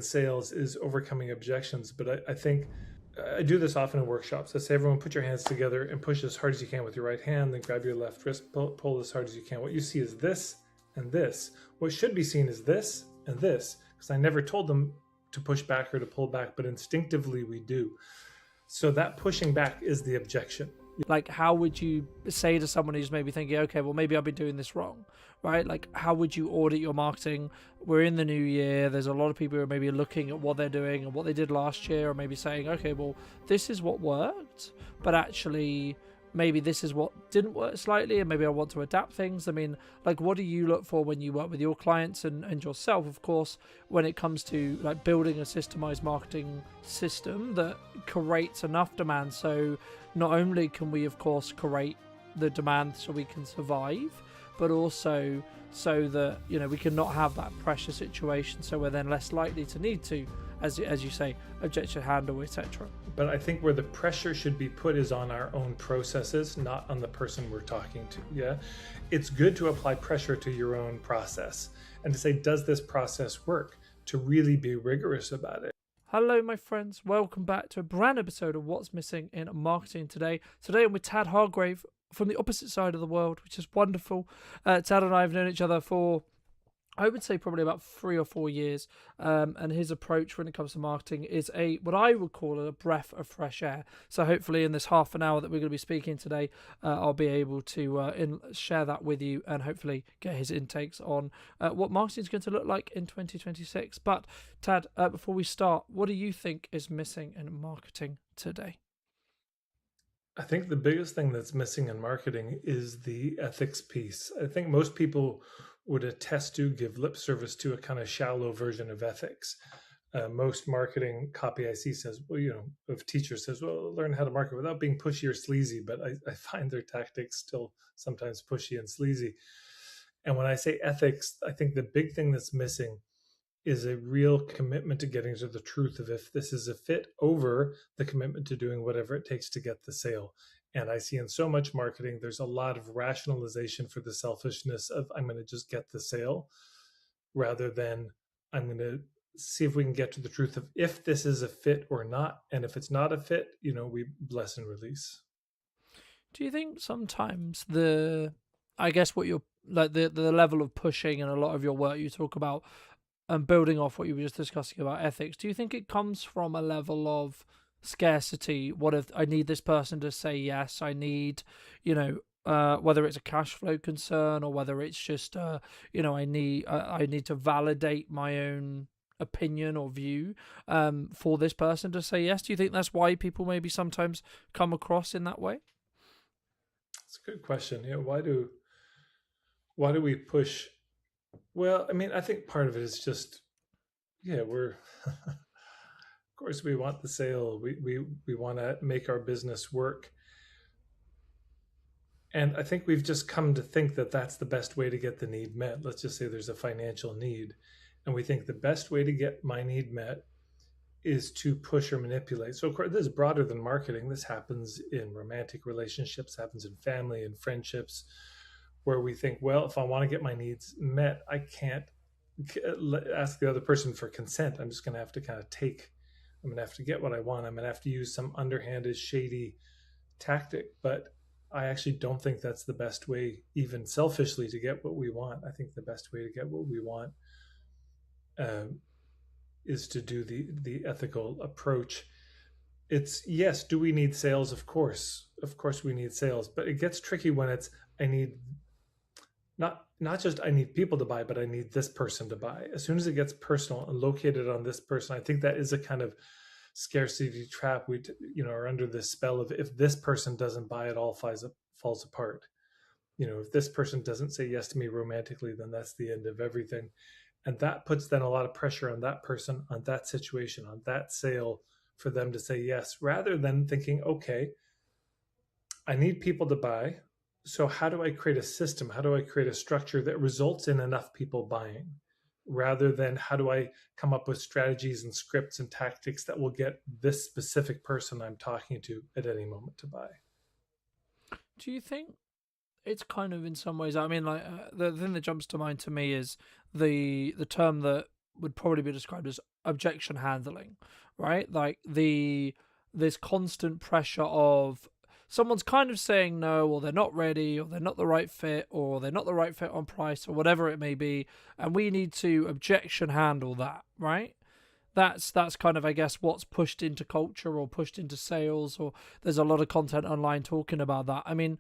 sales is overcoming objections. But I think I do this often in workshops. I say, everyone put your hands together and push as hard as you can with your right hand, then grab your left wrist, pull as hard as you can. What you see is this and this. What should be seen is this and this, because I never told them to push back or to pull back, but instinctively we do. So that pushing back is the objection. Like, how would you say to someone who's maybe thinking, okay, well, maybe I've been doing this wrong, right? Like, how would you audit your marketing? We're in the new year. There's a lot of people who are maybe looking at what they're doing and what they did last year, or maybe saying, okay, well, this is what worked, but actually maybe this is what didn't work slightly, and maybe I want to adapt things. I mean, like, what do you look for when you work with your clients and yourself, of course, when it comes to like building a systemized marketing system that creates enough demand, so not only can we of course create the demand so we can survive, but also so that, you know, we can not have that pressure situation, so we're then less likely to need to, as you say, objection handle, etc. But I think where the pressure should be put is on our own processes, not on the person we're talking to. Yeah, it's good to apply pressure to your own process and to say, does this process work? To really be rigorous about it. Hello, my friends. Welcome back to a brand new episode of What's Missing in Marketing Today. Today I'm with Tad Hargrave from the opposite side of the world, which is wonderful. Tad and I have known each other for, I would say, probably about 3 or 4 years, and his approach when it comes to marketing is what I would call a breath of fresh air. So hopefully in this half an hour that we're going to be speaking today, I'll be able to share that with you and hopefully get his intakes on what marketing is going to look like in 2026. But Tad, before we start, what do you think is missing in marketing today? I think the biggest thing that's missing in marketing is the ethics piece. I think most people would attest to, give lip service to, a kind of shallow version of ethics. Most marketing copy I see says, well, you know, of teachers says, well, learn how to market without being pushy or sleazy. But I find their tactics still sometimes pushy and sleazy. And when I say ethics, I think the big thing that's missing is a real commitment to getting to the truth of if this is a fit, over the commitment to doing whatever it takes to get the sale. And I see in so much marketing, there's a lot of rationalization for the selfishness of, I'm going to just get the sale, rather than I'm going to see if we can get to the truth of if this is a fit or not. And if it's not a fit, you know, we bless and release. Do you think sometimes I guess what you're like, the level of pushing and a lot of your work you talk about, and building off what you were just discussing about ethics, do you think it comes from a level of scarcity? What if I need this person to say yes? I need, you know, whether it's a cash flow concern or whether it's just, you know, I need to validate my own opinion or view for this person to say yes. Do you think that's why people maybe sometimes come across in that way? It's a good question. You know, why do we push? Well, I mean, I think part of it is just, yeah, we're of course we want the sale. We want to make our business work. And I think we've just come to think that that's the best way to get the need met. Let's just say there's a financial need, and we think the best way to get my need met is to push or manipulate. So of course, this is broader than marketing. This happens in romantic relationships, happens in family and friendships, where we think, well, if I want to get my needs met, I can't ask the other person for consent. I'm just going to have to kind of I'm going to have to get what I want. I'm going to have to use some underhanded, shady tactic. But I actually don't think that's the best way, even selfishly, to get what we want. I think the best way to get what we want is to do the ethical approach. It's, yes, do we need sales? Of course we need sales, but it gets tricky when it's, I need not just I need people to buy, but I need this person to buy. As soon as it gets personal and located on this person, I think that is a kind of scarcity trap. We, you know, are under this spell of, if this person doesn't buy, it all falls apart. You know, if this person doesn't say yes to me romantically, then that's the end of everything. And that puts then a lot of pressure on that person, on that situation, on that sale, for them to say yes, rather than thinking, okay, I need people to buy. So how do I create a system? How do I create a structure that results in enough people buying? Rather than how do I come up with strategies and scripts and tactics that will get this specific person I'm talking to at any moment to buy. Do you think it's kind of, in some ways, I mean, like, the thing that jumps to mind to me is the term that would probably be described as objection handling, right? Like this constant pressure of someone's kind of saying no, or they're not ready, or they're not the right fit, or they're not the right fit on price, or whatever it may be, and we need to objection handle that, right? That's kind of, I guess, what's pushed into culture or pushed into sales, or there's a lot of content online talking about that. I mean,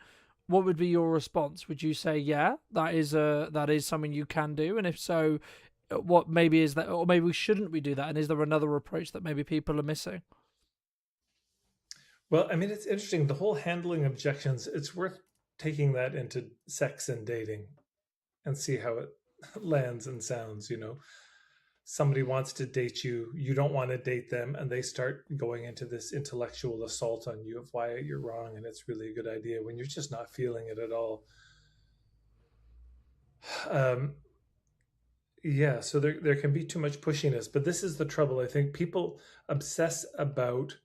what would be your response? Would you say, yeah, that is something you can do, and if so, what maybe is that, or maybe shouldn't we do that, and is there another approach that maybe people are missing? Well, I mean, it's interesting. The whole handling objections, it's worth taking that into sex and dating and see how it lands and sounds, you know. Somebody wants to date you, you don't want to date them, and they start going into this intellectual assault on you of why you're wrong and it's really a good idea when you're just not feeling it at all. Um, yeah, so there can be too much pushiness, but this is the trouble. I think people obsess about,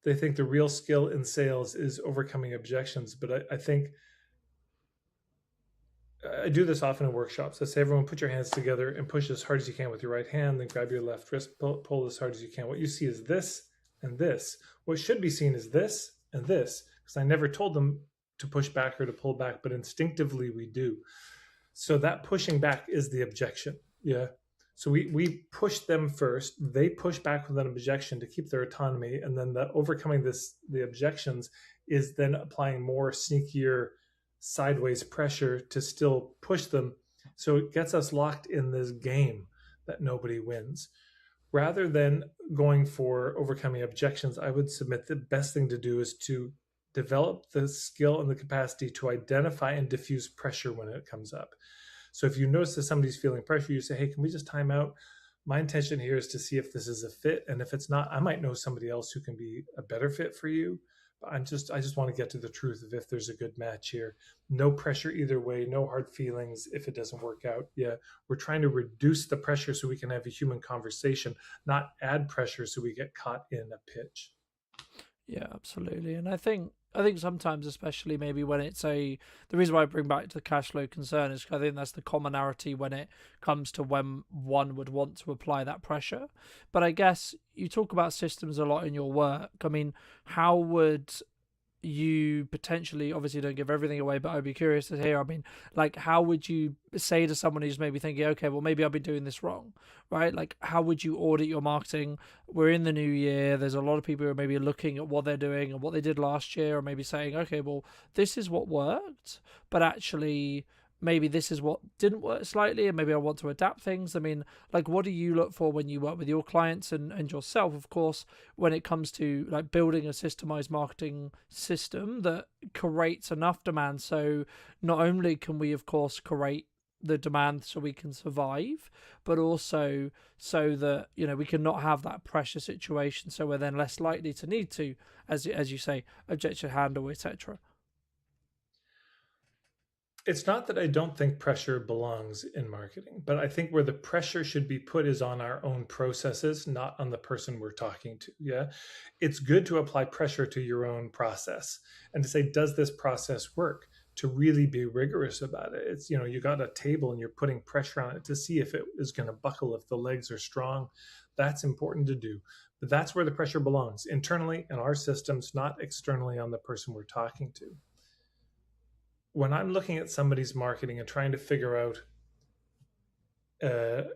they think the real skill in sales is overcoming objections, but I think I do this often in workshops. I say, everyone put your hands together and push as hard as you can with your right hand, then grab your left wrist, pull as hard as you can. What you see is this and this. What should be seen is this and this, because I never told them to push back or to pull back, but instinctively we do. So that pushing back is the objection. Yeah. So we push them first. They push back with an objection to keep their autonomy. And then the overcoming the objections is then applying more sneakier sideways pressure to still push them. So it gets us locked in this game that nobody wins. Rather than going for overcoming objections, I would submit the best thing to do is to develop the skill and the capacity to identify and diffuse pressure when it comes up. So if you notice that somebody's feeling pressure, you say, hey, can we just time out? My intention here is to see if this is a fit. And if it's not, I might know somebody else who can be a better fit for you. But I just want to get to the truth of if there's a good match here. No pressure either way, no hard feelings if it doesn't work out. Yeah, we're trying to reduce the pressure so we can have a human conversation, not add pressure so we get caught in a pitch. Yeah, absolutely. And I think sometimes, especially maybe when it's the reason why I bring back to the cash flow concern is 'cause I think that's the commonality when it comes to when one would want to apply that pressure. But I guess you talk about systems a lot in your work. I mean, how would you potentially, obviously don't give everything away, but I'd be curious to hear, I mean, like, how would you say to someone who's maybe thinking, okay, well, maybe I've been doing this wrong, right? Like, how would you audit your marketing? We're in the new year, there's a lot of people who are maybe looking at what they're doing and what they did last year, or maybe saying, okay, well, this is what worked, but actually maybe this is what didn't work slightly, and maybe I want to adapt things. I mean, like, what do you look for when you work with your clients and yourself, of course, when it comes to like building a systemized marketing system that creates enough demand, so not only can we of course create the demand so we can survive, but also so that, you know, we can not have that pressure situation, so we're then less likely to need to, as you say, objection handle, etc. It's not that I don't think pressure belongs in marketing, but I think where the pressure should be put is on our own processes, not on the person we're talking to. Yeah. It's good to apply pressure to your own process and to say, does this process work? To really be rigorous about it. It's, you know, you got a table and you're putting pressure on it to see if it is going to buckle, if the legs are strong. That's important to do. But that's where the pressure belongs, internally in our systems, not externally on the person we're talking to. When I'm looking at somebody's marketing and trying to figure out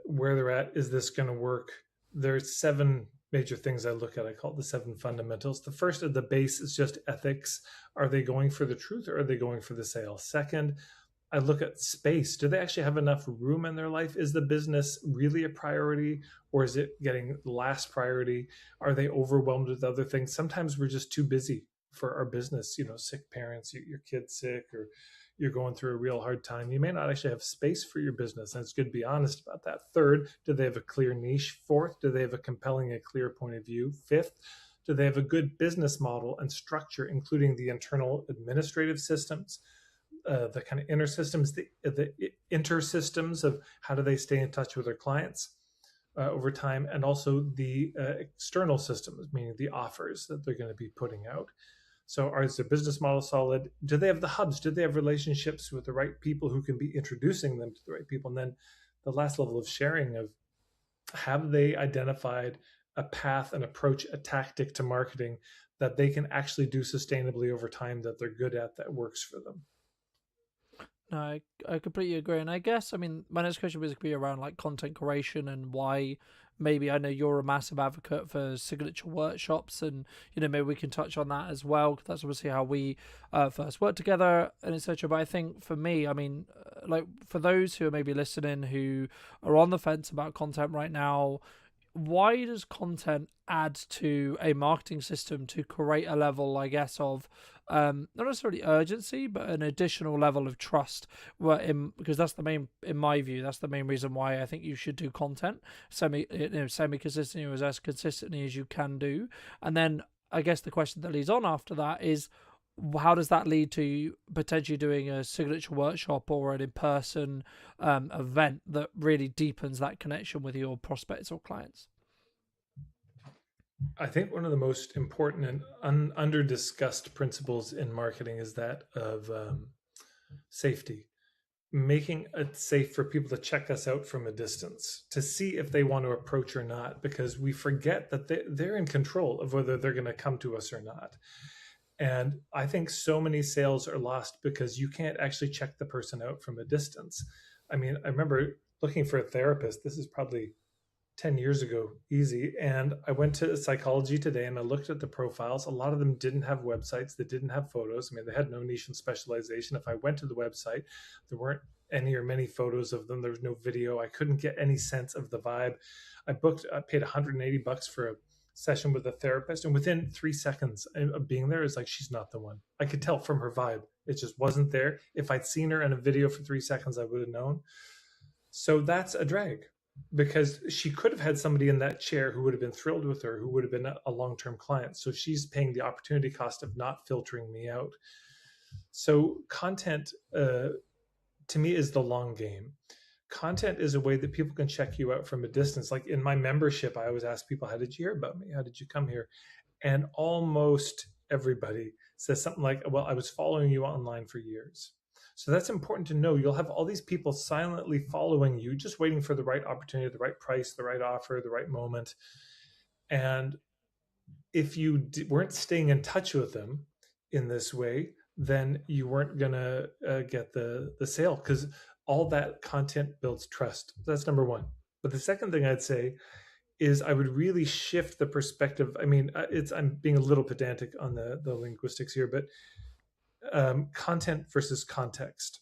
where they're at, is this going to work? There's 7 major things I look at. I call it the 7 fundamentals. The first of the base is just ethics. Are they going for the truth or are they going for the sale? Second, I look at space. Do they actually have enough room in their life? Is the business really a priority, or is it getting last priority? Are they overwhelmed with other things? Sometimes we're just too busy for our business, you know, sick parents, your kid's sick, or you're going through a real hard time. You may not actually have space for your business, and it's good to be honest about that. Third, do they have a clear niche? Fourth, do they have a compelling and clear point of view? Fifth, do they have a good business model and structure, including the internal administrative systems, the kind of inner systems, the inter systems of how do they stay in touch with their clients over time, and also the external systems, meaning the offers that they're going to be putting out. So is their business model solid? Do they have the hubs? Do they have relationships with the right people who can be introducing them to the right people? And then the last level of sharing of Have they identified a path, an approach, a tactic to marketing that they can actually do sustainably over time, that they're good at, that works for them? No, I completely agree. And I guess, I mean, my next question was going to be around like content creation and why maybe I know you're a massive advocate for signature workshops. And, you know, maybe we can touch on that as well, 'cause that's obviously how we first worked together and etc. But I think for me, I mean, like for those who are maybe listening who are on the fence about content right now, why does content add to a marketing system to create a level, I guess, of not necessarily urgency, but an additional level of trust? Because that's the main, in my view, that's the main reason why I think you should do content semi consistently, or as consistently as you can do. And then I guess the question that leads on after that is, how does that lead to potentially doing a signature workshop or an in-person event that really deepens that connection with your prospects or clients? I think one of the most important and under discussed principles in marketing is that of safety, making it safe for people to check us out from a distance to see if they want to approach or not, because we forget that they're in control of whether they're going to come to us or not. And I think so many sales are lost because you can't actually check the person out from a distance. I mean, I remember looking for a therapist. This is probably 10 years ago, easy. And I went to Psychology Today and I looked at the profiles. A lot of them didn't have websites, they didn't have photos. I mean, they had no niche and specialization. If I went to the website, there weren't any or many photos of them. There was no video. I couldn't get any sense of the vibe. I paid $180 for a session with a therapist. And within 3 seconds of being there, it's like, she's not the one. I could tell from her vibe. It just wasn't there. If I'd seen her in a video for 3 seconds, I would have known. So that's a drag, because she could have had somebody in that chair who would have been thrilled with her, who would have been a long term client. So she's paying the opportunity cost of not filtering me out. So, content to me is the long game. Content is a way that people can check you out from a distance. Like in my membership, I always ask people, how did you hear about me? How did you come here? And almost everybody says something like, well, I was following you online for years. So that's important to know. You'll have all these people silently following you, just waiting for the right opportunity, the right price, the right offer, the right moment. And if you weren't staying in touch with them in this way, then you weren't going to get the sale, because all that content builds trust. That's number one. But the second thing I'd say is I would really shift the perspective. I mean, I'm being a little pedantic on the linguistics here, but content versus context.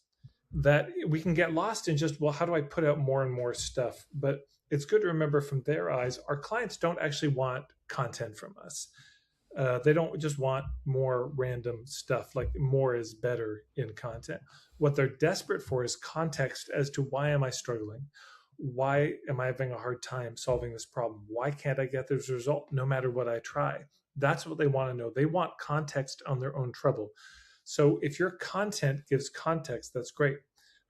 That we can get lost in just, well, how do I put out more and more stuff? But it's good to remember, from their eyes, our clients don't actually want content from us. They don't just want more random stuff. Like, more is better in content. What they're desperate for is context as to, why am I struggling? Why am I having a hard time solving this problem? Why can't I get this result no matter what I try? That's what they want to know. They want context on their own trouble. So if your content gives context, that's great.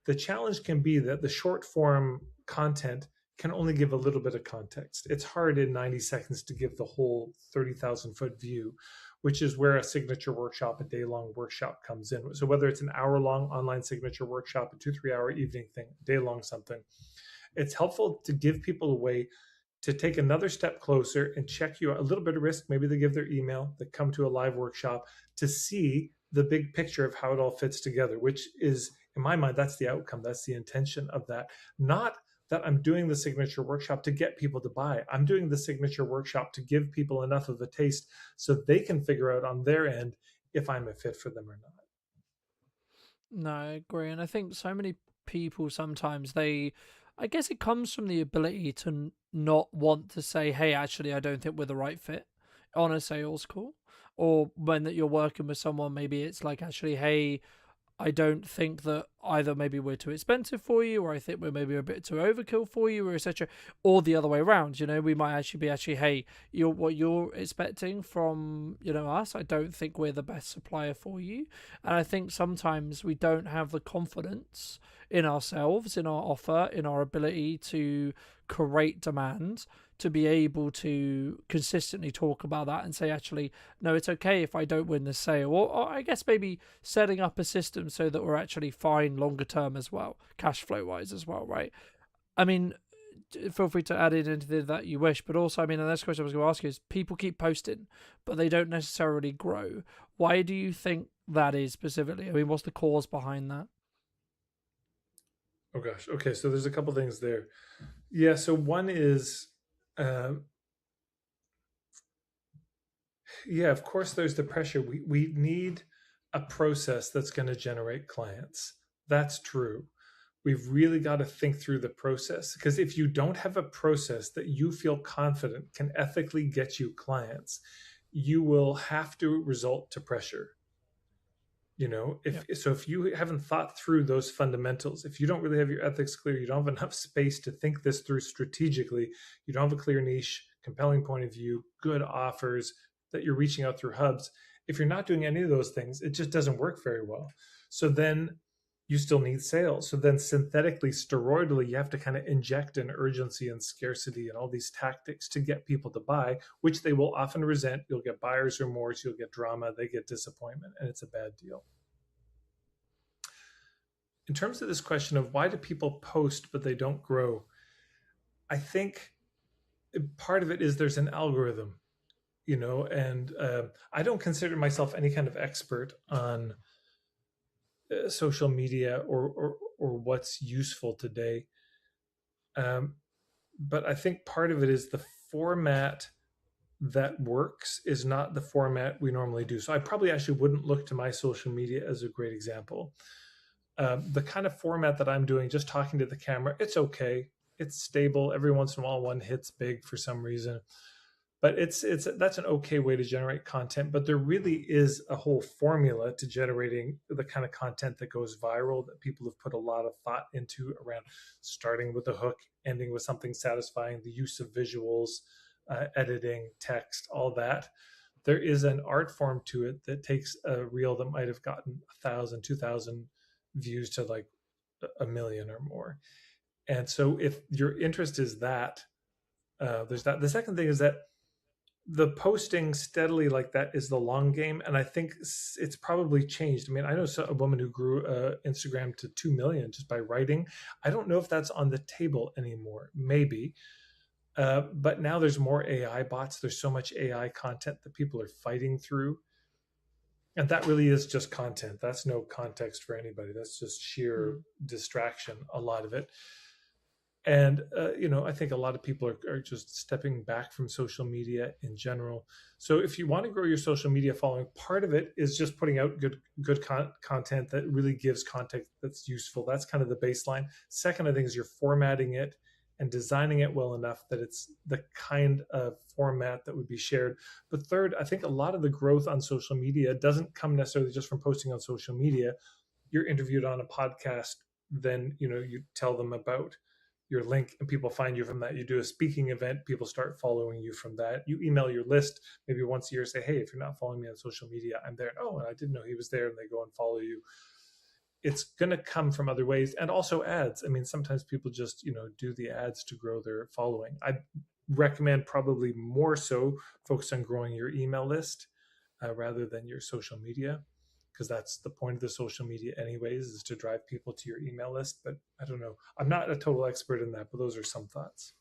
The challenge can be that the short form content can only give a little bit of context. It's hard in 90 seconds to give the whole 30,000 foot view, which is where a signature workshop, a day long workshop, comes in. So whether it's an hour long online signature workshop, a 2-3 hour evening thing, day long something, it's helpful to give people a way to take another step closer and check you out. A little bit of risk. Maybe they give their email, they come to a live workshop to see the big picture of how it all fits together, which is, in my mind, that's the outcome. That's the intention of that. Not that I'm doing the signature workshop to get people to buy. I'm doing the signature workshop to give people enough of a taste so they can figure out on their end if I'm a fit for them or not. No, I agree. And I think so many people sometimes I guess it comes from the ability to not want to say, hey, actually, I don't think we're the right fit on a sales call. Or when that you're working with someone, maybe it's like, actually, hey, I don't think that either maybe we're too expensive for you, or I think we're maybe a bit too overkill for you, or etc. Or the other way around. You know, we might actually be hey, what you're expecting from us. I don't think we're the best supplier for you, and I think sometimes we don't have the confidence in ourselves, in our offer, in our ability to create demand, to be able to consistently talk about that and say, actually, no, it's okay if I don't win the sale. Or I guess maybe setting up a system so that we're actually fine longer term as well, cash flow wise as well, right? I mean, feel free to add in anything that you wish. But also, I mean, the next question I was going to ask you is: people keep posting, but they don't necessarily grow. Why do you think that is specifically? I mean, what's the cause behind that? Oh gosh. Okay, so there's a couple things there. Yeah. So one is, uh, yeah, of course, there's the pressure. We need a process that's going to generate clients. That's true. We've really got to think through the process, because if you don't have a process that you feel confident can ethically get you clients, you will have to resort to pressure. Yeah. If you haven't thought through those fundamentals, if you don't really have your ethics clear, you don't have enough space to think this through strategically, you don't have a clear niche, compelling point of view, good offers that you're reaching out through hubs, if you're not doing any of those things, it just doesn't work very well. So then you still need sales. So then synthetically, steroidally, you have to kind of inject an urgency and scarcity and all these tactics to get people to buy, which they will often resent. You'll get buyer's remorse, you'll get drama, they get disappointment, and it's a bad deal. In terms of this question of why do people post but they don't grow, I think part of it is there's an algorithm, and I don't consider myself any kind of expert on social media or what's useful today. Um, but I think part of it is the format that works is not the format we normally do. So I probably actually wouldn't look to my social media as a great example. The kind of format that I'm doing, just talking to the camera, it's okay. It's stable. Every once in a while, one hits big for some reason, but it's that's an okay way to generate content. But there really is a whole formula to generating the kind of content that goes viral that people have put a lot of thought into, around starting with a hook, ending with something satisfying, the use of visuals, editing, text, all that. There is an art form to it that takes a reel that might have gotten 1,000, 2,000 views to like a million or more. And so if your interest is that, there's that. The second thing is that the posting steadily like that is the long game, and I think it's probably changed. I mean, I know a woman who grew Instagram to 2 million just by writing. I don't know if that's on the table anymore. Maybe. But now there's more AI bots. There's so much AI content that people are fighting through, and that really is just content. That's no context for anybody. That's just sheer Mm. distraction, a lot of it. And I think a lot of people are just stepping back from social media in general. So if you want to grow your social media following, part of it is just putting out good content that really gives content that's useful. That's kind of the baseline. Second, I think, is you're formatting it and designing it well enough that it's the kind of format that would be shared. But third, I think a lot of the growth on social media doesn't come necessarily just from posting on social media. You're interviewed on a podcast, then you tell them about your link and people find you from that. You do a speaking event, people start following you from that. You email your list maybe once a year, say, hey, if you're not following me on social media, I'm there. Oh, and I didn't know he was there, and they go and follow you. It's going to come from other ways, and also ads. I mean, sometimes people just do the ads to grow their following. I recommend probably more so focus on growing your email list rather than your social media, because that's the point of the social media anyways, is to drive people to your email list. But I don't know, I'm not a total expert in that, but those are some thoughts.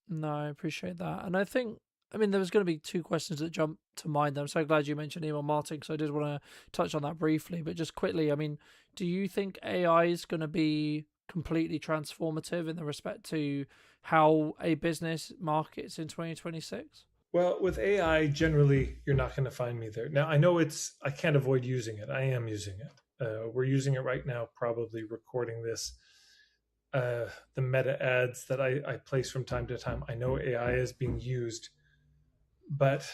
No, I appreciate that. And I think, I mean, there was going to be two questions that jump to mind. I'm so glad you mentioned email marketing, because I did want to touch on that briefly. But just quickly, I mean, do you think AI is going to be completely transformative in the respect to how a business markets in 2026? Well, with AI, generally, you're not going to find me there. Now, I know I can't avoid using it. I am using it. We're using it right now, probably recording this. The meta ads that I place from time to time, I know AI is being used, but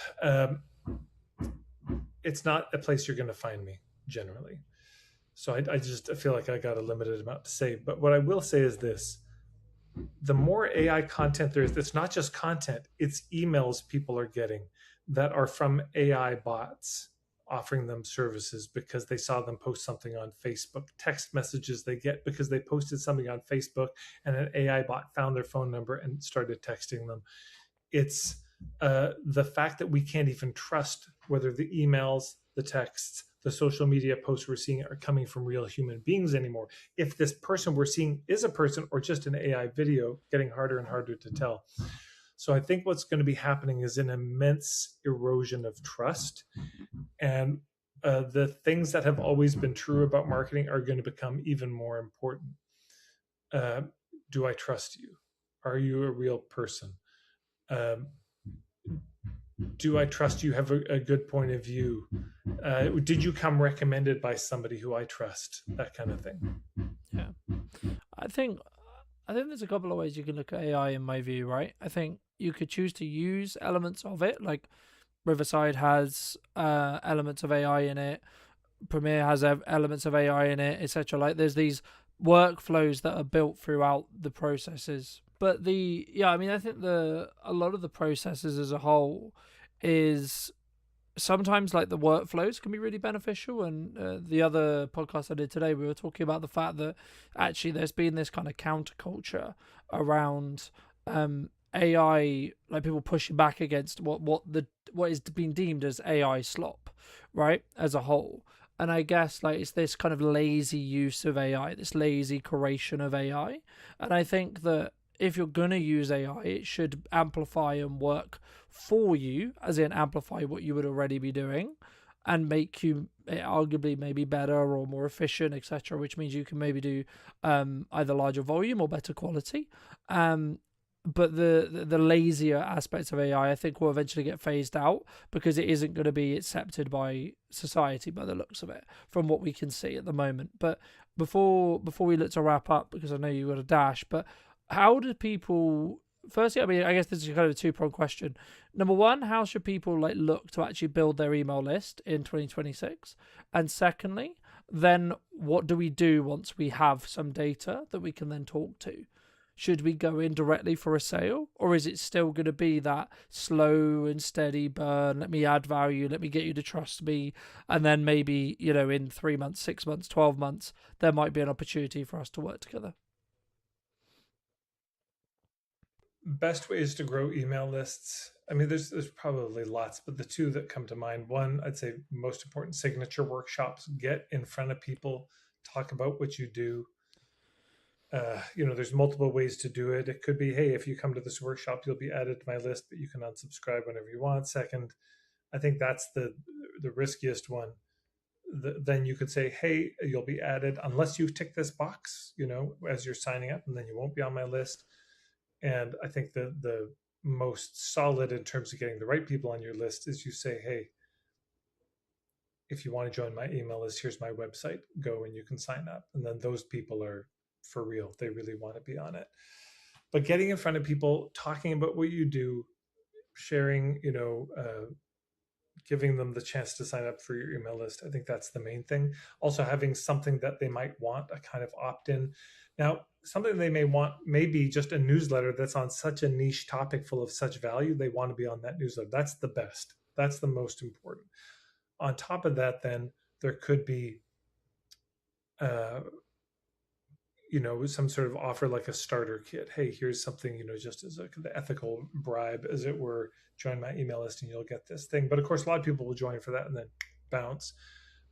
it's not a place you're going to find me generally. So I just feel like I got a limited amount to say. But what I will say is this: the more AI content there is, it's not just content, it's emails people are getting that are from AI bots offering them services because they saw them post something on Facebook, text messages they get because they posted something on Facebook and an AI bot found their phone number and started texting them. It's the fact that we can't even trust whether the emails, the texts, the social media posts we're seeing are coming from real human beings anymore. If this person we're seeing is a person or just an AI video, getting harder and harder to tell. So I think what's going to be happening is an immense erosion of trust, and the things that have always been true about marketing are going to become even more important. Uh, do I trust you? Are you a real person? Um, do I trust you have a good point of view? Did you come recommended by somebody who I trust? That kind of thing. Yeah. I think I think there's a couple of ways you can look at AI in my view, right? I think you could choose to use elements of it, like Riverside has elements of AI in it, Premiere has elements of AI in it, etc. Like there's these workflows that are built throughout the processes. But I mean, I think a lot of the processes as a whole is sometimes like the workflows can be really beneficial. And the other podcast I did today, we were talking about the fact that actually there's been this kind of counterculture around AI, like people pushing back against what is being deemed as AI slop, right, as a whole. And I guess like it's this kind of lazy use of AI, this lazy curation of AI. And I think that if you're going to use AI, it should amplify and work for you, as in amplify what you would already be doing and make you arguably maybe better or more efficient, etc., which means you can maybe do either larger volume or better quality. But the lazier aspects of AI, I think, will eventually get phased out because it isn't going to be accepted by society by the looks of it, from what we can see at the moment. But before we look to wrap up, because I know you got a dash, but how do people? Firstly, I mean, I guess this is kind of a two-pronged question. Number one, how should people like look to actually build their email list in 2026? And secondly, then what do we do once we have some data that we can then talk to? Should we go in directly for a sale, or is it still going to be that slow and steady burn? Let me add value, let me get you to trust me, and then maybe, in 3 months, 6 months, 12 months, there might be an opportunity for us to work together. Best ways to grow email lists. I mean, there's probably lots, but the two that come to mind. One, I'd say most important, signature workshops. Get in front of people, talk about what you do. There's multiple ways to do it. It could be, hey, if you come to this workshop, you'll be added to my list, but you can unsubscribe whenever you want. Second, I think that's the riskiest one. Then you could say, hey, you'll be added unless you tick this box, as you're signing up, and then you won't be on my list. And I think the most solid in terms of getting the right people on your list is you say, hey, if you want to join my email list, here's my website, go and you can sign up. And then those people are for real. They really want to be on it. But getting in front of people, talking about what you do, sharing, giving them the chance to sign up for your email list. I think that's the main thing. Also having something that they might want, a kind of opt-in. Now, something they may want may be just a newsletter that's on such a niche topic full of such value, they want to be on that newsletter. That's the best. That's the most important. On top of that, then there could be uh, some sort of offer like a starter kit. Hey, here's something, just as the ethical bribe, as it were, join my email list and you'll get this thing. But of course, a lot of people will join for that and then bounce.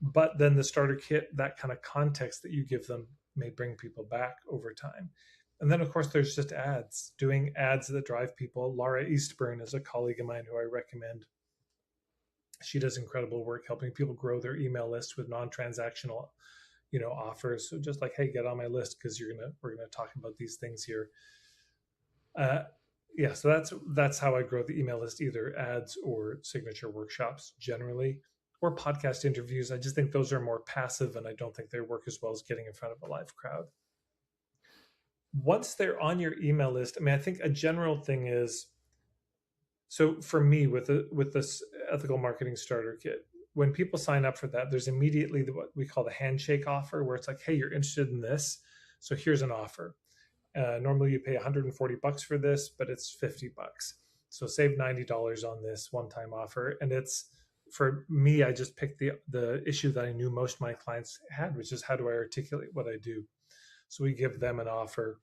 But then the starter kit, that kind of context that you give them may bring people back over time. And then, of course, there's just ads, doing ads that drive people. Laura Eastburn is a colleague of mine who I recommend. She does incredible work helping people grow their email list with non-transactional offers. So just like, hey, get on my list because we're gonna talk about these things here. Yeah, so that's how I grow the email list, either ads or signature workshops generally, or podcast interviews. I just think those are more passive, and I don't think they work as well as getting in front of a live crowd. Once they're on your email list, I mean, I think a general thing is, so for me with this ethical marketing starter kit, when people sign up for that, there's immediately what we call the handshake offer, where it's like, hey, you're interested in this, so here's an offer. Normally you pay 140 bucks for this, but it's 50 bucks. So save $90 on this one-time offer. And it's, for me, I just picked the issue that I knew most of my clients had, which is how do I articulate what I do? So we give them an offer,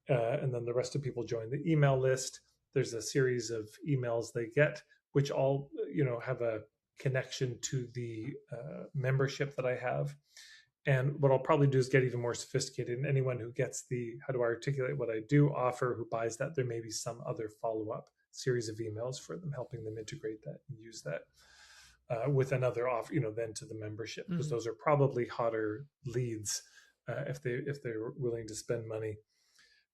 and then the rest of people join the email list. There's a series of emails they get, which all have a connection to the membership that I have. And what I'll probably do is get even more sophisticated. And anyone who gets the how do I articulate what I do offer, who buys that, there may be some other follow up series of emails for them, helping them integrate that and use that with another offer, then to the membership, because those are probably hotter leads if they're willing to spend money.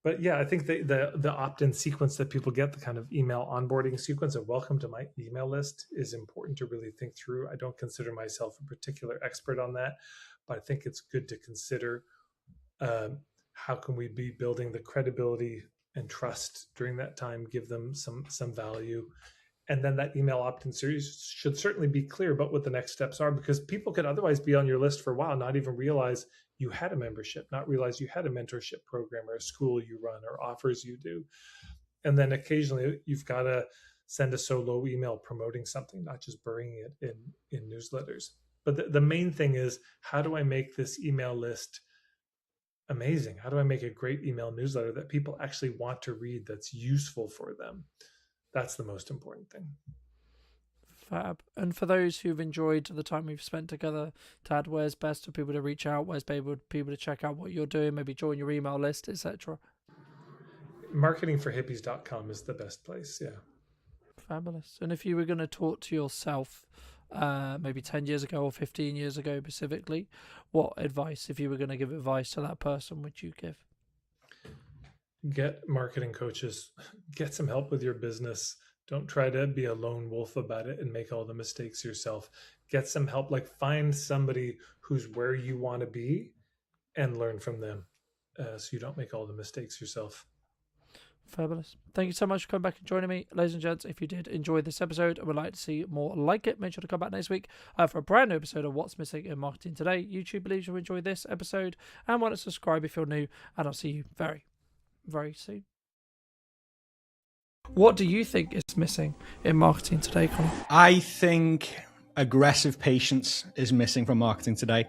But yeah, I think the opt-in sequence that people get, the kind of email onboarding sequence of welcome to my email list, is important to really think through. I don't consider myself a particular expert on that, but I think it's good to consider how can we be building the credibility and trust during that time, give them some value. And then that email opt-in series should certainly be clear about what the next steps are, because people could otherwise be on your list for a while, not even realize you had a membership, not realize you had a mentorship program or a school you run or offers you do. And then occasionally you've got to send a solo email promoting something, not just burying it in newsletters. But the main thing is, how do I make this email list amazing? How do I make a great email newsletter that people actually want to read, that's useful for them? That's the most important thing. Fab. And for those who've enjoyed the time we've spent together, Tad, where's best for people to reach out? Where's people to check out what you're doing, maybe join your email list, etc.? Marketingforhippies.com is the best place. Yeah. Fabulous. And if you were going to talk to yourself maybe 10 years ago or 15 years ago specifically, what advice, if you were going to give advice to that person, would you give? Get marketing coaches, get some help with your business. Don't try to be a lone wolf about it and make all the mistakes yourself. Get some help, like find somebody who's where you want to be and learn from them so you don't make all the mistakes yourself. Fabulous. Thank you so much for coming back and joining me. Ladies and gents, if you did enjoy this episode and would like to see more like it, make sure to come back next week for a brand new episode of What's Missing in Marketing Today. YouTube believes you'll enjoy this episode and want to subscribe if you're new, and I'll see you very, very soon. What do you think is missing in marketing today, Connor? I think aggressive patience is missing from marketing today.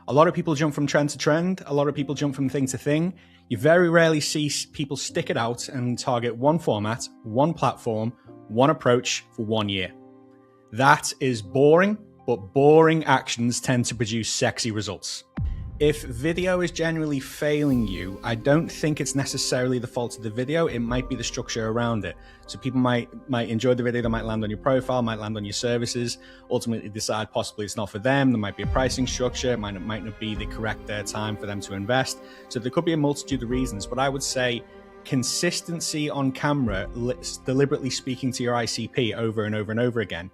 A lot of people jump from trend to trend. A lot of people jump from thing to thing. You very rarely see people stick it out and target one format, one platform, one approach for 1 year. That is boring, but boring actions tend to produce sexy results. If video is genuinely failing you, I don't think it's necessarily the fault of the video. It might be the structure around it. So people might enjoy the video, they might land on your profile, might land on your services, ultimately decide possibly it's not for them. There might be a pricing structure, it might not be the correct time for them to invest. So there could be a multitude of reasons, but I would say consistency on camera, deliberately speaking to your ICP over and over and over again.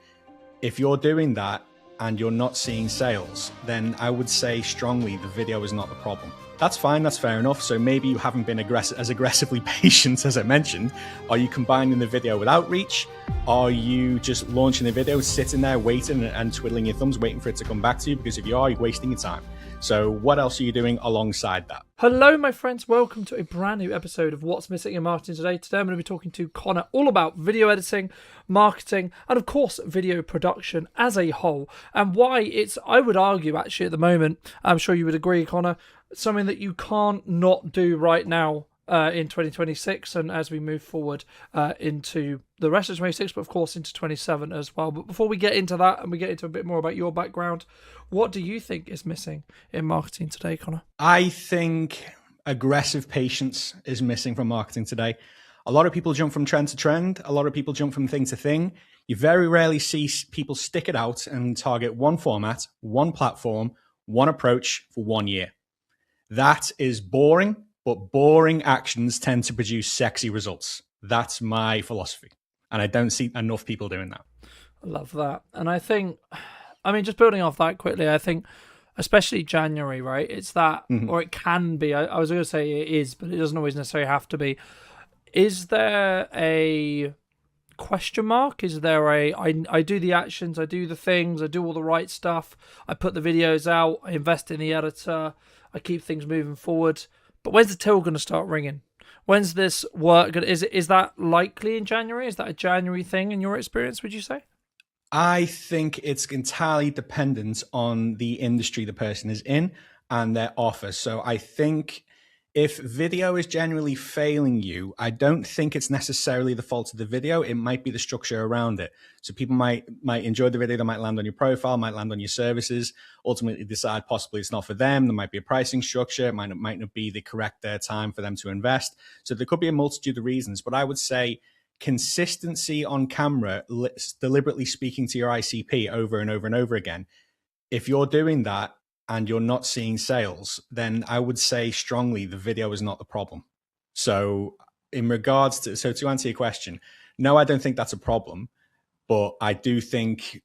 If you're doing that, and you're not seeing sales, then I would say strongly the video is not the problem. That's fine, that's fair enough. So maybe you haven't been as aggressively patient as I mentioned. Are you combining the video with outreach? Are you just launching the video, sitting there waiting and twiddling your thumbs, waiting for it to come back to you? Because if you are, you're wasting your time. So what else are you doing alongside that? Hello, my friends. Welcome to a brand new episode of What's Missing in Marketing Today. Today I'm going to be talking to Connor all about video editing, marketing, and of course, video production as a whole, and why it's, I would argue actually at the moment, I'm sure you would agree, Connor, something that you can't not do right now in 2026 and as we move forward into the rest of 26, but of course into 27 as well. But before we get into that and we get into a bit more about your background, what do you think is missing in marketing today, Connor? I think aggressive patience is missing from marketing today. A lot of people jump from trend to trend. A lot of people jump from thing to thing. You very rarely see people stick it out and target one format, one platform, one approach for 1 year. That is boring, but boring actions tend to produce sexy results. That's my philosophy. And I don't see enough people doing that. I love that. And I think, I mean, just building off that quickly, I think, especially January, right? It's that, or it can be, I was going to say it is, but it doesn't always necessarily have to be. Is there a question mark? Is there I do the actions, I do the things, I do all the right stuff, I put the videos out, I invest in the editor, I keep things moving forward. But when's the till going to start ringing? When's this work? Is that likely in January? Is that a January thing in your experience, would you say? I think it's entirely dependent on the industry the person is in and their offer. So I think if video is generally failing you, I don't think it's necessarily the fault of the video. It might be the structure around it. So people might enjoy the video, they might land on your profile, might land on your services, ultimately decide possibly it's not for them. There might be a pricing structure. It might not be the correct time for them to invest. So there could be a multitude of reasons, but I would say consistency on camera, deliberately speaking to your ICP over and over and over again. If you're doing that, and you're not seeing sales, then I would say strongly the video is not the problem. So to answer your question, no, I don't think that's a problem, but I do think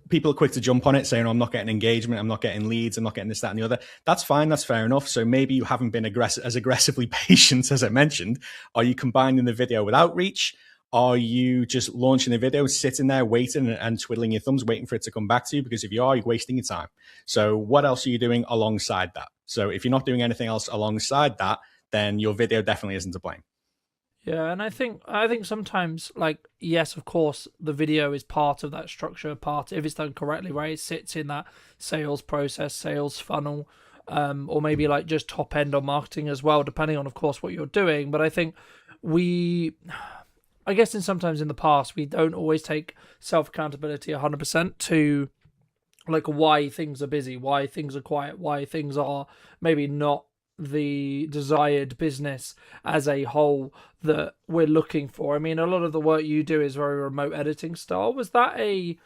people are quick to jump on it saying, oh, I'm not getting engagement, I'm not getting leads, I'm not getting this, that, and the other. That's fine, that's fair enough. So maybe you haven't been as aggressively patient as I mentioned. Are you combining the video with outreach? Are you just launching a video, sitting there waiting and twiddling your thumbs, waiting for it to come back to you? Because if you are, you're wasting your time. So what else are you doing alongside that? So if you're not doing anything else alongside that, then your video definitely isn't to blame. Yeah, and I think sometimes, like, yes, of course, the video is part of that structure, if it's done correctly, right? It sits in that sales process, sales funnel, or maybe like just top end on marketing as well, depending on, of course, what you're doing. But I think I guess sometimes in the past, we don't always take self-accountability 100% to like why things are busy, why things are quiet, why things are maybe not the desired business as a whole that we're looking for. I mean, a lot of the work you do is very remote editing style. Was that a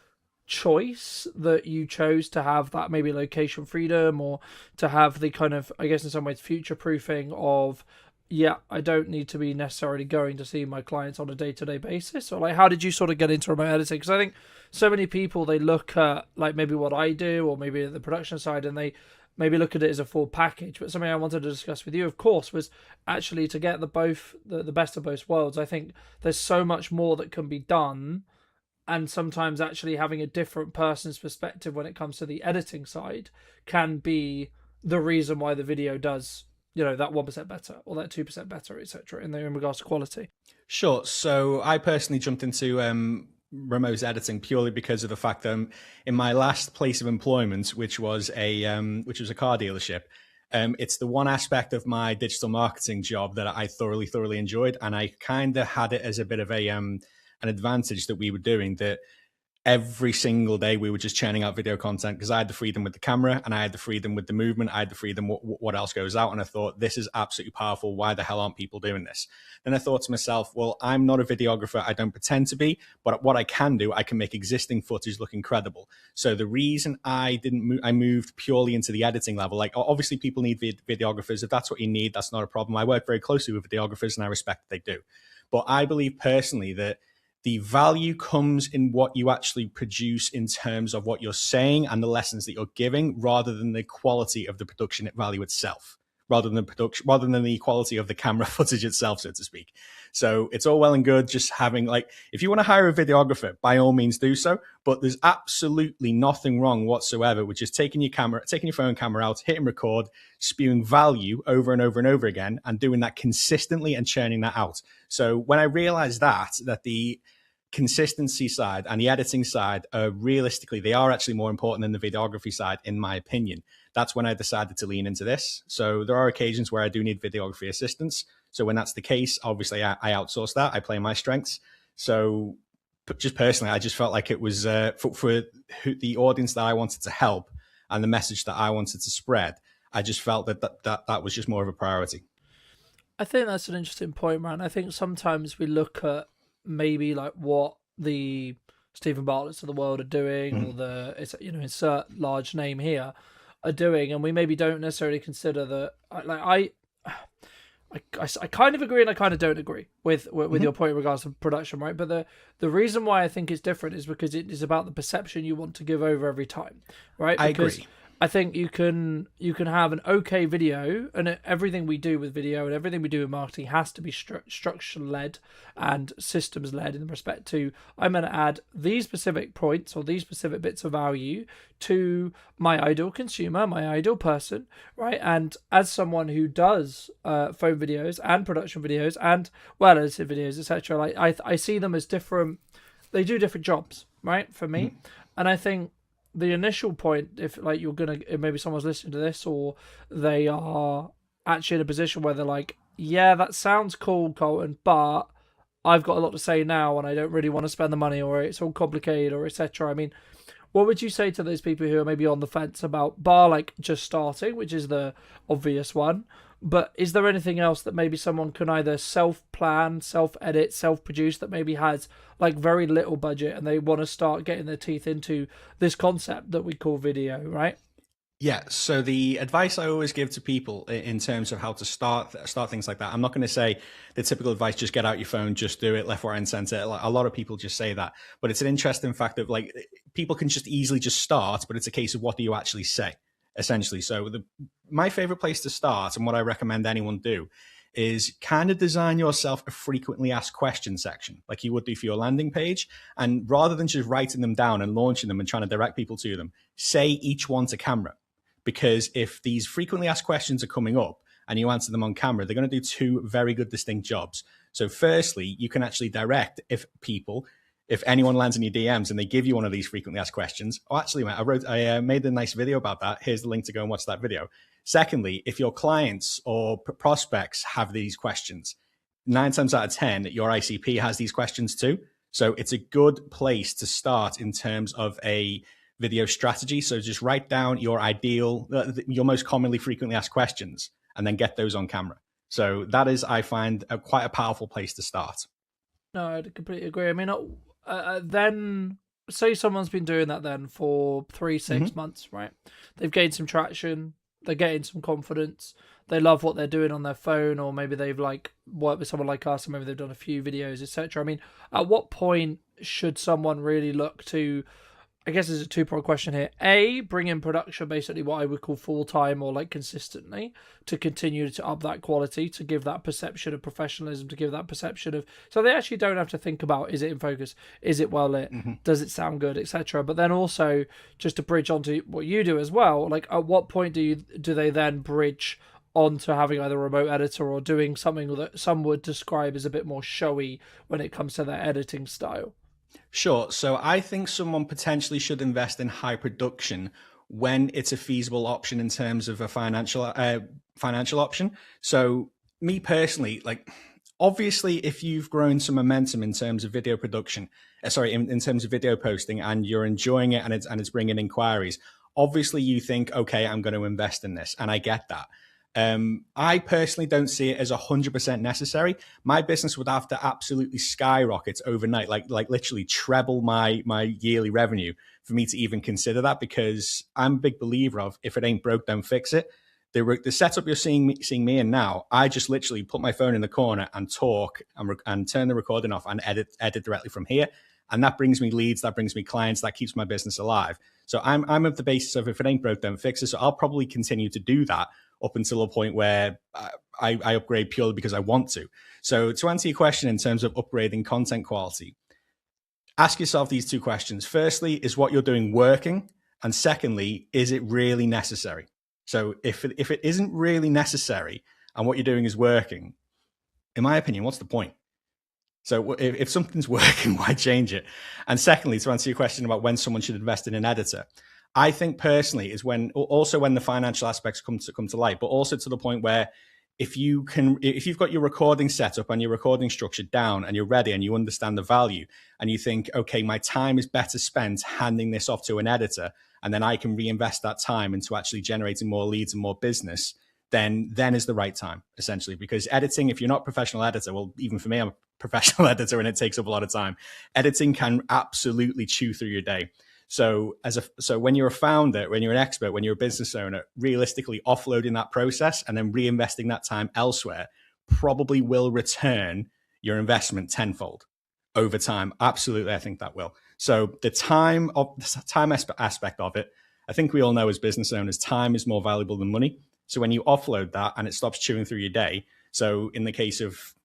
choice that you chose to have that maybe location freedom, or to have the kind of, I guess in some ways, future proofing of, yeah, I don't need to be necessarily going to see my clients on a day-to-day basis? Or like, how did you sort of get into remote editing? Because I think so many people, they look at like maybe what I do, or maybe the production side, and they maybe look at it as a full package. But something I wanted to discuss with you, of course, was actually to get the best of both worlds. I think there's so much more that can be done, and sometimes actually having a different person's perspective when it comes to the editing side can be the reason why the video does, that 1% better or that 2% better, etc. in regards to quality. Sure. So I personally jumped into remote editing purely because of the fact that in my last place of employment, which was a car dealership, it's the one aspect of my digital marketing job that I thoroughly enjoyed, and I kind of had it as a bit of an advantage that we were doing that. Every single day we were just churning out video content because I had the freedom with the camera, and I had the freedom with the movement. I had the freedom what else goes out. And I thought, this is absolutely powerful. Why the hell aren't people doing this? Then I thought to myself, well, I'm not a videographer. I don't pretend to be, but what I can do, I can make existing footage look incredible. So the reason I moved purely into the editing level, like obviously people need videographers. If that's what you need, that's not a problem. I work very closely with videographers and I respect that they do. But I believe personally that the value comes in what you actually produce in terms of what you're saying and the lessons that you're giving, rather than the quality of the production value itself, rather than the quality of the camera footage itself, so to speak. So it's all well and good just having, like, if you want to hire a videographer, by all means do so, but there's absolutely nothing wrong whatsoever with just taking your phone camera out, hitting record, spewing value over and over and over again, and doing that consistently and churning that out. So when I realized that the consistency side and the editing side realistically, they are actually more important than the videography side, in my opinion. That's when I decided to lean into this. So there are occasions where I do need videography assistance. So when that's the case, obviously I outsource that. I play my strengths. So just personally, I just felt like it was for the audience that I wanted to help and the message that I wanted to spread. I just felt that was just more of a priority. I think that's an interesting point, man. I think sometimes we look at maybe like what the Stephen Bartlett's of the world are doing, or the insert large name here are doing, and we maybe don't necessarily consider that. I kind of agree and I kind of don't agree with your point in regards to production, right? But the reason why I think it's different is because it is about the perception you want to give over every time, right? Because I agree. I think you can have an okay video, and everything we do with video and everything we do in marketing has to be structure led and systems led in respect to, I'm going to add these specific points or these specific bits of value to my ideal consumer, my ideal person, right? And as someone who does phone videos and production videos and edited videos, etc., like I see them as different. They do different jobs, right? For me, and I think the initial point, if like you're gonna, maybe someone's listening to this or they are actually in a position where they're like, yeah, that sounds cool, Colton, but I've got a lot to say now and I don't really want to spend the money, or it's all complicated, or etc. I mean, what would you say to those people who are maybe on the fence about bar like just starting, which is the obvious one? But is there anything else that maybe someone can either self-plan, self-edit, self-produce that maybe has like very little budget and they want to start getting their teeth into this concept that we call video, right? Yeah, so the advice I always give to people in terms of how to start things like that, I'm not going to say the typical advice, just get out your phone, just do it left, right, and center. Like, a lot of people just say that, but it's an interesting fact of like people can just easily just start, but it's a case of what do you actually say, essentially. So my favorite place to start, and what I recommend anyone do, is kind of design yourself a frequently asked questions section like you would do for your landing page. And rather than just writing them down and launching them and trying to direct people to them, say each one to camera. Because if these frequently asked questions are coming up and you answer them on camera, they're going to do two very good distinct jobs. So firstly, you can actually direct if anyone lands in your DMs and they give you one of these frequently asked questions. Oh, actually, mate, I made a nice video about that. Here's the link to go and watch that video. Secondly, if your clients or prospects have these questions, 9 times out of 10, your ICP has these questions too. So it's a good place to start in terms of a video strategy. So just write down your your most commonly frequently asked questions, and then get those on camera. So that is, I find, quite a powerful place to start. No, I completely agree. I mean, then say someone's been doing that then for 3-6 months, right? They've gained some traction, they're getting some confidence, they love what they're doing on their phone, or maybe they've like worked with someone like us, and maybe they've done a few videos, etc. I mean, at what point should someone really look to, I guess there's a two-part question here. A, bring in production, basically what I would call full-time or like consistently, to continue to up that quality, to give that perception of professionalism, to give that perception of, so they actually don't have to think about, is it in focus, is it well lit, does it sound good, etc. But then also, just to bridge onto what you do as well, like at what point do they then bridge onto having either a remote editor or doing something that some would describe as a bit more showy when it comes to their editing style? Sure. So I think someone potentially should invest in high production when it's a feasible option in terms of a financial option. So me personally, like obviously, if you've grown some momentum in terms of video production, in terms of video posting, and you're enjoying it and it's bringing inquiries, obviously you think, okay, I'm going to invest in this, and I get that. I personally don't see it as 100% necessary. My business would have to absolutely skyrocket overnight, like literally treble my yearly revenue for me to even consider that, because I'm a big believer of if it ain't broke, don't fix it. The setup you're seeing me in now, I just literally put my phone in the corner and talk and turn the recording off and edit directly from here. And that brings me leads, that brings me clients, that keeps my business alive. So I'm of the basis of if it ain't broke, don't fix it. So I'll probably continue to do that up until a point where I upgrade purely because I want to. So to answer your question in terms of upgrading content quality, ask yourself these two questions. Firstly, is what you're doing working? And secondly, is it really necessary? So if it isn't really necessary and what you're doing is working, in my opinion, what's the point? So if something's working, why change it? And secondly, to answer your question about when someone should invest in an editor, I think personally is when the financial aspects come to light, but also to the point where if you've got your recording set up and your recording structure down and you're ready and you understand the value and you think, okay, my time is better spent handing this off to an editor, and then I can reinvest that time into actually generating more leads and more business, then is the right time, essentially. Because editing, if you're not a professional editor, well, even for me, I'm a professional editor and it takes up a lot of time. Editing can absolutely chew through your day. So when you're a founder, when you're an expert, when you're a business owner, realistically offloading that process and then reinvesting that time elsewhere probably will return your investment tenfold over time. Absolutely, I think that will. So the time aspect of it, I think we all know as business owners, time is more valuable than money. So when you offload that and it stops chewing through your day, so in the case of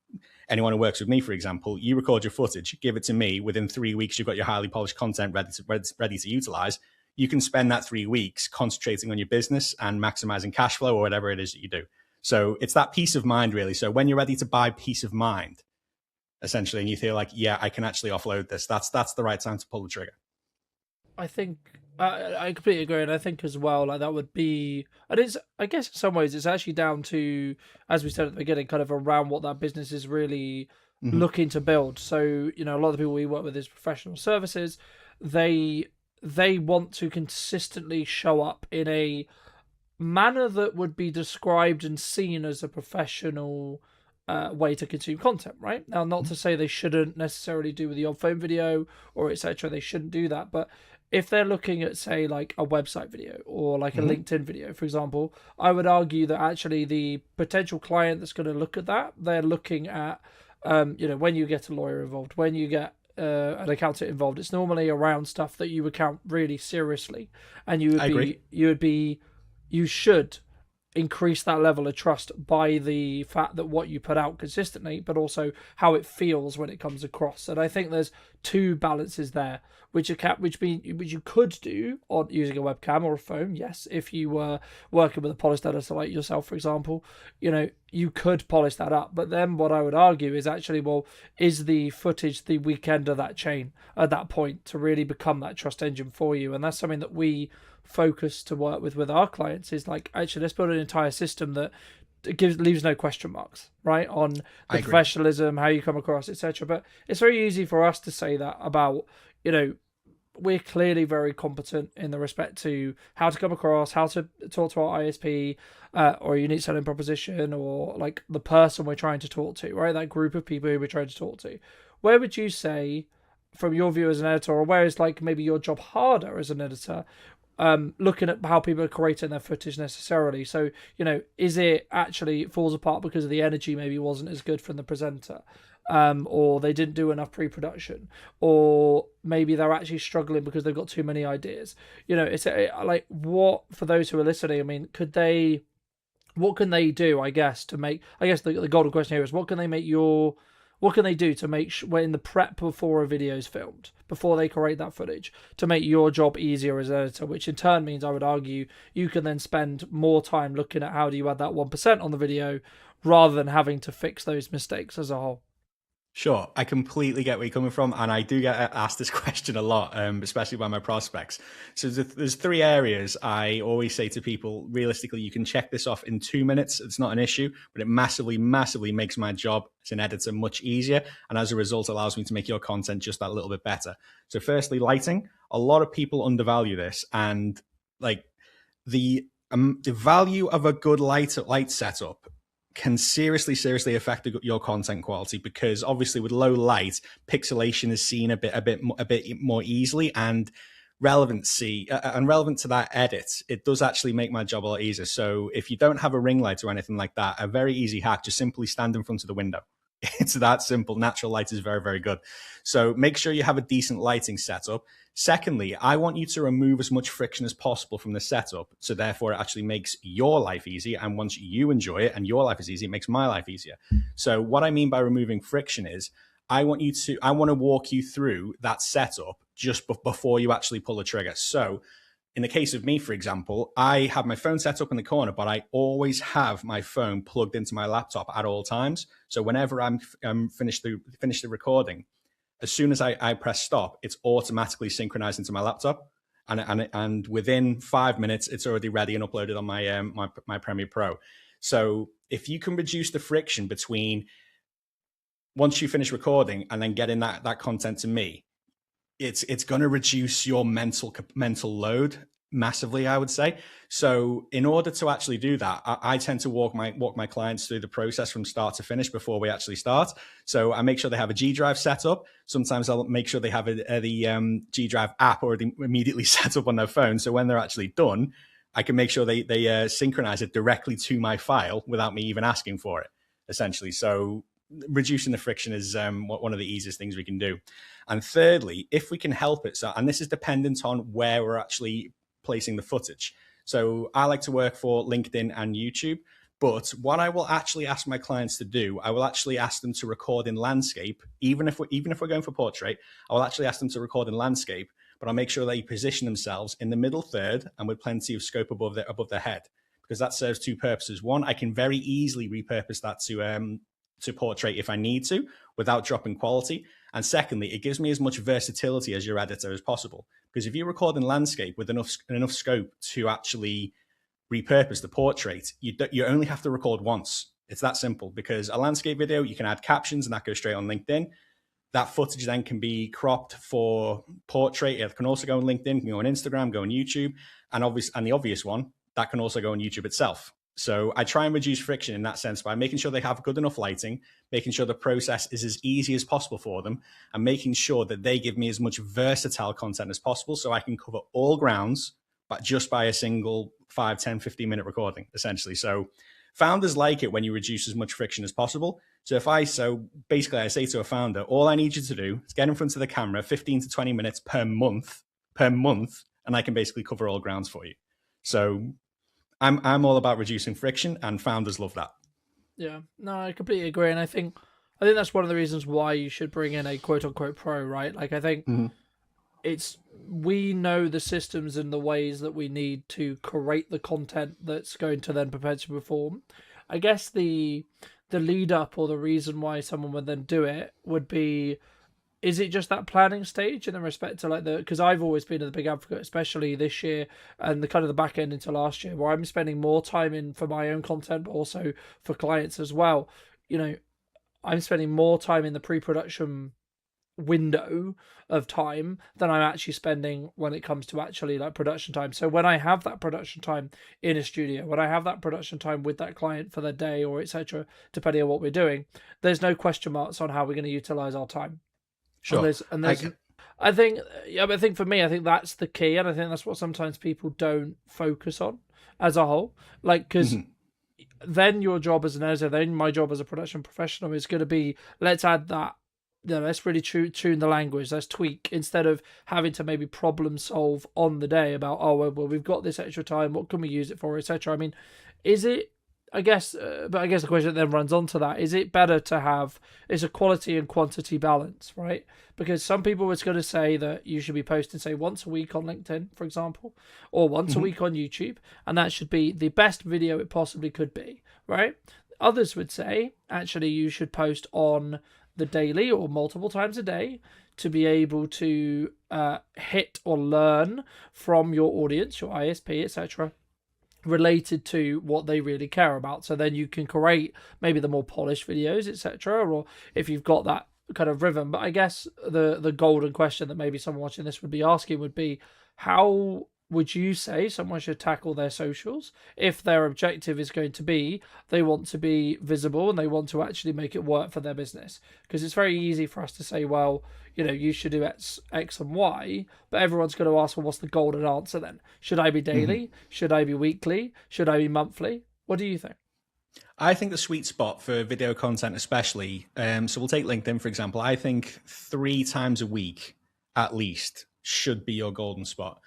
anyone who works with me, for example, you record your footage, give it to me. Within 3 weeks, you've got your highly polished content ready to utilize. You can spend that 3 weeks concentrating on your business and maximizing cash flow or whatever it is that you do. So it's that peace of mind, really. So when you're ready to buy peace of mind, essentially, and you feel like, yeah, I can actually offload this, that's the right time to pull the trigger. I think I completely agree, and I think as well, like that would be, and it's, I guess in some ways, it's actually down to, as we said at the beginning, kind of around what that business is really Hmm. looking to build. So, a lot of the people we work with is professional services. They they want to consistently show up in a manner that would be described and seen as a professional way to consume content, right? Now, not to say they shouldn't necessarily do with the odd phone video or etc. They shouldn't do that, but if they're looking at, say, like a website video or like a Hmm. LinkedIn video, for example, I would argue that actually the potential client that's going to look at that, they're looking at, when you get a lawyer involved, when you get an accountant involved, it's normally around stuff that you would count really seriously, and I agree. you should increase that level of trust by the fact that what you put out consistently, but also how it feels when it comes across. And I think there's two balances there, which you could do on using a webcam or a phone. Yes, if you were working with a polished editor like yourself, for example, you could polish that up. But then what I would argue is actually, well, is the footage the weak end of that chain at that point to really become that trust engine for you? And that's something that we focus to work with our clients, is like, actually, let's build an entire system that leaves no question marks, right, on I the agree. professionalism, how you come across, etc. But it's very easy for us to say that about, we're clearly very competent in the respect to how to come across, how to talk to our ISP, or unique selling proposition, or like the person we're trying to talk to, right? That group of people who we're trying to talk to. Where would you say, from your view as an editor, or where is like maybe your job harder as an editor, looking at how people are creating their footage necessarily? So, is it actually it falls apart because the energy maybe wasn't as good from the presenter, or they didn't do enough pre-production, or maybe they're actually struggling because they've got too many ideas? It's like, what, for those who are listening, I mean, what can they do, I guess, to make, I guess the golden question here is, what can they do to make when in the prep before a video is filmed, before they create that footage, to make your job easier as an editor, which in turn means, I would argue, you can then spend more time looking at how do you add that 1% on the video, rather than having to fix those mistakes as a whole. Sure, I completely get where you're coming from, and I do get asked this question a lot, especially by my prospects. So there's three areas I always say to people. Realistically, you can check this off in 2 minutes. It's not an issue, but it massively, massively makes my job as an editor much easier, and as a result, allows me to make your content just that little bit better. So, firstly, lighting. A lot of people undervalue this, and like the value of a good light setup can seriously affect your content quality, because obviously with low light, pixelation is seen a bit more easily, and relevant to that edit, it does actually make my job a lot easier. So if you don't have a ring light or anything like that, a very easy hack: just simply stand in front of the window. It's that simple. Natural light is very, very good. So make sure you have a decent lighting setup. Secondly, I want you to remove as much friction as possible from the setup. So therefore, it actually makes your life easier. And once you enjoy it and your life is easy, it makes my life easier. So what I mean by removing friction is, I want to walk you through that setup just before you actually pull the trigger. So in the case of me, for example, I have my phone set up in the corner, but I always have my phone plugged into my laptop at all times. So whenever I'm finished the recording, as soon as I press stop, it's automatically synchronized into my laptop, and within 5 minutes, it's already ready and uploaded on my Premiere Pro. So if you can reduce the friction between once you finish recording and then getting that content to me, it's going to reduce your mental load massively, I would say. So in order to actually do that, I tend to walk my clients through the process from start to finish before we actually start. So I make sure they have a G Drive set up. Sometimes I'll make sure they have the G Drive app already immediately set up on their phone. So when they're actually done, I can make sure they synchronize it directly to my file without me even asking for it, essentially. So reducing the friction is one of the easiest things we can do. And thirdly, if we can help it, and this is dependent on where we're actually placing the footage. So I like to work for LinkedIn and YouTube, but what I will actually ask my clients to do, I will actually ask them to record in landscape. Even if we're going for portrait, I will actually ask them to record in landscape, but I'll make sure they position themselves in the middle third and with plenty of scope above their head, because that serves two purposes. One, I can very easily repurpose that to portrait if I need to, without dropping quality. And secondly, it gives me as much versatility as your editor as possible. Because if you record in landscape with enough scope to actually repurpose the portrait, you only have to record once. It's that simple. Because a landscape video, you can add captions and that goes straight on LinkedIn. That footage then can be cropped for portrait. It can also go on LinkedIn, can go on Instagram, go on YouTube, and the obvious one, that can also go on YouTube itself. So I try and reduce friction in that sense by making sure they have good enough lighting, making sure the process is as easy as possible for them, and making sure that they give me as much versatile content as possible so I can cover all grounds, but just by a single 5, 10, 15-minute recording, essentially. So founders like it when you reduce as much friction as possible. So basically I say to a founder, all I need you to do is get in front of the camera 15 to 20 minutes per month, and I can basically cover all grounds for you. So I'm all about reducing friction, and founders love that. Yeah, no, I completely agree, and I think that's one of the reasons why you should bring in a quote unquote pro, right? Like I think we know the systems and the ways that we need to create the content that's going to then perpetually perform. I guess the lead up or the reason why someone would then do it would be, is it just that planning stage in the respect to like because I've always been a big advocate, especially this year and the kind of the back end into last year, where I'm spending more time in for my own content, but also for clients as well. You know, I'm spending more time in the pre-production window of time than I'm actually spending when it comes to actually like production time. So when I have that production time in a studio, when I have that production time with that client for the day or etc., depending on what we're doing, there's no question marks on how we're going to utilize our time. Sure. I think for me, I think that's the key, and I think that's what sometimes people don't focus on as a whole. Like, because then your job as an editor, then my job as a production professional is going to be, let's add that. Let's really tune the language. Let's tweak instead of having to maybe problem solve on the day about, oh well, we've got this extra time. What can we use it for, etc. I mean, is it? I guess the question then runs on to that: is it better to have a quality and quantity balance, right? Because some people are going to say that you should be posting, say, once a week on LinkedIn, for example, or once a week on YouTube, and that should be the best video it possibly could be, right? Others would say, actually, you should post on the daily or multiple times a day to be able to hit or learn from your audience, your ISP, etc., related to what they really care about. So then you can create maybe the more polished videos, etc., or if you've got that kind of rhythm. But I guess the golden question that maybe someone watching this would be asking would be, how would you say someone should tackle their socials if their objective is going to be they want to be visible and they want to actually make it work for their business? Because it's very easy for us to say, well, you should do X and Y, but everyone's going to ask, well, what's the golden answer then? Should I be daily? Should I be weekly? Should I be monthly? What do you think? I think the sweet spot for video content especially, so we'll take LinkedIn for example, I think 3 times a week at least should be your golden spot.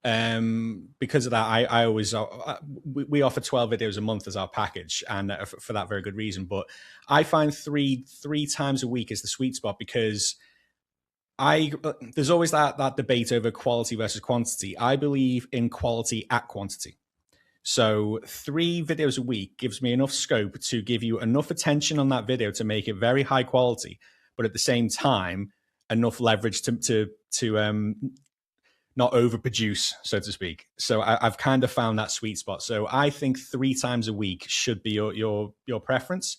Because of that, I always we offer 12 videos a month as our package, and for that very good reason. But I find three times a week is the sweet spot, because there's always that debate over quality versus quantity. I believe in quality at quantity. So 3 videos a week gives me enough scope to give you enough attention on that video to make it very high quality, but at the same time enough leverage to not overproduce, so to speak. So I've kind of found that sweet spot. So I think 3 times a week should be your preference.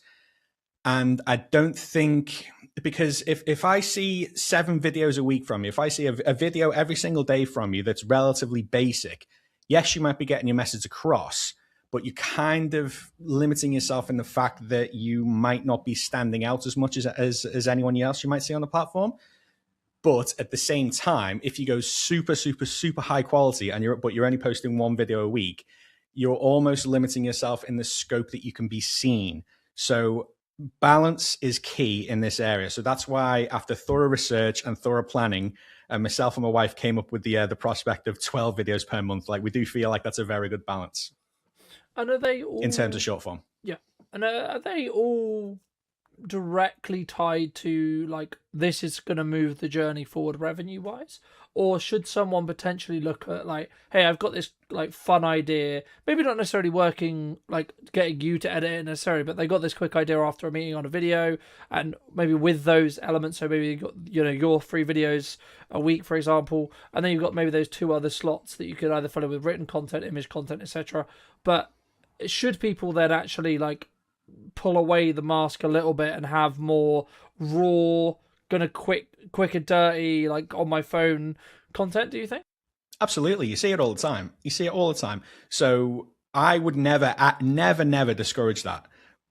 And I don't think, because if I see 7 videos a week from you, if I see a video every single day from you that's relatively basic, yes, you might be getting your message across, but you're kind of limiting yourself in the fact that you might not be standing out as much as anyone else you might see on the platform. But at the same time, if you go super, super, super high quality but you're only posting 1 video a week, you're almost limiting yourself in the scope that you can be seen. So balance is key in this area. So that's why, after thorough research and thorough planning, myself and my wife came up with the prospect of 12 videos per month. Like, we do feel like that's a very good balance. And are they all, in terms of short form? Yeah. And are they all directly tied to like this is going to move the journey forward revenue wise, or should someone potentially look at like, hey, I've got this like fun idea, maybe not necessarily working like getting you to edit it necessarily, but they got this quick idea after a meeting on a video, and maybe with those elements, so maybe you got, you know, your 3 videos a week, for example, and then you've got maybe those 2 other slots that you could either fill in with written content, image content, etc. But should people then actually like pull away the mask a little bit and have more raw, gonna quick and dirty, like on my phone content, do you think? Absolutely. You see it all the time. You see it all the time. So I would never discourage that.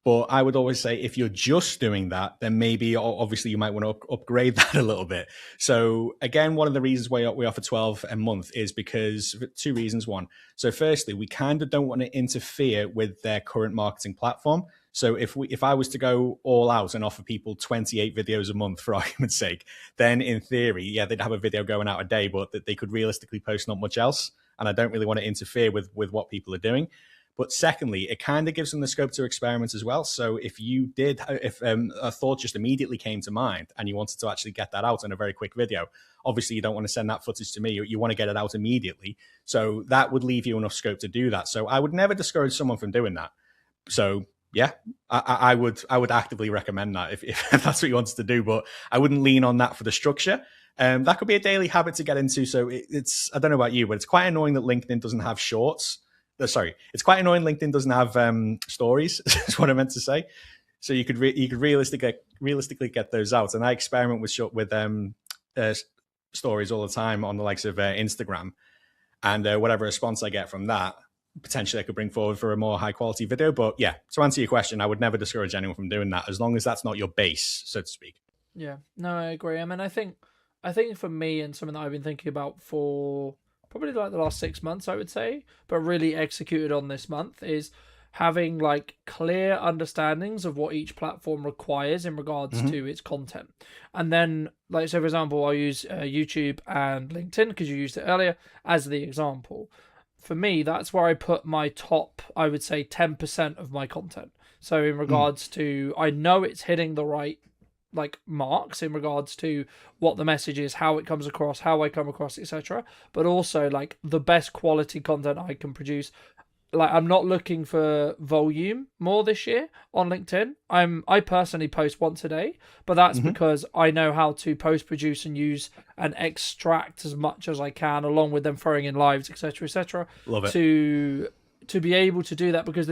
But I would always say if you're just doing that, then maybe obviously you might want to upgrade that a little bit. So again, one of the reasons why we offer 12 a month is because 2 reasons. One, so firstly, we kind of don't want to interfere with their current marketing platform. So if I was to go all out and offer people 28 videos a month for argument's sake, then in theory, yeah, they'd have a video going out a day, but that they could realistically post not much else. And I don't really want to interfere with what people are doing. But secondly, it kind of gives them the scope to experiment as well. So if a thought just immediately came to mind and you wanted to actually get that out in a very quick video, obviously you don't want to send that footage to me. You want to get it out immediately. So that would leave you enough scope to do that. So I would never discourage someone from doing that. So yeah, I would actively recommend that if that's what you wanted to do, but I wouldn't lean on that for the structure. That could be a daily habit to get into. So it's, I don't know about you, but it's quite annoying that LinkedIn doesn't have shorts. Sorry, it's quite annoying LinkedIn doesn't have stories, is what I meant to say. So you could realistically get those out. And I experiment with stories all the time on the likes of Instagram, and whatever response I get from that, potentially I could bring forward for a more high quality video. But yeah, to answer your question, I would never discourage anyone from doing that as long as that's not your base, so to speak. Yeah, no, I agree. I mean, I think for me, and something that I've been thinking about for probably like the last 6 months, I would say, but really executed on this month, is having like clear understandings of what each platform requires in regards to its content. And then, like, so for example, I'll use YouTube and LinkedIn, because you used it earlier, as the example. For me, that's where I put my top, I would say, 10% of my content. So in regards to, I know it's hitting the right like marks in regards to what the message is, how it comes across, how I come across, etc. But also like the best quality content I can produce. Like, I'm not looking for volume more this year on LinkedIn. I personally post once a day, but that's because I know how to post produce and use and extract as much as I can, along with them throwing in lives, etc., Love it. to be able to do that, because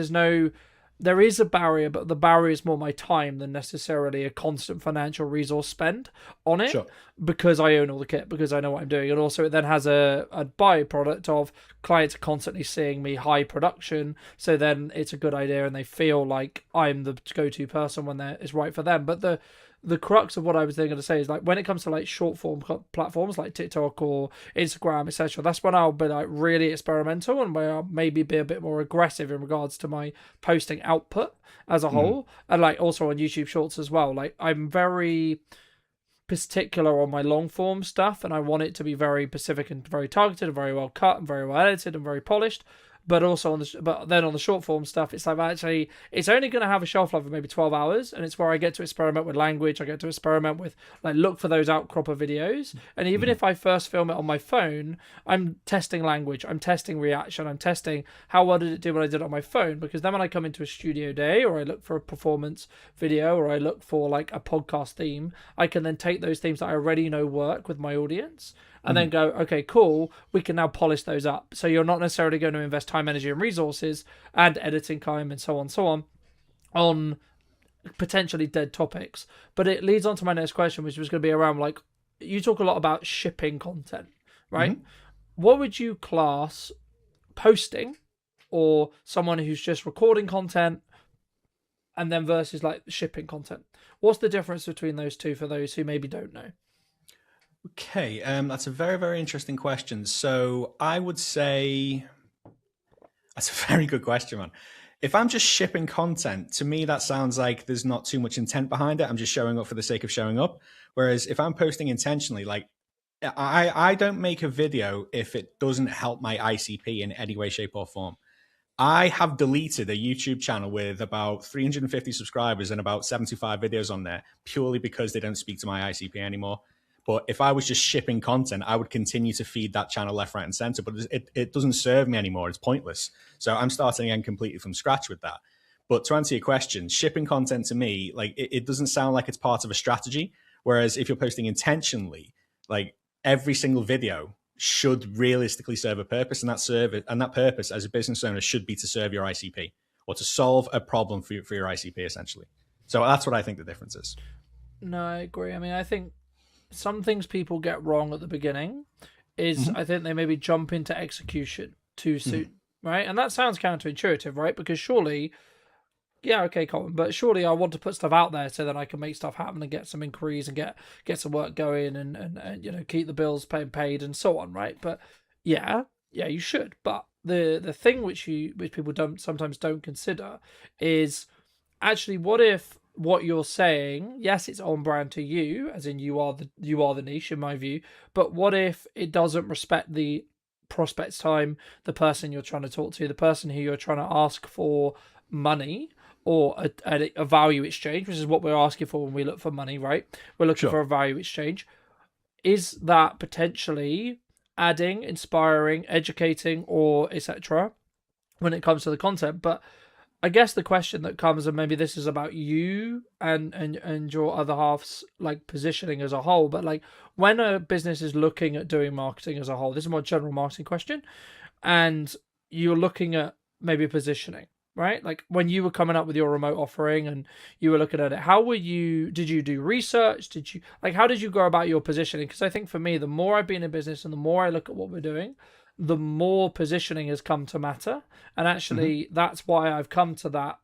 there is a barrier, but the barrier is more my time than necessarily a constant financial resource spend on it. Sure. Because I own all the kit, because I know what I'm doing. And also it then has a byproduct of clients constantly seeing me high production. So then it's a good idea and they feel like I'm the go-to person when it's right for them. But the crux of what I was going to say is, like, when it comes to like short form platforms like TikTok or Instagram, etc., that's when I'll be like really experimental and where I'll maybe be a bit more aggressive in regards to my posting output as a whole. And like also on YouTube Shorts as well. Like, I'm very particular on my long form stuff, and I want it to be very specific and very targeted and very well cut and very well edited and very polished. But also but then on the short form stuff, it's like, actually it's only going to have a shelf life of maybe 12 hours, and it's where I get to experiment with language. I get to experiment with, like, look for those outcropper videos. And even if I first film it on my phone, I'm testing language, I'm testing reaction, I'm testing how well did it do when I did it on my phone, because then when I come into a studio day, or I look for a performance video, or I look for like a podcast theme, I can then take those themes that I already know work with my audience and then go, okay, cool, we can now polish those up. So you're not necessarily going to invest time, energy, and resources and editing time and so on potentially dead topics. But it leads on to my next question, which was going to be around, like, you talk a lot about shipping content, right? What would you class posting, or someone who's just recording content, and then versus like shipping content? What's the difference between those two for those who maybe don't know? Okay, that's a very, very interesting question. So I would say that's a very good question, man. If I'm just shipping content, to me, that sounds like there's not too much intent behind it. I'm just showing up for the sake of showing up. Whereas if I'm posting intentionally, like, I don't make a video if it doesn't help my ICP in any way, shape, or form. I have deleted a YouTube channel with about 350 subscribers and about 75 videos on there purely because they don't speak to my ICP anymore. But if I was just shipping content, I would continue to feed that channel left, right, and center. But it doesn't serve me anymore. It's pointless. So I'm starting again completely from scratch with that. But to answer your question, shipping content to me, like it doesn't sound like it's part of a strategy. Whereas if you're posting intentionally, like every single video should realistically serve a purpose, and that purpose as a business owner should be to serve your ICP or to solve a problem for your ICP essentially. So that's what I think the difference is. No, I agree. I mean, I think some things people get wrong at the beginning is I think they maybe jump into execution too soon, right? And that sounds counterintuitive, right? Because surely, yeah, okay, Colin, but surely I want to put stuff out there so that I can make stuff happen and get some inquiries and get some work going and you know, keep the bills paid and so on, right? But yeah, you should. But the thing which people sometimes don't consider is actually what if what you're saying, yes, it's on brand to you, as in you are the niche in my view, but what if it doesn't respect the prospect's time, the person you're trying to talk to, the person who you're trying to ask for money or a value exchange, which is what we're asking for when we look for money, right? We're looking for a value exchange. Is that potentially adding, inspiring, educating, or etc. when it comes to the content? But I guess the question that comes, and maybe this is about you and your other half's like positioning as a whole, but like when a business is looking at doing marketing as a whole, this is a more general marketing question, and you're looking at maybe positioning, right? Like when you were coming up with your remote offering and you were looking at it, did you do research? How did you go about your positioning? Because I think for me, the more I've been in business and the more I look at what we're doing, the more positioning has come to matter. And actually, that's why I've come to that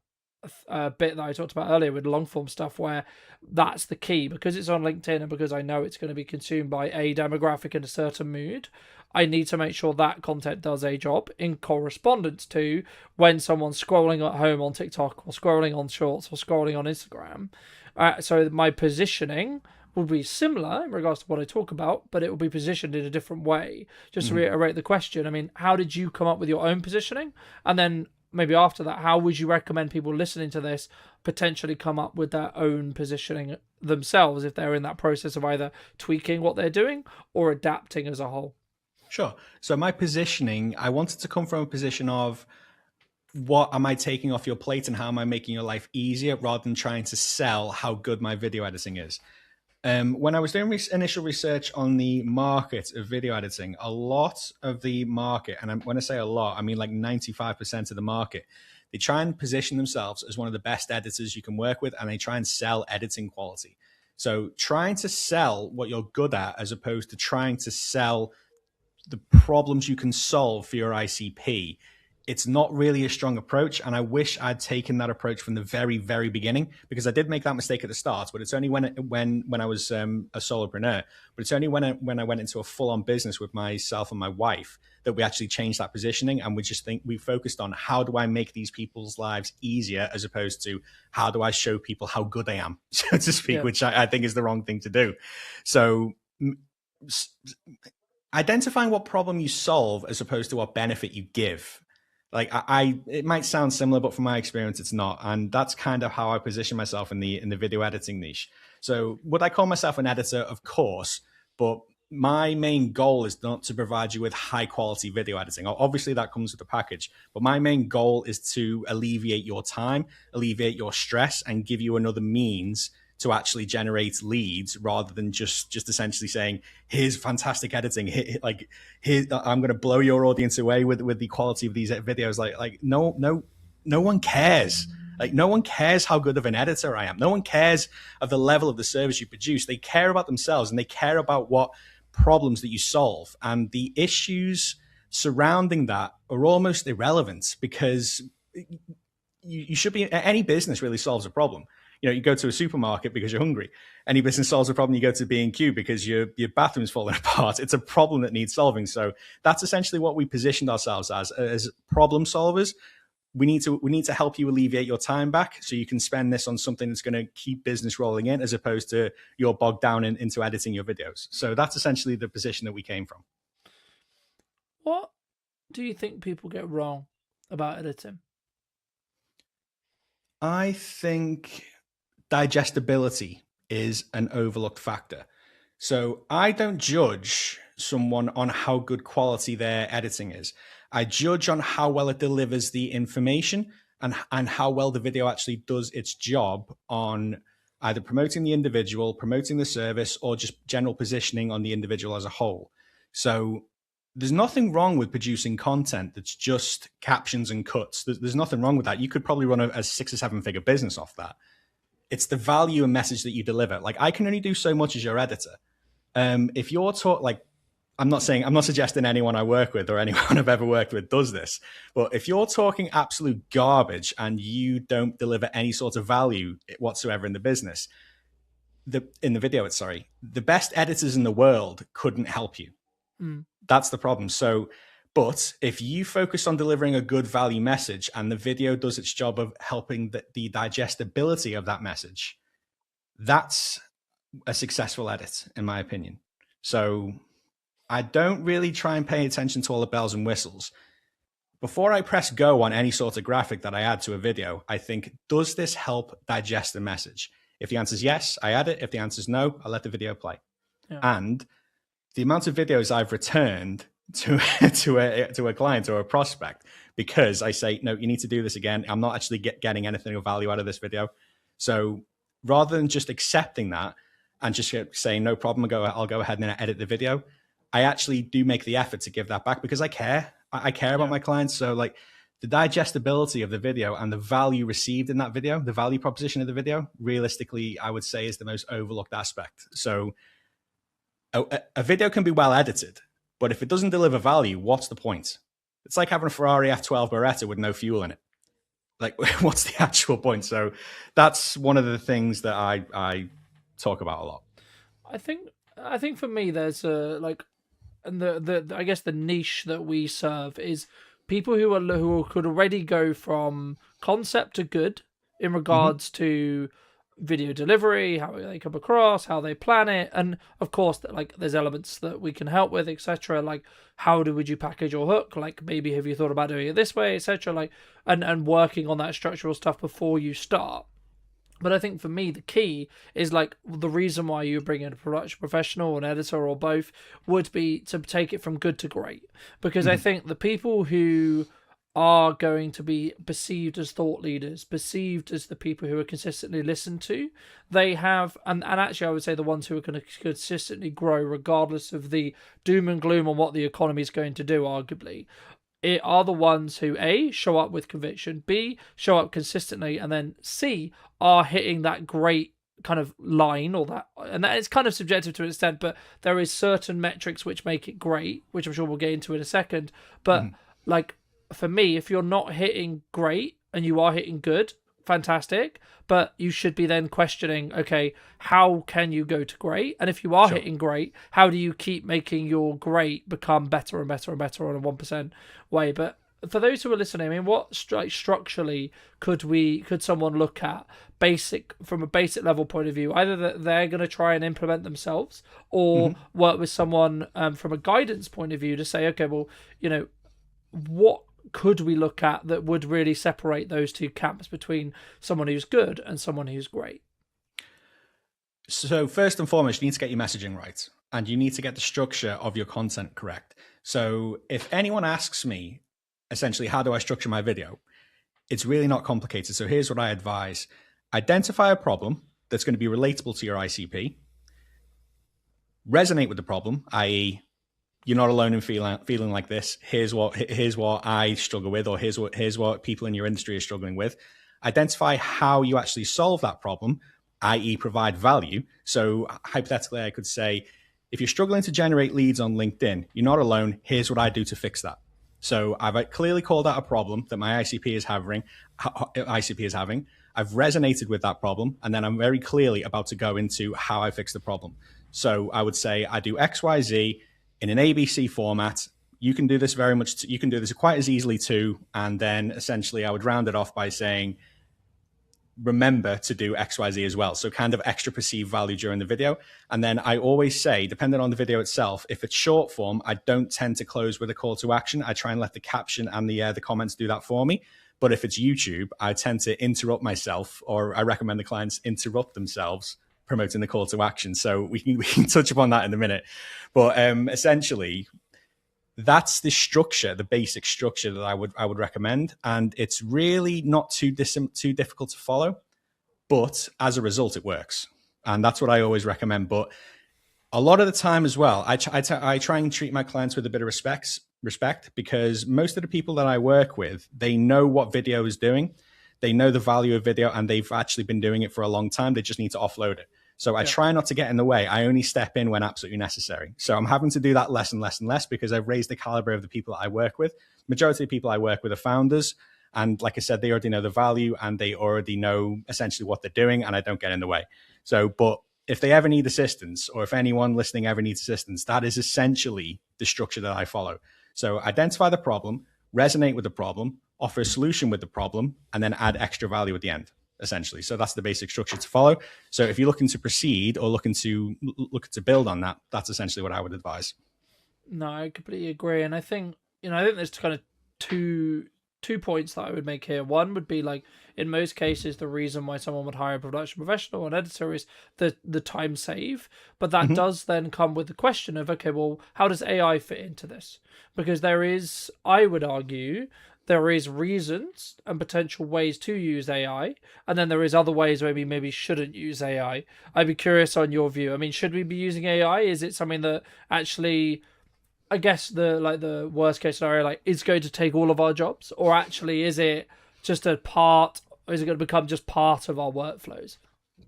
bit that I talked about earlier with long form stuff, where that's the key, because it's on LinkedIn and because I know it's going to be consumed by a demographic in a certain mood. I need to make sure that content does a job in correspondence to when someone's scrolling at home on TikTok or scrolling on Shorts or scrolling on Instagram. So my positioning will be similar in regards to what I talk about, but it will be positioned in a different way. Just to reiterate the question, I mean, how did you come up with your own positioning? And then maybe after that, how would you recommend people listening to this potentially come up with their own positioning themselves if they're in that process of either tweaking what they're doing or adapting as a whole? Sure. So my positioning, I wanted to come from a position of what am I taking off your plate and how am I making your life easier, rather than trying to sell how good my video editing is. When I was doing initial research on the market of video editing, a lot of the market, and when I say a lot, I mean like 95% of the market, they try and position themselves as one of the best editors you can work with, and they try and sell editing quality. So trying to sell what you're good at as opposed to trying to sell the problems you can solve for your ICP, it's not really a strong approach. And I wish I'd taken that approach from the very, very beginning, because I did make that mistake at the start. But it's only when I was a solopreneur, but it's only when I went into a full-on business with myself and my wife that we actually changed that positioning. And we focused on how do I make these people's lives easier, as opposed to how do I show people how good I am, so to speak, which I think is the wrong thing to do. So identifying what problem you solve as opposed to what benefit you give. Like it might sound similar, but from my experience, it's not. And that's kind of how I position myself in the video editing niche. So would I call myself an editor? Of course, but my main goal is not to provide you with high quality video editing. Obviously that comes with the package, but my main goal is to alleviate your time, alleviate your stress, and give you another means to actually generate leads, rather than just essentially saying, here's fantastic editing. Here, I'm going to blow your audience away with the quality of these videos. No one cares. Like, no one cares how good of an editor I am. No one cares of the level of the service you produce. They care about themselves, and they care about what problems that you solve. And the issues surrounding that are almost irrelevant, because you should be, any business really solves a problem. You go to a supermarket because you're hungry. Any business solves a problem. You go to B&Q because your bathroom's falling apart. It's a problem that needs solving. So that's essentially what we positioned ourselves as problem solvers. We need to help you alleviate your time back, so you can spend this on something that's going to keep business rolling in, as opposed to you're bogged down into editing your videos. So that's essentially the position that we came from. What do you think people get wrong about editing? I think digestibility is an overlooked factor. So I don't judge someone on how good quality their editing is. I judge on how well it delivers the information and how well the video actually does its job on either promoting the individual, promoting the service, or just general positioning on the individual as a whole. So there's nothing wrong with producing content that's just captions and cuts. There's nothing wrong with that. You could probably run a 6 or 7 figure business off that. It's the value and message that you deliver. Like, I can only do so much as your editor. If you're I'm not suggesting anyone I work with or anyone I've ever worked with does this, but if you're talking absolute garbage and you don't deliver any sort of value whatsoever in the business, the best editors in the world couldn't help you. That's the problem. So, but if you focus on delivering a good value message and the video does its job of helping the digestibility of that message, that's a successful edit, in my opinion. So I don't really try and pay attention to all the bells and whistles. Before I press go on any sort of graphic that I add to a video, I think, does this help digest the message? If the answer is yes, I add it. If the answer is no, I let the video play. Yeah. And the amount of videos I've returned to a client or a prospect because I say, no, you need to do this again. I'm not actually getting anything of value out of this video. So rather than just accepting that and just saying, no problem, I'll go ahead and edit the video, I actually do make the effort to give that back because I care. I care about my clients. So like the digestibility of the video and the value received in that video, the value proposition of the video, realistically, I would say is the most overlooked aspect. So a video can be well edited, but if it doesn't deliver value, what's the point? It's like having a Ferrari F12 Beretta with no fuel in it. Like, what's the actual point? So that's one of the things that I talk about a lot. I think for me, there's and I guess the niche that we serve is people who could already go from concept to good in regards to video delivery, how they come across, how they plan it, and of course, like there's elements that we can help with, etc. Like would you package your hook? Like maybe have you thought about doing it this way, etc. Like and working on that structural stuff before you start. But I think for me, the key is like the reason why you bring in a production professional, an editor, or both would be to take it from good to great. Because I think the people who are going to be perceived as thought leaders, perceived as the people who are consistently listened to, they have, and actually I would say the ones who are going to consistently grow regardless of the doom and gloom on what the economy is going to do, arguably, it are the ones who A, show up with conviction, B, show up consistently, and then C, are hitting that great kind of line or that, and that is kind of subjective to an extent, but there is certain metrics which make it great, which I'm sure we'll get into in a second. But like for me, if you're not hitting great and you are hitting good, fantastic, but you should be then questioning, okay, how can you go to great? And if you are hitting great, how do you keep making your great become better and better and better on a 1% way? But for those who are listening, I mean, what structurally could someone look at from a basic level point of view, either that they're going to try and implement themselves or work with someone from a guidance point of view to say, okay, well, what could we look at that would really separate those two camps between someone who's good and someone who's great? So first and foremost, you need to get your messaging right and you need to get the structure of your content correct. So if anyone asks me, essentially, how do I structure my video? It's really not complicated. So here's what I advise. Identify a problem that's going to be relatable to your ICP. Resonate with the problem, i.e., you're not alone in feeling like this. Here's what I struggle with, or here's what people in your industry are struggling with. Identify how you actually solve that problem, i.e., provide value. So hypothetically, I could say, if you're struggling to generate leads on LinkedIn, you're not alone. Here's what I do to fix that. So I've clearly called out a problem that my ICP is having. I've resonated with that problem, and then I'm very clearly about to go into how I fix the problem. So I would say I do X, Y, Z in an ABC format. You can do this you can do this quite as easily too. And then essentially I would round it off by saying, remember to do XYZ as well. So kind of extra perceived value during the video. And then I always say, depending on the video itself, if it's short form, I don't tend to close with a call to action. I try and let the caption and the comments do that for me. But if it's YouTube, I tend to interrupt myself, or I recommend the clients interrupt themselves promoting the call to action. So we can touch upon that in a minute. But essentially, that's the structure, the basic structure that I would recommend, and it's really not too difficult to follow. But as a result, it works, and that's what I always recommend. But a lot of the time as well, I try and treat my clients with a bit of respect, because most of the people that I work with, they know what video is doing, they know the value of video, and they've actually been doing it for a long time. They just need to offload it. So I try not to get in the way. I only step in when absolutely necessary. So I'm having to do that less and less and less, because I've raised the caliber of the people that I work with. Majority of the people I work with are founders. And like I said, they already know the value and they already know essentially what they're doing, and I don't get in the way. So, but if they ever need assistance, or if anyone listening ever needs assistance, that is essentially the structure that I follow. So identify the problem, resonate with the problem, offer a solution with the problem, and then add extra value at the end, essentially. So that's the basic structure to follow. So if you're looking to proceed or looking to build on that, that's essentially what I would advise. No, I completely agree. And I think there's kind of two points that I would make here. One would be, like, in most cases, the reason why someone would hire a production professional or an editor is the time save. But that does then come with the question of, okay, well, how does AI fit into this? Because there is, I would argue, there is reasons and potential ways to use AI, and then there is other ways where we maybe shouldn't use AI. I'd be curious on your view. I mean, should we be using AI? Is it something that actually, I guess the worst case scenario, like, is going to take all of our jobs, or actually is it just a part, or is it going to become just part of our workflows?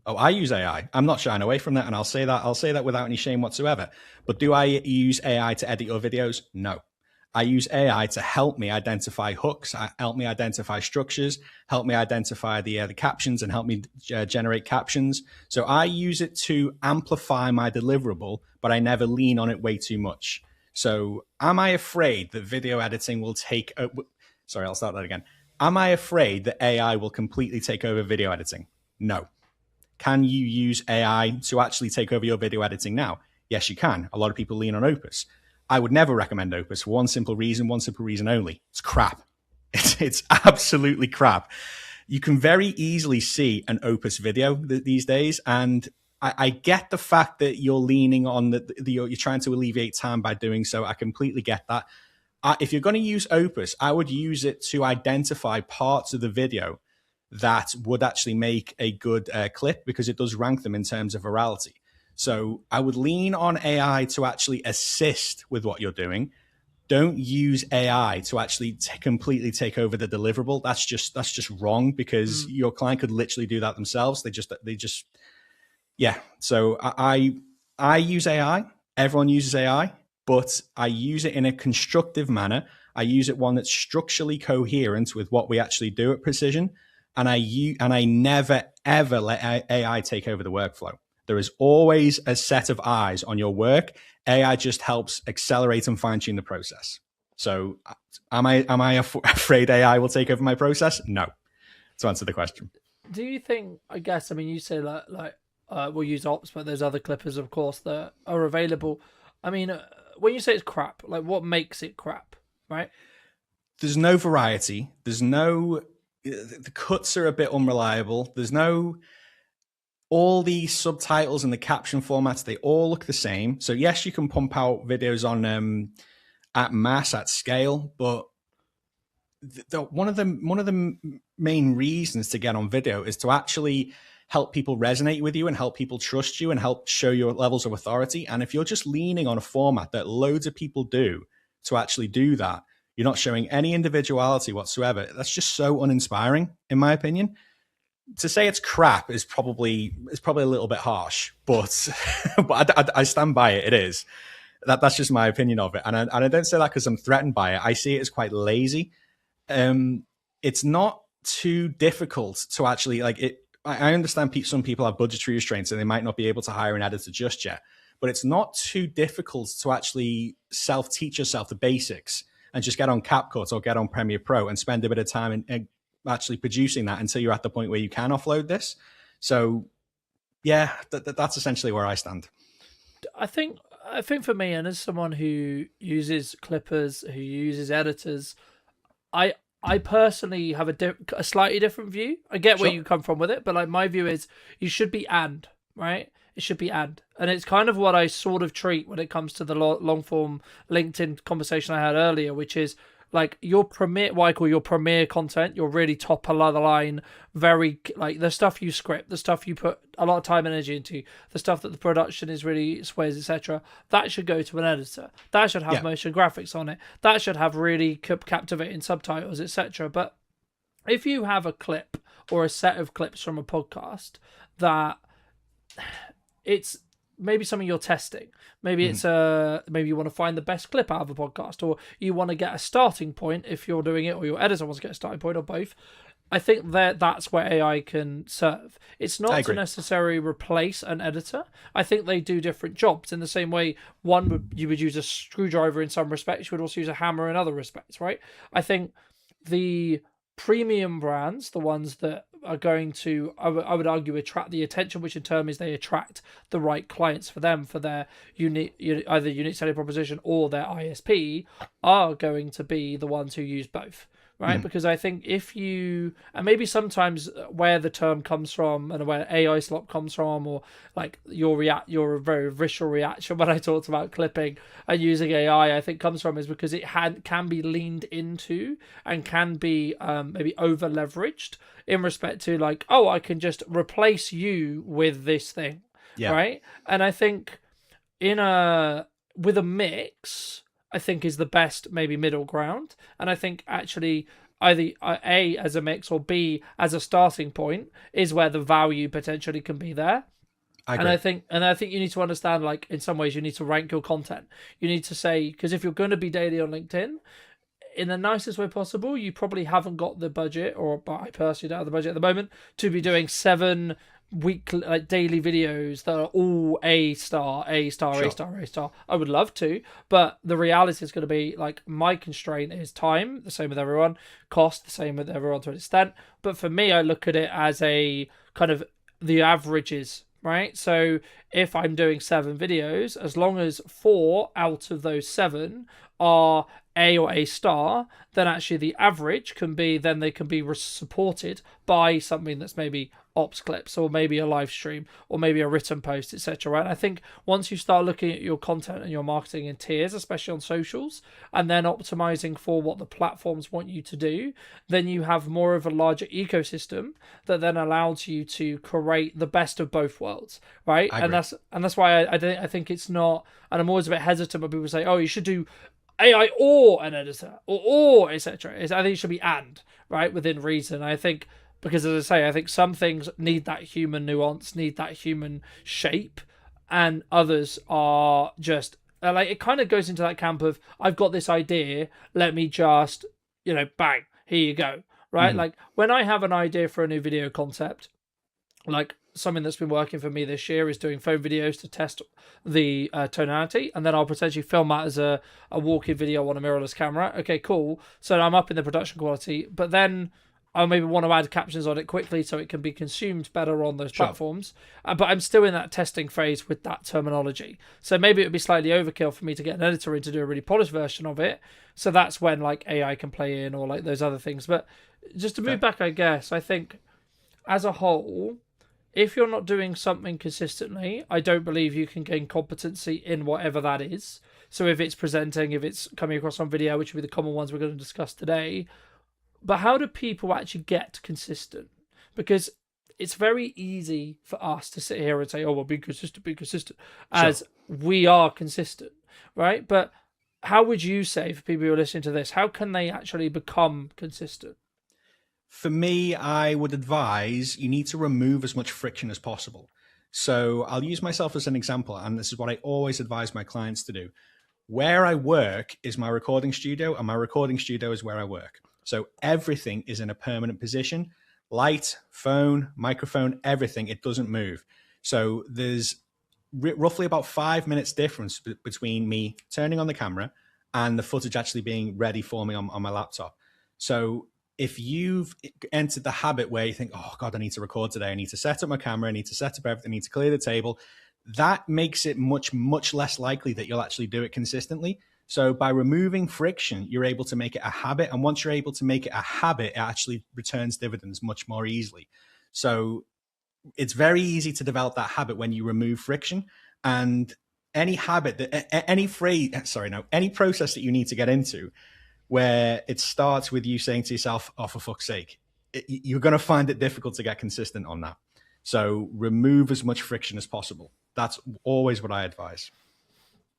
Oh, I use AI. I'm not shying away from that, and I'll say that without any shame whatsoever. But do I use AI to edit your videos? No. I use AI to help me identify hooks, help me identify structures, help me identify the captions, and help me generate captions. So I use it to amplify my deliverable, but I never lean on it way too much. So am I afraid that video editing will take... sorry, I'll start that again. Am I afraid that AI will completely take over video editing? No. Can you use AI to actually take over your video editing now? Yes, you can. A lot of people lean on Opus. I would never recommend Opus for one simple reason only. It's crap. It's absolutely crap. You can very easily see an Opus video these days, and I get the fact that you're leaning on you're trying to alleviate time by doing so. I completely get that. If you're going to use Opus, I would use it to identify parts of the video that would actually make a good clip, because it does rank them in terms of virality. So I would lean on AI to actually assist with what you're doing. Don't use AI to actually completely take over the deliverable. That's just wrong, because your client could literally do that themselves. They just yeah. So I use AI. Everyone uses AI, but I use it in a constructive manner. I use it one that's structurally coherent with what we actually do at Precision, and I never ever let AI take over the workflow. There is always a set of eyes on your work. AI just helps accelerate and fine tune the process. So am I afraid AI will take over my process? No, to answer the question. Do you think, I guess, I mean, you say we'll use ops, but there's other clippers, of course, that are available. I mean, when you say it's crap, like, what makes it crap, right? There's no variety. The cuts are a bit unreliable. There's no... All the subtitles and the caption formats, they all look the same. So yes, you can pump out videos on at mass, at scale, but one of the main reasons to get on video is to actually help people resonate with you and help people trust you and help show your levels of authority. And if you're just leaning on a format that loads of people do to actually do that, you're not showing any individuality whatsoever. That's just so uninspiring, in my opinion. To say it's crap is probably a little bit harsh, but I stand by it. It is. That's just my opinion of it, and I don't say that because I'm threatened by it. I see it as quite lazy. It's not too difficult to actually like it. I understand some people have budgetary restraints and they might not be able to hire an editor just yet, but it's not too difficult to actually self-teach yourself the basics and just get on CapCut or get on Premiere Pro and spend a bit of time and actually producing that until you're at the point where you can offload this. So yeah, that's essentially where I stand. I think for me, and as someone who uses clippers, who uses editors, I I personally have a slightly different view. I get where Sure. you come from with it, but like my view is you should be right. It should be and it's kind of what I sort of treat when it comes to the long form LinkedIn conversation I had earlier, which is like your premier, what I call your premier content, your really top of the line, very like the stuff you script, the stuff you put a lot of time and energy into, the stuff that the production is really sways, etc. That should go to an editor. That should have motion graphics on it. That should have really captivating subtitles, etc. But if you have a clip or a set of clips from a podcast that it's maybe something you're testing. Maybe it's maybe you want to find the best clip out of a podcast, or you want to get a starting point if you're doing it, or your editor wants to get a starting point, or both. I think that's where AI can serve. It's not to necessarily replace an editor. I think they do different jobs in the same way. You would use a screwdriver in some respects. You would also use a hammer in other respects, right? I think the premium brands, the ones that are going to, I would argue, attract the attention, which in turn is they attract the right clients for them, for their either unique selling proposition or their ISP, are going to be the ones who use both. Right, because I think if you, and maybe sometimes where the term comes from and where AI slop comes from, or like your very visceral reaction when I talked about clipping and using AI, I think comes from is because it can be leaned into and can be maybe over leveraged in respect to like, oh, I can just replace you with this thing, right? And I think with a mix, I think is the best maybe middle ground. And I think actually either A as a mix or B as a starting point is where the value potentially can be there. And I think you need to understand, like, in some ways you need to rank your content. You need to say, because if you're going to be daily on LinkedIn, in the nicest way possible, you probably haven't got the budget, but I personally don't have the budget at the moment, to be doing 7 weekly, like daily videos that are all A star, A star, sure. A star, A star. I would love to, but the reality is going to be like my constraint is time, the same with everyone, cost, the same with everyone to an extent. But for me, I look at it as a kind of the averages, right? So if I'm doing 7 videos, as long as 4 out of those 7 are A or A star, then actually the average can be, then they can be supported by something that's maybe ops clips, or maybe a live stream, or maybe a written post, etc. Right? And I think once you start looking at your content and your marketing in tiers, especially on socials, and then optimizing for what the platforms want you to do, then you have more of a larger ecosystem that then allows you to create the best of both worlds, right? And that's why I think it's not, and I'm always a bit hesitant when people say, oh, you should do AI or an editor or etc. I think it should be right, within reason. I think, because as I say, I think some things need that human nuance, need that human shape, and others are just like, it kind of goes into that camp of, I've got this idea, let me just, bang, here you go, right? Like when I have an idea for a new video concept, like something that's been working for me this year is doing phone videos to test the tonality, and then I'll potentially film that as a walk-in video on a mirrorless camera. Okay, cool. So I'm up in the production quality, but then I maybe want to add captions on it quickly so it can be consumed better on those platforms. But I'm still in that testing phase with that terminology. So maybe it would be slightly overkill for me to get an editor in to do a really polished version of it. So that's when like AI can play in, or like those other things. But just to move back, I guess, I think as a whole, if you're not doing something consistently, I don't believe you can gain competency in whatever that is. So if it's presenting, if it's coming across on video, which will be the common ones we're going to discuss today. But how do people actually get consistent? Because it's very easy for us to sit here and say, oh, well, be consistent, as we are consistent, right? But how would you say, for people who are listening to this, how can they actually become consistent? For me, I would advise you need to remove as much friction as possible. So I'll use myself as an example, and this is what I always advise my clients to do. Where I work is my recording studio, and my recording studio is where I work. So everything is in a permanent position. Light, phone, microphone, everything, it doesn't move. So there's roughly about 5 minutes difference between me turning on the camera and the footage actually being ready for me on my laptop. So if you've entered the habit where you think, oh God, I need to record today, I need to set up my camera, I need to set up everything, I need to clear the table, that makes it much, much less likely that you'll actually do it consistently. So by removing friction, you're able to make it a habit. And once you're able to make it a habit, it actually returns dividends much more easily. So it's very easy to develop that habit when you remove friction. And any habit that any process that you need to get into where it starts with you saying to yourself, oh, for fuck's sake, you're going to find it difficult to get consistent on that. So remove as much friction as possible. That's always what I advise.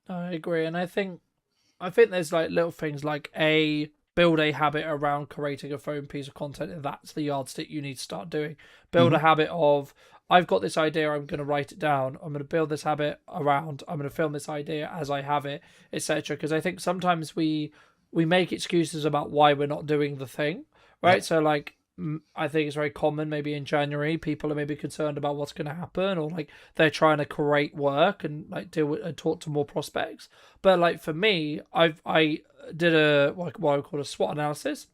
I agree. And I think there's like little things like build a habit around creating a phone piece of content, and that's the yardstick you need to start doing. Build a habit of, I've got this idea, I'm going to write it down, I'm going to build this habit around, I'm going to film this idea as I have it, etc. Because I think sometimes we make excuses about why we're not doing the thing, right? Yep. So like, I think it's very common maybe in January, people are maybe concerned about what's going to happen, or like they're trying to create work and like deal with and talk to more prospects. But like for me, I did what I call a SWOT analysis,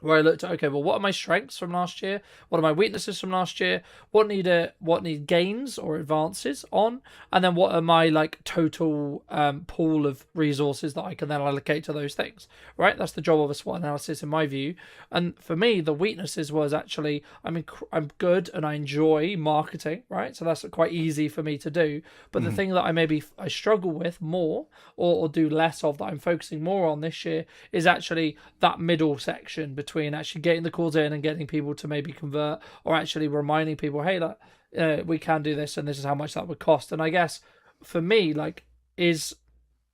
where I looked at, okay, well, what are my strengths from last year? What are my weaknesses from last year? What need gains or advances on? And then what are my like total pool of resources that I can then allocate to those things, right? That's the job of a SWOT analysis in my view. And for me, the weaknesses was actually, I'm good and I enjoy marketing, right? So that's quite easy for me to do. But the thing that I struggle with more or do less of, that I'm focusing more on this year, is actually that middle section between actually getting the calls in and getting people to maybe convert, or actually reminding people, hey, we can do this and this is how much that would cost. And I guess for me, like, is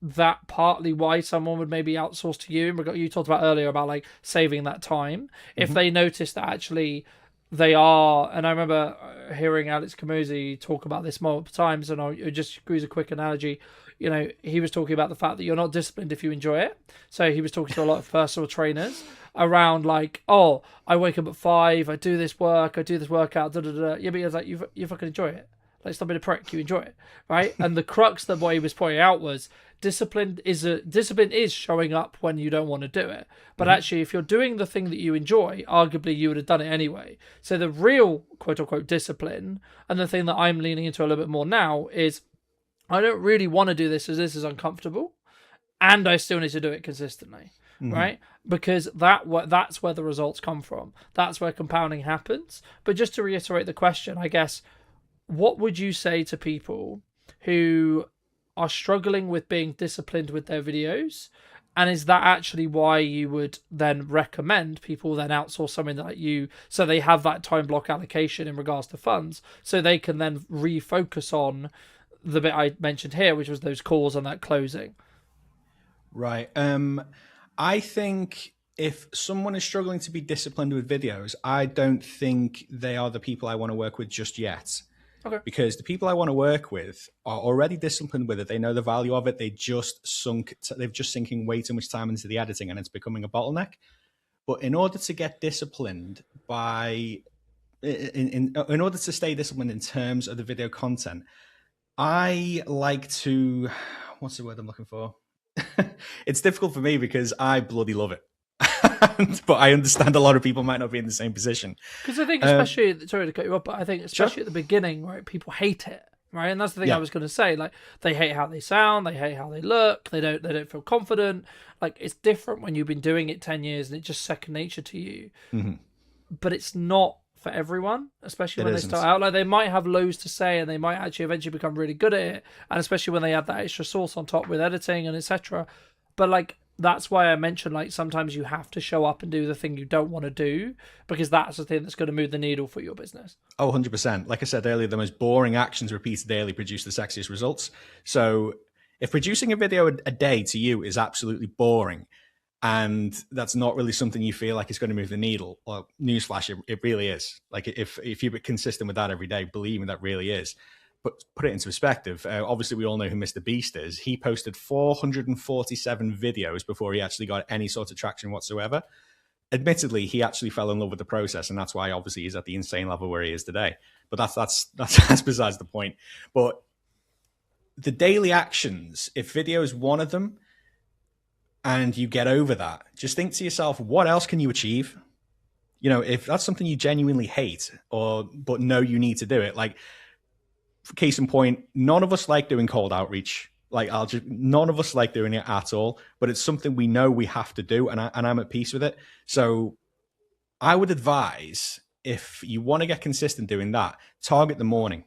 that partly why someone would maybe outsource to you? You talked about earlier about like saving that time. If they notice that actually they are, and I remember hearing Alex Camuzzi talk about this multiple times, and I'll just use a quick analogy. You know, he was talking about the fact that you're not disciplined if you enjoy it. So he was talking to a lot of personal trainers around like, oh, I wake up at 5, I do this work, I do this workout, Yeah, but he was like, you fucking enjoy it. Like, stop being a prick, you enjoy it, right? And the crux that what he was pointing out was discipline is showing up when you don't want to do it. But actually, if you're doing the thing that you enjoy, arguably you would have done it anyway. So the real quote unquote discipline, and the thing that I'm leaning into a little bit more now, is I don't really want to do this as this is uncomfortable, and I still need to do it consistently, right? Because that's where the results come from. That's where compounding happens. But just to reiterate the question, I guess, what would you say to people who are struggling with being disciplined with their videos? And is that actually why you would then recommend people then outsource something like you, so they have that time block allocation in regards to funds, so they can then refocus on the bit I mentioned here, which was those calls and that closing? Right. I think if someone is struggling to be disciplined with videos, I don't think they are the people I want to work with just yet. Okay. Because the people I want to work with are already disciplined with it. They know the value of it. They've just sinking way too much time into the editing, and it's becoming a bottleneck. But in order to get disciplined in order to stay disciplined in terms of the video content, I like to, what's the word I'm looking for? It's difficult for me because I bloody love it. But I understand a lot of people might not be in the same position. Because I think, especially, sorry to cut you off, but I think especially at the beginning, right, people hate it, right? And that's the thing I was going to say. Like, they hate how they sound, they hate how they look, they don't feel confident. Like, it's different when you've been doing it 10 years and it's just second nature to you. But it's not for everyone, especially when they start out. Like, they might have loads to say and they might actually eventually become really good at it, and especially when they add that extra sauce on top with editing and etc. But like, that's why I mentioned, like, sometimes you have to show up and do the thing you don't want to do, because that's the thing that's going to move the needle for your business. Oh, 100%. Like I said earlier, the most boring actions repeated daily produce the sexiest results. So if producing a video a day to you is absolutely boring, and that's not really something you feel like is going to move the needle, well, newsflash, it really is. Like, if you're consistent with that every day, believe me, that really is. But put it into perspective, obviously we all know who Mr. Beast is. He posted 447 videos before he actually got any sort of traction whatsoever. Admittedly, he actually fell in love with the process, and that's why obviously he's at the insane level where he is today. But that's besides the point. But the daily actions, if video is one of them, and you get over that, just think to yourself, what else can you achieve? You know, if that's something you genuinely hate but know you need to do it, like, case in point, none of us like doing cold outreach. Like, none of us like doing it at all, but it's something we know we have to do, and I'm at peace with it. So I would advise, if you want to get consistent doing that, target the morning.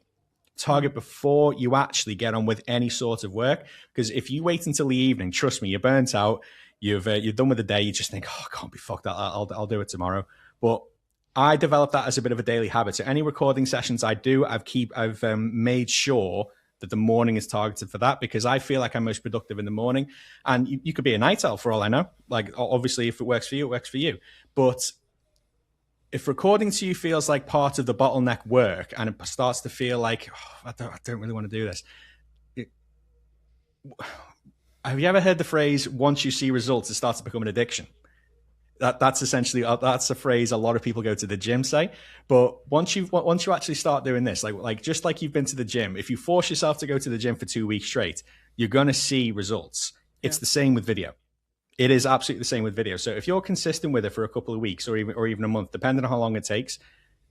Target before you actually get on with any sort of work. Because if you wait until the evening, trust me, you're burnt out. You're done with the day. You just think, oh, I can't be fucked. I'll do it tomorrow. But I developed that as a bit of a daily habit. So any recording sessions I do, I've made sure that the morning is targeted for that, because I feel like I'm most productive in the morning. And you could be a night owl for all I know. Like, obviously, if it works for you, it works for you. But if recording to you feels like part of the bottleneck work, and it starts to feel like, oh, I don't really want to do this. Have you ever heard the phrase, once you see results, it starts to become an addiction? That's essentially, that's a phrase a lot of people go to the gym say. But once you actually start doing this, like just like you've been to the gym, if you force yourself to go to the gym for 2 weeks straight, you're going to see results. It's the same with video. It is absolutely the same with video. So if you're consistent with it for a couple of weeks or even a month, depending on how long it takes,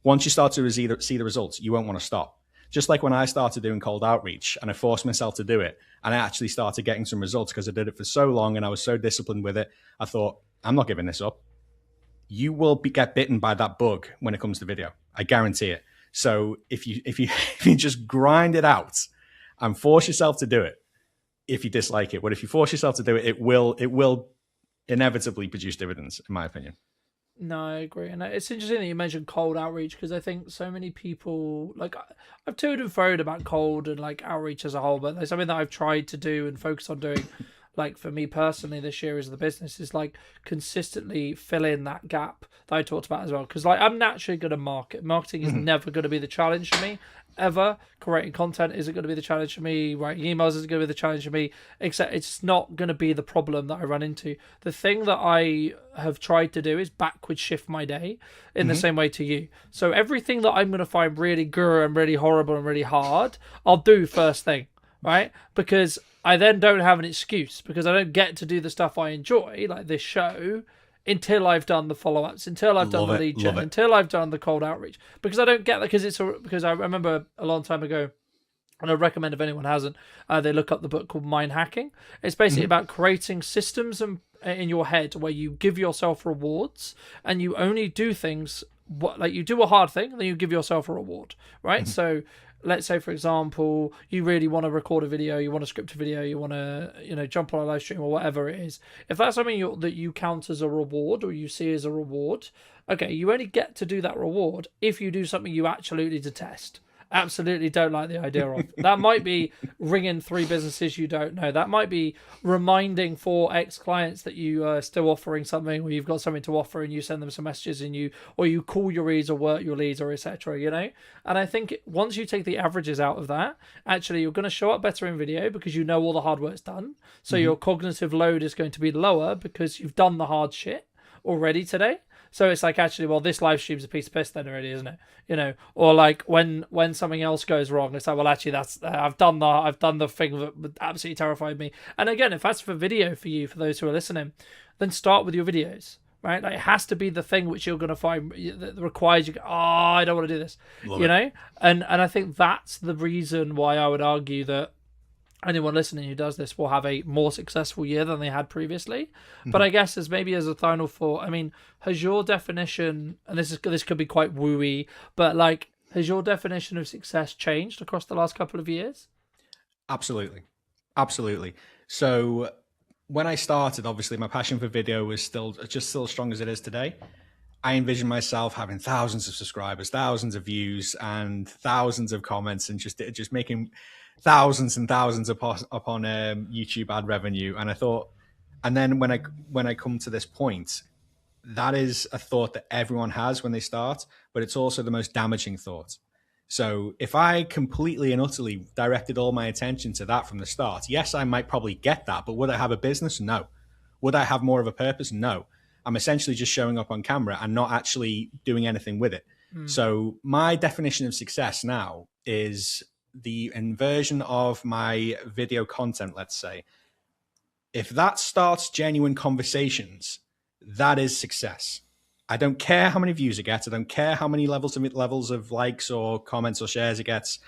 once you start to see the results, you won't want to stop. Just like when I started doing cold outreach and I forced myself to do it, and I actually started getting some results because I did it for so long and I was so disciplined with it, I thought, I'm not giving this up. You will get bitten by that bug when it comes to video. I guarantee it. So if you if you just grind it out and force yourself to do it, if you dislike it, but if you force yourself to do it, it will inevitably produce dividends, in my opinion. No, I agree. And it's interesting that you mentioned cold outreach, because I think so many people, like, I've toed and froed about cold and like outreach as a whole, but there's something that I've tried to do and focus on doing, like for me personally this year as the business, is like consistently fill in that gap that I talked about as well. Because like, I'm naturally good at marketing is never going to be the challenge for me, ever. Creating content isn't going to be the challenge for me. Writing emails isn't going to be the challenge for me. Except it's not going to be the problem that I run into. The thing that I have tried to do is backward shift my day in the same way to you. So everything that I'm going to find really grr and really horrible and really hard, I'll do first thing, right? Because I then don't have an excuse, because I don't get to do the stuff I enjoy, like this show, until I've done the follow-ups, until I've done the lead gen, until I've done the cold outreach. Because I don't get that, because I remember a long time ago, and I recommend if anyone hasn't, they look up the book called Mind Hacking. It's basically about creating systems in your head where you give yourself rewards, and you only do things, like you do a hard thing, and then you give yourself a reward, right? So let's say, for example, you really want to record a video, you want to script a video, you want to, jump on a live stream or whatever it is. If that's something that you count as a reward, or you see as a reward, okay, you only get to do that reward if you do something you absolutely detest. Absolutely don't like the idea of. That might be ringing 3 businesses you don't know. That might be reminding 4 ex-clients that you are still offering something, or you've got something to offer, and you send them some messages, and you call your leads or work your leads, or etc. And I think once you take the averages out of that, actually you're going to show up better in video, because you know all the hard work's done. So your cognitive load is going to be lower, because you've done the hard shit already today. So it's like, actually, well, this live stream's a piece of piss then already, isn't it? Or like when something else goes wrong, it's like, well, actually, that's I've done the thing that absolutely terrified me. And again, if that's for video for you, for those who are listening, then start with your videos, right? Like, it has to be the thing which you're going to find that requires you. Oh, I don't want to do this, And I think that's the reason why I would argue that anyone listening who does this will have a more successful year than they had previously. But I guess as a final thought, I mean, has your definition, and this could be quite wooey, but like, has your definition of success changed across the last couple of years? Absolutely. So when I started, obviously my passion for video was still as strong as it is today. I envisioned myself having thousands of subscribers, thousands of views, and thousands of comments, and just making thousands and thousands upon YouTube ad revenue. And I thought, and then when I come to this point, that is a thought that everyone has when they start, but it's also the most damaging thought. So if I completely and utterly directed all my attention to that from the start, yes, I might probably get that, but would I have a business? No. Would I have more of a purpose? No. I'm essentially just showing up on camera and not actually doing anything with it. So my definition of success now is the inversion of my video content, let's say. If that starts genuine conversations, that is success. I don't care how many views it gets. I don't care how many levels of likes or comments or shares it gets,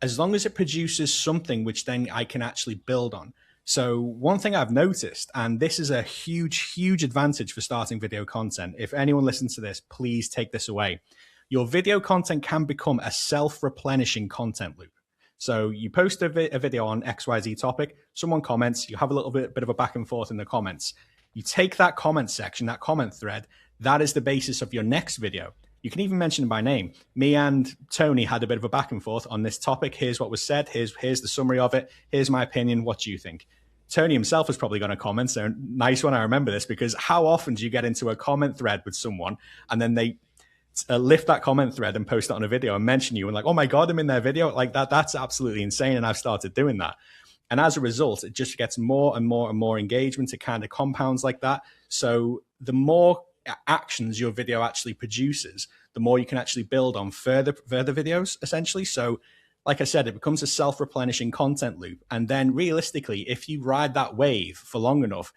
as long as it produces something which then I can actually build on. So one thing I've noticed, and this is a huge advantage for starting video content. If anyone listens to this, please take this away. Your video content can become a self-replenishing content loop. So you post a video on XYZ topic, someone comments, you have a little bit of a back and forth in the comments. You take that comment section, that comment thread, that is the basis of your next video. You can even mention it by name. Me and Tony had a bit of a back and forth on this topic. Here's what was said. Here's the summary of it. Here's my opinion. What do you think? Tony himself is probably going to comment. So nice when I remember this, because how often do you get into a comment thread with someone and then they lift that comment thread and post it on a video and mention you and like, oh my God, I'm in their video. Like that's absolutely insane. And I've started doing that. And as a result, it just gets more and more engagement. It kind of compounds like that. So the more actions your video actually produces, the more you can actually build on further videos, essentially. So like I said, it becomes a self-replenishing content loop. And then realistically, if you ride that wave for long enough,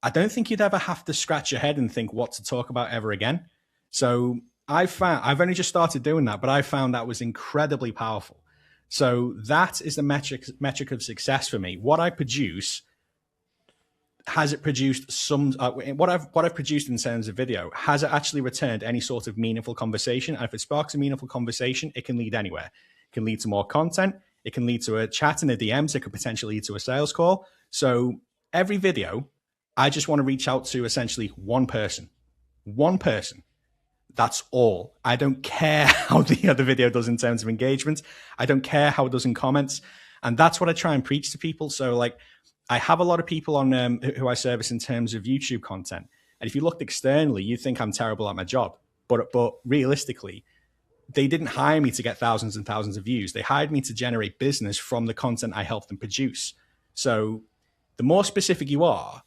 I don't think you'd ever have to scratch your head and think what to talk about ever again. So I've only just started doing that, but I found that was incredibly powerful. So that is the metric of success for me. What I produce, has it produced some, what I've produced in terms of video, has it actually returned any sort of meaningful conversation? And if it sparks a meaningful conversation, it can lead anywhere. It can lead to more content. It can lead to a chat in the DMs. It could potentially lead to a sales call. So every video, I just want to reach out to essentially one person. That's all. I don't care how the other video does in terms of engagement. I don't care how it does in comments. And that's what I try and preach to people. So like, I have a lot of people on who I service in terms of YouTube content. And if you looked externally, you'd think I'm terrible at my job. But realistically, they didn't hire me to get thousands and thousands of views. They hired me to generate business from the content I helped them produce. So the more specific you are,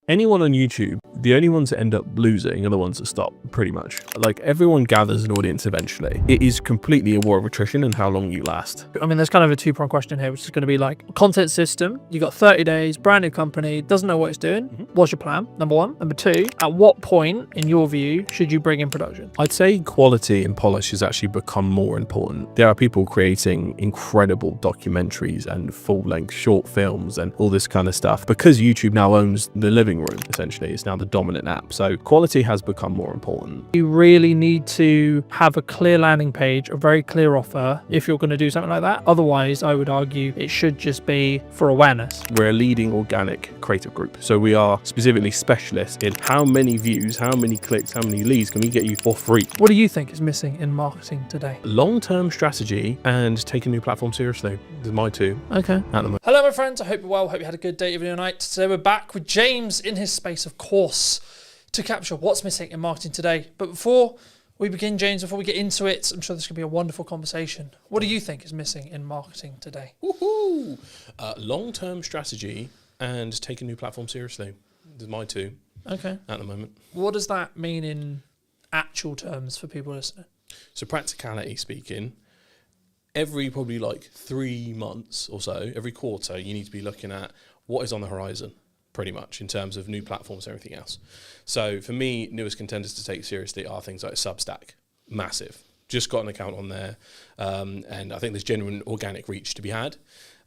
anyone on YouTube, the only ones that end up losing are the ones that stop, pretty much. Like, everyone gathers an audience eventually. It is completely a war of attrition and how long you last. I mean, there's kind of a two-pronged question here, which is going to be like, content system, you got 30 days, brand new company, doesn't know what it's doing. What's your plan? Number one. Number two, at what point, in your view, should you bring in production? I'd say quality and polish has actually become more important. There are people creating incredible documentaries and full-length short films and all this kind of stuff because YouTube now owns the living room, essentially. It's now the dominant app. So quality has become more important. You really need to have a clear landing page, a very clear offer if you're going to do something like that. Otherwise, I would argue it should just be for awareness. We're a leading organic creative group. So we are specifically specialists in how many views, how many clicks, how many leads can we get you for free. What do you think is missing in marketing today? Long-term strategy and take a new platform seriously. These are my two. Okay. At the moment. Hello, my friends. I hope you're well. Hope you had a good day, evening, or night. Today we're back with James in his space, of course, to capture what's missing in marketing today. But before we begin, James, before we get into it, I'm sure this could be a wonderful conversation. What do you think is missing in marketing today? Woohoo! Long-term strategy and take a new platform seriously. These are my two. Okay. At the moment. What does that mean in actual terms for people listening? So practicality speaking, every probably like 3 months or so, every quarter, you need to be looking at what is on the horizon, pretty much, in terms of new platforms and everything else. So for me, newest contenders to take seriously are things like Substack. Massive. Just got an account on there. And I think there's genuine organic reach to be had.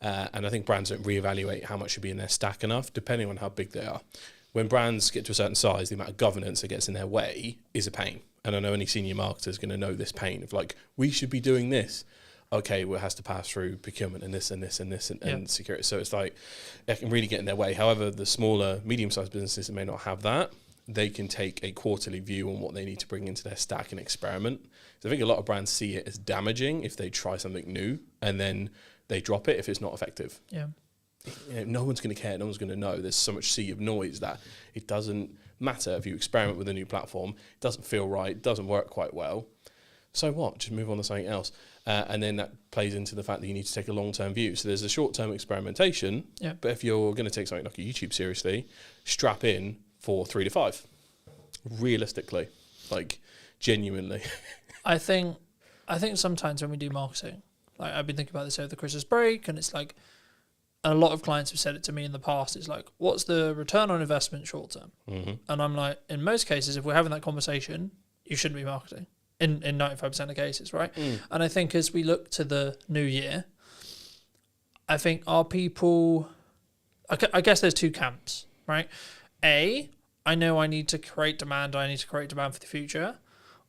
And I think brands don't reevaluate how much should be in their stack enough, depending on how big they are. When brands get to a certain size, the amount of governance that gets in their way is a pain. And I know any senior marketer is going to know this pain of like, we should be doing this. Okay, well, it has to pass through procurement and this and this and this and security. So it's like, it can really get in their way. However, the smaller, medium-sized businesses that may not have that, they can take a quarterly view on what they need to bring into their stack and experiment. So I think a lot of brands see it as damaging if they try something new and then they drop it if it's not effective. Yeah. You know, no one's going to care. No one's going to know. There's so much sea of noise that it doesn't matter if you experiment with a new platform. It doesn't feel right. It doesn't work quite well. So what? Just move on to something else. And then that plays into the fact that you need to take a long-term view. So there's a short-term experimentation, but if you're going to take something like a YouTube seriously, strap in for 3 to 5. Realistically, like genuinely. I think sometimes when we do marketing, like I've been thinking about this over the Christmas break, and it's like a lot of clients have said it to me in the past, it's like, what's the return on investment short term? And I'm like, in most cases, if we're having that conversation, you shouldn't be marketing in 95% of cases, right? And I think as we look to the new year, I think our people, I guess there's two camps, right? A, I know I need to create demand. I need to create demand for the future.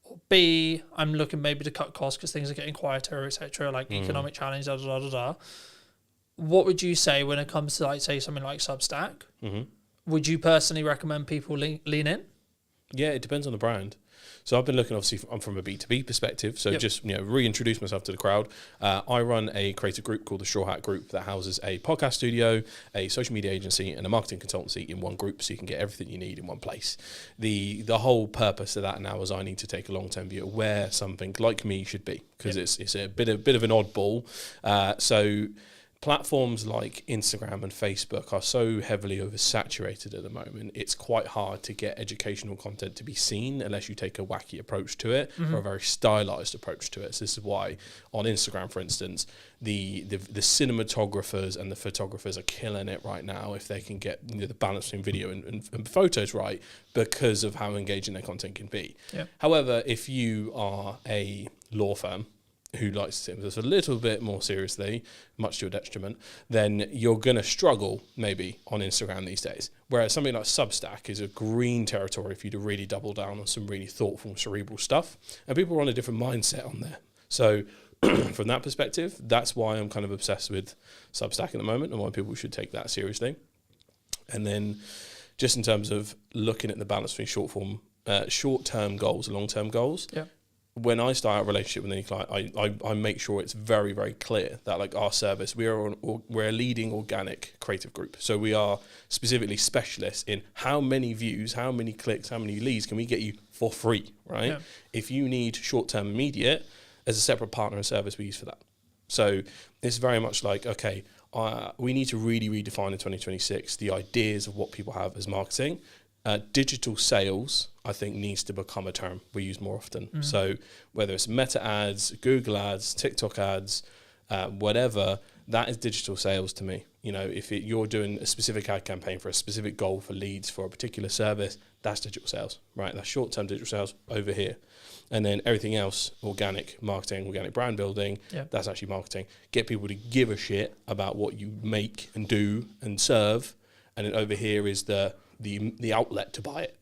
Or B, I'm looking maybe to cut costs because things are getting quieter, etc. Like economic challenge, da da da da. What would you say when it comes to, like, say, something like Substack? Would you personally recommend people lean in? Yeah, it depends on the brand. So I've been looking, obviously, I'm from a B2B perspective, so just reintroduce myself to the crowd. I run a creative group called the Straw Hat Group that houses a podcast studio, a social media agency, and a marketing consultancy in one group, so you can get everything you need in one place. The whole purpose of that now is I need to take a long-term view of where something like me should be, because it's a bit of an oddball. So platforms like Instagram and Facebook are so heavily oversaturated at the moment, it's quite hard to get educational content to be seen unless you take a wacky approach to it or a very stylized approach to it. So this is why on Instagram, for instance, the cinematographers and the photographers are killing it right now if they can get the balance between video and photos right, because of how engaging their content can be. However, if you are a law firm who likes to take this a little bit more seriously, much to your detriment, then you're going to struggle maybe on Instagram these days. Whereas something like Substack is a green territory for you to really double down on some really thoughtful, cerebral stuff. And people are on a different mindset on there. So from that perspective, that's why I'm kind of obsessed with Substack at the moment and why people should take that seriously. And then just in terms of looking at the balance between short-term goals and long-term goals, when I start a relationship with any client, I make sure it's very, very clear that, like, our service, we're a leading organic creative group. So we are specifically specialists in how many views, how many clicks, how many leads can we get you for free, right? If you need short-term immediate, there's a separate partner and service we use for that. So it's very much like, okay, we need to really redefine in 2026 the ideas of what people have as marketing. Digital sales, I think, needs to become a term we use more often. So whether it's Meta ads, Google ads, TikTok ads, whatever, that is digital sales to me. You know, if you're doing a specific ad campaign for a specific goal for leads for a particular service, that's digital sales, right? That's short-term digital sales over here. And then everything else, organic marketing, organic brand building, that's actually marketing. Get people to give a shit about what you make and do and serve. And then over here is the outlet to buy it.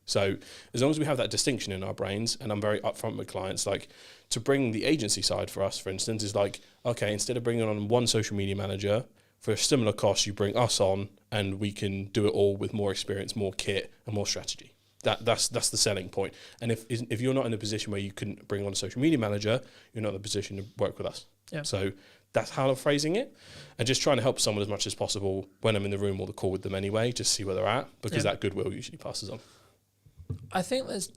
So as long as we have that distinction in our brains, and I'm very upfront with clients, like, to bring the agency side for us, for instance, is like, okay, instead of bringing on one social media manager for a similar cost, you bring us on and we can do it all with more experience, more kit and more strategy. That's the selling point. And if you're not in a position where you can bring on a social media manager, you're not in a position to work with us. So that's how I'm phrasing it, and just trying to help someone as much as possible when I'm in the room or the call with them anyway, just see where they're at, because that goodwill usually passes on. I think there's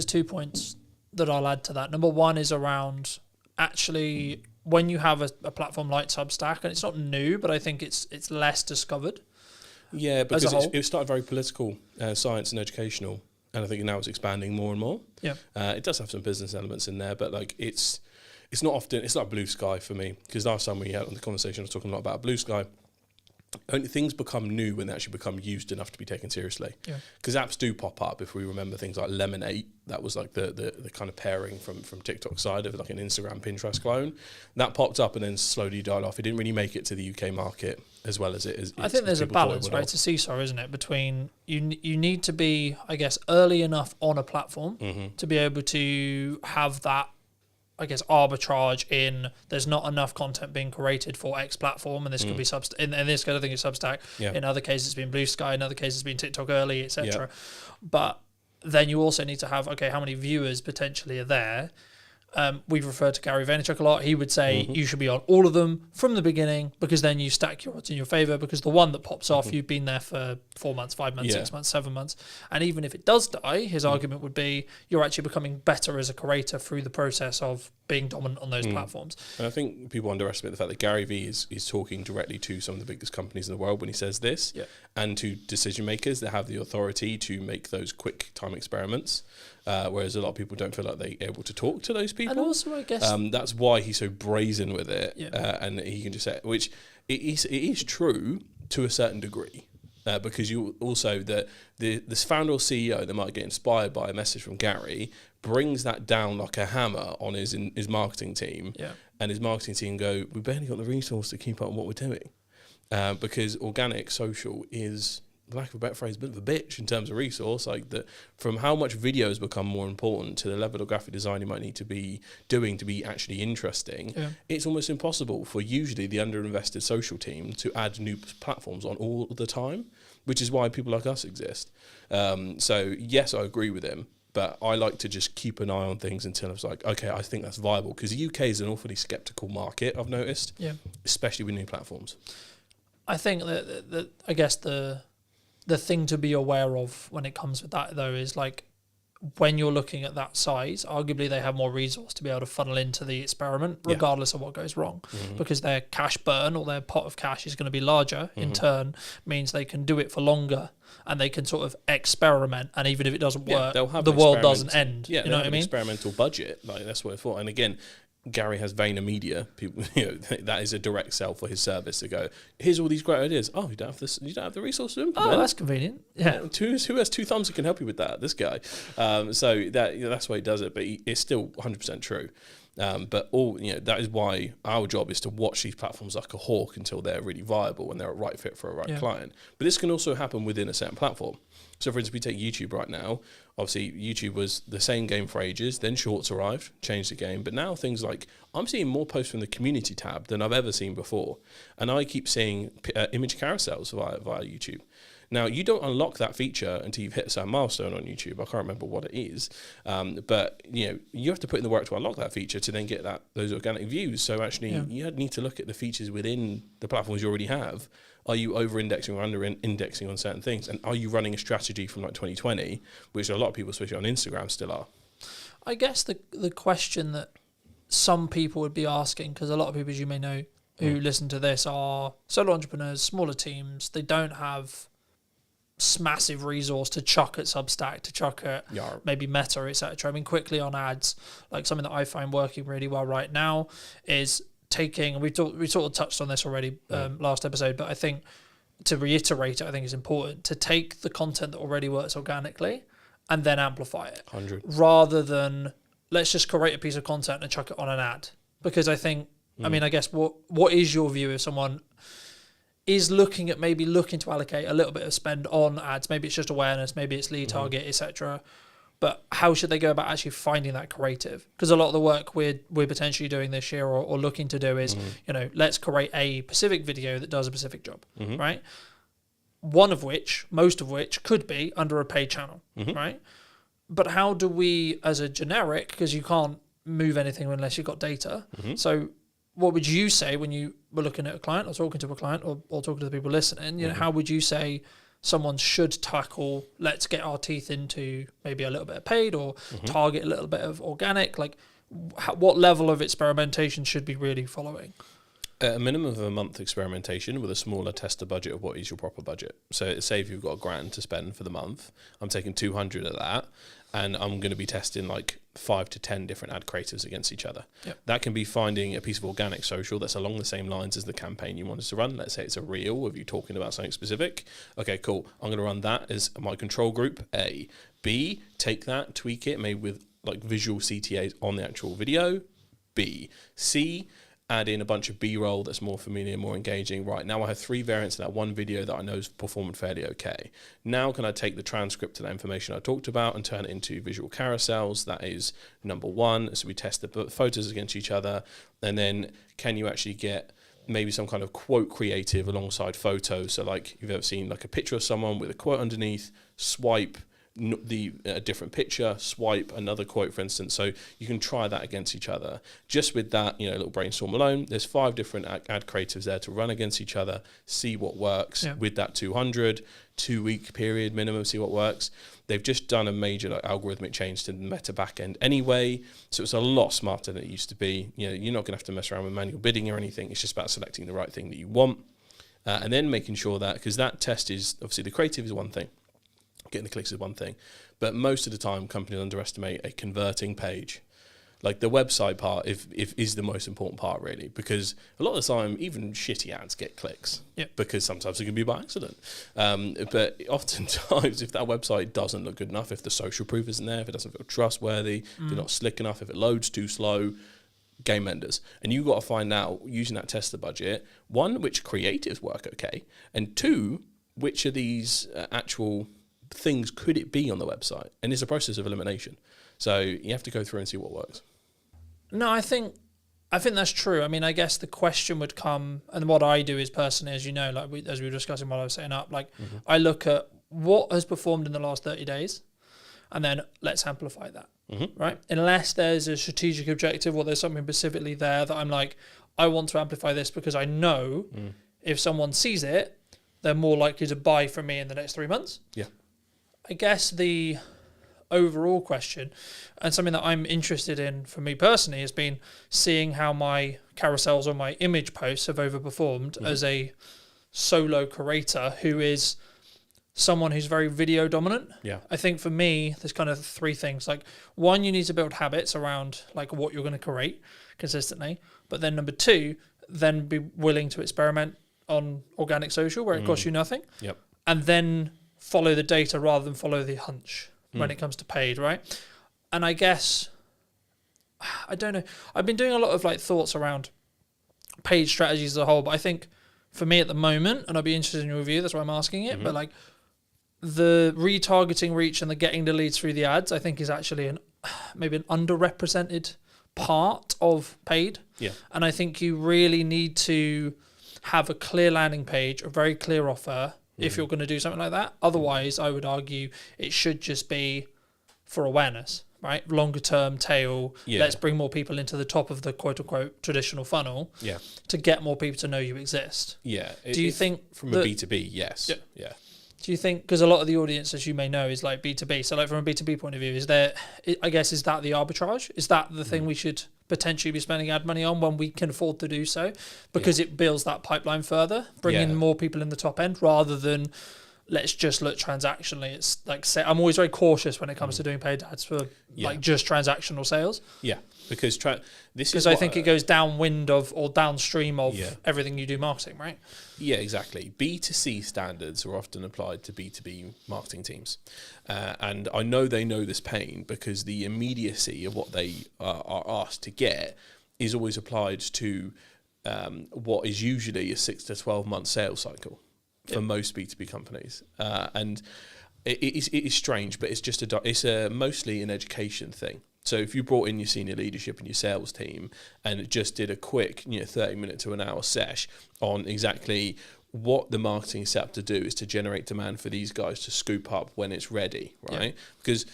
2 points that I'll add to that. Number one is around, actually, when you have a platform like Substack, and it's not new, but I think it's less discovered. Yeah, because it started very political, science and educational, and I think now it's expanding more and more. It does have some business elements in there, but like it's not often, it's like blue sky for me, because last time we had on the conversation, I was talking a lot about blue sky. Only things become new when they actually become used enough to be taken seriously. Because apps do pop up. If we remember things like Lemonade, that was like the kind of pairing from TikTok side of like an Instagram Pinterest clone. That popped up and then slowly died off. It didn't really make it to the UK market as well as it is. I think there's a balance, right? It's a seesaw, isn't it? Between you need to be, I guess, early enough on a platform to be able to have that, I guess, arbitrage in there's not enough content being created for X platform, and this could be in this case I think it's Substack. In other cases it's been Blue Sky, in other cases it's been TikTok early, etc. But then you also need to have, okay, how many viewers potentially are there? We've referred to Gary Vaynerchuk a lot. He would say you should be on all of them from the beginning, because then you stack your odds in your favor, because the one that pops off, you've been there for 4 months, 5 months, 6 months, 7 mons. And even if it does die, his argument would be you're actually becoming better as a creator through the process of being dominant on those platforms. And I think people underestimate the fact that Gary Vee is talking directly to some of the biggest companies in the world when he says this, and to decision makers that have the authority to make those quick time experiments. Whereas a lot of people don't feel like they're able to talk to those people. And also, I guess, that's why he's so brazen with it. And he can just say, which it is true to a certain degree. Because you also this founder or CEO that might get inspired by a message from Gary brings that down like a hammer on his marketing team, and his marketing team go, we barely got the resource to keep up with what we're doing, because organic social is, for lack of a better phrase, a bit of a bitch in terms of resource. Like that, from how much video has become more important to the level of graphic design you might need to be doing to be actually interesting, it's almost impossible for usually the underinvested social team to add new platforms on all the time, which is why people like us exist. So yes, I agree with him, but I like to just keep an eye on things until it's like, okay, I think that's viable, because the UK is an awfully skeptical market, I've noticed, especially with new platforms. I think that I guess the thing to be aware of when it comes with that, though, is like when you're looking at that size, arguably they have more resource to be able to funnel into the experiment regardless of what goes wrong, because their cash burn or their pot of cash is going to be larger. In turn, means they can do it for longer and they can sort of experiment. And even if it doesn't work, the world doesn't end. Yeah, you know what I mean? Experimental budget, like that's what it's for. And again, Gary has VaynerMedia. People, that is a direct sell for his service to go, here's all these great ideas. Oh, you don't have this. You don't have the resources to implement. Oh, that's convenient. Yeah. Who has two thumbs that can help you with that? This guy. So that's why he does it. But it's still 100% true. But that is why our job is to watch these platforms like a hawk until they're really viable and they're a right fit for a right client. But this can also happen within a certain platform. So for instance, we take YouTube right now. Obviously, YouTube was the same game for ages. Then Shorts arrived, changed the game. But now things like, I'm seeing more posts from the community tab than I've ever seen before. And I keep seeing image carousels via YouTube. Now, you don't unlock that feature until you've hit a certain milestone on YouTube. I can't remember what it is. But you have to put in the work to unlock that feature to then get those organic views. So actually, you need to look at the features within the platforms you already have. Are you over-indexing or under-indexing on certain things? And are you running a strategy from like 2020, which a lot of people, especially on Instagram, still are? I guess the question that some people would be asking, because a lot of people, as you may know, who listen to this are solo entrepreneurs, smaller teams. They don't have massive resource to chuck at Substack, to chuck at maybe Meta, etc. I mean, quickly on ads, like something that I find working really well right now is taking, we sort of touched on this already last episode, but I think to reiterate it, I think it's important to take the content that already works organically and then amplify it. 100. Rather than let's just create a piece of content and chuck it on an ad. Because I think, I mean, I guess what is your view if someone is looking to allocate a little bit of spend on ads? Maybe it's just awareness, maybe it's lead target, etc. But how should they go about actually finding that creative? Because a lot of the work we're potentially doing this year or looking to do is, let's create a specific video that does a specific job, right? Most of which could be under a paid channel, right? But how do we, as a generic, because you can't move anything unless you've got data. So what would you say when you were looking at a client or talking to a client or talking to the people listening? How would you say someone should tackle, let's get our teeth into maybe a little bit of paid or target a little bit of organic? Like what level of experimentation should be really following? A minimum of a month experimentation with a smaller tester budget of what is your proper budget. So say if you've got $1,000 to spend for the month, I'm taking 200 of that and I'm going to be testing like 5 to 10 different ad creatives against each other. That can be finding a piece of organic social that's along the same lines as the campaign you wanted to run. Let's say it's a reel of you talking about something specific. Okay, cool. I'm going to run that as my control group A. B, take that, tweak it, maybe with like visual CTAs on the actual video. B. C, add in a bunch of B-roll that's more familiar, more engaging. Right, now I have 3 variants of that one video that I know is performing fairly okay. Now can I take the transcript of that information I talked about and turn it into visual carousels? That is number 1. So we test the photos against each other. And then can you actually get maybe some kind of quote creative alongside photos? So like you've ever seen like a picture of someone with a quote underneath, swipe the different picture, swipe another quote, for instance. So you can try that against each other. Just with that, little brainstorm alone, there's 5 different ad creatives there to run against each other, see what works with that 2-week period minimum, see what works. They've just done a major algorithmic change to the Meta backend anyway, so it's a lot smarter than it used to be. You're not going to have to mess around with manual bidding or anything. It's just about selecting the right thing that you want, and then making sure that, because that test is obviously the creative is one thing, getting the clicks is one thing, but most of the time companies underestimate a converting page. Like the website part, if is the most important part really, because a lot of the time even shitty ads get clicks. Yep. Because sometimes it can be by accident. But oftentimes, if that website doesn't look good enough, if the social proof isn't there, if it doesn't feel trustworthy, if they're not slick enough, if it loads too slow, game enders. And you've got to find out, using that tester budget, one, which creatives work okay, and two, which of these actual things could it be on the website? And it's a process of elimination. So you have to go through and see what works. No, I think that's true. I mean, I guess the question would come, and what I do is personally, as you know, like as we were discussing while I was setting up, like I look at what has performed in the last 30 days, and then let's amplify that, right? Unless there's a strategic objective or there's something specifically there that I'm like, I want to amplify this because I know if someone sees it, they're more likely to buy from me in the next 3 months. Yeah. I guess the overall question, and something that I'm interested in for me personally, has been seeing how my carousels or my image posts have overperformed as a solo creator who is someone who's very video dominant. Yeah. I think for me, there's kind of three things. Like, one, you need to build habits around like what you're going to create consistently. But then number two, then be willing to experiment on organic social where it costs you nothing. Yep. And then follow the data rather than follow the hunch when it comes to paid, right? And I guess, I don't know, I've been doing a lot of like thoughts around paid strategies as a whole, but I think for me at the moment, and I'd be interested in your review, that's why I'm asking it, but like the retargeting reach and the getting the leads through the ads, I think is actually maybe an underrepresented part of paid. Yeah. And I think you really need to have a clear landing page, a very clear offer, if you're going to do something like that. Otherwise, I would argue it should just be for awareness, right? Longer term tail. Yeah. Let's bring more people into the top of the quote unquote traditional funnel to get more people to know you exist. Yeah. Do you think from a B2B, yes. Yeah. Do you think, because a lot of the audience, as you may know, is like B2B. So like from a B2B point of view, is that the arbitrage? Is that the thing we should potentially be spending ad money on when we can afford to do so? Because it builds that pipeline further, bringing more people in the top end rather than let's just look transactionally. It's like, I'm always very cautious when it comes to doing paid ads for like just transactional sales. Yeah, because I think it goes downwind of or downstream of everything you do marketing, right? Yeah, exactly. B2C standards are often applied to B2B marketing teams. And I know they know this pain because the immediacy of what they are asked to get is always applied to what is usually a 6 to 12 month sales cycle for most B2B companies. And it is strange, but it's mostly an education thing. So if you brought in your senior leadership and your sales team and just did a quick 30-minute to an hour sesh on exactly what the marketing is set up to do is to generate demand for these guys to scoop up when it's ready, right? Because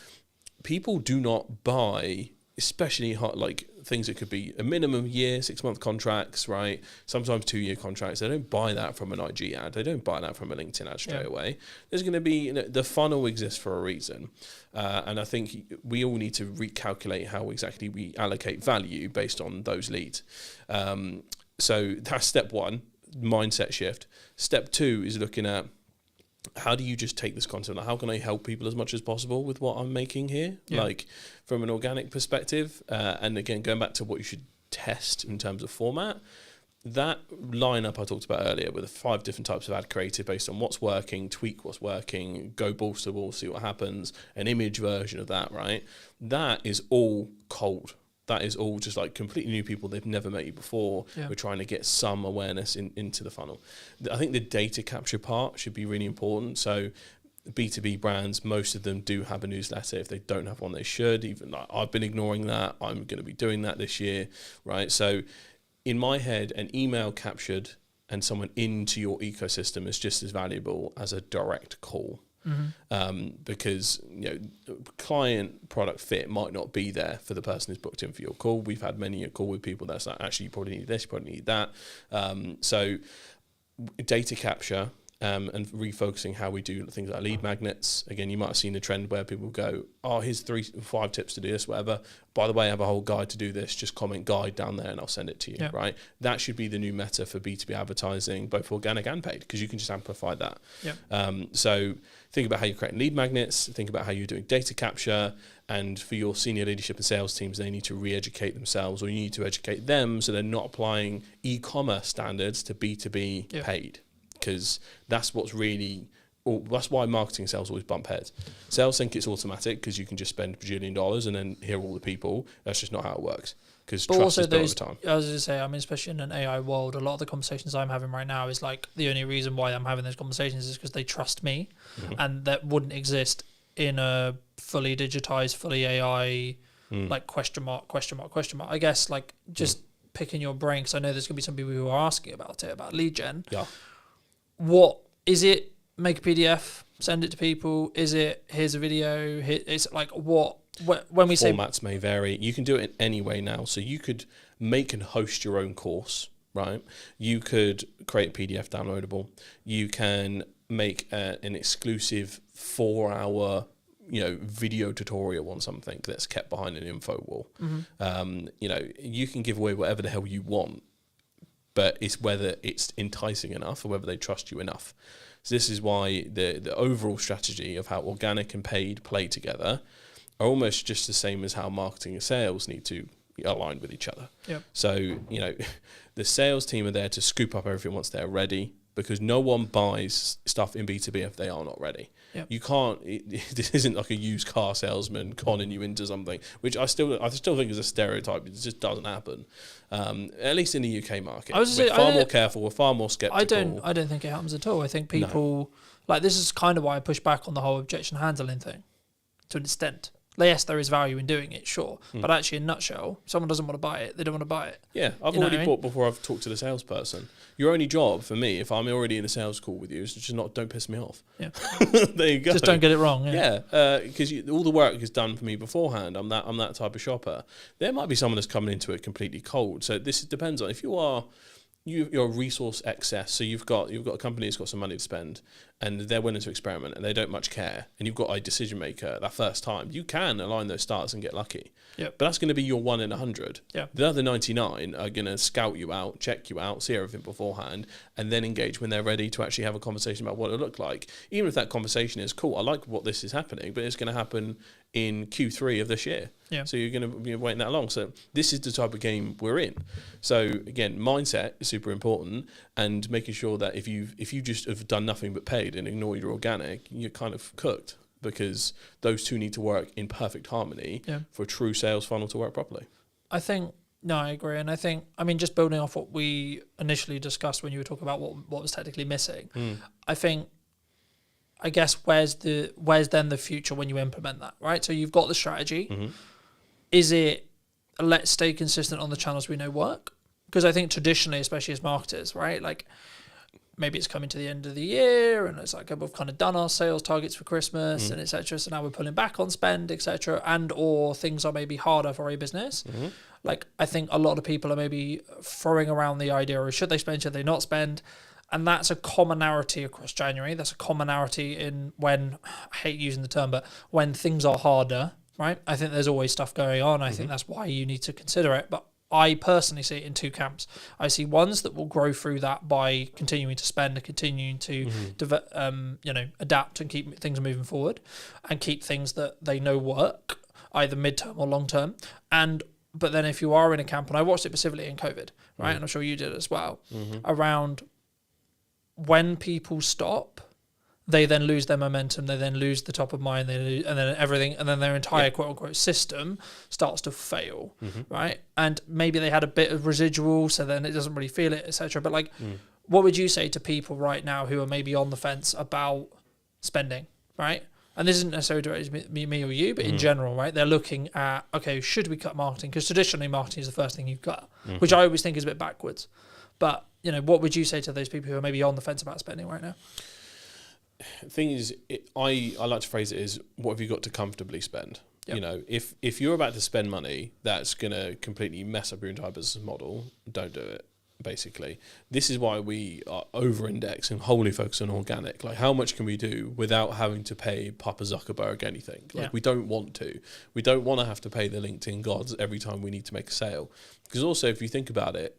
people do not buy, especially like things that could be a minimum year, 6-month contracts, right? Sometimes 2-year contracts. They don't buy that from an IG ad. They don't buy that from a LinkedIn ad straight away. There's going to be, the funnel exists for a reason. And I think we all need to recalculate how exactly we allocate value based on those leads. So that's step one, mindset shift. Step two is looking at how do you just take this content? How can I help people as much as possible with what I'm making here? Like from an organic perspective, and again, going back to what you should test in terms of format, that lineup I talked about earlier with the 5 different types of ad creative based on what's working, tweak what's working, go balls to wall, see what happens, an image version of that, right? That is all cold. That is all just like completely new people. They've never met you before. We're trying to get some awareness into the funnel. I think the data capture part should be really important. So B2B brands, most of them do have a newsletter. If they don't have one, they should. Even like I've been ignoring that. I'm going to be doing that this year, right? So in my head, an email captured and someone into your ecosystem is just as valuable as a direct call. Because client product fit might not be there for the person who's booked in for your call. We've had many a call with people that's like, actually you probably need this, you probably need that. So data capture and refocusing how we do things like lead magnets. Again, you might have seen a trend where people go, oh, here's 3-5 tips to do this, whatever. By the way, I have a whole guide to do this. Just comment guide down there and I'll send it to you, right? That should be the new meta for B2B advertising, both organic and paid, because you can just amplify that. So think about how you're creating lead magnets, think about how you're doing data capture, and for your senior leadership and sales teams, they need to re-educate themselves, or you need to educate them so they're not applying e-commerce standards to B2B paid, because that's what's really, that's why marketing and sales always bump heads. Sales think it's automatic because you can just spend $1 bajillion and then hear all the people. That's just not how it works, because trust is built over time. I was going to say, I mean, especially in an AI world, a lot of the conversations I'm having right now is like, the only reason why I'm having those conversations is because they trust me, and that wouldn't exist in a fully digitized, fully AI, like question mark. I guess, like, just picking your brain, because I know there's going to be some people who are asking about it, about lead gen. Yeah. What is it? Make a PDF, send it to people. Is it, here's a video? It's like, what? When we say formats may vary, you can do it in any way now. So you could make and host your own course, right? You could create a PDF downloadable. You can make an exclusive 4-hour, video tutorial on something that's kept behind an info wall. You can give away whatever the hell you want, but it's whether it's enticing enough or whether they trust you enough. So this is why the overall strategy of how organic and paid play together are almost just the same as how marketing and sales need to align with each other. So, the sales team are there to scoop up everything once they're ready, because no one buys stuff in B2B if they are not ready. You can't, this isn't like a used car salesman conning you into something, which I still think is a stereotype. It just doesn't happen. At least in the UK market. We're far more careful, we're far more skeptical. I don't think it happens at all. I think people, like, this is kind of why I push back on the whole objection handling thing, to an extent. Yes, there is value in doing it, sure. But actually, in a nutshell, if someone doesn't want to buy it, they don't want to buy it. Yeah, I've already bought before I've talked to the salesperson. Your only job for me, if I'm already in a sales call with you, is just don't piss me off. There you go. Just don't get it wrong. Because all the work is done for me beforehand. I'm that type of shopper. There might be someone that's coming into it completely cold. So this depends on if you're resource excess. So you've got a company that's got some money to spend, and they're willing to experiment, and they don't much care, and you've got a decision maker that first time. You can align those stars and get lucky. But that's going to be your 1 in 100. The other 99 are going to scout you out, check you out, see everything beforehand, and then engage when they're ready to actually have a conversation about what it looked like. Even if that conversation is cool, I like what this is happening, but it's going to happen in Q3 of this year. So you're going to be waiting that long. So this is the type of game we're in. So again, mindset is super important, and making sure that if you just have done nothing but paid and ignore your organic, you're kind of cooked, because those two need to work in perfect harmony for a true sales funnel to work properly. I agree. And I mean, just building off what we initially discussed when you were talking about what was technically missing, I guess where's then the future when you implement that, right? So you've got the strategy. Is it, let's stay consistent on the channels we know work? Because I think traditionally, especially as marketers, right, like, maybe it's coming to the end of the year and it's like, we've kind of done our sales targets for Christmas and etc. So now we're pulling back on spend, etc. And or things are maybe harder for a business. Like, I think a lot of people are maybe throwing around the idea of should they spend, should they not spend? And that's a commonality across January. That's a commonality in when, I hate using the term, but when things are harder, right? I think there's always stuff going on. I think that's why you need to consider it. But I personally see it in two camps. I see ones that will grow through that by continuing to spend and continuing to adapt and keep things moving forward, and keep things that they know work, either midterm or long term. But then if you are in a camp, and I watched it specifically in COVID, right, and I'm sure you did as well, around when people stop, they then lose their momentum, they then lose the top of mind, and then everything, and then their entire quote-unquote system starts to fail, right? And maybe they had a bit of residual, so then it doesn't really feel it, etc. But like, what would you say to people right now who are maybe on the fence about spending, right? And this isn't necessarily directed to me or you, but in general, right? They're looking at, okay, should we cut marketing? Because traditionally marketing is the first thing you cut, which I always think is a bit backwards. But, what would you say to those people who are maybe on the fence about spending right now? Thing is, I like to phrase it as, what have you got to comfortably spend? If you're about to spend money that's going to completely mess up your entire business model, don't do it. basically. This is why we are over-indexed and wholly focused on organic. Like, how much can we do without having to pay Papa Zuckerberg anything? Like, we don't want to. We don't want to have to pay the LinkedIn gods every time we need to make a sale. Because also, if you think about it,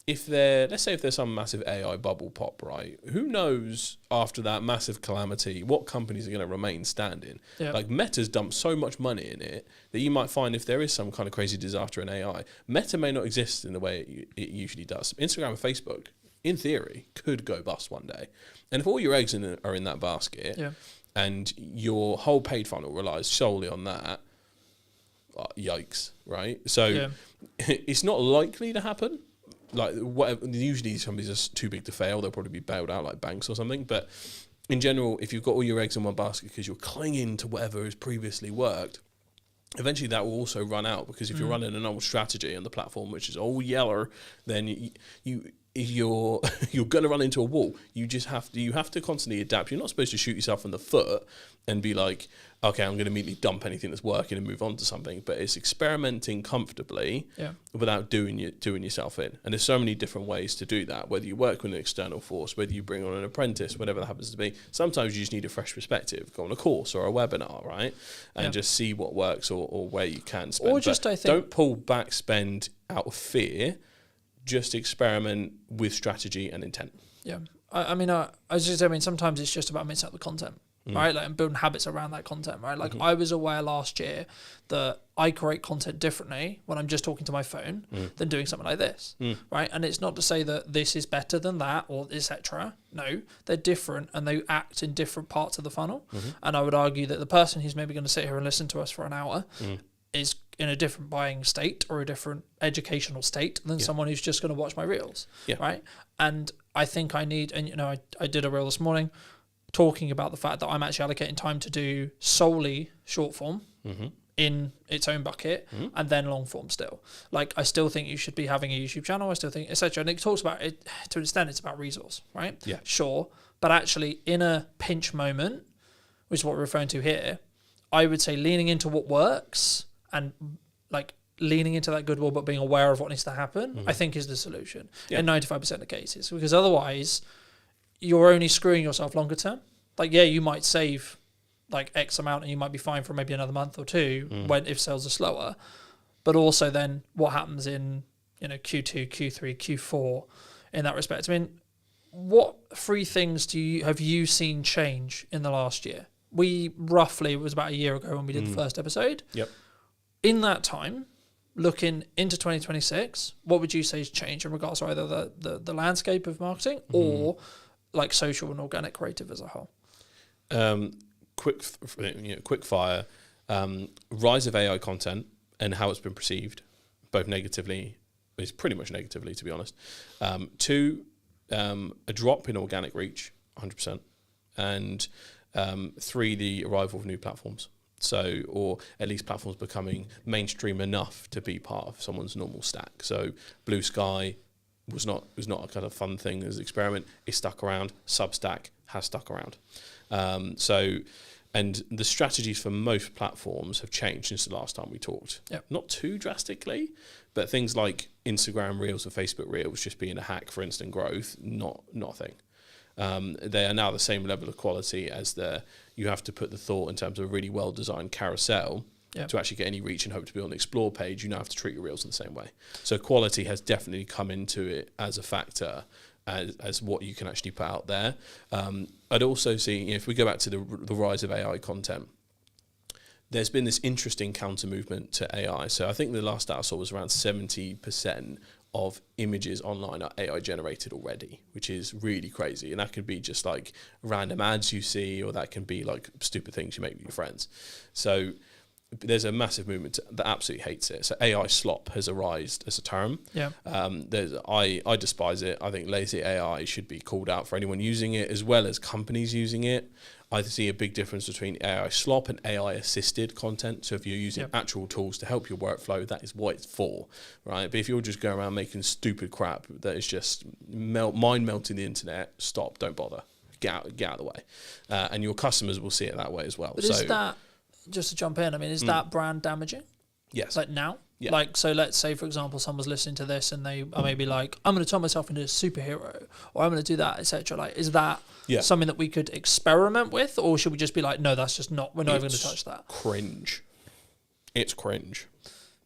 let's say if there's some massive AI bubble pop, right? Who knows after that massive calamity what companies are going to remain standing? Yeah. Like, Meta's dumped so much money in it that you might find if there is some kind of crazy disaster in AI, Meta may not exist in the way it usually does. Instagram and Facebook, in theory, could go bust one day. And if all your eggs are in that basket and your whole paid funnel relies solely on that, yikes, right? So it's not likely to happen. Like, whatever, usually these companies are too big to fail. They'll probably be bailed out like banks or something. But in general, if you've got all your eggs in one basket because you're clinging to whatever has previously worked, eventually that will also run out. Because if you're running an old strategy on the platform which is all yeller, then you're going to run into a wall. You have to constantly adapt. You're not supposed to shoot yourself in the foot and be like, okay, I'm going to immediately dump anything that's working and move on to something. But it's experimenting comfortably without doing yourself in. And there's so many different ways to do that, whether you work with an external force, whether you bring on an apprentice, whatever that happens to be. Sometimes you just need a fresh perspective. Go on a course or a webinar, right? And just see what works or where you can spend. Or just, don't pull back spend out of fear. Just experiment with strategy and intent. Yeah. I mean, sometimes it's just about mixing up the content. Right, like, and building habits around that content, right? Like, I was aware last year that I create content differently when I'm just talking to my phone than doing something like this, right? And it's not to say that this is better than that or etc. No, they're different and they act in different parts of the funnel. And I would argue that the person who's maybe going to sit here and listen to us for an hour is in a different buying state or a different educational state than someone who's just going to watch my reels, right? And I think I need, and I did a reel this morning talking about the fact that I'm actually allocating time to do solely short form in its own bucket and then long form still. Like, I still think you should be having a YouTube channel. I still think, etc. And it talks about it to an extent. It's about resource, right? Yeah, sure. But actually, in a pinch moment, which is what we're referring to here, I would say leaning into what works and like leaning into that goodwill, but being aware of what needs to happen, I think is the solution in 95% of cases. Because otherwise, you're only screwing yourself longer term. Like, you might save like X amount and you might be fine for maybe another month or two if sales are slower. But also then what happens in, Q2, Q3, Q4 in that respect? I mean, what 3 things have you seen change in the last year? It was about a year ago when we did the first episode. Yep. In that time, looking into 2026, what would you say has changed in regards to either the landscape of marketing or like social and organic creative as a whole? Quick fire. Rise of AI content and how it's been perceived, both negatively, it's pretty much negatively, to be honest. 2, a drop in organic reach, 100%. And 3, the arrival of new platforms. So, or at least platforms becoming mainstream enough to be part of someone's normal stack. So Blue Sky was not a kind of fun thing as an experiment. It stuck around. Substack has stuck around. And the strategies for most platforms have changed since the last time we talked. Yep. Not too drastically, but things like Instagram Reels or Facebook Reels just being a hack for instant growth, not a thing. They are now the same level of quality as you have to put the thought in terms of a really well-designed carousel to actually get any reach and hope to be on the explore page. You now have to treat your reels in the same way. So quality has definitely come into it as a factor as what you can actually put out there. I'd also see, if we go back to the rise of AI content, there's been this interesting counter movement to AI. So I think the last stat I saw was around 70% of images online are AI generated already, which is really crazy. And that could be just like random ads you see, or that can be like stupid things you make with your friends. So there's a massive movement that absolutely hates it. So AI slop has arisen as a term. Yeah. I despise it. I think lazy AI should be called out for anyone using it, as well as companies using it. I see a big difference between AI slop and AI assisted content. So if you're using actual tools to help your workflow, that is what it's for, right? But if you're just going around making stupid crap that is just mind melting the internet, stop, don't bother, get out of the way, and your customers will see it that way as well. But is that, just to jump in, I mean, is that brand damaging? Yes. Like now? Yeah. Like, so let's say, for example, someone's listening to this and they are maybe like, I'm going to turn myself into a superhero, or I'm going to do that, etc. Like, is that something that we could experiment with, or should we just be like, no, that's just not, we're not even going to touch that? Cringe. It's cringe.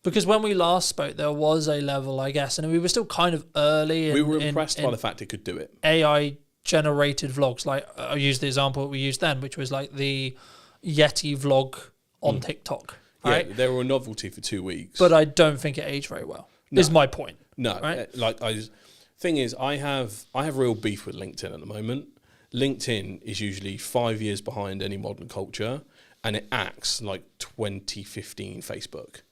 Because when we last spoke, there was a level, I guess, and we were still kind of early. We were impressed by the fact it could do it. AI generated vlogs. Like, I'll use the example we used then, which was like the Yeti vlog on TikTok. Right? Yeah, they were a novelty for 2 weeks. But I don't think it aged very well. No. Is my point. No. Right? Thing is, I have real beef with LinkedIn at the moment. LinkedIn is usually 5 years behind any modern culture, and it acts like 2015 Facebook.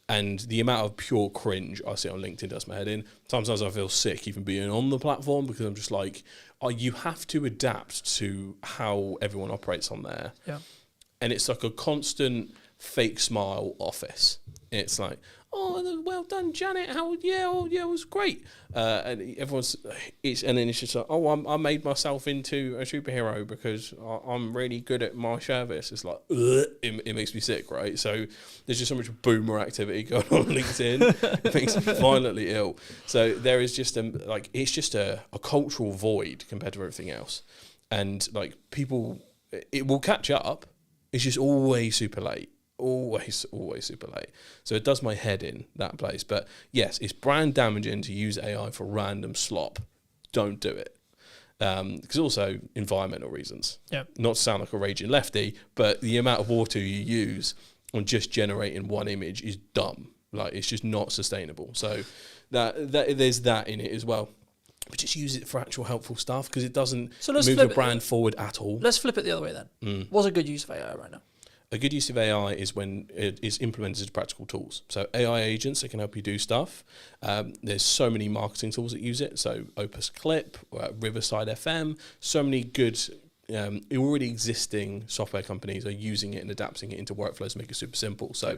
And the amount of pure cringe I see on LinkedIn does my head in. Sometimes I feel sick even being on the platform, because I'm just like, you have to adapt to how everyone operates on there. Yeah. And it's like a constant fake smile office. It's like, oh, well done, Janet. It was great. And then it's just like, oh, I made myself into a superhero because I'm really good at my service. It's like, it makes me sick, right? So there's just so much boomer activity going on LinkedIn. It makes me violently ill. So there is just it's just a cultural void compared to everything else. And like people, it will catch up. It's just always super late. Always super late. So it does my head in, that place. But yes, it's brand damaging to use AI for random slop. Don't do it. Because also environmental reasons. Yeah. Not to sound like a raging lefty, but the amount of water you use on just generating one image is dumb. Like, it's just not sustainable. So that there's that in it as well. But just use it for actual helpful stuff, because it doesn't move your brand forward at all. Let's flip it the other way then. What's a good use of AI right now? A good use of AI is when it is implemented as practical tools. So AI agents that can help you do stuff. There's so many marketing tools that use it. So Opus Clip, Riverside FM, so many good already existing software companies are using it and adapting it into workflows to make it super simple. So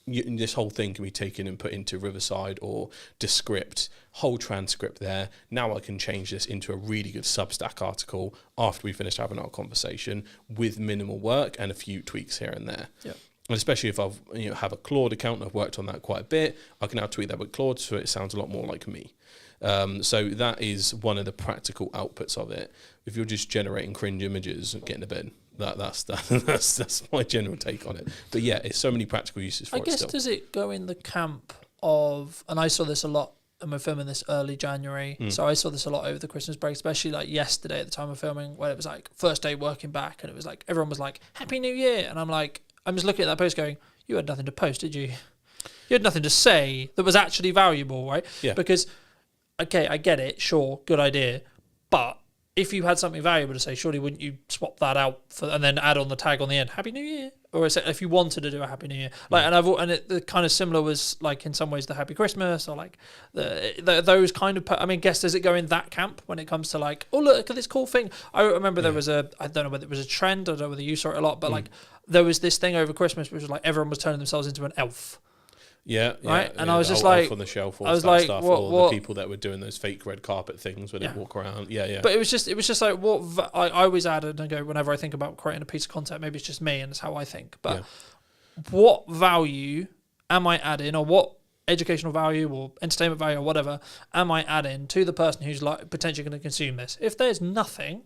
this whole thing can be taken and put into Riverside or Descript, whole transcript there. Now I can change this into a really good Substack article after we finish having our conversation with minimal work and a few tweaks here and there. Yeah. And especially if I've have a Claude account, I've worked on that quite a bit, I can now tweak that with Claude so it sounds a lot more like me. So that is one of the practical outputs of it. If you're just generating cringe images, get in the bin. That's my general take on it. But yeah, it's so many practical uses for it. I guess still. Does it go in the camp of, and I saw this a lot, and we're filming this early January, so I saw this a lot over the Christmas break, especially like yesterday at the time of filming, where it was like first day working back, and it was like everyone was like Happy New Year, and I'm just looking at that post going, you had nothing to post, did you? You had nothing to say that was actually valuable, right? Yeah. Because okay, I get it, sure, good idea, but if you had something valuable to say, surely wouldn't you swap that out and then add on the tag on the end, Happy New Year? Or if you wanted to do a Happy New Year, like, the kind of similar was like in some ways the Happy Christmas, or like those kind of. I mean, guess does it go in that camp when it comes to like, oh look at this cool thing? I remember there was I don't know whether it was a trend, I don't know whether you saw it a lot, but like there was this thing over Christmas which was like everyone was turning themselves into an elf. Yeah, right. Yeah, and I was just like, on the shelf, I was like, stuff, what, or the people that were doing those fake red carpet things where they walk around. Yeah. But it was just like what I always add and go whenever I think about creating a piece of content. Maybe it's just me and it's how I think. But what value am I adding, or what educational value or entertainment value or whatever am I adding to the person who's like potentially going to consume this? If there's nothing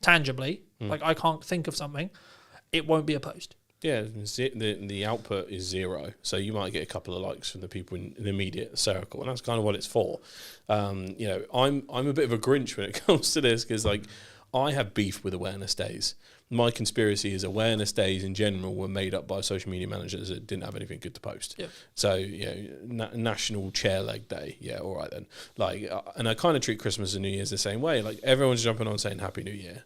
tangibly, like I can't think of something, it won't be a post. Yeah, the output is zero, so you might get a couple of likes from the people in the immediate circle, and that's kind of what it's for. I'm a bit of a Grinch when it comes to this, because like I have beef with awareness days. My conspiracy is awareness days in general were made up by social media managers that didn't have anything good to post. Yeah. So National Chair Leg Day. Yeah, all right then. Like, and I kind of treat Christmas and New Year's the same way. Like everyone's jumping on saying Happy New Year.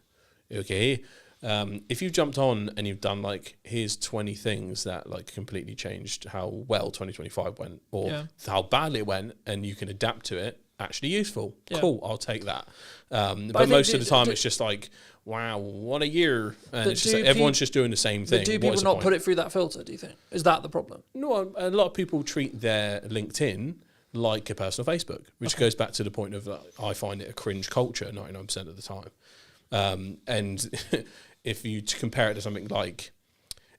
Okay. If you've jumped on and you've done like, here's 20 things that like completely changed how well 2025 went, or how badly it went, and you can adapt to it, actually useful. Yeah. Cool, I'll take that. But most of the time it's just like, wow, what a year. And it's just like everyone's just doing the same thing. But do people not put it through that filter, do you think? Is that the problem? No, a lot of people treat their LinkedIn like a personal Facebook, which goes back to the point of I find it a cringe culture 99% of the time. And if you compare it to something like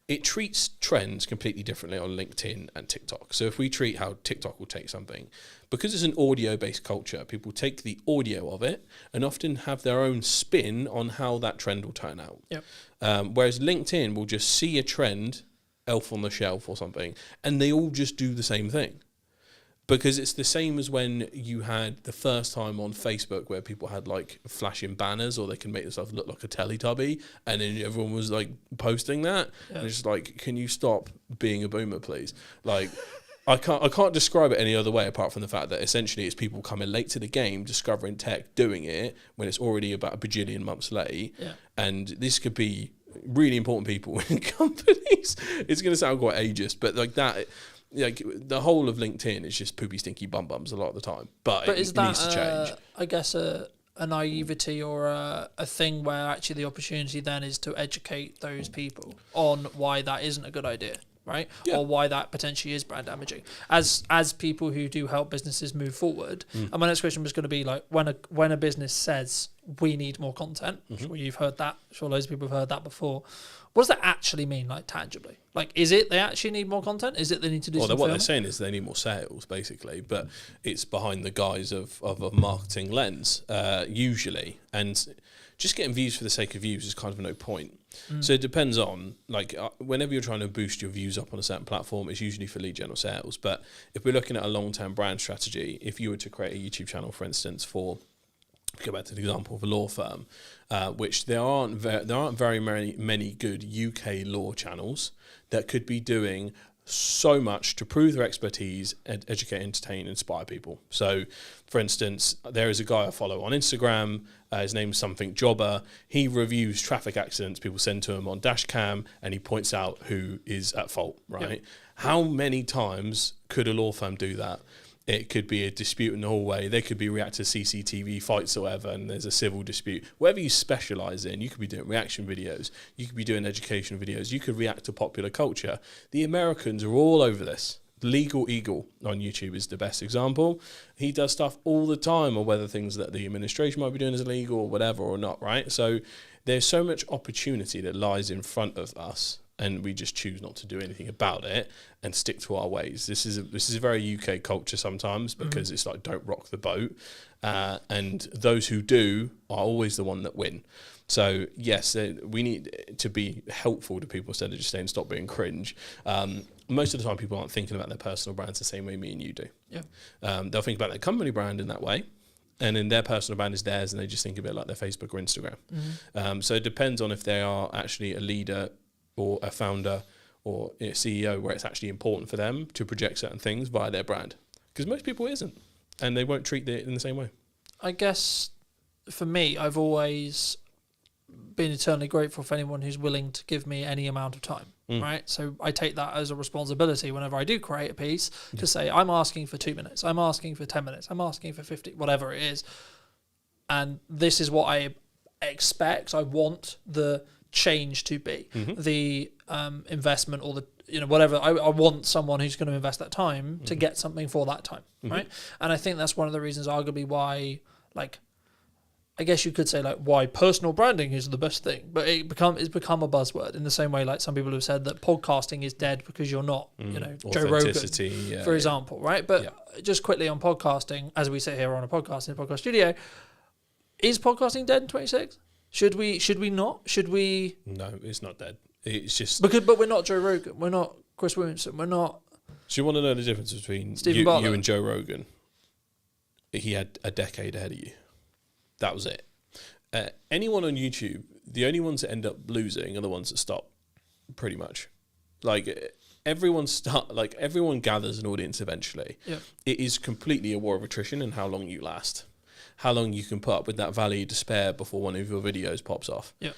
it treats trends completely differently on LinkedIn and TikTok. So if we treat how TikTok will take something, because it's an audio-based culture, people take the audio of it and often have their own spin on how that trend will turn out. Yep. Whereas LinkedIn will just see a trend, elf on the shelf or something, and they all just do the same thing. Because it's the same as when you had the first time on Facebook where people had like flashing banners or they can make themselves look like a Teletubby, and then everyone was like posting that. Yeah. And it's just like, can you stop being a boomer, please? Like, I can't describe it any other way apart from the fact that essentially it's people coming late to the game, discovering tech, doing it when it's already about a bajillion months late. Yeah. And this could be really important people in companies. It's going to sound quite ageist, but like that. Like the whole of LinkedIn is just poopy stinky bum bums a lot of the time, but it needs to change. I guess a naivety or a thing where actually the opportunity then is to educate those people on why that isn't a good idea, right? Yeah. Or why that potentially is brand damaging. As people who do help businesses move forward, and my next question was going to be like when a business says we need more content, I'm sure you've heard that, I'm sure loads of people have heard that before. What does that actually mean, like tangibly? Like, is it they actually need more content? Is it they need to do some what filming? They're saying is they need more sales, basically, but it's behind the guise of a marketing lens, usually. And just getting views for the sake of views is kind of no point. So it depends on, like, whenever you're trying to boost your views up on a certain platform, it's usually for lead gen or sales. But if we're looking at a long-term brand strategy, if you were to create a YouTube channel, for instance, for... Go back to the example of a law firm, which there aren't very many good UK law channels that could be doing so much to prove their expertise, educate, entertain, inspire people. So, for instance, there is a guy I follow on Instagram. His name's something Jobber. He reviews traffic accidents people send to him on Dashcam, and he points out who is at fault. Right? Yep. How many times could a law firm do that? It could be a dispute in the hallway. They could be react to CCTV fights or whatever, and there's a civil dispute. Whatever you specialise in, you could be doing reaction videos. You could be doing education videos. You could react to popular culture. The Americans are all over this. Legal Eagle on YouTube is the best example. He does stuff all the time on whether things that the administration might be doing is illegal or whatever or not, right? So there's so much opportunity that lies in front of us, and we just choose not to do anything about it and stick to our ways. This is a very UK culture sometimes, because it's like, don't rock the boat. And those who do are always the one that win. So yes, we need to be helpful to people instead of just saying stop being cringe. Most of the time people aren't thinking about their personal brands the same way me and you do. Yeah. They'll think about their company brand in that way, and then their personal brand is theirs, and they just think of it like their Facebook or Instagram. So it depends on if they are actually a leader or a founder or a CEO, where it's actually important for them to project certain things via their brand. Because most people isn't, and they won't treat it in the same way. I guess for me, I've always been eternally grateful for anyone who's willing to give me any amount of time, right? So I take that as a responsibility whenever I do create a piece to say, I'm asking for 2 minutes, I'm asking for 10 minutes, I'm asking for 50, whatever it is. And this is what I expect, I want the change to be, the investment or the, whatever. I want someone who's going to invest that time to get something for that time, right? And I think that's one of the reasons arguably why, like, I guess you could say like why personal branding is the best thing, but it's become a buzzword in the same way like some people have said that podcasting is dead because you're not, Joe Rogan, for example, right? But just quickly on podcasting, as we sit here on a podcast in a podcast studio, is podcasting dead in 26? Should we not? Should we? No, it's not dead. It's just but we're not Joe Rogan. We're not Chris Williamson. We're not. So you want to know the difference between you and Joe Rogan? He had a decade ahead of you. That was it. Anyone on YouTube, the only ones that end up losing are the ones that stop. Pretty much, like everyone gathers an audience eventually. Yeah. It is completely a war of attrition and how long you last. How long you can put up with that valley of despair before one of your videos pops off. Yeah.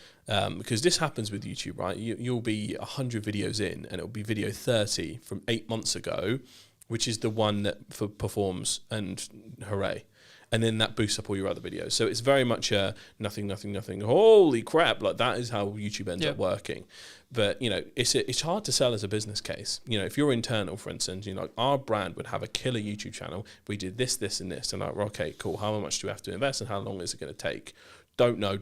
Because this happens with YouTube, right? You'll be 100 videos in, and it'll be video 30 from 8 months ago, which is the one that performs, and hooray. And then that boosts up all your other videos. So it's very much a nothing. Holy crap! Like that is how YouTube ends up working. But it's hard to sell as a business case. If you're internal, for instance, like our brand would have a killer YouTube channel. We did this, and this, and like, okay, cool. How much do we have to invest, and how long is it going to take? Don't know.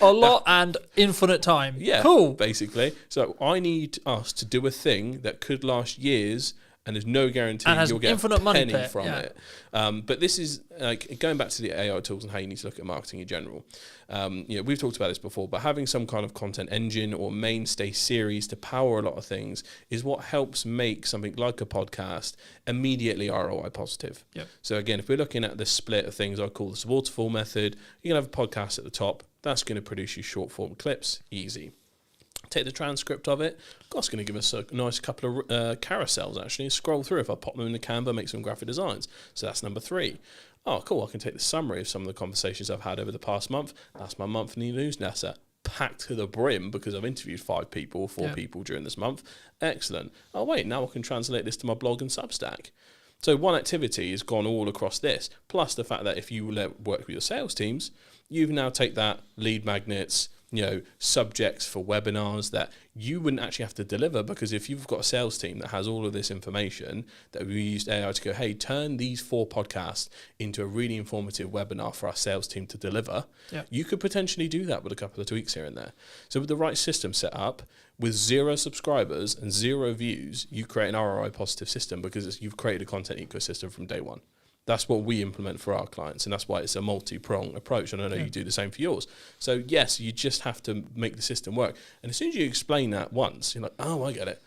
A lot and infinite time. Yeah, Cool. basically. So I need us to do a thing that could last years, and there's no guarantee And has you'll get infinite a money penny pit, from yeah. it. But this is like going back to the AI tools and how you need to look at marketing in general. We've talked about this before, but having some kind of content engine or mainstay series to power a lot of things is what helps make something like a podcast immediately ROI positive. Yep. So again, if we're looking at the split of things I call the waterfall method, you can have a podcast at the top. That's going to produce you short form clips, easy. Take the transcript of it. That's going to give us a nice couple of carousels, actually. Scroll through. If I pop them in the Canva, make some graphic designs. So that's number 3. Oh, cool. I can take the summary of some of the conversations I've had over the past month. That's my monthly newsletter. Packed to the brim because I've interviewed 5 people or 4 people during this month. Excellent. Oh, wait, now I can translate this to my blog and Substack. So one activity has gone all across this, plus the fact that if you work with your sales teams, you now take that lead magnets, subjects for webinars that you wouldn't actually have to deliver, because if you've got a sales team that has all of this information, that we used AI to go, hey, turn these 4 podcasts into a really informative webinar for our sales team to deliver. Yeah. You could potentially do that with a couple of tweaks here and there. So with the right system set up, with 0 subscribers and 0 views, you create an ROI positive system because you've created a content ecosystem from day one. That's what we implement for our clients, and that's why it's a multi-pronged approach, and I know you do the same for yours. So, yes, you just have to make the system work. And as soon as you explain that once, you're like, oh, I get it.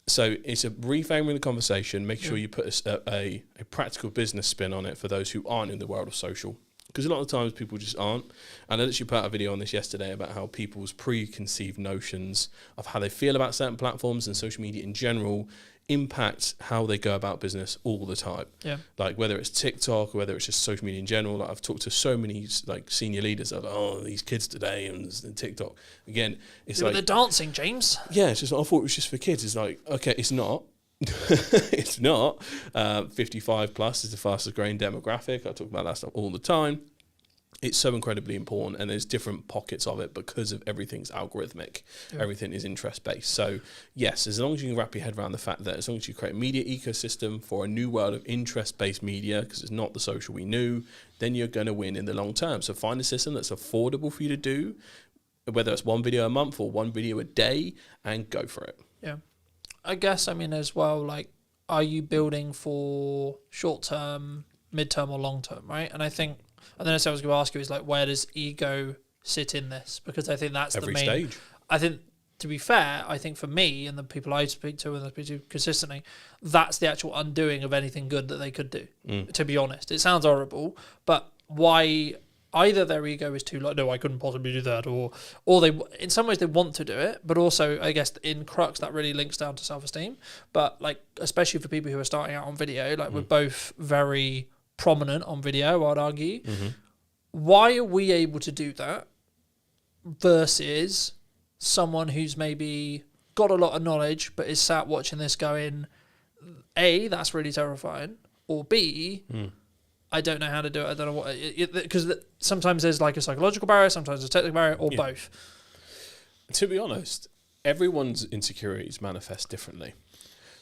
So it's a reframing the conversation, make sure you put a practical business spin on it for those who aren't in the world of social. Because a lot of times people just aren't. And I literally put out a video on this yesterday about how people's preconceived notions of how they feel about certain platforms and social media in general impacts how they go about business all the time. Yeah. Like whether it's TikTok or whether it's just social media in general. Like I've talked to so many like senior leaders that are like, oh, these kids today and TikTok. Again, it's like they're dancing, James. Yeah, it's just I thought it was just for kids. It's like, okay, it's not. It's not. 55 plus is the fastest growing demographic. I talk about that stuff all the time. It's so incredibly important, and there's different pockets of it because of everything's algorithmic. Yeah. Everything is interest-based. So, yes, as long as you can wrap your head around the fact that as long as you create a media ecosystem for a new world of interest-based media, because it's not the social we knew, then you're going to win in the long term. So find a system that's affordable for you to do, whether it's 1 video a month or 1 video a day, and go for it. Yeah. I guess, as well, like, are you building for short-term, mid-term, or long-term, right? And I think... And then I was going to ask you is like, where does ego sit in this? Because I think that's every the main stage. I think, to be fair, I think for me and the people I speak to and I speak to consistently, that's the actual undoing of anything good that they could do. To be honest, it sounds horrible, but why? Either their ego is too like, no, I couldn't possibly do that, or they, in some ways, they want to do it, but also, I guess, in crux, that really links down to self-esteem. But like, especially for people who are starting out on video, like we're both very prominent on video, I'd argue. Why are we able to do that versus someone who's maybe got a lot of knowledge but is sat watching this going, A, that's really terrifying, or B, I don't know how to do it, I don't know what, because sometimes there's like a psychological barrier, sometimes a technical barrier, or both. To be honest, everyone's insecurities manifest differently.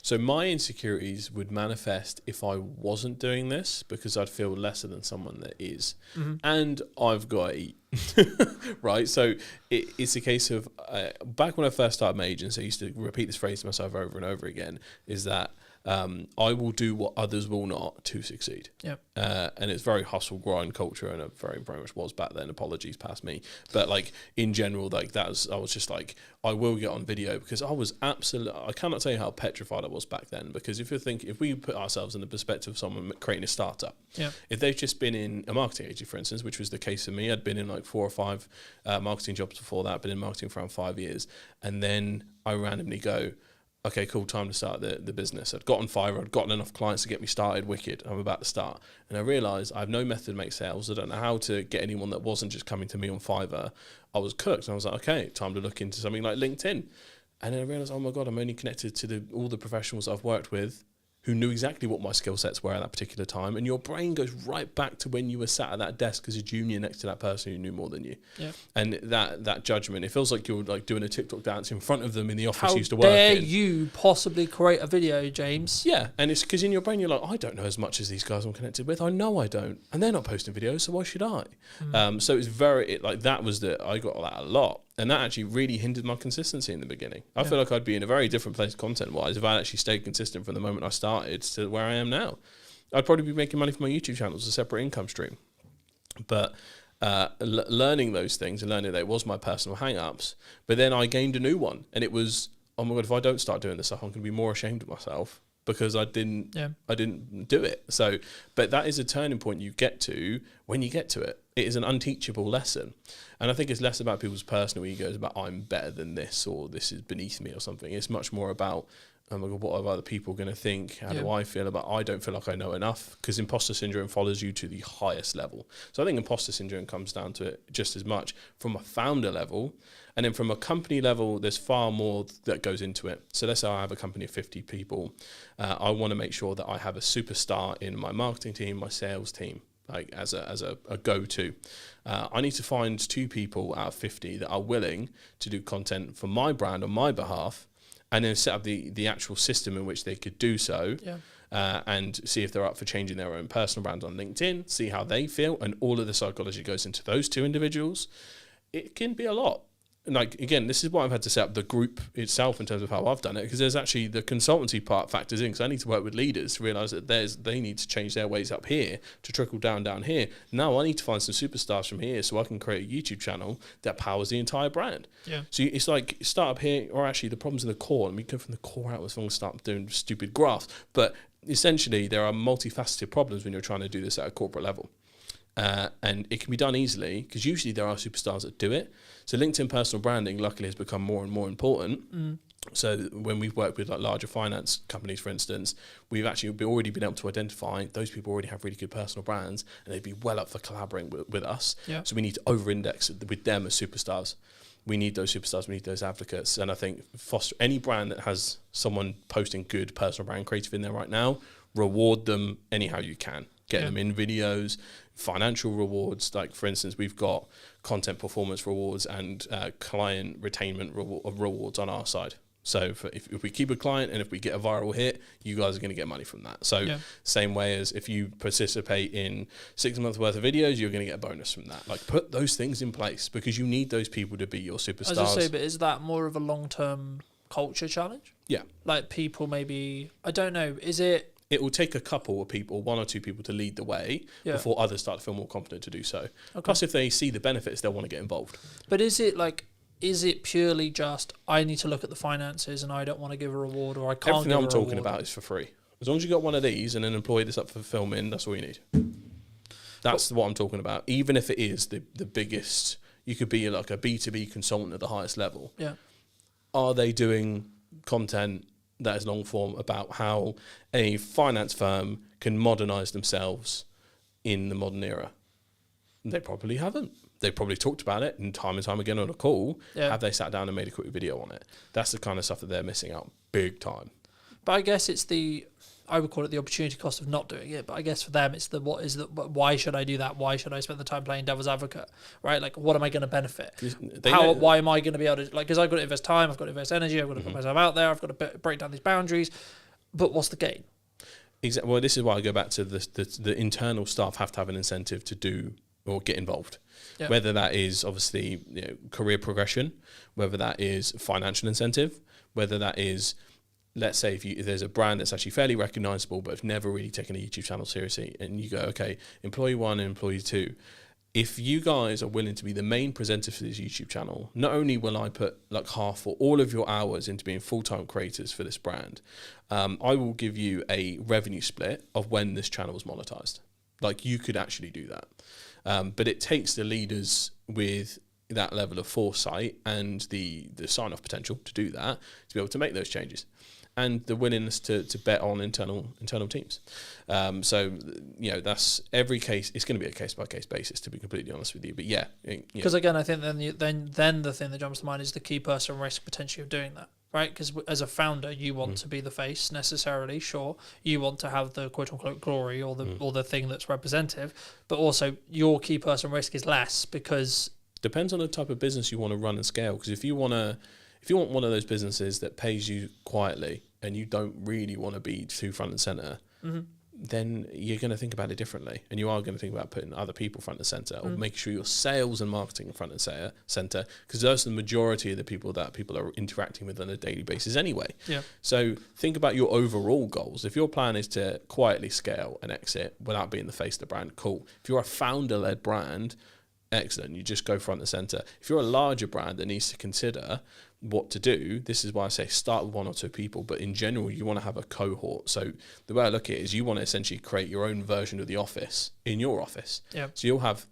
So my insecurities would manifest if I wasn't doing this, because I'd feel lesser than someone that is. And I've got to eat, right? So it's a case of, back when I first started my agency, I used to repeat this phrase to myself over and over again, is that I will do what others will not to succeed. Yep. And it's very hustle grind culture, and it very much was back then. Apologies past me, but like in general, like I was just like, I will get on video, because I was I cannot tell you how petrified I was back then. Because if we put ourselves in the perspective of someone creating a startup, if they've just been in a marketing agency, for instance, which was the case for me, I'd been in like 4 or 5 marketing jobs before that, been in marketing for around 5 years, and then I randomly go, okay, cool, time to start the business. I'd got on Fiverr, I'd gotten enough clients to get me started, wicked, I'm about to start. And I realised I have no method to make sales. I don't know how to get anyone that wasn't just coming to me on Fiverr. I was cooked, and I was like, okay, time to look into something like LinkedIn. And then I realised, oh my God, I'm only connected to all the professionals I've worked with who knew exactly what my skill sets were at that particular time, and your brain goes right back to when you were sat at that desk as a junior next to that person who knew more than you. Yeah. And that judgment, it feels like you're like doing a TikTok dance in front of them in the office How you used to work dare in. you possibly create a video, James? Yeah, and it's because in your brain you're like, I don't know as much as these guys I'm connected with. I know I don't, and they're not posting videos, so why should I? So it's that was I got that a lot, and that actually really hindered my consistency in the beginning. I feel like I'd be in a very different place content-wise if I actually stayed consistent from the moment I started to where I am now. I'd probably be making money from my YouTube channel as a separate income stream, but. Learning those things and learning that it was my personal hang-ups, but then I gained a new one, and it was, oh my god, if I don't start doing this stuff, I'm going to be more ashamed of myself because I didn't do it. So, but that is a turning point you get to when you get to it. It is an unteachable lesson, and I think it's less about people's personal egos about I'm better than this or this is beneath me or something. It's much more about, oh my god, what are other people going to think? How do I feel about? I don't feel like I know enough, because imposter syndrome follows you to the highest level. So I think imposter syndrome comes down to it just as much from a founder level, and then from a company level, there's far more that goes into it. So let's say I have a company of 50 people. I want to make sure that I have a superstar in my marketing team, my sales team, like as a go-to. I need to find 2 people out of 50 that are willing to do content for my brand on my behalf, and then set up the actual system in which they could do so, and see if they're up for changing their own personal brand on LinkedIn, see how they feel, and all of the psychology goes into those 2 individuals. It can be a lot. Like, again, this is why I've had to set up the group itself in terms of how I've done it, because there's actually the consultancy part factors in, because I need to work with leaders to realise that they need to change their ways up here to trickle down here. Now I need to find some superstars from here so I can create a YouTube channel that powers the entire brand. Yeah. So it's like start up here, or actually the problems in the core, and we go from the core out as long as start doing stupid graphs. But essentially there are multifaceted problems when you're trying to do this at a corporate level. And it can be done easily, because usually there are superstars that do it. So LinkedIn personal branding, luckily, has become more and more important. So when we've worked with like larger finance companies, for instance, we've actually already been able to identify those people already have really good personal brands, and they'd be well up for collaborating with us. Yeah. So we need to over-index with them as superstars. We need those superstars, we need those advocates. And I think foster any brand that has someone posting good personal brand creative in there right now, reward them anyhow you can. Get them in videos, financial rewards. Like, for instance, we've got content performance rewards and client retainment rewards on our side. So if we keep a client and if we get a viral hit, you guys are going to get money from that. So same way as if you participate in 6 months worth of videos, you're going to get a bonus from that. Like, put those things in place, because you need those people to be your superstars. I was say, but is that more of a long-term culture challenge? Yeah. Like, people maybe, I don't know, is it... It will take a couple of people, 1 or 2 people, to lead the way before others start to feel more confident to do so. Okay. Plus, if they see the benefits, they'll want to get involved. But is it purely just, I need to look at the finances and I don't want to give a reward, or I can't Everything give a I'm talking reward? about is for free. As long as you got one of these and an employee that's up for filming, that's all you need. That's what I'm talking about. Even if it is the biggest, you could be like a B2B consultant at the highest level. Yeah. Are they doing content that is long form about how a finance firm can modernize themselves in the modern era? They probably haven't. They probably talked about it and time again on a call. Yeah. Have they sat down and made a quick video on it? That's the kind of stuff that they're missing out big time. But I guess it's I would call it the opportunity cost of not doing it. But I guess for them, it's why should I do that? Why should I spend the time playing devil's advocate? Right? Like, what am I going to benefit? Why am I going to be able to, like, because I've got to invest time, I've got to invest energy, I've got to put myself out there, I've got to break down these boundaries. But what's the gain? Exactly. Well, this is why I go back to the internal staff have to have an incentive to do or get involved. Yeah. Whether that is obviously career progression, whether that is financial incentive, whether that is, let's say if there's a brand that's actually fairly recognizable but have never really taken a YouTube channel seriously, and you go, okay, employee 1 and employee 2, if you guys are willing to be the main presenter for this YouTube channel, not only will I put like half or all of your hours into being full-time creators for this brand, I will give you a revenue split of when this channel is monetized. Like, you could actually do that. But it takes the leaders with that level of foresight and the sign-off potential to do that, to be able to make those changes, and the willingness to bet on internal teams. So that's every case. It's going to be a case-by-case basis, to be completely honest with you. But because again, I think then the thing that jumps to mind is the key person risk potentially of doing that. right? Because as a founder, you want to be the face necessarily. Sure, you want to have the quote unquote glory or the thing that's representative, but also your key person risk is less because depends on the type of business you want to run and scale. Because if you want one of those businesses that pays you quietly and you don't really want to be too front and center, then you're going to think about it differently, and you are going to think about putting other people front and center, or making sure your sales and marketing front and center, because those are the majority of the people that people are interacting with on a daily basis anyway. Yeah. So think about your overall goals. If your plan is to quietly scale and exit without being the face of the brand, cool. If you're a founder-led brand, excellent. You just go front and center. If you're a larger brand that needs to consider what to do, this is why I say start with 1 or 2 people, but in general you want to have a cohort. So the way I look at it is you want to essentially create your own version of the office in your office. Yeah. So you'll have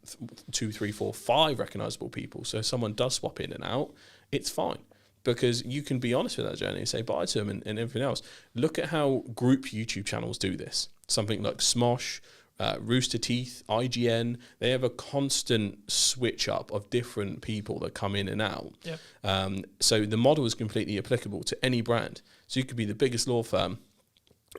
2, 3, 4, 5 recognizable people. So if someone does swap in and out, it's fine, because you can be honest with that journey and say bye to them and everything else. Look at how group YouTube channels do this. Something like Smosh, Rooster Teeth, IGN, they have a constant switch up of different people that come in and out. Yep. So the model is completely applicable to any brand. So you could be the biggest law firm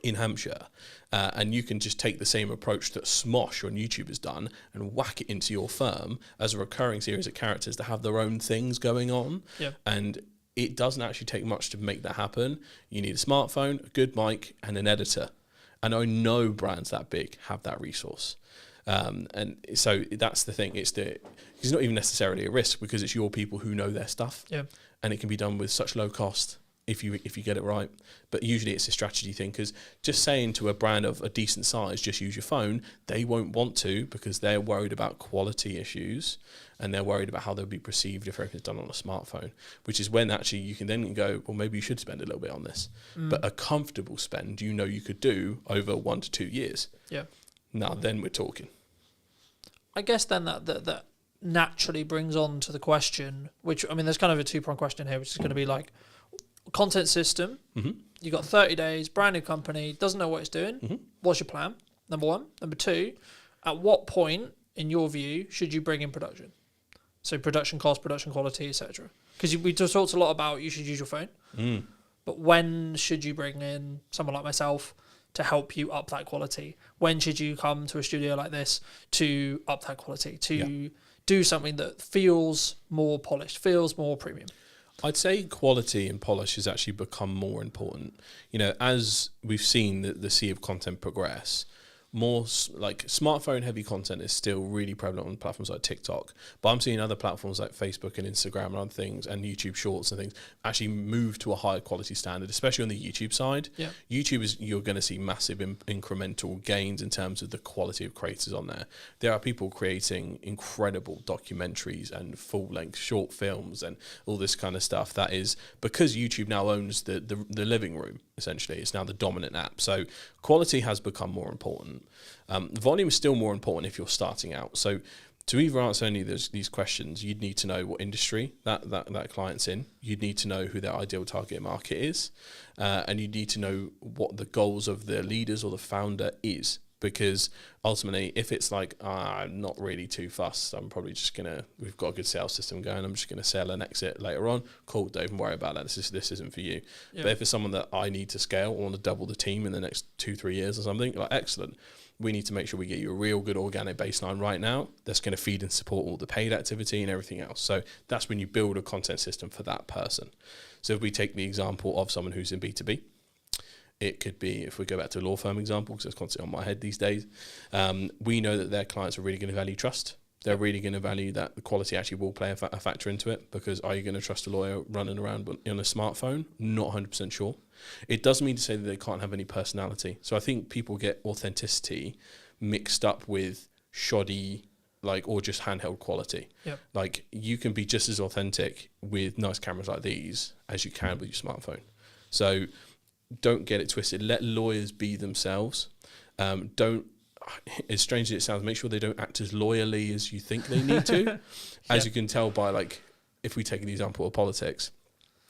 in Hampshire, and you can just take the same approach that Smosh on YouTube has done and whack it into your firm as a recurring series of characters that have their own things going on. Yep. And it doesn't actually take much to make that happen. You need a smartphone, a good mic, and an editor. And I know brands that big have that resource. And so that's the thing. It's not even necessarily a risk, because it's your people who know their stuff. Yeah. And it can be done with such low cost if you get it right. But usually it's a strategy thing, because just saying to a brand of a decent size, just use your phone, they won't want to, because they're worried about quality issues and they're worried about how they'll be perceived if everything's done on a smartphone, which is when actually you can then go, well, maybe you should spend a little bit on this. But a comfortable spend, you could do over 1 to 2 years. Yeah. Now then we're talking. I guess then that naturally brings on to the question, which, I mean, there's kind of a 2-pronged question here, which is going to be like, content system, you got 30 days, brand new company, doesn't know what it's doing. What's your plan? Number 1. Number 2, at what point, in your view, should you bring in production? So production cost, production quality, etc. Because we just talked a lot about you should use your phone. But when should you bring in someone like myself to help you up that quality? When should you come to a studio like this to up that quality, to do something that feels more polished, feels more premium? I'd say quality and polish has actually become more important. As we've seen the sea of content progress, more like smartphone heavy content is still really prevalent on platforms like TikTok, but I'm seeing other platforms like Facebook and Instagram and other things, and YouTube Shorts and things actually move to a higher quality standard, especially on the YouTube side. Yeah. YouTube you're going to see massive incremental gains in terms of the quality of creators on there. There are people creating incredible documentaries and full length short films and all this kind of stuff. That is because YouTube now owns the living room. Essentially, it's now the dominant app. So quality has become more important. Volume is still more important if you're starting out. So to either answer any of these questions, you'd need to know what industry that client's in. You'd need to know who their ideal target market is. And you need to know what the goals of the leaders or the founder is. Because ultimately, if it's like, I'm not really too fussed, I'm probably just we've got a good sales system going, I'm just going to sell and exit later on, cool, don't even worry about that, this isn't for you. Yeah. But if it's someone that I need to scale, I want to double the team in the next 2-3 years or something, like excellent, we need to make sure we get you a real good organic baseline right now that's going to feed and support all the paid activity and everything else. So that's when you build a content system for that person. So if we take the example of someone who's in B2B, it could be, if we go back to a law firm example, because it's constantly on my head these days, we know that their clients are really going to value trust. They're really going to value that the quality actually will play a factor into it, because are you going to trust a lawyer running around on a smartphone? Not 100% sure. It doesn't mean to say that they can't have any personality. So I think people get authenticity mixed up with shoddy, or just handheld quality. Yep. Like, you can be just as authentic with nice cameras like these as you can with your smartphone. So don't get it twisted. Let lawyers be themselves. Don't, as strange as it sounds, make sure they don't act as loyally as you think they need to. As you can tell by, if we take the example of politics,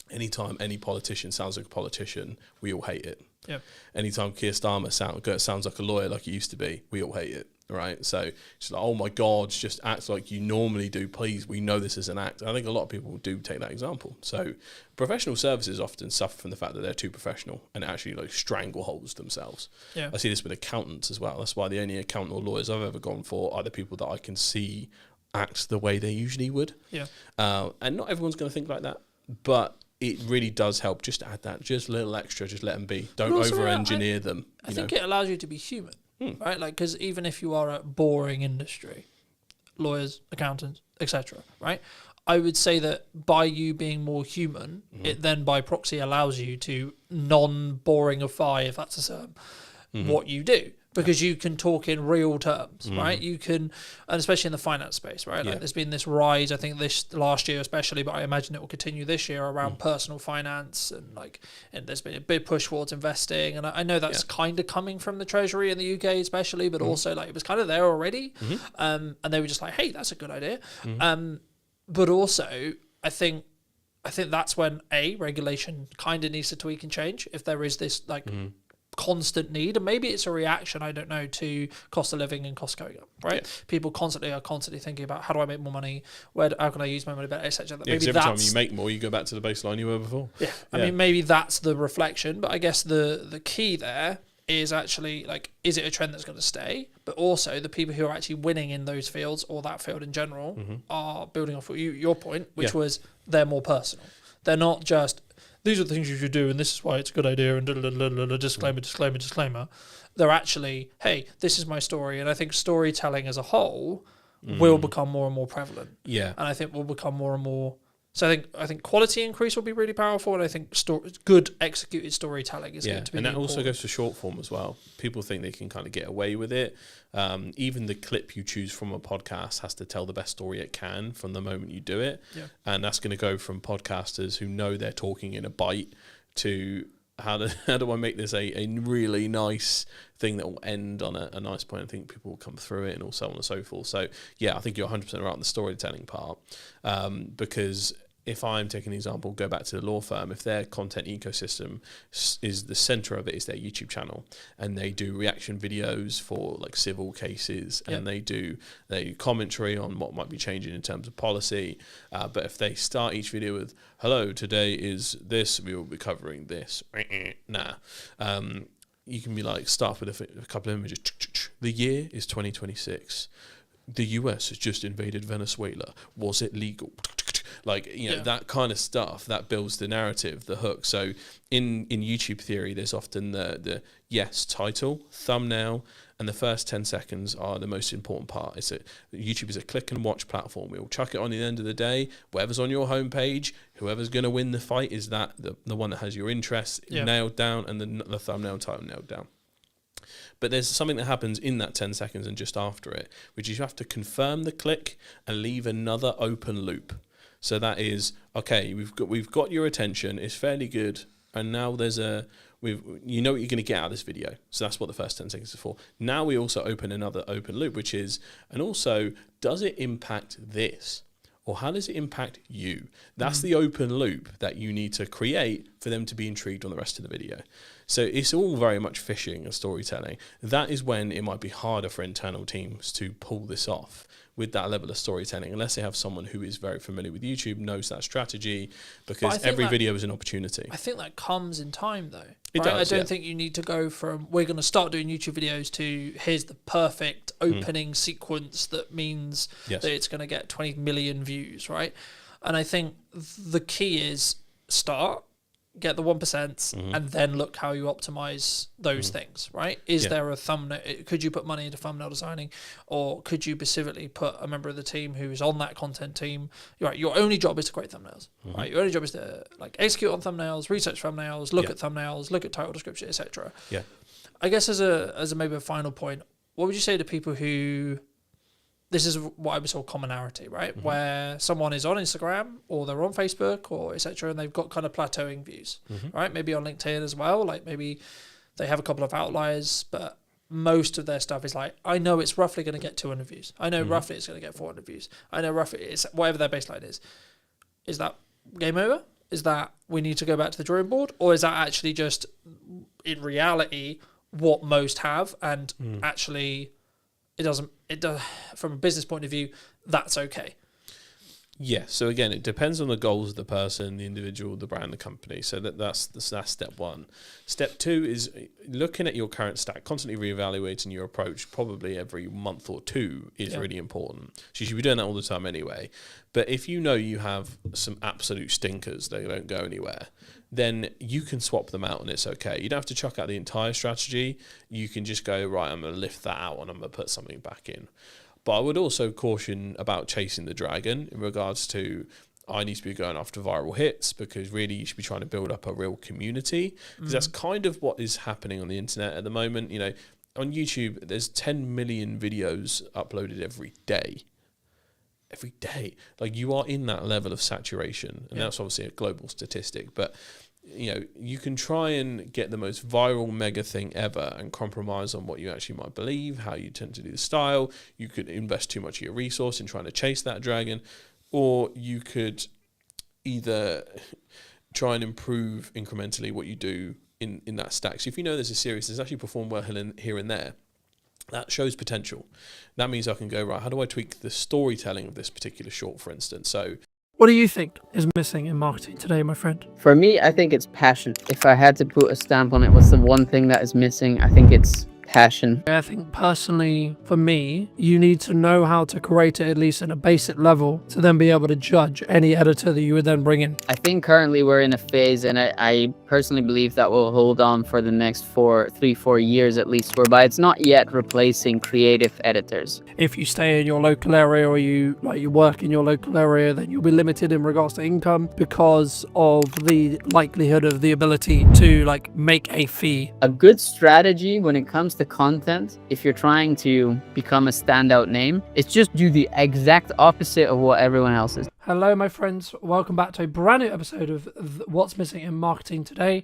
anytime any politician sounds like a politician, we all hate it. Yep. Anytime Keir Starmer sounds like a lawyer like he used to be, we all hate it. right? So it's like, oh my God, just act like you normally do. Please, we know this is an act. I think a lot of people do take that example. So professional services often suffer from the fact that they're too professional and actually like strangleholds themselves. Yeah. I see this with accountants as well. That's why the only accountant or lawyers I've ever gone for are the people that I can see act the way they usually would. Yeah. And not everyone's going to think like that, but it really does help just to add that just a little extra, just let them be. Don't over-engineer them. I think it allows you to be human, right? Like, because even if you are a boring industry, lawyers, accountants, etc., right? I would say that by you being more human, it then by proxy allows you to non-boringify, if that's a term, what you do. Because you can talk in real terms, right? You can, and especially in the finance space, right? Like there's been this rise, I think this last year especially, but I imagine it will continue this year around personal finance and there's been a big push towards investing. And I know that's kind of coming from the Treasury in the UK especially, but also like it was kind of there already. And they were just like, hey, that's a good idea. But also I think that's when regulation kind of needs to tweak and change if there is this like constant need, and maybe it's a reaction, I don't know, to cost of living and costs going up, right? People are constantly thinking about how do I make more money, how can I use my money better, etc. Maybe every time you make more, you go back to the baseline you were before. I mean, maybe that's the reflection, but I guess the key there is actually like, is it a trend that's going to stay? But also the people who are actually winning in those fields or that field in general are building off your point, which was they're more personal. They're not just, these are the things you should do and this is why it's a good idea and disclaimer. They're actually, hey, this is my story. And I think storytelling as a whole will become more and more prevalent. Yeah. And I think will become more and more. So I think quality increase will be really powerful, and I think good executed storytelling is going to be. And that also goes for short form as well. People think they can kind of get away with it. Even the clip you choose from a podcast has to tell the best story it can from the moment you do it. Yeah. And that's going to go from podcasters who know they're talking in a bite to how do I make this a really nice thing that will end on a nice point. I think people will come through it and so on and so forth. So yeah, I think you're 100% right on the storytelling part, because if I'm taking an example, go back to the law firm, if their content ecosystem is the center of it is their YouTube channel, and they do reaction videos for like civil cases, and they do commentary on what might be changing in terms of policy. But if they start each video with, hello, today is this, we will be covering this. You can be like, start with a couple of images. The year is 2026. The US has just invaded Venezuela. Was it legal? Like, you know, that kind of stuff that builds the narrative, the hook. So in YouTube theory, there's often the title, thumbnail, and the first 10 seconds are the most important part. YouTube is a click and watch platform. We'll chuck it on at the end of the day. Whatever's on your homepage, whoever's going to win the fight is that the one that has your interests nailed down, and the thumbnail and title nailed down. But there's something that happens in that 10 seconds and just after it, which is you have to confirm the click and leave another open loop. So that is, okay, we've got your attention, it's fairly good, and now there's you know what you're going to get out of this video. So that's what the first 10 seconds is for. Now we also open another open loop, which is, and also, does it impact this? Or how does it impact you? That's the open loop that you need to create for them to be intrigued on the rest of the video. So it's all very much fishing and storytelling. That is when it might be harder for internal teams to pull this off with that level of storytelling, unless they have someone who is very familiar with YouTube, knows that strategy, because every video is an opportunity. I think that comes in time, though. It does, I don't think you need to go from, we're going to start doing YouTube videos, to here's the perfect opening sequence that means that it's going to get 20 million views, right? And I think the key is start, get the 1%, and then look how you optimize those things, right? Is there a thumbnail? Could you put money into thumbnail designing, or could you specifically put a member of the team who is on that content team? Right, your only job is to create thumbnails, right? Your only job is to like execute on thumbnails, research thumbnails, look at thumbnails, look at title description, etc. Yeah. I guess as a maybe a final point, what would you say to people who, this is what I would call commonality, right? Where someone is on Instagram or they're on Facebook or etc. and they've got kind of plateauing views, right? Maybe on LinkedIn as well. Like maybe they have a couple of outliers, but most of their stuff is like, I know it's roughly going to get 200 views. I know roughly it's going to get 400 views. I know roughly it's whatever their baseline is. Is that game over? Is that we need to go back to the drawing board? Or is that actually just in reality what most have, and actually it does, from a business point of view, that's okay. Yeah, so again, it depends on the goals of the person, the individual, the brand, the company. So that's step one. Step two is looking at your current stack, constantly reevaluating your approach, probably every month or two is really important. So you should be doing that all the time anyway. But if you know you have some absolute stinkers, they don't go anywhere, then you can swap them out and it's okay. You don't have to chuck out the entire strategy. You can just go, right, I'm going to lift that out and I'm going to put something back in. But I would also caution about chasing the dragon in regards to I need to be going after viral hits, because really you should be trying to build up a real community, because that's kind of what is happening on the internet at the moment. You know, on YouTube, there's 10 million videos uploaded every day. Every day. Like, you are in that level of saturation, and that's obviously a global statistic. But you know, you can try and get the most viral mega thing ever and compromise on what you actually might believe, how you tend to do the style. You could invest too much of your resource in trying to chase that dragon, or you could either try and improve incrementally what you do in that stack. So if you know there's a series that's actually performed well here and there, that shows potential. That means I can go, right, how do I tweak the storytelling of this particular short, for instance? So What do you think is missing in marketing today, my friend? For me, I think it's passion. If I had to put a stamp on it, what's the one thing that is missing? I think it's passion. I think personally, for me, you need to know how to create it, at least at a basic level, to then be able to judge any editor that you would then bring in. I think currently we're in a phase, and I personally believe that will hold on for the next 4 years at least, whereby it's not yet replacing creative editors. If you stay in your local area, or you work in your local area, then you'll be limited in regards to income because of the likelihood of the ability to make a fee. A good strategy when it comes to content, if you're trying to become a standout name, is just do the exact opposite of what everyone else is. Hello, my friends. Welcome back to a brand new episode of What's Missing in Marketing Today.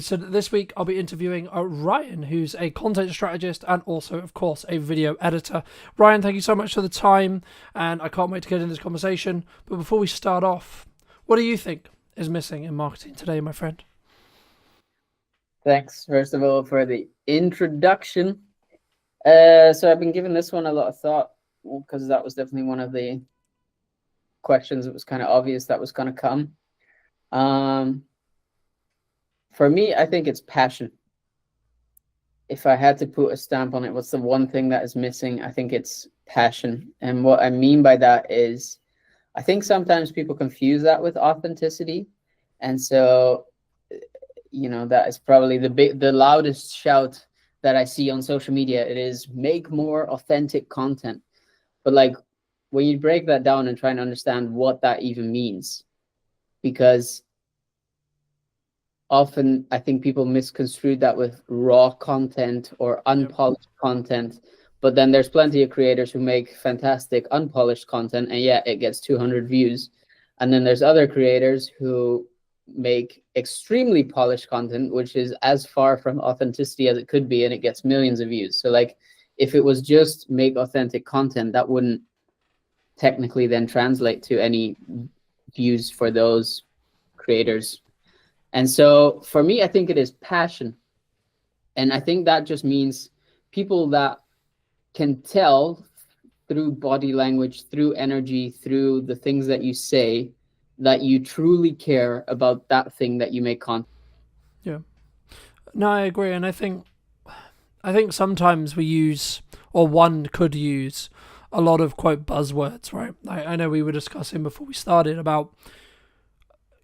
So this week, I'll be interviewing Ryan, who's a content strategist and also, of course, a video editor. Ryan, thank you so much for the time, and I can't wait to get into this conversation. But before we start off, what do you think is missing in marketing today, my friend? Thanks, first of all, for the introduction. So I've been giving this one a lot of thought, because that was definitely one of the questions. It was kind of obvious that was going to come. For me, I think it's passion. If I had to put a stamp on it, what's the one thing that is missing? I think it's passion. And what I mean by that is, I think sometimes people confuse that with authenticity. And so, you know, that is probably the loudest shout that I see on social media. It is make more authentic content. But when you break that down and try and understand what that even means, because often I think people misconstrue that with raw content or unpolished content. But then there's plenty of creators who make fantastic unpolished content, and yet it gets 200 views. And then there's other creators who make extremely polished content, which is as far from authenticity as it could be, and it gets millions of views. So if it was just make authentic content, that wouldn't technically then translate to any views for those creators. And so for me, I think it is passion. And I think that just means people that can tell through body language, through energy, through the things that you say, that you truly care about that thing that you make content. Yeah. No, I agree. And I think sometimes we use, or one could use, a lot of quote buzzwords, right? I know we were discussing before we started about,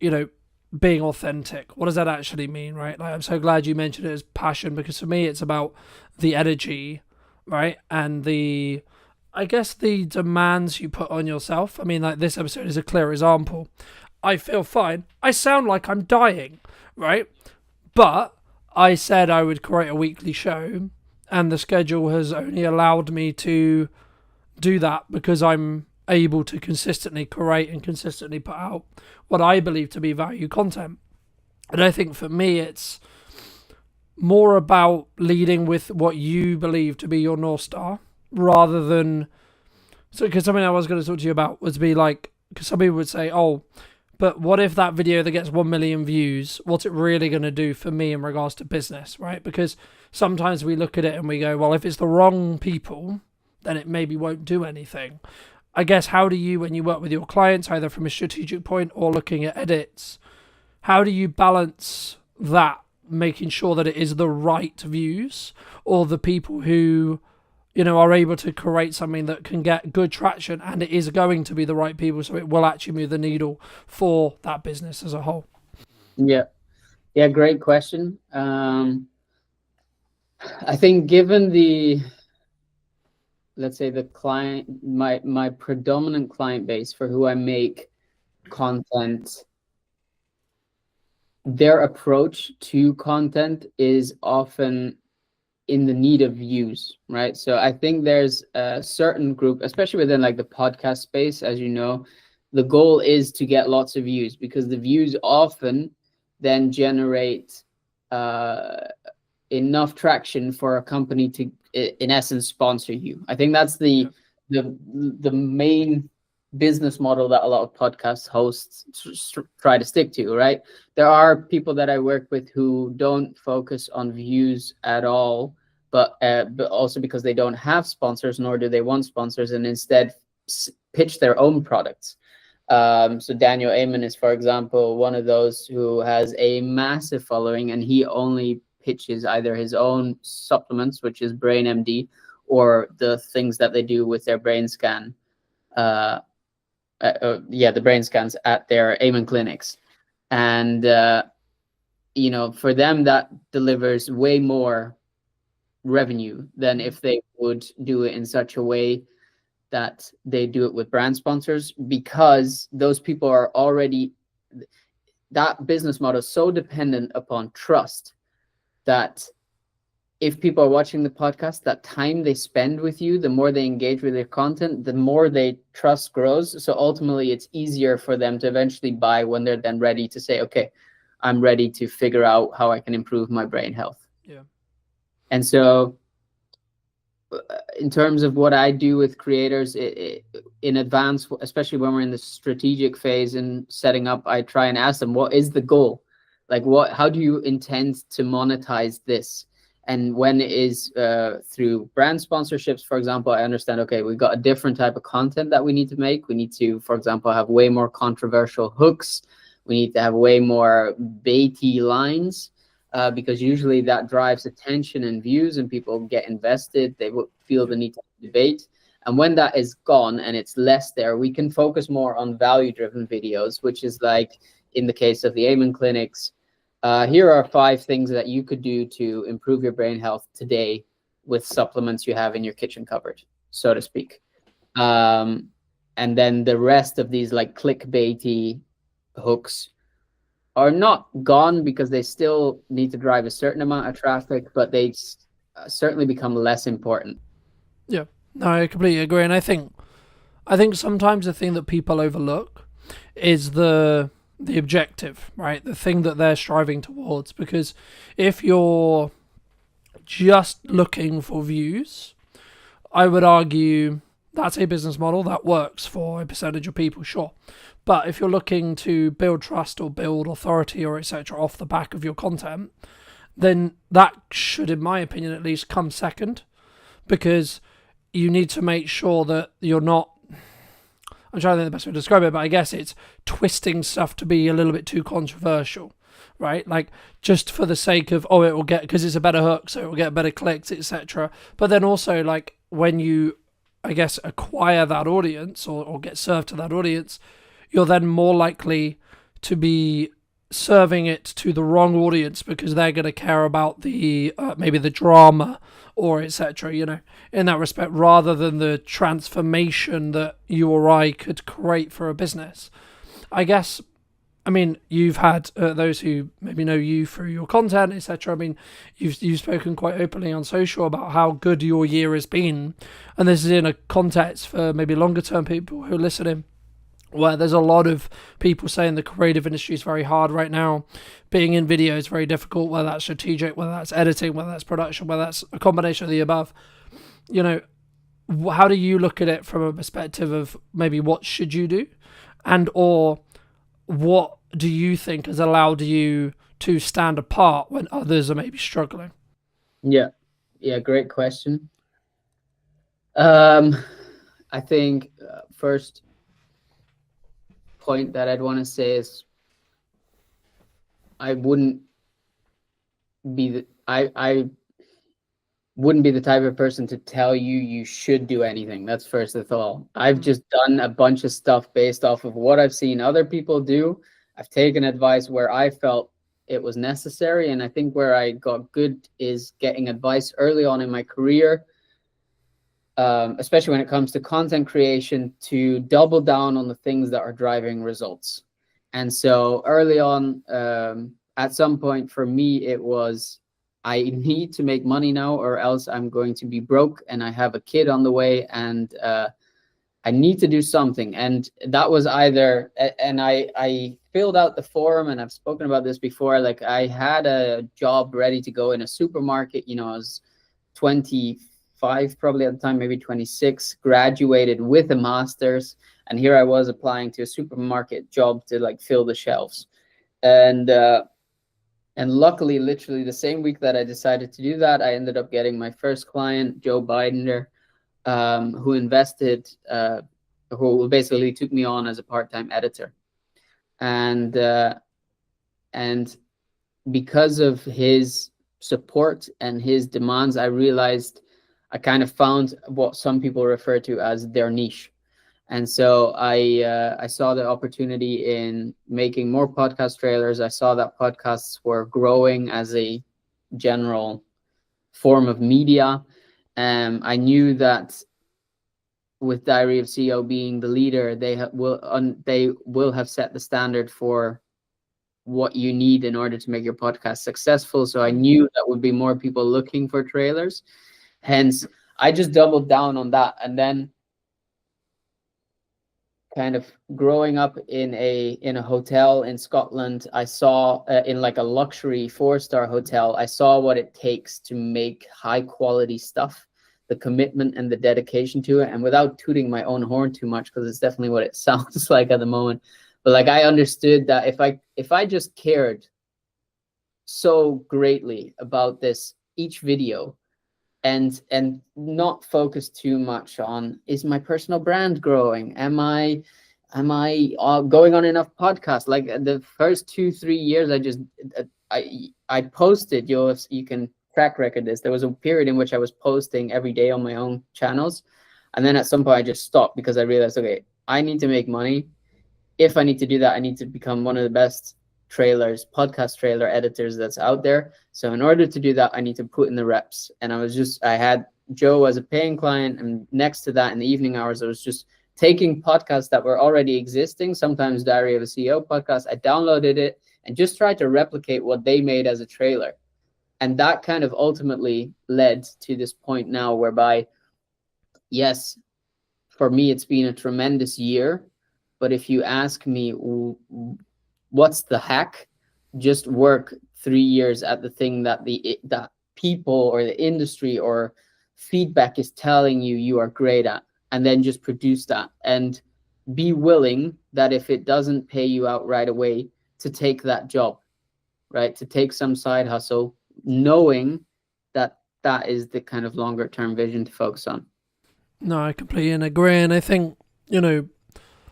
being authentic. What does that actually mean, right? I'm so glad you mentioned it as passion, because for me, it's about the energy, right? And the demands you put on yourself. I mean, this episode is a clear example. I feel fine. I sound like I'm dying, right? But I said I would create a weekly show, and the schedule has only allowed me to do that because I'm able to consistently create and consistently put out what I believe to be value content. And I think for me, it's more about leading with what you believe to be your North Star, rather than... So, because something I was going to talk to you about was because some people would say, oh, but what if that video that gets 1 million views, what's it really going to do for me in regards to business, right? Because sometimes we look at it and we go, well, if it's the wrong people, then it maybe won't do anything. I guess, how do you, when you work with your clients, either from a strategic point or looking at edits, how do you balance that, making sure that it is the right views or the people who, you know, are able to create something that can get good traction and it is going to be the right people, so it will actually move the needle for that business as a whole? Yeah, great question. I think given the, let's say, the client, my predominant client base for who I make content, their approach to content is often in the need of views, right? So I think there's a certain group, especially within like the podcast space, as you know, the goal is to get lots of views, because the views often then generate enough traction for a company to, in essence, sponsor you. I think that's the main business model that a lot of podcast hosts try to stick to, right? There are people that I work with who don't focus on views at all, but also because they don't have sponsors, nor do they want sponsors, and instead pitch their own products. So Daniel Amen is, for example, one of those who has a massive following, and he only pitches either his own supplements, which is Brain MD, or the things that they do with their brain scan. The brain scans at their Amen clinics. And, you know, for them, that delivers way more revenue than if they would do it in such a way that they do it with brand sponsors, because those people are already, that business model is so dependent upon trust that if people are watching the podcast, that time they spend with you, the more they engage with your content, the more they trust grows. So ultimately, it's easier for them to eventually buy when they're then ready to say, okay, I'm ready to figure out how I can improve my brain health. Yeah. And so in terms of what I do with creators in advance, especially when we're in the strategic phase and setting up, I try and ask them, what is the goal? Like, how do you intend to monetize this? And when it is through brand sponsorships, for example, I understand, okay, we've got a different type of content that we need to make. We need to, for example, have way more controversial hooks. We need to have way more baity lines, because usually that drives attention and views, and people get invested. They will feel the need to debate. And when that is gone and it's less there, we can focus more on value-driven videos, which is like in the case of the Amen clinics. Here are 5 things that you could do to improve your brain health today with supplements you have in your kitchen cupboard, so to speak. And then the rest of these like clickbaity hooks are not gone, because they still need to drive a certain amount of traffic, but they certainly become less important. Yeah, no, I completely agree. And I think sometimes the thing that people overlook is the objective, right? The thing that they're striving towards. Because if you're just looking for views, I would argue that's a business model that works for a percentage of people, sure. But if you're looking to build trust or build authority or etc. off the back of your content, then that should, in my opinion at least, come second, because you need to make sure that you're not, I'm trying to think the best way to describe it, but I guess it's twisting stuff to be a little bit too controversial, right? Like, just for the sake of, oh, it will get, because it's a better hook, so it will get better clicks, etc. But then also, like, when you, I guess, acquire that audience or get served to that audience, you're then more likely to be serving it to the wrong audience, because they're going to care about the maybe the drama or etc., you know, in that respect, rather than the transformation that you or I could create for a business. I guess, I mean, you've had those who maybe know you through your content, etc. I mean, you've spoken quite openly on social about how good your year has been, and this is in a context for maybe longer term people who are listening, where there's a lot of people saying the creative industry is very hard right now. Being in video is very difficult, whether that's strategic, whether that's editing, whether that's production, whether that's a combination of the above. You know, how do you look at it from a perspective of maybe what should you do, and or what do you think has allowed you to stand apart when others are maybe struggling? Yeah, great question. I think first point that I'd want to say is I wouldn't be the I wouldn't be the type of person to tell you should do anything. That's first of all. I've just done a bunch of stuff based off of what I've seen other people do. I've taken advice where I felt it was necessary, and I think where I got good is getting advice early on in my career, especially when it comes to content creation, to double down on the things that are driving results. And so early on, at some point for me, it was, I need to make money now or else I'm going to be broke, and I have a kid on the way, and I need to do something. And that was either, and I filled out the form, and I've spoken about this before, like I had a job ready to go in a supermarket. I was 25 probably at the time, maybe 26, graduated with a master's, and here I was applying to a supermarket job to like fill the shelves. And luckily, literally the same week that I decided to do that, I ended up getting my first client, Joe Bidender, who invested, who basically took me on as a part-time editor. And because of his support and his demands, I realized I kind of found what some people refer to as their niche. And so I saw the opportunity in making more podcast trailers. I saw that podcasts were growing as a general form of media. I knew that with Diary of CEO being the leader, they will have set the standard for what you need in order to make your podcast successful. So I knew that would be more people looking for trailers. Hence, I just doubled down on that. And then kind of growing up in a hotel in Scotland, I saw in like a luxury 4-star hotel, I saw what it takes to make high quality stuff, the commitment and the dedication to it. And without tooting my own horn too much, because it's definitely what it sounds like at the moment, but like I understood that if I just cared so greatly about this, each video, and not focus too much on, is my personal brand growing, am I going on enough podcasts? Like the first 2-3 years, I posted, you can track record this, there was a period in which I was posting every day on my own channels, and then at some point I just stopped because I realized, okay, I need to make money. If I need to do that, I need to become one of the best podcast trailer editors that's out there. So in order to do that, I need to put in the reps. And I had Joe as a paying client, and next to that in the evening hours, I was just taking podcasts that were already existing, sometimes Diary of a CEO podcast. I downloaded it and just tried to replicate what they made as a trailer. And that kind of ultimately led to this point now whereby, yes, for me, it's been a tremendous year. But if you ask me, what's the hack? Just work 3 years at the thing that that people or the industry or feedback is telling you are great at, and then just produce that, and be willing that if it doesn't pay you out right away, to take that job, right? To take some side hustle, knowing that that is the kind of longer term vision to focus on. No, I completely agree. And I think,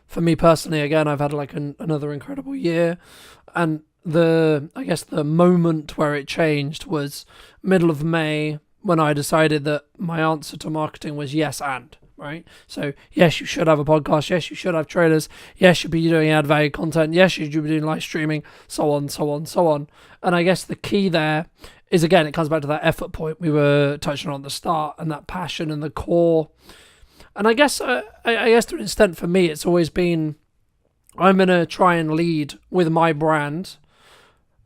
for me personally, again, I've had like another incredible year, and I guess the moment where it changed was middle of May, when I decided that my answer to marketing was yes and, right? So yes, you should have a podcast. Yes, you should have trailers. Yes, you should be doing ad value content. Yes, you should be doing live streaming, so on, so on, so on. And I guess the key there is, again, it comes back to that effort point we were touching on at the start, and that passion and the core. And I guess to an extent for me, it's always been, I'm going to try and lead with my brand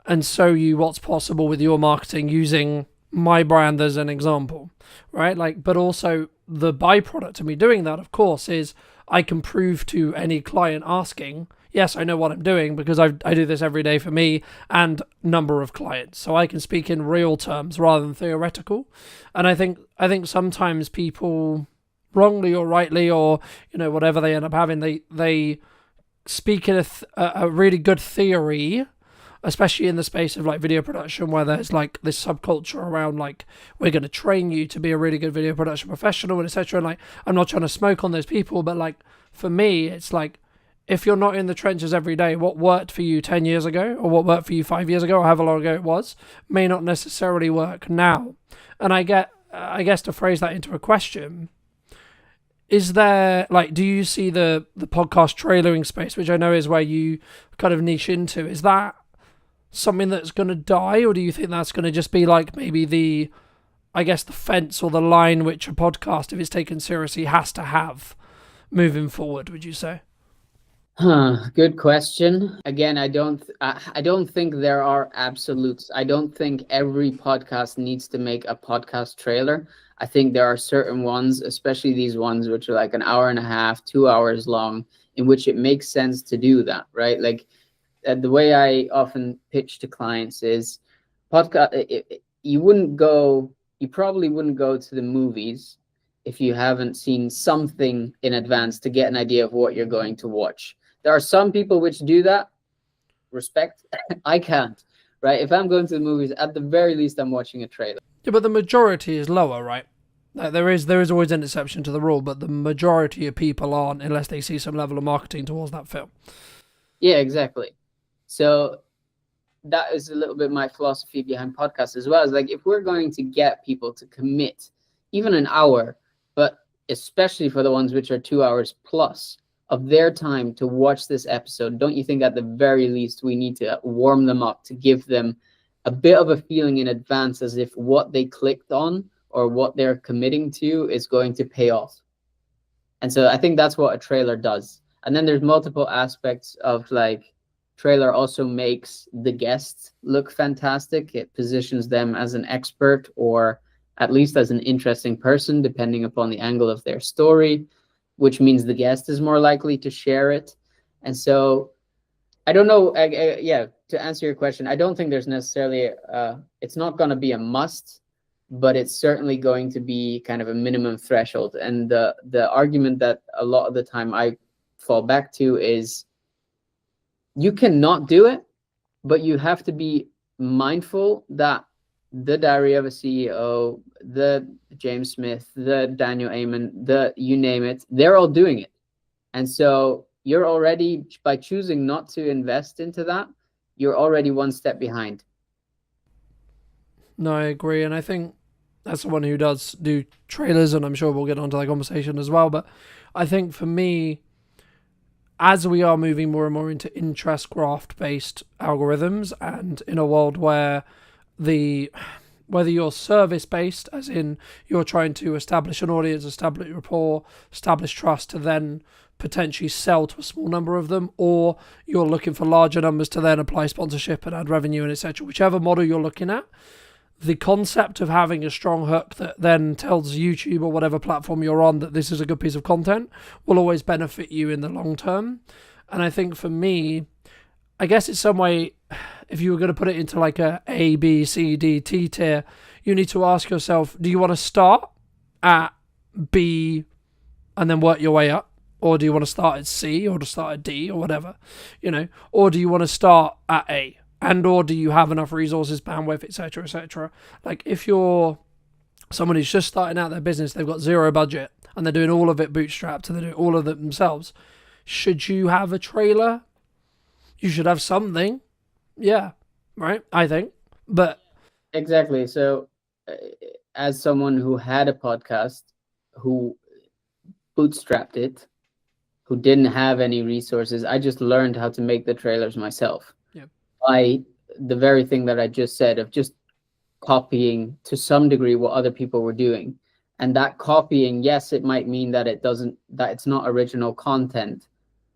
and show you what's possible with your marketing using my brand as an example, right? Like, but also the byproduct of me doing that, of course, is I can prove to any client asking, yes, I know what I'm doing because I do this every day for me and number of clients. So I can speak in real terms rather than theoretical. And I think sometimes people, wrongly or rightly, or whatever they end up having, they speak in a really good theory especially in the space of like video production, where there's like this subculture around like, we're going to train you to be a really good video production professional and etc. And like, I'm not trying to smoke on those people, but like for me, it's like, if you're not in the trenches every day, what worked for you 10 years ago or what worked for you 5 years ago or however long ago it was may not necessarily work now. And I guess to phrase that into a question, is there, like, do you see the podcast trailering space, which I know is where you kind of niche into, is that something that's going to die, or do you think that's going to just be like maybe the fence or the line which a podcast, if it's taken seriously, has to have moving forward, would you say? Good question. Again, I don't think there are absolutes. I don't think every podcast needs to make a podcast trailer. I think there are certain ones, especially these ones which are like an hour and a half, 2 hours long, in which it makes sense to do that, right? Like the way I often pitch to clients is podcast. You probably wouldn't go to the movies if you haven't seen something in advance to get an idea of what you're going to watch. There are some people which do that. Respect. I can't, right? If I'm going to the movies, at the very least, I'm watching a trailer. Yeah, but the majority is lower, right? Like there is always an exception to the rule, but the majority of people aren't, unless they see some level of marketing towards that film. Yeah, exactly. So that is a little bit my philosophy behind podcasts as well. Is like, if we're going to get people to commit even an hour, but especially for the ones which are 2 hours plus of their time to watch this episode, don't you think at the very least we need to warm them up to give them a bit of a feeling in advance as if what they clicked on or what they're committing to is going to pay off? And so I think that's what a trailer does. And then there's multiple aspects of, like, trailer also makes the guests look fantastic. It positions them as an expert, or at least as an interesting person, depending upon the angle of their story, which means the guest is more likely to share it. And so I don't know. Yeah, to answer your question, I don't think there's necessarily it's not going to be a must, but it's certainly going to be kind of a minimum threshold. And the argument that a lot of the time I fall back to is, you cannot do it, but you have to be mindful that the Diary of a CEO, the James Smith, the Daniel Amen, you name it, they're all doing it. And so you're already, by choosing not to invest into that, you're already one step behind. No, I agree. And I think as someone who does do trailers, and I'm sure we'll get onto that conversation as well, but I think for me, as we are moving more and more into interest graph-based algorithms, and in a world where whether you're service-based, as in you're trying to establish an audience, establish rapport, establish trust to then potentially sell to a small number of them, or you're looking for larger numbers to then apply sponsorship and add revenue and etc., whichever model you're looking at, the concept of having a strong hook that then tells YouTube or whatever platform you're on that this is a good piece of content will always benefit you in the long term. And I think for me, I guess it's some way, if you were going to put it into like a B, C, D, T tier, you need to ask yourself, do you want to start at B and then work your way up? Or do you want to start at C or to start at D or whatever, or do you want to start at A? And or do you have enough resources, bandwidth, etc., etc.? Like, if you're someone who's just starting out their business, they've got zero budget, and they're doing all of it bootstrapped, and they're doing all of it themselves, should you have a trailer? You should have something. Yeah, right? I think. But exactly. So as someone who had a podcast, who bootstrapped it, who didn't have any resources, I just learned how to make the trailers myself. By the very thing that I just said, of just copying to some degree what other people were doing. And that copying, yes, it might mean that it's not original content,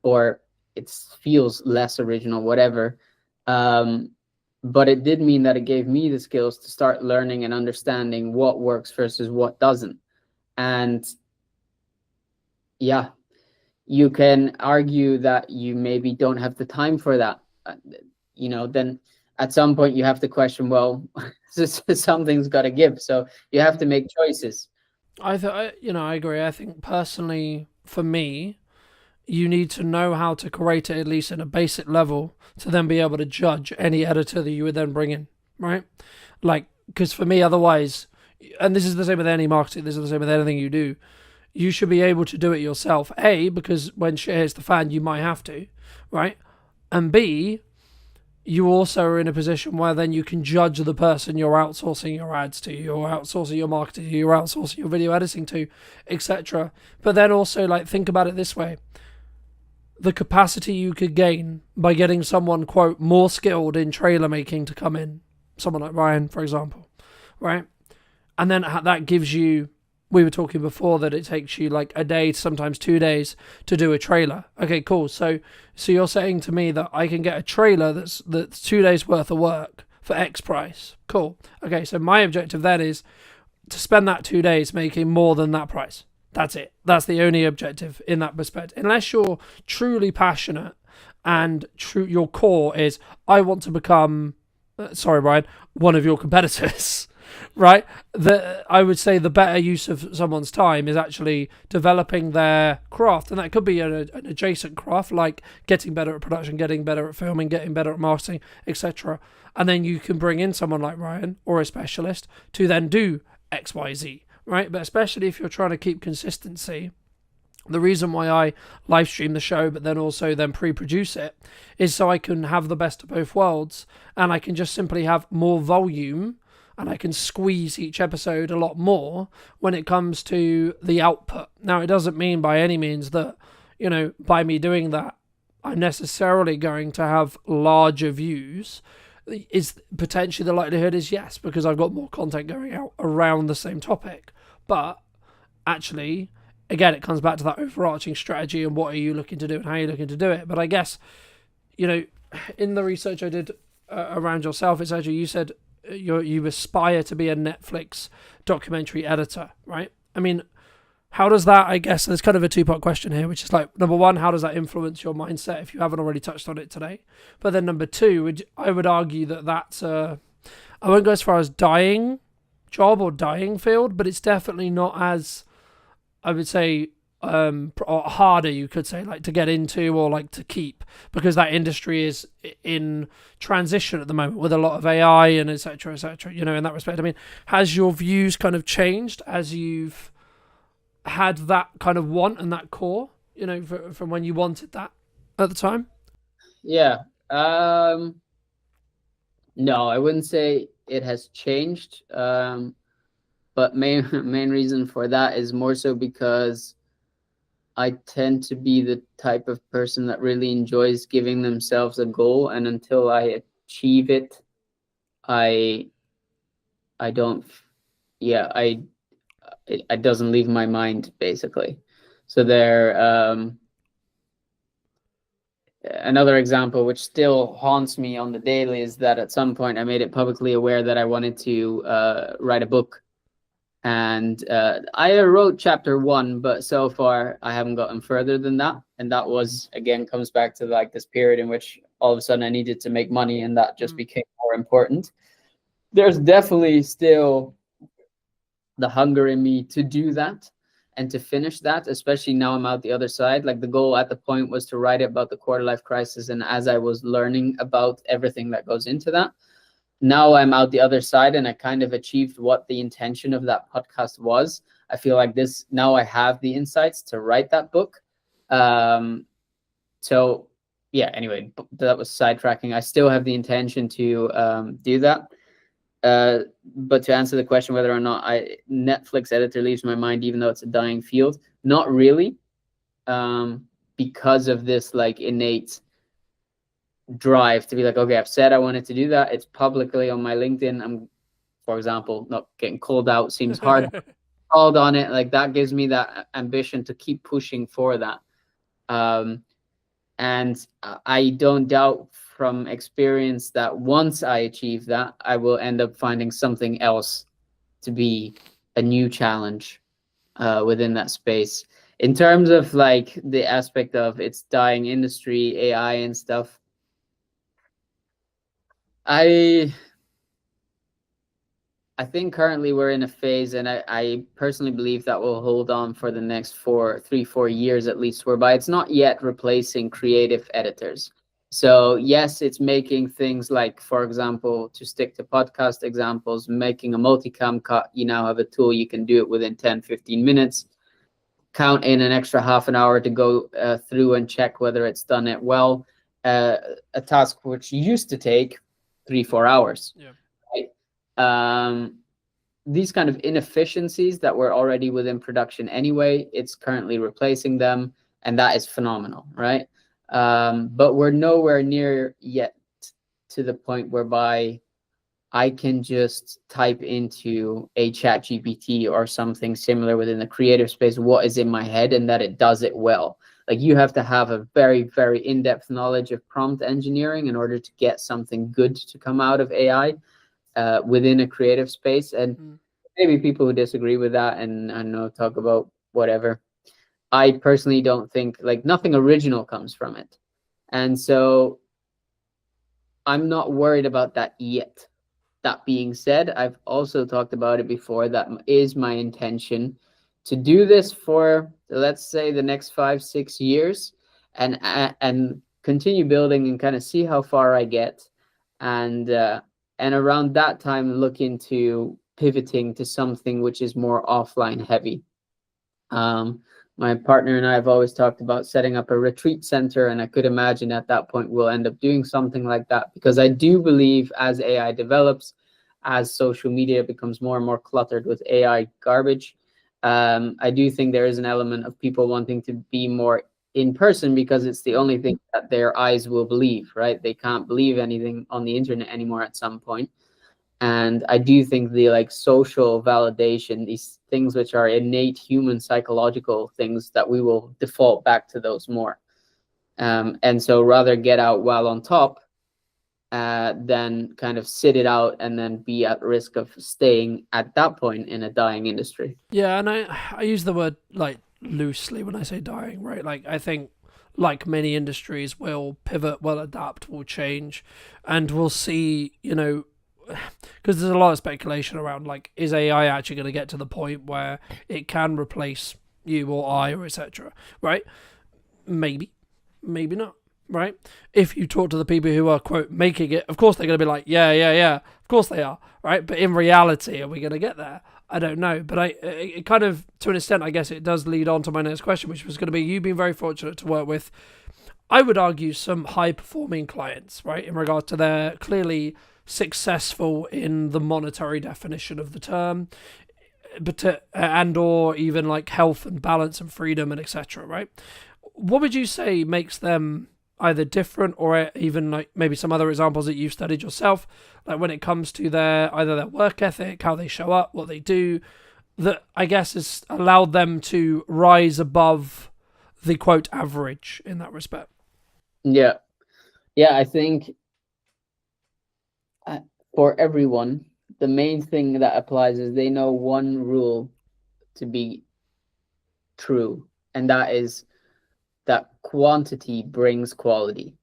or it feels less original, whatever. But it did mean that it gave me the skills to start learning and understanding what works versus what doesn't. And yeah, you can argue that you maybe don't have the time for that. Then at some point you have to question, well, something's got to give. So you have to make choices. I agree. I think personally, for me, you need to know how to create it, at least in a basic level, to then be able to judge any editor that you would then bring in, right? Like, because for me, otherwise, and this is the same with any marketing, this is the same with anything you do, you should be able to do it yourself. A, because when shit hits the fan, you might have to, right? And B, you also are in a position where then you can judge the person you're outsourcing your ads to, you're outsourcing your marketing to, you're outsourcing your video editing to, etc. But then also, like, think about it this way. The capacity you could gain by getting someone, quote, more skilled in trailer making to come in, someone like Ryan, for example, right? And then that gives you, we were talking before that it takes you like a day, sometimes 2 days to do a trailer. Okay, cool. So you're saying to me that I can get a trailer that's 2 days worth of work for X price. Cool. Okay, so my objective then is to spend that 2 days making more than that price. That's it. That's the only objective in that respect. Unless you're truly passionate and your core is, I want to become, sorry, Ryan, one of your competitors, right? I would say the better use of someone's time is actually developing their craft. And that could be an adjacent craft, like getting better at production, getting better at filming, getting better at marketing, etc. And then you can bring in someone like Ryan or a specialist to then do X, Y, Z. Right, but especially if you're trying to keep consistency, the reason why I live stream the show but then also then pre-produce it is so I can have the best of both worlds, and I can just simply have more volume, and I can squeeze each episode a lot more when it comes to the output. Now, it doesn't mean by any means that, you know, by me doing that, I'm necessarily going to have larger views. Is potentially the likelihood is yes, because I've got more content going out around the same topic. But actually, again, it comes back to that overarching strategy and what are you looking to do and how are you looking to do it. But I guess, you know, in the research I did around yourself, it's actually, you said you aspire to be a Netflix documentary editor, right? I mean, how does that, I guess, there's kind of a two-part question here, which is like, number one, how does that influence your mindset if you haven't already touched on it today? But then number two, I would argue that that's I won't go as far as dying job or dying field, but it's definitely not as, I would say, or harder, you could say, like to get into or like to keep, because that industry is in transition at the moment with a lot of AI and etc., you know, in that respect. I mean, has your views kind of changed as you've had that kind of want and that core, you know, from when you wanted that at the time? Yeah. No, I wouldn't say it has changed. But main reason for that is more so because I tend to be the type of person that really enjoys giving themselves a goal, and until I achieve it, I don't, yeah, it doesn't leave my mind, basically. So another example which still haunts me on the daily is that at some point I made it publicly aware that I wanted to write a book. And I wrote chapter 1, but so far I haven't gotten further than that. And that was, again, comes back to like this period in which all of a sudden I needed to make money, and that just became more important. There's definitely still the hunger in me to do that and to finish that, especially now I'm out the other side. Like, the goal at the point was to write about the quarter life crisis, and as I was learning about everything that goes into that, now I'm out the other side and I kind of achieved what the intention of that podcast was. I feel like this, now I have the insights to write that book. So yeah, anyway, that was sidetracking. I still have the intention to do that. But to answer the question whether or not Netflix editor leaves my mind, even though it's a dying field, not really, because of this like innate drive to be like, okay, I've said I wanted to do that. It's publicly on my LinkedIn. I'm, for example, not getting called out seems hard. Called on it, like that gives me that ambition to keep pushing for that. And I don't doubt from experience that once I achieve that, I will end up finding something else to be a new challenge within that space. In terms of like the aspect of its dying industry, AI and stuff, I I think currently we're in a phase, and I personally believe that will hold on for the next 4 years at least, whereby it's not yet replacing creative editors. So yes, it's making things like, for example, to stick to podcast examples, making a multicam cut. You now have a tool, you can do it within 10-15 minutes. Count in an extra half an hour to go through and check whether it's done it well. A task which used to take 3-4 hours. Yeah. Right? These kind of inefficiencies that were already within production anyway, it's currently replacing them, and that is phenomenal, right? But we're nowhere near yet to the point whereby I can just type into a chat GPT or something similar within the creative space what is in my head, and that it does it well. Like, you have to have a very, very in-depth knowledge of prompt engineering in order to get something good to come out of AI within a creative space. And maybe people who disagree with that and I know talk about whatever. I personally don't think, like, nothing original comes from it. And so I'm not worried about that yet. That being said, I've also talked about it before. That is my intention to do this for, let's say, the next 5-6 years, and continue building and kind of see how far I get, and around that time look into pivoting to something which is more offline heavy. My partner and I have always talked about setting up a retreat center, and I could imagine at that point we'll end up doing something like that, because I do believe as AI develops, as social media becomes more and more cluttered with AI garbage, I do think there is an element of people wanting to be more in person, because it's the only thing that their eyes will believe, right? They can't believe anything on the internet anymore at some point. And I do think the, like, social validation, these things which are innate human psychological things, that we will default back to those more. And so rather get out while on top than kind of sit it out and then be at risk of staying at that point in a dying industry. Yeah, and I use the word, like, loosely when I say dying, right? Like, I think, like many industries, will pivot, will adapt, will change, and we'll see, because there's a lot of speculation around, like, is AI actually going to get to the point where it can replace you or I or etc., right? Maybe not, right? If you talk to the people who are, quote, making it, of course they're going to be like, yeah, of course they are, right? But in reality, are we going to get there? I don't know. But it kind of, to an extent, I guess it does lead on to my next question, which was going to be, you've been very fortunate to work with, I would argue, some high-performing clients, right, in regard to their clearly successful in the monetary definition of the term, but and or even like health and balance and freedom and etc., right? What would you say makes them either different, or even like maybe some other examples that you've studied yourself, like when it comes to either their work ethic, how they show up, what they do, that I guess has allowed them to rise above the, quote, average in that respect? Yeah, I think for everyone, the main thing that applies is they know one rule to be true, and that is that quantity brings quality.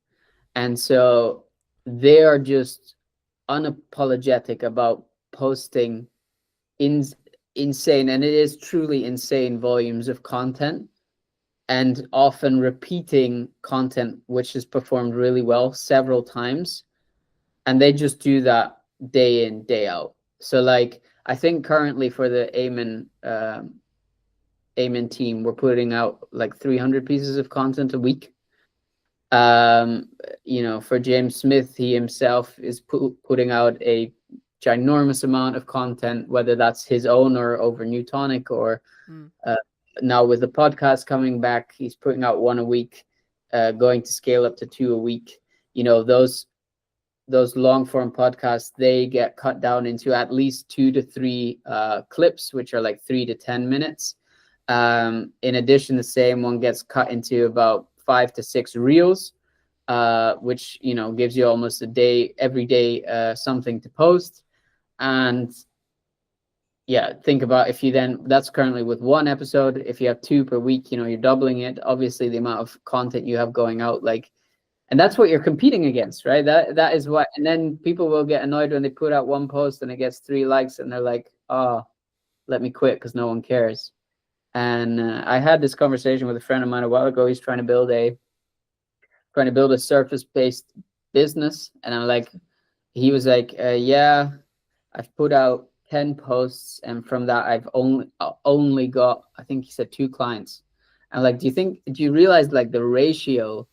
And so they are just unapologetic about posting insane, and it is truly insane, volumes of content, and often repeating content which is performed really well several times. And they just do that day in, day out. So, like, I think currently for the Amen team, we're putting out like 300 pieces of content a week. For James Smith, he himself is putting out a ginormous amount of content, whether that's his own or over Newtonic, or now with the podcast coming back, he's putting out 1 a week, going to scale up to 2 a week. Those long form podcasts, they get cut down into at least 2 to 3 clips, which are like 3 to 10 minutes. In addition, the same one gets cut into about 5 to 6 reels, which gives you almost a day every day, something to post. And yeah, think about if you then, that's currently with 1 episode. If you have 2 per week, you're doubling it. Obviously, the amount of content you have going out, like, And that's what you're competing against, right? That is what, and then people will get annoyed when they put out one post and it gets 3 likes and they're like, oh, let me quit because no one cares. And I had this conversation with a friend of mine a while ago. He's trying to build a surface-based business, and I'm like, he was like, yeah, I've put out 10 posts, and from that I've only got, I think he said, 2 clients. And like, do you realize like the ratio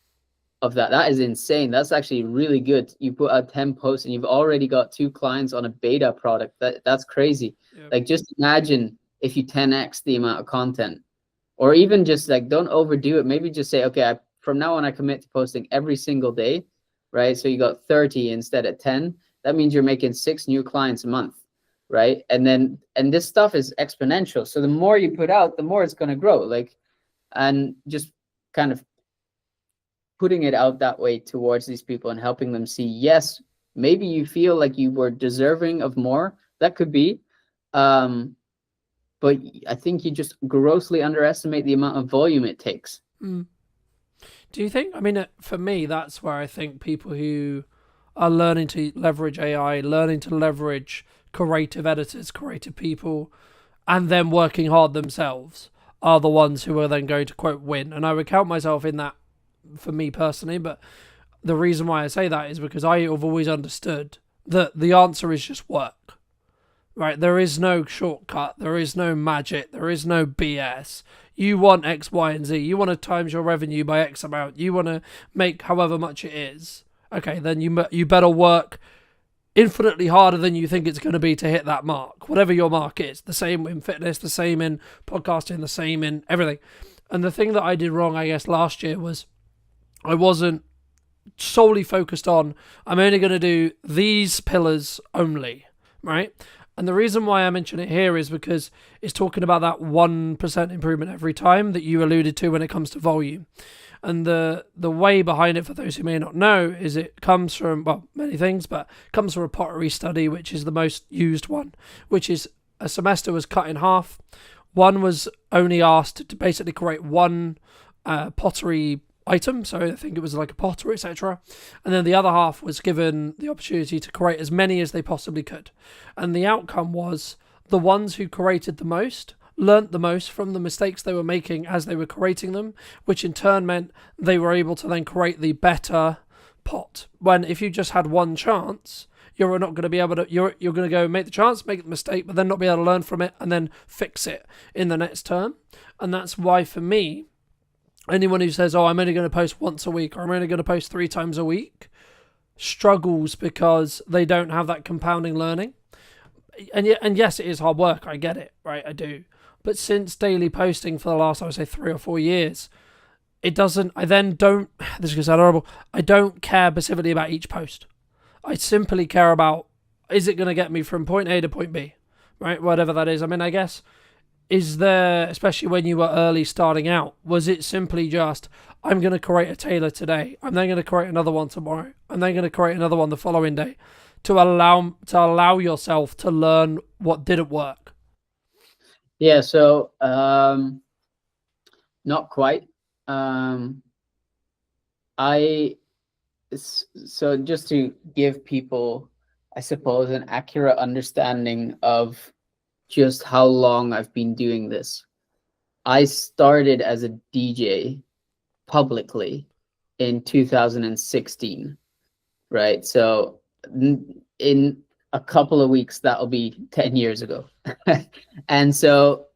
of that is insane. That's actually really good. You put out 10 posts and you've already got 2 clients on a beta product. That's crazy. Yep. Like, just imagine if you 10x the amount of content, or even just like, don't overdo it. Maybe just say, okay, from now on I commit to posting every single day, right? So you got 30 instead of 10. That means you're making 6 new clients a month, right? And this stuff is exponential. So the more you put out, the more it's going to grow. Like, and just kind of putting it out that way towards these people and helping them see, yes, maybe you feel like you were deserving of more. That could be. But I think you just grossly underestimate the amount of volume it takes. Mm. Do you think, I mean, for me, that's where I think people who are learning to leverage AI, learning to leverage creative editors, creative people, and then working hard themselves are the ones who are then going to, quote, win. And I would count myself in that for me personally, but the reason why I say that is because I have always understood that the answer is just work, right? There is no shortcut, there is no magic, there is no BS. You want X, Y, and Z. You want to times your revenue by X amount. You want to make however much it is. Okay, then you better work infinitely harder than you think it's going to be to hit that mark, whatever your mark is. The same in fitness, the same in podcasting, the same in everything. And the thing that I did wrong, I guess, last year was I wasn't solely focused on, I'm only going to do these pillars only, right? And the reason why I mention it here is because it's talking about that 1% improvement every time that you alluded to when it comes to volume. And the way behind it, for those who may not know, is it comes from, well, many things, but it comes from a pottery study, which is the most used one, which is a semester was cut in half. One was only asked to basically create one pottery item, so I think it was like a potter, etc. And then the other half was given the opportunity to create as many as they possibly could. And the outcome was the ones who created the most learnt the most from the mistakes they were making as they were creating them, which in turn meant they were able to then create the better pot. When if you just had one chance, you're not going to be able to, you're going to go make the chance, make the mistake, but then not be able to learn from it and then fix it in the next term. And that's why, for me, anyone who says, oh, I'm only going to post once a week, or I'm only going to post 3 times a week, struggles because they don't have that compounding learning. And yes, it is hard work. I get it, right? I do. But since daily posting for the last, I would say, 3 or 4 years, it doesn't, I then don't, this is going to sound horrible, I don't care specifically about each post. I simply care about, is it going to get me from point A to point B, right? Whatever that is. I mean, I guess, is there, especially when you were early starting out, was it simply just, I'm going to create a tailor today, I'm then going to create another one tomorrow, I'm then going to create another one the following day, to allow yourself to learn what didn't work? Yeah, so not quite. So just to give people, I suppose, an accurate understanding of just how long I've been doing this. I started as a DJ publicly in 2016, right? So in a couple of weeks, that'll be 10 years ago. And so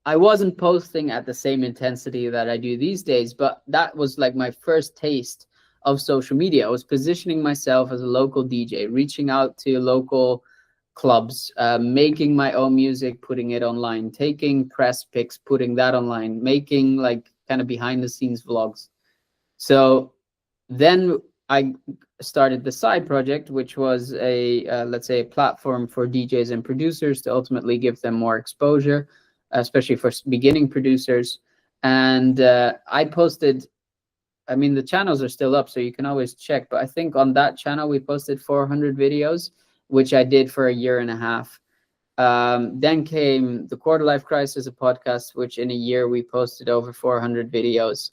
I wasn't posting at the same intensity that I do these days, but that was like my first taste of social media. I was positioning myself as a local DJ, reaching out to local clubs, making my own music, putting it online, taking press pics, putting that online, making like kind of behind the scenes vlogs. So then I started the side project, which was a let's say a platform for DJs and producers to ultimately give them more exposure, especially for beginning producers. And I posted, I mean, the channels are still up, so you can always check, but I think on that channel we posted 400 videos, which I did for a year and a half. Then came the Quarter Life Crisis, a podcast, which in a year we posted over 400 videos.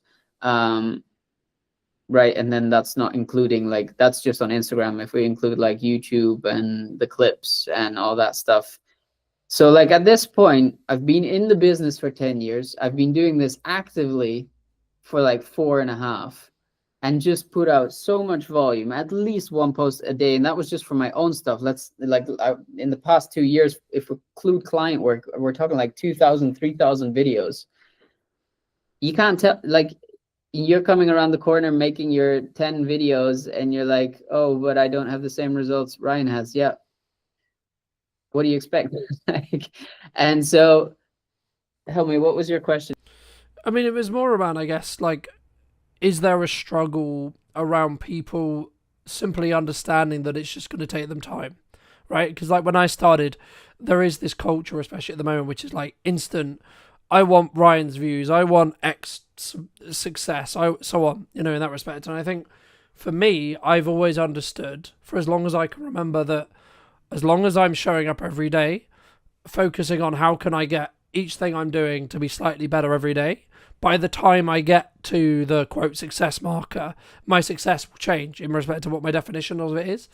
right? And then that's not including, like, that's just on Instagram. If we include like YouTube and the clips and all that stuff. So like at this point, I've been in the business for 10 years. I've been doing this actively for like 4.5, and just put out so much volume, at least one post a day. And that was just for my own stuff. Let's like, in the past 2 years, if we include client work, we're talking like 2,000, 3,000 videos. You can't tell, like, you're coming around the corner making your 10 videos and you're like, oh, but I don't have the same results Ryan has. Yeah. What do you expect? Like, and so tell me, what was your question? I mean, it was more around, I guess, like, is there a struggle around people simply understanding that it's just going to take them time, right? Because like when I started, there is this culture, especially at the moment, which is like instant. I want Ryan's views. I want X success. So on, in that respect. And I think for me, I've always understood, for as long as I can remember, that as long as I'm showing up every day, focusing on how can I get each thing I'm doing to be slightly better every day, by the time I get to the quote success marker, my success will change in respect to what my definition of it is.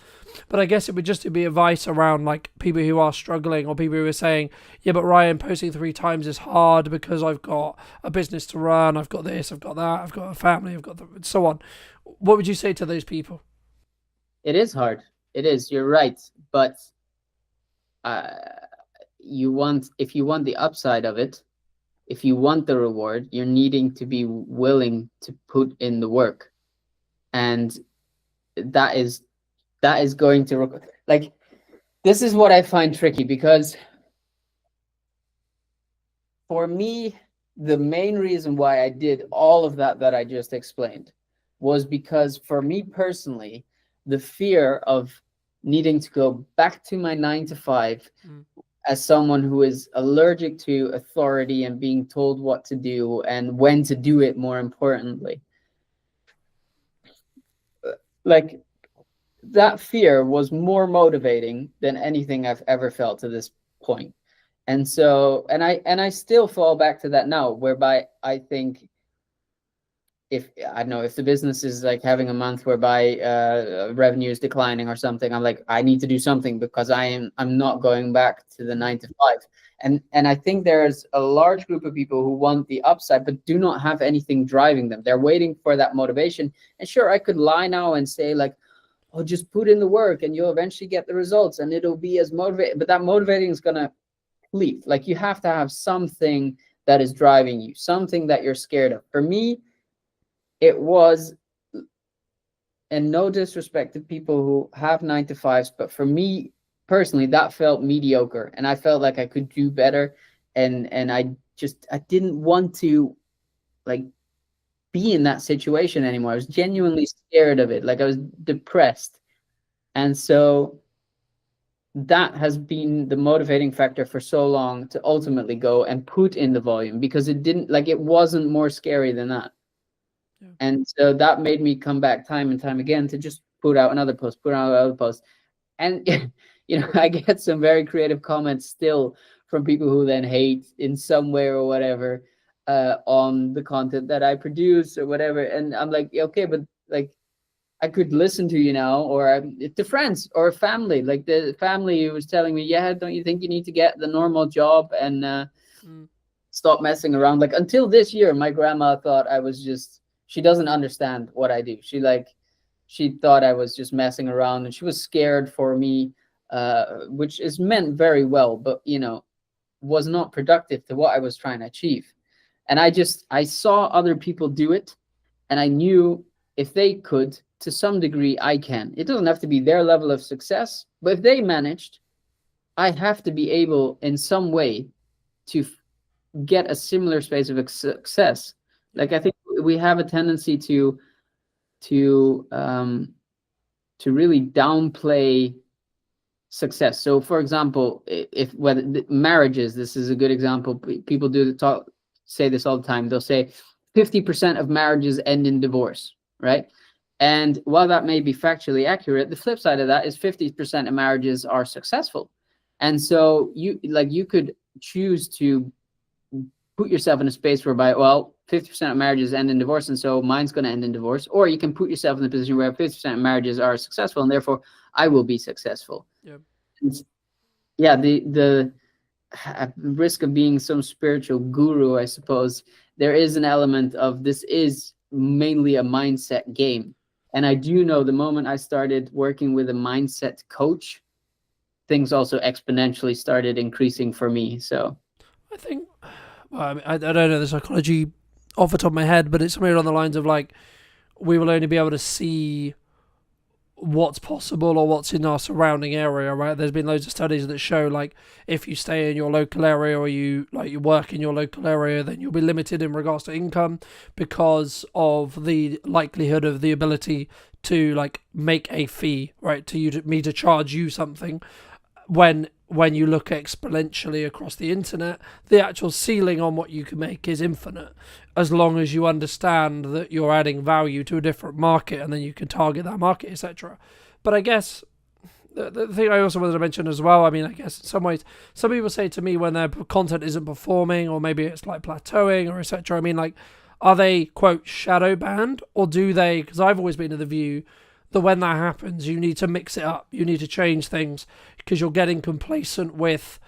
But I guess it would just be advice around like people who are struggling, or people who are saying, yeah, but Ryan, posting 3 times is hard because I've got a business to run, I've got this, I've got that, I've got a family, I've got so on. What would you say to those people? It is hard. It is. You're right. But if you want the upside of it, if you want the reward, you're needing to be willing to put in the work. And that is going to, like, this is what I find tricky, because for me, the main reason why I did all of that I just explained was because for me personally, the fear of needing to go back to my 9 to 5 as someone who is allergic to authority and being told what to do and when to do it, more importantly. Like, that fear was more motivating than anything I've ever felt to this point. And so, and I still fall back to that now, whereby I think, if I don't know, if the business is like having a month whereby revenue is declining or something, I'm like, I need to do something, because I'm not going back to the 9 to 5. And I think there's a large group of people who want the upside but do not have anything driving them. They're waiting for that motivation. And sure, I could lie now and say like, oh, just put in the work and you'll eventually get the results and it'll be as motivating. But that motivating is gonna leave. Like, you have to have something that is driving you, something that you're scared of. For me, it was, and no disrespect to people who have 9 to 5s, but for me personally, that felt mediocre, and I felt like I could do better, and I didn't want to like be in that situation anymore. I was genuinely scared of it. Like, I was depressed, and so that has been the motivating factor for so long to ultimately go and put in the volume, because it wasn't more scary than that. Yeah. And so that made me come back time and time again to just put out another post. And, I get some very creative comments still from people who then hate in some way or whatever on the content that I produce or whatever. And I'm like, okay, but like, I could listen to you now, or to friends or family. Like, the family who was telling me, yeah, don't you think you need to get the normal job and stop messing around? Like, until this year, my grandma thought I was just, she doesn't understand what I do. She thought I was just messing around, and she was scared for me, which is meant very well, but, was not productive to what I was trying to achieve. And I saw other people do it, and I knew if they could, to some degree, I can. It doesn't have to be their level of success, but if they managed, I have to be able in some way to get a similar space of success. Like, I think we have a tendency to really downplay success. So, for example, whether marriages, this is a good example. People say this all the time. They'll say 50% of marriages end in divorce, right? And while that may be factually accurate, the flip side of that is 50% of marriages are successful. And so you could choose to put yourself in a space whereby, well, 50% of marriages end in divorce, and so mine's going to end in divorce. Or you can put yourself in the position where 50% of marriages are successful, and therefore I will be successful. Yep. Yeah, the risk of being some spiritual guru, I suppose, there is an element of this is mainly a mindset game. And I do know the moment I started working with a mindset coach, things also exponentially started increasing for me. So I think, well, I mean, I don't know the psychology off the top of my head, but it's somewhere along the lines of like, we will only be able to see what's possible or what's in our surrounding area, right? There's been loads of studies that show like if you stay in your local area or you work in your local area, then you'll be limited in regards to income because of the likelihood of the ability to like make a fee, right? Me to charge you something. When you look exponentially across the internet, the actual ceiling on what you can make is infinite, as long as you understand that you're adding value to a different market and then you can target that market, etc. But I guess the thing I also wanted to mention as well, I mean, I guess in some ways, some people say to me when their content isn't performing or maybe it's like plateauing or etc. I mean, like, are they, quote, shadow banned, or do they, because I've always been of the view that when that happens, you need to mix it up, you need to change things, because you're getting complacent with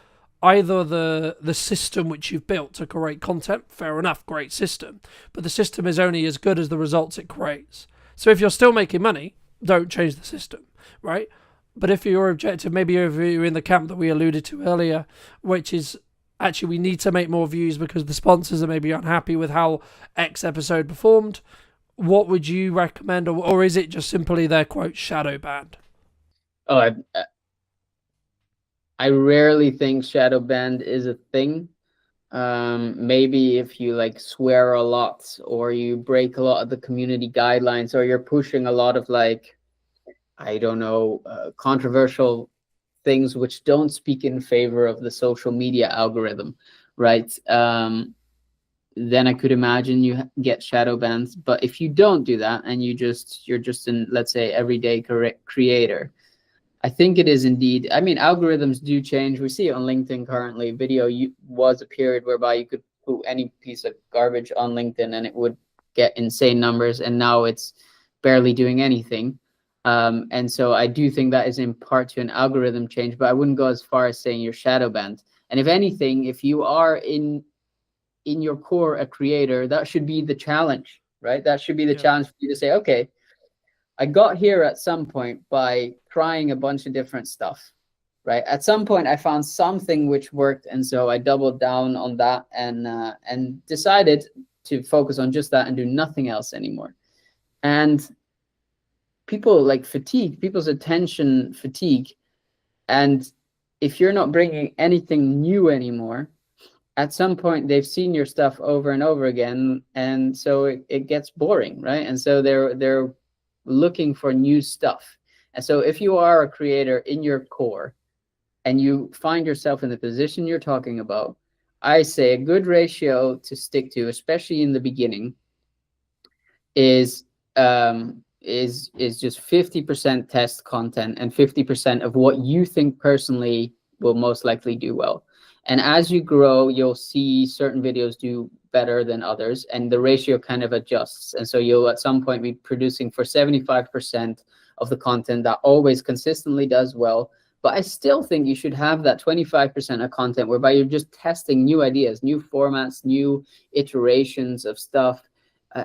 either the system which you've built to create content. Fair enough, great system, but the system is only as good as the results it creates. So if you're still making money, don't change the system, right? But if your objective, maybe if you're in the camp that we alluded to earlier, which is actually we need to make more views because the sponsors are maybe unhappy with how X episode performed, what would you recommend, or is it just simply their, quote, shadow banned? Oh, I rarely think shadow banned is a thing. Maybe if you like swear a lot or you break a lot of the community guidelines or you're pushing a lot of like, I don't know, controversial things which don't speak in favor of the social media algorithm, right? Then I could imagine you get shadow bans. But if you don't do that and you're just an, let's say, everyday creator, I think it is indeed. I mean, algorithms do change. We see it on LinkedIn currently. Video was a period whereby you could put any piece of garbage on LinkedIn and it would get insane numbers, and now it's barely doing anything. And so I do think that is in part to an algorithm change, but I wouldn't go as far as saying you're shadow banned. And if anything, if you are in your core a creator, that should be the challenge, right? That should be the challenge for you to say, okay, I got here at some point by trying a bunch of different stuff, right? At some point I found something which worked, and so I doubled down on that and decided to focus on just that and do nothing else anymore. And people like fatigue, people's attention fatigue, and if you're not bringing anything new anymore, at some point they've seen your stuff over and over again, and so it gets boring, right? And so they're looking for new stuff. And so if you are a creator in your core and you find yourself in the position you're talking about, I say a good ratio to stick to, especially in the beginning, is just 50% test content and 50% of what you think personally will most likely do well. And as you grow, you'll see certain videos do better than others, and the ratio kind of adjusts. And so you'll at some point be producing for 75% of the content that always consistently does well. But I still think you should have that 25% of content whereby you're just testing new ideas, new formats, new iterations of stuff.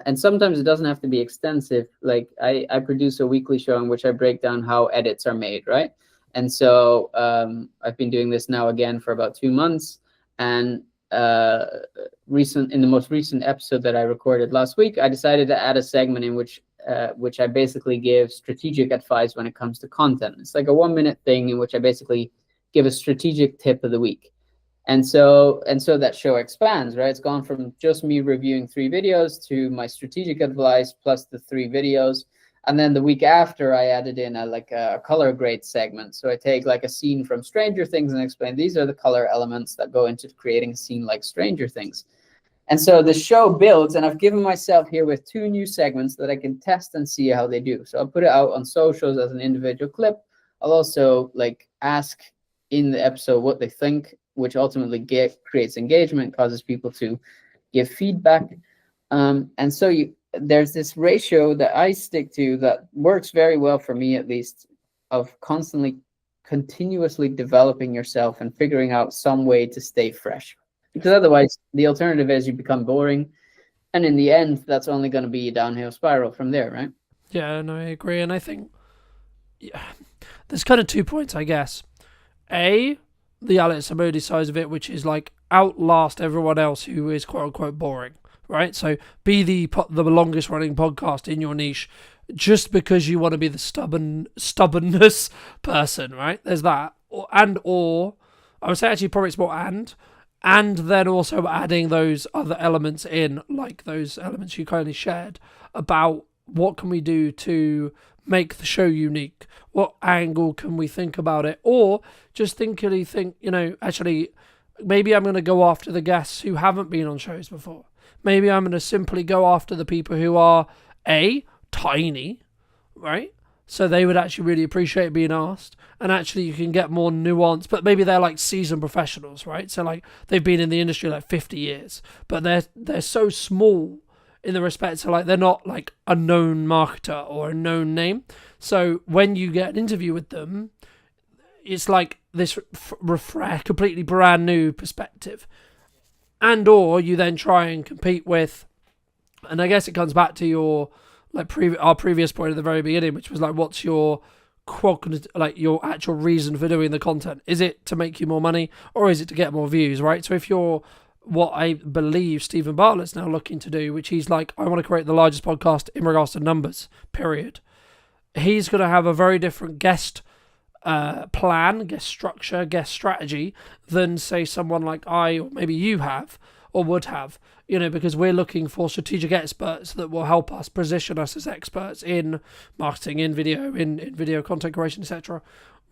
And sometimes it doesn't have to be extensive. Like I produce a weekly show in which I break down how edits are made, right? And so I've been doing this now again for about 2 months. And in the most recent episode that I recorded last week, I decided to add a segment in which I basically give strategic advice when it comes to content. It's like a 1-minute thing in which I basically give a strategic tip of the week. And so that show expands, right? It's gone from just me reviewing 3 videos to my strategic advice plus the 3 videos. And then the week after, I added in a color grade segment. So I take like a scene from Stranger Things and explain these are the color elements that go into creating a scene like Stranger Things. And so the show builds, and I've given myself here with 2 new segments that I can test and see how they do. So I'll put it out on socials as an individual clip. I'll also like ask in the episode what they think, which ultimately creates engagement, causes people to give feedback. And so there's this ratio that I stick to that works very well for me, at least, of continuously developing yourself and figuring out some way to stay fresh. Because otherwise, the alternative is you become boring, and in the end, that's only going to be a downhill spiral from there, right? Yeah, no, I agree, and I think there's kind of 2 points, I guess. A, the Alex Samodi side of it, which is like outlast everyone else who is quote unquote boring, right? So be the longest running podcast in your niche, just because you want to be the stubbornness person, right? There's that, or I would say actually probably it's more and then also adding those other elements in, like those elements you kindly shared about what can we do to make the show unique? What angle can we think about it? Or just think, actually, maybe I'm going to go after the guests who haven't been on shows before. Maybe I'm going to simply go after the people who are, tiny, right? So they would actually really appreciate being asked. And actually you can get more nuance, but maybe they're like seasoned professionals, right? So like they've been in the industry like 50 years, but they're so small in the respect to like they're not like a known marketer or a known name. So when you get an interview with them, it's like this completely brand new perspective. And or you then try and compete with, and I guess it comes back to your our previous point at the very beginning, which was like, what's your your actual reason for doing the content? Is it to make you more money, or is it to get more views, right? So if you're what I believe Stephen Bartlett's now looking to do, which he's like, I want to create the largest podcast in regards to numbers, period. He's going to have a very different guest plan, guest structure, guest strategy than say someone like I or maybe you have or would have, because we're looking for strategic experts that will help us position us as experts in marketing, in video, in video content creation, etc.,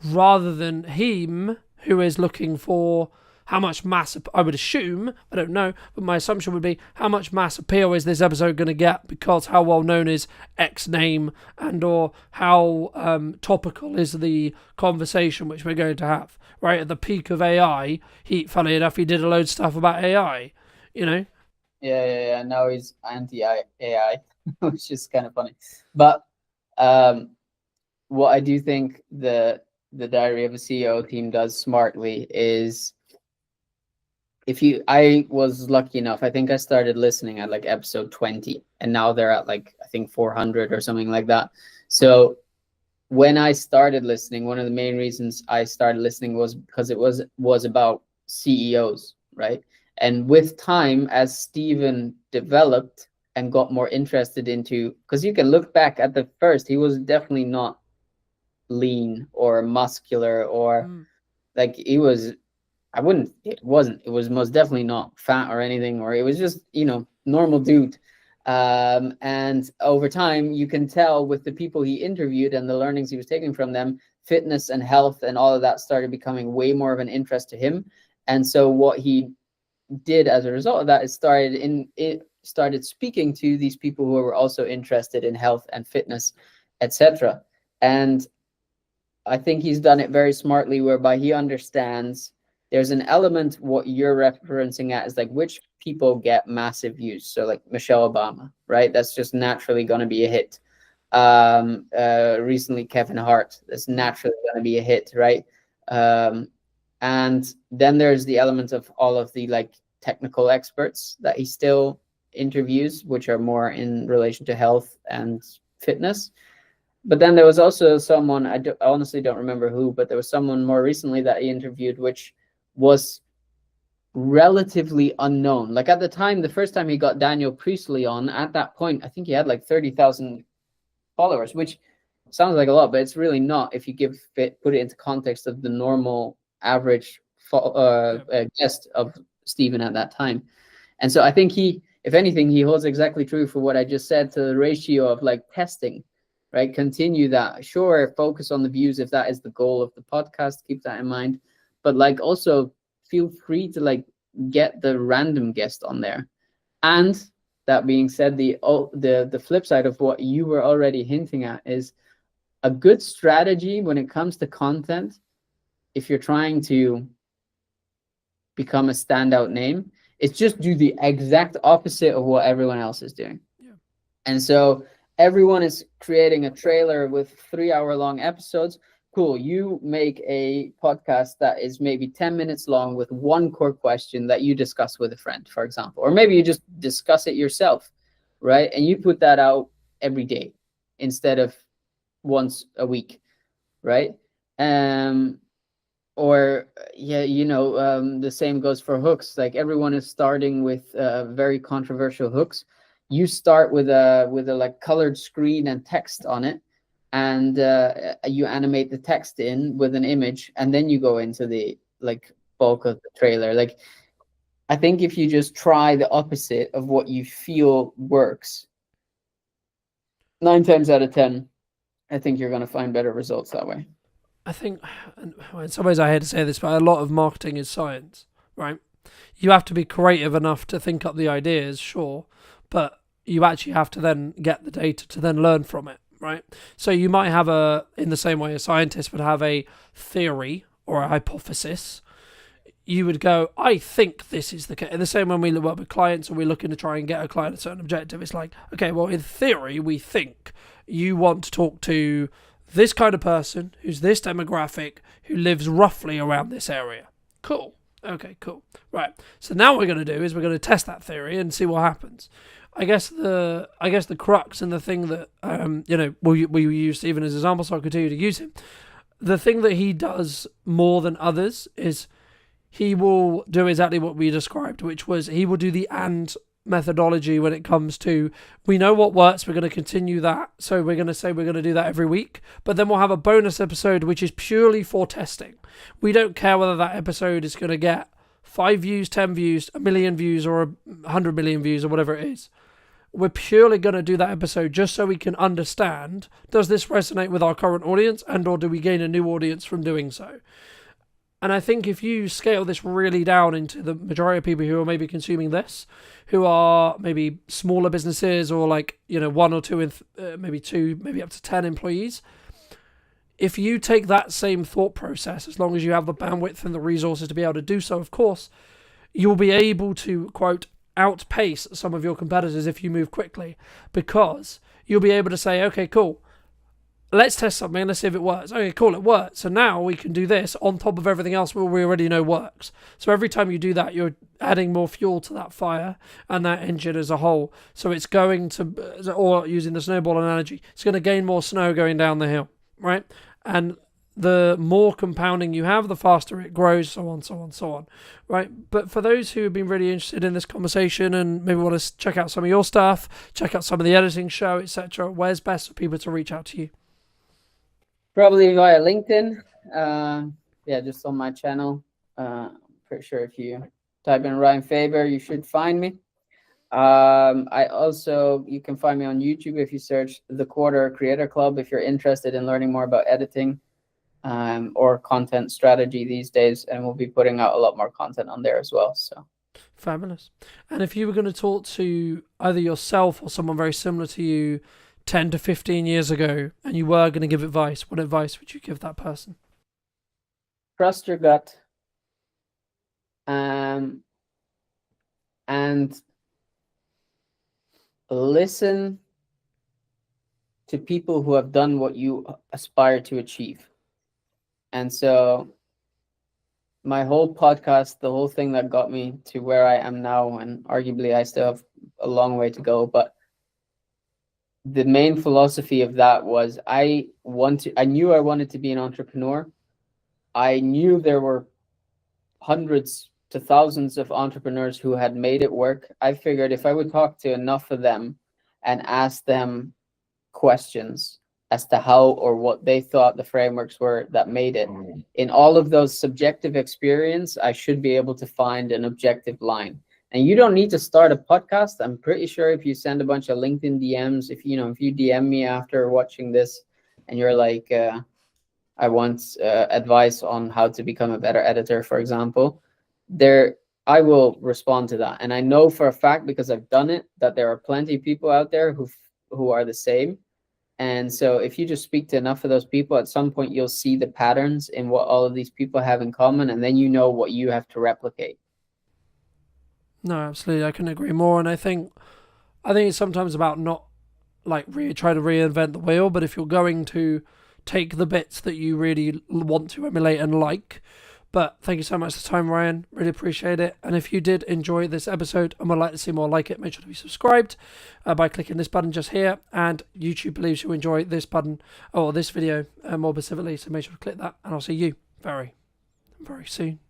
rather than him who is looking for how much mass, I would assume, I don't know, but my assumption would be how much mass appeal is this episode going to get because how well known is X name, and or how topical is the conversation which we're going to have, right? At the peak of AI, funny enough, he did a load of stuff about AI, Yeah. Now he's anti-AI, which is kind of funny. But what I do think the Diary of a CEO team does smartly is, I was lucky enough, I think I started listening at like episode 20, and now they're at like, I think 400 or something like that. So when I started listening, one of the main reasons I started listening was because it was about CEOs, right? And with time, as Stephen developed and got more interested into, because you can look back at the first, he was definitely not lean or muscular or like he was, it was most definitely not fat or anything, or it was just, normal dude. And over time, you can tell with the people he interviewed and the learnings he was taking from them, fitness and health and all of that started becoming way more of an interest to him. And so what he did as a result of that is started speaking to these people who were also interested in health and fitness, etc. And I think he's done it very smartly, whereby he understands there's an element, what you're referencing at is like which people get massive views. So like Michelle Obama, right? That's just naturally going to be a hit. Recently Kevin Hart, that's naturally going to be a hit, right? And then there's the element of all of the like technical experts that he still interviews, which are more in relation to health and fitness. But then there was also someone, I honestly don't remember who, but there was someone more recently that he interviewed, which was relatively unknown. Like at the time, the first time he got Daniel Priestley on, at that point, I think he had like 30,000 followers, which sounds like a lot, but it's really not if you put it into context of the normal average guest of Stephen at that time. And so I think if anything, he holds exactly true for what I just said to the ratio of like testing, right? Continue that. Sure, focus on the views if that is the goal of the podcast. Keep that in mind. But like also feel free to like get the random guest on there. And that being said, the flip side of what you were already hinting at is a good strategy when it comes to content. If you're trying to become a standout name, It's just do the exact opposite of what everyone else is doing. Yeah. And so everyone is creating a trailer with 3-hour-long episodes. Cool. You make a podcast that is maybe 10 minutes long with one core question that you discuss with a friend, for example, or maybe you just discuss it yourself, right? And you put that out every day instead of once a week, right? Or yeah, the same goes for hooks. Like everyone is starting with very controversial hooks. You start with a like colored screen and text on it, and you animate the text in with an image, and then you go into the like bulk of the trailer. Like I think if you just try the opposite of what you feel works, 9 times out of 10, I think you're going to find better results that way. I think, in some ways, I hate to say this, but a lot of marketing is science, right? You have to be creative enough to think up the ideas, sure, but you actually have to then get the data to then learn from it, right? So you might have in the same way a scientist would have a theory or a hypothesis. You would go, I think this is the case. In the same when we work with clients and we're looking to try and get a client a certain objective, it's like, okay, well, in theory, we think you want to talk to this kind of person who's this demographic who lives roughly around this area. Cool. Okay, cool. Right. So now what we're going to do is we're going to test that theory and see what happens. I guess the crux and the thing that we use Stephen as an example, so I'll continue to use him. The thing that he does more than others is he will do exactly what we described, which was he will do the and methodology when it comes to, we know what works, we're going to continue that, so we're going to say we're going to do that every week, but then we'll have a bonus episode which is purely for testing. We don't care whether that episode is going to get 5 views, 10 views, 1 million views, or 100 million views, or whatever it is. We're purely going to do that episode just so we can understand, does this resonate with our current audience, and or do we gain a new audience from doing so? And I think if you scale this really down into the majority of people who are maybe consuming this, who are maybe smaller businesses or like, 1 or 2, maybe 2, maybe up to 10 employees, if you take that same thought process, as long as you have the bandwidth and the resources to be able to do so, of course, you'll be able to, quote, outpace some of your competitors if you move quickly, because you'll be able to say, okay, cool, let's test something, let's see if it works. Okay, cool, it works. So now we can do this on top of everything else we already know works. So every time you do that, you're adding more fuel to that fire and that engine as a whole. So it's going to, or using the snowball analogy, it's going to gain more snow going down the hill, right? And the more compounding you have, the faster it grows, so on, so on, so on, right? But for those who have been really interested in this conversation and maybe want to check out some of your stuff, check out some of the editing show, etc., where's best for people to reach out to you? Probably via LinkedIn. Just on my channel. Pretty sure if you type in Ryan Faber, you should find me. You can find me on YouTube if you search The Quarter Creator Club if you're interested in learning more about editing or content strategy these days, and we'll be putting out a lot more content on there as well. So fabulous. And if you were going to talk to either yourself or someone very similar to you 10 to 15 years ago, and you were going to give advice, what advice would you give that person? Trust your gut. And listen to people who have done what you aspire to achieve. And so my whole podcast, the whole thing that got me to where I am now, and arguably I still have a long way to go, but the main philosophy of that was I knew I wanted to be an entrepreneur. I knew there were hundreds to thousands of entrepreneurs who had made it work. I figured if I would talk to enough of them and ask them questions as to how or what they thought the frameworks were that made it, in all of those subjective experience, I should be able to find an objective line. And you don't need to start a podcast. I'm pretty sure if you send a bunch of LinkedIn DMs, if you DM me after watching this and you're like, I want advice on how to become a better editor, for example, I will respond to that. And I know for a fact, because I've done it, that there are plenty of people out there who are the same. And so if you just speak to enough of those people, at some point you'll see the patterns in what all of these people have in common, and then you know what you have to replicate. No, absolutely. I couldn't agree more. And I think it's sometimes about not like try to reinvent the wheel, but if you're going to take the bits that you really want to emulate and like. But thank you so much for the time, Ryan. Really appreciate it. And if you did enjoy this episode and would like to see more like it, make sure to be subscribed by clicking this button just here. And YouTube believes you'll enjoy this button or this video more specifically, so make sure to click that. And I'll see you very, very soon.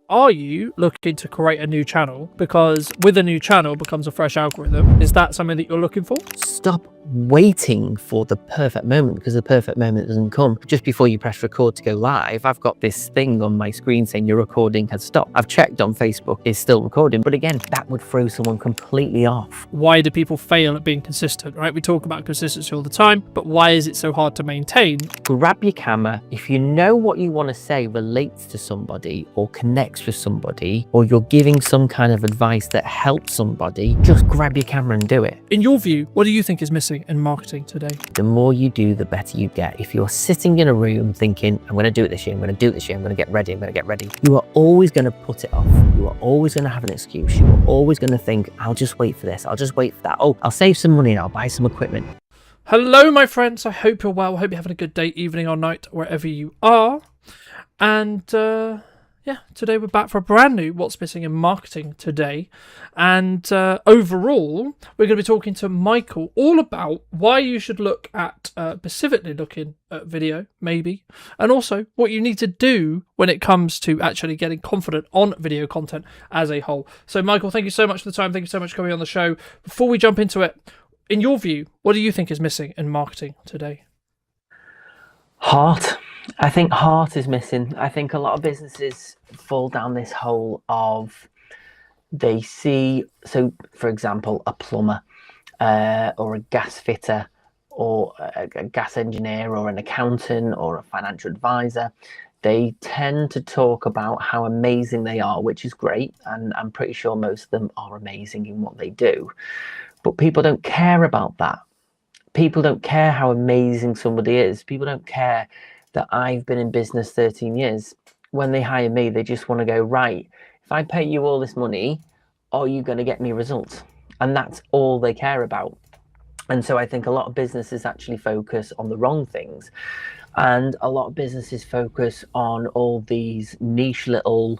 Are you looking to create a new channel? Because with a new channel becomes a fresh algorithm. Is that something that you're looking for? Stop waiting for the perfect moment, because the perfect moment doesn't come. Just before you press record to go live, I've got this thing on my screen saying your recording has stopped. I've checked on Facebook, it's still recording, but again, that would throw someone completely off. Why do people fail at being consistent, right? We talk about consistency all the time, but why is it so hard to maintain? Grab your camera. If you know what you want to say relates to somebody or connects with somebody, or you're giving some kind of advice that helps somebody, just grab your camera and do it. In your view, what do you think is missing in marketing today? The more you do, the better you get. If you're sitting in a room thinking, I'm going to do it this year, I'm going to do it this year, I'm going to get ready, you are always going to put it off. You are always going to have an excuse. You are always going to think, I'll just wait for this, I'll just wait for that. Oh, I'll save some money and I'll buy some equipment. Hello, my friends. I hope you're well. I hope you're having a good day, evening, or night, wherever you are. And yeah, today we're back for a brand new What's Missing in Marketing today. And overall, we're going to be talking to Michael all about why you should look at, specifically looking at video, maybe, and also what you need to do when it comes to actually getting confident on video content as a whole. So, Michael, thank you so much for the time. Thank you so much for coming on the show. Before we jump into it, in your view, what do you think is missing in marketing today? Heart. I think heart is missing. I think a lot of businesses fall down this hole of they see, so for example, a plumber or a gas fitter or a gas engineer or an accountant or a financial advisor. They tend to talk about how amazing they are, which is great. And I'm pretty sure most of them are amazing in what they do. But people don't care about that. People don't care how amazing somebody is. People don't care that I've been in business 13 years. When they hire me, they just want to go, right, if I pay you all this money, are you going to get me results? And that's all they care about. And so I think a lot of businesses actually focus on the wrong things. And a lot of businesses focus on all these niche little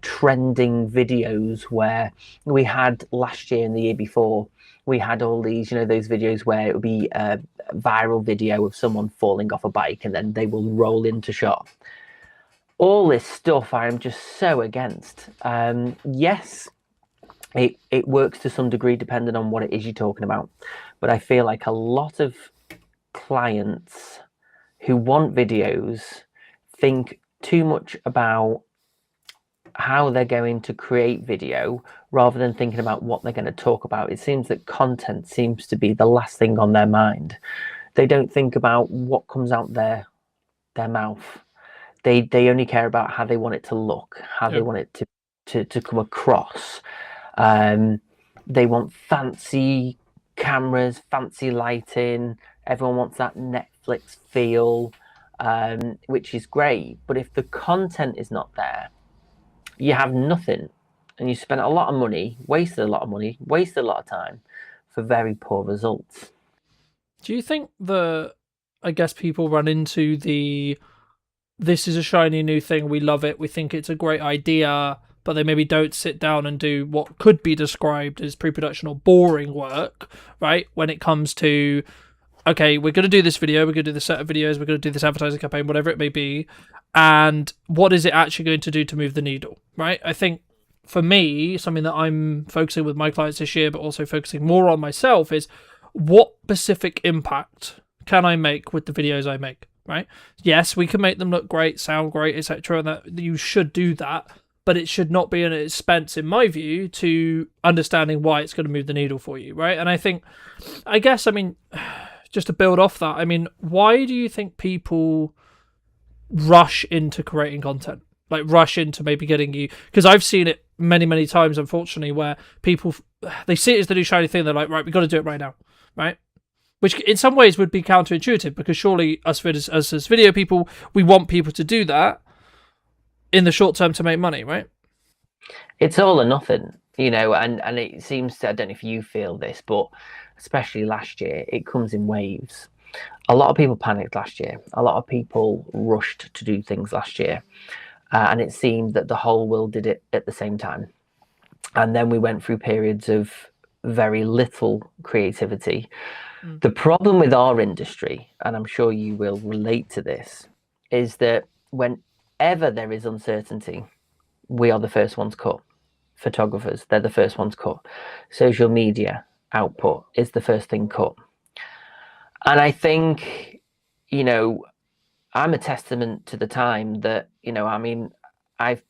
trending videos where we had last year and the year before, we had all these, those videos where it would be a viral video of someone falling off a bike and then they will roll into shot. All this stuff I am just so against. Yes, it works to some degree depending on what it is you're talking about. But I feel like a lot of clients who want videos think too much about how they're going to create video rather than thinking about what they're going to talk about. It seems that content seems to be the last thing on their mind. They don't think about what comes out their mouth. They only care about how they want it to look, how they want it to come across. They want fancy cameras, fancy lighting. Everyone wants that Netflix feel, which is great. But if the content is not there, you have nothing, and you spent a lot of money, wasted a lot of time for very poor results. Do you think I guess people run into this is a shiny new thing, we love it, we think it's a great idea, but they maybe don't sit down and do what could be described as pre-production or boring work, right? When it comes to, okay, we're going to do this video, we're going to do this set of videos, we're going to do this advertising campaign, whatever it may be, and what is it actually going to do to move the needle, right? I think for me, something that I'm focusing with my clients this year, but also focusing more on myself, is what specific impact can I make with the videos I make, right? Yes, we can make them look great, sound great, etc., and that you should do that, but it should not be an expense, in my view, to understanding why it's going to move the needle for you, right? And I guess, just to build off that, why do you think people rush into creating content? Like rush into maybe getting you, because I've seen it many times, unfortunately, where people, they see it as the new shiny thing. They're like, right, we've got to do it right now, right? Which in some ways would be counterintuitive, because surely us as video people, we want people to do that in the short term to make money, right? It's all or nothing, you know, and it seems to, I don't know if you feel this, but especially last year, it comes in waves. A lot of people panicked last year. A lot of people rushed to do things last year. And it seemed that the whole world did it at the same time. And then we went through periods of very little creativity. The problem with our industry, and I'm sure you will relate to this, is that whenever there is uncertainty, we are the first ones cut. Photographers, they're the first ones cut. Social media output is the first thing cut. And I think, you know, I'm a testament to the time that, you know, I mean, I've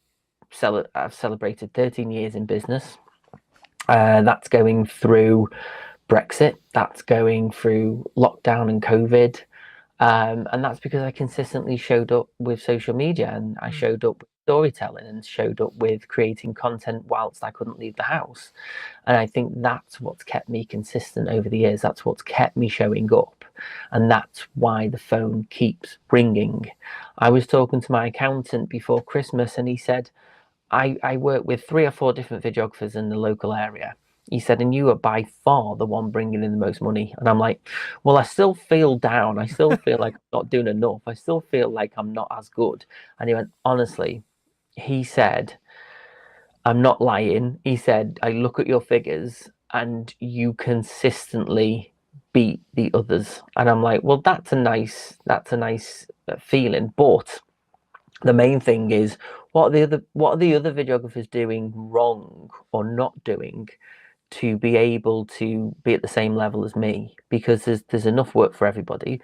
celebrated 13 years in business. That's going through Brexit, that's going through lockdown and COVID. And that's because I consistently showed up with social media, and I showed up with storytelling, and showed up with creating content whilst I couldn't leave the house. And I think that's what's kept me consistent over the years. That's what's kept me showing up. And that's why the phone keeps ringing. I was talking to my accountant before Christmas, and he said, I work with 3 or 4 different videographers in the local area. He said, and you are by far the one bringing in the most money. And I'm like, well, I still feel down. I still feel like I'm not doing enough. I still feel like I'm not as good. And he went, honestly, he said, I'm not lying. He said, I look at your figures and you consistently beat the others. And I'm like, well, that's a nice feeling. But the main thing is, what are the other videographers doing wrong or not doing to be able to be at the same level as me? Because there's enough work for everybody.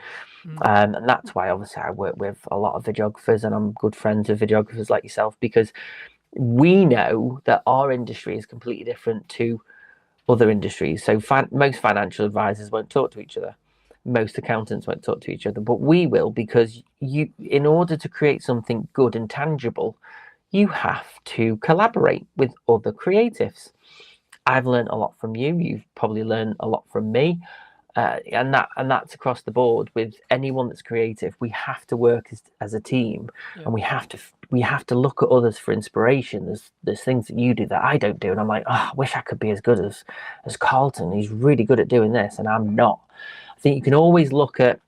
And that's why obviously I work with a lot of videographers, and I'm good friends with videographers like yourself, because we know that our industry is completely different to other industries. So most financial advisors won't talk to each other. Most accountants won't talk to each other, but we will, because in order to create something good and tangible, you have to collaborate with other creatives. I've learned a lot from you. You've probably learned a lot from me, and that's across the board with anyone that's creative. We have to work as a team, and we have to look at others for inspiration. There's things that you do that I don't do, and I'm like, oh, I wish I could be as good as Carlton. He's really good at doing this, and I'm not. I think you can always look at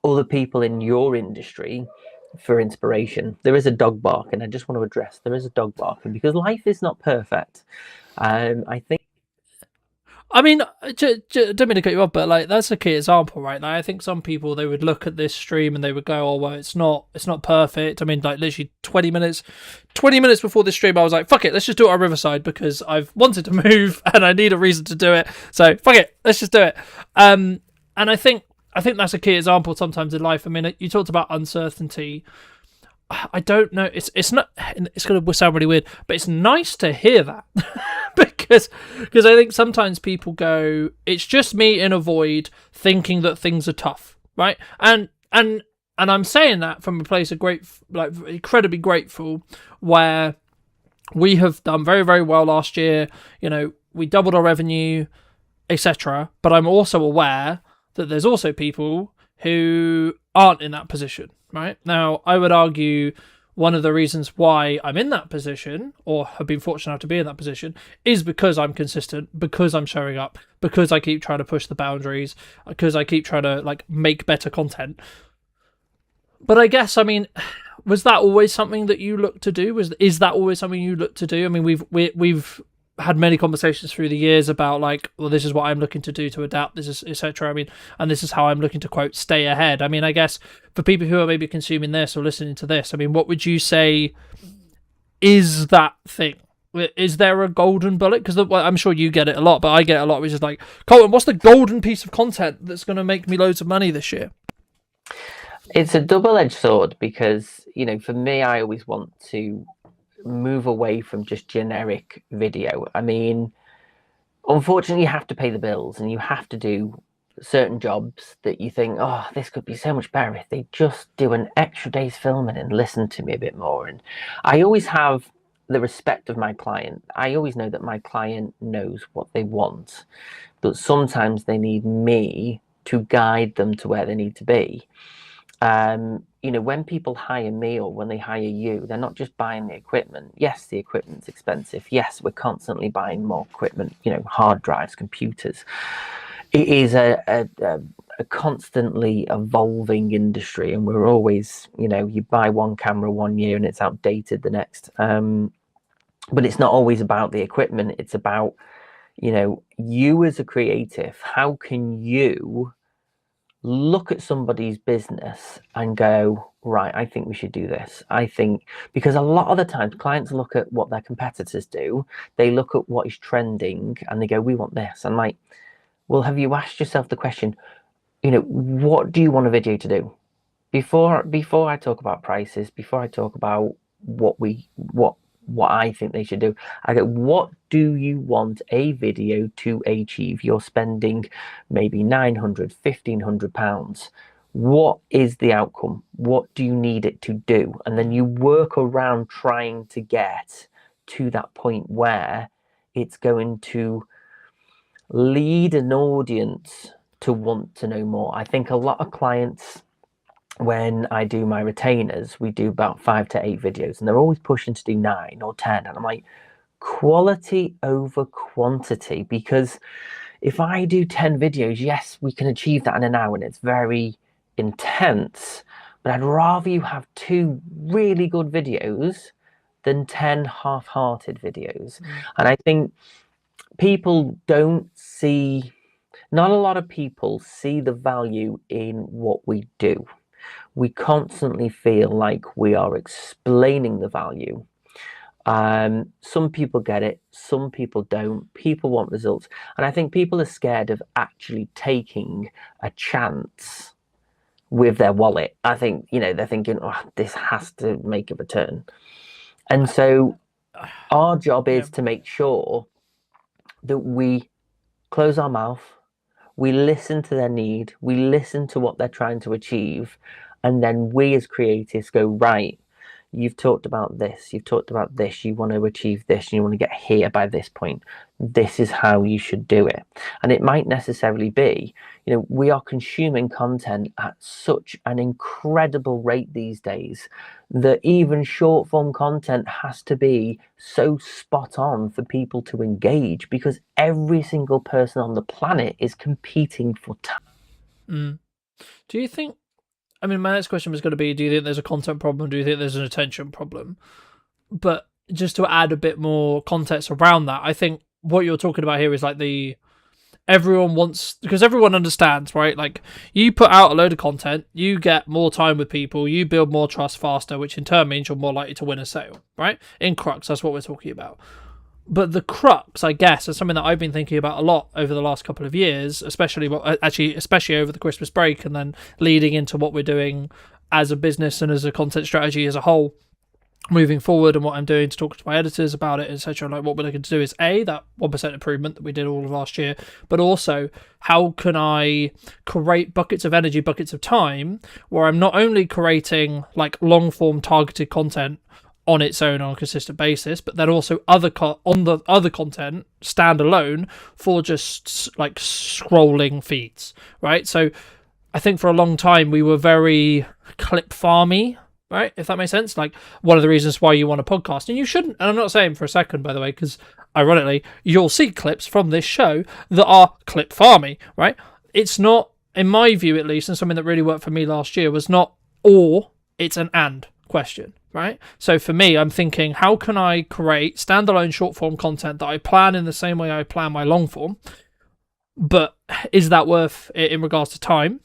other people in your industry for inspiration. There is a dog barking. I just want to address there is a dog barking because life is not perfect. I think. I mean, don't mean to cut you off, but like that's a key example, right? Like, I think some people, they would look at this stream and they would go, "Oh well, it's not perfect." I mean, like literally 20 minutes before this stream, I was like, "Fuck it, let's just do it on Riverside because I've wanted to move and I need a reason to do it. So fuck it, let's just do it." And I think that's a key example sometimes in life. I mean, you talked about uncertainty. I don't know. It's not. It's going to sound really weird, but it's nice to hear that because I think sometimes people go, "It's just me in a void thinking that things are tough," right? And I'm saying that from a place of incredibly grateful, where we have done very, very well last year. You know, we doubled our revenue, etc. But I'm also aware that there's also people who aren't in that position. Right now, I would argue one of the reasons why I'm in that position, or have been fortunate enough to be in that position, is because I'm consistent, because I'm showing up, because I keep trying to push the boundaries, because I keep trying to like make better content. But I guess, I mean, was that always something that you looked to do? Is that always something you look to do? I mean, we've had many conversations through the years about like, well, this is what I'm looking to do to adapt, this is etc. I mean, and this is how I'm looking to, quote, stay ahead. I mean, I guess for people who are maybe consuming this or listening to this, I mean, what would you say is that thing? Is there a golden bullet? Because I'm sure you get it a lot, but I get it a lot, which is like, Colton, what's the golden piece of content that's going to make me loads of money this year? It's a double-edged sword because, you know, for me, I always want to move away from just generic video. I mean, unfortunately, you have to pay the bills and you have to do certain jobs that you think, oh, this could be so much better if they just do an extra day's filming and listen to me a bit more. And I always have the respect of my client. I always know that my client knows what they want, but sometimes they need me to guide them to where they need to be. You when people hire me or when they hire you, they're not just buying the equipment. Yes, the equipment's expensive. Yes, we're constantly buying more equipment, hard drives, computers. It is a constantly evolving industry, and we're always, you buy one camera one year and it's outdated the next. But it's not always about the equipment. It's about, you as a creative. How can you look at somebody's business and go, right, I think we should do this. I think, because a lot of the times clients look at what their competitors do, they look at what is trending and they go, we want this. And like, well, have you asked yourself the question, what do you want a video to do? Before I talk about prices, before I talk about what I think they should do, I go, what do you want a video to achieve? You're spending maybe £900, £1,500. What is the outcome? What do you need it to do? And then you work around trying to get to that point where it's going to lead an audience to want to know more. I think a lot of clients, when I do my retainers, we do about 5 to 8 videos, and they're always pushing to do 9 or 10. And I'm like, quality over quantity, because if I do 10 videos, yes, we can achieve that in an hour and it's very intense, but I'd rather you have 2 really good videos than 10 half-hearted videos. And I think not a lot of people see the value in what we do. We constantly feel like we are explaining the value. Some people get it, some people don't. People want results. And I think people are scared of actually taking a chance with their wallet. I think, they're thinking, this has to make a return. And so our job is to make sure that we close our mouth, we listen to their need, we listen to what they're trying to achieve, and then we as creatives go, right, you've talked about this, you want to achieve this, and you want to get here by this point. This is how you should do it. And it might necessarily be, we are consuming content at such an incredible rate these days that even short form content has to be so spot on for people to engage, because every single person on the planet is competing for time. Do you think, my next question was going to be, do you think there's a content problem? Do you think there's an attention problem? But just to add a bit more context around that, I think what you're talking about here is like everyone wants, because everyone understands, right? Like, you put out a load of content, you get more time with people, you build more trust faster, which in turn means you're more likely to win a sale, right? In crux, that's what we're talking about. But the crux, I guess, is something that I've been thinking about a lot over the last couple of years, especially over the Christmas break, and then leading into what we're doing as a business and as a content strategy as a whole moving forward, and what I'm doing to talk to my editors about it, etc. Like, what we're looking to do is that 1% improvement that we did all of last year, but also how can I create buckets of energy, buckets of time, where I'm not only creating like long form targeted content on its own on a consistent basis, but then also other content standalone for just like scrolling feeds, right? So I think for a long time we were very clip farmy, right? If that makes sense. Like, one of the reasons why you want a podcast, and you shouldn't, and I'm not saying for a second, by the way, because ironically you'll see clips from this show that are clip farmy, right? It's not, in my view at least, and something that really worked for me last year was not or, it's an and question, right? So for me, I'm thinking, how can I create standalone short form content that I plan in the same way I plan my long form, but is that worth it in regards to time?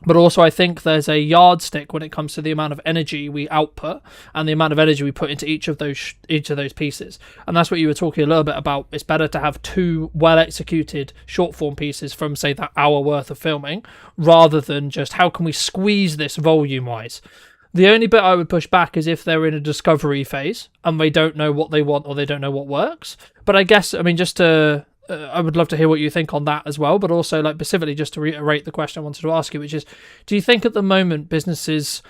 But also, I think there's a yardstick when it comes to the amount of energy we output and the amount of energy we put into each of those pieces. And that's what you were talking a little bit about. It's better to have 2 well-executed short-form pieces from, say, that hour worth of filming, rather than just how can we squeeze this volume-wise. The only bit I would push back is if they're in a discovery phase and they don't know what they want or they don't know what works. But I guess, just to... I would love to hear what you think on that as well, but also, like, specifically just to reiterate the question I wanted to ask you, which is, do you think at the moment businesses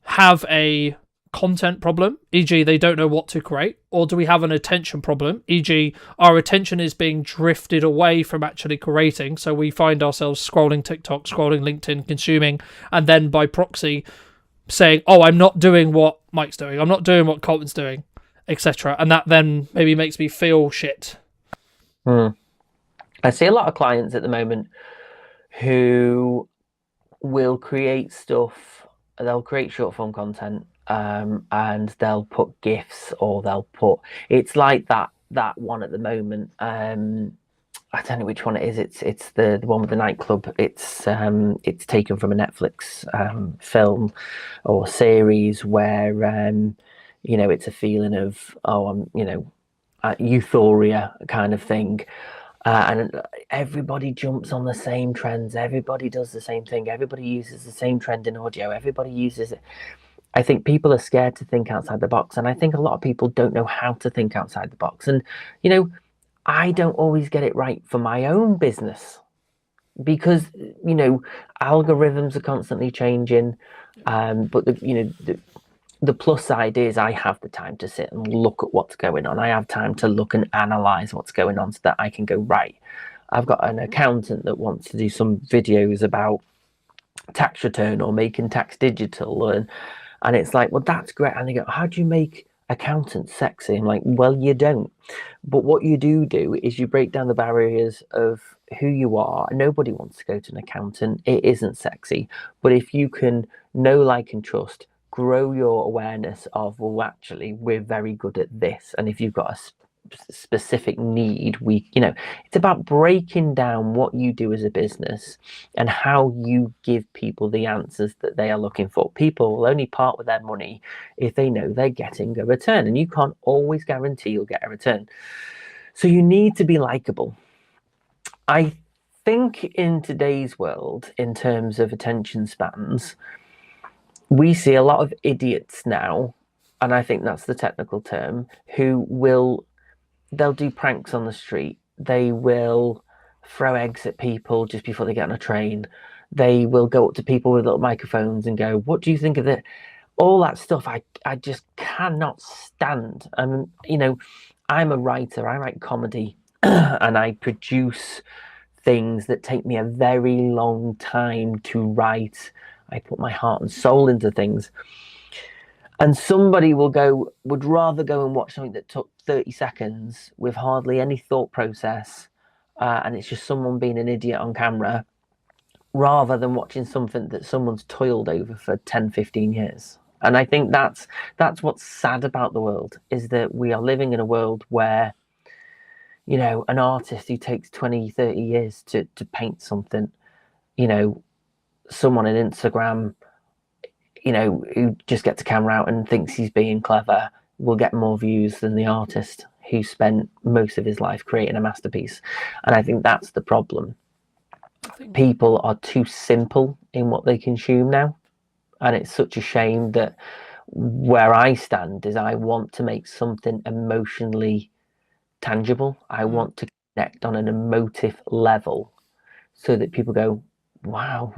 have a content problem, e.g. they don't know what to create, or do we have an attention problem, e.g. our attention is being drifted away from actually creating, so we find ourselves scrolling TikTok, scrolling LinkedIn, consuming, and then by proxy saying, oh, I'm not doing what Mike's doing, I'm not doing what Colton's doing, etc. And that then maybe makes me feel shit. I see a lot of clients at the moment who will create stuff, they'll create short form content, and they'll put GIFs, or they'll put, it's like that one at the moment. I don't know which one it is. It's the one with the nightclub. It's taken from a Netflix film or series where it's a feeling of, euphoria kind of thing. And everybody jumps on the same trends. Everybody does the same thing. Everybody uses the same trend in audio. Everybody uses it. I think people are scared to think outside the box. And I think a lot of people don't know how to think outside the box. And, I don't always get it right for my own business because, algorithms are constantly changing. But the plus side is I have the time to sit and look at what's going on. I have time to look and analyze what's going on so that I can go, right, I've got an accountant that wants to do some videos about tax return or making tax digital. And it's like, well, that's great. And they go, how do you make accountants sexy? I'm like, well, you don't. But what you do is you break down the barriers of who you are. Nobody wants to go to an accountant. It isn't sexy. But if you can know, like, and trust, grow your awareness of, well, actually, we're very good at this. And if you've got a specific need, it's about breaking down what you do as a business and how you give people the answers that they are looking for. People will only part with their money if they know they're getting a return, and you can't always guarantee you'll get a return. So you need to be likable. I think in today's world, in terms of attention spans, we see a lot of idiots now, and I think that's the technical term, they'll do pranks on the street. They will throw eggs at people just before they get on a train. They will go up to people with little microphones and go, what do you think of it? All that stuff I just cannot stand. I'm a writer. I write comedy and I produce things that take me a very long time to write. I put my heart and soul into things. And somebody would rather go and watch something that took 30 seconds with hardly any thought process, and it's just someone being an idiot on camera, rather than watching something that someone's toiled over for 10, 15 years. And I think that's what's sad about the world, is that we are living in a world where, an artist who takes 20, 30 years to paint something, someone on Instagram, who just gets a camera out and thinks he's being clever, will get more views than the artist who spent most of his life creating a masterpiece. And I think that's the problem. People are too simple in what they consume now. And it's such a shame that where I stand is I want to make something emotionally tangible. I want to connect on an emotive level so that people go, wow,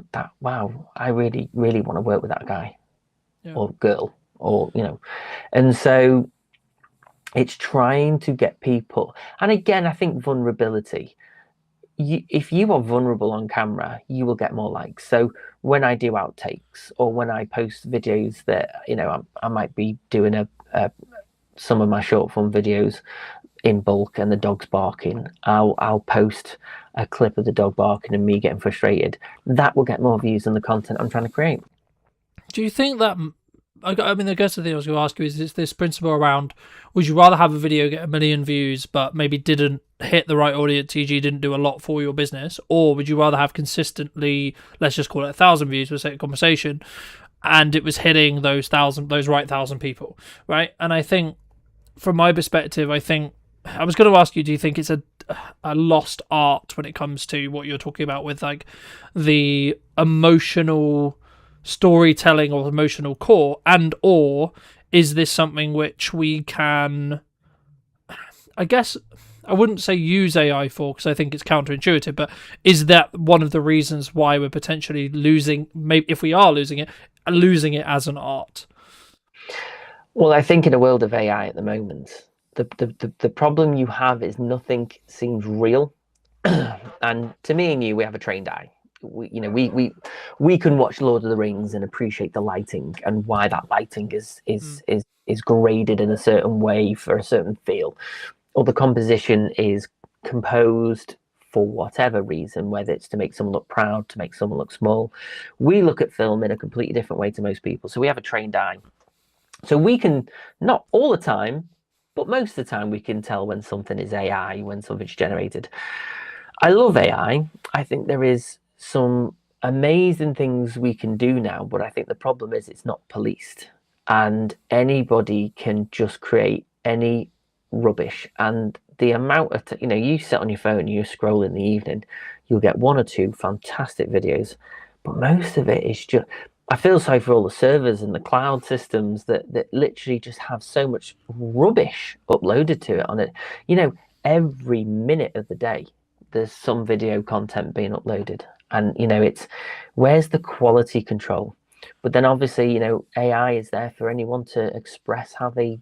I really, really want to work with that guy. Yeah. Or girl, or and so it's trying to get people. And again, I think vulnerability, if you are vulnerable on camera, you will get more likes. So when I do outtakes, or when I post videos that I might be doing some of my short form videos in bulk and the dog's barking, I'll post a clip of the dog barking and me getting frustrated. That will get more views than the content I'm trying to create. Do you think that, I guess the thing I was going to ask you is this principle around, would you rather have a video get 1 million views but maybe didn't hit the right audience, e.g. didn't do a lot for your business, or would you rather have consistently, let's just call it 1,000 views for sake of conversation, and it was hitting those right 1,000 people, right? And I think, from my perspective, I was going to ask you, do you think it's a lost art when it comes to what you're talking about with like the emotional storytelling or emotional core, and or is this something which we can, I guess I wouldn't say use AI for, because I think it's counterintuitive, but is that one of the reasons why we're potentially losing, maybe if we are losing it as an art? Well, I think in a world of AI at the moment, the problem you have is nothing seems real. And to me and you, we have a trained eye. we can watch Lord of the Rings and appreciate the lighting and why that lighting is graded in a certain way for a certain feel, or the composition is composed for whatever reason, whether it's to make someone look proud, to make someone look small. We look at film in a completely different way to most people. So we have a trained eye. So we can, not all the time, but most of the time, we can tell when something is AI, when something's generated. I love AI. I think there is some amazing things we can do now, but I think the problem is it's not policed. And anybody can just create any rubbish. And the amount of, you sit on your phone, you scroll in the evening, you'll get one or two fantastic videos, but most of it is just, I feel sorry for all the servers and the cloud systems that literally just have so much rubbish uploaded to it on it. Every minute of the day, there's some video content being uploaded. And, it's, where's the quality control? But then obviously, AI is there for anyone to express how they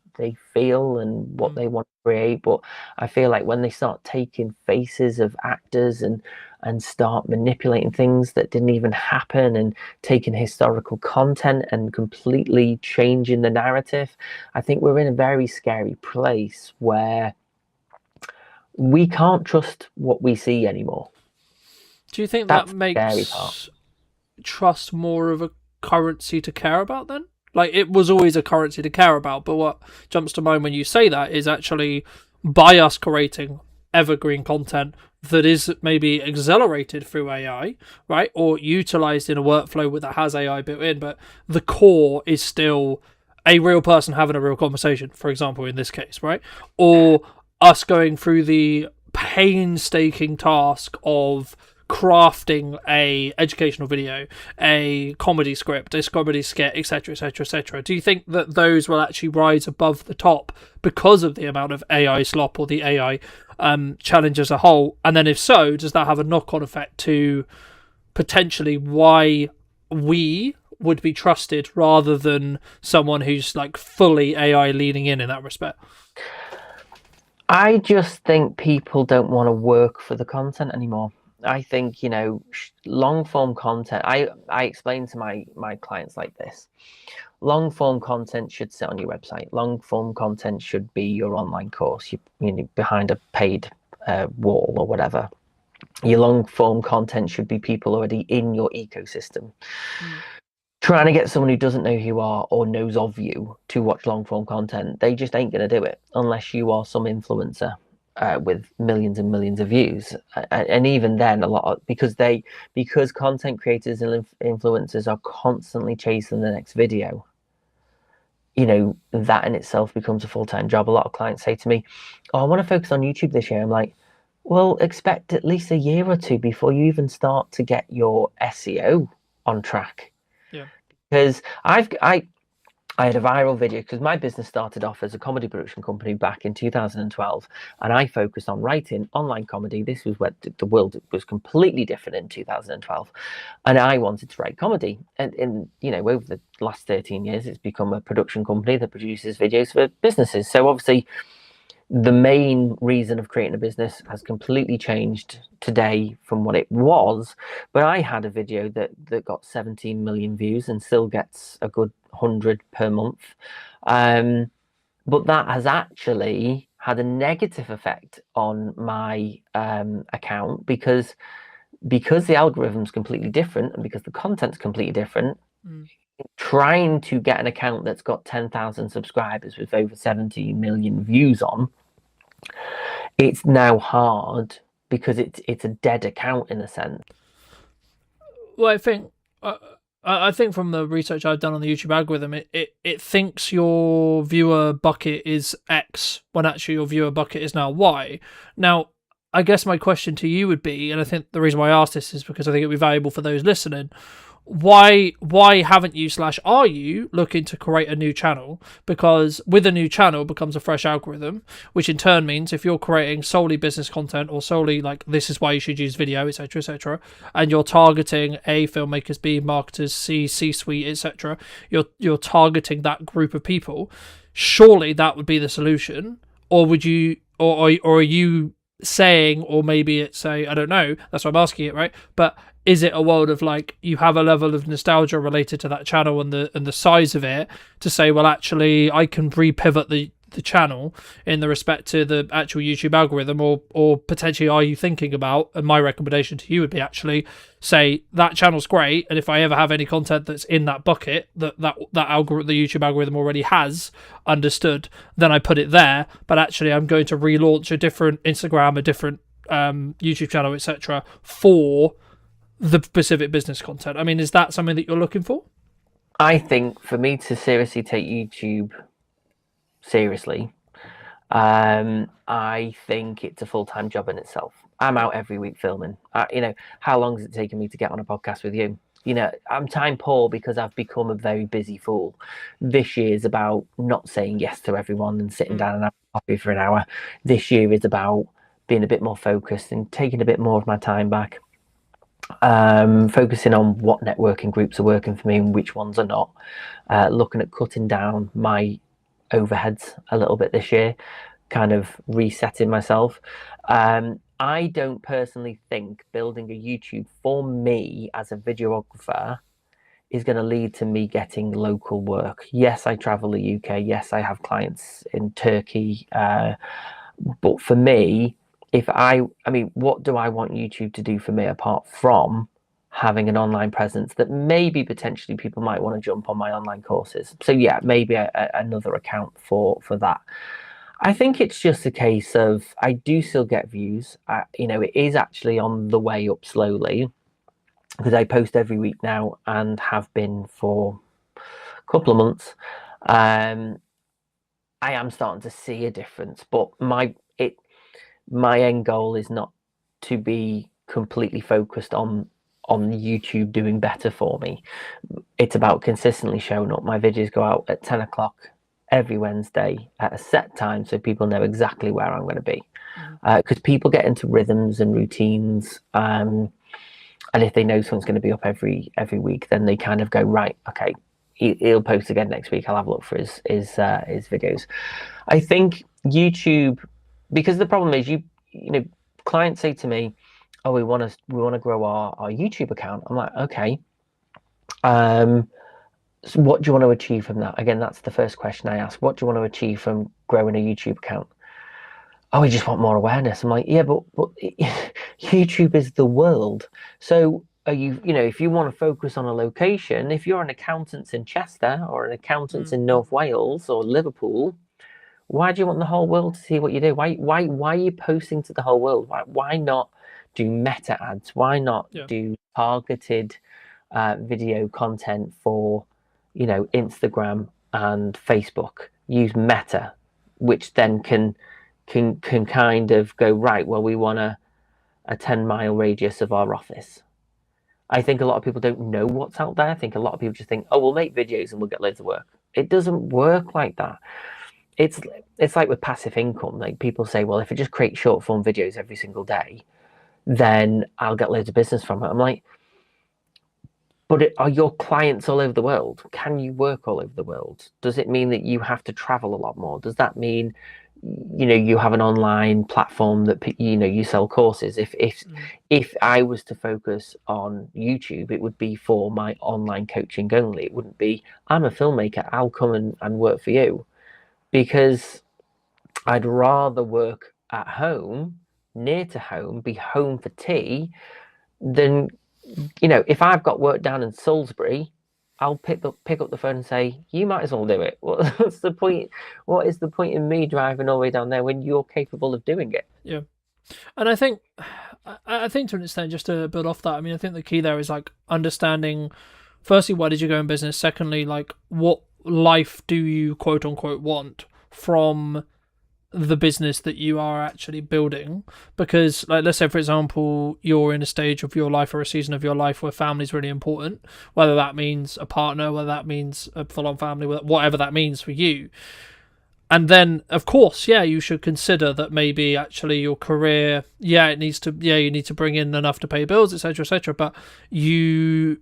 feel and what they want to create. But I feel like when they start taking faces of actors and start manipulating things that didn't even happen and taking historical content and completely changing the narrative, I think we're in a very scary place where we can't trust what we see anymore. Do you think That's that makes trust more of a currency to care about then? Like, it was always a currency to care about, but what jumps to mind when you say that is actually by us creating evergreen content that is maybe accelerated through AI, right? Or utilized in a workflow that has AI built in, but the core is still a real person having a real conversation, for example, in this case, right? Or us going through the painstaking task of crafting a educational video, a comedy script, a comedy skit, etc., etc., etc. Do you think that those will actually rise above the top because of the amount of AI slop or the AI challenge as a whole? And then if so, does that have a knock-on effect to potentially why we would be trusted rather than someone who's like fully AI leaning in that respect? I just think people don't want to work for the content anymore. I think, long form content, I explain to my clients like this. Long form content should sit on your website. Long form content should be your online course, behind a paid wall or whatever. Your long form content should be people already in your ecosystem. Trying to get someone who doesn't know who you are or knows of you to watch long form content, they just ain't going to do it unless you are some influencer with millions and millions of views. And even then, because content creators and influencers are constantly chasing the next video, that in itself becomes a full-time job. A lot of clients say to me, I want to focus on YouTube this year. I'm like, well, expect at least a year or two before you even start to get your SEO on track. Yeah. Because I had a viral video, because my business started off as a comedy production company back in 2012, and I focused on writing online comedy. This was where the world was completely different in 2012, and I wanted to write comedy. And over the last 13 years, it's become a production company that produces videos for businesses. So obviously, the main reason of creating a business has completely changed today from what it was. But I had a video that got 17 million views and still gets a good 100 per month. But that has actually had a negative effect on my account because the algorithm's completely different and because the content's completely different. Trying to get an account that's got 10,000 subscribers with over 70 million views on, it's now hard because it's a dead account in a sense. Well, I think from the research I've done on the YouTube algorithm, it thinks your viewer bucket is X when actually your viewer bucket is now Y. Now, I guess my question to you would be, and I think the reason why I asked this is because I think it would be valuable for those listening, why haven't you / are you looking to create a new channel? Because with a new channel becomes a fresh algorithm, which in turn means if you're creating solely business content or solely like this is why you should use video, etc., and you're targeting A, filmmakers, B, marketers, C-suite, etc., you're targeting that group of people. Surely that would be the solution, or would you, or are you saying, or maybe it's I don't know, that's why I'm asking it, right? But is it a world of like you have a level of nostalgia related to that channel and the size of it to say, well, actually I can re-pivot the channel in the respect to the actual YouTube algorithm, or potentially are you thinking about, and my recommendation to you would be actually say that channel's great, and if I ever have any content that's in that bucket that algorithm, the YouTube algorithm already has understood, then I put it there, but actually I'm going to relaunch a different Instagram, a different YouTube channel, etc. for the specific business content. I mean, is that something that you're looking for? I think for me to seriously take YouTube seriously, I think it's a full-time job in itself. I'm out every week filming. How long has it taken me to get on a podcast with you? I'm time poor because I've become a very busy fool. This year is about not saying yes to everyone and sitting down and having coffee for an hour. This year is about being a bit more focused and taking a bit more of my time back. Focusing on what networking groups are working for me and which ones are not. Looking at cutting down my overheads a little bit this year, kind of resetting myself. I don't personally think building a YouTube for me as a videographer is going to lead to me getting local work. Yes, I travel the UK. Yes, I have clients in Turkey. But for me, what do I want YouTube to do for me apart from having an online presence that maybe potentially people might want to jump on my online courses? So yeah, maybe another account for that. I think it's just a case of I do still get views. It is actually on the way up slowly because I post every week now and have been for a couple of months. I am starting to see a difference, but my end goal is not to be completely focused on YouTube doing better for me. It's about consistently showing up. My videos go out at 10 o'clock every Wednesday at a set time so people know exactly where I'm going to be. Because people get into rhythms and routines, and if they know someone's going to be up every week, then they kind of go, right, okay, he'll post again next week, I'll have a look for his videos. I think YouTube, because the problem is clients say to me, oh, we want to grow our YouTube account. I'm like, okay, so what do you want to achieve from that? Again, that's the first question I ask. What do you want to achieve from growing a YouTube account? Oh, we just want more awareness. I'm like, yeah, but YouTube is the world. So are if you want to focus on a location, if you're an accountant in Chester or an accountant in North Wales or Liverpool, why do you want the whole world to see what you do? Why are you posting to the whole world? Why not do meta ads? Why not do targeted video content for Instagram and Facebook? Use meta, which then can kind of go, right, well, we want a 10-mile radius of our office. I think a lot of people don't know what's out there. I think a lot of people just think, oh, we'll make videos and we'll get loads of work. It doesn't work like that. It's like with passive income. Like people say, well, if I just create short form videos every single day, then I'll get loads of business from it. I'm like, but are your clients all over the world? Can you work all over the world? Does it mean that you have to travel a lot more? Does that mean, you have an online platform that, you sell courses? If I was to focus on YouTube, it would be for my online coaching only. It wouldn't be, I'm a filmmaker, I'll come and work for you. Because I'd rather work at home, near to home, be home for tea, than, if I've got work down in Salisbury, I'll pick up the phone and say, you might as well do it. What's the point? What is the point in me driving all the way down there when you're capable of doing it? Yeah. And I think to an extent, just to build off that, I mean, I think the key there is like understanding, firstly, why did you go in business? Secondly, like what life do you quote unquote want from the business that you are actually building? Because like, let's say for example you're in a stage of your life or a season of your life where family is really important, whether that means a partner, whether that means a full-on family, whatever that means for you. And then of course, you should consider that maybe actually your career, you need to bring in enough to pay bills, etc., but you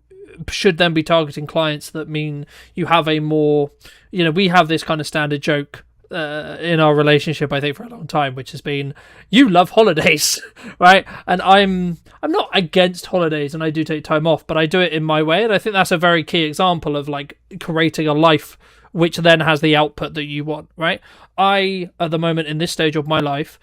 should then be targeting clients that mean you have a more, we have this kind of standard joke in our relationship, I think, for a long time, which has been, you love holidays, right? And I'm not against holidays, and I do take time off, but I do it in my way, and I think that's a very key example of like creating a life which then has the output that you want, right? I, at the moment in this stage of my life,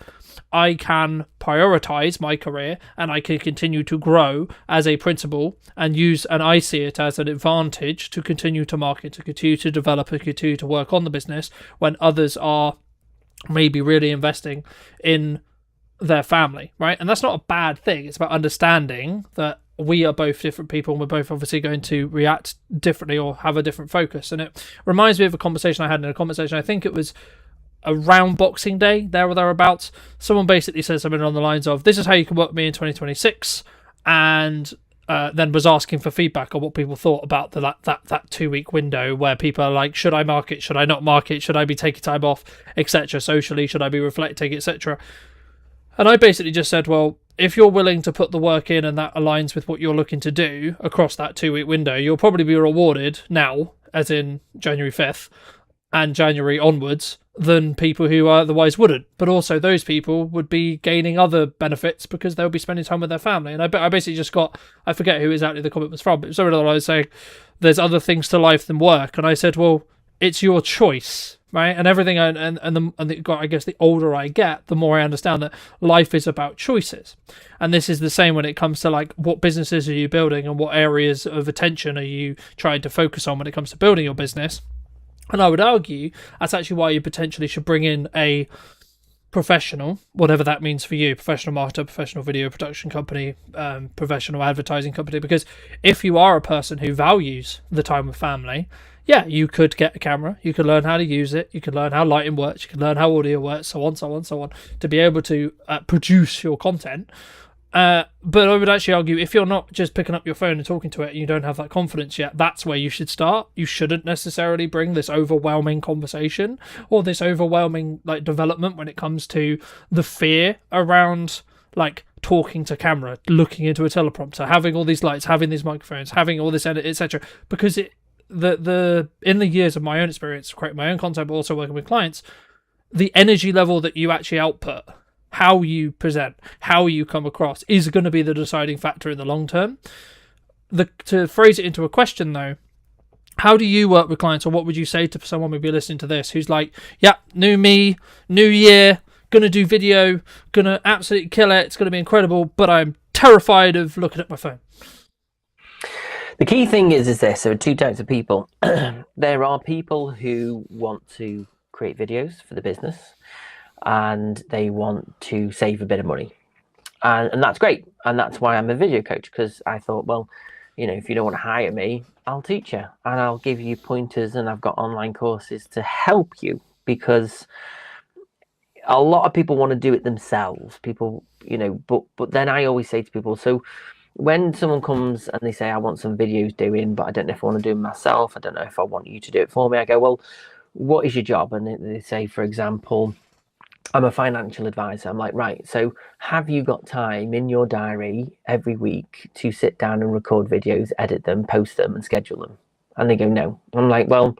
I can prioritize my career and I can continue to grow as a principal and I see it as an advantage to continue to market, to continue to develop, and continue to work on the business when others are maybe really investing in their family, right? And that's not a bad thing. It's about understanding that we are both different people and we're both obviously going to react differently or have a different focus. And it reminds me of a conversation I had I think it was around Boxing Day, there or thereabouts. Someone basically said something on the lines of, this is how you can work with me in 2026, and then was asking for feedback on what people thought about that 2-week window where people are like, should I market, should I not market, should I be taking time off, etc., socially, should I be reflecting, etc. And I basically just said, well, if you're willing to put the work in and that aligns with what you're looking to do across that 2-week window, you'll probably be rewarded now, as in January 5th and January onwards, than people who otherwise wouldn't. But also those people would be gaining other benefits because they'll be spending time with their family. And I basically just got, I forget who exactly the comment was from, but it was something that I was saying, there's other things to life than work. And I said, well, it's your choice, right? And everything, I guess the older I get, the more I understand that life is about choices. And this is the same when it comes to like, what businesses are you building and what areas of attention are you trying to focus on when it comes to building your business. And I would argue that's actually why you potentially should bring in a professional, whatever that means for you, professional marketer, professional video production company, professional advertising company, because if you are a person who values the time with family, yeah, you could get a camera, you could learn how to use it, you could learn how lighting works, you could learn how audio works, so on, to be able to produce your content. But I would actually argue, if you're not just picking up your phone and talking to it and you don't have that confidence yet, that's where you should start. You shouldn't necessarily bring this overwhelming conversation or this overwhelming like development when it comes to the fear around like talking to camera, looking into a teleprompter, having all these lights, having these microphones, having all this edit, etc. Because in the years of my own experience, creating my own content, but also working with clients, the energy level that you actually output, how you present, how you come across is going to be the deciding factor in the long term. To phrase it into a question though, how do you work with clients, or what would you say to someone maybe listening to this who's like, yeah, new me, new year, gonna do video, gonna absolutely kill it, it's gonna be incredible, but I'm terrified of looking at my phone? The key thing is this, so 2 types of people. There are people who want to create videos for the business and they want to save a bit of money. And that's great. And that's why I'm a video coach, because I thought, well, you know, if you don't want to hire me, I'll teach you and I'll give you pointers, and I've got online courses to help you, because a lot of people want to do it themselves. People, you know, but then I always say to people, so when someone comes and they say, I want some videos doing, but I don't know if I want to do them myself, I don't know if I want you to do it for me, I go, well, what is your job? And they say, for example, I'm a financial advisor. I'm like, right, so have you got time in your diary every week to sit down and record videos, edit them, post them and schedule them? And they go, no. I'm like, well,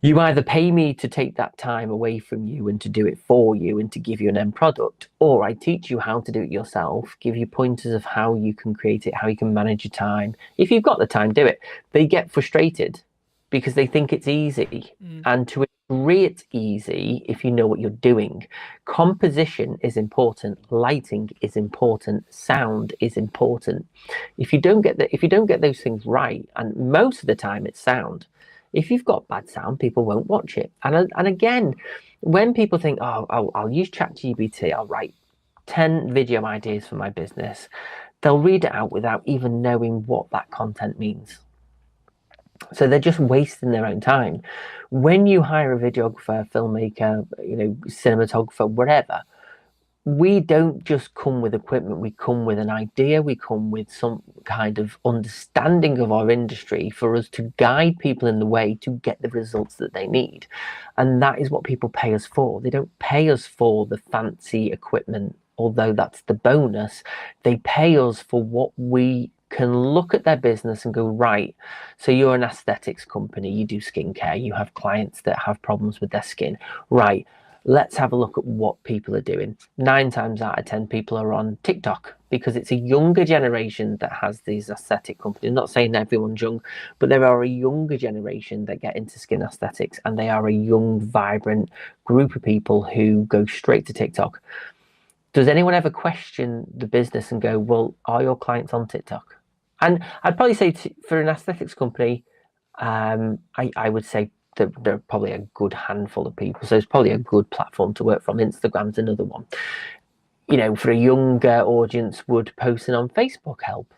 you either pay me to take that time away from you and to do it for you and to give you an end product, or I teach you how to do it yourself, give you pointers of how you can create it, how you can manage your time. If you've got the time, do it. They get frustrated because they think it's easy. And to agree it's easy, if you know what you're doing, composition is important, lighting is important, sound is important. If you don't get those things right, and most of the time it's sound, if you've got bad sound, people won't watch it. And again, when people think, oh, I'll use ChatGPT, I'll write 10 video ideas for my business, they'll read it out without even knowing what that content means. So they're just wasting their own time. When you hire a videographer, filmmaker, you know, cinematographer, whatever, we don't just come with equipment, we come with an idea, we come with some kind of understanding of our industry for us to guide people in the way to get the results that they need. And that is what people pay us for. They don't pay us for the fancy equipment, although that's the bonus. They pay us for what we can look at their business and go, right, so you're an aesthetics company, you do skincare, you have clients that have problems with their skin, right? Let's have a look at what people are doing. 9 times out of 10 people are on TikTok, because it's a younger generation that has these aesthetic companies. I'm not saying everyone's young, but there are a younger generation that get into skin aesthetics, and they are a young, vibrant group of people who go straight to TikTok. Does anyone ever question the business and go, well, are your clients on TikTok? And I'd probably say for an aesthetics company, I would say that there are probably a good handful of people. So it's probably a good platform to work from. Instagram's another one. You know, for a younger audience, would posting on Facebook help?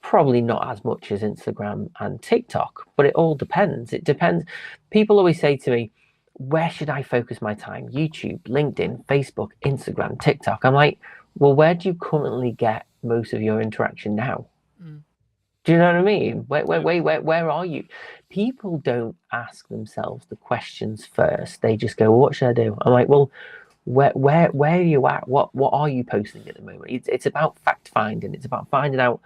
Probably not as much as Instagram and TikTok, but it all depends. It depends. People always say to me, where should I focus my time? YouTube, LinkedIn, Facebook, Instagram, TikTok. I'm like, well, where do you currently get most of your interaction now? Do you know what I mean? Where are you? People don't ask themselves the questions first. They just go, well, what should I do? I'm like, well, where are you at? What are you posting at the moment? It's about fact finding. It's about finding out.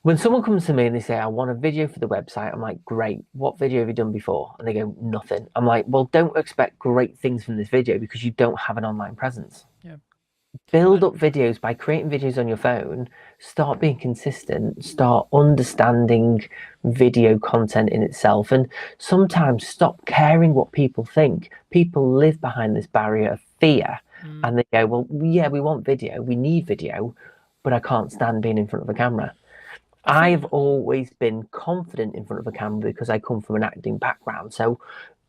When someone comes to me and they say, I want a video for the website, I'm like, great. What video have you done before? And they go, nothing. I'm like, well, don't expect great things from this video because you don't have an online presence. Yeah. Build up videos by creating videos on your phone. Start being consistent. Start understanding video content in itself. And sometimes stop caring what people think. People live behind this barrier of fear. And they go, well, yeah, we want video. We need video, but I can't stand being in front of a camera. I've always been confident in front of a camera because I come from an acting background. So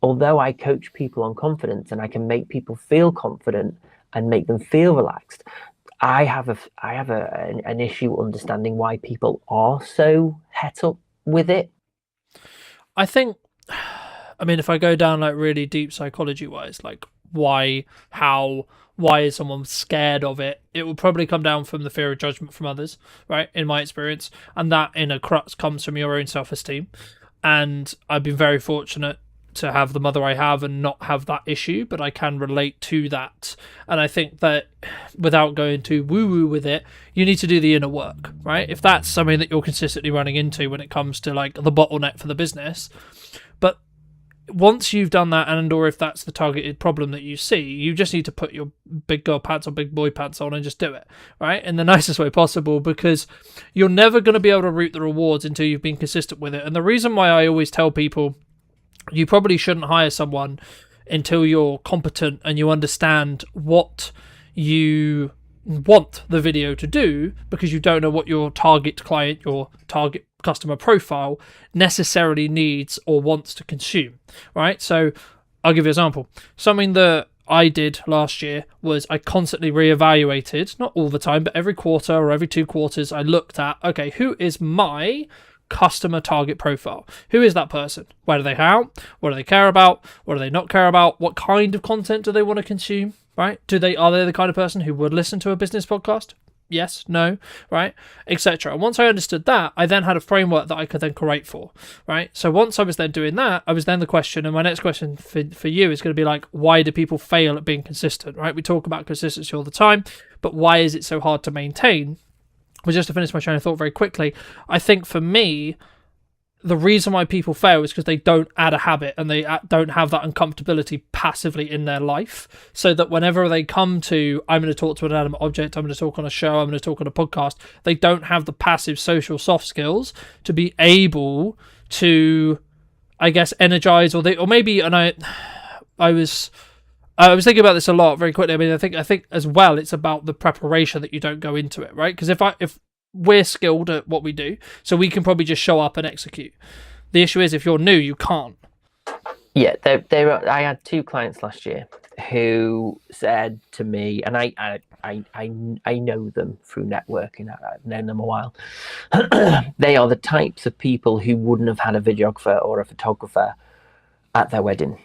although I coach people on confidence and I can make people feel confident and make them feel relaxed, I have an issue understanding why people are so het up with it. I think, I mean, if I go down like really deep psychology wise, like why is someone scared of it? It will probably come down from the fear of judgment from others, right? In my experience, and that in a crux comes from your own self-esteem. And I've been very fortunate to have the mother I have and not have that issue, but I can relate to that. And I think that without going too woo-woo with it, you need to do the inner work, right? If that's something that you're consistently running into when it comes to like the bottleneck for the business, but once you've done that, and or if that's the targeted problem that you see, you just need to put your big girl pants or big boy pants on and just do it, right? In the nicest way possible, because you're never going to be able to reap the rewards until you've been consistent with it. And the reason why I always tell people you probably shouldn't hire someone until you're competent and you understand what you want the video to do, because you don't know what your target client, your target customer profile necessarily needs or wants to consume, right? So I'll give you an example. Something that I did last year was I constantly reevaluated, not all the time, but every quarter or every 2 quarters, I looked at, okay, who is my customer target profile? Who is that person? Where do they hang out? What do they care about? What do they not care about? What kind of content do they want to consume? Right? Are they the kind of person who would listen to a business podcast? Yes, no, right, etc. And once I understood that, I then had a framework that I could then create for, right? So once I was then doing that, I was then the question, and my next question for you is going to be like, why do people fail at being consistent, right? We talk about consistency all the time, but why is it so hard to maintain? Well, just to finish my train of thought very quickly, I think for me, the reason why people fail is because they don't add a habit and they don't have that uncomfortability passively in their life, so that whenever they come to, I'm going to talk to an animate object, I'm going to talk on a show, I'm going to talk on a podcast, they don't have the passive social soft skills to be able to, I guess, energize or maybe, and I was thinking about this a lot very quickly. I mean, I think as well, it's about the preparation that you don't go into it, right? Because if we're skilled at what we do, so we can probably just show up and execute. The issue is if you're new, you can't. Yeah, I had 2 clients last year who said to me, and I know them through networking. I've known them a while. They are the types of people who wouldn't have had a videographer or a photographer at their wedding.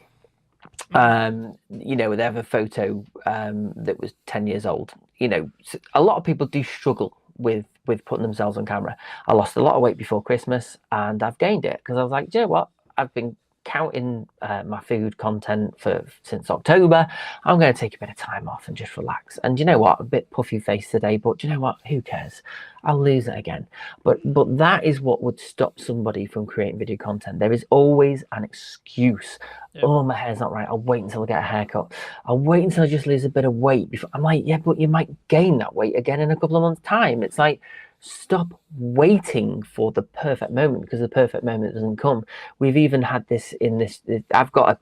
You know, they have a photo that was 10 years old. You know, a lot of people do struggle with putting themselves on camera. I lost a lot of weight before Christmas and I've gained it because I was like, do you know what? I've been counting my food content since October. I'm going to take a bit of time off and just relax. And you know what? A bit puffy face today, but you know what? Who cares? I'll lose it again. But that is what would stop somebody from creating video content. There is always an excuse. Yeah. Oh, my hair's not right. I'll wait until I get a haircut. I'll wait until I just lose a bit of weight. I'm like, yeah, but you might gain that weight again in a couple of months' time. It's like, stop waiting for the perfect moment, because the perfect moment doesn't come. We've even had this in this. I've got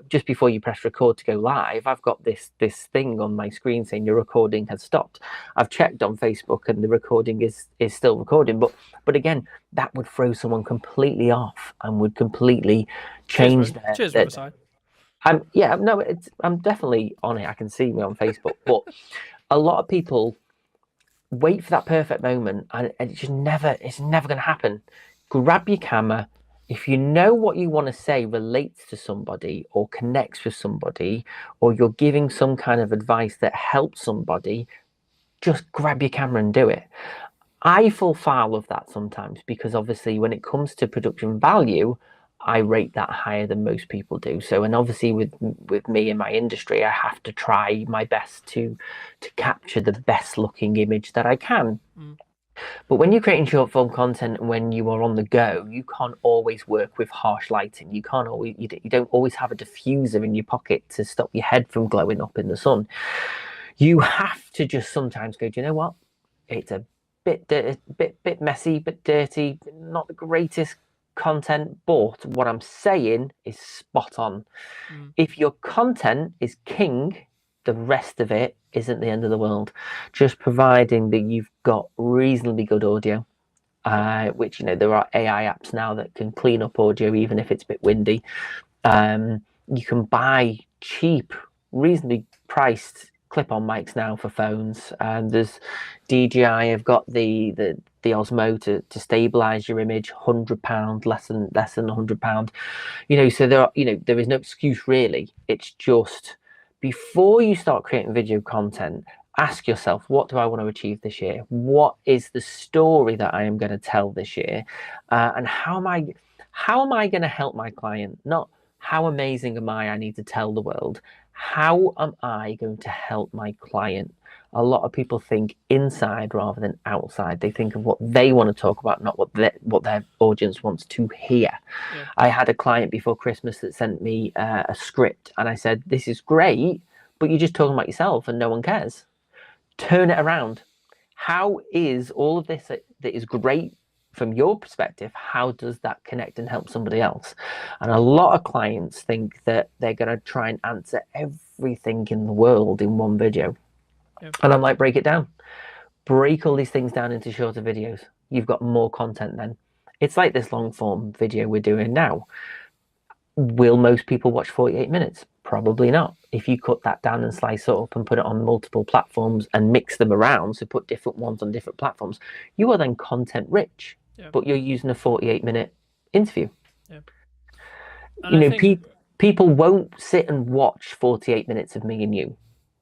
just before you press record to go live, I've got this thing on my screen saying your recording has stopped. I've checked on Facebook and the recording is still recording, but again, that would throw someone completely off and would completely change their. Cheers, Riverside. I'm definitely on it. I can see me on Facebook, but a lot of people wait for that perfect moment, and it's never going to happen. Grab your camera. If you know what you want to say relates to somebody or connects with somebody, or you're giving some kind of advice that helps somebody, just grab your camera and do it. I fall foul of that sometimes, because obviously when it comes to production value, I rate that higher than most people do. So, and obviously with me in my industry, I have to try my best to capture the best looking image that I can. But when you're creating short form content and when you are on the go, you can't always work with harsh lighting. You can't always, you don't always have a diffuser in your pocket to stop your head from glowing up in the sun. You have to just sometimes go, do you know what? It's a bit messy, bit dirty, not the greatest content, but what I'm saying is spot on. If your content is king, the rest of it isn't the end of the world, just providing that you've got reasonably good audio, which, you know, there are AI apps now that can clean up audio even if it's a bit windy. You can buy cheap, reasonably priced clip-on mics now for phones, and there's DJI have got the Osmo to stabilize your image, £100, less than £100, you know. So there is no excuse really. It's just, before you start creating video content, ask yourself, what do I want to achieve this year? What is the story that I am going to tell this year, and how am I going to help my client? Not how amazing am I need to tell the world. How am I going to help my client? A lot of people think inside rather than outside. They think of what they want to talk about, not what their audience wants to hear. Yeah. I had a client before Christmas that sent me a script, and I said, this is great, but you're just talking about yourself and no one cares. Turn it around. How is all of this that is great from your perspective, how does that connect and help somebody else? And a lot of clients think that they're going to try and answer everything in the world in one video. Yep. And I'm like, break it down. Break all these things down into shorter videos. You've got more content then. It's like this long form video we're doing now. Will most people watch 48 minutes? Probably not. If you cut that down and slice it up and put it on multiple platforms and mix them around, so put different ones on different platforms, you are then content rich. Yeah. But you're using a 48-minute interview. Yeah. You know, people won't sit and watch 48 minutes of me and you.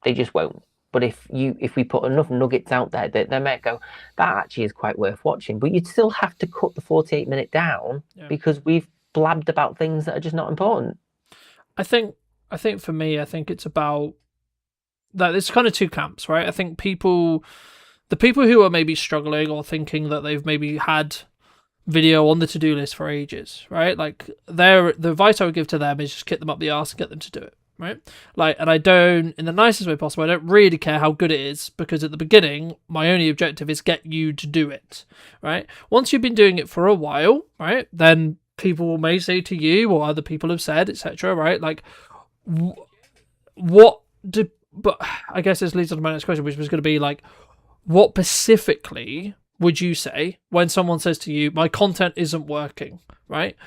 They just won't. But if we put enough nuggets out there, that they might go, that actually is quite worth watching. But you'd still have to cut the 48-minute down, because we've blabbed about things that are just not important. I think for me, I think it's about that. There's kind of two camps, right? I think the people who are maybe struggling or thinking that they've maybe had video on the to-do list for ages, right? Like, the advice I would give to them is just kick them up the arse and get them to do it, right? Like, and I don't, in the nicest way possible, I don't really care how good it is, because at the beginning, my only objective is get you to do it, right? Once you've been doing it for a while, right, then people may say to you, or other people have said, etc., right? Like, but I guess this leads on to my next question, which was going to be like, what specifically would you say when someone says to you, my content isn't working, right?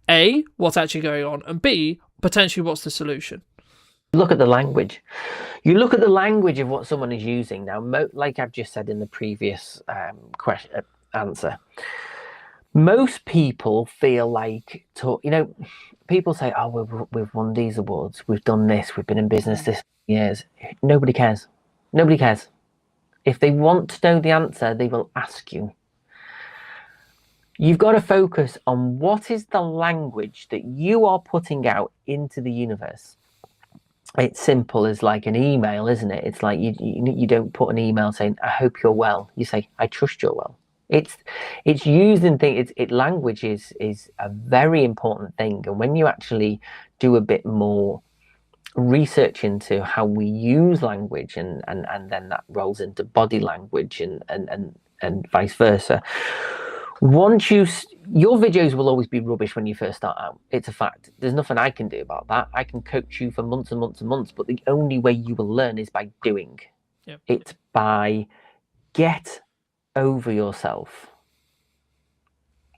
A, what's actually going on? And B, potentially what's the solution? Look at the language. You look at the language of what someone is using. Now, like I've just said in the previous answer, most people feel like, people say, oh, we've won these awards, we've done this, we've been in business this years. Nobody cares. Nobody cares. If they want to know the answer, they will ask you. You've got to focus on what is the language that you are putting out into the universe. It's simple as like an email, isn't it? It's like you don't put an email saying, I hope you're well. You say, I trust you're well. It's used in things. Language is a very important thing. And when you actually do a bit more research into how we use language, and then that rolls into body language and vice versa. Once your videos will always be rubbish when you first start out. It's a fact. There's nothing I can do about that. I can coach you for months and months and months, but the only way you will learn is by doing. Yep. It's by get over yourself.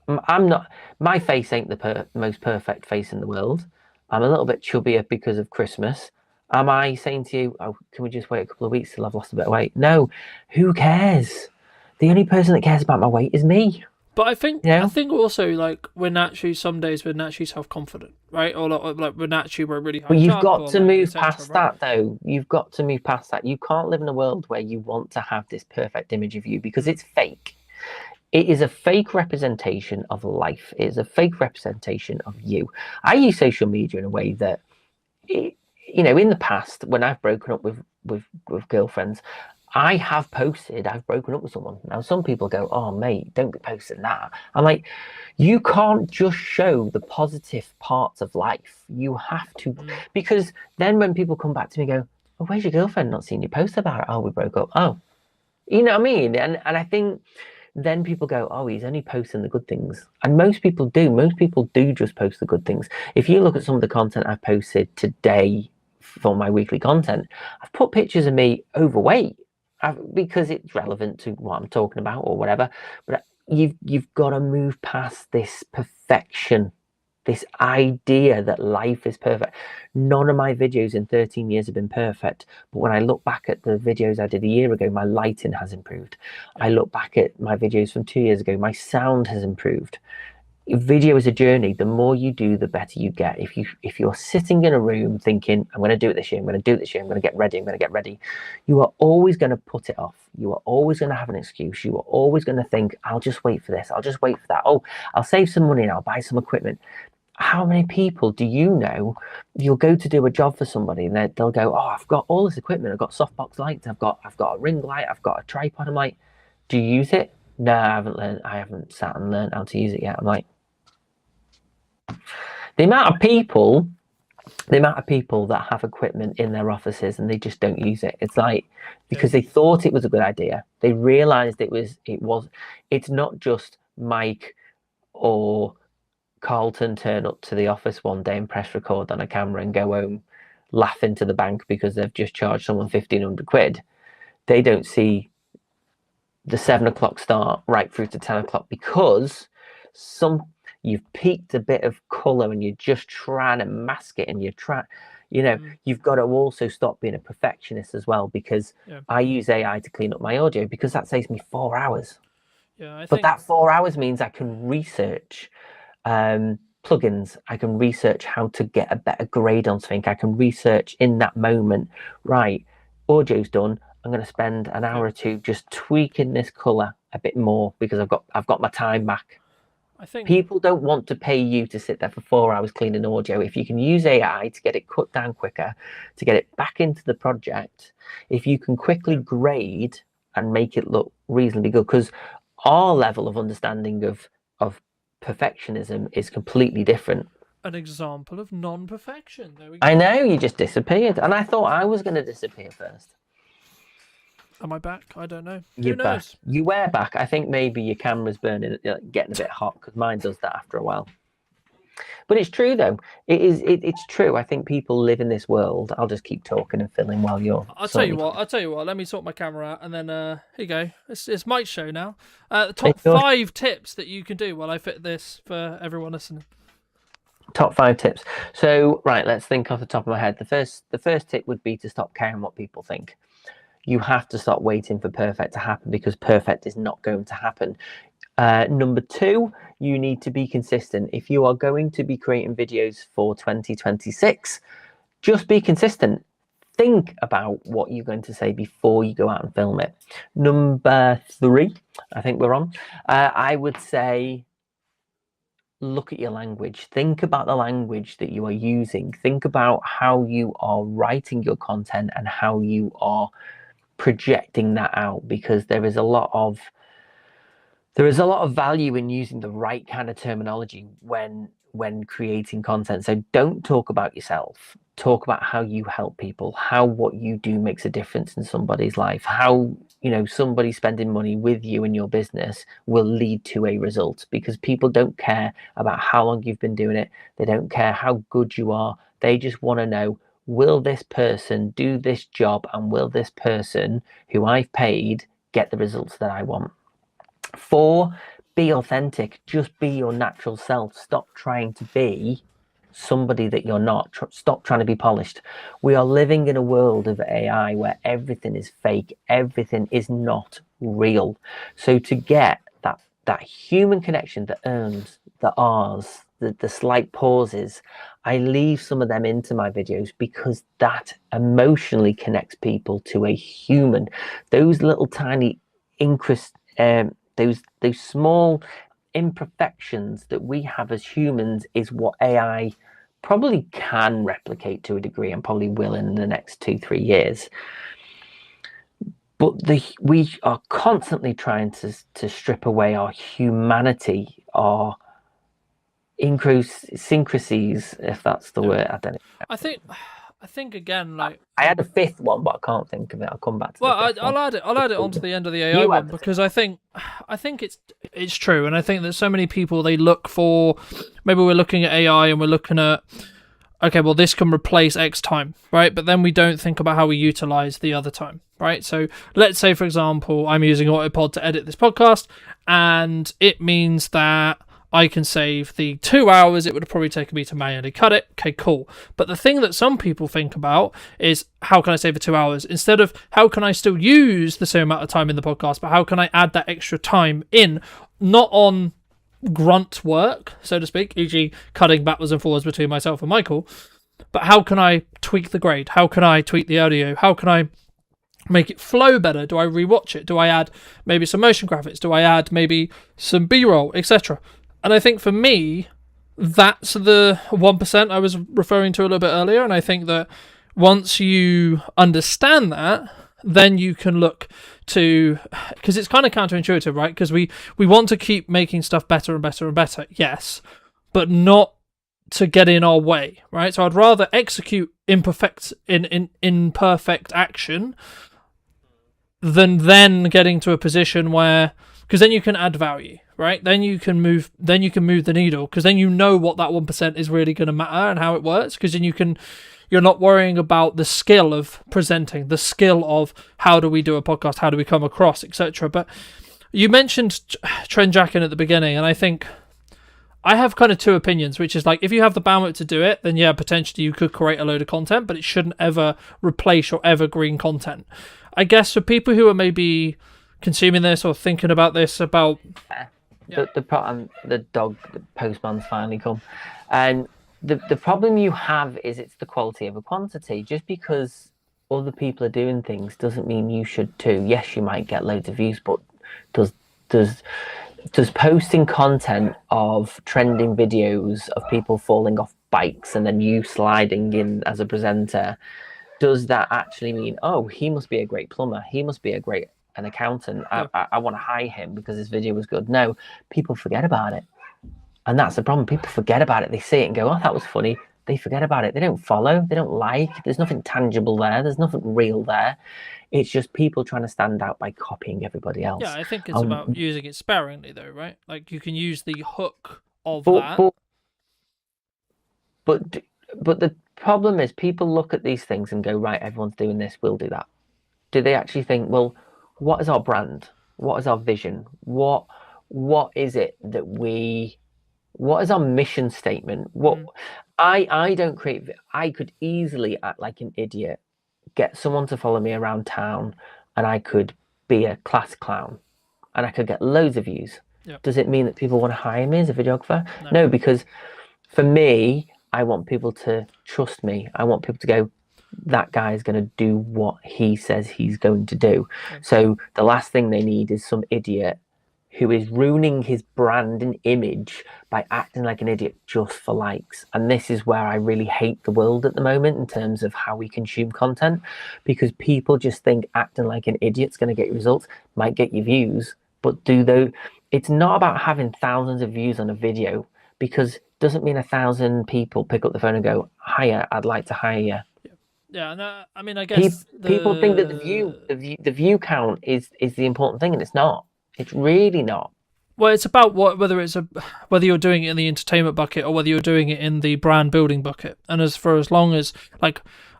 My face ain't the most perfect face in the world. I'm a little bit chubbier because of Christmas. Am I saying to you, oh, can we just wait a couple of weeks till I've lost a bit of weight? No. Who cares? The only person that cares about my weight is me. But I think also, like, some days we're naturally self-confident, right? Or like we're really high. But you've got to move past that, though. You've got to move past that. You can't live in a world where you want to have this perfect image of you, because it's fake. It is a fake representation of life. It is a fake representation of you. I use social media in a way that, in the past, when I've broken up with girlfriends, I've broken up with someone. Now, some people go, oh, mate, don't be posting that. I'm like, you can't just show the positive parts of life. You have to, because then when people come back to me and go, oh, where's your girlfriend? Not seen you post about it. Oh, we broke up. Oh, you know what I mean? And I think then people go, oh, he's only posting the good things. And most people do. Most people do just post the good things. If you look at some of the content I've posted today for my weekly content, I've put pictures of me overweight because it's relevant to what I'm talking about or whatever. But you've got to move past this perfection, this idea that life is perfect. None of my videos in 13 years have been perfect. But when I look back at the videos I did a year ago, my lighting has improved. I look back at my videos from 2 years ago, my sound has improved. Video is a journey. The more you do, the better you get. If you're sitting in a room thinking, I'm going to do it this year, I'm going to do it this year, I'm going to get ready, you are always going to put it off. You are always going to have an excuse. You are always going to think, I'll just wait for this, I'll just wait for that. Oh, I'll save some money and I'll buy some equipment. How many people do you know, you'll go to do a job for somebody and they'll go, oh, I've got all this equipment, I've got softbox lights, I've got a ring light, I've got a tripod. I'm like, do you use it? No, I haven't sat and learned how to use it yet. I'm like, the amount of people that have equipment in their offices and they just don't use it. It's like, because they thought it was a good idea. They realized it's not just Mike or Carlton turn up to the office one day and press record on a camera and go home laughing to the bank because they've just charged someone 1,500 quid. They don't see the 7 o'clock start right through to 10 o'clock because you've peaked a bit of color and you're just trying to mask it, and you've got to also stop being a perfectionist as well, because I use AI to clean up my audio because that saves me 4 hours. But that 4 hours means I can research plugins, I can research how to get a better grade on something, I can research in that moment, right, audio's done, I'm going to spend an hour or two just tweaking this color a bit more because I've got my time back. I think people don't want to pay you to sit there for 4 hours cleaning audio. If you can use AI to get it cut down quicker, to get it back into the project, if you can quickly grade and make it look reasonably good, because our level of understanding of perfectionism is completely different. An example of non-perfection. There we go. I know, you just disappeared, and I thought I was going to disappear first. Am I back? I don't know. You're back. You were back. I think maybe your camera's burning, getting a bit hot, because mine does that after a while. But it's true, though. It's true. I think people live in this world. I'll just keep talking and filling while you're. I'll tell you what. Let me sort my camera out, and then here you go. It's Mike's show now. Top 5 tips that you can do while I fit this for everyone listening. Top 5 tips. So right, let's think off the top of my head. The first tip would be to stop caring what people think. You have to stop waiting for perfect to happen, because perfect is not going to happen. Number 2, you need to be consistent. If you are going to be creating videos for 2026, just be consistent. Think about what you're going to say before you go out and film it. Number 3, I think we're on. I would say look at your language. Think about the language that you are using. Think about how you are writing your content and how you are projecting that out, because there is a lot of value in using the right kind of terminology when creating content. So don't talk about yourself. Talk about how you help people, how what you do makes a difference in somebody's life, how, you know, somebody spending money with you in your business will lead to a result, because people don't care about how long you've been doing it. They don't care how good you are. They just want to know, will this person do this job, and will this person who I've paid get the results that I want? 4, be authentic. Just be your natural self. Stop trying to be somebody that you're not. Stop trying to be polished. We are living in a world of AI where everything is fake. Everything is not real. So to get that human connection, the ums, the ahs, the slight pauses, I leave some of them into my videos because that emotionally connects people to a human. Those little tiny those small imperfections that we have as humans is what AI probably can replicate to a degree, and probably will in the next 2-3 years. But we are constantly trying to strip away our humanity, our idiosyncrasies, if that's the word. I don't know. I think again, like, I had a 5th one, but I can't think of it. I'll come back to. Well, I'll add it onto the end of the AI one, because I think it's true, and I think that so many people, they look for, maybe we're looking at AI and we're looking at, okay, well, this can replace X time, right? But then we don't think about how we utilize the other time, right? So let's say, for example, I'm using Autopod to edit this podcast, and it means that I can save the 2 hours it would have probably taken me to manually cut it. Okay, cool. But the thing that some people think about is, how can I save the 2 hours? Instead of how can I still use the same amount of time in the podcast, but how can I add that extra time in, not on grunt work, so to speak, e.g. cutting backwards and forwards between myself and Michael, but how can I tweak the grade? How can I tweak the audio? How can I make it flow better? Do I rewatch it? Do I add maybe some motion graphics? Do I add maybe some B-roll, etc.? And I think for me, that's the 1% I was referring to a little bit earlier. And I think that once you understand that, then you can look to, because it's kind of counterintuitive, right? Because we want to keep making stuff better and better and better, yes, but not to get in our way, right? So I'd rather execute imperfect action than then getting to a position where, because then you can add value, right? Then you can move the needle, because then you know what that 1% is really going to matter and how it works, because then you're not worrying about the skill of presenting, the skill of how do we do a podcast, how do we come across, etc. But you mentioned trend jacking at the beginning, and I think I have kind of 2 opinions, which is like, if you have the bandwidth to do it, then yeah, potentially you could create a load of content, but it shouldn't ever replace your evergreen content. I guess for people who are maybe consuming this or thinking about this, about the dog, the postman's finally come, and the problem you have is it's the quality over quantity. Just because other people are doing things doesn't mean you should too. Yes, you might get loads of views, but does posting content of trending videos of people falling off bikes and then you sliding in as a presenter, does that actually mean, oh, he must be a great plumber, he must be an accountant, I want to hire him because his video was good? No, people forget about it. And that's the problem. People forget about it. They see it and go, oh, that was funny. They forget about it. They don't follow. They don't like. There's nothing tangible there. There's nothing real there. It's just people trying to stand out by copying everybody else. Yeah, I think it's about using it sparingly, though, right? Like, you can use the hook of that. But the problem is, people look at these things and go, right, everyone's doing this, we'll do that. Do they actually think, well, what is our brand? What is our vision? What is it that what is our mission statement? I don't create. I could easily act like an idiot, get someone to follow me around town, and I could be a class clown, and I could get loads of views. Yep. Does it mean that people want to hire me as a videographer? No, because for me, I want people to trust me. I want people to go, that guy is going to do what he says he's going to do. Yep. So the last thing they need is some idiot who is ruining his brand and image by acting like an idiot just for likes. And this is where I really hate the world at the moment in terms of how we consume content, because people just think acting like an idiot's going to get you results, might get you views, but it's not about having thousands of views on a video, because it doesn't mean 1,000 people pick up the phone and go, hiya, I'd like to hire you. Yeah, no, I mean, I guess people think that the view count is the important thing, and it's not. It's really not. Well, it's about whether you're doing it in the entertainment bucket or whether you're doing it in the brand building bucket. And as long as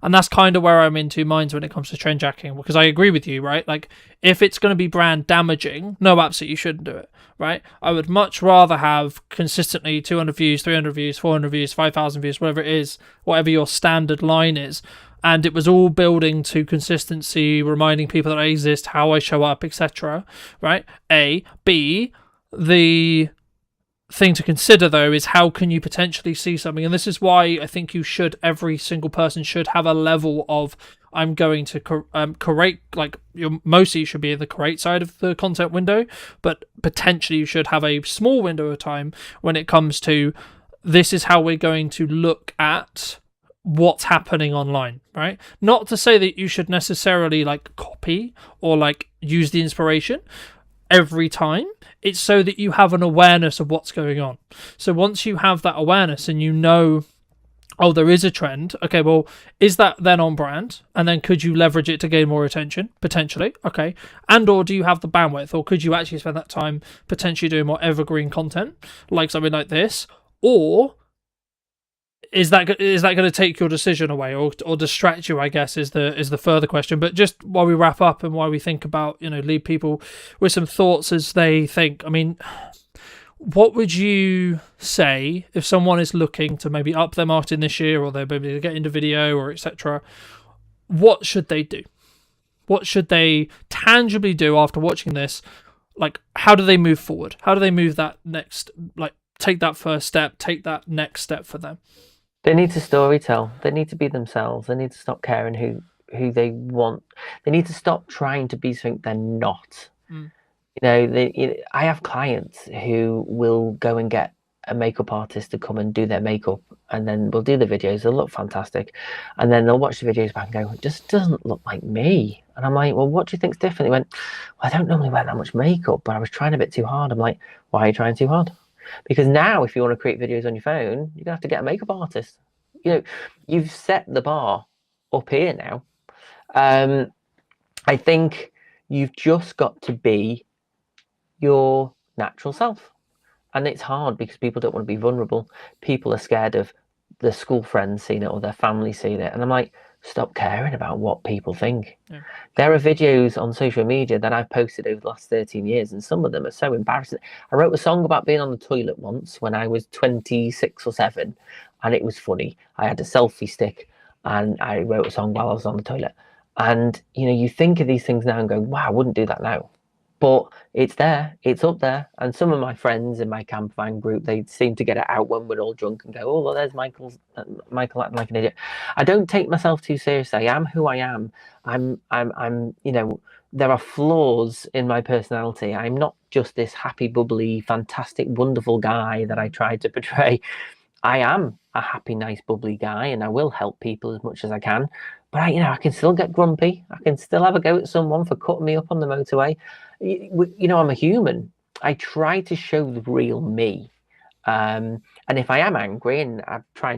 and that's kind of where I'm in two minds when it comes to trend jacking, because I agree with you, right? Like, if it's going to be brand damaging, no, absolutely, you shouldn't do it, right? I would much rather have consistently 200 views, 300 views, 400 views, 5,000 views, whatever it is, whatever your standard line is. And it was all building to consistency, reminding people that I exist, how I show up, etc. Right? A. B. The thing to consider, though, is how can you potentially see something? And this is why I think every single person should have a level of, I'm going to curate, mostly you should be in the curate side of the content window, but potentially you should have a small window of time when it comes to, this is how we're going to look at what's happening online, right? Not to say that you should necessarily copy or use the inspiration every time. It's so that you have an awareness of what's going on. So once you have that awareness and you know, oh, there is a trend, okay, well, is that then on brand? And then could you leverage it to gain more attention? Potentially, okay. And or do you have the bandwidth, or could you actually spend that time potentially doing more evergreen content, like something like this? Or is that going to take your decision away or distract you, I guess, is the further question. But just while we wrap up and while we think about, leave people with some thoughts as they think, I mean, what would you say if someone is looking to maybe up their marketing this year, or they're maybe to get into video or etc.? What should they do? What should they tangibly do after watching this? How do they move forward? How do they move that next, take that first step, take that next step for them? They need to storytell. They need to be themselves. They need to stop caring who they want. They need to stop trying to be something they're not. I have clients who will go and get a makeup artist to come and do their makeup, and then we'll do the videos. They'll look fantastic, and then they'll watch the videos back and go, it just doesn't look like me. And I'm like, well, what do you think's different? They went, well, I don't normally wear that much makeup, but I was trying a bit too hard. I'm like, why are you trying too hard? Because now, if you want to create videos on your phone, you're gonna have to get a makeup artist. You've set the bar up here now. I think you've just got to be your natural self, and it's hard because people don't want to be vulnerable. People are scared of their school friends seeing it or their family seeing it, and I'm like, stop caring about what people think. Yeah. There are videos on social media that I've posted over the last 13 years, and some of them are so embarrassing. I wrote a song about being on the toilet once when I was 26 or 7, and it was funny. I had a selfie stick and I wrote a song while I was on the toilet. And you think of these things now and go, wow, I wouldn't do that now. But it's there, it's up there. And some of my friends in my camp van group, they seem to get it out when we're all drunk and go, oh, well, there's Michael acting like an idiot. I don't take myself too seriously. I am who I am. I'm there are flaws in my personality. I'm not just this happy, bubbly, fantastic, wonderful guy that I try to portray. I am a happy, nice, bubbly guy, and I will help people as much as I can. But I can still get grumpy. I can still have a go at someone for cutting me up on the motorway. I'm a human. I try to show the real me. And if I am angry, and I try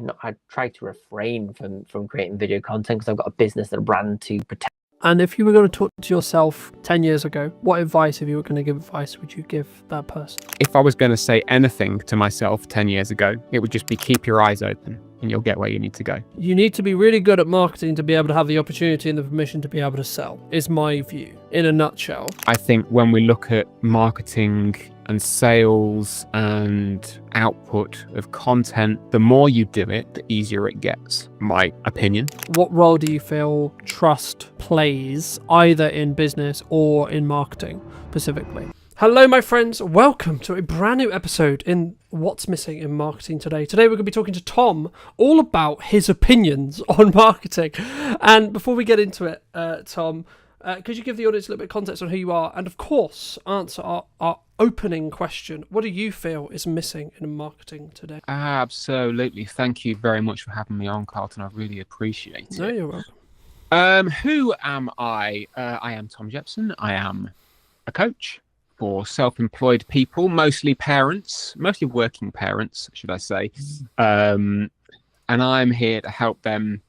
to refrain from creating video content because I've got a business and a brand to protect. And if you were going to talk to yourself 10 years ago, what advice, if you were going to give advice, would you give that person? If I was going to say anything to myself 10 years ago, it would just be keep your eyes open and you'll get where you need to go. You need to be really good at marketing to be able to have the opportunity and the permission to be able to sell, is my view, in a nutshell. I think when we look at marketing and sales and output of content, the more you do it, the easier it gets, my opinion. What role do you feel trust plays either in business or in marketing specifically? Hello, my friends. Welcome to a brand new episode in What's Missing in Marketing Today. Today, we're going to be talking to Tom all about his opinions on marketing. And before we get into it, Tom, Could you give the audience a little bit of context on who you are, and of course answer our opening question? What do you feel is missing in marketing today? Absolutely. Thank you very much for having me on, Carlton. I really appreciate it. No, you're welcome. Who am I? I am Tom Jepson. I am a coach for self-employed people, mostly parents, mostly working parents, should I say. And I'm here to help them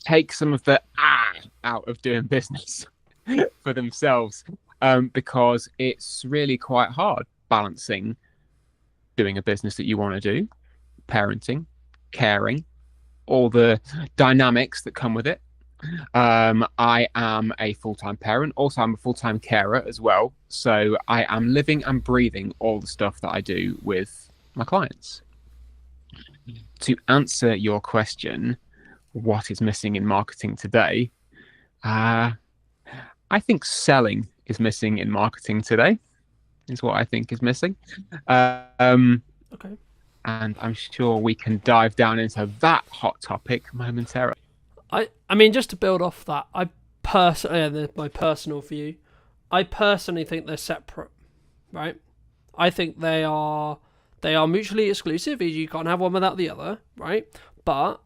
take some of the out of doing business for themselves, because it's really quite hard balancing doing a business that you want to do, parenting, caring, all the dynamics that come with it. I am a full-time parent. Also, I'm a full-time carer as well. So I am living and breathing all the stuff that I do with my clients. To answer your question, what is missing in marketing today? I think selling is missing in marketing today, is what I think is missing. Okay. And I'm sure we can dive down into that hot topic momentarily. I mean, just to build off that, my personal view, I personally think they're separate, right? I think they are mutually exclusive. You can't have one without the other, right? But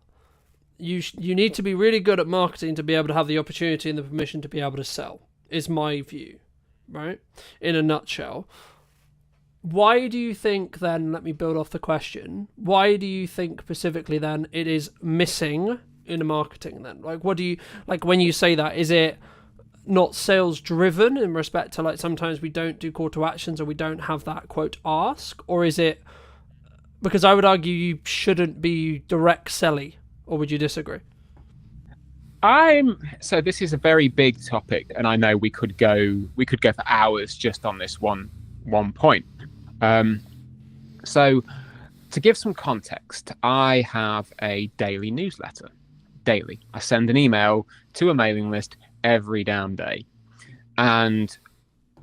you need to be really good at marketing to be able to have the opportunity and the permission to be able to sell, is my view, right? In a nutshell. Why do you think then, let me build off the question, why do you think specifically then it is missing in marketing then? Like, what do you, like when you say that, is it not sales driven in respect to like sometimes we don't do call to actions or we don't have that quote ask, or is it, because I would argue you shouldn't be direct selling, or would you disagree? So this is a very big topic, and I know we could go for hours just on this one point. So to give some context, I have a daily newsletter. Daily, I send an email to a mailing list every damn day, and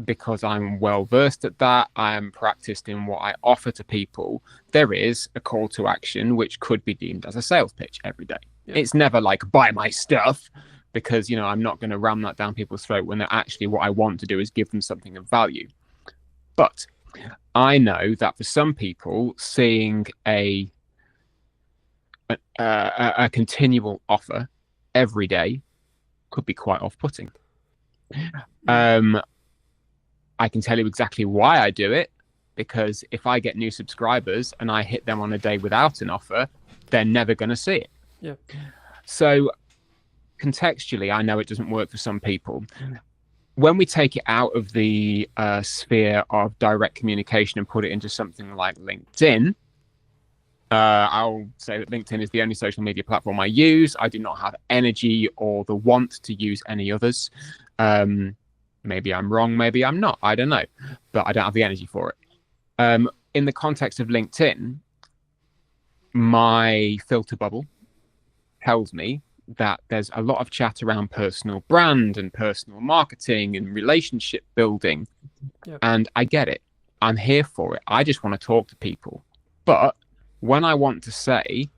because I'm well versed at that, I am practiced in what I offer to people. There is a call to action which could be deemed as a sales pitch every day. Yeah. It's never like buy my stuff, because I'm not going to ram that down people's throat when actually what I want to do is give them something of value. But I know that for some people, seeing a continual offer every day could be quite off-putting. I can tell you exactly why I do it, because if I get new subscribers and I hit them on a day without an offer, they're never going to see it. Yeah. So contextually, I know it doesn't work for some people. When we take it out of the sphere of direct communication and put it into something like LinkedIn, I'll say that LinkedIn is the only social media platform I use. I do not have energy or the want to use any others. Maybe I'm wrong, maybe I'm not, I don't know, but I don't have the energy for it. In the context of LinkedIn, my filter bubble tells me that there's a lot of chat around personal brand and personal marketing and relationship building. Yep. And I get it. I'm here for it. I just want to talk to people. But when I want to say,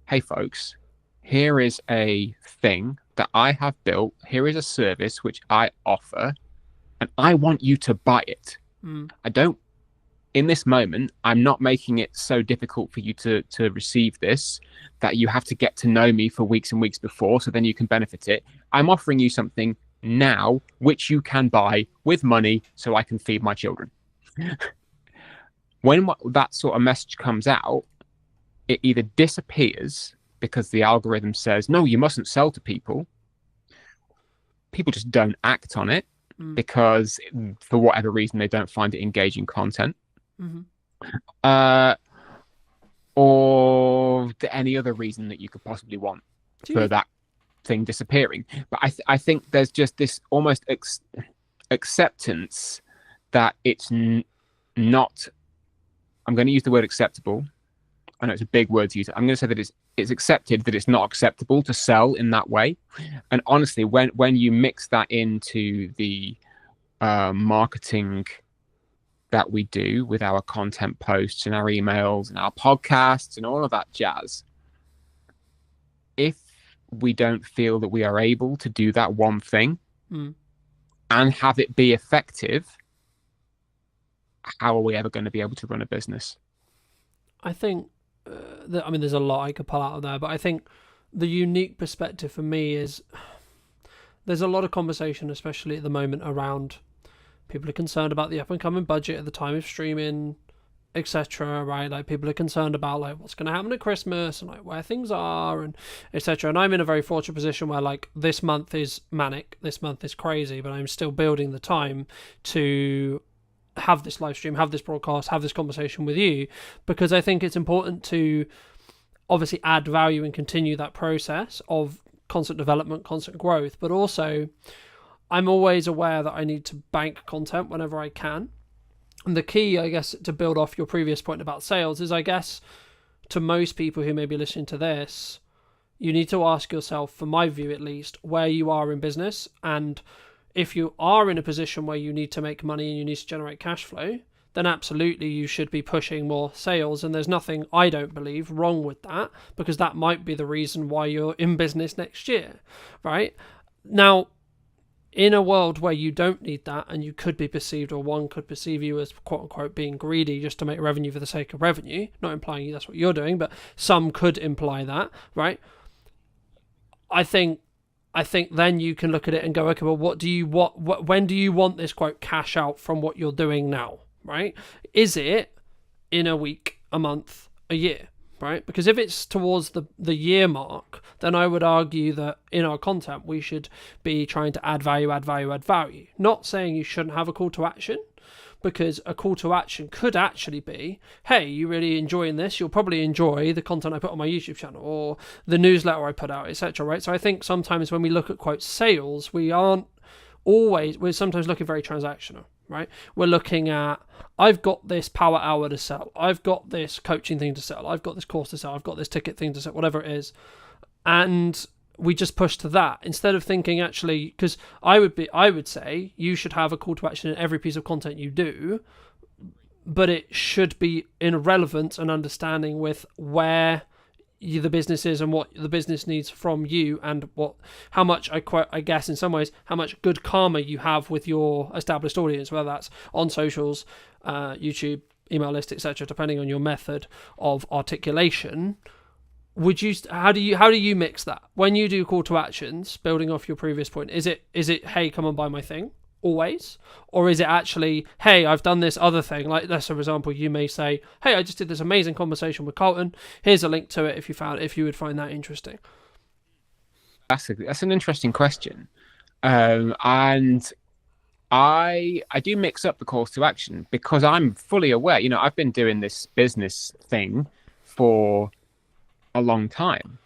hey, folks, here is a thing that I have built. Here is a service which I offer, and I want you to buy it. I don't, in this moment, I'm not making it so difficult for you to receive this that you have to get to know me for weeks and weeks before, so then you can benefit it. I'm offering you something now which you can buy with money so I can feed my children. When that sort of message comes out, it either disappears because the algorithm says, no, you mustn't sell to people. People just don't act on it because for whatever reason, they don't find it engaging content. Or any other reason that you could possibly want for that thing disappearing. But I think there's just this almost acceptance that it's not, I'm going to use the word acceptable. I know it's a big word to use. I'm going to say that it's accepted that it's not acceptable to sell in that way. And honestly, when you mix that into the marketing that we do with our content posts and our emails and our podcasts and all of that jazz, if we don't feel that we are able to do that one thing Mm. and have it be effective, how are we ever going to be able to run a business? I think, I mean, there's a lot I could pull out of there, but I think the unique perspective for me is there's a lot of conversation, especially at the moment, around people are concerned about the up and coming budget at the time of streaming, etc. Right? Like, people are concerned about like what's going to happen at Christmas and like where things are and etc. And I'm in a very fortunate position where like this month is manic, this month is crazy, but I'm still building the time to have this live stream, have this broadcast, have this conversation with you, because I think it's important to obviously add value and continue that process of constant development, constant growth, but also I'm always aware that I need to bank content whenever I can. And the key, I guess, to build off your previous point about sales is, I guess, to most people who may be listening to this, you need to ask yourself, from my view at least, where you are in business. And if you are in a position where you need to make money and you need to generate cash flow, then absolutely you should be pushing more sales. And there's nothing, I don't believe, wrong with that, because that might be the reason why you're in business next year, right? Now, in a world where you don't need that and you could be perceived, or one could perceive you as quote unquote being greedy just to make revenue for the sake of revenue, not implying that's what you're doing, but some could imply that, right? I think then you can look at it and go, okay, well, when do you want this quote cash out from what you're doing now, right? Is it in a week, a month, a year? Right? Because if it's towards the year mark, then I would argue that in our content, we should be trying to add value. Not saying you shouldn't have a call to action, because a call to action could actually be, hey, you really enjoying this? You'll probably enjoy the content I put on my YouTube channel or the newsletter I put out, etc. Right? So I think sometimes when we look at quote sales, we're sometimes looking very transactional. Right? We're looking at, I've got this power hour to sell, I've got this coaching thing to sell, I've got this course to sell, I've got this ticket thing to sell, whatever it is, and we just push to that instead of thinking, actually, because I would say you should have a call to action in every piece of content you do, but it should be in relevance and understanding with where the business is and what the business needs from you, and how much, I guess in some ways, how much good karma you have with your established audience, whether that's on socials, YouTube, email list, etc., depending on your method of articulation. How do you mix that when you do call to actions, building off your previous point? Is it hey, come and buy my thing always, or is it actually, hey, I've done this other thing? Like, let's, for example, you may say, hey, I just did this amazing conversation with Carlton, here's a link to it if you would find that interesting. That's an interesting question, and I do mix up the calls to action because I'm fully aware, I've been doing this business thing for a long time.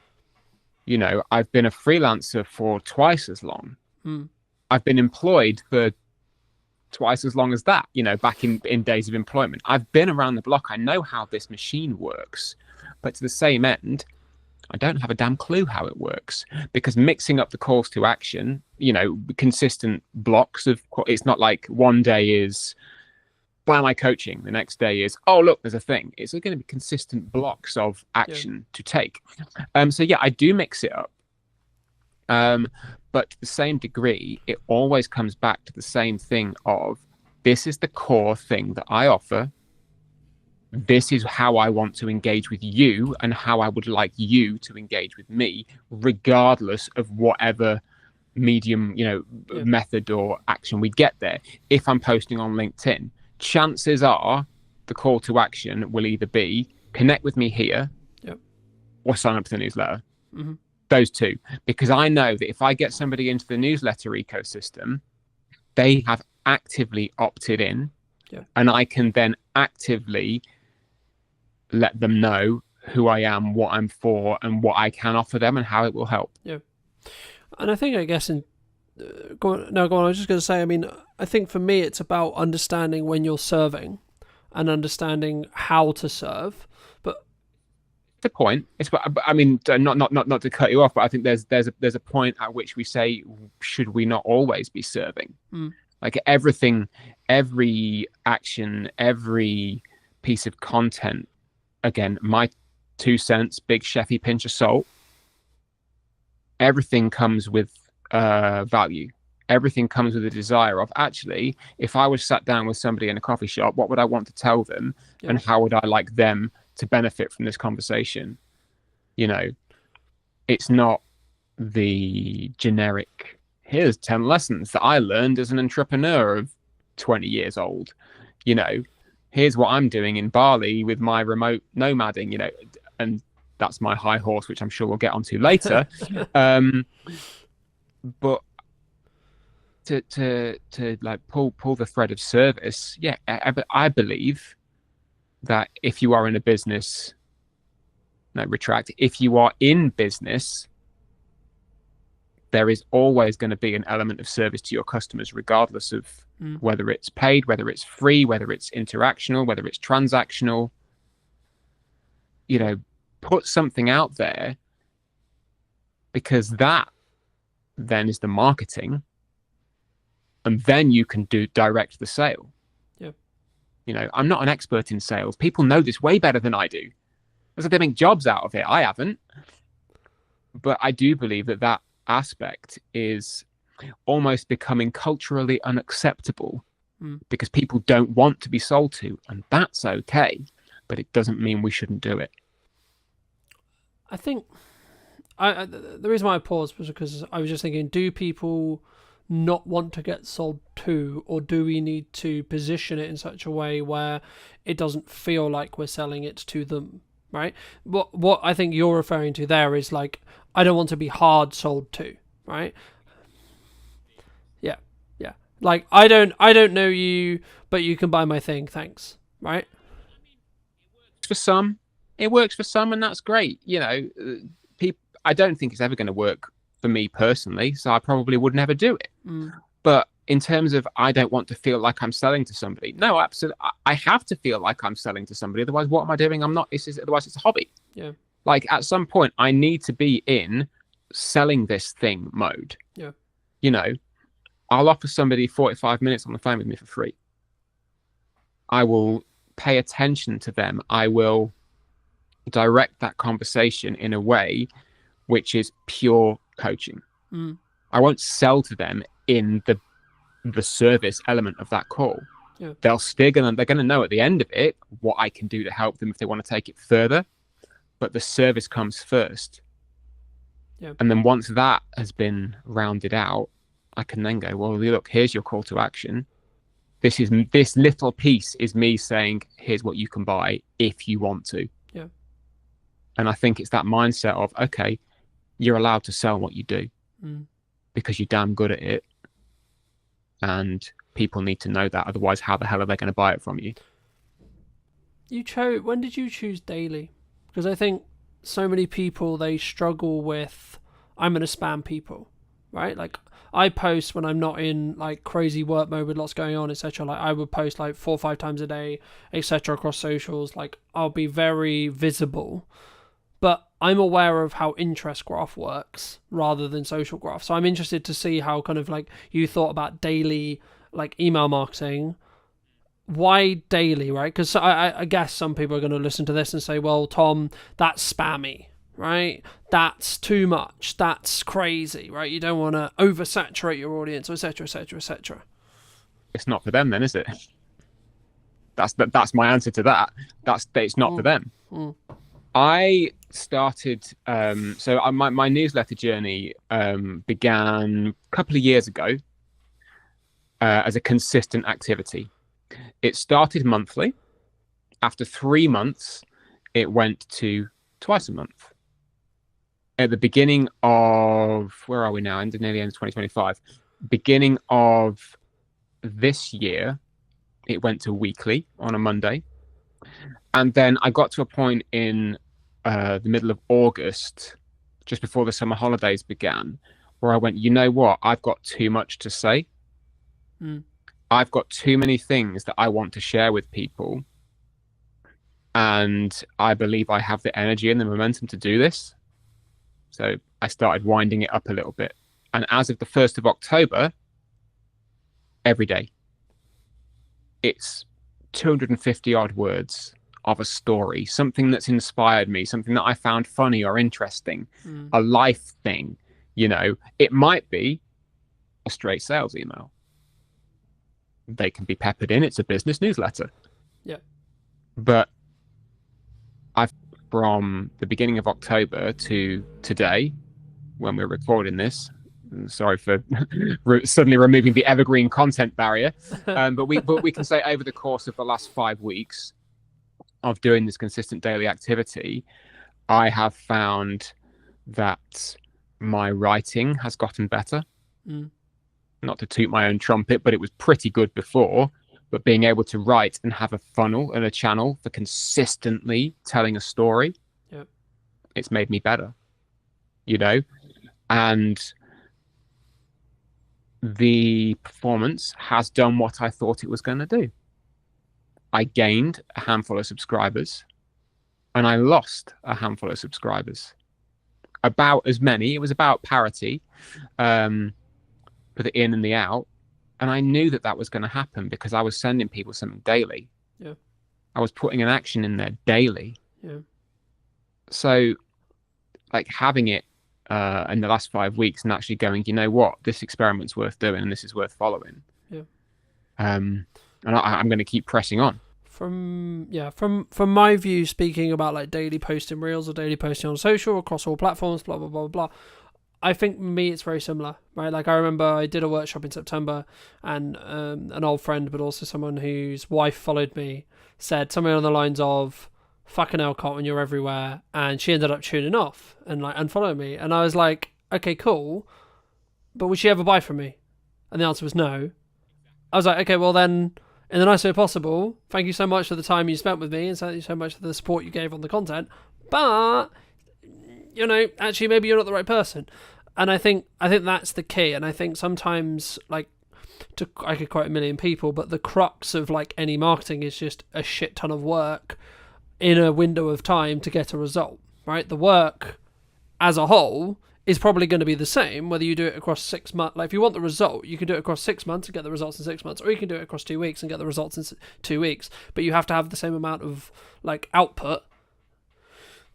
I've been a freelancer for twice as long. I've been employed for twice as long as that, back in days of employment. I've been around the block. I know how this machine works. But to the same end, I don't have a damn clue how it works, because mixing up the calls to action, consistent blocks of, it's not like one day is, why am I coaching? The next day is, oh, look, there's a thing. It's going to be consistent blocks of action to take. So yeah, I do mix it up. But to the same degree, it always comes back to the same thing of, this is the core thing that I offer. This is how I want to engage with you and how I would like you to engage with me, regardless of whatever medium, method or action we get there. If I'm posting on LinkedIn, chances are the call to action will either be connect with me here or sign up to the newsletter. Mm-hmm. Those two, because I know that if I get somebody into the newsletter ecosystem, they have actively opted in, and I can then actively let them know who I am, what I'm for, and what I can offer them, and how it will help. Yeah, and I think, I guess, go on. I was just going to say, I mean, I think for me, it's about understanding when you're serving and understanding how to serve. The point is, I mean, not to cut you off, but I think there's a point at which we say, should we not always be serving? Like everything, every action, every piece of content, again, my 2 cents, big chefy pinch of salt, everything comes with value. Everything comes with a desire of, actually, if I was sat down with somebody in a coffee shop, what would I want to tell them, and how would I like them to benefit from this conversation? You know, it's not the generic, here's 10 lessons that I learned as an entrepreneur of 20 years old. You know, here's what I'm doing in Bali with my remote nomading, you know, and that's my high horse, which I'm sure we'll get onto later. But to like pull the thread of service, I believe that if you are in a business, if you are in business, there is always going to be an element of service to your customers, regardless of whether it's paid, whether it's free, whether it's interactional, whether it's transactional. You know, put something out there, because that then is the marketing, and then you can direct the sale. Yeah. You know, I'm not an expert in sales. People know this way better than I do. Because they make jobs out of it. I haven't. But I do believe that aspect is almost becoming culturally unacceptable, because people don't want to be sold to, and that's okay, but it doesn't mean we shouldn't do it. I think the reason why I paused was because I was just thinking, do people not want to get sold to, or do we need to position it in such a way where it doesn't feel like we're selling it to them, right? What I think you're referring to there is like, I don't want to be hard sold to, right? Yeah. Like, I don't know you, but you can buy my thing, thanks, right? For some, it works for some, and that's great. You know, I don't think it's ever going to work for me personally, so I probably would never do it. But in terms of, I don't want to feel like I'm selling to somebody. No, absolutely. I have to feel like I'm selling to somebody. Otherwise, what am I doing? I'm not. Otherwise, it's a hobby. Yeah. Like, at some point, I need to be in selling this thing mode. Yeah. You know, I'll offer somebody 45 minutes on the phone with me for free. I will pay attention to them. I will direct that conversation in a way which is pure coaching. I won't sell to them in the service element of that call. Yeah. They're going to know at the end of it what I can do to help them if they want to take it further. But the service comes first. Yeah. And then once that has been rounded out, I can then go, well, look, here's your call to action. This little piece is me saying, here's what you can buy if you want to. Yeah. And I think it's that mindset of, okay, you're allowed to sell what you do because you're damn good at it. And people need to know that. Otherwise, how the hell are they going to buy it from you? When did you choose daily? Because I think so many people, they struggle with, I'm going to spam people, right? Like, I post when I'm not in like crazy work mode with lots going on, etc. Like, I would post like 4 or 5 times a day, etc. across socials. Like, I'll be very visible, but I'm aware of how interest graph works rather than social graph. So I'm interested to see how kind of like you thought about daily like email marketing. Why daily, right? Because I guess some people are going to listen to this and say, well, Tom, that's spammy, right? That's too much. That's crazy, right? You don't want to oversaturate your audience, etc., etc., etc. It's not for them then, is it? That's my answer to that. It's not for them. I started, my newsletter journey began a couple of years ago as a consistent activity. It started monthly. After 3 months, it went to twice a month. At the beginning of, where are we now? Nearly end of 2025. Beginning of this year, it went to weekly on a Monday. And then I got to a point in the middle of August, just before the summer holidays began, where I went, you know what? I've got too much to say. I've got too many things that I want to share with people. And I believe I have the energy and the momentum to do this. So I started winding it up a little bit. And as of the 1st of October, every day, it's 250 odd words of a story, something that's inspired me, something that I found funny or interesting, a life thing, You know, it might be a straight sales email. They can be peppered in. It's a business newsletter. Yeah. But from the beginning of October to today, when we're recording this, sorry for suddenly removing the evergreen content barrier, but we can say over the course of the last 5 weeks of doing this consistent daily activity, I have found that my writing has gotten better. Not to toot my own trumpet, but it was pretty good before. But being able to write and have a funnel and a channel for consistently telling a story, it's made me better, you know? And the performance has done what I thought it was going to do. I gained a handful of subscribers and I lost a handful of subscribers. About as many, it was about parity for the in and the out. And I knew that that was going to happen because I was sending people something daily. Yeah. I was putting an action in there daily. Yeah. So, like, having it in the last 5 weeks and actually going, you know what, this experiment's worth doing and this is worth following. Yeah. And I'm going to keep pressing on. From my view, speaking about like daily posting reels or daily posting on social across all platforms, blah blah blah blah. I think me it's very similar, right? Like I remember I did a workshop in September, and an old friend, but also someone whose wife followed me, said something on the lines of, "Fucking hell, Colton, you're everywhere," and she ended up tuning off and like unfollowing me, and I was like, "Okay, cool, but would she ever buy from me?" And the answer was no. I was like, "Okay, well then, in the nicest way possible, thank you so much for the time you spent with me, and thank you so much for the support you gave on the content, but you know, actually maybe you're not the right person." And I think that's the key. And I think sometimes, like, I could quote a million people, but the crux of like any marketing is just a shit ton of work in a window of time to get a result, right? The work as a whole is probably going to be the same whether you do it across 6 months. Like if you want the result, you can do it across 6 months and get the results in 6 months, or you can do it across 2 weeks and get the results in 2 weeks. But you have to have the same amount of like output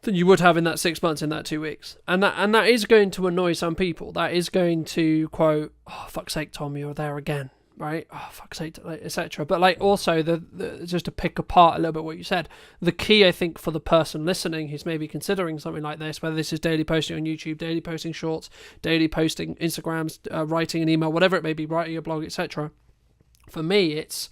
than you would have in that 6 months in that 2 weeks, and that is going to annoy some people. That is going to quote, "Oh fuck's sake, Tom, you're there again," right? "Oh fuck's sake," etc. But like also the just to pick apart a little bit what you said, the key I think for the person listening who's maybe considering something like this, whether this is daily posting on YouTube, daily posting shorts, daily posting Instagrams, writing an email, whatever it may be, writing a blog, etc. For me, it's,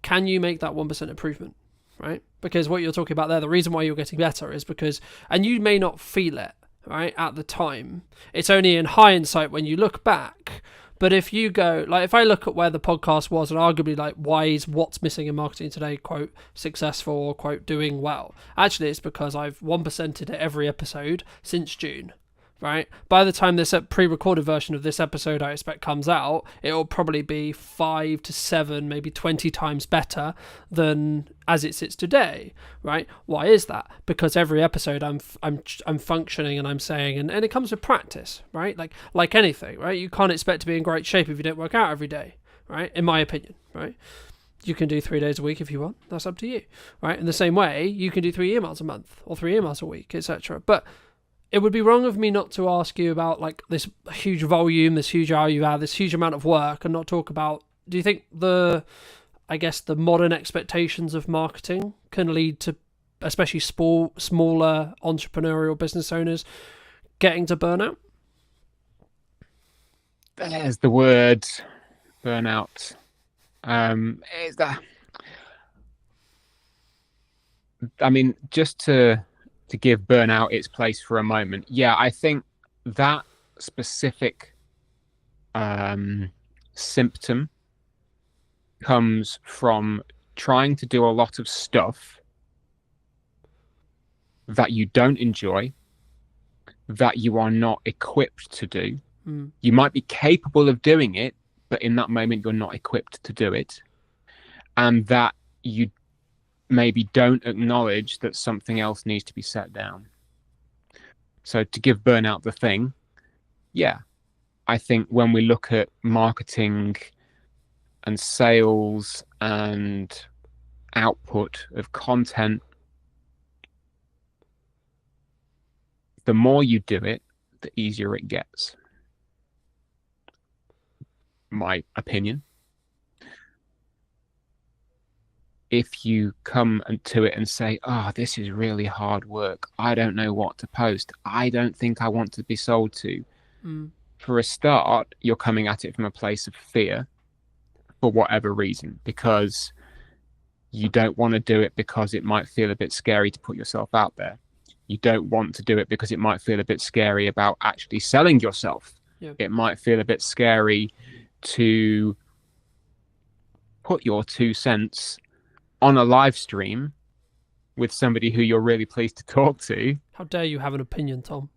can you make that 1% improvement? Right? Because what you're talking about there, the reason why you're getting better is because, and you may not feel it, right, at the time. It's only in hindsight when you look back. But if you go, like, if I look at where the podcast was and arguably, like, why is what's missing in marketing today, quote, successful or, quote, doing well? Actually, it's because I've 1%ed it every episode since June. Right? By the time this pre-recorded version of this episode I expect comes out, it'll probably be 5 to 7, maybe 20 times better than as it sits today. Right? Why is that? Because every episode I'm functioning and I'm saying, and it comes with practice, right? Like anything, right? You can't expect to be in great shape if you don't work out every day, right? In my opinion, right? You can do 3 days a week if you want. That's up to you, right? In the same way, you can do 3 emails a month or 3 emails a week, etc. But it would be wrong of me not to ask you about like this huge volume, this huge value add, this huge amount of work, and not talk about, do you think the modern expectations of marketing can lead to, especially smaller entrepreneurial business owners, getting to burnout? There's the word burnout. Is that? I mean, just to give burnout its place for a moment. Yeah, I think that specific symptom comes from trying to do a lot of stuff that you don't enjoy, that you are not equipped to do. You might be capable of doing it, but in that moment you're not equipped to do it, and that you maybe don't acknowledge that something else needs to be set down. So to give burnout the thing, yeah, I think when we look at marketing and sales and output of content, the more you do it, the easier it gets. My opinion. If you come to it and say, oh, this is really hard work, I don't know what to post, I don't think I want to be sold to. For a start, you're coming at it from a place of fear for whatever reason, because you don't want to do it because it might feel a bit scary to put yourself out there. You don't want to do it because it might feel a bit scary about actually selling yourself. It might feel a bit scary to put your 2 cents on a live stream with somebody who you're really pleased to talk to. How dare you have an opinion, Tom?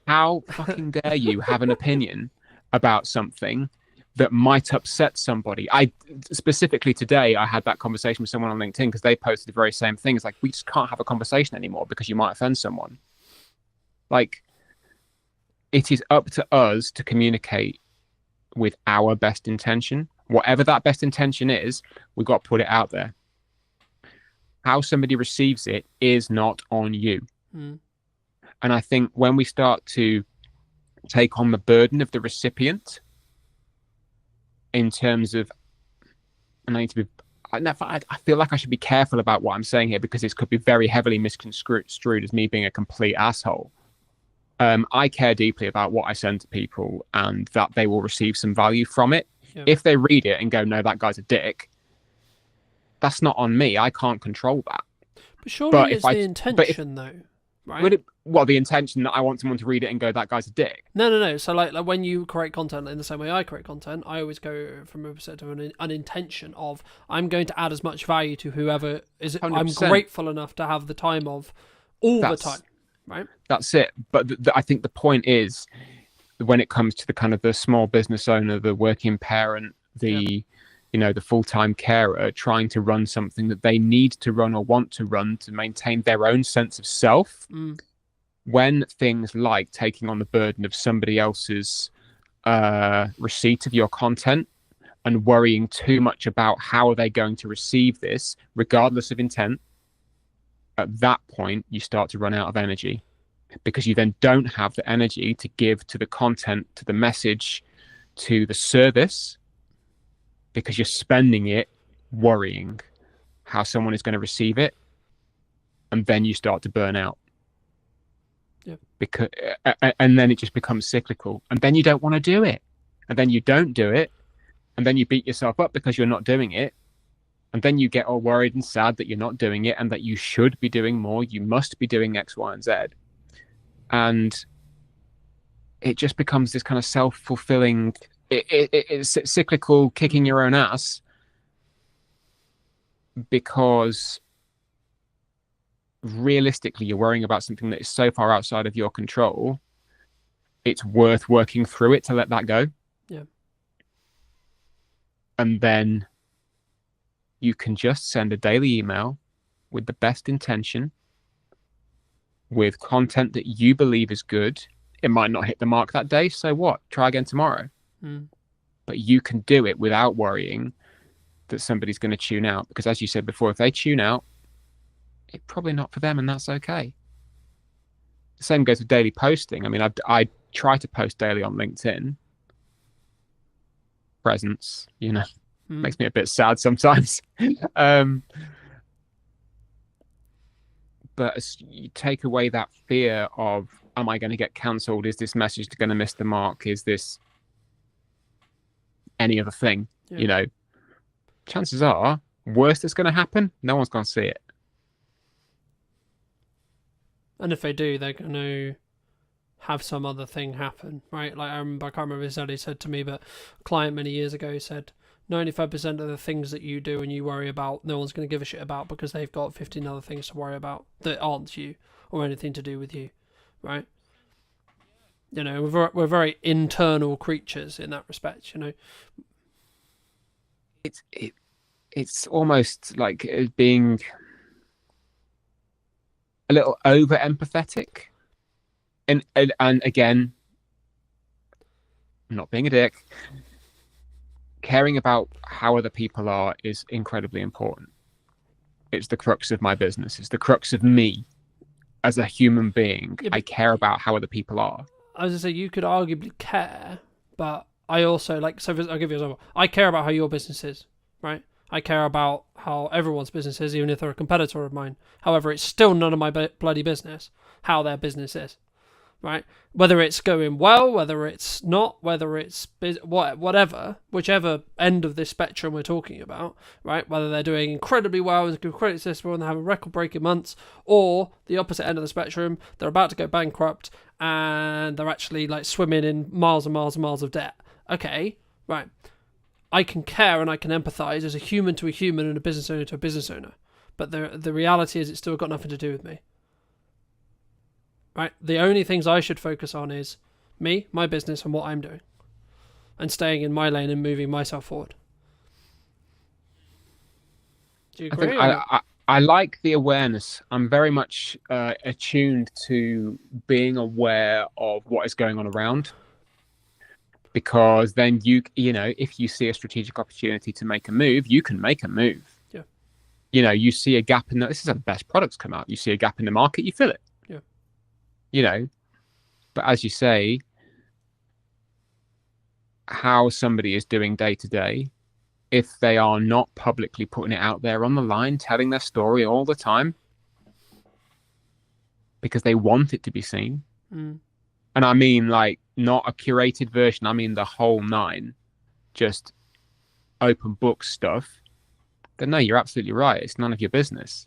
How fucking dare you have an opinion about something that might upset somebody? I specifically today, I had that conversation with someone on LinkedIn because they posted the very same thing. It's like, we just can't have a conversation anymore because you might offend someone. Like, it is up to us to communicate with our best intention. Whatever that best intention is, we've got to put it out there. How somebody receives it is not on you. And I think when we start to take on the burden of the recipient in terms of, and I feel like I should be careful about what I'm saying here because this could be very heavily misconstrued as me being a complete asshole. I care deeply about what I send to people and that they will receive some value from it. If they read it and go, no, that guy's a dick, that's not on me. I can't control that. But surely it's the intention, though, right? The intention that I want someone to read it and go, that guy's a dick. No. So like when you create content in the same way I create content, I always go from a perspective of an intention of, I'm going to add as much value to whoever is. 100%. I'm grateful enough to have the time of the time, right? That's it. But I think the point is, when it comes to the kind of the small business owner, the working parent, the full-time carer trying to run something that they need to run or want to run to maintain their own sense of self, when things like taking on the burden of somebody else's receipt of your content and worrying too much about how are they going to receive this, regardless of intent, at that point, you start to run out of energy because you then don't have the energy to give to the content, to the message, to the service, because you're spending it worrying how someone is going to receive it, and then you start to burn out. And then it just becomes cyclical, and then you don't want to do it, and then you don't do it, and then you beat yourself up because you're not doing it, and then you get all worried and sad that you're not doing it and that you should be doing more, you must be doing X, Y, and Z, and it just becomes this kind of self-fulfilling, it's cyclical, kicking your own ass, because realistically you're worrying about something that is so far outside of your control, it's worth working through it to let that go. And then you can just send a daily email with the best intention, with content that you believe is good. It might not hit the mark that day, so what? Try again tomorrow. But you can do it without worrying that somebody's going to tune out, because as you said before, if they tune out, it's probably not for them, and that's okay. The same goes with daily posting. I mean, I try to post daily on LinkedIn. Presence, makes me a bit sad sometimes. But as you take away that fear of, am I going to get cancelled? Is this message going to miss the mark? Is this any other thing? Chances are, worst that's going to happen, no one's going to see it. And if they do, they're going to have some other thing happen, right? Like I can't remember if he said to me, but a client many years ago said, 95% of the things that you do and you worry about, no one's going to give a shit about because they've got 15 other things to worry about that aren't you or anything to do with you, right? We're very internal creatures in that respect, It's almost like being a little over empathetic, and again, not being a dick, caring about how other people are is incredibly important. It's the crux of my business. It's the crux of me as a human being. I care about how other people are. I was gonna say you could arguably care, but I also like. So I'll give you an example. I care about how your business is, right? I care about how everyone's business is, even if they're a competitor of mine. However, it's still none of my bloody business how their business is, right? Whether it's going well, whether it's not, whether it's whatever, whichever end of this spectrum we're talking about, right? Whether they're doing incredibly well and incredibly successful and they have a record-breaking months, or the opposite end of the spectrum, they're about to go bankrupt and they're actually like swimming in miles and miles and miles of debt. Okay, right. I can care and I can empathize as a human to a human and a business owner to a business owner, but the reality is it's still got nothing to do with me. Right? The only things I should focus on is me, my business, and what I'm doing, and staying in my lane and moving myself forward. Do you agree? I like the awareness. I'm very much attuned to being aware of what is going on around, because then you know, if you see a strategic opportunity to make a move, you can make a move. Yeah. You know, you see a gap in this is how the best products come out. You see a gap in the market, you fill it. You know, but as you say, how somebody is doing day to day, if they are not publicly putting it out there on the line, telling their story all the time, because they want it to be seen. And I mean, like, not a curated version, I mean the whole 9, just open book stuff, then no, you're absolutely right. It's none of your business.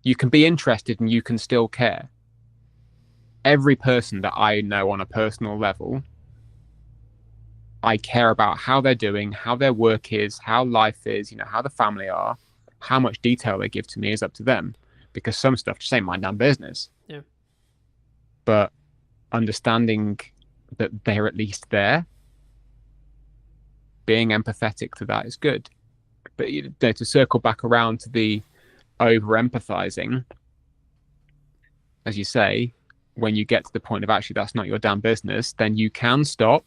You can be interested and you can still care. Every person that I know on a personal level, I care about how they're doing, how their work is, how life is, you know, how the family are. How much detail they give to me is up to them, because some stuff just ain't my damn business. Yeah. But understanding that they're at least there, being empathetic to that is good. But you know, to circle back around to the over empathizing, as you say, when you get to the point of actually that's not your damn business, then you can stop.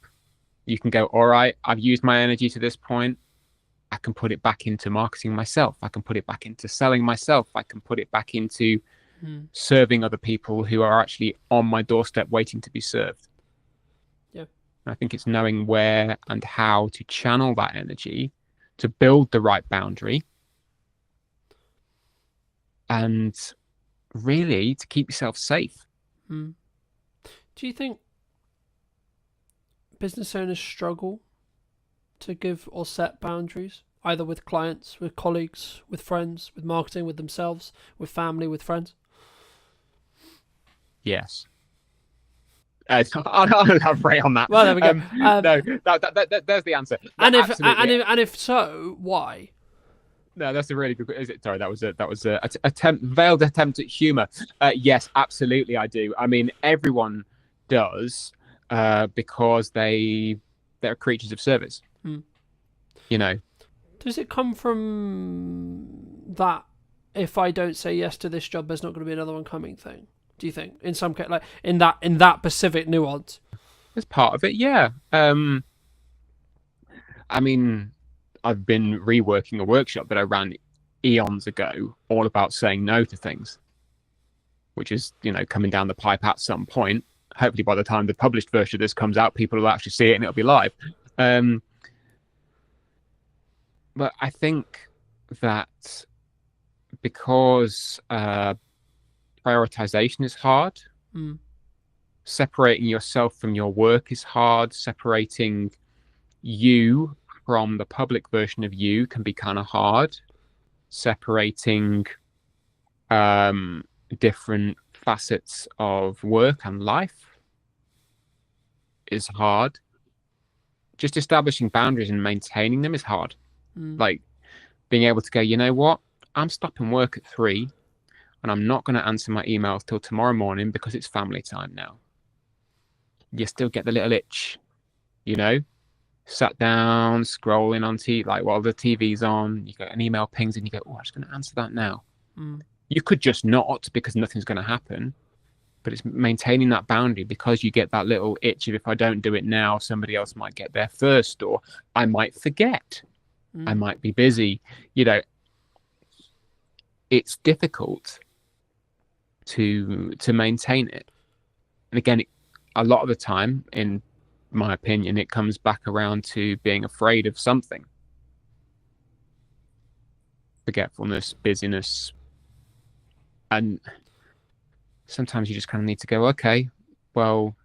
You can go, all right, I've used my energy to this point. I can put it back into marketing myself. I can put it back into selling myself. I can put it back into serving other people who are actually on my doorstep waiting to be served. Yeah. I think it's knowing where and how to channel that energy to build the right boundary, and really to keep yourself safe. Do you think business owners struggle to give or set boundaries, either with clients, with colleagues, with friends, with marketing, with themselves, with family, with friends? Yes. I'll elaborate on that. Well, there we go. No, there's the answer. And if so, why? No, that's a really good. Is it? Sorry, that was a veiled attempt at humor. Yes, absolutely, I do. I mean, everyone does, because they're creatures of service. You know. Does it come from that? If I don't say yes to this job, there's not going to be another one coming thing. Do you think, in some case, like in that specific nuance? It's part of it, yeah. I mean, I've been reworking a workshop that I ran eons ago, all about saying no to things, which is, you know, coming down the pipe at some point. Hopefully, by the time the published version of this comes out, people will actually see it and it'll be live. But I think that because prioritization is hard, separating yourself from your work is hard, separating you from the public version of you can be kind of hard, separating different facets of work and life is hard. Just establishing boundaries and maintaining them is hard. Like being able to go, you know what, I'm stopping work at 3 and I'm not going to answer my emails till tomorrow morning because it's family time now. You still get the little itch, you know, sat down, scrolling on TV, like while the TV's on, you get an email pings and you go, oh, I'm just going to answer that now. You could just not, because nothing's going to happen, but it's maintaining that boundary, because you get that little itch of, if I don't do it now, somebody else might get there first, or I might forget. I might be busy. You know, it's difficult to maintain it. And again, a lot of the time, in my opinion, it comes back around to being afraid of something. Forgetfulness, busyness. And sometimes you just kind of need to go, okay, well,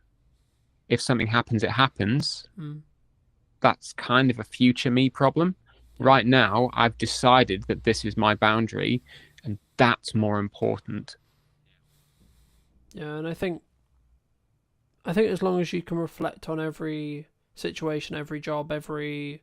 if something happens, it happens. That's kind of a future me problem. Right now, I've decided that this is my boundary, and that's more important. Yeah, and I think as long as you can reflect on every situation, every job, every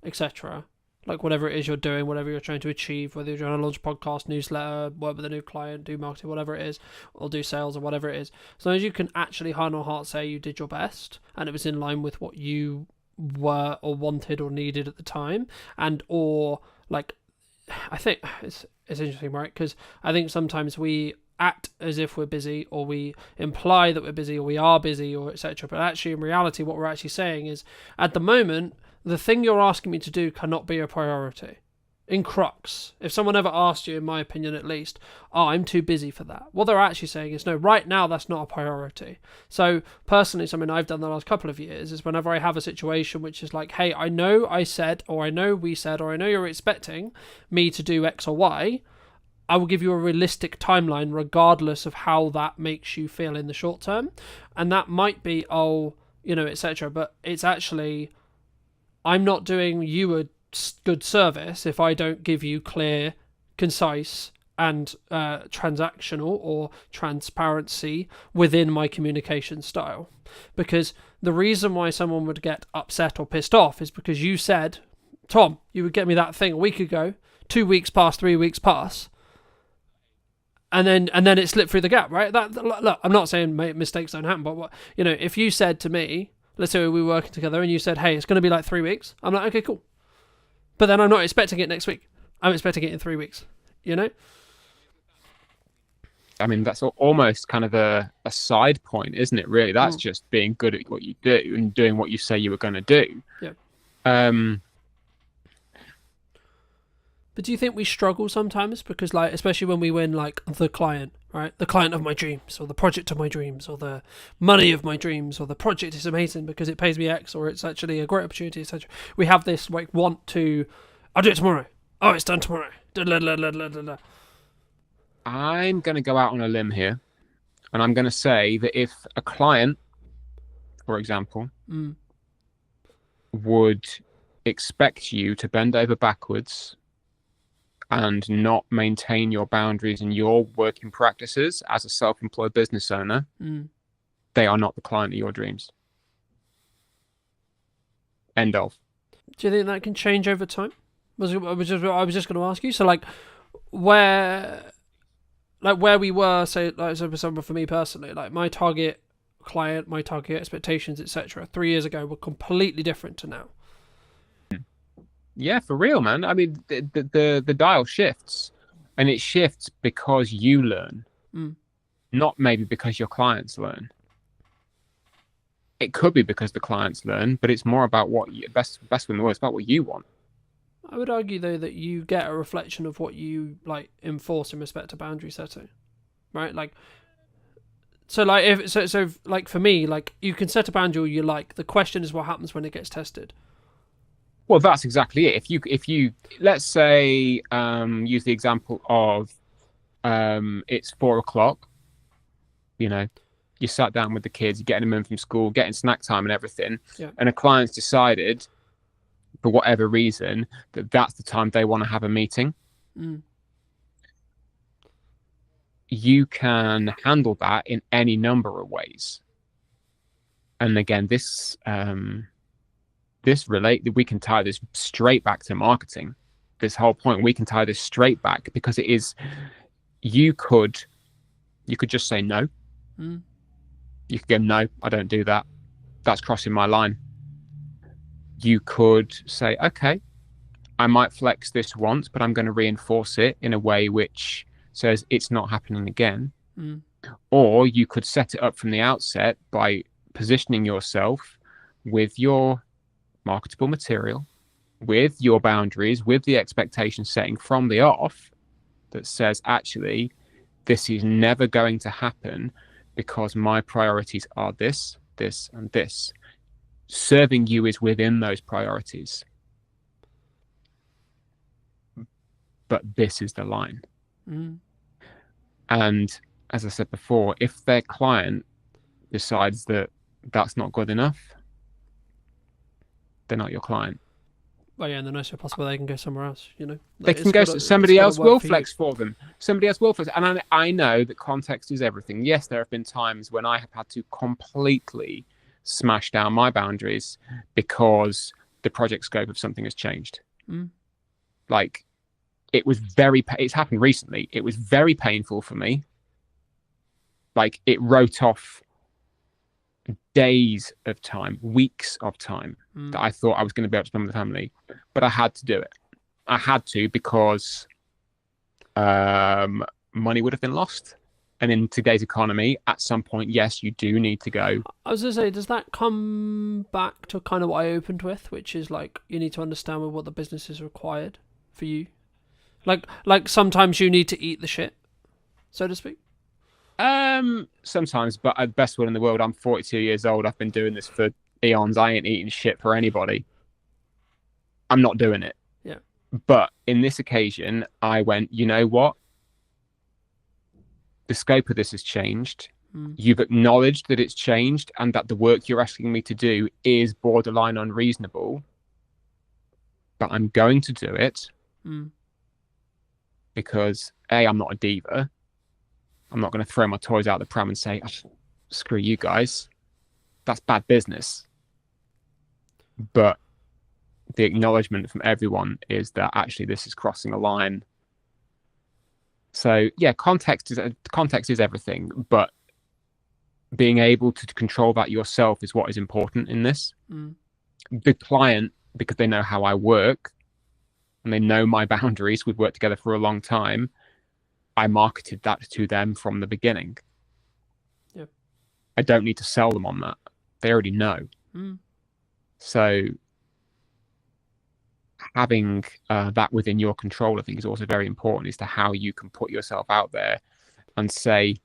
etc., like whatever it is you're doing, whatever you're trying to achieve, whether you're trying to launch a podcast, newsletter, work with a new client, do marketing, whatever it is, or do sales or whatever it is, as long as you can actually hand on heart say you did your best and it was in line with what you were or wanted or needed at the time, and or like, I think it's interesting, right? Because I think sometimes we act as if we're busy, or we imply that we're busy, or we are busy, or etc. But actually, in reality, what we're actually saying is, at the moment, the thing you're asking me to do cannot be a priority. In crux, if someone ever asked you, in my opinion at least, oh, I'm too busy for that, what they're actually saying is, no, right now that's not a priority. So personally, something I've done the last couple of years is whenever I have a situation which is like, hey, I know I said, or I know we said, or I know you're expecting me to do X or Y, I will give you a realistic timeline regardless of how that makes you feel in the short term. And that might be, etc. But it's actually, I'm not doing you a good service if I don't give you clear, concise, and transactional or transparency within my communication style. Because the reason why someone would get upset or pissed off is because you said, Tom, you would get me that thing a week ago, 2 weeks pass, 3 weeks pass, and then it slipped through the gap, right? Look, I'm not saying mistakes don't happen, but if you said to me, let's say we were working together, and you said, hey, it's going to be like 3 weeks, I'm like, okay, cool. But then I'm not expecting it next week. I'm expecting it in 3 weeks, I mean, that's almost kind of a side point, isn't it, really? That's just being good at what you do and doing what you say you were going to do. Yeah. But do you think we struggle sometimes? Because, like, especially when we win, like, the client, right? The client of my dreams, or the project of my dreams, or the money of my dreams, or the project is amazing because it pays me X, or it's actually a great opportunity, etc. We have this, like, want to, I'll do it tomorrow. Oh, it's done tomorrow. I'm going to go out on a limb here, and I'm going to say that if a client, for example, would expect you to bend over backwards and not maintain your boundaries and your working practices as a self-employed business owner, they are not the client of your dreams. End of. Do you think that can change over time? I was just going to ask you. So, like, where we were, say, like, so for me personally, like, my target client, my target expectations, etc., 3 years ago were completely different to now. Yeah, for real, man. I mean, the dial shifts, and it shifts because you learn, not maybe because your clients learn. It could be because the clients learn, but it's more about what you, best in the world, it's about what you want. I would argue, though, that you get a reflection of what you, like, enforce in respect to boundary setting, right? Like, so, like, like, for me, like, you can set a boundary you like. The question is what happens when it gets tested. Well, that's exactly it. If you let's say use the example of it's 4 o'clock, you sat down with the kids, you're getting them in from school, getting snack time and everything, and a client's decided for whatever reason that that's the time they want to have a meeting. You can handle that in any number of ways. And again, we can tie this straight back to marketing. This whole point, we can tie this straight back because it is, you could just say no. You could go, no, I don't do that. That's crossing my line. You could say, okay, I might flex this once, but I'm going to reinforce it in a way which says it's not happening again. Or you could set it up from the outset by positioning yourself with your marketable material, with your boundaries, with the expectation setting from the off that says, actually, this is never going to happen because my priorities are this, this, and this. Serving you is within those priorities. But this is the line. And as I said before, if their client decides that that's not good enough, they're not your client. Well, yeah, and the nicest possible, they can go somewhere else, you know. They can go, somebody else will flex for them. Somebody else will flex. And I know that context is everything. Yes, there have been times when I have had to completely smash down my boundaries because the project scope of something has changed. Like, it's happened recently. It was very painful for me. Like, it wrote off days of time, weeks of time that I thought I was going to be able to spend with the family, but I had to do it. I had to because money would have been lost. And in today's economy, at some point, yes, you do need to go. I was going to say, does that come back to kind of what I opened with, which is like, you need to understand what the business is required for you? Like sometimes you need to eat the shit, so to speak. Sometimes, but at the best one in the world, I'm 42 years old. I've been doing this for eons. I ain't eating shit for anybody. I'm not doing it. Yeah. But in this occasion, I went, you know what? The scope of this has changed. You've acknowledged that it's changed and that the work you're asking me to do is borderline unreasonable. But I'm going to do it because A, I'm not a diva. I'm not going to throw my toys out the pram and say, oh, screw you guys. That's bad business. But the acknowledgement from everyone is that actually this is crossing a line. So yeah, context is everything, but being able to control that yourself is what is important in this. The client, because they know how I work and they know my boundaries, we've worked together for a long time, I marketed that to them from the beginning. Yep. I don't need to sell them on that. They already know. So having that within your control, I think, is also very important as to how you can put yourself out there and say,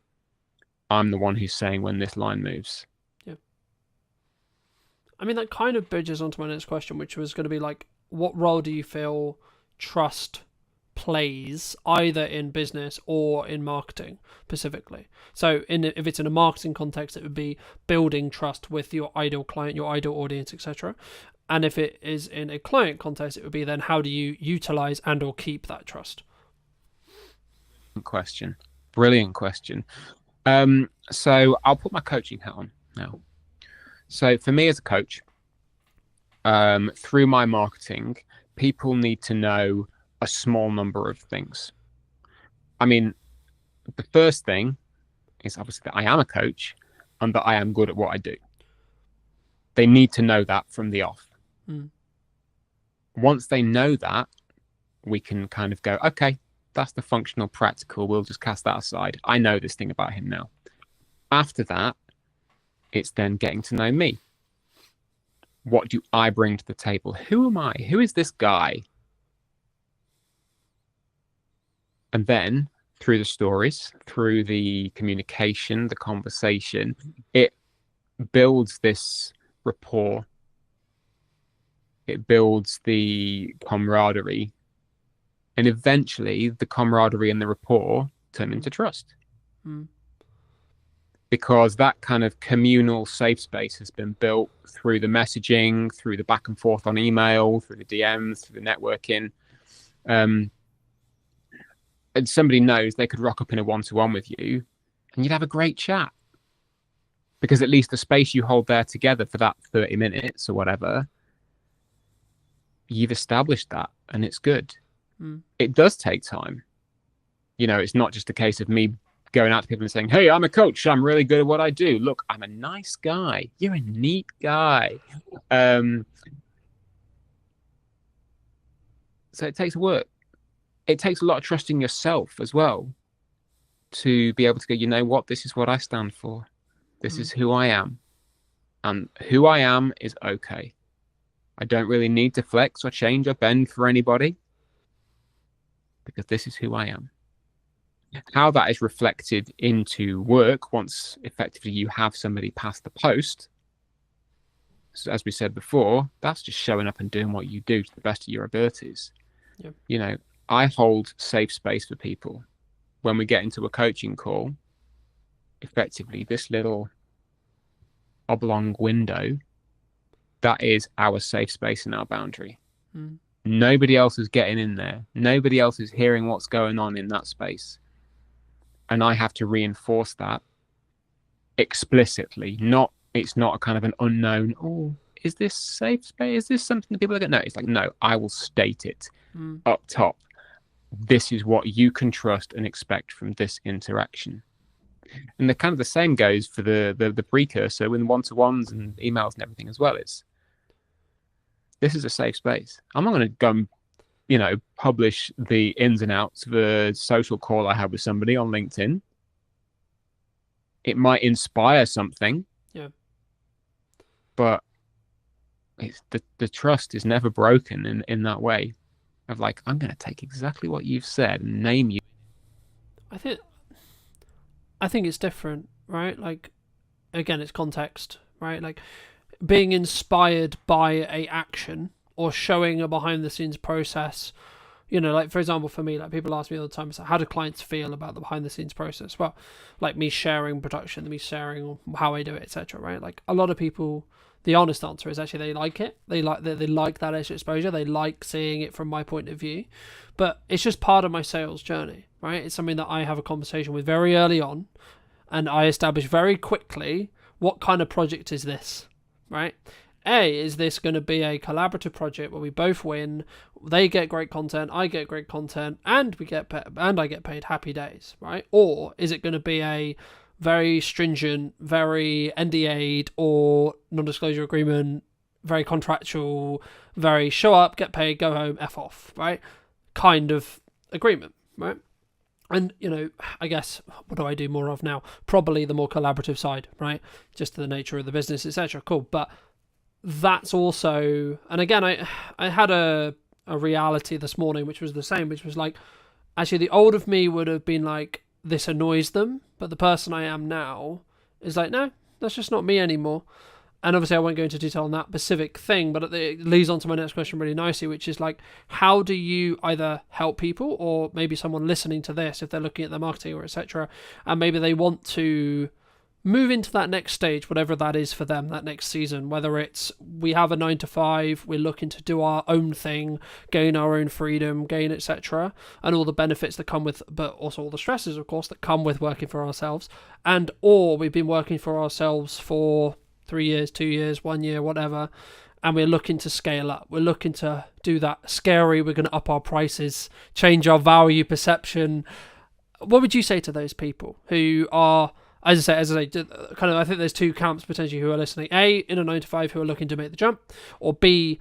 I'm the one who's saying when this line moves. Yeah. I mean, that kind of bridges onto my next question, which was going to be like, what role do you feel trust plays either in business or in marketing specifically? So if it's in a marketing context, it would be building trust with your ideal client, your ideal audience, etc. And if it is in a client context, it would be then how do you utilize and or keep that trust? Brilliant question. So I'll put my coaching hat on now. So for me as a coach, through my marketing, people need to know a small number of things. I mean, the first thing is obviously that I am a coach and that I am good at what I do. They need to know that from the off. Once they know that, we can kind of go, okay, that's the functional practical. We'll just cast that aside. I know this thing about him now. After that, it's then getting to know me. What do I bring to the table? Who am I? Who is this guy? And then through the stories, through the communication, the conversation, it builds this rapport. It builds the camaraderie. And eventually the camaraderie and the rapport turn into trust. Because that kind of communal safe space has been built through the messaging, through the back and forth on email, through the DMs, through the networking. And somebody knows they could rock up in a one-to-one with you and you'd have a great chat. Because at least the space you hold there together for that 30 minutes or whatever, you've established that and it's good. It does take time. You know, it's not just a case of me going out to people and saying, hey, I'm a coach. I'm really good at what I do. Look, I'm a nice guy. You're a neat guy. So it takes work. It takes a lot of trust in yourself as well to be able to go, you know what, this is what I stand for. This is who I am. And who I am is okay. I don't really need to flex or change or bend for anybody because this is who I am. How that is reflected into work once effectively you have somebody pass the post, so as we said before, that's just showing up and doing what you do to the best of your abilities. Yep. You know, I hold safe space for people. When we get into a coaching call, effectively this little oblong window, that is our safe space and our boundary. Nobody else is getting in there. Nobody else is hearing what's going on in that space. And I have to reinforce that explicitly. It's not a kind of an unknown, oh, is this safe space? Is this something that people are going to know? It's like, no, I will state it up top. This is what you can trust and expect from this interaction. And the kind of the same goes for the precursor with one-to-ones and emails and everything as well. This is a safe space. I'm not going to go and, publish the ins and outs of a social call I have with somebody on LinkedIn. It might inspire something. Yeah. But it's the trust is never broken in that way of like, I'm going to take exactly what you've said and name you. I think it's different, right? Like, again, it's context, right? Like, being inspired by a action or showing a behind the scenes process. Like, for example, for me, like, people ask me all the time, how do clients feel about the behind the scenes process? Well, like, me sharing production, me sharing how I do it, etc., right? Like, a lot of people, the honest answer is actually they like it. They like that extra exposure. They like seeing it from my point of view. But it's just part of my sales journey, right? It's something that I have a conversation with very early on, and I establish very quickly what kind of project is this, right? Is this going to be a collaborative project where we both win? They get great content, I get great content, and I get paid, happy days, right? Or is it going to be a very stringent, very NDA'd or non-disclosure agreement, very contractual, very show up, get paid, go home, F off, right? Kind of agreement, right? And, I guess, what do I do more of now? Probably the more collaborative side, right? Just to the nature of the business, etc. Cool. But that's also, and again, I had a reality this morning, which was the same, which was like, actually, the old of me would have been like, this annoys them, but the person I am now is like, no, that's just not me anymore. And obviously I won't go into detail on that specific thing, but it leads on to my next question really nicely, which is like, how do you either help people, or maybe someone listening to this, if they're looking at their marketing or etc., and maybe they want to move into that next stage, whatever that is for them, that next season, whether it's we have a 9 to 5, we're looking to do our own thing, gain our own freedom, gain etc., and all the benefits that come with, but also all the stresses, of course, that come with working for ourselves, or we've been working for ourselves for 3 years, 2 years, 1 year, whatever, and we're looking to scale up. We're looking to do that scary, we're going to up our prices, change our value perception. What would you say to those people who are, as I say, kind of, I think there's two camps potentially who are listening. A, in a 9 to 5 who are looking to make the jump, or B,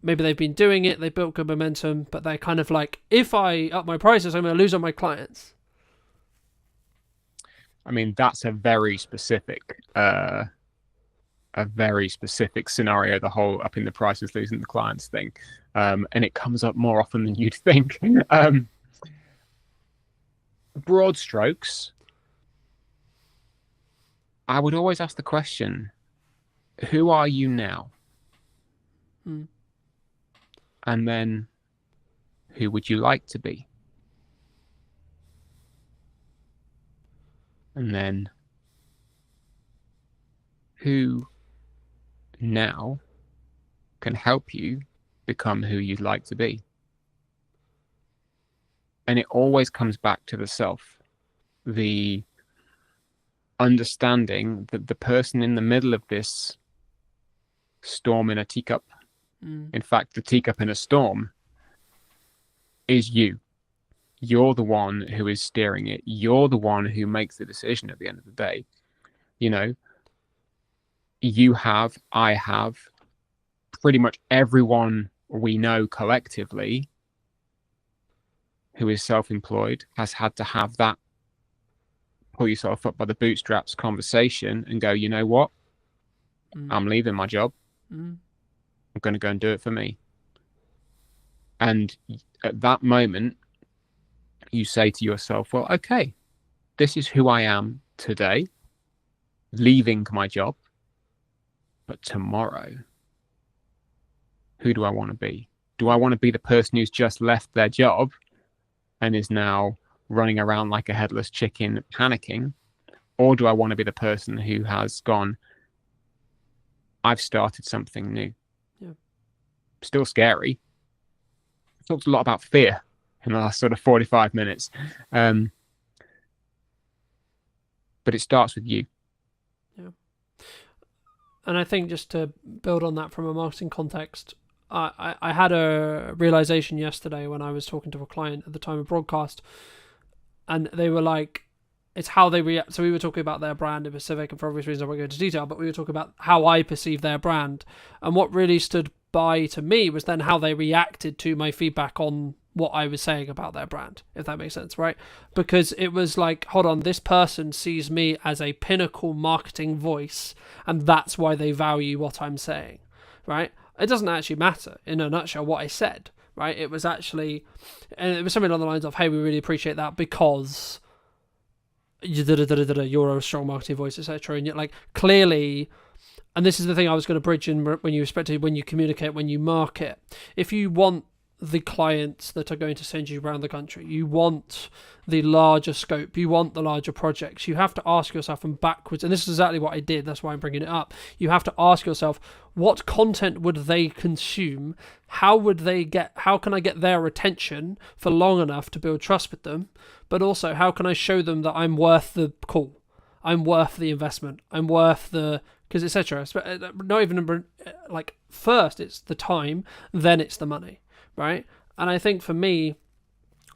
maybe they've been doing it, they built good momentum, but they're kind of like, if I up my prices, I'm going to lose on my clients. I mean, that's a very specific scenario, the whole upping the prices, losing the clients thing. And it comes up more often than you'd think. Broad strokes, I would always ask the question, who are you now? And then, who would you like to be? And then, who now can help you become who you'd like to be? And it always comes back to the self, the understanding that the person in the middle of this storm in a teacup, in fact, the teacup in a storm, is you. You're the one who is steering it. You're the one who makes the decision at the end of the day. You have, I have, pretty much everyone we know collectively who is self-employed has had to have that pull yourself up by the bootstraps conversation and go, you know what? I'm leaving my job. I'm going to go and do it for me. And at that moment, you say to yourself, well, okay, this is who I am today, leaving my job, but tomorrow, who do I want to be? Do I want to be the person who's just left their job and is now running around like a headless chicken panicking? Or do I want to be the person who has gone, I've started something new? Yeah. Still scary. I talked a lot about fear in the last sort of 45 minutes. But it starts with you. Yeah. And I think just to build on that from a marketing context, I had a realization yesterday when I was talking to a client at the time of broadcast, and they were like, it's how they react. So we were talking about their brand in specific, and for obvious reasons I won't go into detail, but we were talking about how I perceive their brand. And what really stood by to me was then how they reacted to my feedback on what I was saying about their brand, if that makes sense, right? Because it was like, hold on, this person sees me as a pinnacle marketing voice, and that's why they value what I'm saying, right? It doesn't actually matter, in a nutshell, what I said, right? It was actually, and it was something along the lines of, hey, we really appreciate that because you're a strong marketing voice, etc. And yet, like, clearly, and this is the thing I was going to bridge in when you communicate, when you market. If you want the clients that are going to send you around the country, you want the larger scope, you want the larger projects, you have to ask yourself from backwards, and this is exactly what I did, that's why I'm bringing it up. You have to ask yourself, what content would they consume? How can I get their attention for long enough to build trust with them? But also, how can I show them that I'm worth the call? I'm worth the investment. I'm worth the, because etc. Not even like, first it's the time, then it's the money, right? And I think for me,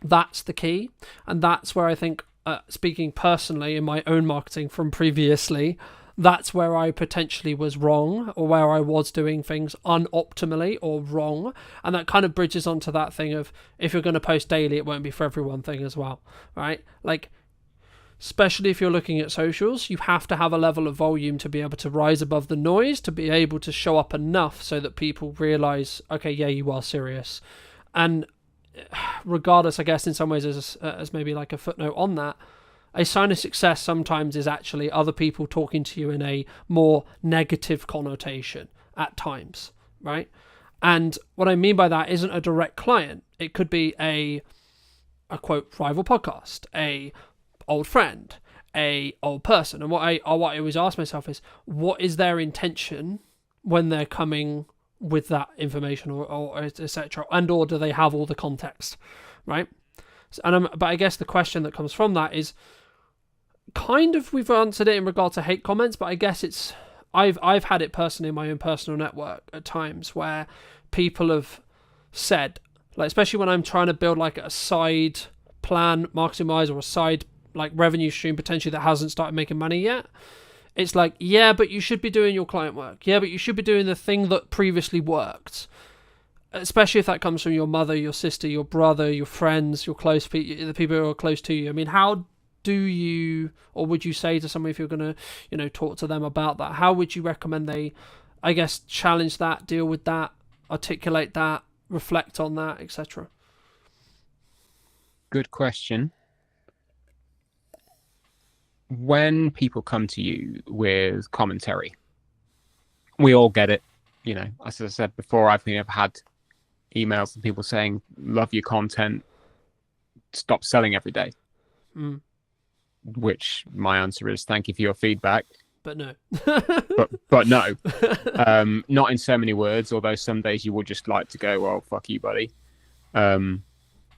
that's the key. And that's where I think, speaking personally in my own marketing from previously, that's where I potentially was wrong, or where I was doing things unoptimally or wrong. And that kind of bridges onto that thing of, if you're going to post daily, it won't be for everyone thing as well, right? Like, especially if you're looking at socials, you have to have a level of volume to be able to rise above the noise, to be able to show up enough so that people realize, okay, yeah, you are serious. And regardless, I guess in some ways, as maybe like a footnote on that, a sign of success sometimes is actually other people talking to you in a more negative connotation at times, right? And what I mean by that isn't a direct client. It could be a quote rival podcast, a old friend, a old person. And what I always ask myself is, what is their intention when they're coming with that information, or etc., and or do they have all the context, right? But I guess the question that comes from that is, kind of, we've answered it in regard to hate comments, but I guess it's, I've had it personally in my own personal network at times where people have said, like, especially when I'm trying to build like a side plan marketing wise, or a side like revenue stream potentially that hasn't started making money yet, it's like, yeah, but you should be doing your client work, yeah, but you should be doing the thing that previously worked, especially if that comes from your mother, your sister, your brother, your friends, your close people, the people who are close to you. I mean, how do you, or would you say to someone, if you're going to, talk to them about that, how would you recommend they, I guess, challenge that, deal with that, articulate that, reflect on that, etc.? Good question. When people come to you with commentary, we all get it. As I said before, I've had emails from people saying, love your content, stop selling every day. Which my answer is, thank you for your feedback. But no. but no. Not in so many words, although some days you would just like to go, well, fuck you, buddy.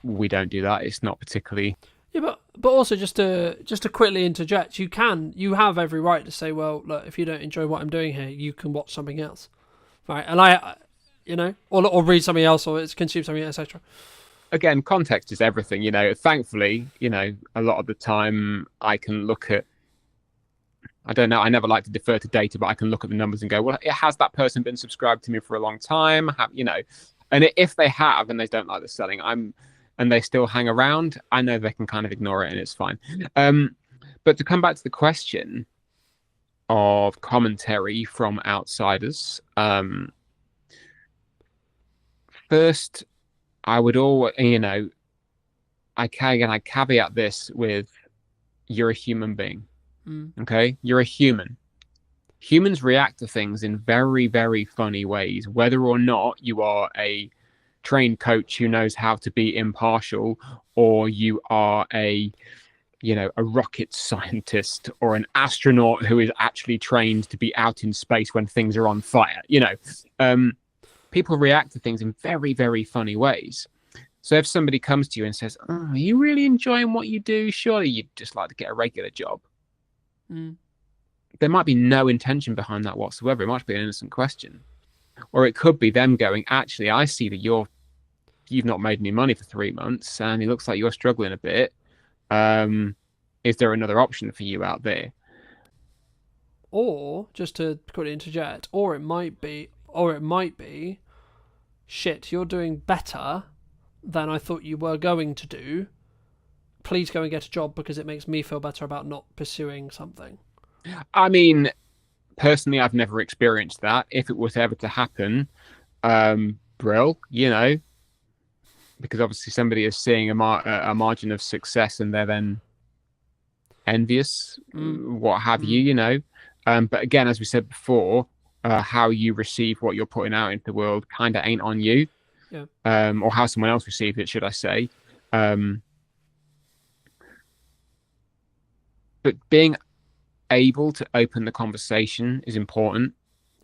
We don't do that. It's not particularly... Yeah, but also just to quickly interject, you have every right to say, well, look, if you don't enjoy what I'm doing here, you can watch something else, right? And or read something else, or consume something, etc. Again, context is everything. Thankfully, a lot of the time I can look at, I don't know, I never like to defer to data, but I can look at the numbers and go, well, has that person been subscribed to me for a long time? And if they have and they don't like the selling, and they still hang around, I know they can kind of ignore it and it's fine. But to come back to the question of commentary from outsiders, first, I would always, I caveat this with, you're a human being. Okay, you're a human. Humans react to things in very, very funny ways, whether or not you are a trained coach who knows how to be impartial, or you are a rocket scientist or an astronaut who is actually trained to be out in space when things are on fire. People react to things in very, very funny ways. So if somebody comes to you and says, "Oh, are you really enjoying what you do? Surely you'd just like to get a regular job." There might be no intention behind that whatsoever. It might be an innocent question. Or it could be them going, "Actually, I see that you've not made any money for 3 months and it looks like you're struggling a bit. Is there another option for you out there?" Or, just to quickly interject, or it might be, shit, you're doing better than I thought you were going to do. Please go and get a job because it makes me feel better about not pursuing something. I mean, personally, I've never experienced that. If it was ever to happen, brill, because obviously somebody is seeing a margin of success and they're then envious, what have you, But again, as we said before, how you receive what you're putting out into the world kind of ain't on you. Yeah. Or how someone else received it, should I say. But being able to open the conversation is important.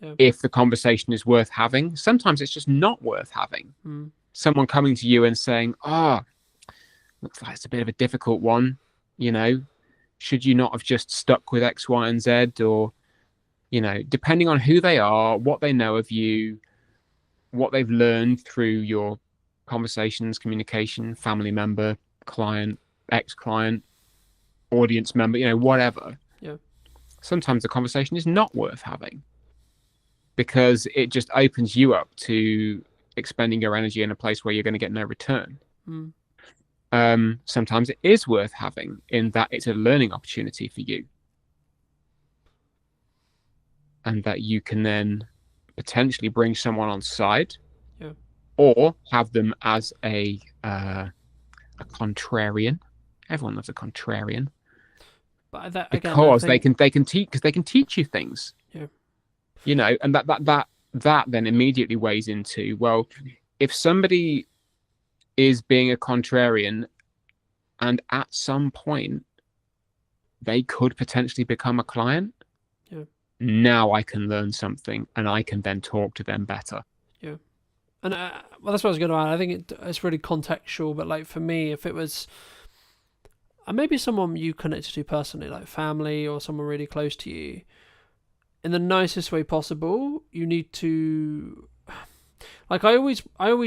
Yeah. If the conversation is worth having, sometimes it's just not worth having. Someone coming to you and saying, looks like it's a bit of a difficult one, should you not have just stuck with X, Y, and Z? Or, depending on who they are, what they know of you, what they've learned through your conversations, communication, family member, client, ex-client, audience member, whatever. Yeah. Sometimes the conversation is not worth having because it just opens you up to expending your energy in a place where you're going to get no return. Sometimes it is worth having in that it's a learning opportunity for you, and that you can then potentially bring someone on side, or have them as a contrarian. Everyone loves a contrarian. But that, again, because they can teach you things. Yeah. And that then immediately weighs into, well, if somebody is being a contrarian and at some point they could potentially become a client, now I can learn something and I can then talk to them better. Yeah. And well, that's what I was going to add. I think it's really contextual, but like for me, if it was maybe someone you connected to personally, like family or someone really close to you, in the nicest way possible, you need to, like, I always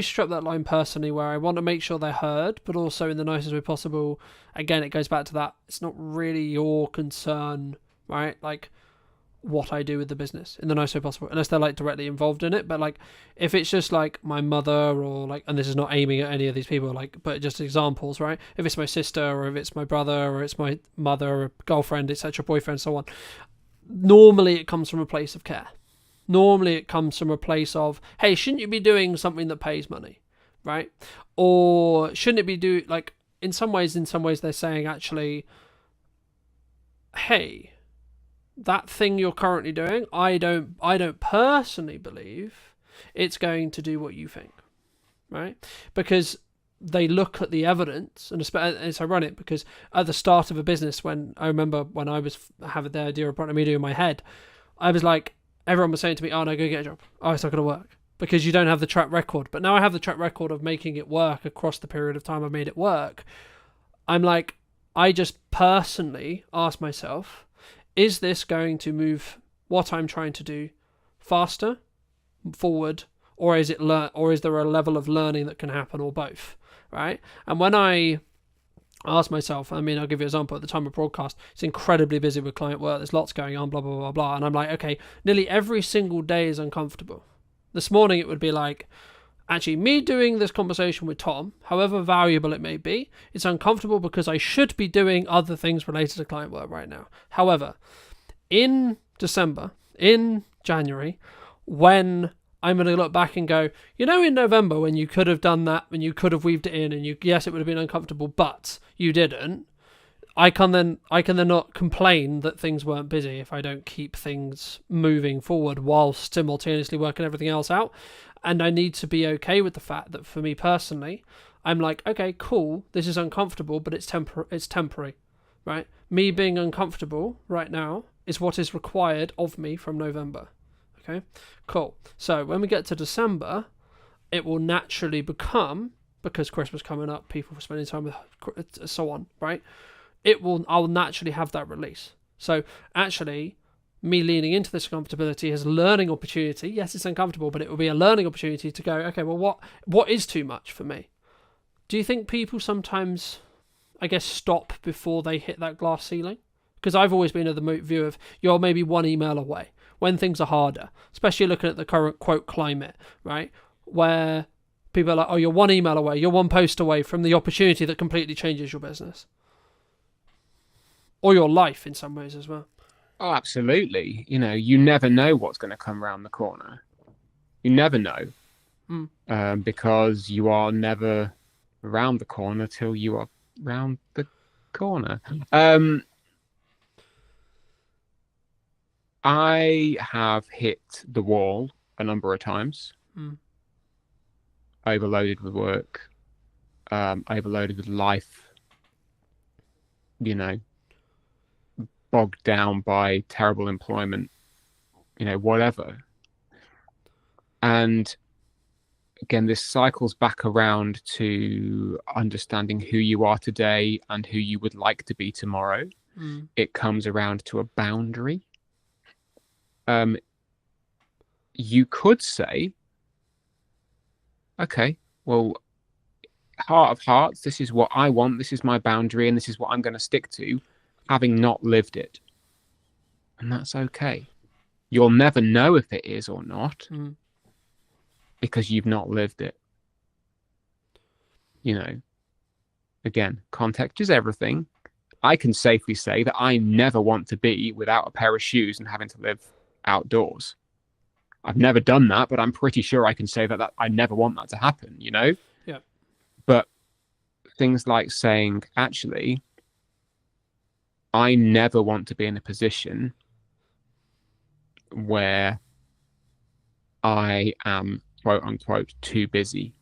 strip that line personally, where I want to make sure they're heard, but also in the nicest way possible. Again, it goes back to that, it's not really your concern, right? Like, what I do with the business in the nicest way possible, unless they're like directly involved in it. But like, if it's just like my mother, or like, and this is not aiming at any of these people, like, but just examples, right? If it's my sister, or if it's my brother, or it's my mother, or girlfriend, etc., boyfriend, so on. Normally it comes from a place of care. Normally it comes from a place of, hey, shouldn't you be doing something that pays money, right? Or shouldn't it be like, in some ways they're saying, actually, hey, that thing you're currently doing, I don't personally believe it's going to do what you think, right? Because they look at the evidence, and it's ironic because at the start of a business, when I remember when I was having the idea of product media in my head, I was like, everyone was saying to me, "Oh no, go get a job. Oh, it's not going to work because you don't have the track record." But now I have the track record of making it work across the period of time I've made it work. I'm like, I just personally ask myself, is this going to move what I'm trying to do faster, forward, or is there a level of learning that can happen, or both, right? And when I ask myself, I mean, I'll give you an example. At the time of broadcast, it's incredibly busy with client work. There's lots going on, blah, blah, blah, blah. And I'm like, okay, nearly every single day is uncomfortable. This morning it would be like, actually, me doing this conversation with Tom, however valuable it may be, it's uncomfortable because I should be doing other things related to client work right now. However, in December, in January, when I'm going to look back and go, in November when you could have done that, when you could have weaved it in, and yes, it would have been uncomfortable, but you didn't. I can then not complain that things weren't busy if I don't keep things moving forward whilst simultaneously working everything else out. And I need to be okay with the fact that for me personally, I'm like, okay, cool, this is uncomfortable, but it's temporary, right? Me being uncomfortable right now is what is required of me from November. Okay, cool. So when we get to December, it will naturally become, because Christmas coming up, people spending time with, so on, right? I'll naturally have that release. So actually, me leaning into this uncomfortability is a learning opportunity. Yes, it's uncomfortable, but it will be a learning opportunity to go, okay, well, what is too much for me? Do you think people sometimes, I guess, stop before they hit that glass ceiling? Because I've always been of the view of you're maybe one email away when things are harder, especially looking at the current quote climate, right? Where people are like, oh, you're one email away, you're one post away from the opportunity that completely changes your business. Or your life in some ways as well. Oh, absolutely. You never know what's going to come around the corner. You never know. Because you are never around the corner till you are round the corner. I have hit the wall a number of times. Overloaded with work. Overloaded with life. Bogged down by terrible employment, whatever. And again, this cycles back around to understanding who you are today and who you would like to be tomorrow. It comes around to a boundary. You could say, okay, well, heart of hearts, this is what I want, this is my boundary, and this is what I'm going to stick to, having not lived it. And that's okay. You'll never know if it is or not because you've not lived it. Again, context is everything. I can safely say that I never want to be without a pair of shoes and having to live outdoors. I've never done that, but I'm pretty sure I can say that I never want that to happen, Yeah. But things like saying, actually, I never want to be in a position where I am, quote unquote, too busy.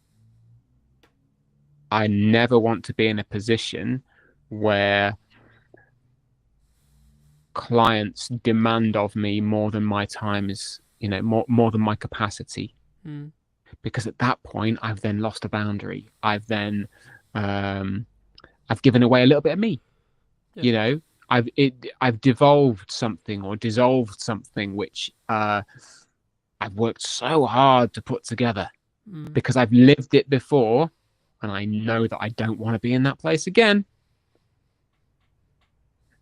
I never want to be in a position where clients demand of me more than my time is, more than my capacity. Because at that point, I've then lost a boundary. I've then, I've given away a little bit of me. I've devolved something or dissolved something which I've worked so hard to put together because I've lived it before and I know that I don't want to be in that place again.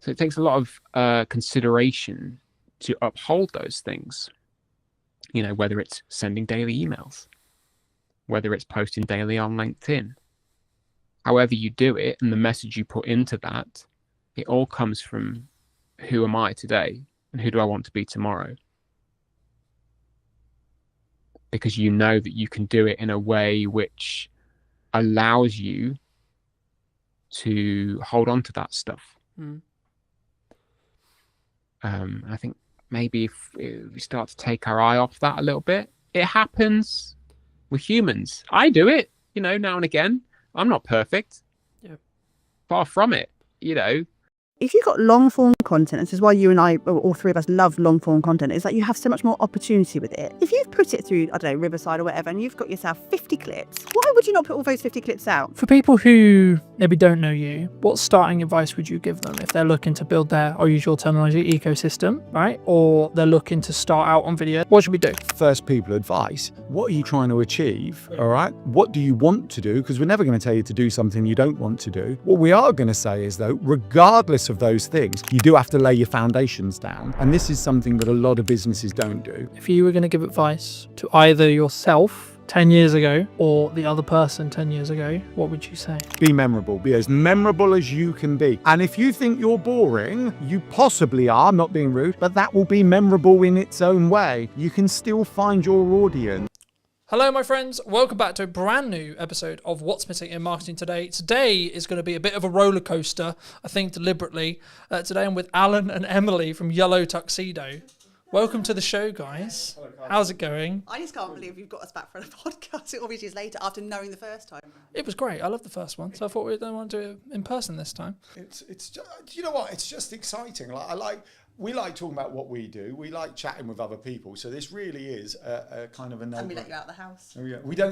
So it takes a lot of consideration to uphold those things, whether it's sending daily emails, whether it's posting daily on LinkedIn, however you do it and the message you put into that. It all comes from who am I today and who do I want to be tomorrow? Because you know that you can do it in a way which allows you to hold on to that stuff. I think maybe if we start to take our eye off that a little bit, it happens with humans. I do it, now and again. I'm not perfect. Far from it, If you've got long form content, this is why you and I, or all three of us, love long form content, is that you have so much more opportunity with it. If you've put it through, I don't know, Riverside or whatever, and you've got yourself 50 clips, why would you not put all those 50 clips out? For people who maybe don't know you, what starting advice would you give them if they're looking to build their, I'll use your terminology, ecosystem, right? Or they're looking to start out on video? What should we do? First people advice. What are you trying to achieve? All right. What do you want to do? Because we're never going to tell you to do something you don't want to do. What we are going to say is, though, regardless of those things, you do have to lay your foundations down. And this is something that a lot of businesses don't do. If you were going to give advice to either yourself 10 years ago or the other person 10 years ago, what would you say? Be memorable. Be as memorable as you can be. And if you think you're boring, you possibly are, I'm not being rude, but that will be memorable in its own way. You can still find your audience. Hello, my friends. Welcome back to a brand new episode of What's Missing in Marketing Today. Today is going to be a bit of a roller coaster, I think deliberately. Today I'm with Alan and Emily from Yellow Tuxedo. Welcome to the show, guys. How's it going? I just can't believe you've got us back for a podcast all these years later after knowing the first time. It was great. I loved the first one, so I thought we don't want to do it in person this time. It's just, you know what? It's just exciting. We like talking about what we do. We like chatting with other people. So this really is a kind of a no. And we let you out of the house.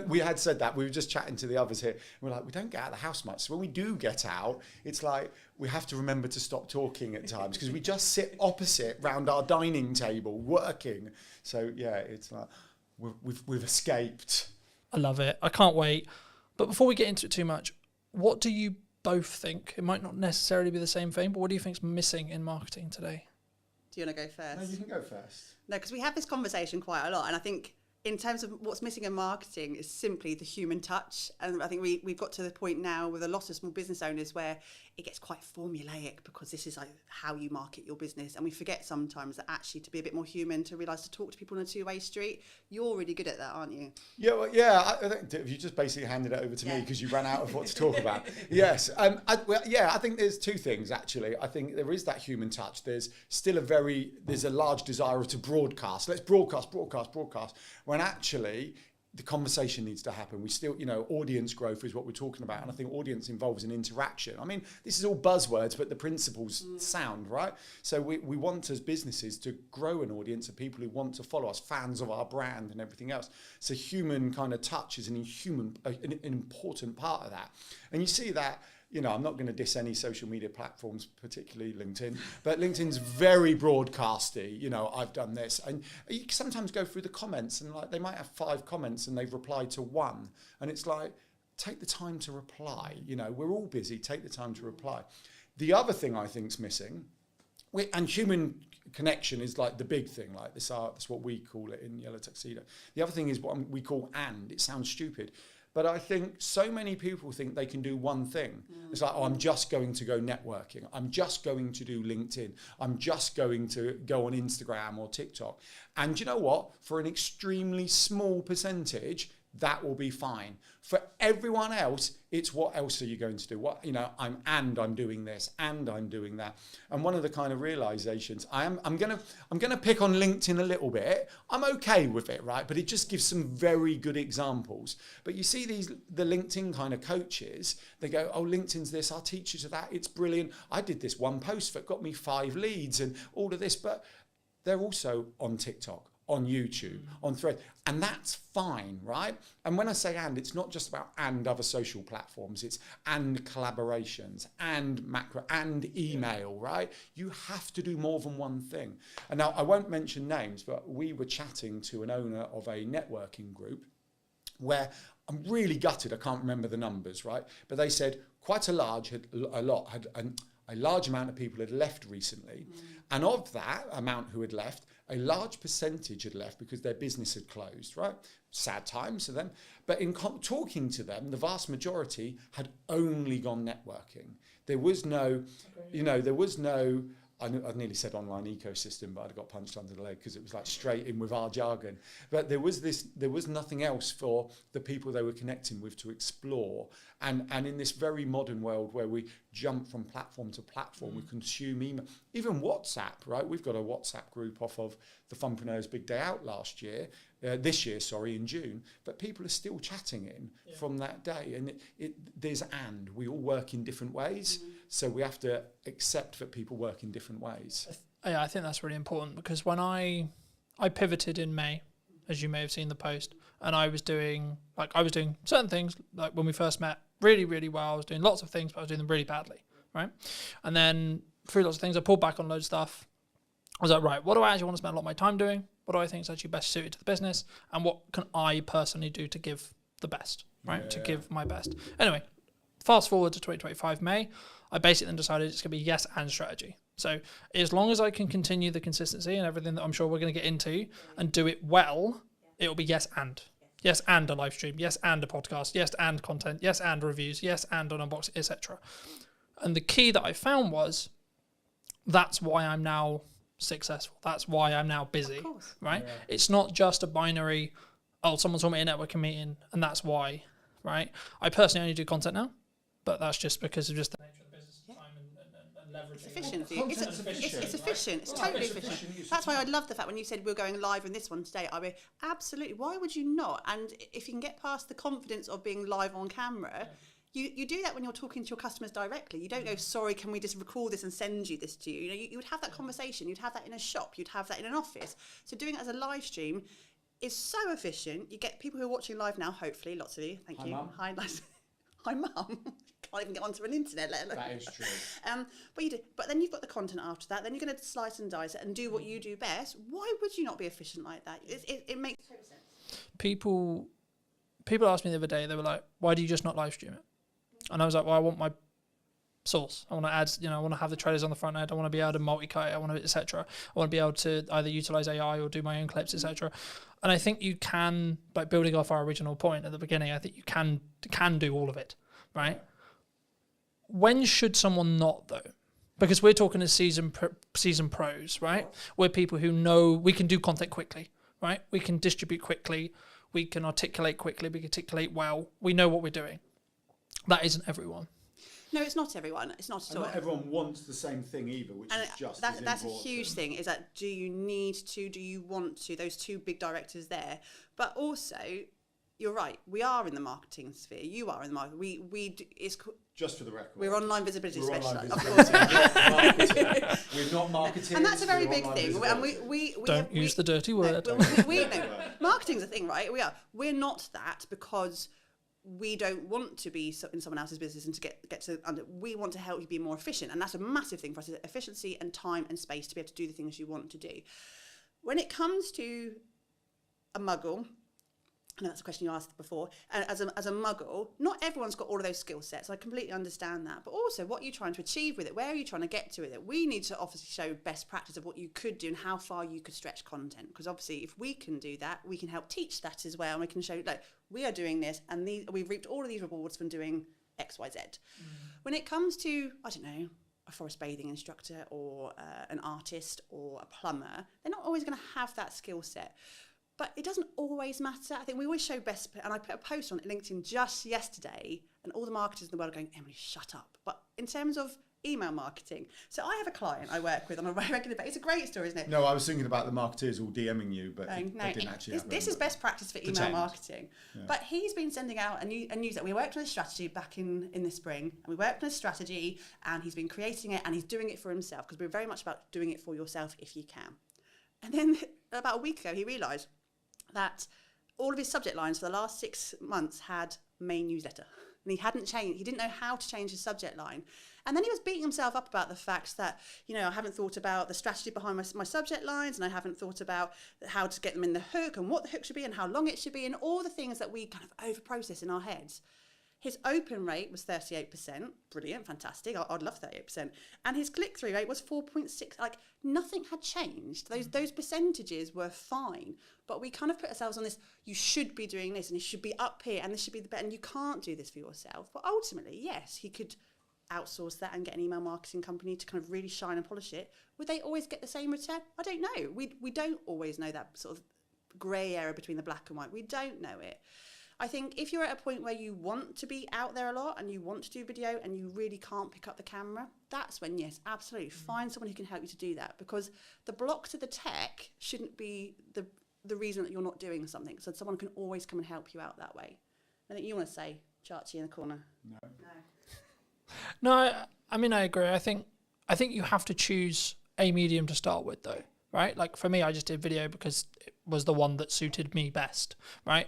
We had said that. We were just chatting to the others here. We're like, we don't get out of the house much. So when we do get out, it's like we have to remember to stop talking at times because we just sit opposite round our dining table working. So yeah, it's like we've escaped. I love it. I can't wait. But before we get into it too much, what do you both think? It might not necessarily be the same thing, but what do you think is missing in marketing today? Do you want to go first? No, you can go first. No, because we have this conversation quite a lot. And I think in terms of what's missing in marketing is simply the human touch. And I think we've got to the point now with a lot of small business owners where it gets quite formulaic because this is like how you market your business. And we forget sometimes that actually to be a bit more human, to realise to talk to people on a two-way street. You're really good at that, aren't you? Yeah, well, yeah. I think you just basically handed it over to me because you ran out of what to talk about. Yes. I think there's two things, actually. I think there is that human touch. There's still there's a large desire to broadcast. Let's broadcast. When actually the conversation needs to happen. We still, audience growth is what we're talking about. And I think audience involves an interaction. I mean, this is all buzzwords, but the principles sound, right? So we want as businesses to grow an audience of people who want to follow us, fans of our brand and everything else. So human kind of touch is an important part of that. And you see that, I'm not going to diss any social media platforms, particularly LinkedIn, but LinkedIn's very broadcasty. I've done this. And you sometimes go through the comments and they might have 5 comments and they've replied to 1. And it's like, take the time to reply. We're all busy. Take the time to reply. The other thing I think's missing, and human connection is like the big thing, like this art, that's what we call it in Yellow Tuxedo. The other thing is what we call and. It sounds stupid. But I think so many people think they can do one thing. It's like, I'm just going to go networking. I'm just going to do LinkedIn. I'm just going to go on Instagram or TikTok. And you know what? For an extremely small percentage, that will be fine. For everyone else, it's what else are you going to do? I'm doing this and I'm doing that. And one of the kind of realizations, I'm gonna pick on LinkedIn a little bit. I'm okay with it, right? But it just gives some very good examples. But you see the LinkedIn kind of coaches, they go, oh, LinkedIn's this, I'll teach you to that. It's brilliant. I did this one post that got me 5 leads and all of this, but they're also on TikTok, on YouTube, on Thread, and that's fine, right? And when I say and, it's not just about and other social platforms, it's and collaborations, and macro, and email, right? You have to do more than one thing. And now I won't mention names, but we were chatting to an owner of a networking group where I'm really gutted, I can't remember the numbers, right? But they said quite a large amount of people had left recently. And of that amount who had left, a large percentage had left because their business had closed, right? Sad times for them. But in talking to them, the vast majority had only gone networking. There was no, I nearly said online ecosystem, but I got punched under the leg because it was like straight in with our jargon. But there was nothing else for the people they were connecting with to explore. And in this very modern world where we jump from platform to platform, we consume email, even WhatsApp, right? We've got a WhatsApp group off of the Funpreneurs Big Day Out this year, in June, but people are still chatting from that day. And we all work in different ways. So we have to accept that people work in different ways. Yeah, I think that's really important because when I pivoted in May, as you may have seen the post, and I was doing certain things, like when we first met, really, really well. I was doing lots of things, but I was doing them really badly, right? And then through lots of things, I pulled back on loads of stuff. I was like, right, what do I actually want to spend a lot of my time doing? What do I think is actually best suited to the business? And what can I personally do to give the best, right? Yeah. To give my best. Anyway, fast forward to 2025 May, I basically then decided it's going to be yes and strategy. So as long as I can continue the consistency and everything that I'm sure we're going to get into and do it well, it will be yes and. Yes, and a live stream. Yes, and a podcast. Yes, and content. Yes, and reviews. Yes, and an unboxing, etc. And the key that I found was that's why I'm now successful. That's why I'm now busy, right? Yeah. It's not just a binary, oh, someone told me a networking meeting and that's why, right? I personally only do content now, but that's just because of just the nature of the business, time and leveraging. It's efficient for you. It's efficient. It's totally efficient. That's why I love the fact when you said we're going live in this one today. I mean, absolutely. Why would you not? And if you can get past the confidence of being live on camera, you do that when you're talking to your customers directly. You don't go, sorry, can we just record this and send you this to you? You know, you would have that conversation. You'd have that in a shop. You'd have that in an office. So doing it as a live stream is so efficient. You get people who are watching live now, hopefully, lots of you. Thank you. Mum. Hi, nice. Hi, Mum. Can't even get onto an internet, let alone. That is true. But you do. But then you've got the content after that. Then you're going to slice and dice it and do what you do best. Why would you not be efficient like that? It makes total sense. People asked me the other day, they were like, why do you just not live stream it? And I was like, well, I want my source. I want to add, I want to have the trailers on the front end. I want to be able to multi-cut it. I want to, etc. I want to be able to either utilize AI or do my own clips, etc. And I think you can, by building off our original point at the beginning, I think you can do all of it, right? When should someone not, though? Because we're talking as season pros, right? We're people who know we can do content quickly, right? We can distribute quickly. We can articulate quickly. We can articulate well. We know what we're doing. That isn't everyone. No, it's not everyone. It's not at all. Not everyone wants the same thing either, which is just that's a huge thing. Is that do you need to? Do you want to? Those two big directors there, but also you're right. We are in the marketing sphere. You are in the market. It's just for the record. We're online visibility specialists. Of course, we're not marketing. And that's a very big thing. And we don't use the dirty word. Marketing's a thing, right? We're not that because we don't want to be in someone else's business and to get to under. We want to help you be more efficient, and that's a massive thing for us: is efficiency and time and space to be able to do the things you want to do. When it comes to a muggle, and that's a question you asked before, as a muggle, not everyone's got all of those skill sets. I completely understand that, but also what are you trying to achieve with it? Where are you trying to get to with it? We need to obviously show best practice of what you could do and how far you could stretch content, because obviously if we can do that, we can help teach that as well, and we can show like we are doing this and we've reaped all of these rewards from doing XYZ. When it comes to, I don't know, a forest bathing instructor or an artist or a plumber, they're not always going to have that skill set. But it doesn't always matter. I think we always show best, and I put a post on LinkedIn just yesterday, and all the marketers in the world are going, Emily, shut up. But in terms of email marketing, so I have a client I work with on a regular basis. It's a great story, isn't it? No, I was thinking about the marketers all DMing you, but they didn't actually. This is best practice for email marketing. Yeah. But he's been sending out a news that we worked on a strategy back in the spring, and we worked on a strategy, and he's been creating it, and he's doing it for himself, because we're very much about doing it for yourself if you can. And then about a week ago, he realised that all of his subject lines for the last 6 months had main newsletter, and he hadn't changed. He didn't know how to change his subject line, and then he was beating himself up about the fact that I haven't thought about the strategy behind my subject lines, and I haven't thought about how to get them in the hook and what the hook should be and how long it should be and all the things that we kind of over process in our heads. His open rate was 38%, brilliant, fantastic. I'd love 38%, and his click-through rate was 4.6. Like nothing had changed. Those percentages were fine, but we kind of put ourselves on this. You should be doing this, and you should be up here, and this should be the better. And you can't do this for yourself. But ultimately, yes, he could outsource that and get an email marketing company to kind of really shine and polish it. Would they always get the same return? I don't know. We don't always know that sort of grey area between the black and white. We don't know it. I think if you're at a point where you want to be out there a lot and you want to do video and you really can't pick up the camera, that's when, yes, absolutely, find someone who can help you to do that, because the block to the tech shouldn't be the reason that you're not doing something. So someone can always come and help you out that way. I think you want to say, Chachi in the corner. No, I mean, I agree. I think you have to choose a medium to start with, though, right? Like for me, I just did video because it was the one that suited me best, right?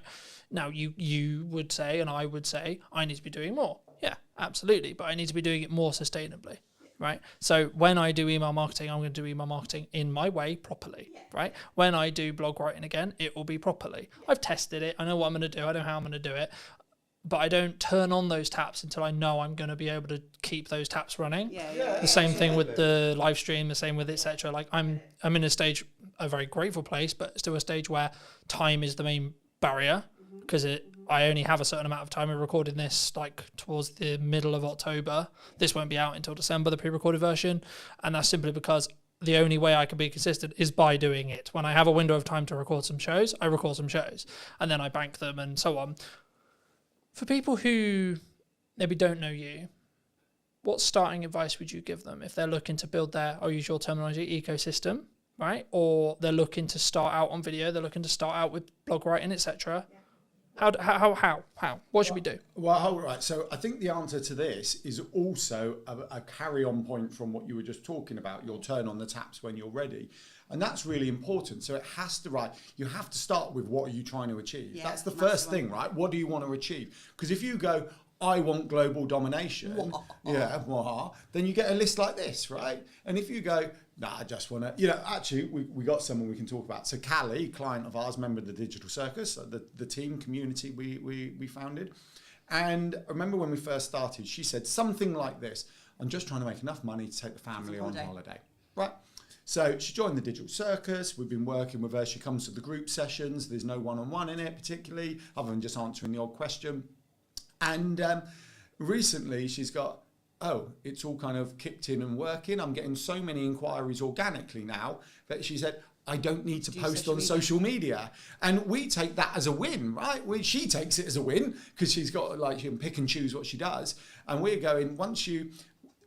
Now, you would say, and I would say, I need to be doing more. Yeah, absolutely. But I need to be doing it more sustainably, right? So when I do email marketing, I'm going to do email marketing in my way properly, right? When I do blog writing again, it will be properly. I've tested it. I know what I'm going to do. I know how I'm going to do it. But I don't turn on those taps until I know I'm going to be able to keep those taps running. The same thing with the live stream, the same with etc. Like I'm in a very grateful place, but still a stage where time is the main barrier. because I only have a certain amount of time. We're recording this like towards the middle of October. This won't be out until December, the pre-recorded version, and that's simply because the only way I can be consistent is by doing it. When I have a window of time to record some shows, I record some shows, and then I bank them and so on. For people who maybe don't know you, what starting advice would you give them if they're looking to build their, I'll use your terminology, ecosystem, right? Or they're looking to start out on video, they're looking to start out with blog writing, etc. How? What should we do? Well, right. So I think the answer to this is also a carry-on point from what you were just talking about. You'll turn on the taps when you're ready. And that's really important. So it has to, you have to start with what are you trying to achieve? Yeah, that's the first thing, right? What do you want to achieve? Because if you go, I want global domination, then you get a list like this, right? And if you go, I just want to, actually, we got someone we can talk about. So Callie, client of ours, member of the Digital Circus, the team community we founded. And I remember when we first started, she said something like this: I'm just trying to make enough money to take the family on holiday, right? So she joined the Digital Circus. We've been working with her. She comes to the group sessions. There's no one-on-one in it particularly, other than just answering the odd question. And recently she's got, it's all kind of kicked in and working. I'm getting so many inquiries organically now that she said, I don't need to post on social media. And we take that as a win, right? She takes it as a win because she's got, she can pick and choose what she does. And we're going,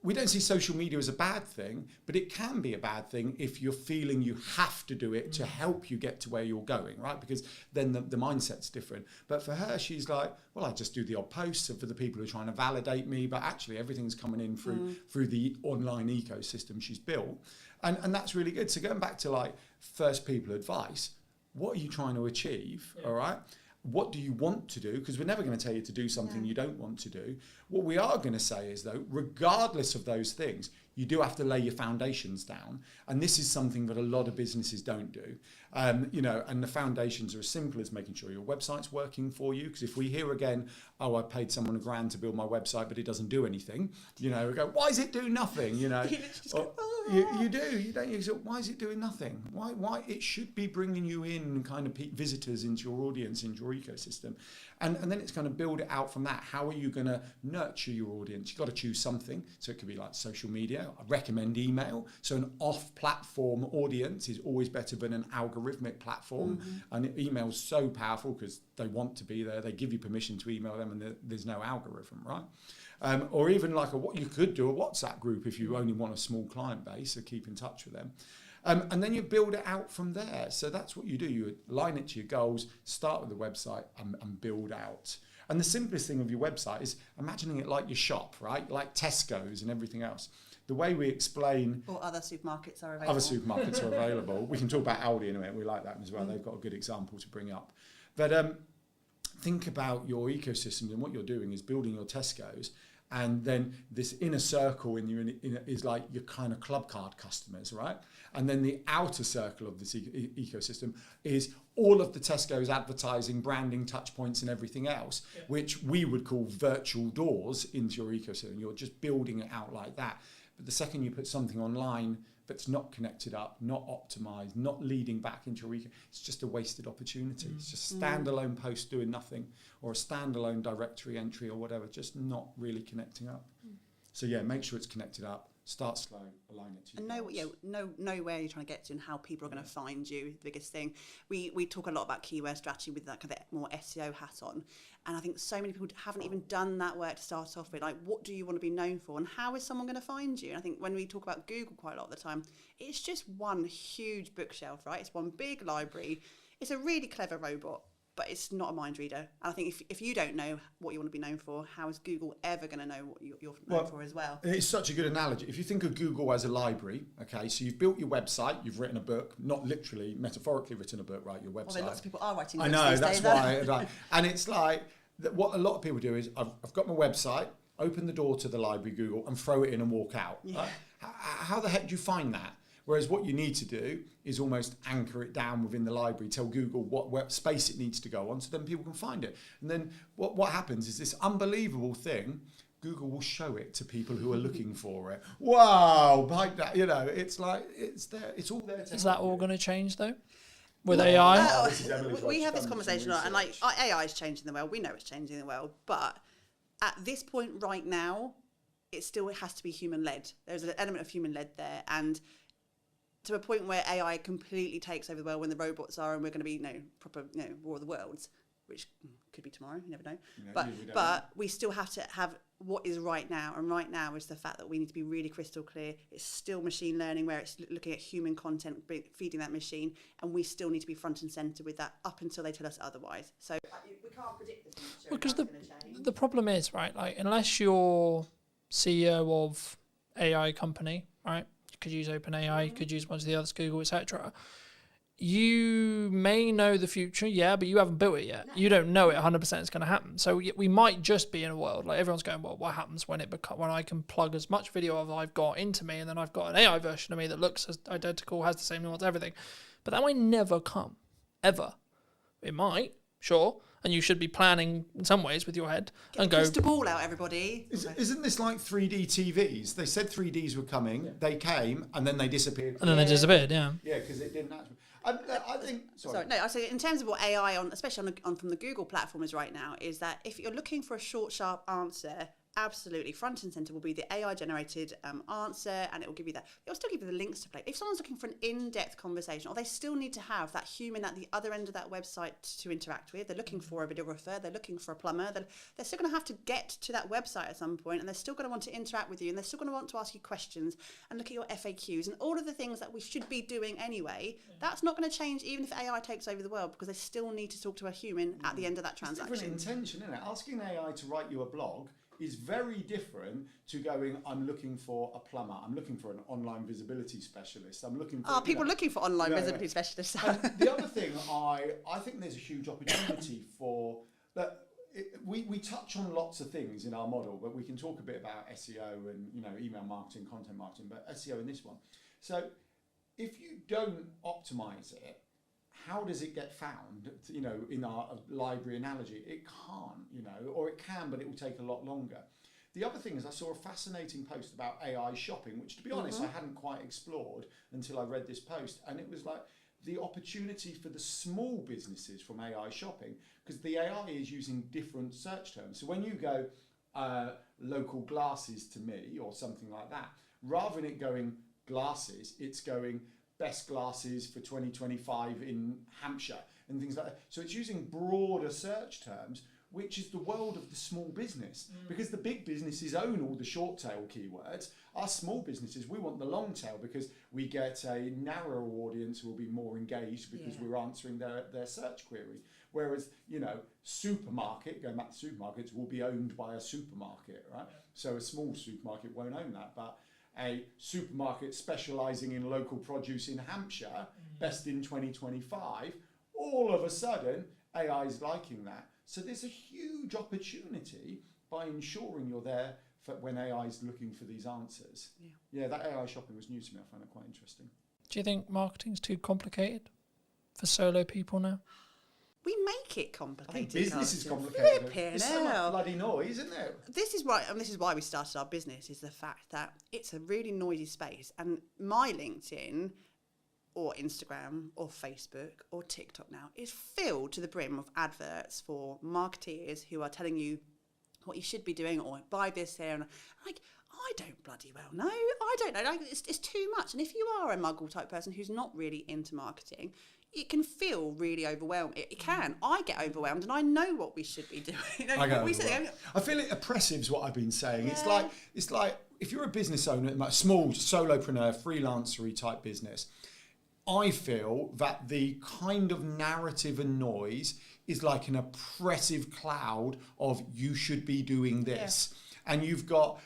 we don't see social media as a bad thing, but it can be a bad thing if you're feeling you have to do it to help you get to where you're going, right? Because then the mindset's different. But for her, she's like, well, I just do the odd posts for the people who are trying to validate me, but actually everything's coming in through the online ecosystem she's built. And that's really good. So going back to first people advice, what are you trying to achieve, all right? What do you want to do? Because we're never going to tell you to do something you don't want to do. What we are going to say is, though, regardless of those things, you do have to lay your foundations down. And this is something that a lot of businesses don't do. And the foundations are as simple as making sure your website's working for you. Because if we hear again, I paid someone $1,000 to build my website, but it doesn't do anything, we go, why is it doing nothing? You do. You don't. You say, why is it doing nothing? Why? It should be bringing you in kind of visitors into your audience, into your ecosystem. And then it's going to build it out from that. How are you going to nurture your audience? You've got to choose something. So it could be like social media. I recommend email. So an off-platform audience is always better than an algorithmic platform. Mm-hmm. And email's so powerful because they want to be there. They give you permission to email them and there's no algorithm, right? Or even what you could do a WhatsApp group if you only want a small client base, so keep in touch with them. And then you build it out from there. So that's what you do. You align it to your goals, start with the website and build out. And the simplest thing of your website is imagining it like your shop, right? Like Tesco's and everything else. The way we explain... Or other supermarkets are available. Other supermarkets are available. We can talk about Aldi in a minute. We like that as well. They've got a good example to bring up. But think about your ecosystem, and what you're doing is building your Tesco's. And then this inner circle is like your kind of club card customers, right? And then the outer circle of this ecosystem is all of the Tesco's advertising, branding, touch points and everything else, which we would call virtual doors into your ecosystem. You're just building it out like that. But the second you put something online that's not connected up, not optimized, not leading back into your ecosystem, it's just a wasted opportunity. It's just a standalone post doing nothing, or a standalone directory entry or whatever, just not really connecting up. So make sure it's connected up. Start slow, align it to you. And know where you're trying to get to and how people are going to find you. The biggest thing. We talk a lot about keyword strategy with that kind of more SEO hat on. And I think so many people haven't even done that work to start off with. What do you want to be known for? And how is someone going to find you? And I think when we talk about Google quite a lot of the time, it's just one huge bookshelf, right? It's one big library. It's a really clever robot, but it's not a mind reader. And I think if you don't know what you want to be known for, how is Google ever going to know what you're known for as well? It's such a good analogy. If you think of Google as a library, okay, so you've built your website, you've written a book, not literally, metaphorically written a book, right, your website. Although lots of people are writing books these days. That's why. Right. And it's like, what a lot of people do is, I've got my website, open the door to the library, Google, and throw it in and walk out. Yeah. Right? How the heck do you find that? Whereas what you need to do is almost anchor it down within the library, tell Google what space it needs to go on, so then people can find it. And then what happens is this unbelievable thing, Google will show it to people who are looking for it. Wow, like that, it's like, it's there, it's all there. Is that all going to change though? with AI? We have this conversation a lot, and like AI is changing the world. We know it's changing the world, but at this point right now, it still has to be human led. There's an element of human led there, and to a point where AI completely takes over the world when the robots are, and we're going to be proper War of the Worlds, which could be tomorrow. You never know. But we still have to have what is right now, and right now is the fact that we need to be really crystal clear. It's still machine learning, where it's looking at human content, feeding that machine, and we still need to be front and center with that up until they tell us otherwise. So we can't predict the future. Because the problem is, right, like unless you're CEO of AI company, right, you could use OpenAI, you could use one of the others, Google, etc. You may know the future, yeah, but you haven't built it yet. You don't know it 100% is going to happen. So we might just be in a world like everyone's going, well, what happens when when I can plug as much video as I've got into me, and then I've got an AI version of me that looks as identical, has the same nuance, everything. But that might never come, ever. It might, sure, and you should be planning in some ways with your head and go. Crystal ball out, everybody. Isn't this like 3D TVs? They said 3Ds were coming, they came, and then they disappeared. And then they disappeared, yeah. Yeah, because it didn't actually. I think. Sorry. No, I say in terms of what AI especially from the Google platform is right now, is that if you're looking for a short, sharp answer, absolutely front and center will be the AI generated answer, and it will give you that. It will still give you the links to play. If someone's looking for an in-depth conversation, or they still need to have that human at the other end of that website to interact with, they're looking for a videographer, they're looking for a plumber, they're still going to have to get to that website at some point, and they're still going to want to interact with you, and they're still going to want to ask you questions and look at your FAQs and all of the things that we should be doing anyway. That's not going to change even if AI takes over the world, because they still need to talk to a human at the end of that transaction. It's different intention, isn't it? Asking AI to write you a blog is very different to going, I'm looking for a plumber, I'm looking for an online visibility specialist, I'm looking for... people looking for online visibility specialists. And the other thing, I think there's a huge opportunity for... We touch on lots of things in our model, but we can talk a bit about SEO and email marketing, content marketing, but SEO in this one. So if you don't optimize it, how does it get found? In our library analogy, it can't, or it can, but it will take a lot longer. The other thing is, I saw a fascinating post about AI shopping, which, to be honest, I hadn't quite explored until I read this post, and it was like the opportunity for the small businesses from AI shopping, because the AI is using different search terms. So when you go local glasses to me or something like that, rather than it going glasses, it's going best glasses for 2025 in Hampshire and things like that. So it's using broader search terms, which is the world of the small business, because the big businesses own all the short tail keywords. Our small businesses, we want the long tail, because we get a narrower audience who will be more engaged because we're answering their search query. Whereas, supermarket, going back to supermarkets, will be owned by a supermarket, right? So a small supermarket won't own that, but a supermarket specialising in local produce in Hampshire, best in 2025, all of a sudden AI is liking that. So there's a huge opportunity by ensuring you're there for when AI is looking for these answers. Yeah, that AI shopping was new to me. I found it quite interesting. Do you think marketing's too complicated for solo people now? We make it complicated. I think business is complicated. Flipping It's so much bloody noise, isn't it? This is why we started our business, is the fact that it's a really noisy space. And my LinkedIn or Instagram or Facebook or TikTok now is filled to the brim of adverts for marketeers who are telling you what you should be doing, or buy this here. And I don't bloody well know. I don't know. It's too much. And if you are a muggle type person who's not really into marketing, it can feel really overwhelming. It can. I get overwhelmed, and I know what we should be doing. I feel it oppressive is what I've been saying. Yeah. It's like if you're a business owner, a small solopreneur, freelancery type business, I feel that the kind of narrative and noise is like an oppressive cloud of you should be doing this. Yeah. And you've got,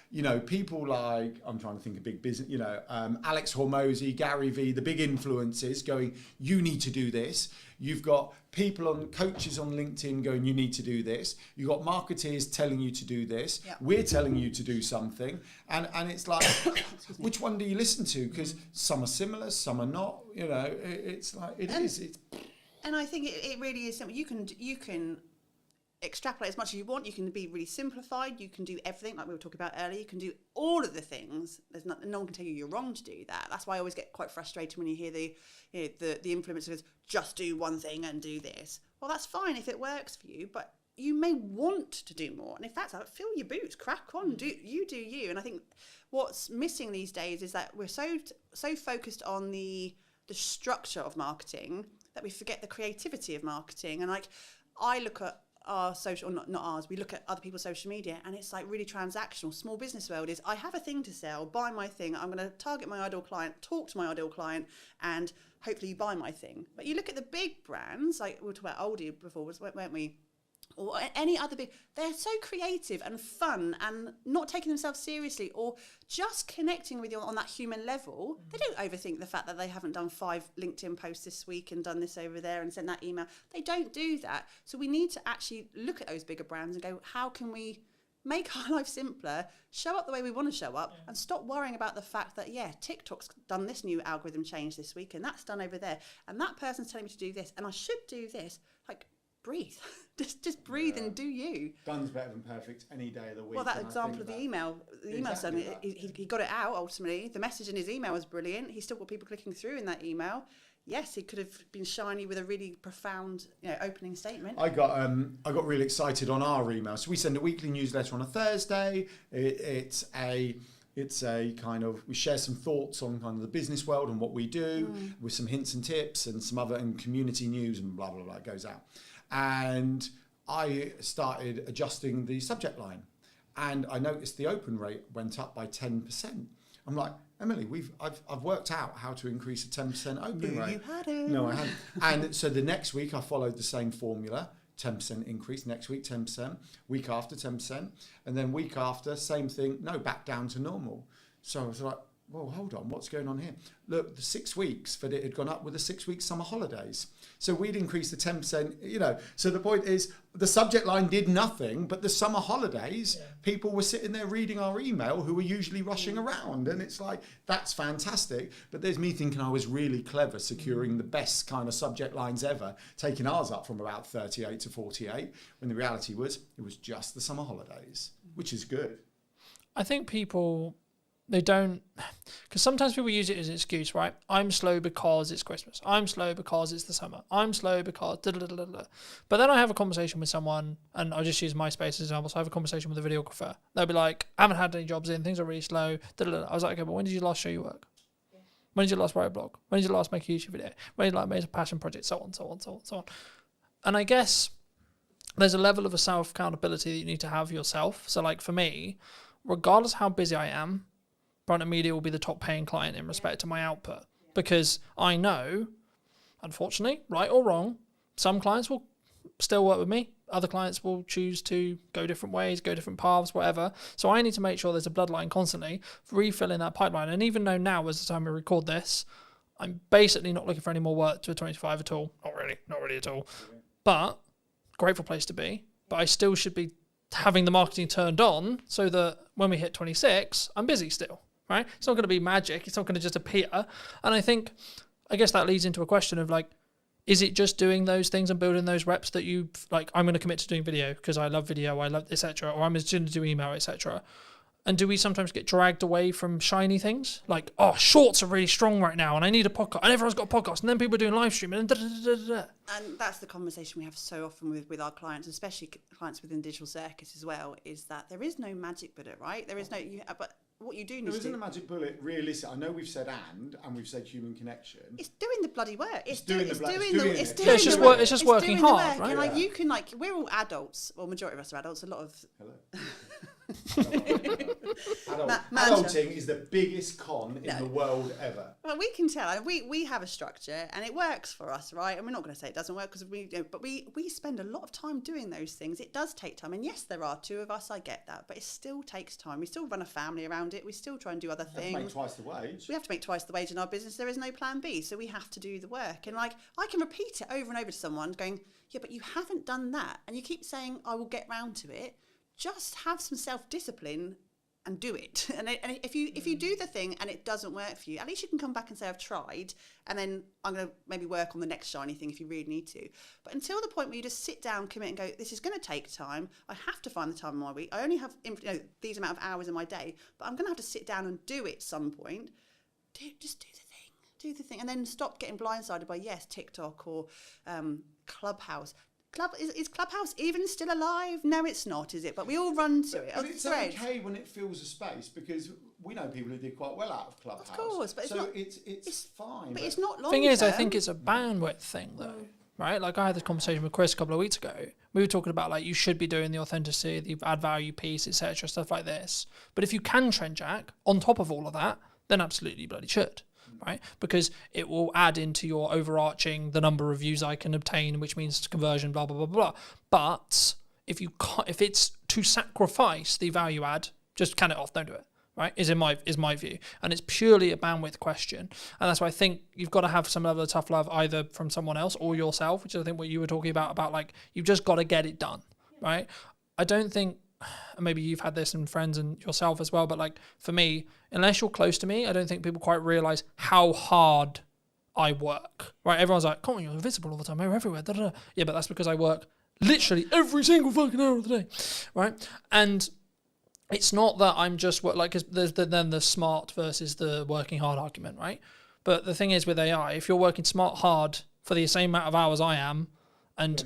people like, I'm trying to think of big business, Alex Hormozy, Gary Vee, the big influencers going, you need to do this. You've got coaches on LinkedIn going, you need to do this. You've got marketeers telling you to do this. Yep. We're telling you to do something. And it's like, which one do you listen to? Because some are similar, some are not. It's like, it is. And I think it really is simple. You can extrapolate as much as you want. You can be really simplified. You can do everything like we were talking about earlier. You can do all of the things. No one can tell you you're wrong to do that. That's why I always get quite frustrated when you hear the influencers just do one thing and do this. Well, that's fine if it works for you, but you may want to do more. And in fact, fill your boots, crack on, do you. And I think what's missing these days is that we're so focused on the structure of marketing that we forget the creativity of marketing. And like, I look at our social, not ours, we look at other people's social media, and it's like really transactional. Small business world is, I have a thing to sell, buy my thing, I'm going to target my ideal client, talk to my ideal client, and hopefully you buy my thing. But you look at the big brands, like we were talking about Aldi before, weren't we? Or any other big, they're so creative and fun and not taking themselves seriously, or just connecting with you on that human level. They don't overthink the fact that they haven't done 5 LinkedIn posts this week and done this over there and sent that email. They don't do that. So we need to actually look at those bigger brands and go, how can we make our life simpler, show up the way we want to show up, and stop worrying about the fact that, TikTok's done this new algorithm change this week, and that's done over there, and that person's telling me to do this, and I should do this. Like, breathe. just breathe and do you. Done's better than perfect any day of the week. Well, that example of the email Exactly son, he got it out ultimately. The message in his email was brilliant. He still got people clicking through in that email. Yes, he could have been shiny with a really profound, opening statement. I got really excited on our email. So we send a weekly newsletter on a Thursday. It's a kind of, we share some thoughts on kind of the business world and what we do with some hints and tips and some other and community news and blah, blah, blah, it goes out. And I started adjusting the subject line, and I noticed the open rate went up by 10%. I'm like, Emily, I've worked out how to increase a 10% open rate. You hadn't. No, I hadn't. And so the next week I followed the same formula. 10% increase, next week 10%, week after 10%, and then week after, same thing, no, back down to normal. So I was like, well, hold on, what's going on here? Look, the 6 weeks that it had gone up with the 6 week summer holidays. So we'd increased the 10%, so the point is the subject line did nothing, but the summer holidays, people were sitting there reading our email who were usually rushing around. And it's like, that's fantastic. But there's me thinking I was really clever, securing the best kind of subject lines ever, taking ours up from about 38 to 48, when the reality was it was just the summer holidays, which is good. I think people, they don't, because sometimes people use it as an excuse, right? I'm slow because it's Christmas. I'm slow because it's the summer. I'm slow because da da da da da. But then I have a conversation with someone, and I'll just use MySpace as an example. So I have a conversation with a videographer. They'll be like, I haven't had any jobs in, things are really slow. Da da da. I was like, okay, but when did you last show your work? When did you last write a blog? When did you last make a YouTube video? When did you make a passion project? So on, so on, so on, so on. And I guess there's a level of a self-accountability that you need to have yourself. So like for me, regardless how busy I am, Brunton Media will be the top paying client in respect to my output, because I know, unfortunately, right or wrong, some clients will still work with me. Other clients will choose to go different ways, go different paths, whatever. So I need to make sure there's a bloodline constantly, refilling that pipeline. And even though now, as the time we record this, I'm basically not looking for any more work to a 25 at all. Not really at all. But grateful place to be. But I still should be having the marketing turned on so that when we hit 26, I'm busy still. Right? It's not going to be magic. It's not going to just appear. And I guess that leads into a question of like, is it just doing those things and building those reps that you like, I'm going to commit to doing video because I love video, I love etc. Or I'm just going to do email, etc. And do we sometimes get dragged away from shiny things? Like, oh, shorts are really strong right now and I need a podcast. And everyone's got a podcast. And then people are doing live streaming and da-da-da-da-da. And that's the conversation we have so often with our clients, especially clients within Digital Circus as well, is that there is no magic bullet, right? There is no, but what you do need to do. There isn't a magic bullet, realistic. I know we've said and we've said human connection. It's doing the bloody work. It's just working hard, right? And like you can we're all adults. Well, majority of us are adults. A lot of Adulting is the biggest con in the world ever. Well, we can tell. We have a structure and it works for us, right? And we're not going to say it doesn't work because we spend a lot of time doing those things. It does take time. And yes, there are 2 of us. I get that. But it still takes time. We still run a family around it. We still try and do other things. We have to make twice the wage. We have to make twice the wage in our business. There is no plan B. So we have to do the work. And I can repeat it over and over to someone going, yeah, but you haven't done that. And you keep saying, I will get round to it. Just have some self-discipline and do it. And if you do the thing and it doesn't work for you, at least you can come back and say, I've tried, and then I'm going to maybe work on the next shiny thing if you really need to. But until the point where you just sit down, commit, and go, this is going to take time. I have to find the time in my week. I only have these amount of hours in my day, but I'm going to have to sit down and do it at some point. Just do the thing. Do the thing. And then stop getting blindsided by, TikTok or Clubhouse. Is Clubhouse even still alive? No, it's not, is it? But we all run to it. But it's okay when it fills a space, because we know people who did quite well out of Clubhouse. Of course, but it's fine. But it's not long Thing is, I term. think it's a bandwidth thing, though. Right? Like, I had this conversation with Chris a couple of weeks ago. We were talking about, like, you should be doing the authenticity, the add value piece, etc., stuff like this. But if you can trend jack on top of all of that, then absolutely you bloody should. Right? Because it will add into your overarching the number of views I can obtain, which means conversion, blah blah blah blah. But if it's to sacrifice the value add, just can it off, don't do it. Right? Is my view, and it's purely a bandwidth question, and that's why I think you've got to have some level of tough love either from someone else or yourself, which is I think what you were talking about like you've just got to get it done. Right? I don't think. Maybe you've had this in friends and yourself as well, but like for me, unless you're close to me, I don't think people quite realize how hard I work. Right? Everyone's like, "Come on, you're invisible all the time. You're everywhere." Da, da, da. Yeah, but that's because I work literally every single fucking hour of the day, right? And it's not that I'm just like, cause there's then the smart versus the working hard argument, right? But the thing is with AI, if you're working smart hard for the same amount of hours I am, and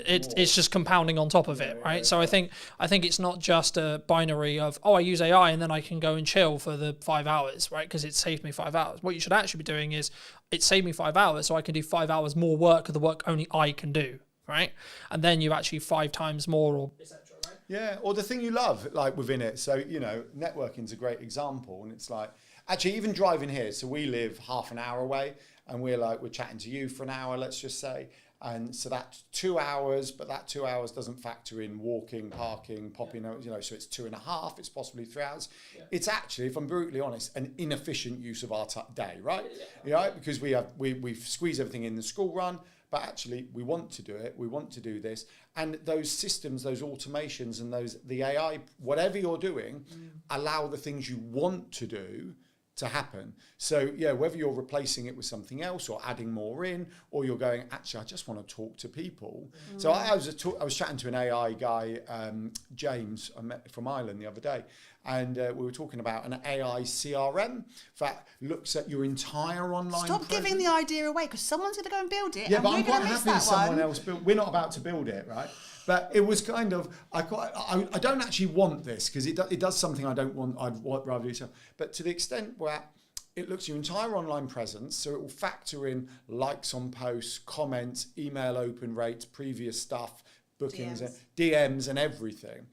it's just compounding on top of it, right? So I think it's not just a binary of, I use AI and then I can go and chill for the 5 hours, right? Because it saved me 5 hours. What you should actually be doing is, it saved me 5 hours, so I can do 5 hours more work of the work only I can do, right? And then you actually 5 times more, or etc. Right? Yeah, or the thing you love, like within it. So networking's a great example, and it's like actually even driving here. So we live half an hour away, and we're chatting to you for an hour, let's just say. And so that's 2 hours, but that 2 hours doesn't factor in walking, parking, popping, so it's 2.5, it's possibly 3 hours. Yeah. It's actually, if I'm brutally honest, an inefficient use of our day, right? Yeah. Because we've squeezed everything in the school run, but actually we want to do it, we want to do this. And those systems, those automations and the AI, whatever you're doing, allow the things you want to do to happen. So whether you're replacing it with something else or adding more in, or you're going, actually, I just want to talk to people. So I was chatting to an AI guy, James, I met from Ireland the other day, and we were talking about an AI CRM that looks at your entire online Stop presence. giving the idea away, because someone's going to go and build it. Yeah, and but we're I'm quite gonna miss happy that someone one. else built. We're not about to build it, right? But it was kind of, I don't actually want this, because it does something I don't want. I'd rather do so. But to the extent where it looks at your entire online presence, so it will factor in likes on posts, comments, email open rates, previous stuff, bookings, DMs and everything.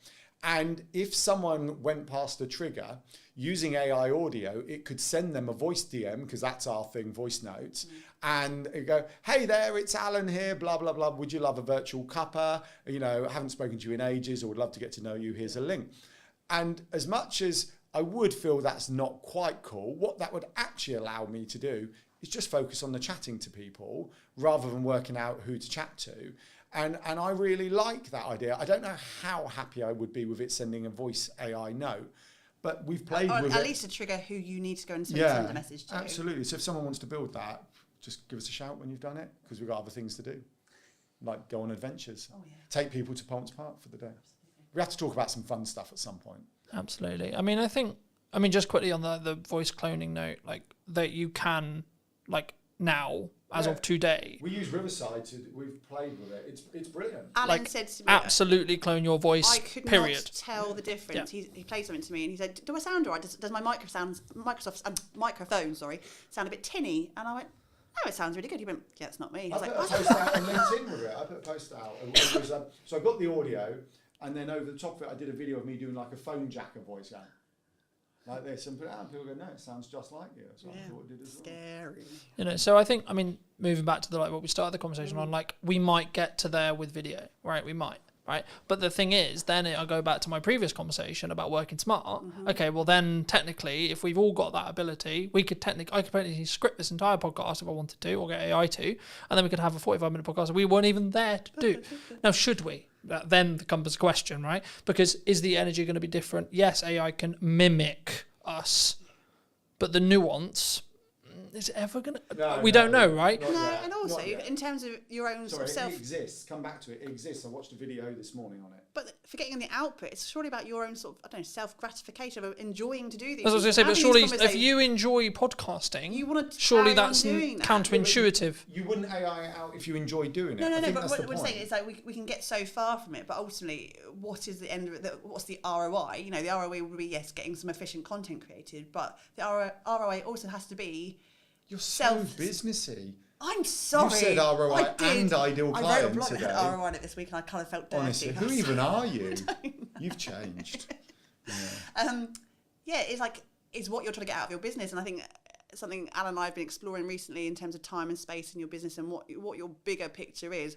And if someone went past a trigger, using AI audio, it could send them a voice DM, because that's our thing, voice notes, and it go, hey there, it's Alan here, blah, blah, blah. Would you love a virtual cuppa? I haven't spoken to you in ages, or would love to get to know you. Here's a link. And as much as I would feel that's not quite cool, what that would actually allow me to do is just focus on the chatting to people rather than working out who to chat to. And I really like that idea. I don't know how happy I would be with it sending a voice AI note, but we've played with it. At least to trigger who you need to go and send a message to. Absolutely. So if someone wants to build that, just give us a shout when you've done it, because we've got other things to do, like go on adventures, take people to Palms Park for the day. We have to talk about some fun stuff at some point. Absolutely. I mean, just quickly on the voice cloning note, like that you can, like now, as of today. We use Riverside we've played with it. It's brilliant. Alan said to me, absolutely clone your voice, I could period. not tell the difference. He played something to me and he said, do I sound all right? Does my microphone sound a bit tinny? And I went, no, it sounds really good. He went, yeah, it's not me. I put a post out on LinkedIn with it. I put a post out. It was, so I got the audio, and then over the top of it, I did a video of me doing like a phone jacker voice going like this, and put it out, and people go, no, it sounds just like you. So I thought it did as well. Scary. So I think, moving back to what we started the conversation on, like we might get to there with video, right? We might, right? But the thing is, then I'll go back to my previous conversation about working smart. Okay, well then technically, if we've all got that ability, I could technically script this entire podcast if I wanted to, or get AI to, and then we could have a 45-minute podcast we weren't even there to do. Now, should we? that then becomes a question, right? Because is the energy going to be different? Yes, AI can mimic us, but the nuance, is it ever going to... we don't know, right? No, and also, in terms of your own sort of self... It exists. Come back to it. It exists. I watched a video this morning on it. But forgetting on the output, it's surely about your own sort of, I don't know, self-gratification of enjoying to do these. As I was going to say, but surely if you enjoy podcasting, you want to surely that's counterintuitive. You wouldn't AI it out if you enjoy doing it. No, but what we're saying is like we can get so far from it, but ultimately, what is the end of it? What's the ROI? You know, the ROI would be, yes, getting some efficient content created, but the ROI also has to be yourself. So businessy. I'm sorry. You said ROI and ideal client I wrote a blog today. that had ROI on it this week, and I kind of felt dirty. Honestly, who even are you? You've changed. It's like, it's what you're trying to get out of your business, and I think something Alan and I have been exploring recently in terms of time and space in your business and what your bigger picture is.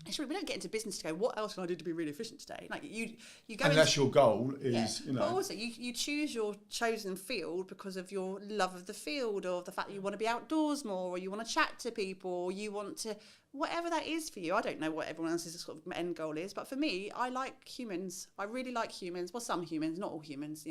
Actually, we don't get into business to go, what else can I do to be really efficient today? Like you go unless your goal is, But also you choose your chosen field because of your love of the field, or the fact that you want to be outdoors more, or you want to chat to people, or you want to, whatever that is for you. I don't know what everyone else's sort of end goal is, but for me, I like humans. I really like humans. Well, some humans, not all humans,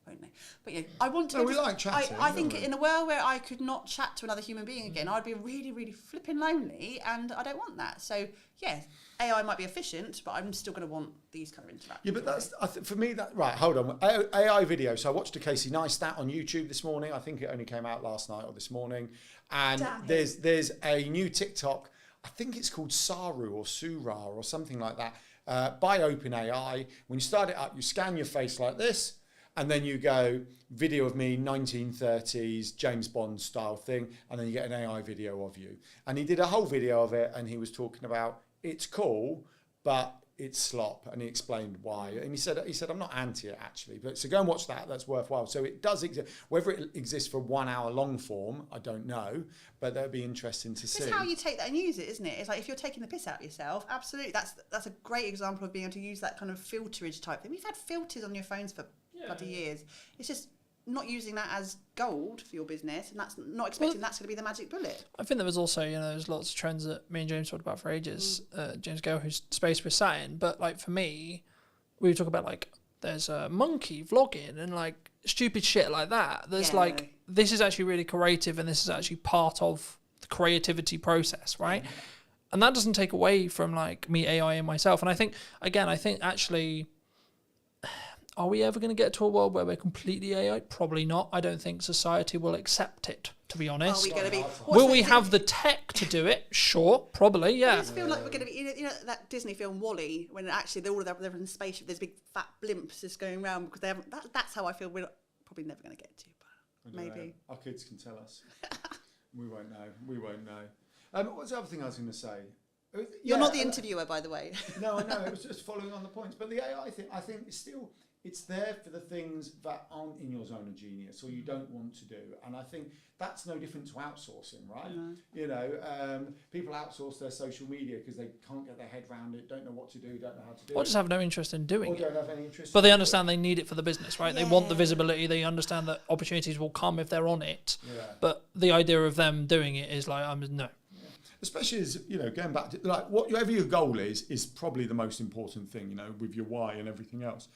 won't they? But I want to. No, we like chatting. I think in a world where I could not chat to another human being again, I'd be really, really flipping lonely, and I don't want that. So yeah, AI might be efficient, but I'm still going to want these kind of interactions. Yeah, but that's for me. That right? Hold on. AI video. So I watched a Casey Neistat on YouTube this morning. I think it only came out last night or this morning. And there's a new TikTok. I think it's called Saru or Sura or something like that, by OpenAI. When you start it up, you scan your face like this, and then you go video of me, 1930s James Bond style thing, and then you get an AI video of you. And he did a whole video of it, and he was talking about it's cool, but it's slop, and he explained why. And he said I'm not anti it actually, but so go and watch that. That's worthwhile. So it does exist. Whether it exists for 1 hour long form, I don't know, but that'd be interesting to see. It's how you take that and use it, isn't it? It's like if you're taking the piss out of yourself, absolutely. That's a great example of being able to use that kind of filterage type thing. We've had filters on your phones for bloody years. It's just not using that as gold for your business, and that's not expecting that's going to be the magic bullet. I think there was also, there's lots of trends that me and James talked about for ages. James Gale, whose space we're sat in, but like for me, we talk about like there's a monkey vlogging and like stupid shit like that. There's this is actually really creative, and this is actually part of the creativity process, right? Yeah. And that doesn't take away from like me AI and myself. And I think actually, are we ever going to get to a world where we're completely AI? Probably not. I don't think society will accept it, to be honest. Are we going to be? Will we have the tech to do it? Sure, probably, yeah. I just feel like we're going to be, you know that Disney film WALL-E, when actually they're in a spaceship, there's big fat blimps just going around because they haven't. That's how I feel. We're probably never going to get to, but maybe our kids can tell us. We won't know. What's the other thing I was going to say? You're not the interviewer, by the way. No, I know. It was just following on the points. But the AI thing, I think, is still, it's there for the things that aren't in your zone of genius or you don't want to do. And I think that's no different to outsourcing, right? Mm-hmm. People outsource their social media because they can't get their head around it, don't know what to do, don't know how to do it. Or just have no interest in doing it. Don't have any interest. But they understand they need it for the business, right? Yeah. They want the visibility. They understand that opportunities will come if they're on it. Yeah. But the idea of them doing it is like, no. Especially as, going back to, like, whatever your goal is probably the most important thing, with your why and everything else.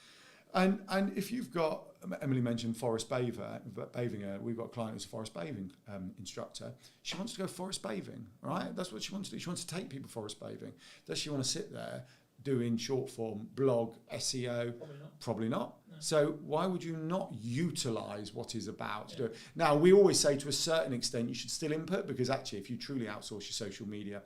And if you've got, Emily mentioned forest bathing, we've got a client who's a forest bathing instructor. She wants to go forest bathing, right? That's what she wants to do. She wants to take people forest bathing. Does she want to sit there doing short form, blog, SEO? Probably not. No. So why would you not utilise what is about to do it? Now, we always say to a certain extent you should still input, because actually if you truly outsource your social media,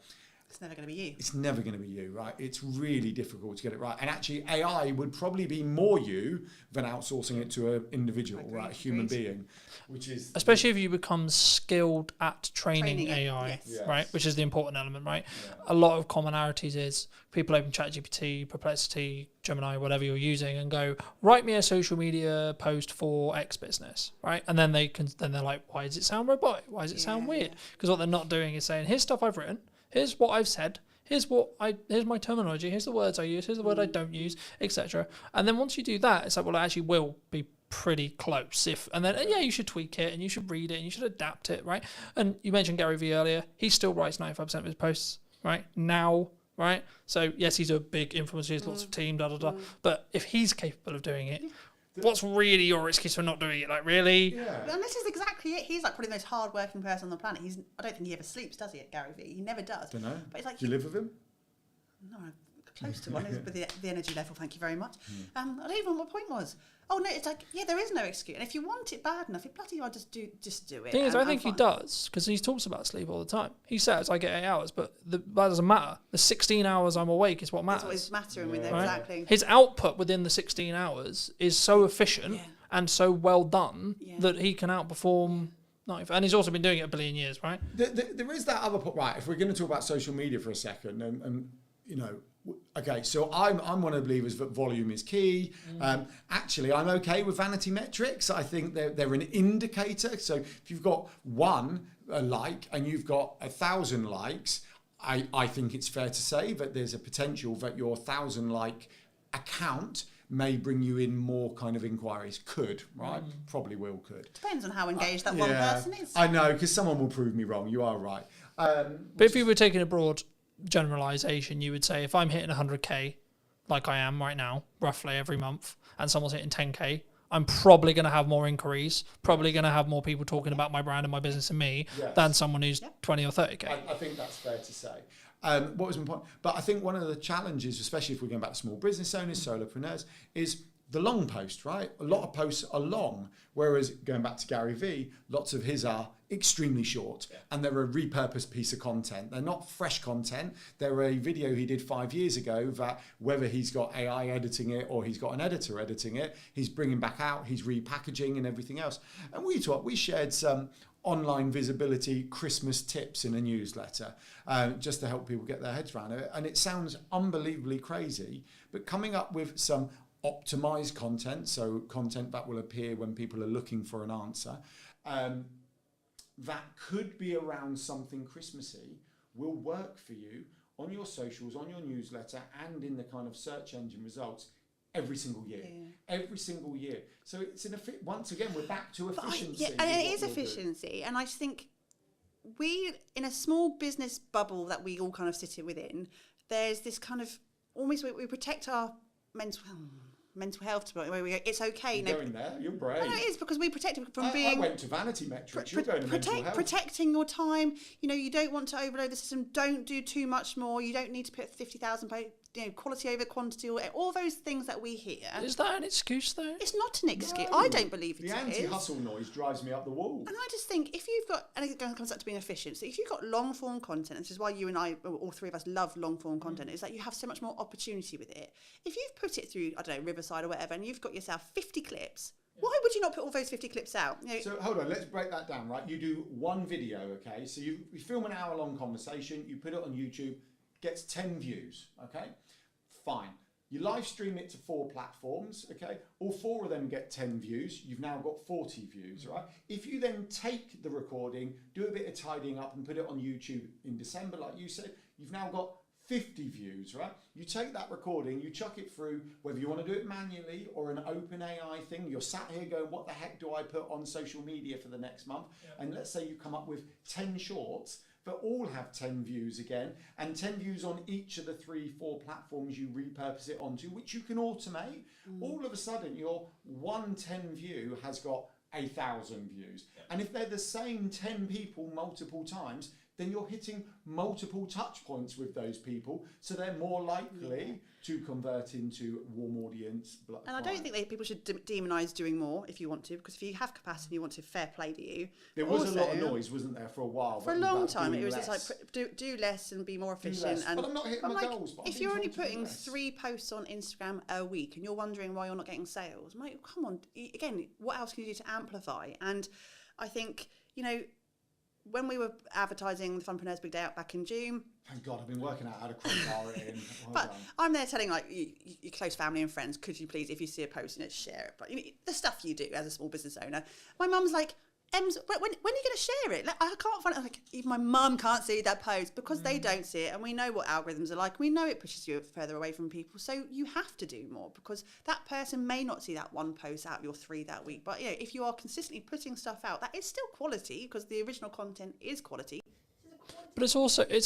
it's never going to be you. It's never going to be you, right? It's really difficult to get it right. And actually AI would probably be more you than outsourcing it to an individual, right? A human being, which is... Especially if you become skilled at training AI, right? Which is the important element, right? Yeah. A lot of commonalities is people open ChatGPT, Perplexity, Gemini, whatever you're using, and go, write me a social media post for X business, right? And then they're like, why does it sound robotic? Why does it sound weird? Because what they're not doing is saying, here's stuff I've written, here's what I've said, here's my terminology, here's the words I use, here's the word I don't use, etc. And then once you do that, it's like, well, it actually will be pretty close. And then you should tweak it, and you should read it, and you should adapt it, right? And you mentioned Gary Vee earlier. He still writes 95% of his posts, right? Now right? So yes, he's a big influencer, he has lots of team, but if he's capable of doing it, what's really your excuse for not doing it? Like, really? Yeah. And this is exactly it. He's like probably the most hard-working person on the planet. I don't think he ever sleeps, does he, at Gary Vee? He never does. Don't know. But it's like, do you live with him? No, I'm close to one. With the energy level, thank you very much. I don't even know what my point was. Oh no, it's like, yeah, there is no excuse. And if you want it bad enough, you bloody well just do it. Thing is, I think he does, because he talks about sleep all the time. He says, I get 8 hours, but that doesn't matter. The 16 hours I'm awake is what matters. That's what is mattering with it, right? exactly. His output within the 16 hours is so efficient and so well done that he can outperform. And he's also been doing it a billion years, right? There is that other point, right? If we're going to talk about social media for a second, and you know, okay, so I'm one of the believers that volume is key. Actually, I'm okay with vanity metrics. I think they're an indicator. So if you've got one like and you've got 1,000 likes, I think it's fair to say that there's a potential that your 1,000 like account may bring you in more kind of inquiries. Could, right? Probably could. Depends on how engaged that one person is. I know, because someone will prove me wrong. You are right. But if you were taking a broad generalization, you would say if I'm hitting 100k like I am right now, roughly every month, and someone's hitting 10k, I'm probably going to have more inquiries, probably going to have more people talking about my brand and my business and me than someone who's 20 or 30k. I think that's fair to say. What was my point? But I think one of the challenges, especially if we're going back to small business owners, solopreneurs, is the long post, right? A lot of posts are long, whereas going back to Gary Vee, lots of his are extremely short, and they're a repurposed piece of content. They're not fresh content. They're a video he did 5 years ago that, whether he's got AI editing it or he's got an editor editing it, he's bringing back out, he's repackaging and everything else. And we shared some online visibility Christmas tips in a newsletter, just to help people get their heads around it. And it sounds unbelievably crazy, but coming up with some optimized content, so content that will appear when people are looking for an answer, that could be around something Christmassy, will work for you on your socials, on your newsletter, and in the kind of search engine results every single year. Every single year. So it's once again, we're back to efficiency. And it is efficiency. And I just think we, in a small business bubble that we all kind of sit within, there's this kind of, almost we protect our mental health, where we go, it's okay. You're going there, you're brave. No, it is, because we protect it from being... I went to vanity metrics, you're going to mental health. Protecting your time, you don't want to overload the system, don't do too much more, you don't need to put 50,000 quality over quantity, or all those things that we hear. Is that an excuse, though? It's not an excuse. No, I don't believe it is. The anti-hustle noise drives me up the wall. And I just think if you've got, and it comes back to being efficient, so if you've got long-form content, and this is why you and I, all three of us, love long-form content, is that you have so much more opportunity with it. If you've put it through, I don't know, Riverside or whatever, and you've got yourself 50 clips, why would you not put all those 50 clips out? So hold on, let's break that down, right? You do one video, okay? So you film an hour-long conversation, you put it on YouTube, gets 10 views, okay? Fine. You live stream it to 4 platforms, okay? All 4 of them get 10 views. You've now got 40 views, right? If you then take the recording, do a bit of tidying up and put it on YouTube in December, like you said, you've now got 50 views, right? You take that recording, you chuck it through, whether you want to do it manually or an open AI thing, you're sat here going, what the heck do I put on social media for the next month? And let's say you come up with 10 shorts that all have 10 views again, and 10 views on each of the 3-4 platforms you repurpose it onto, which you can automate. All of a sudden, your 110 view has got 1,000 views. And if they're the same 10 people multiple times, then you're hitting multiple touch points with those people, so they're more likely to convert into warm audience. And I don't think people should demonise doing more if you want to, because if you have capacity and you want to, fair play to you. There was a lot of noise, wasn't there, for a while? For a long time, it was just like do less and be more efficient. And but I'm not hitting my goals. If you're only putting 3 posts on Instagram a week and you're wondering why you're not getting sales, mate, come on. Again, what else can you do to amplify? And I think, when we were advertising the Funpreneurs Big Day Out back in June. Thank God, I've been working out how to crowbar it in. But I'm there telling your close family and friends, could you please, if you see a post, share it. But the stuff you do as a small business owner. My mum's like, Ems, when are you going to share it? I can't find it. Like, even my mum can't see that post because they don't see it, and we know what algorithms are like. We know it pushes you further away from people, so you have to do more because that person may not see that one post out of your 3 that week. But if you are consistently putting stuff out, that is still quality because the original content is quality. But it's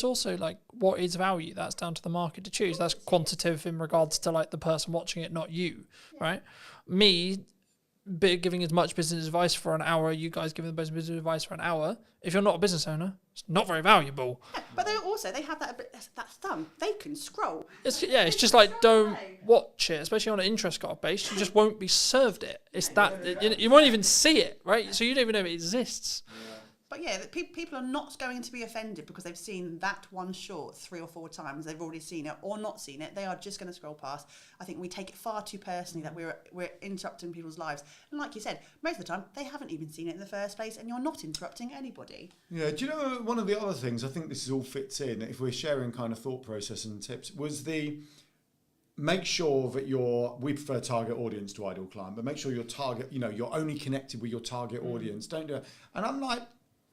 also like, what is value? That's down to the market to choose. That's quantitative in regards to like the person watching it, not you, right? Me giving as much business advice for an hour, you guys giving the business advice for an hour. If you're not a business owner, it's not very valuable. Yeah, but they have that thumb. They can scroll. It's just like, don't watch it, especially on an interest card base. You just won't be served it. It's you won't even see it, right? So you don't even know it exists. But yeah, people are not going to be offended because they've seen that one short 3 or 4 times. They've already seen it or not seen it. They are just going to scroll past. I think we take it far too personally that we're interrupting people's lives. And like you said, most of the time they haven't even seen it in the first place, and you're not interrupting anybody. Yeah, do you know one of the other things, I think this all fits in, if we're sharing kind of thought process and tips, was the make sure that we prefer target audience to ideal client, but make sure your target, you're only connected with your target audience. Don't do it. And I'm like,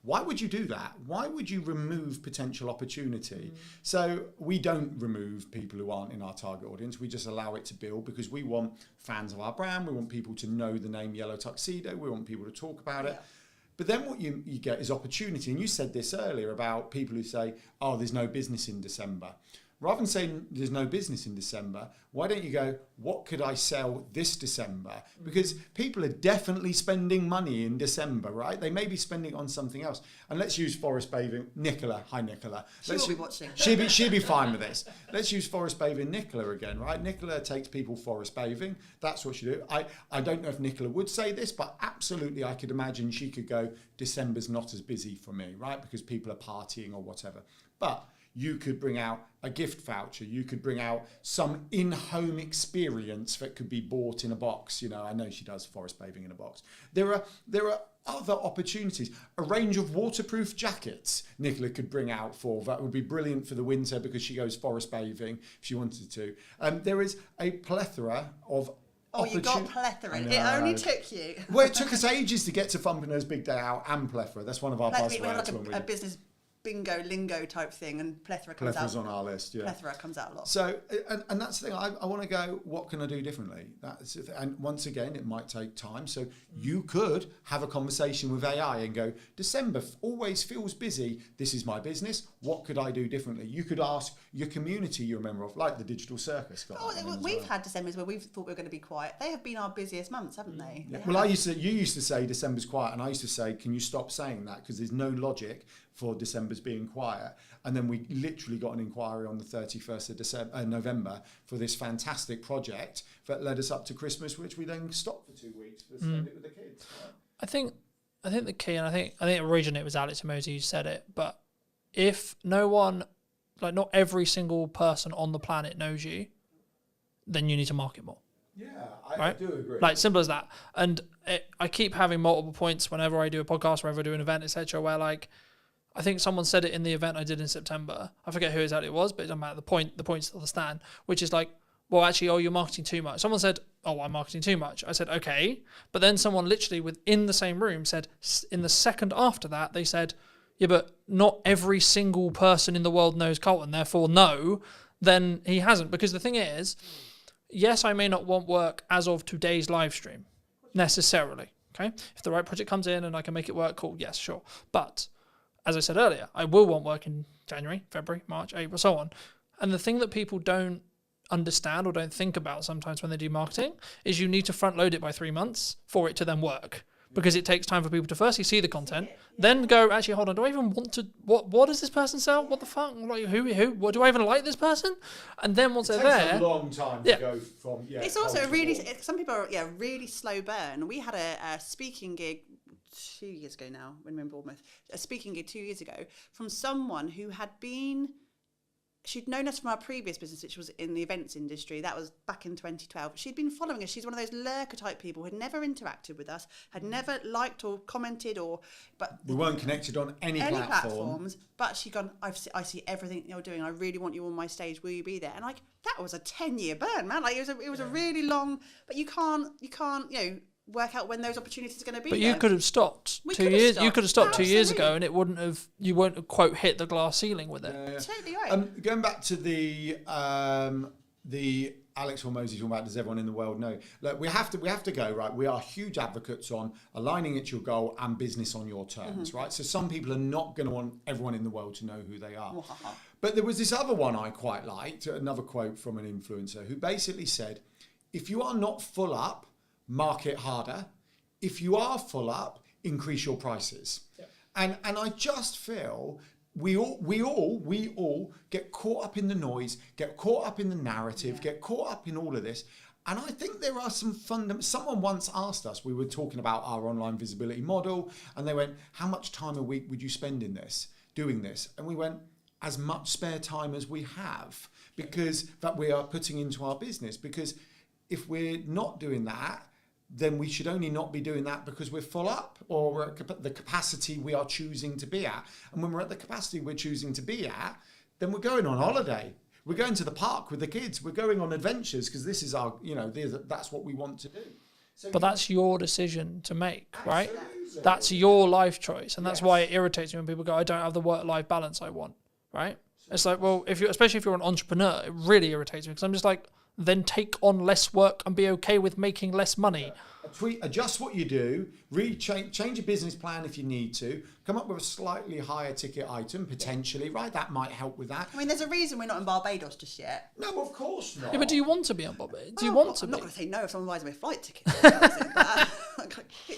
why would you do that? Why would you remove potential opportunity? So we don't remove people who aren't in our target audience. We just allow it to build because we want fans of our brand. We want people to know the name Yellow Tuxedo. We want people to talk about it. But then what you get is opportunity. And you said this earlier about people who say, oh, there's no business in December. Rather than saying there's no business in December, why don't you go, what could I sell this December? Because people are definitely spending money in December, right? They may be spending on something else. And let's use forest bathing. Nicola, hi Nicola. She'll be watching. She'll be fine with this. Let's use forest bathing Nicola again, right? Nicola takes people forest bathing. That's what she do. I don't know if Nicola would say this, but absolutely I could imagine she could go, December's not as busy for me, right? Because people are partying or whatever. But you could bring out a gift voucher. You could bring out some in-home experience that could be bought in a box. I know she does forest bathing in a box. There are other opportunities. A range of waterproof jackets Nicola could bring out that would be brilliant for the winter because she goes forest bathing if she wanted to. There is a plethora of you got plethora. It only took you. Well, it took us ages to get to Fumpino's Big Day Out and plethora. That's one of our buzzwords. We have like a business bingo lingo type thing, and plethora comes Plethra's out. on our list, yeah. Plethora comes out a lot. So, and that's the thing. I want to go, what can I do differently? And once again, it might take time. So you could have a conversation with AI and go, December always feels busy. This is my business. What could I do differently? You could ask your community you're a member of, like the Digital Circus. We've had Decembers where we've thought we were going to be quiet. They have been our busiest months, haven't they? Yeah. Well, you used to say December's quiet, and I used to say, can you stop saying that? Because there's no logic for December's being quiet. And then we literally got an inquiry on the 31st of November for this fantastic project that led us up to Christmas, which we then stopped for 2 weeks to spend it with the kids. Right? I think the key, and I think originally it was Alex and Mosey who said it, but if no one, like not every single person on the planet knows you, then you need to market more. Yeah, I do agree. Like, simple as that. And I keep having multiple points whenever I do a podcast, whenever I do an event, etc., where like, I think someone said it in the event I did in September. I forget who exactly it was, but it doesn't matter. The point still stands, which is like, well, actually, you're marketing too much. Someone said, oh, I'm marketing too much. I said, okay. But then someone literally within the same room said, in the second after that, they said, yeah, but not every single person in the world knows Colton, therefore no, then he hasn't. Because the thing is, yes, I may not want work as of today's live stream, necessarily, okay? If the right project comes in and I can make it work, cool, yes, sure. But as I said earlier, I will want work in January, February, March, April, so on. And the thing that people don't understand or don't think about sometimes when they do marketing is you need to front load it by 3 months for it to then work. Because it takes time for people to firstly see the content, then go, actually, hold on, do I even want to, what does this person sell? What the fuck? Like, who, what, do I even like this person? And then once they're there. It takes a long time to go from, It's also some people are, really slow burn. We had a speaking gig 2 years ago now, when we were in Bournemouth, a speaking gig 2 years ago from someone who she'd known us from our previous business, which was in the events industry. That was back in 2012. She'd been following us. She's one of those lurker type people who had never interacted with us, had never liked or commented but we weren't connected on any platforms. But she'd gone, I see everything you're doing. I really want you on my stage. Will you be there? And like, that was a 10-year burn, man. Like, it was a really long, but you can't, work out when those opportunities are going to be. But you could have stopped 2 years. You could have stopped 2 years ago, and it wouldn't have. You won't have, quote, hit the glass ceiling with it. Totally right. Going back to the Alex Hormozy talking about, does everyone in the world know? Look, we have to go, right? We are huge advocates on aligning it to your goal and business on your terms, right? So some people are not going to want everyone in the world to know who they are. But there was this other one I quite liked, another quote from an influencer who basically said, if you are not full up, market harder. If you are full up, increase your prices. Yeah. And I just feel we all get caught up in the noise, get caught up in the narrative, get caught up in all of this. And I think there are some someone once asked us, we were talking about our online visibility model, and they went, how much time a week would you spend in this, doing this? And we went, as much spare time as we have, because that we are putting into our business. Because if we're not doing that, then we should only not be doing that because we're full up, or we're at the capacity we are choosing to be at. And when we're at the capacity we're choosing to be at, then we're going on holiday. We're going to the park with the kids. We're going on adventures because this is our, that's what we want to do. So but that's your decision to make, right? That's your life choice. And that's why it irritates me when people go, I don't have the work-life balance I want, right? It's like, well, especially if you're an entrepreneur, it really irritates me because I'm just like, then take on less work and be okay with making less money. Adjust what you do, change your business plan if you need to, come up with a slightly higher ticket item, potentially, right? That might help with that. I mean, there's a reason we're not in Barbados just yet. No, of course not. Yeah, but do you want to be on Barbados? Do you want to be? I'm not going to say no if someone buys me a flight ticket.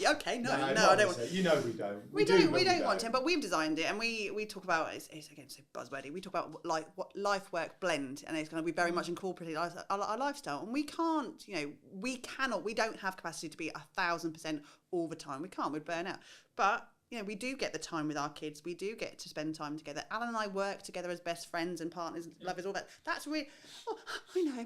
Okay, no, I don't want to. You know we don't. We don't want to, but we've designed it, and we talk about, it's again so buzzwordy, we talk about like what life-work blend, and it's going to be very much incorporated our lifestyle, and we can't, we don't have capacity to be 1,000% all the time. We can't, we'd burn out. But we do get the time with our kids. We do get to spend time together. Alan and I work together as best friends and partners, lovers, all that. That's really, I know.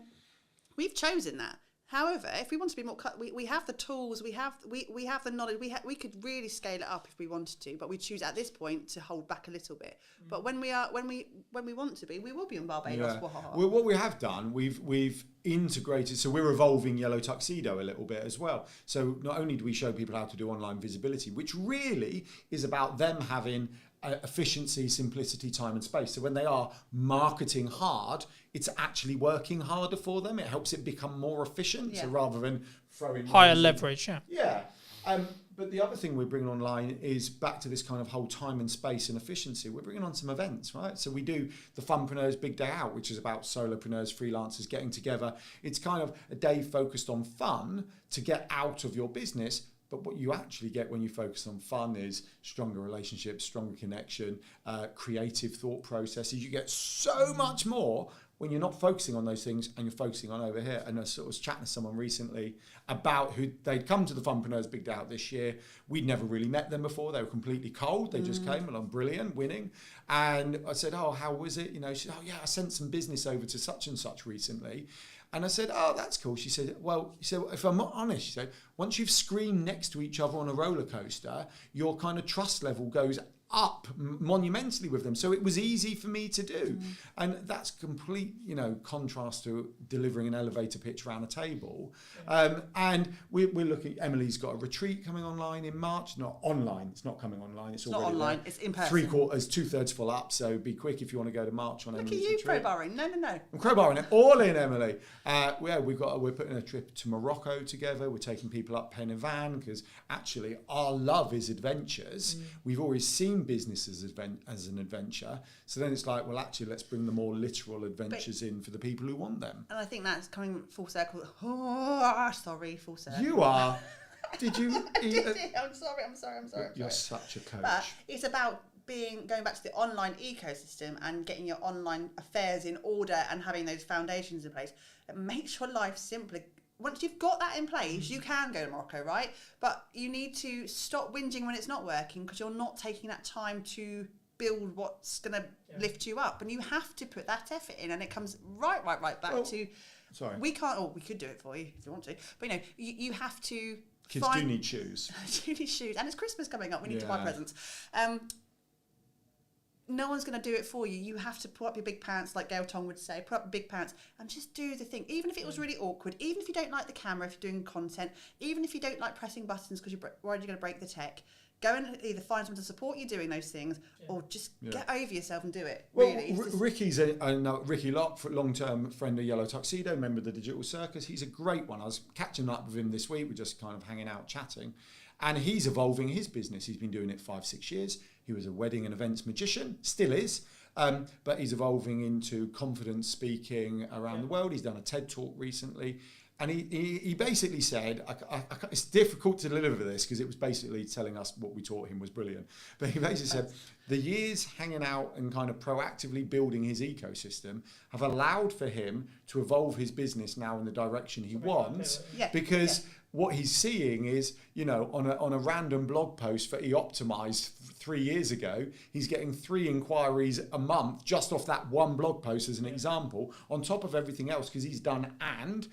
We've chosen that. However, if we want to be more, we have the tools, we have the knowledge. We could really scale it up if we wanted to, but we choose at this point to hold back a little bit. But when we want to be, we will be in Barbados. Yeah. Well, what we have done, we've integrated. So we're evolving Yellow Tuxedo a little bit as well. So not only do we show people how to do online visibility, which really is about them having efficiency, simplicity, time and space. So when they are marketing hard, it's actually working harder for them. It helps it become more efficient. So rather than throwing higher leverage, but the other thing we're bringing online is back to this kind of whole time and space and efficiency. We're bringing on some events, right? So we do the Funpreneurs Big Day Out, which is about solopreneurs, freelancers getting together. It's kind of a day focused on fun to get out of your business. But what you actually get when you focus on fun is stronger relationships, stronger connection, creative thought processes. You get so much more when you're not focusing on those things and you're focusing on over here. And I sort of was chatting to someone recently about who they'd come to the Funpreneurs Big Day Out this year. We'd never really met them before. They were completely cold. They just came along, brilliant, winning. And I said, oh, how was it? She said, oh yeah, I sent some business over to such and such recently. And I said, oh, that's cool. She said, well, if I'm not honest, she said, once you've screamed next to each other on a roller coaster, your kind of trust level goes up monumentally with them. So it was easy for me to do. And that's complete, contrast to delivering an elevator pitch around a table. And we're looking, Emily's got a retreat coming online in March. Not online, it's not coming online. It's already not online, there. It's in person. 2/3 full up. So be quick if you want to go to March on Emily's retreat. Look at you crowbarring. No. I'm crowbarring it all in, Emily. We're putting a trip to Morocco together. We're taking people up Pen y Fan because actually our love is adventures. We've always seen business as an adventure, so then it's like, well, actually let's bring the more literal adventures in for the people who want them. And I think that's coming full circle. Full circle. You are. Did you? I'm sorry. You're such a coach. But it's about going back to the online ecosystem and getting your online affairs in order and having those foundations in place. It makes your life simpler. Once you've got that in place, you can go to Morocco, right? But you need to stop whinging when it's not working because you're not taking that time to build what's going to lift you up. And you have to put that effort in. And it comes right back to... Sorry. We can't... we could do it for you if you want to. But, you have to... Kids do need shoes. do need shoes. And it's Christmas coming up. We need to buy presents. No one's going to do it for you. You have to put up your big pants, like Gail Tong would say, put up your big pants and just do the thing. Even if it was really awkward, even if you don't like the camera, if you're doing content, even if you don't like pressing buttons because you're worried you're going to break the tech, Go and either find someone to support you doing those things, or just get over yourself and do it. Well, Really, Ricky's Ricky Locke, long-term friend of Yellow Tuxedo, member of the Digital Circus. He's a great one. I was catching up with him this week. We're just kind of hanging out, chatting, and he's evolving his business. He's been doing it 5-6 years. He was a wedding and events magician, still is, but he's evolving into confidence speaking around the world. He's done a TED talk recently. And he basically said, it's difficult to deliver this because it was basically telling us what we taught him was brilliant. But he basically said, the years hanging out and kind of proactively building his ecosystem have allowed for him to evolve his business now in the direction he wants. Because what he's seeing is, on a random blog post that he optimized 3 years ago, he's getting 3 inquiries a month just off that one blog post as an example, on top of everything else, because he's done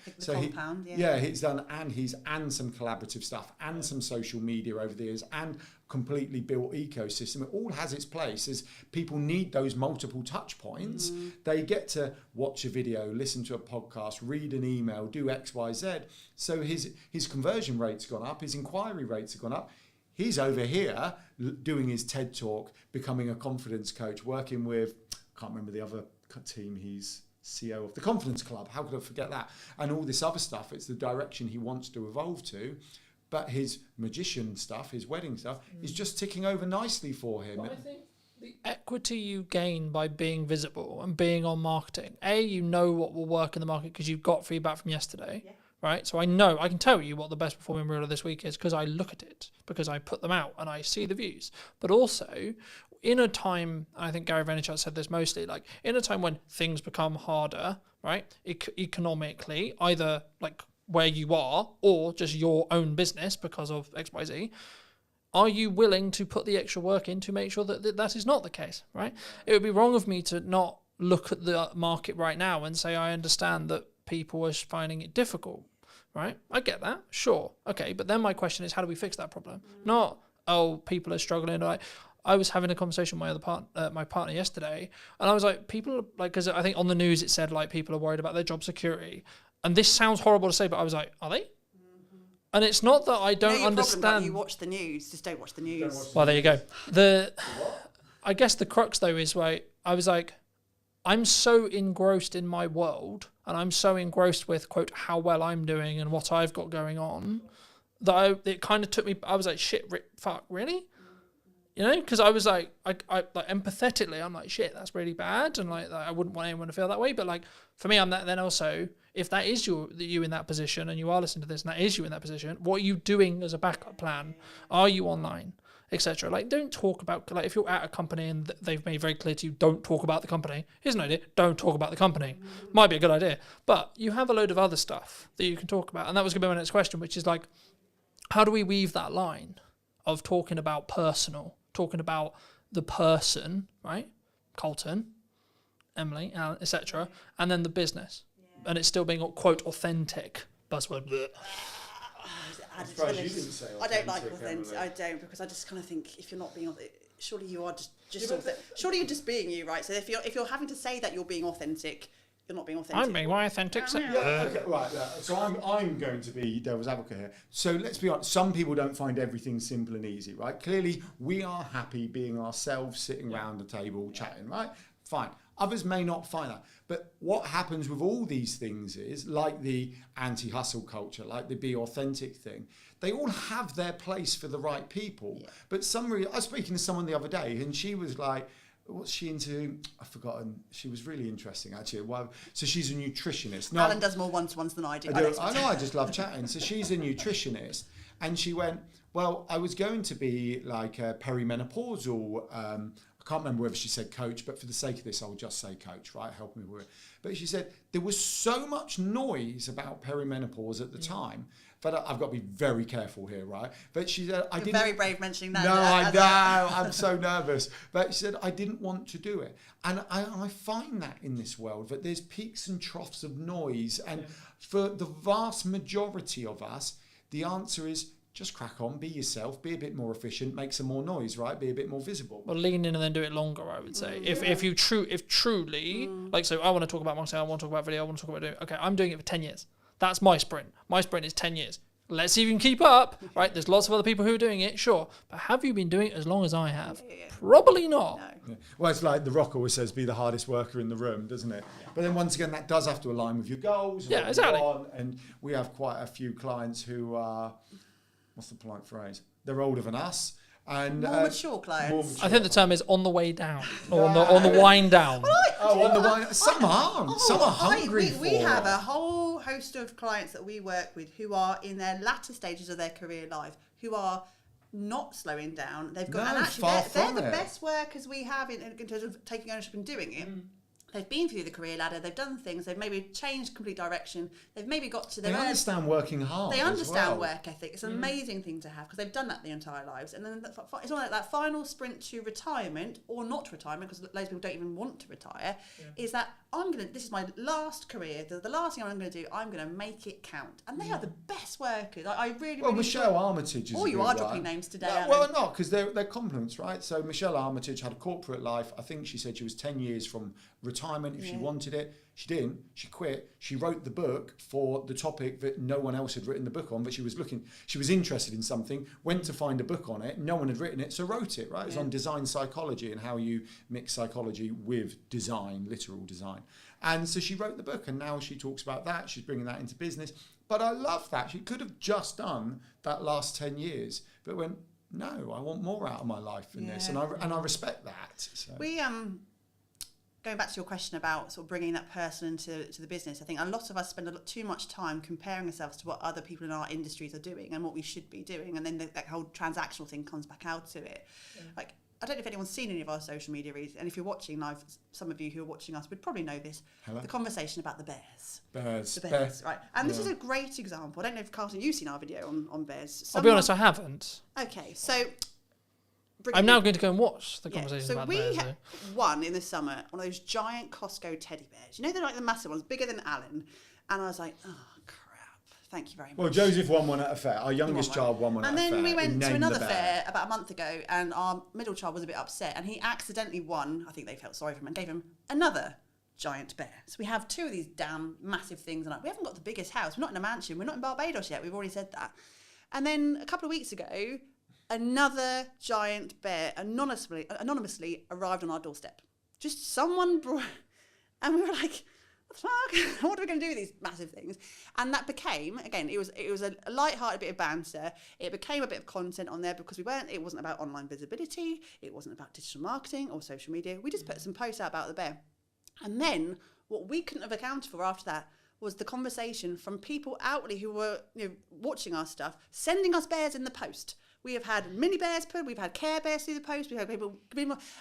he's done and some collaborative stuff and some social media over the years and completely built ecosystem. It all has its place as people need those multiple touch points. They get to watch a video, listen to a podcast, read an email, do X, Y, Z. So his conversion rate's gone up, his inquiry rates have gone up. He's over here doing his TED talk, becoming a confidence coach, working with, I can't remember the other team, he's CEO of the Confidence Club. How could I forget that? And all this other stuff, it's the direction he wants to evolve to. But his magician stuff, his wedding stuff, is just ticking over nicely for him. Well, I think the equity you gain by being visible and being on marketing, you know what will work in the market because you've got feedback from yesterday. Right, so I can tell you what the best performing reel of this week is because I look at it, because I put them out and I see the views. But also, in a time, I think Gary Vaynerchuk said this mostly, like in a time when things become harder, right, economically, either like where you are or just your own business because of XYZ, are you willing to put the extra work in to make sure that is not the case, right? It would be wrong of me to not look at the market right now and say I understand that people are finding it difficult, right? I get that, sure, okay, but then my question is, how do we fix that problem? Not, people are struggling. Like, I was having a conversation with my partner yesterday, and I was like, people are like, because I think on the news it said like people are worried about their job security, and this sounds horrible to say, but I was like, are they? And it's not that I don't understand. Problem, you watch the news, just don't watch the news. Well, there you go. I guess the crux though is I was like, I'm so engrossed in my world and I'm so engrossed with, quote, how well I'm doing and what I've got going on that it kind of took me, I was like, shit, fuck, really? Because I was like, I like empathetically, I'm like, shit, that's really bad. And like, I wouldn't want anyone to feel that way. But like, for me, I'm that then also, if that is you in that position and you are listening to this and that is you in that position, what are you doing as a backup plan? Are you online? Etc. Like, don't talk about, like, if you're at a company and they've made very clear to you, don't talk about the company. Here's an idea, don't talk about the company. Might be a good idea. But you have a load of other stuff that you can talk about. And that was going to be my next question, which is like, how do we weave that line of talking about personal, talking about the person, right? Colton, Emily, Alan, etc. And then the business. Yeah. And it's still being, quote, authentic. Buzzword. Bleh. I don't like authentic. I don't, because I just kind of think if you're not being authentic, surely you are surely you're just being you, right? So if you're having to say that you're being authentic, you're not being authentic. I'm being my authentic self. Okay, right. So I'm going to be devil's advocate here. So let's be honest. Some people don't find everything simple and easy, right? Clearly, we are happy being ourselves, sitting around the table, chatting, right? Fine. Others may not find that. But what happens with all these things is, like the anti-hustle culture, like the be authentic thing, they all have their place for the right people. Yeah. But I was speaking to someone the other day, and she was like, what's she into? I've forgotten. She was really interesting, actually. So she's a nutritionist. No, Alan does more one-to-ones than I do. I know, I just love chatting. So she's a nutritionist, and she went, well, I was going to be like a perimenopausal, I can't remember whether she said coach, but for the sake of this, I'll just say coach, right? Help me with it. But she said there was so much noise about perimenopause at the time, but I've got to be very careful here, right? But she said, You're very brave mentioning that. No, I know, I'm so nervous. But she said, I didn't want to do it. And I find that in this world, that there's peaks and troughs of noise. And for the vast majority of us, the answer is, just crack on, be yourself, be a bit more efficient, make some more noise, right? Be a bit more visible. Well, lean in and then do it longer, I would say. If truly, like, so I want to talk about marketing, I want to talk about video, I want to talk about doing, okay, I'm doing it for 10 years. That's my sprint. My sprint is 10 years. Let's see if you can keep up, right? There's lots of other people who are doing it, sure. But have you been doing it as long as I have? Probably not. Yeah. Well, it's like The Rock always says, be the hardest worker in the room, doesn't it? But then once again, that does have to align with your goals. And Yeah, what exactly. You want. And we have quite a few clients who are, what's the polite phrase? They're older than us. And More mature clients. I think the term is on the way down, or on the wind down. on the wine. Some aren't. Some are hungry we have a whole host of clients that we work with who are in their latter stages of their career life, who are not slowing down. They've got, and actually, they're the best workers we have in terms of taking ownership and doing it. They've been through the career ladder. They've done things. They've maybe changed complete direction. They've maybe got to their They understand working hard. They understand well. work ethic. It's an amazing thing to have because they've done that their entire lives. And then it's not like that final sprint to retirement or not retirement, because loads of people don't even want to retire. Is that this is my last career. The last thing I'm going to do, I'm going to make it count. And they are the best workers. I really. Well, really Michelle Armitage is. Oh, you are dropping names today. Well, not because they're compliments, right? So Michelle Armitage had a corporate life. I think she said she was 10 years from retirement if she wanted it. She didn't. She quit. She wrote the book for the topic that no one else had written the book on, but she was interested in something, went to find a book on it. No one had written it, so wrote it, right? It's on design psychology and how you mix psychology with design, literal design. And so she wrote the book, and now she talks about that. She's bringing that into business. But I love that. She could have just done that last 10 years, but went, no, I want more out of my life than this. And I respect that. So. We going back to your question about sort of bringing that person into the business, I think a lot of us spend too much time comparing ourselves to what other people in our industries are doing and what we should be doing, and then that whole transactional thing comes back out to it. Like, I don't know if anyone's seen any of our social media reads, and if you're watching live, some of you who are watching us would probably know this. Hello? The conversation about the bears. The bears, right? And this is a great example. I don't know if, Carlton, you've seen our video on bears. I'll be honest, I haven't. Okay, so I'm now going to go and watch the conversation about bears. So we had one in the summer, one of those giant Costco teddy bears. You know, they're like the massive ones, bigger than Alan. And I was like, oh, crap. Thank you very much. Well, Joseph won one at a fair. Our youngest child won one at a fair. And then we went to another fair about a month ago, and our middle child was a bit upset, and he accidentally won. I think they felt sorry for him and gave him another giant bear. So we have two of these damn massive things, and we haven't got the biggest house. We're not in a mansion. We're not in Barbados yet. We've already said that. And then a couple of weeks ago, another giant bear anonymously arrived on our doorstep. Just someone brought, and we were like, what the fuck? What are we going to do with these massive things? And that became, again, it was a light-hearted bit of banter. It became a bit of content on there because it wasn't about online visibility. It wasn't about digital marketing or social media. We just put some posts out about the bear. And then what we couldn't have accounted for after that was the conversation from people outwardly who were watching our stuff, sending us bears in the post. We have had mini bears put, we've had Care Bears through the post, we've had people,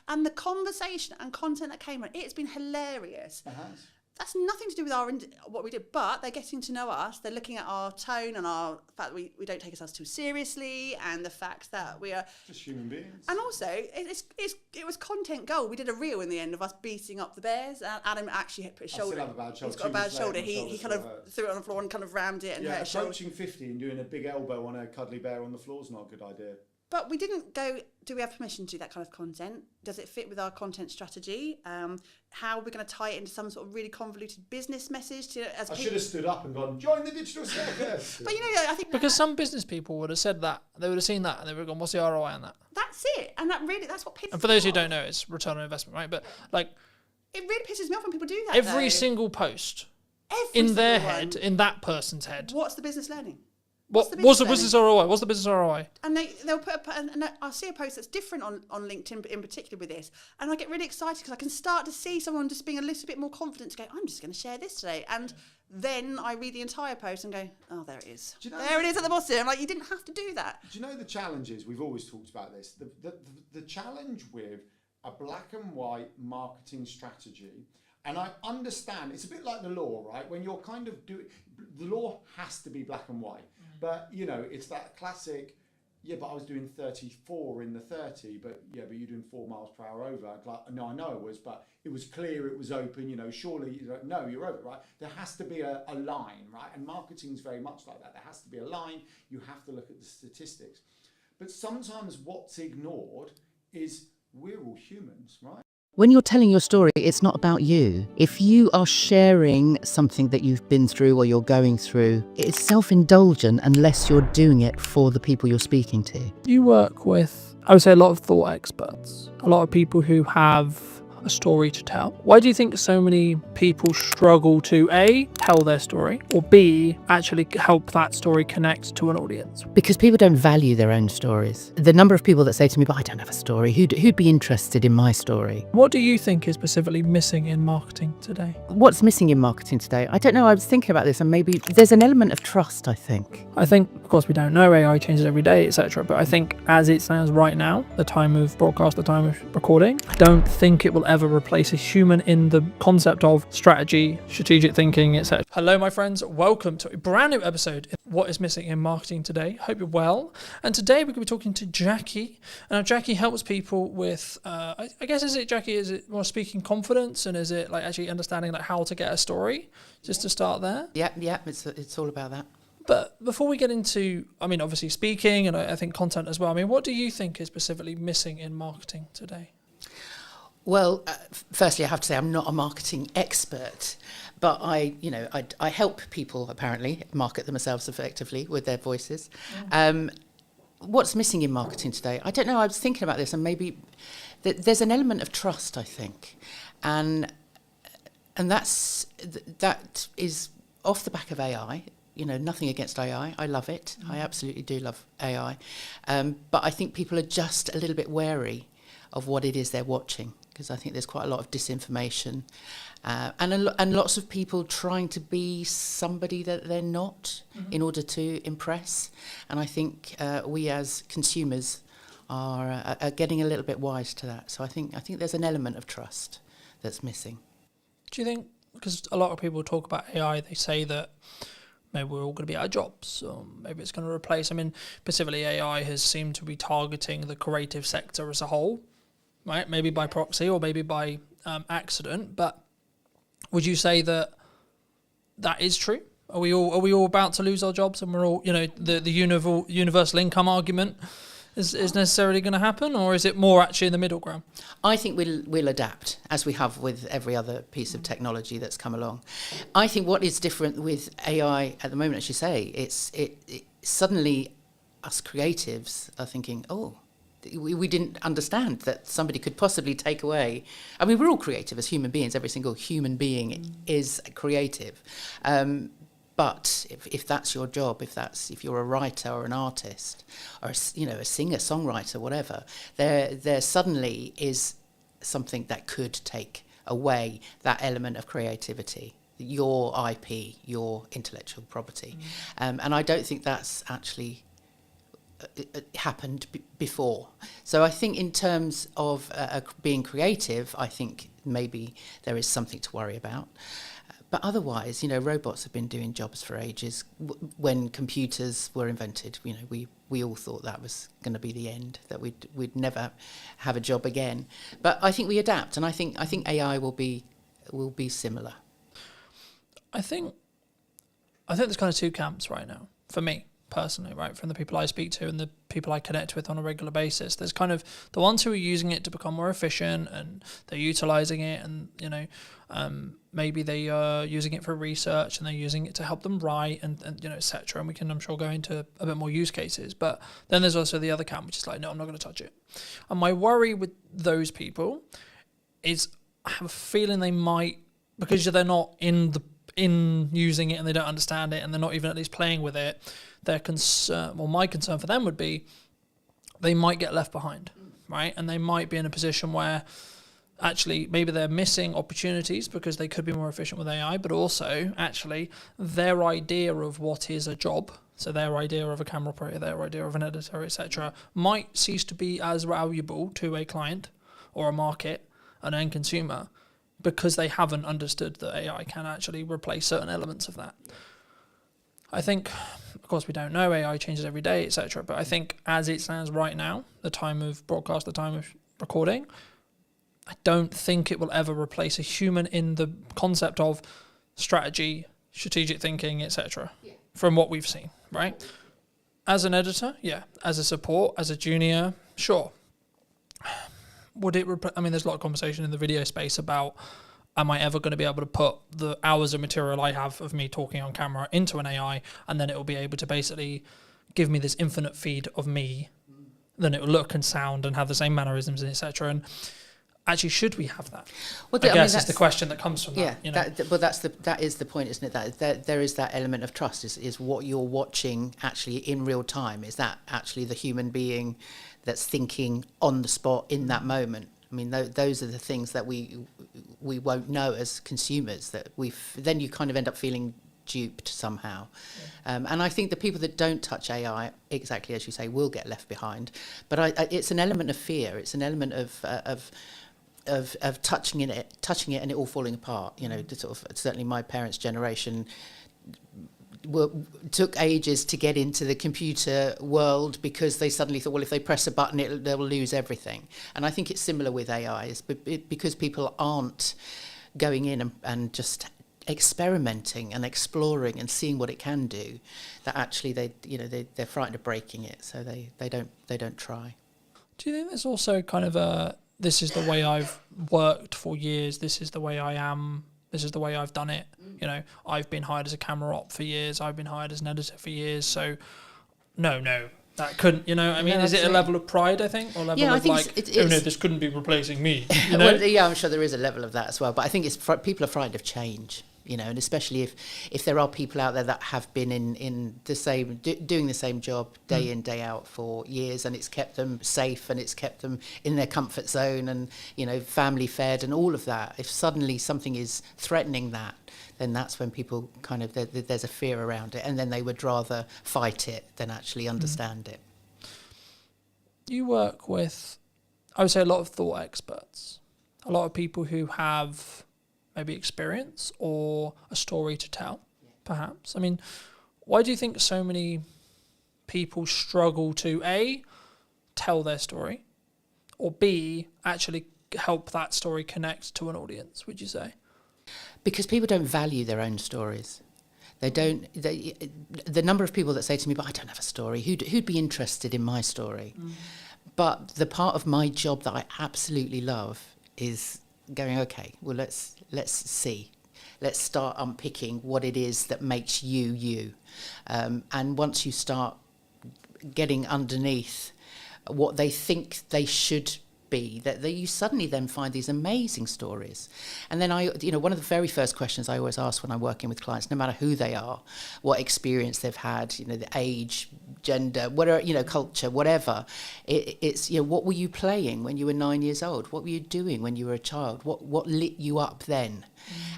and the conversation and content that came on, it's been hilarious. That's nothing to do with what we do, but they're getting to know us. They're looking at our tone and our fact that we don't take ourselves too seriously, and the fact that we are just human beings. And also, it was content gold. We did a reel in the end of us beating up the bears. Adam actually put his shoulder. I still have a bad shoulder. He's got a bad shoulder. He kind of threw it on the floor and kind of rammed it and hurt his shoulder. Approaching 50 and doing a big elbow on a cuddly bear on the floor is not a good idea. But we didn't go, do we have permission to do that kind of content? Does it fit with our content strategy? How are we going to tie it into some sort of really convoluted business message? I should have stood up and gone, join the digital circus. But I think... Because some business people would have said that. They would have seen that and they would have gone, what's the ROI on that? That's it. And that's what pisses me off. And for those who don't know, it's return on investment, right? But like... It really pisses me off when people do that, Every single post in their head, in that person's head. What's the business learning? What's the business ROI? What's the business ROI? And they'll put and I'll see a post that's different on LinkedIn, in particular with this, and I get really excited because I can start to see someone just being a little bit more confident to go, I'm just going to share this today, and then I read the entire post and go, oh, there it is. There it is at the bottom. I'm like, you didn't have to do that. Do you know the challenge is, we've always talked about this, the challenge with a black and white marketing strategy. And I understand, it's a bit like the law, right? When you're kind of doing, the law has to be black and white. But, it's that classic, but I was doing 34 in the 30, but you're doing 4 miles per hour over. Like, no, I know it was, but it was clear, it was open, surely, no, you're over, right? There has to be a line, right? And marketing is very much like that. There has to be a line. You have to look at the statistics. But sometimes what's ignored is we're all humans, right? When you're telling your story, it's not about you. If you are sharing something that you've been through or you're going through, it's self-indulgent unless you're doing it for the people you're speaking to. You work with, I would say, a lot of thought experts, a lot of people who have a story to tell. Why do you think so many people struggle to A, tell their story, or B, actually help that story connect to an audience? Because people don't value their own stories. The number of people that say to me, but I don't have a story, who'd be interested in my story? What do you think is specifically missing in marketing today? What's missing in marketing today? I don't know, I was thinking about this, and maybe there's an element of trust, I think. I think, of course, we don't know, AI changes every day, etc. But I think as it stands right now, the time of broadcast, the time of recording, I don't think it will ever replace a human in the concept of strategy, strategic thinking, etc. Hello, my friends. Welcome to a brand new episode of What is Missing in Marketing Today. Hope you're well. And today we're going to be talking to Jackie. And Jackie helps people with, I guess, is it more speaking confidence, and is it like actually understanding like how to get a story? Just to start there. Yeah, it's all about that. But before we get into, I mean, obviously speaking and I think content as well, I mean, what do you think is specifically missing in marketing today? Well, firstly, I have to say I'm not a marketing expert, but I help people apparently market themselves effectively with their voices. What's missing in marketing today? I don't know. I was thinking about this, and maybe there's an element of trust, I think, and that is off the back of AI. Nothing against AI. I love it. I absolutely do love AI, but I think people are just a little bit wary of what it is they're watching, because I think there's quite a lot of disinformation and lots of people trying to be somebody that they're not in order to impress. And I think we as consumers are getting a little bit wise to that. So I think there's an element of trust that's missing. Do you think, because a lot of people talk about AI, they say that maybe we're all going to be out of jobs, or maybe it's going to replace, I mean, specifically AI has seemed to be targeting the creative sector as a whole, right? Maybe by proxy or maybe by accident. But would you say that is true? Are we all about to lose our jobs, and we're all, the universal income argument is necessarily going to happen, or is it more actually in the middle ground? I think we'll adapt, as we have with every other piece of technology that's come along. I think what is different with AI at the moment, as you say, it suddenly us creatives are thinking, oh, we didn't understand that somebody could possibly take away. I mean, we're all creative as human beings. Every single human being is creative. But if that's your job, if you're a writer or an artist or a singer, songwriter, whatever, there suddenly is something that could take away that element of creativity, your IP, your intellectual property, and I don't think that's actually happened before. So I think in terms of being creative, I think maybe there is something to worry about. But otherwise, robots have been doing jobs for ages. When computers were invented, we all thought that was going to be the end, that we'd never have a job again. But I think we adapt, and I think AI will be similar. I think there's kind of two camps right now for me personally, right? From the people I speak to and the people I connect with on a regular basis, there's kind of the ones who are using it to become more efficient, and they're utilizing it, and maybe they are using it for research, and they're using it to help them write, and etc. And we can, I'm sure, go into a bit more use cases. But then there's also the other camp, which is like, no, I'm not going to touch it. And my worry with those people is I have a feeling they might, because they're not in using it and they don't understand it, and they're not even at least playing with it, their concern, well, my concern for them would be they might get left behind, right? And they might be in a position where actually maybe they're missing opportunities because they could be more efficient with AI, but also actually their idea of what is a job, so their idea of a camera operator, their idea of an editor, etc., might cease to be as valuable to a client or a market, an end consumer, because they haven't understood that AI can actually replace certain elements of that. I think, of course, we don't know, AI changes every day, etc. But I think as it stands right now, the time of broadcast, the time of recording, I don't think it will ever replace a human in the concept of strategy, strategic thinking, etc. From what we've seen, right? As an editor, yeah. As a support, as a junior, sure. would it? I mean, there's a lot of conversation in the video space about, am I ever going to be able to put the hours of material I have of me talking on camera into an AI, and then it will be able to basically give me this infinite feed of me, then it will look and sound and have the same mannerisms and etc. And actually, should we have that? Well, I guess is the question that comes from yeah, that. You know? that is the point, isn't it? That there is that element of trust. Is what you're watching actually in real time? Is that actually the human being that's thinking on the spot in that moment? I mean, those are the things that we won't know as consumers. That then you kind of end up feeling duped somehow. And I think the people that don't touch AI, exactly as you say, will get left behind. But it's an element of fear. It's an element of touching it and it all falling apart. You know, sort of, certainly my parents' generation took ages to get into the computer world because they suddenly thought, well, if they press a button, they'll lose everything. And I think it's similar with AI, because people aren't going in and just experimenting and exploring and seeing what it can do, that actually they're frightened of breaking it, so they don't try. Do you think there's also kind of this is the way I've worked for years, this is the way I am, this is the way I've done it? You know, I've been hired as a camera op for years, I've been hired as an editor for years, so no, that couldn't, you know, I mean, is it a level of pride, I think, or level of like, oh no, this couldn't be replacing me, you know? Well, yeah, I'm sure there is a level of that as well, but I think it's people are frightened of change, you know, and especially if there are people out there that have been in the same, doing the same job day in, day out for years, and it's kept them safe and it's kept them in their comfort zone and, you know, family fed and all of that. If suddenly something is threatening that, then that's when people kind of, there's a fear around it, and then they would rather fight it than actually understand it. You work with, I would say, a lot of thought experts, a lot of people who have maybe experience or a story to tell, perhaps. I mean, why do you think so many people struggle to, A, tell their story, or B, actually help that story connect to an audience, would you say? Because people don't value their own stories. They don't. The number of people that say to me, "But I don't have a story. Who'd be interested in my story?" But the part of my job that I absolutely love is going, okay, well, let's see. Let's start unpicking what it is that makes you you. And once you start getting underneath what they think they should be, that you suddenly then find these amazing stories. And then one of the very first questions I always ask when I'm working with clients, no matter who they are, what experience they've had, you know, the age, gender, whatever, you know, culture, whatever, it's, you know, what were you playing when you were 9 years old? What were you doing when you were a child? What lit you up then?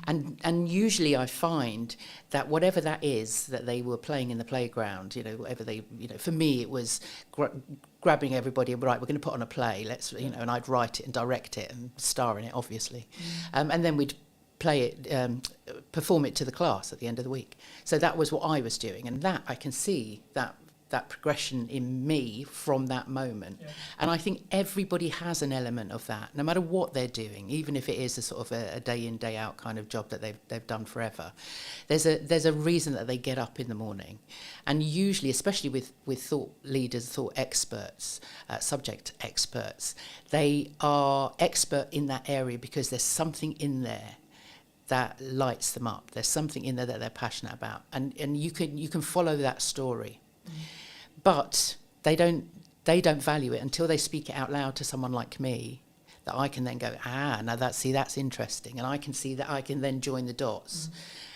And usually I find that whatever that is that they were playing in the playground, you know, whatever they, you know, for me it was grabbing everybody, right, we're going to put on a play, let's, you know, and I'd write it and direct it and star in it, obviously. And then we'd play it, perform it to the class at the end of the week. So that was what I was doing, and that I can see that progression in me from that moment. And I think everybody has an element of that, no matter what they're doing, even if it is a sort of a day in, day out kind of job that they've done forever. There's a reason that they get up in the morning. And usually, especially with thought leaders, thought experts, subject experts, they are expert in that area because there's something in there that lights them up. There's something in there that they're passionate about. And you can follow that story. But they don't value it until they speak it out loud to someone like me, that I can then go, now that's interesting, and I can see that I can then join the dots,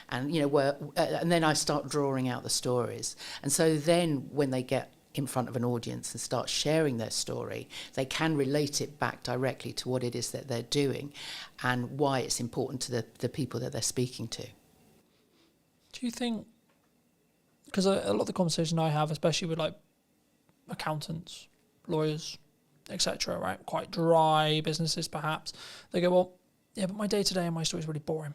and you know and then I start drawing out the stories, and so then when they get in front of an audience and start sharing their story, they can relate it back directly to what it is that they're doing, and why it's important to the people that they're speaking to. Do you think? Because a lot of the conversation I have, especially with like accountants, lawyers, etc., right, quite dry businesses perhaps, they go, well, yeah, but my day-to-day and my story is really boring.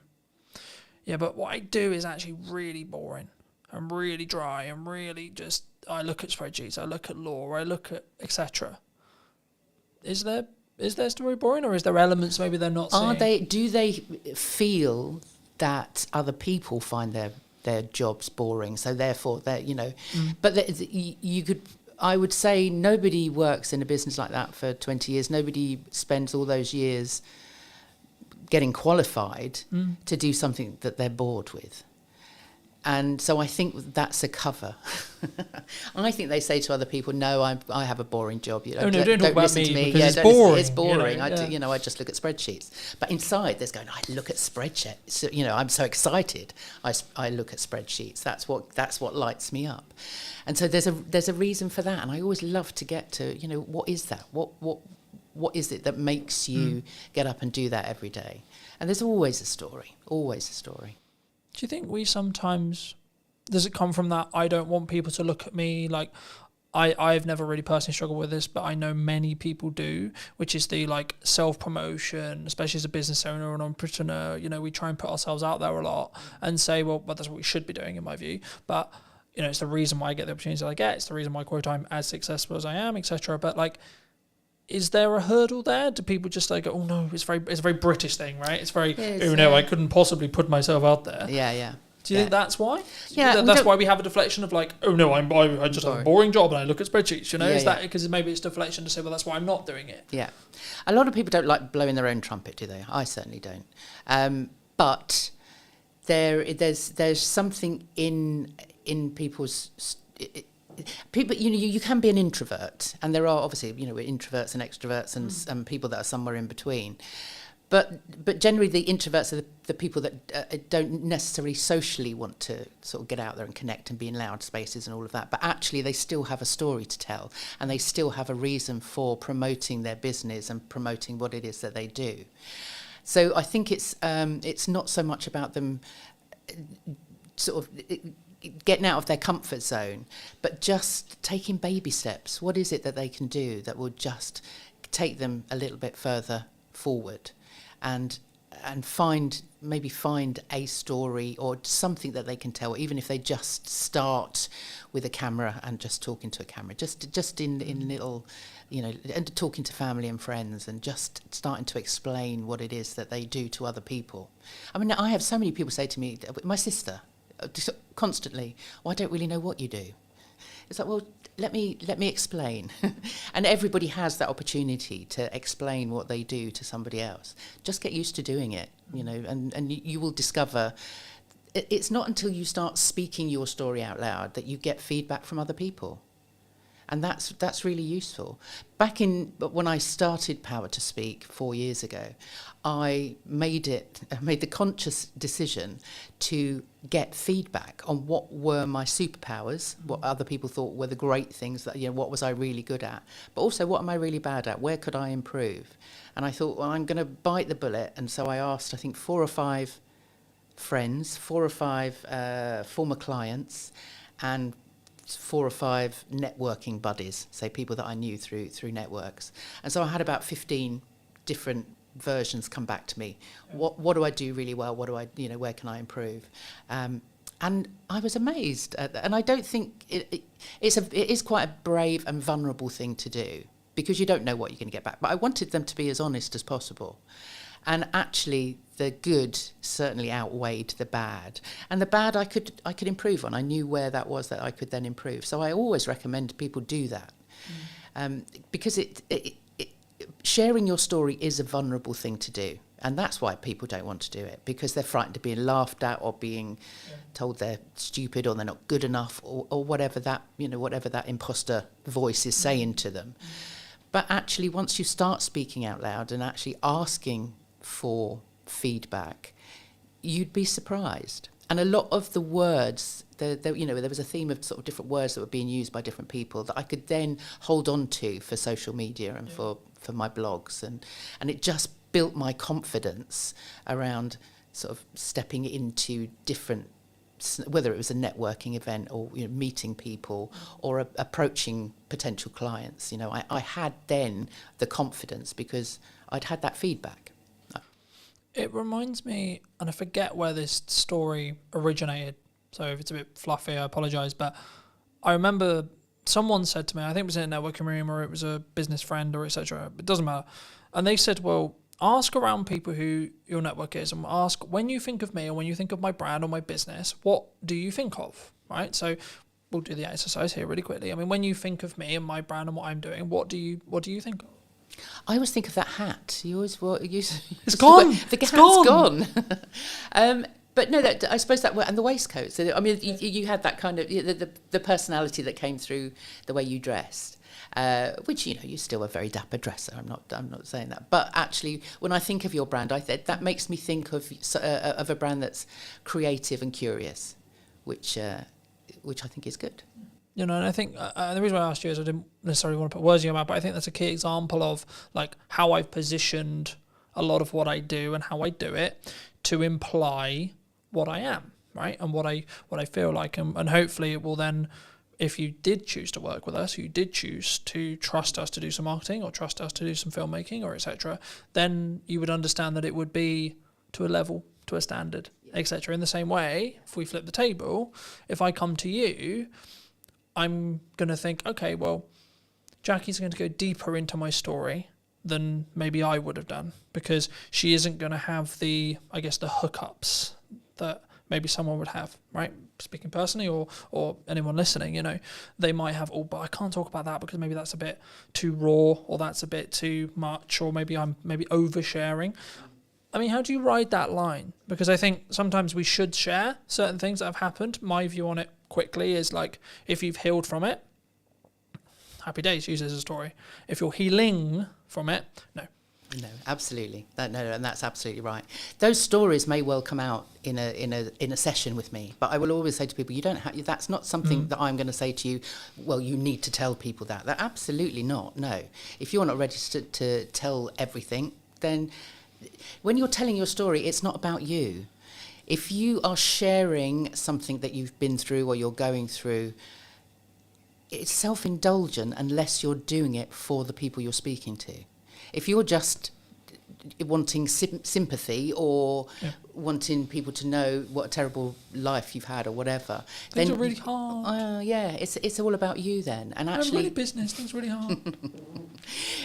Yeah, but what I do is actually really boring and really dry and really just, I look at spreadsheets, I look at law, I look at etc. Is their story boring, or is there elements maybe they're not seeing? Do they feel that other people find their jobs boring, so therefore they're, you know, but you could I would say nobody works in a business like that for 20 years. Nobody spends all those years getting qualified to do something that they're bored with. And so I think that's a cover. I think they say to other people, "No, I have a boring job. You know, Oh no, don't talk about listen me to me. because Yeah, it's don't boring. listen. It's boring. You know, I just look at spreadsheets." But inside, there's going, "I look at spreadsheets. So, you know, I'm so excited. I look at spreadsheets. That's what lights me up." And so there's a reason for that. And I always love to get to, you know, what is that? What is it that makes you get up and do that every day? And there's always a story. Always a story. Do you think we sometimes, does it come from that I don't want people to look at me like, I've never really personally struggled with this, but I know many people do, which is the like self-promotion, especially as a business owner or an entrepreneur. You know, we try and put ourselves out there a lot and say, well, that's what we should be doing in my view. But, you know, it's the reason why I get the opportunities that I get. It's the reason why, quote, I'm as successful as I am, etc. But like, is there a hurdle there? Do people just like, oh no, it's a very British thing, right? It's very, oh no, I couldn't possibly put myself out there. Yeah. Do you think that's why? Yeah, that's why we have a deflection of like, oh no, I just have a boring job and I look at spreadsheets. You know, is that because maybe it's deflection to say, well, that's why I'm not doing it? Yeah, a lot of people don't like blowing their own trumpet, do they? I certainly don't. But there's something in people's people. You know, you can be an introvert, and there are obviously, you know, introverts and extroverts and people that are somewhere in between. But generally, the introverts are the people that don't necessarily socially want to sort of get out there and connect and be in loud spaces and all of that. But actually, they still have a story to tell, and they still have a reason for promoting their business and promoting what it is that they do. So I think it's not so much about them sort of getting out of their comfort zone, but just taking baby steps. What is it that they can do that will just take them a little bit further forward? And find a story or something that they can tell, even if they just start with a camera and just talking to a camera, just in little, you know, and talking to family and friends and just starting to explain what it is that they do to other people. I mean, I have so many people say to me, my sister, constantly, "Well, I don't really know what you do." It's like, well, let me explain. And everybody has that opportunity to explain what they do to somebody else. Just get used to doing it, you know, and you will discover it's not until you start speaking your story out loud that you get feedback from other people. And that's really useful. Back when I started Power to Speak 4 years ago, I made the conscious decision to get feedback on what were my superpowers, what other people thought were the great things that, you know, what was I really good at, but also what am I really bad at? Where could I improve? And I thought, well, I'm going to bite the bullet. And so I asked, I think, 4 or 5 friends, 4 or 5 former clients, and 4 or 5 networking buddies, say people that I knew through networks. And so I had about 15 different versions come back to me. What do I do really well? What do I, you know, where can I improve? And I was amazed. And I don't think it is quite a brave and vulnerable thing to do, because you don't know what you're going to get back. But I wanted them to be as honest as possible. And actually, the good certainly outweighed the bad. And the bad I could improve on. I knew where that was that I could then improve. So I always recommend people do that. Because sharing your story is a vulnerable thing to do. And that's why people don't want to do it, because they're frightened of being laughed at or being told they're stupid or they're not good enough or whatever that, you know, whatever that imposter voice is saying to them. But actually, once you start speaking out loud and actually asking for feedback, you'd be surprised. And a lot of the words, you know, there was a theme of sort of different words that were being used by different people that I could then hold on to for social media and for my blogs, and it just built my confidence around sort of stepping into different, whether it was a networking event or, you know, meeting people or approaching potential clients. You know, I had then the confidence because I'd had that feedback. It reminds me, and I forget where this story originated, so if it's a bit fluffy, I apologise, but I remember someone said to me, I think it was in a networking room or it was a business friend or etc., it doesn't matter, and they said, well, ask around people who your network is and ask, when you think of me or when you think of my brand or my business, what do you think of, right? So we'll do the exercise here really quickly. I mean, when you think of me and my brand and what I'm doing, what do you think of? I always think of that hat. You always it's gone. The hat's gone. But no, I suppose that, and the waistcoat. So I mean, you had that kind of the personality that came through the way you dressed, which you're still a very dapper dresser. I'm not saying that, but actually, when I think of your brand, that makes me think of a brand that's creative and curious, which I think is good. And I think the reason why I asked you is I didn't necessarily want to put words in your mouth, but I think that's a key example of like how I've positioned a lot of what I do and how I do it to imply what I am, right? And what I feel like, and hopefully it will then, if you did choose to work with us, you did choose to trust us to do some marketing or trust us to do some filmmaking or etc., then you would understand that it would be to a level, to a standard, etc. In the same way, if we flip the table, if I come to you, I'm going to think, okay, well, Jackie's going to go deeper into my story than maybe I would have done, because she isn't going to have the hookups that maybe someone would have, right? Speaking personally, or anyone listening, they might have, but I can't talk about that because maybe that's a bit too raw, or that's a bit too much, or maybe I'm oversharing. I mean, how do you ride that line? Because I think sometimes we should share certain things that have happened. My view on it quickly is like, if you've healed from it, happy days, use it as a story. If you're healing from it, no. No, absolutely. And that's absolutely right. Those stories may well come out in a session with me, but I will always say to people, you don't have. That's not something that I'm going to say to you. Well, you need to tell people that. That absolutely not. No. If you're not ready to tell everything, then when you're telling your story, it's not about you. If you are sharing something that you've been through or you're going through, it's self-indulgent unless you're doing it for the people you're speaking to. If you're just wanting sympathy or wanting people to know what a terrible life you've had or whatever, things then are really hard. It's all about you then. And actually, really business, things really hard.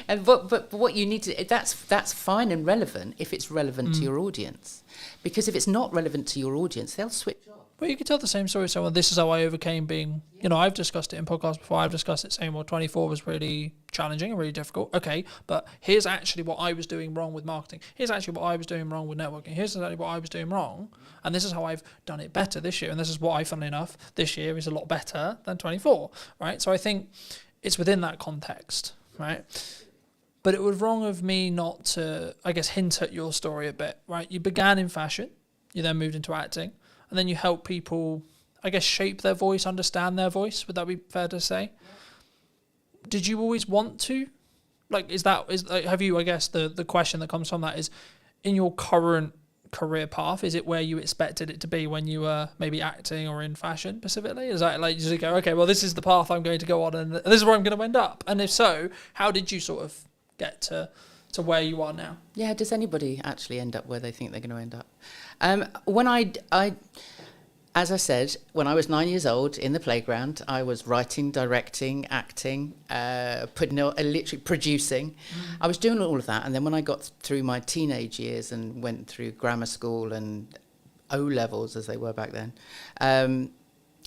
And but what you need to, that's fine and relevant if it's relevant to your audience, because if it's not relevant to your audience, they'll switch off. Well, you could tell the same story. So, this is how I overcame being, I've discussed it in podcasts before. I've discussed it saying, 24 was really challenging and really difficult. Okay, but here's actually what I was doing wrong with marketing. Here's actually what I was doing wrong with networking. Here's actually what I was doing wrong. And this is how I've done it better this year. And this is why, funnily enough, this year is a lot better than 24, right? So I think it's within that context, right? But it was wrong of me not to, hint at your story a bit, right? You began in fashion. You then moved into acting. And then you help people, shape their voice, understand their voice. Would that be fair to say? Yeah. Did you always want to? Have you, the question that comes from that is, in your current career path, is it where you expected it to be when you were maybe acting or in fashion specifically? Is that like, you go, okay, well, this is the path I'm going to go on and this is where I'm going to end up? And if so, how did you sort of get to where you are now? Yeah, does anybody actually end up where they think they're going to end up? When as I said, when I was 9 years old in the playground, I was writing, directing, acting, literally producing. I was doing all of that. And then when I got through my teenage years and went through grammar school and O-levels, as they were back then, and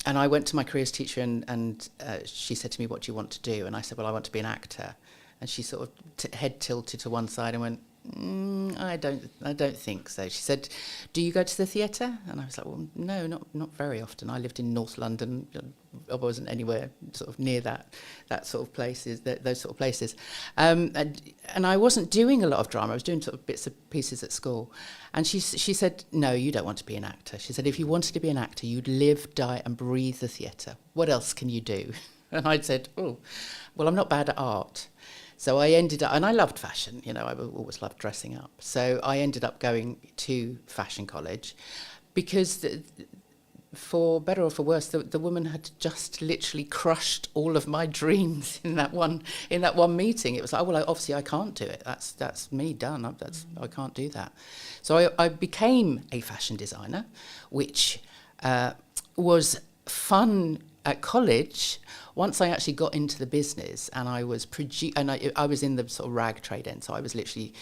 I went to my careers teacher and she said to me, what do you want to do? And I said, well, I want to be an actor. And she sort of head tilted to one side and went, I don't think so. She said, do you go to the theatre? And I was like, well, no, not very often. I lived in North London. I wasn't anywhere sort of near that sort of places, those sort of places. And I wasn't doing a lot of drama. I was doing sort of bits and pieces at school. And she said, no, you don't want to be an actor. She said, if you wanted to be an actor, you'd live, die and breathe the theatre. What else can you do? And I'd said, oh, well, I'm not bad at art. So I ended up, and I loved fashion, I always loved dressing up. So I ended up going to fashion college because for better or for worse, the woman had just literally crushed all of my dreams in that one meeting. It was like, well, obviously I can't do it. That's me done. I can't do that. So I became a fashion designer, which was fun at college. Once I actually got into the business and I was I was in the sort of rag trade end, so I was literally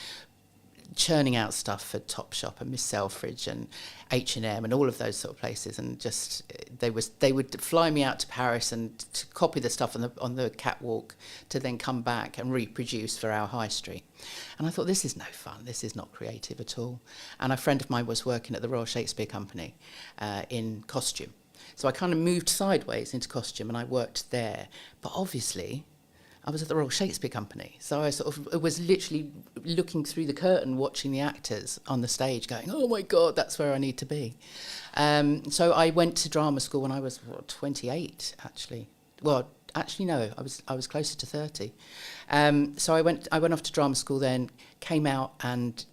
churning out stuff for Topshop and Miss Selfridge and H&M and all of those sort of places, and just they would fly me out to Paris and to copy the stuff on the catwalk to then come back and reproduce for our high street. And I thought, this is no fun, this is not creative at all. And a friend of mine was working at the Royal Shakespeare Company in costume. So I kind of moved sideways into costume and I worked there. But obviously, I was at the Royal Shakespeare Company. So I sort of was literally looking through the curtain, watching the actors on the stage going, oh my God, that's where I need to be. So I went to drama school when I was 28, actually. Well, actually, no, I was closer to 30. So I went off to drama school then, came out and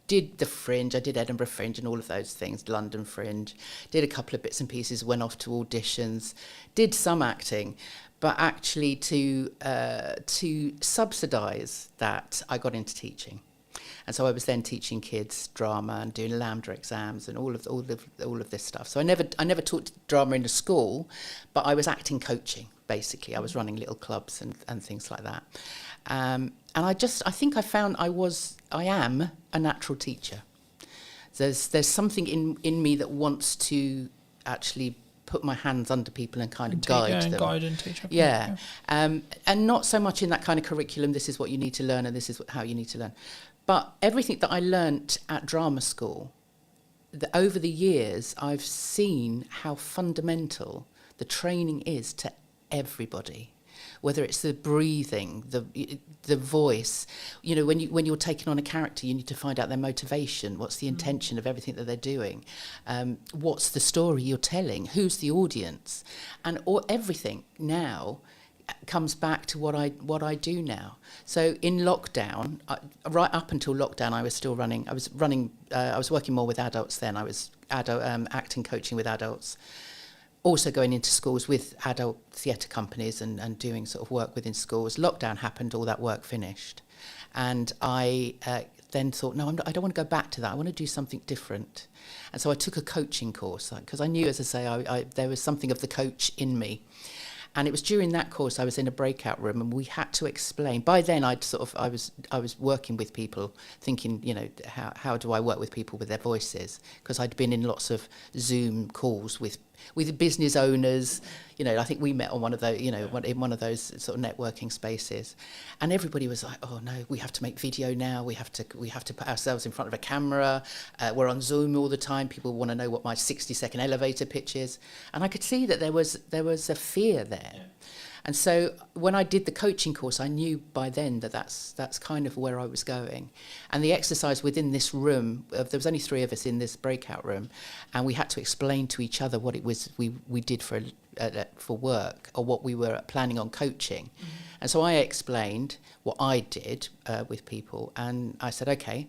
did the Fringe. I did Edinburgh Fringe and all of those things, London Fringe, did a couple of bits and pieces, went off to auditions, did some acting, but actually to subsidise that, I got into teaching. And so I was then teaching kids drama and doing Lambda exams and all of this stuff. So I never taught drama in a school, but I was acting coaching, basically. I was running little clubs and things like that. And I think I am a natural teacher. There's something in me that wants to actually put my hands under people and kind of guide them. Guide and teach. Yeah. And not so much in that kind of curriculum, this is what you need to learn and this is how you need to learn. But everything that I learnt at drama school, over the years, I've seen how fundamental the training is to everybody. Whether it's the breathing, the voice, when you're taking on a character, you need to find out their motivation. What's the intention of everything that they're doing? What's the story you're telling? Who's the audience? And everything now comes back to what I do now. So in lockdown, right up until lockdown, I was still running. I was working more with adults then. I was acting coaching with adults. Also going into schools with adult theatre companies and doing sort of work within schools. Lockdown happened, all that work finished. And I then thought, no, I don't want to go back to that. I want to do something different. And so I took a coaching course, because I knew, as I say, there was something of the coach in me. And it was during that course I was in a breakout room and we had to explain. By then I was working with people, thinking, how do I work with people with their voices? Because I'd been in lots of Zoom calls with business owners. I think we met on one of those, in one of those sort of networking spaces, and everybody was like, "Oh no, we have to make video now. We have to put ourselves in front of a camera. We're on Zoom all the time. People want to know what my 60-second elevator pitch is," and I could see that there was a fear there. Yeah. And so when I did the coaching course, I knew by then that that's kind of where I was going. And the exercise within this room, there was only 3 of us in this breakout room, and we had to explain to each other what it was we did for work, or what we were planning on coaching. Mm-hmm. And so I explained what I did with people, and I said, okay,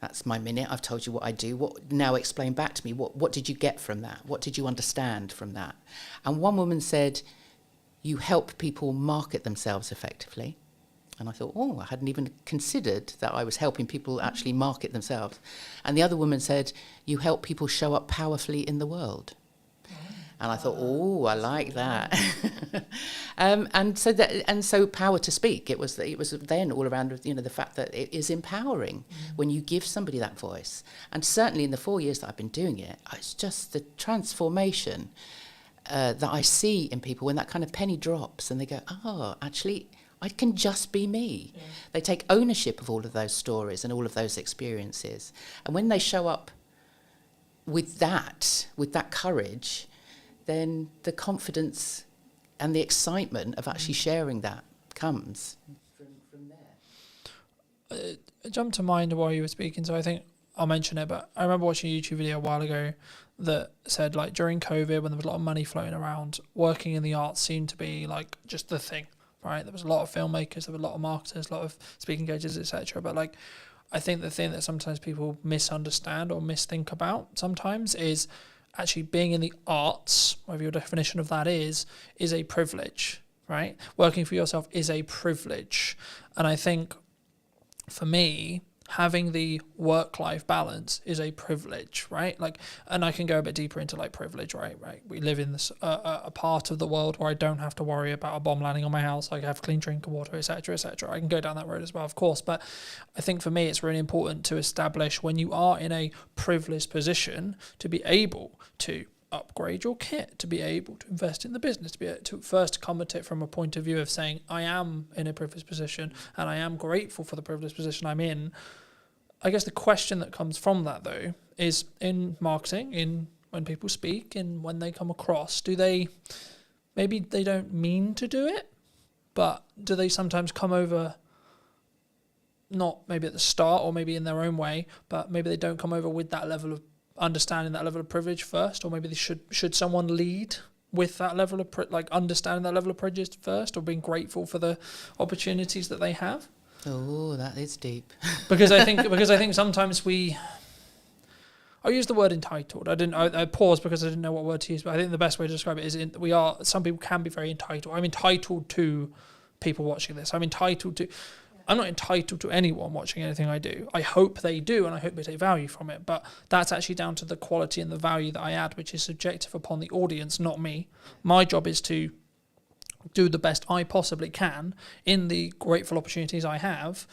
that's my minute. I've told you what I do. Now explain back to me, what did you get from that? What did you understand from that? And one woman said, you help people market themselves effectively. And I thought, I hadn't even considered that I was helping people actually market themselves. And the other woman said, you help people show up powerfully in the world. And I thought, I like that. and so power to speak. It was then all around, the fact that it is empowering when you give somebody that voice. And certainly in the 4 years that I've been doing it, it's just the transformation that I see in people when that kind of penny drops and they go, actually, I can just be me. Yeah. They take ownership of all of those stories and all of those experiences. And when they show up with that courage, then the confidence and the excitement of actually sharing that comes from there. It jumped to mind while you were speaking, so I think I'll mention it, but I remember watching a YouTube video a while ago that said, during COVID, when there was a lot of money floating around, working in the arts seemed to be just the thing, right? There was a lot of filmmakers, there were a lot of marketers, a lot of speaking engagements, etc. But I think the thing that sometimes people misunderstand or misthink about sometimes is actually being in the arts, whatever your definition of that is a privilege, right? Working for yourself is a privilege. And I think for me, having the work-life balance is a privilege, right? Like, and I can go a bit deeper into like privilege, right? We live in this a part of the world where I don't have to worry about a bomb landing on my house. I have clean drinking water, etc., etc. I can go down that road as well, of course. But I think for me, it's really important to establish when you are in a privileged position to be able to upgrade your kit, to be able to invest in the business, to be able to first come at it from a point of view of saying, I am in a privileged position and I am grateful for the privileged position I'm in. I guess the question that comes from that, though, is in marketing, in when people speak, in when they come across, do they, maybe they don't mean to do it, but do they sometimes come over, not maybe at the start or maybe in their own way, but maybe they don't come over with that level of understanding, that level of privilege first, or maybe they should someone lead with that level of understanding that level of privilege first, or being grateful for the opportunities that they have? Oh, that is deep. because I think sometimes I'll use the word entitled. I paused because I didn't know what word to use, but I think the best way to describe it is some people can be very entitled. I'm entitled to people watching this. I'm not entitled to anyone watching anything I do. I hope they do, and I hope they take value from it. But that's actually down to the quality and the value that I add, which is subjective upon the audience, not me. My job is to do the best I possibly can in the grateful opportunities I have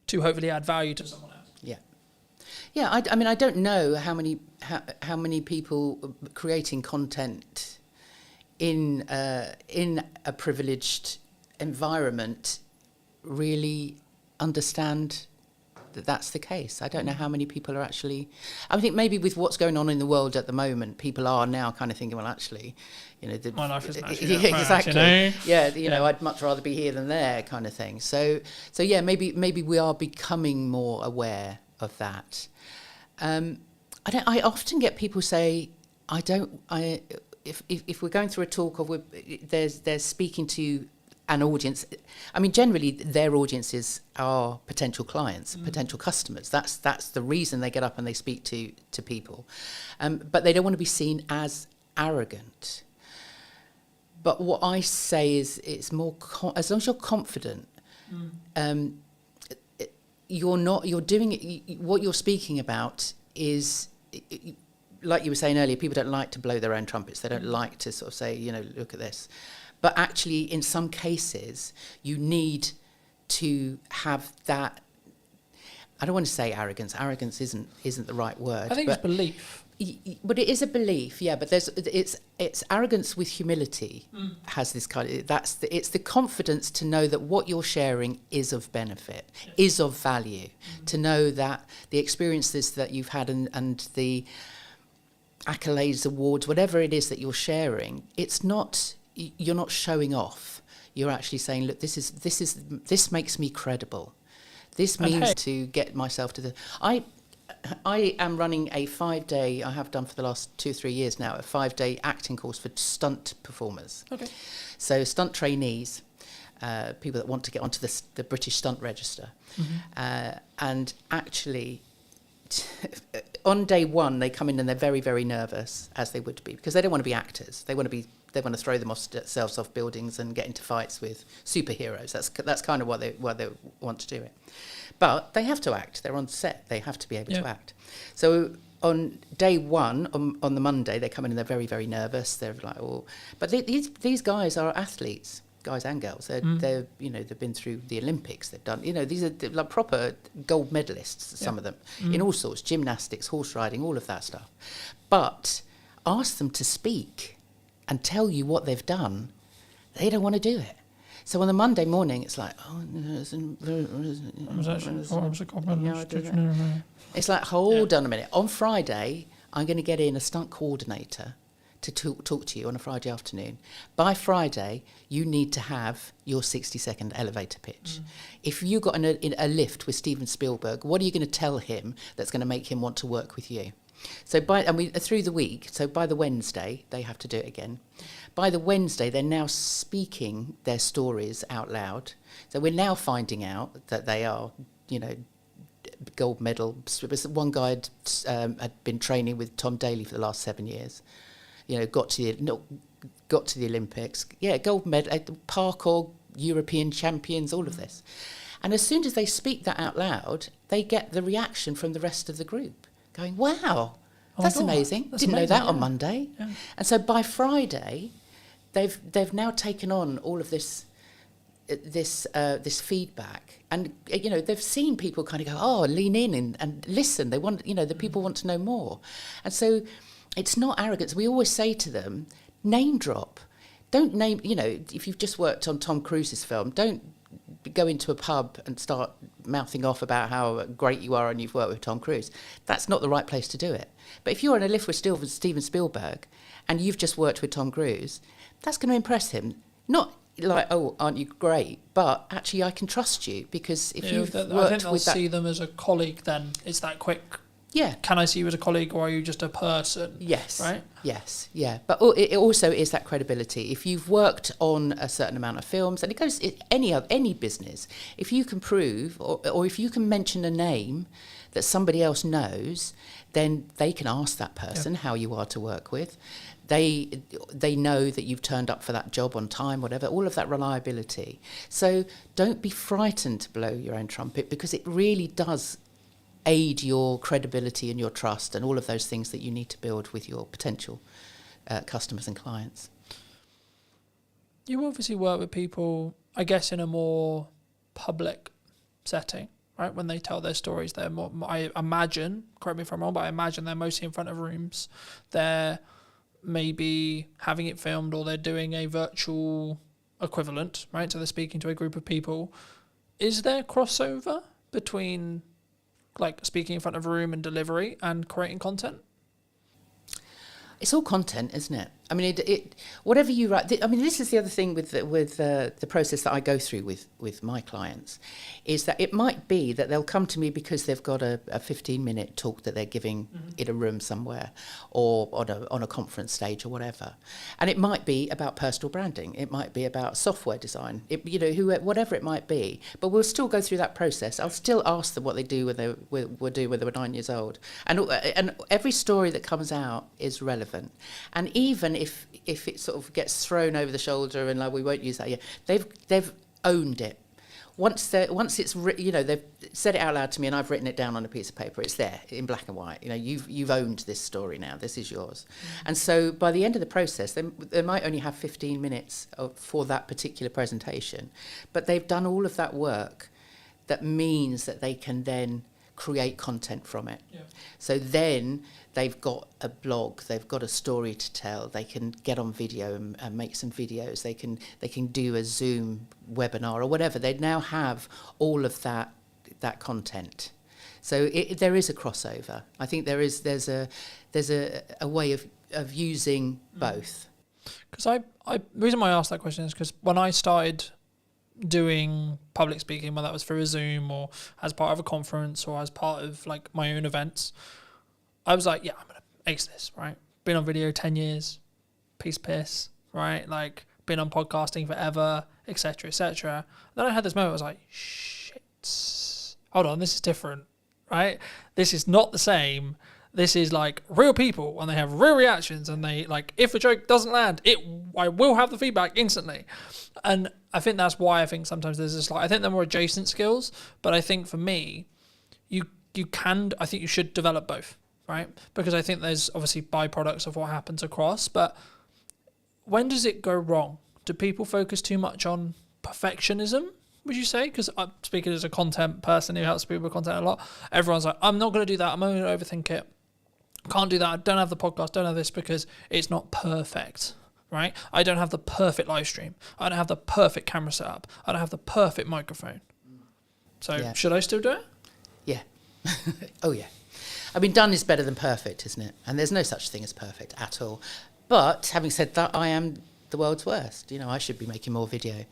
to hopefully add value to someone else. Yeah. Yeah, I mean, I don't know how many people creating content in a privileged environment really understand that that's the case. I don't know how many people are actually. I think maybe with what's going on in the world at the moment, people are now kind of thinking, well, actually, my life isn't actually yeah, that exactly. Bad, Yeah, I'd much rather be here than there, kind of thing. So yeah, maybe we are becoming more aware of that. I often get people say, if we're going through a talk or they're speaking to an audience, I mean, generally their audiences are potential clients, potential customers. That's the reason they get up and they speak to people. But they don't want to be seen as arrogant. But what I say is, it's more as long as you're confident, you're doing it. What you're speaking about is, like you were saying earlier, people don't like to blow their own trumpets. They don't like to sort of say, look at this. But actually, in some cases, you need to have that. I don't want to say arrogance. Arrogance isn't the right word. I think it's belief. But it is a belief, yeah. But it's arrogance with humility. Has this kind of it's the confidence to know that what you're sharing is of benefit, is of value. To know that the experiences that you've had and the accolades, awards, whatever it is that you're sharing, it's not. You're not showing off. You're actually saying, look, this makes me credible. This means to get myself to the. I am running a 5-day. I have done for the last 2-3 years now a 5-day acting course for stunt performers. Okay. So stunt trainees, people that want to get onto the British Stunt Register, and actually. On day one, they come in and they're very, very nervous, as they would be, because they don't want to be actors. They want to throw themselves off buildings and get into fights with superheroes. That's kind of why they want to do it. But they have to act. They're on set. They have to be able to act. So on day one, on the Monday, they come in and they're very, very nervous. They're like, oh, but these guys are athletes. Guys and girls, they've been through the Olympics. They've done, these are like proper gold medalists. Some of them in all sorts, gymnastics, horse riding, all of that stuff. But ask them to speak and tell you what they've done, they don't want to do it. So on the Monday morning, it's like, it's like, hold on a minute. On Friday, I'm going to get in a stunt coordinator to talk to you on a Friday afternoon. By Friday, you need to have your 60-second elevator pitch. If you got in a lift with Steven Spielberg, what are you going to tell him that's going to make him want to work with you? So through the week, so by the Wednesday, they have to do it again. By the Wednesday, they're now speaking their stories out loud. So we're now finding out that they are, gold medal. One guy had been training with Tom Daley for the last 7 years. Got to the Olympics. Yeah, gold medal, parkour, European champions, all of this. And as soon as they speak that out loud, they get the reaction from the rest of the group going, wow, Oh my that's God, amazing. that's Didn't know amazing, that on yeah. Monday. Yeah. And so by Friday, they've now taken on all of this feedback, and they've seen people kind of go, oh, lean in and listen. They want, the people want to know more, and so it's not arrogance. We always say to them, name drop. Don't name. If you've just worked on Tom Cruise's film, don't go into a pub and start mouthing off about how great you are and you've worked with Tom Cruise. That's not the right place to do it. But if you're in a lift with Steven Spielberg and you've just worked with Tom Cruise, that's going to impress him. Not like, oh, aren't you great? But actually, I can trust you, because if you've worked I think they'll with that, see them as a colleague. Then it's that quick. yeah. Can I see you as a colleague, or are you just a person? Yes. Right. Yes. Yeah. But it also is that credibility. If you've worked on a certain amount of films, and it goes any business, if you can prove or if you can mention a name that somebody else knows, then they can ask that person how you are to work with. They know that you've turned up for that job on time, whatever, all of that reliability. So don't be frightened to blow your own trumpet, because it really does aid your credibility and your trust and all of those things that you need to build with your potential customers and clients. You obviously work with people, I guess, in a more public setting, right? When they tell their stories, they're more, I imagine, correct me if I'm wrong, but I imagine they're mostly in front of rooms. They're maybe having it filmed, or they're doing a virtual equivalent, right? So they're speaking to a group of people. Is there crossover between like speaking in front of a room and delivery and creating content? It's all content, isn't it? I mean, it whatever you write. I mean, this is the other thing with the process that I go through with my clients, is that it might be that they'll come to me because they've got a 15-minute talk that they're giving in a room somewhere, or on a conference stage or whatever, and it might be about personal branding. It might be about software design. Whatever it might be. But we'll still go through that process. I'll still ask them what they do when they were 9 years old, and every story that comes out is relevant. And even if it sort of gets thrown over the shoulder and like, we won't use that yet, they've owned it. Once it's they've said it out loud to me and I've written it down on a piece of paper. It's there in black and white. You've owned this story now. This is yours. And so by the end of the process, they might only have 15 minutes for that particular presentation, but they've done all of that work. That means that they can then create content from it. Yeah. So then they've got a blog, they've got a story to tell, they can get on video and make some videos, they can do a Zoom webinar or whatever. They now have all of that content. So there is a crossover. I think there's a way of using both. Because the reason why I asked that question is because when I started doing public speaking, whether that was through a Zoom or as part of a conference or as part of like my own events, I was like, yeah, I'm going to ace this, right? Been on video 10 years, piss, right? Like, been on podcasting forever, etc., etc. Then I had this moment, I was like, shit, hold on, this is different, right? This is not the same. This is like real people, and they have real reactions, and they like, if a joke doesn't land, I will have the feedback instantly. And I think that's why I think sometimes there's this, like, I think they're more adjacent skills, but I think for me, I think you should develop both, right? Because I think there's obviously byproducts of what happens across, but when does it go wrong? Do people focus too much on perfectionism, would you say? Because I'm speaking as a content person who helps people with content a lot. Everyone's like, I'm not going to do that. I'm only going to overthink it. Can't do that. I don't have the podcast. Don't have this because it's not perfect, right? I don't have the perfect live stream. I don't have the perfect camera setup. I don't have the perfect microphone. So should I still do it? Yeah. Oh, yeah. I mean, done is better than perfect, isn't it? And there's no such thing as perfect at all. But having said that, I am the world's worst. I should be making more video.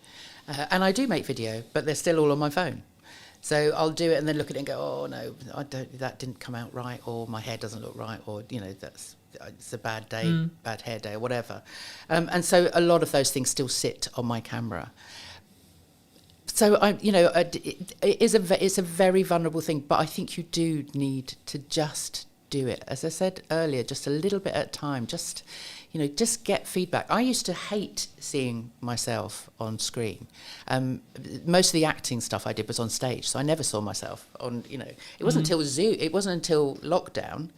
And I do make video, but they're still all on my phone. So I'll do it and then look at it and go, oh, no, that didn't come out right, or my hair doesn't look right, or, it's a bad day, bad hair day, or whatever. And so a lot of those things still sit on my camera. So, it's a very vulnerable thing, but I think you do need to just do it. As I said earlier, just a little bit at a time, just get feedback. I used to hate seeing myself on screen. Most of the acting stuff I did was on stage, so I never saw myself on, it wasn't until Zoom, it wasn't until lockdown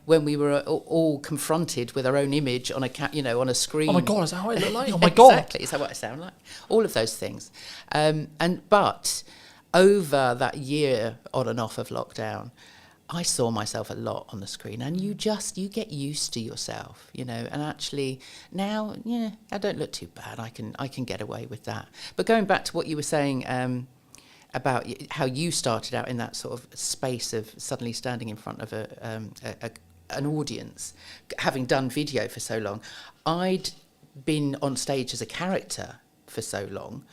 when we were all confronted with our own image on on a screen. Oh my God, is that how I look like? Oh my God. Exactly, is that what I sound like? All of those things. But over that year on and off of lockdown, I saw myself a lot on the screen, and you get used to yourself, and actually now, I don't look too bad. I can get away with that. But going back to what you were saying about how you started out in that sort of space of suddenly standing in front of an audience, having done video for so long, I'd been on stage as a character for so long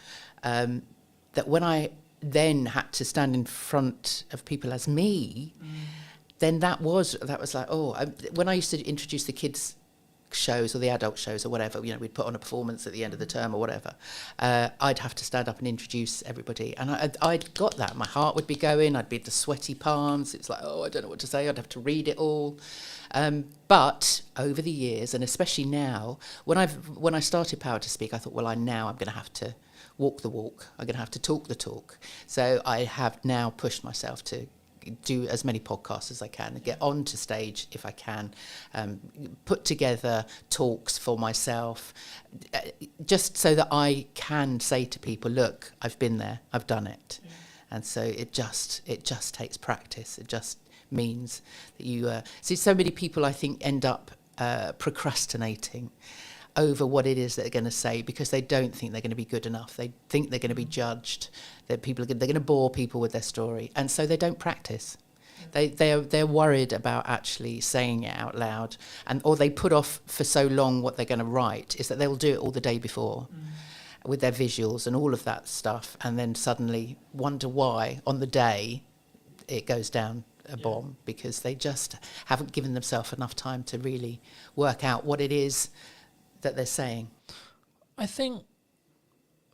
that when I then had to stand in front of people as me, then that was like, when I used to introduce the kids shows or the adult shows or whatever, we'd put on a performance at the end of the term or whatever, I'd have to stand up and introduce everybody, and I'd got that. My heart would be going, I'd be the sweaty palms, it's like, I don't know what to say, I'd have to read it all. But over the years, and especially now, when I started Power to Speak, I thought, now I'm going to have to walk the walk. I'm going to have to talk the talk. So I have now pushed myself to do as many podcasts as I can, get onto stage if I can, put together talks for myself, just so that I can say to people, look, I've been there, I've done it. Yeah. And so it just takes practice. It just means that you see, so many people I think end up procrastinating over what it is they're going to say because they don't think they're going to be good enough. They think they're going to be judged. That they're going to bore people with their story, and so they don't practice. They're worried about actually saying it out loud, or they put off for so long what they're going to write is that they'll do it all the day before with their visuals and all of that stuff, and then suddenly wonder why on the day it goes down a bomb because they just haven't given themselves enough time to really work out what it is that they're saying. I think,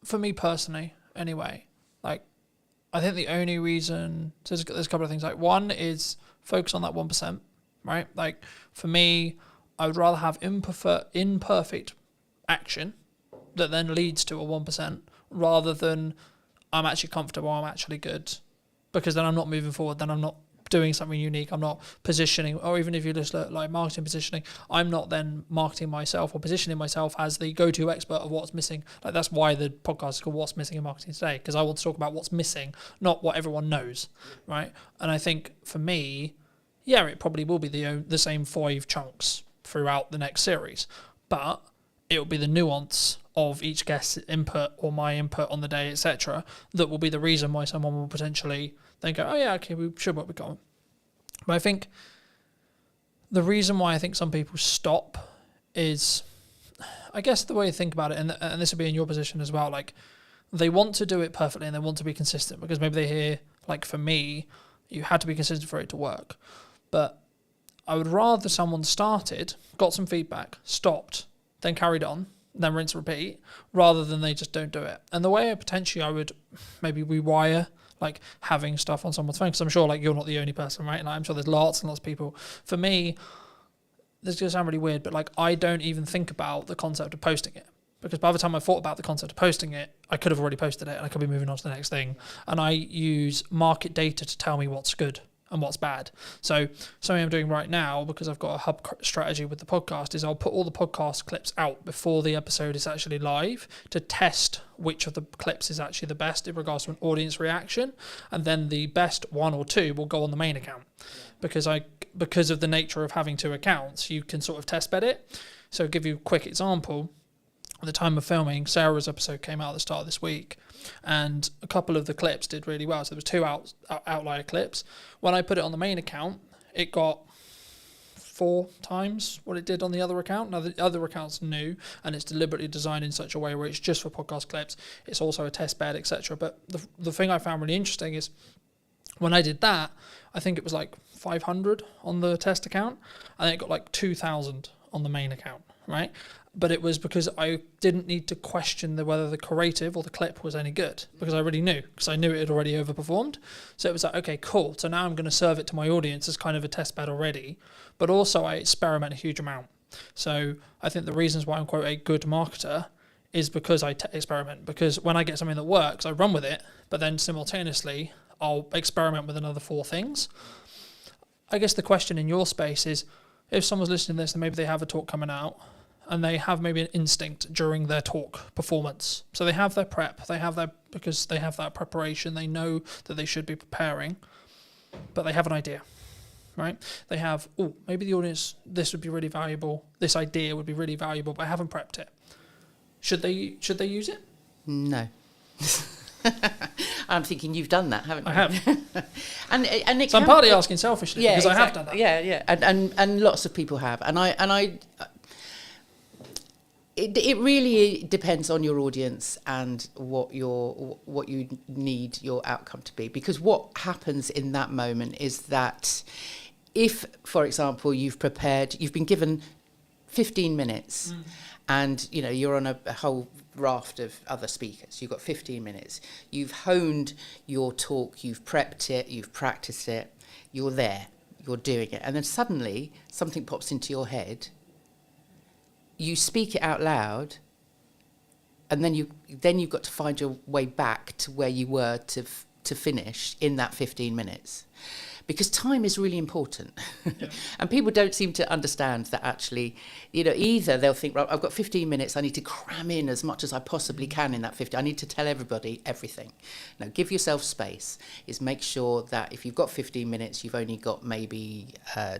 for me personally, anyway, I think the only reason, so there's a couple of things. One is focus on that 1%, right? For me, I would rather have imperfect action that then leads to a 1% rather than I'm actually comfortable, I'm actually good, because then I'm not moving forward, then I'm not doing something unique, I'm not positioning, or even if you just look like marketing positioning, I'm not then marketing myself or positioning myself as the go-to expert of what's missing. That's why the podcast is called What's Missing in Marketing Today, because I want to talk about what's missing, not what everyone knows, right? And I think for me, it probably will be the same 5 chunks throughout the next series, but it will be the nuance of each guest's input or my input on the day, etc., that will be the reason why someone will potentially then go, okay, we should what we got. But I think the reason why I think some people stop is, I guess the way to think about it, and this would be in your position as well, they want to do it perfectly and they want to be consistent because maybe they hear, for me, you had to be consistent for it to work. But I would rather someone started, got some feedback, stopped, then carried on, then rinse and repeat, rather than they just don't do it. And the way I would maybe rewire having stuff on someone's phone, because I'm sure you're not the only person, right? And I'm sure there's lots and lots of people. For me, this is going to sound really weird, but I don't even think about the concept of posting it, because by the time I thought about the concept of posting it, I could have already posted it and I could be moving on to the next thing. And I use market data to tell me what's good and what's bad. So something I'm doing right now, because I've got a hub strategy with the podcast, is I'll put all the podcast clips out before the episode is actually live to test which of the clips is actually the best in regards to an audience reaction, and then the best 1 or 2 will go on the main account. Because of the nature of having 2 accounts, you can sort of test bed it. So I'll give you a quick example. At the time of filming, Sarah's episode came out at the start of this week, and a couple of the clips did really well. So there was 2 outlier clips. When I put it on the main account, it got 4 times what it did on the other account. Now, the other account's new, and it's deliberately designed in such a way where it's just for podcast clips. It's also a test bed, etc. But the thing I found really interesting is when I did that, I think it was 500 on the test account, and then it got 2,000 on the main account, right? But it was because I didn't need to question whether the creative or the clip was any good, because I already knew, because I knew it had already overperformed. So it was like, okay, cool. So now I'm going to serve it to my audience as kind of a test bed already. But also I experiment a huge amount. So I think the reasons why I'm quite a good marketer is because I experiment. Because when I get something that works, I run with it, but then simultaneously I'll experiment with another 4 things. I guess the question in your space is, if someone's listening to this and maybe they have a talk coming out, and they have maybe an instinct during their talk performance. So they have their prep, because they have that preparation, they know that they should be preparing, but they have an idea, right? They have, maybe the audience, this would be really valuable, this idea would be really valuable, but I haven't prepped it. Should they use it? No. I'm thinking you've done that, haven't you? I have. and it so I'm partly asking selfishly, because I have done that. Yeah. And lots of people have. It really depends on your audience and what you need your outcome to be. Because what happens in that moment is that if, for example, you've been given 15 minutes and you're on a whole raft of other speakers, you've got 15 minutes, you've honed your talk, you've prepped it, you've practiced it, you're there, you're doing it, and then suddenly something pops into your head. You speak it out loud, and then you've got to find your way back to where you were to finish in that 15 minutes, because time is really important. Yeah. And people don't seem to understand that actually, either they'll think, right, I've got 15 minutes, I need to cram in as much as I possibly can in that 15. I need to tell everybody everything. Now, give yourself space. Is make sure that if you've got 15 minutes, you've only got maybe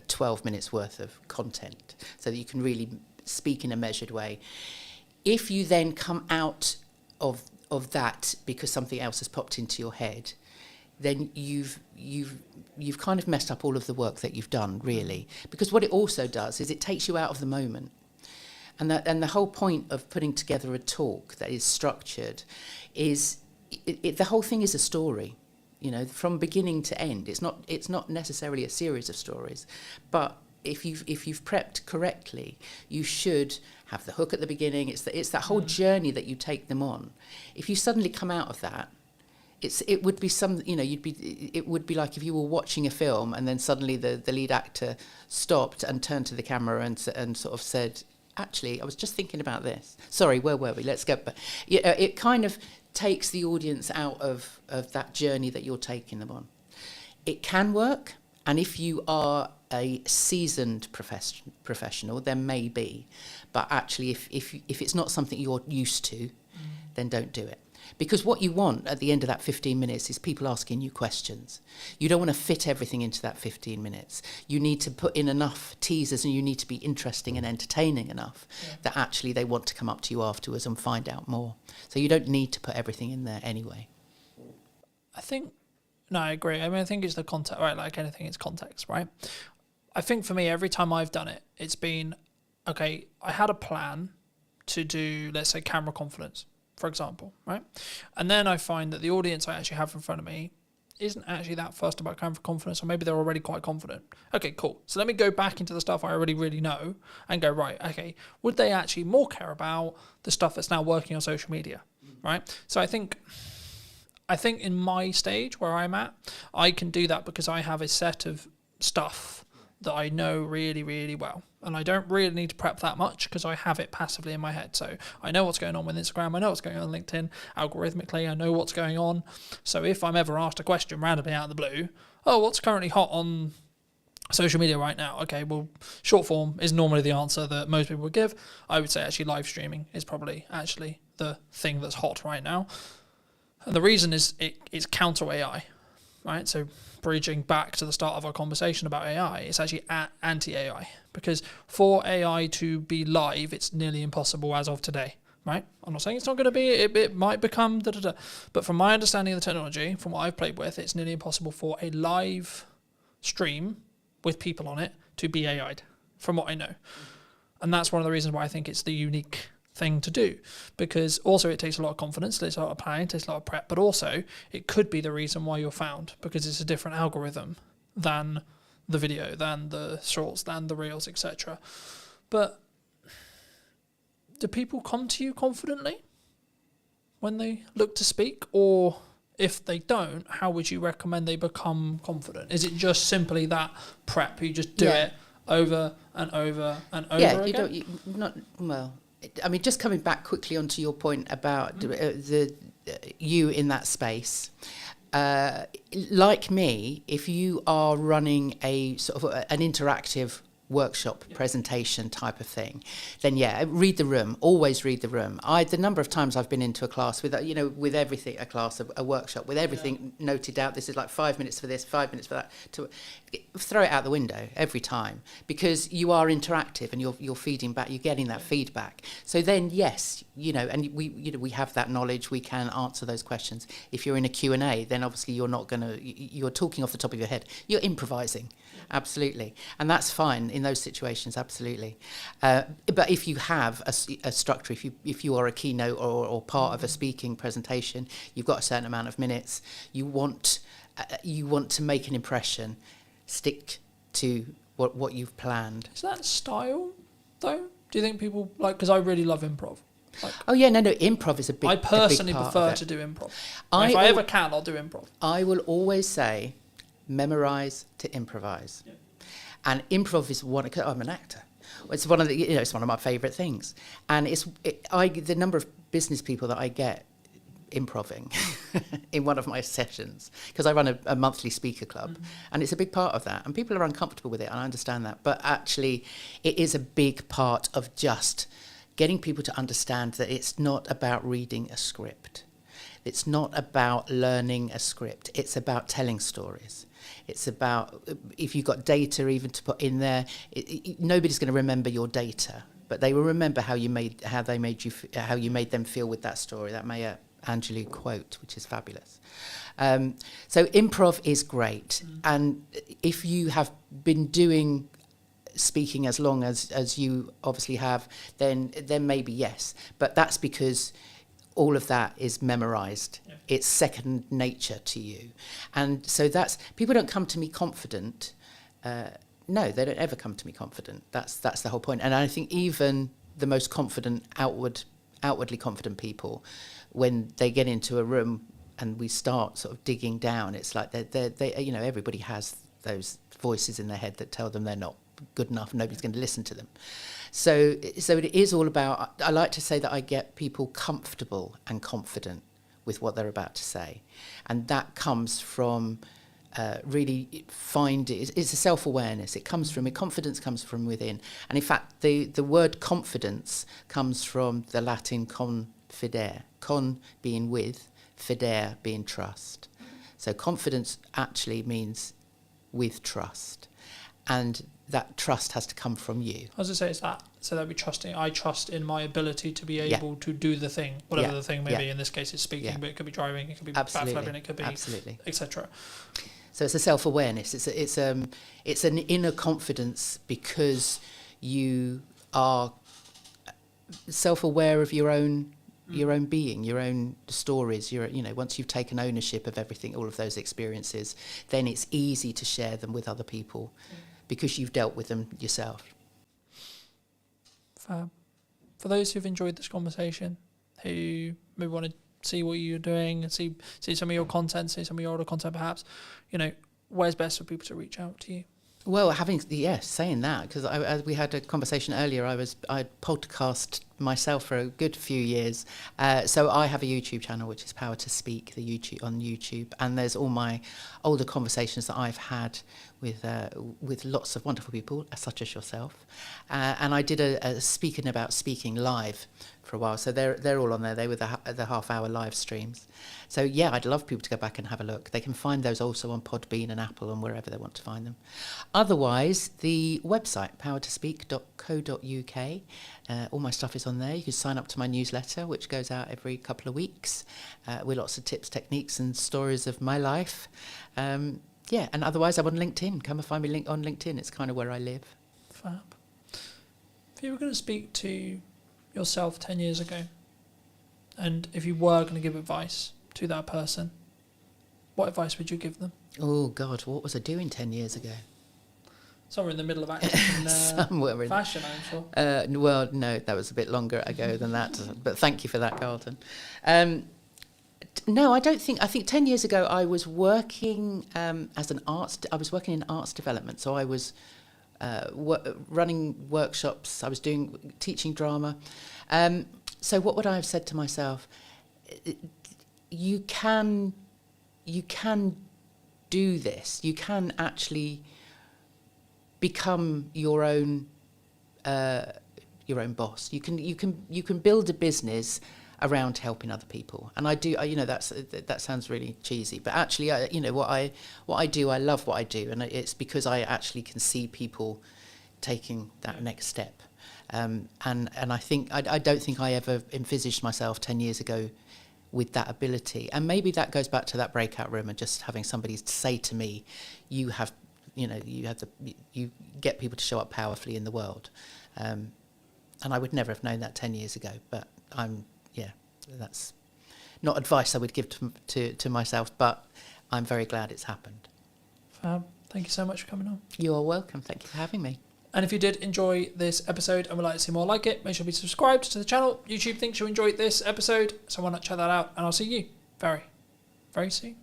12 minutes worth of content, so that you can really speak in a measured way. If you then come out of that because something else has popped into your head, then you've kind of messed up all of the work that you've done, really. Because what it also does is it takes you out of the moment. And the whole point of putting together a talk that is structured is the whole thing is a story, from beginning to end. It's not necessarily a series of stories, but if you've prepped correctly, you should have the hook at the beginning. It's that whole journey that you take them on. If you suddenly come out of that, it would be it would be like if you were watching a film and then suddenly the lead actor stopped and turned to the camera and sort of said, actually, I was just thinking about this. Sorry, where were we? Let's go. But it kind of takes the audience out of that journey that you're taking them on. It can work, and if you are a seasoned professional, then maybe. But actually, if it's not something you're used to, then don't do it. Because what you want at the end of that 15 minutes is people asking you questions. You don't want to fit everything into that 15 minutes. You need to put in enough teasers, and you need to be interesting and entertaining enough that actually they want to come up to you afterwards and find out more. So you don't need to put everything in there anyway. I agree. I think it's the context, right? Like anything, it's context, right? I think for me, every time I've done it, it's been, okay, I had a plan to do, let's say, camera confidence, for example, right? And then I find that the audience I actually have in front of me isn't actually that fussed about camera confidence, or maybe they're already quite confident. Okay, cool. So let me go back into the stuff I already really know and go, right, okay, would they actually more care about the stuff that's now working on social media, right? So I think in my stage where I'm at, I can do that because I have a set of stuff that I know really, really well. And I don't really need to prep that much because I have it passively in my head. So I know what's going on with Instagram. I know what's going on LinkedIn. Algorithmically, I know what's going on. So if I'm ever asked a question randomly out of the blue, what's currently hot on social media right now? Okay, well, short form is normally the answer that most people would give. I would say actually live streaming is probably actually the thing that's hot right now. And the reason is it's counter AI, right? So bridging back to the start of our conversation about AI, it's actually anti-AI, because for AI to be live, it's nearly impossible as of today, right? I'm not saying it's not going to be, it might become da-da-da. But from my understanding of the technology, from what I've played with, it's nearly impossible for a live stream with people on it to be AI'd, from what I know. And that's one of the reasons why I think it's the unique thing to do, because also it takes a lot of confidence, it takes a lot of planning, it takes a lot of prep, but also it could be the reason why you're found, because it's a different algorithm than the video, than the shorts, than the reels, etc. But do people come to you confidently when they look to speak? Or if they don't, how would you recommend they become confident? Is it just simply that prep? You just do it over and over and over again? I mean, just coming back quickly onto your point about you in that space. Like me, if you are running a sort of an interactive workshop presentation type of thing, then read the room. Always read the room. The number of times I've been into a class with with everything, a workshop with everything noted out. This is like 5 minutes for this, 5 minutes for that. To throw it out the window every time, because you are interactive and you're feeding back. You're getting that feedback. So then and we have that knowledge. We can answer those questions. If you're in a Q&A, then obviously you're talking off the top of your head. You're improvising. Absolutely. And that's fine in those situations, absolutely. But if you have a structure, if you are a keynote or part of a speaking presentation, you've got a certain amount of minutes, you want to make an impression, stick to what you've planned. Is that style, though? Do you think people, because I really love improv. Improv is a big part. I personally prefer to do improv. If I ever can, I'll do improv. I will always say, memorize to improvise. Yeah. And improv is I'm an actor. It's one of it's one of my favorite things. And the number of business people that I get improving in one of my sessions, because I run a monthly speaker club, and it's a big part of that. And people are uncomfortable with it, and I understand that. But actually, it is a big part of just getting people to understand that it's not about reading a script. It's not about learning a script. It's about telling stories. It's about, if you've got data even to put in there, nobody's going to remember your data, but they will remember how you made them feel with that story. That Maya Angelou quote, which is fabulous. So improv is great, and if you have been doing speaking as long as you obviously have, then maybe yes, but that's because all of that is memorized. Yeah. It's second nature to you. And so people don't come to me confident. No, they don't ever come to me confident. That's the whole point. And I think even the most confident, outwardly confident people, when they get into a room and we start sort of digging down, it's like they everybody has those voices in their head that tell them they're not good enough, nobody's going to listen to them. So it is all about, I like to say that I get people comfortable and confident with what they're about to say. And that comes from really it's a self-awareness. Confidence comes from within. And in fact, the word confidence comes from the Latin confidere, con being with, fidere being trust. So confidence actually means with trust. And that trust has to come from you. I was going to say, it's that. So that we trusting. I trust in my ability to be able to do the thing, whatever the thing may be. In this case, it's speaking, but it could be driving, it could be backflipping, it could be etc. So it's a self-awareness. It's an inner confidence because you are self-aware of your own being, your own stories. Once you've taken ownership of everything, all of those experiences, then it's easy to share them with other people. Because you've dealt with them yourself. Fab. For those who've enjoyed this conversation, who maybe want to see what you're doing and see some of your content, see some of your older content perhaps, where's best for people to reach out to you? Well, saying that, because we had a conversation earlier, I podcast myself for a good few years. So I have a YouTube channel, which is Power to Speak, on YouTube, and there's all my older conversations that I've had with lots of wonderful people, such as yourself. And I did a speaking about speaking live for a while, so they're all on there. They were the half-hour live streams. So yeah, I'd love people to go back and have a look. They can find those also on Podbean and Apple and wherever they want to find them. Otherwise, the website, powertospeak.co.uk, all my stuff is on there. You can sign up to my newsletter, which goes out every couple of weeks, with lots of tips, techniques and stories of my life. And otherwise I'm on LinkedIn. Come and find me on LinkedIn. It's kind of where I live. Fab. If you were going to speak to yourself 10 years ago, and if you were going to give advice to that person, what advice would you give them? Oh God, what was I doing 10 years ago? Somewhere in the middle of acting and somewhere in fashion, I'm sure. Well, no, that was a bit longer ago than that. But thank you for that, Carlton. No, I don't think. I think 10 years ago I was working as an arts. I was working in arts development, so I was running workshops. I was teaching drama. So what would I have said to myself? You can do this. You can actually become your own boss. You can build a business around helping other people. And I do. That sounds really cheesy, but actually, what I do. I love what I do, and it's because I actually can see people taking that next step. And I think I don't think I ever envisaged myself 10 years ago with that ability. And maybe that goes back to that breakout room and just having somebody say to me, you get people to show up powerfully in the world. And I would never have known that 10 years ago, but that's not advice I would give to myself, but I'm very glad it's happened. Thank you so much for coming on. You're welcome. Thank you for having me. And if you did enjoy this episode and would like to see more like it, make sure to be subscribed to the channel. YouTube thinks you enjoyed this episode, so why not check that out? And I'll see you very, very soon.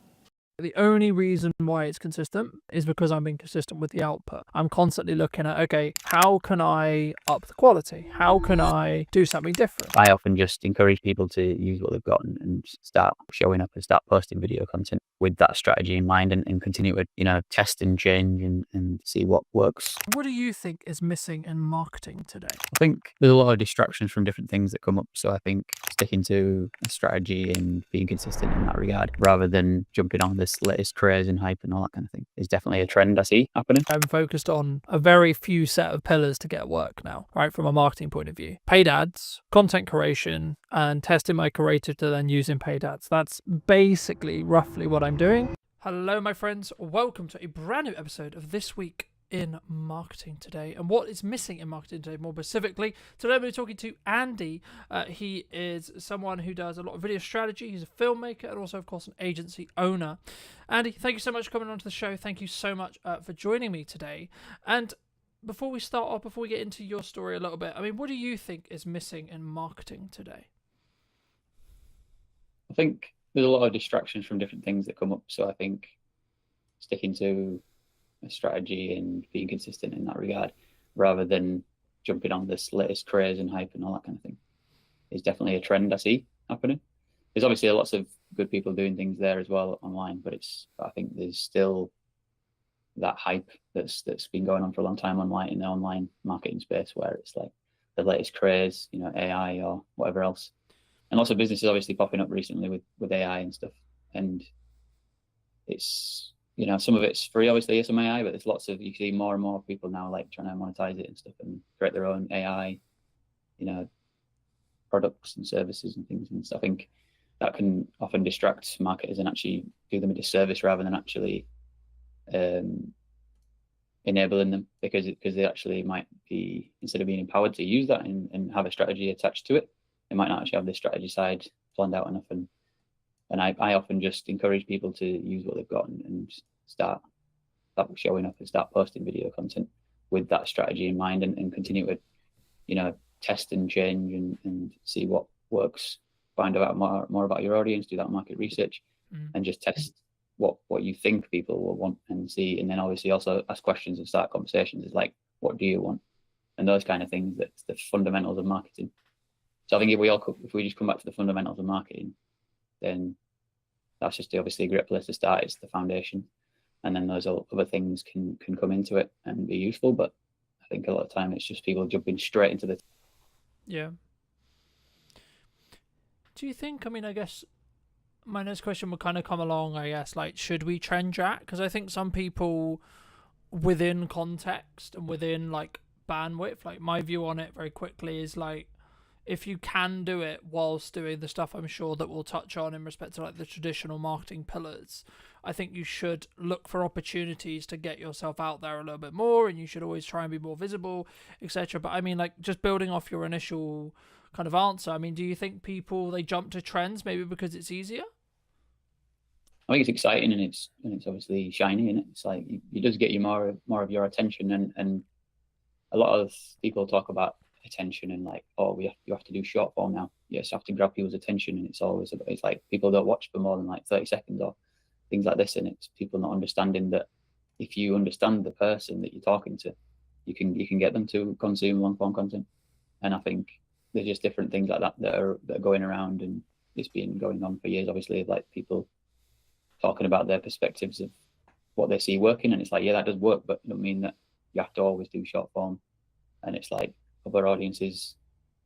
The only reason why it's consistent is because I'm being consistent with the output. I'm constantly looking at, okay, how can I up the quality? How can I do something different? I often just encourage people to use what they've got and start showing up and start posting video content with that strategy in mind and continue to, test and change and see what works. What do you think is missing in marketing today? I think there's a lot of distractions from different things that come up. So I think sticking to a strategy and being consistent in that regard, rather than jumping on this latest craze and hype and all that kind of thing, is definitely a trend I see happening. I'm focused on a very few set of pillars to get work now, right? From a marketing point of view. Paid ads, content creation, and testing my creative to then using paid ads. That's basically roughly what I'm doing. Hello, my friends. Welcome to a brand new episode of This Week in Marketing Today. And what is missing in marketing today, more specifically, today I'm going to be talking to Andy. He is someone who does a lot of video strategy. He's a filmmaker and also, of course, an agency owner. Andy, thank you so much for coming onto the show. Thank you so much for joining me today. And before we start off, before we get into your story a little bit, I mean, what do you think is missing in marketing today? I think there's a lot of distractions from different things that come up. So I think sticking to a strategy and being consistent in that regard, rather than jumping on this latest craze and hype and all that kind of thing, is definitely a trend I see happening. There's obviously lots of good people doing things there as well online, but I think there's still that hype that's been going on for a long time online in the online marketing space, where it's like the latest craze, AI or whatever else. And lots of businesses obviously popping up recently with AI and stuff. And it's, some of it's free, obviously, some AI, but there's lots of, you see more and more people now like trying to monetize it and stuff and create their own AI, products and services and things. And so I think that can often distract marketers and actually do them a disservice rather than actually enabling them, because they actually might be, instead of being empowered to use that and have a strategy attached to it, they might not actually have the strategy side planned out enough. And I often just encourage people to use what they've got and start showing up and start posting video content with that strategy in mind and continue to, test and change and see what works, find out more about your audience, do that market research, and just test what you think people will want and see. And then obviously also ask questions and start conversations. Is like, what do you want? And those kind of things, that's the fundamentals of marketing. So I think if we just come back to the fundamentals of marketing, then that's just obviously a great place to start. It's the foundation, and then those other things can come into it and be useful. But I think a lot of time it's just people jumping straight into the. Yeah. Do you think? I mean, I guess my next question would kind of come along. I guess, like, should we trend track? Because I think some people, within context and within like bandwidth, like my view on it very quickly is like, if you can do it whilst doing the stuff I'm sure that we'll touch on in respect to like the traditional marketing pillars, I think you should look for opportunities to get yourself out there a little bit more, and you should always try and be more visible, etc. But I mean, like, just building off your initial kind of answer, I mean, do you think people, they jump to trends maybe because it's easier? I think it's exciting, and it's obviously shiny, and it's like it does get you more of your attention, and a lot of people talk about attention and like, oh, you have to do short form now. Yes, you have to grab people's attention, and it's like people don't watch for more than like 30 seconds or things like this, and it's people not understanding that if you understand the person that you're talking to, you can get them to consume long form content. And I think there's just different things like that that are going around, and it's been going on for years. Obviously, like people talking about their perspectives of what they see working, and it's like, yeah, that does work, but it don't mean that you have to always do short form. And it's like other audiences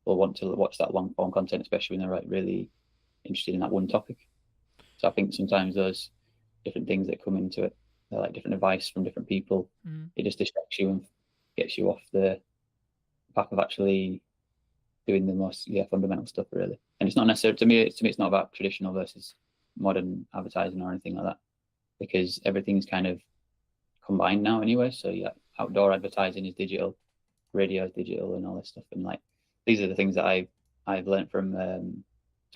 will want to watch that long form content, especially when they're like really interested in that one topic. So I think sometimes those different things that come into it, they're like different advice from different people. It just distracts you and gets you off the path of actually doing the most fundamental stuff, really. And it's not necessarily, to me it's not about traditional versus modern advertising or anything like that, because everything's kind of combined now anyway. So yeah, outdoor advertising is digital, radio is digital, and all this stuff. And like these are the things that I've learned from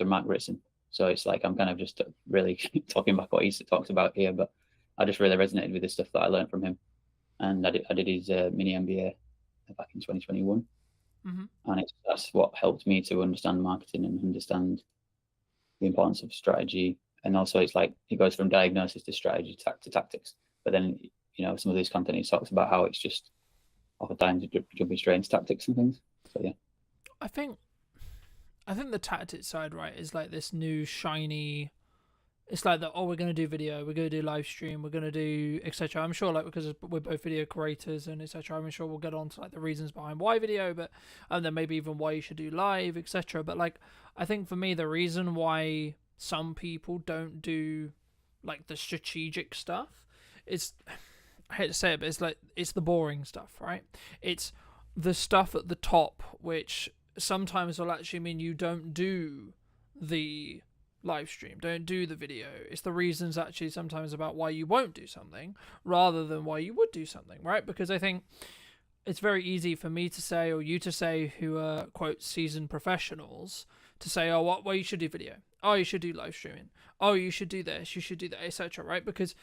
Mark Ritson. So it's like I'm kind of just really talking back what he talks about here, but I just really resonated with the stuff that I learned from him. And I did his mini MBA back in 2021. And that's what helped me to understand marketing and understand the importance of strategy. And also it's like it goes from diagnosis to strategy to tactics. But then, some of these content he talks about how it's just oftentimes jumping straight into tactics and things. So yeah. I think the tactics side, right, is like this new shiny. It's like that. Oh, we're gonna do video. We're gonna do live stream. We're gonna do etc. I'm sure, like, because we're both video creators and etc. I'm sure we'll get on to like the reasons behind why video, but and then maybe even why you should do live, etc. But like, I think for me, the reason why some people don't do like the strategic stuff is, I hate to say it, but it's like it's the boring stuff, right? It's the stuff at the top, which sometimes will actually mean you don't do the live stream, don't do the video. It's the reasons actually sometimes about why you won't do something rather than why you would do something, right? Because I think it's very easy for me to say, or you to say, who are quote seasoned professionals, to say, oh, well, you should do video, oh, you should do live streaming, oh, you should do this, you should do that, etc., right? Because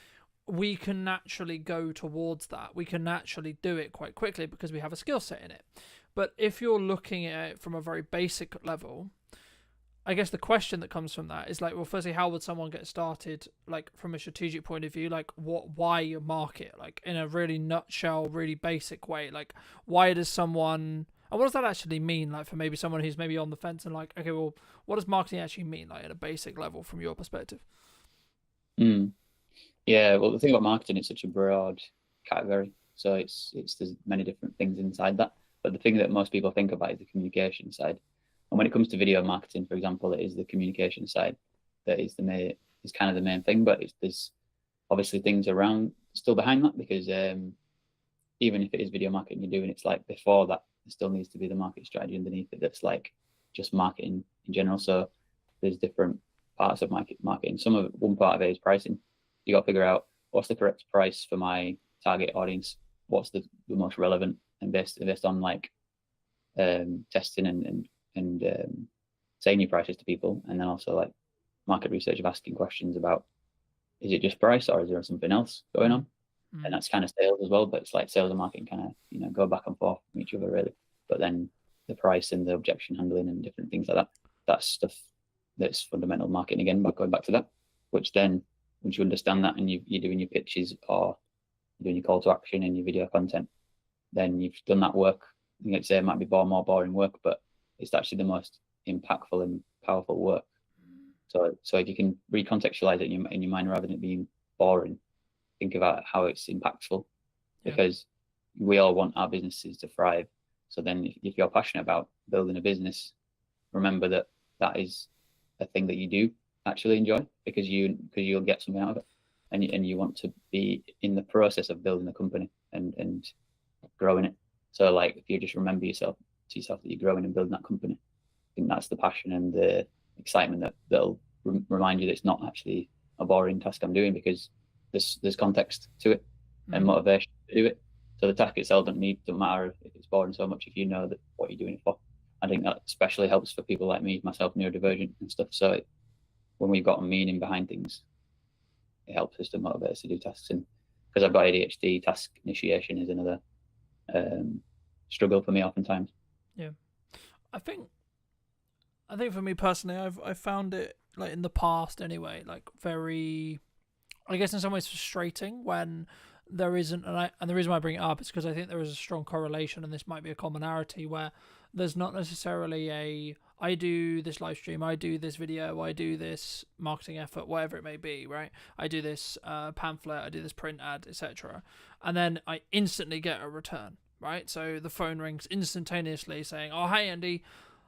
we can naturally go towards that. We can naturally do it quite quickly because we have a skill set in it. But if you're looking at it from a very basic level, I guess the question that comes from that is like, well, firstly, how would someone get started, like from a strategic point of view, like why you market, like in a really nutshell, really basic way, like why does someone, and what does that actually mean, like for maybe someone who's maybe on the fence and like, okay, well, what does marketing actually mean, like at a basic level from your perspective? Yeah, well, the thing about marketing, it's such a broad category, so it's there's many different things inside that. But the thing that most people think about is the communication side. And when it comes to video marketing, for example, it is the communication side that is kind of the main thing. But there's obviously things around still behind that, because even if it is video marketing you're doing, it's like before that there still needs to be the market strategy underneath it that's like just marketing in general. So there's different parts of marketing. One part of it is pricing. You got to figure out what's the correct price for my target audience, what's the most relevant, and based on like testing and saying your prices to people, and then also like market research of asking questions about, is it just price or is there something else going on? And that's kind of sales as well, but it's like sales and marketing kind of go back and forth from each other really. But then the price and the objection handling and different things like that, that's stuff that's fundamental marketing again, but going back to that, which then once you understand that and you're doing your pitches or you're doing your call to action and your video content, then you've done that work. You could say it might be more boring work, but it's actually the most impactful and powerful work. So if you can recontextualize it in your mind rather than it being boring, think about how it's impactful, because we all want our businesses to thrive. So then if you're passionate about building a business, remember that is a thing that you do actually enjoy, because you'll get something out of it, and you want to be in the process of building a company and growing it. So like if you just remember yourself that you're growing and building that company, I think that's the passion and the excitement that'll remind you that it's not actually a boring task I'm doing, because there's context to it and motivation to do it. So the task itself don't matter if it's boring so much if you know that what you're doing it for. I think that especially helps for people like me, myself, neurodivergent and stuff. So when we've got a meaning behind things, it helps us to motivate us to do tasks. And because I've got ADHD, task initiation is another struggle for me oftentimes. Yeah, I think for me personally, I've found it, like in the past anyway, like very, I guess in some ways frustrating when there isn't, and the reason why I bring it up is because I think there is a strong correlation, and this might be a commonality, where there's not necessarily a, I do this live stream, I do this video, I do this marketing effort, whatever it may be, right? I do this pamphlet, I do this print ad, etc. And then I instantly get a return, right? So the phone rings instantaneously saying, oh, hey, Andy,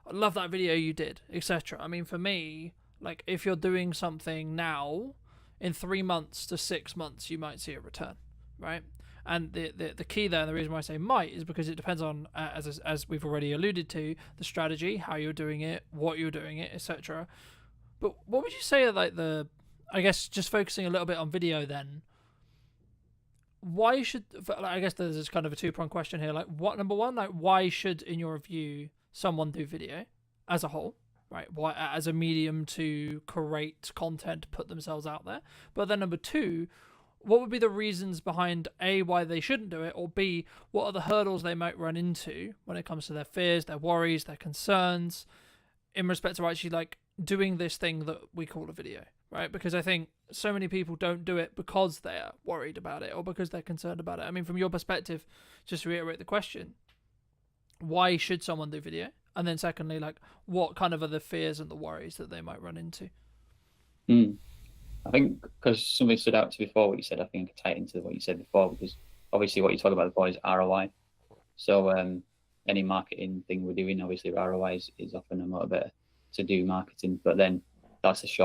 I love that video you did, etc. I mean, for me, like, if you're doing something now, in 3 months to 6 months, you might see a return, right? And the key there, and the reason why I say might, is because it depends on, as we've already alluded to, the strategy, how you're doing it, what you're doing it, etc. But what would you say are like I guess just focusing a little bit on video then, why should, I guess there's kind of a two-pronged question here, like, what, number one, like, why should, in your view, someone do video as a whole, right? Why, as a medium to create content, put themselves out there? But then number two, what would be the reasons behind A, why they shouldn't do it, or B, what are the hurdles they might run into when it comes to their fears, their worries, their concerns in respect to actually like doing this thing that we call a video, right? Because I think so many people don't do it because they're worried about it or because they're concerned about it. I mean, from your perspective, just to reiterate the question, why should someone do video? And then secondly, like, what kind of are the fears and the worries that they might run into? I think because something stood out to before what you said, I think I could tie it into what you said before, because obviously what you talk about before is ROI. So any marketing thing we're doing, obviously ROI is often a motivator to do marketing, but then that's usually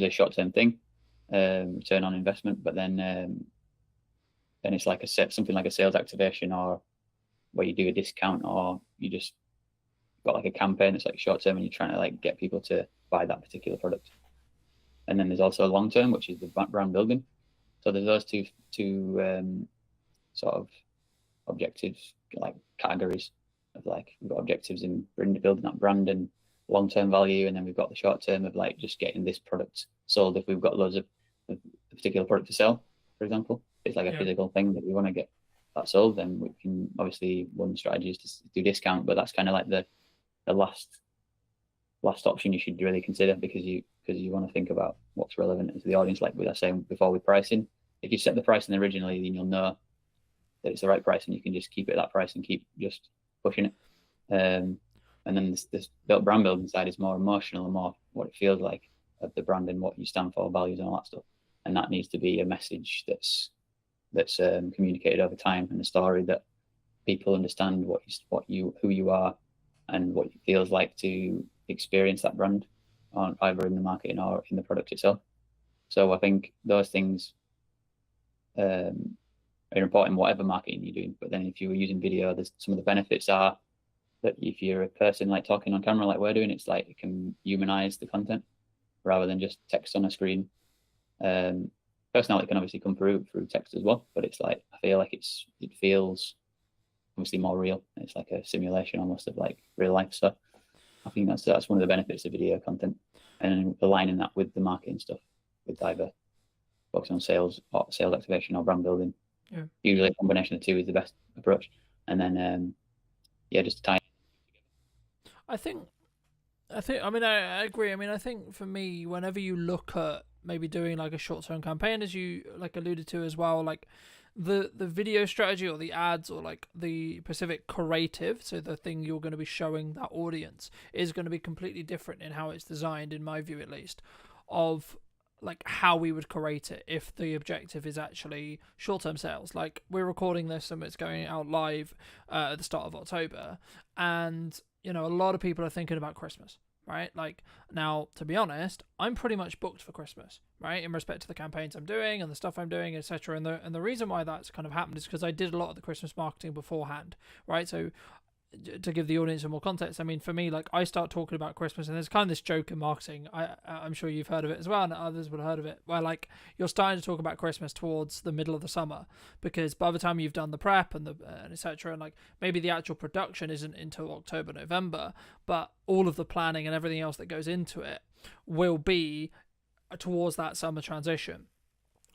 a short-term thing, return on investment. But then it's like something like a sales activation, or where you do a discount, or you just got like a campaign that's like short-term and you're trying to like get people to buy that particular product. And then there's also long term, which is the brand building. So there's those two sort of objectives, like categories of like, we've got objectives in building that brand and long term value, and then we've got the short term of like just getting this product sold. If we've got loads of a particular product to sell, for example, it's like a physical thing that we want to get that sold, then we can, obviously one strategy is to do discount, but that's kind of like the last option you should really consider, because you want to think about what's relevant to the audience. Like we were saying before with pricing, if you set the pricing originally, then you'll know that it's the right price and you can just keep it at that price and keep just pushing it. And then this brand building side is more emotional and more what it feels like of the brand and what you stand for, values and all that stuff. And that needs to be a message that's communicated over time, and a story that people understand who you are and what it feels like to experience that brand, on either in the marketing or in the product itself. So I think those things are important, whatever marketing you're doing. But then if you were using video, there's some of the benefits are that if you're a person like talking on camera like we're doing, it's like it can humanize the content rather than just text on a screen. Personality can obviously come through text as well, but it's like, I feel like it feels obviously more real. It's like a simulation almost of like real life. So I think that's one of the benefits of video content, and aligning that with the marketing stuff, with either focusing on sales or sales activation or brand building. Yeah. Usually a combination of the two is the best approach. And then just tie. I mean, I agree. I mean, I think for me, whenever you look at maybe doing like a short-term campaign, as you like alluded to as well, like the video strategy or the ads or like the specific creative, so the thing you're going to be showing that audience, is going to be completely different in how it's designed, in my view at least, of like how we would create it if the objective is actually short-term sales. Like, we're recording this and it's going out live at the start of October, and you know, a lot of people are thinking about Christmas, right? Like, now, to be honest, I'm pretty much booked for Christmas, right, in respect to the campaigns I'm doing and the stuff I'm doing, etc. And the reason why that's kind of happened is because I did a lot of the Christmas marketing beforehand, right? So to give the audience some more context, I mean, for me, like, I start talking about Christmas, and there's kind of this joke in marketing, I'm sure you've heard of it as well, and others would have heard of it, where like you're starting to talk about Christmas towards the middle of the summer, because by the time you've done the prep and etc., and like maybe the actual production isn't until October, November, but all of the planning and everything else that goes into it will be towards that summer transition.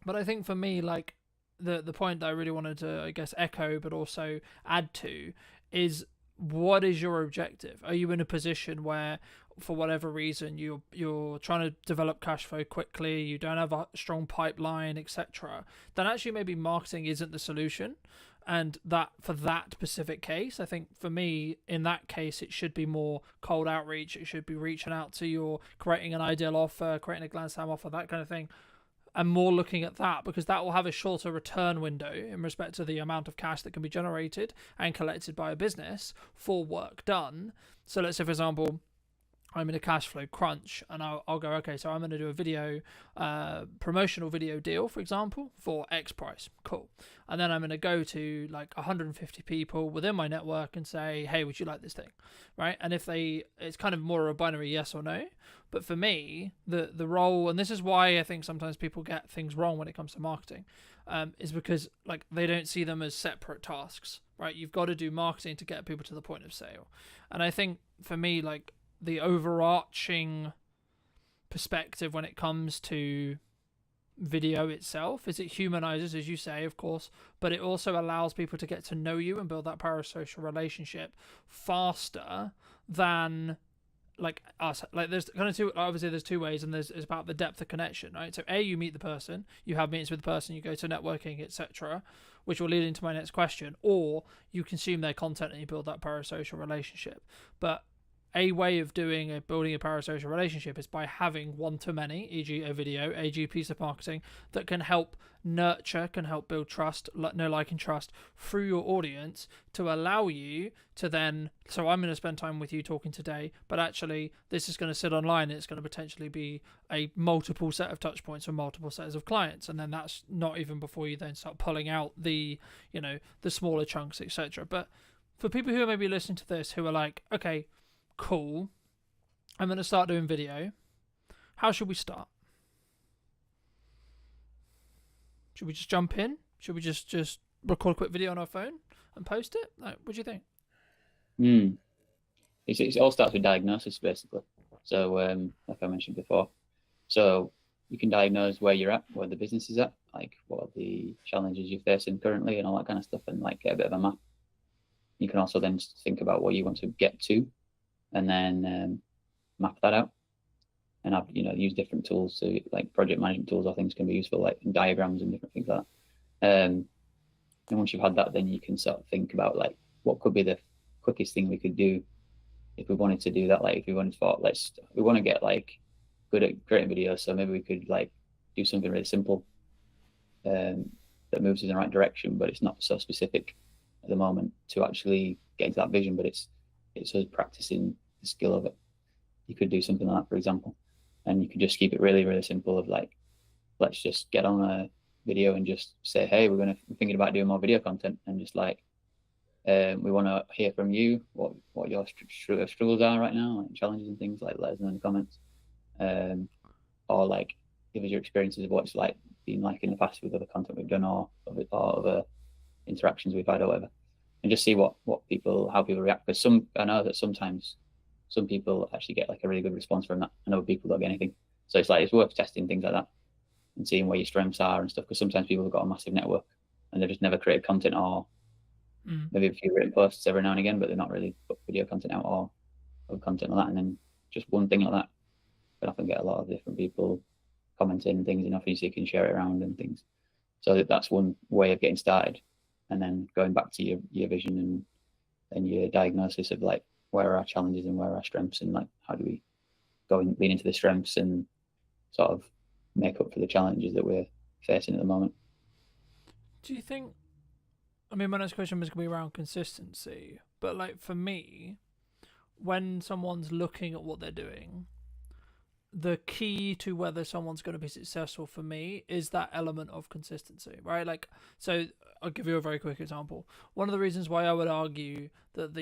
But I think for me, like the point that I really wanted to, I guess, echo but also add to is, what is your objective? Are you in a position where, for whatever reason, you're trying to develop cash flow quickly, you don't have a strong pipeline, etc., then actually maybe marketing isn't the solution. And that for that specific case, I think for me, in that case, it should be more cold outreach. It should be reaching out to your, creating an ideal offer, creating a glance time offer, that kind of thing, and more looking at that, because that will have a shorter return window in respect to the amount of cash that can be generated and collected by a business for work done. So let's say, for example, I'm in a cash flow crunch, and I'll go, okay, so I'm going to do a video, promotional video deal, for example, for X price. Cool. And then I'm going to go to like 150 people within my network and say, hey, would you like this thing? Right? And if it's kind of more a binary yes or no. But for me, the role, and this is why I think sometimes people get things wrong when it comes to marketing, is because like they don't see them as separate tasks, right? You've got to do marketing to get people to the point of sale. And I think for me, like, the overarching perspective when it comes to video itself is it humanizes, as you say, of course, but it also allows people to get to know you and build that parasocial relationship faster than like us. Like there's kind of obviously there's two ways, and it's about the depth of connection, right? So you meet the person, you have meetings with the person, you go to networking, etc., which will lead into my next question, or you consume their content and you build that parasocial relationship. But a way of building a parasocial relationship is by having one-to-many, e.g. a video, e.g. piece of marketing that can help nurture, can help build trust, know, like, and trust through your audience to allow you to then, so I'm going to spend time with you talking today, but actually this is going to sit online and it's going to potentially be a multiple set of touch points or multiple sets of clients. And then that's not even before you then start pulling out the, the smaller chunks, etc. But for people who are maybe listening to this who are like, okay, cool, I'm going to start doing video. How should we start? Should we just jump in? Should we just record a quick video on our phone and post it? Like, what do you think? It all starts with diagnosis, basically. So, like I mentioned before, so you can diagnose where you're at, where the business is at, like what are the challenges you're facing currently and all that kind of stuff, and like get a bit of a map. You can also then think about what you want to get to, and then map that out, and have use different tools. So like project management tools or things can be useful, like diagrams and different things like that. And once you've had that, then you can sort of think about like what could be the quickest thing we could do if we wanted to do that. Like if we wanted to, we want to get like good at creating videos, so maybe we could like do something really simple that moves in the right direction, but it's not so specific at the moment to actually get into that vision. But it's us practicing the skill of it. You could do something like that, for example, and you could just keep it really, really simple of like, let's just get on a video and just say, hey, we're thinking about doing more video content, and just like, we want to hear from you what your struggles are right now, like challenges and things, like let us know in the comments, or like give us your experiences of what it's like been like in the past with other content we've done, or other interactions we've had or whatever, and just see how people react. Because I know that sometimes some people actually get like a really good response from that, and other people don't get anything. So it's worth testing things like that and seeing where your strengths are and stuff. Because sometimes people have got a massive network and they've just never created content, or maybe a few written posts every now and again, but they're not really put video content out or content like that. And then just one thing like that can often get a lot of different people commenting things enough, so you can share it around and things. So that's one way of getting started. And then going back to your vision and your diagnosis of like, where are our challenges and where are our strengths, and like how do we go and lean into the strengths and sort of make up for the challenges that we're facing at the moment. Do you think, I mean, my next question was going to be around consistency, but like for me, when someone's looking at what they're doing, the key to whether someone's going to be successful for me is that element of consistency, right? Like, so I'll give you a very quick example. One of the reasons why I would argue that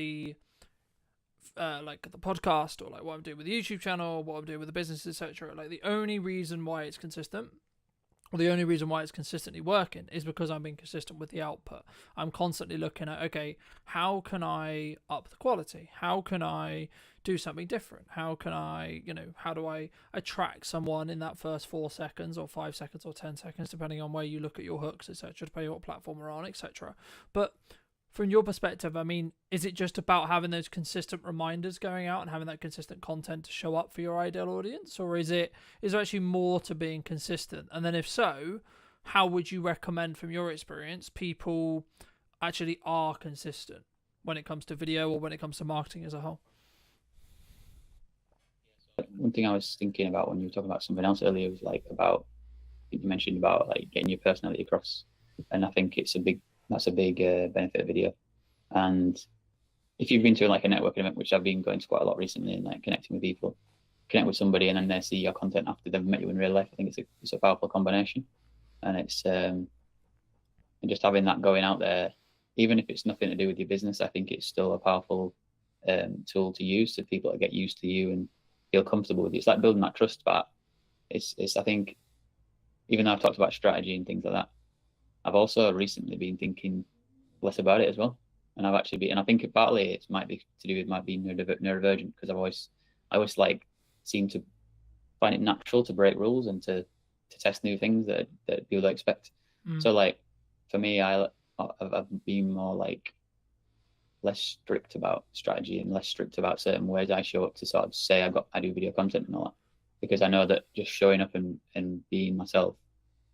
like the podcast, or like what I'm doing with the YouTube channel, what I'm doing with the business, etc., like the only reason why it's consistent Well, the only reason why it's consistently working is because I'm being consistent with the output. I'm constantly looking at, okay, how can I up the quality? How can I do something different? How can I, how do I attract someone in that first 4 seconds or 5 seconds or 10 seconds, depending on where you look at your hooks, etc., depending on what platform we're on, etc. But from your perspective, I mean, is it just about having those consistent reminders going out and having that consistent content to show up for your ideal audience? Or is there actually more to being consistent? And then if so, how would you recommend from your experience people actually are consistent when it comes to video or when it comes to marketing as a whole? One thing I was thinking about when you were talking about something else earlier was like about, you mentioned about like getting your personality across. And I think that's a big benefit of video. And if you've been to like a networking event, which I've been going to quite a lot recently, and like connecting with people, connect with somebody and then they see your content after they've met you in real life, I think it's a powerful combination. And it's and just having that going out there, even if it's nothing to do with your business, I think it's still a powerful tool to use so people that get used to you and feel comfortable with you. It's like building that trust back. It's I think, even though I've talked about strategy and things like that, I've also recently been thinking less about it as well. And I've actually been, and I think partly it might be to do with my being neurodivergent, because I always like seem to find it natural to break rules and to test new things that people don't expect. So like for me, I've been more like less strict about strategy and less strict about certain ways I show up to sort of say I do video content and all that, because I know that just showing up and being myself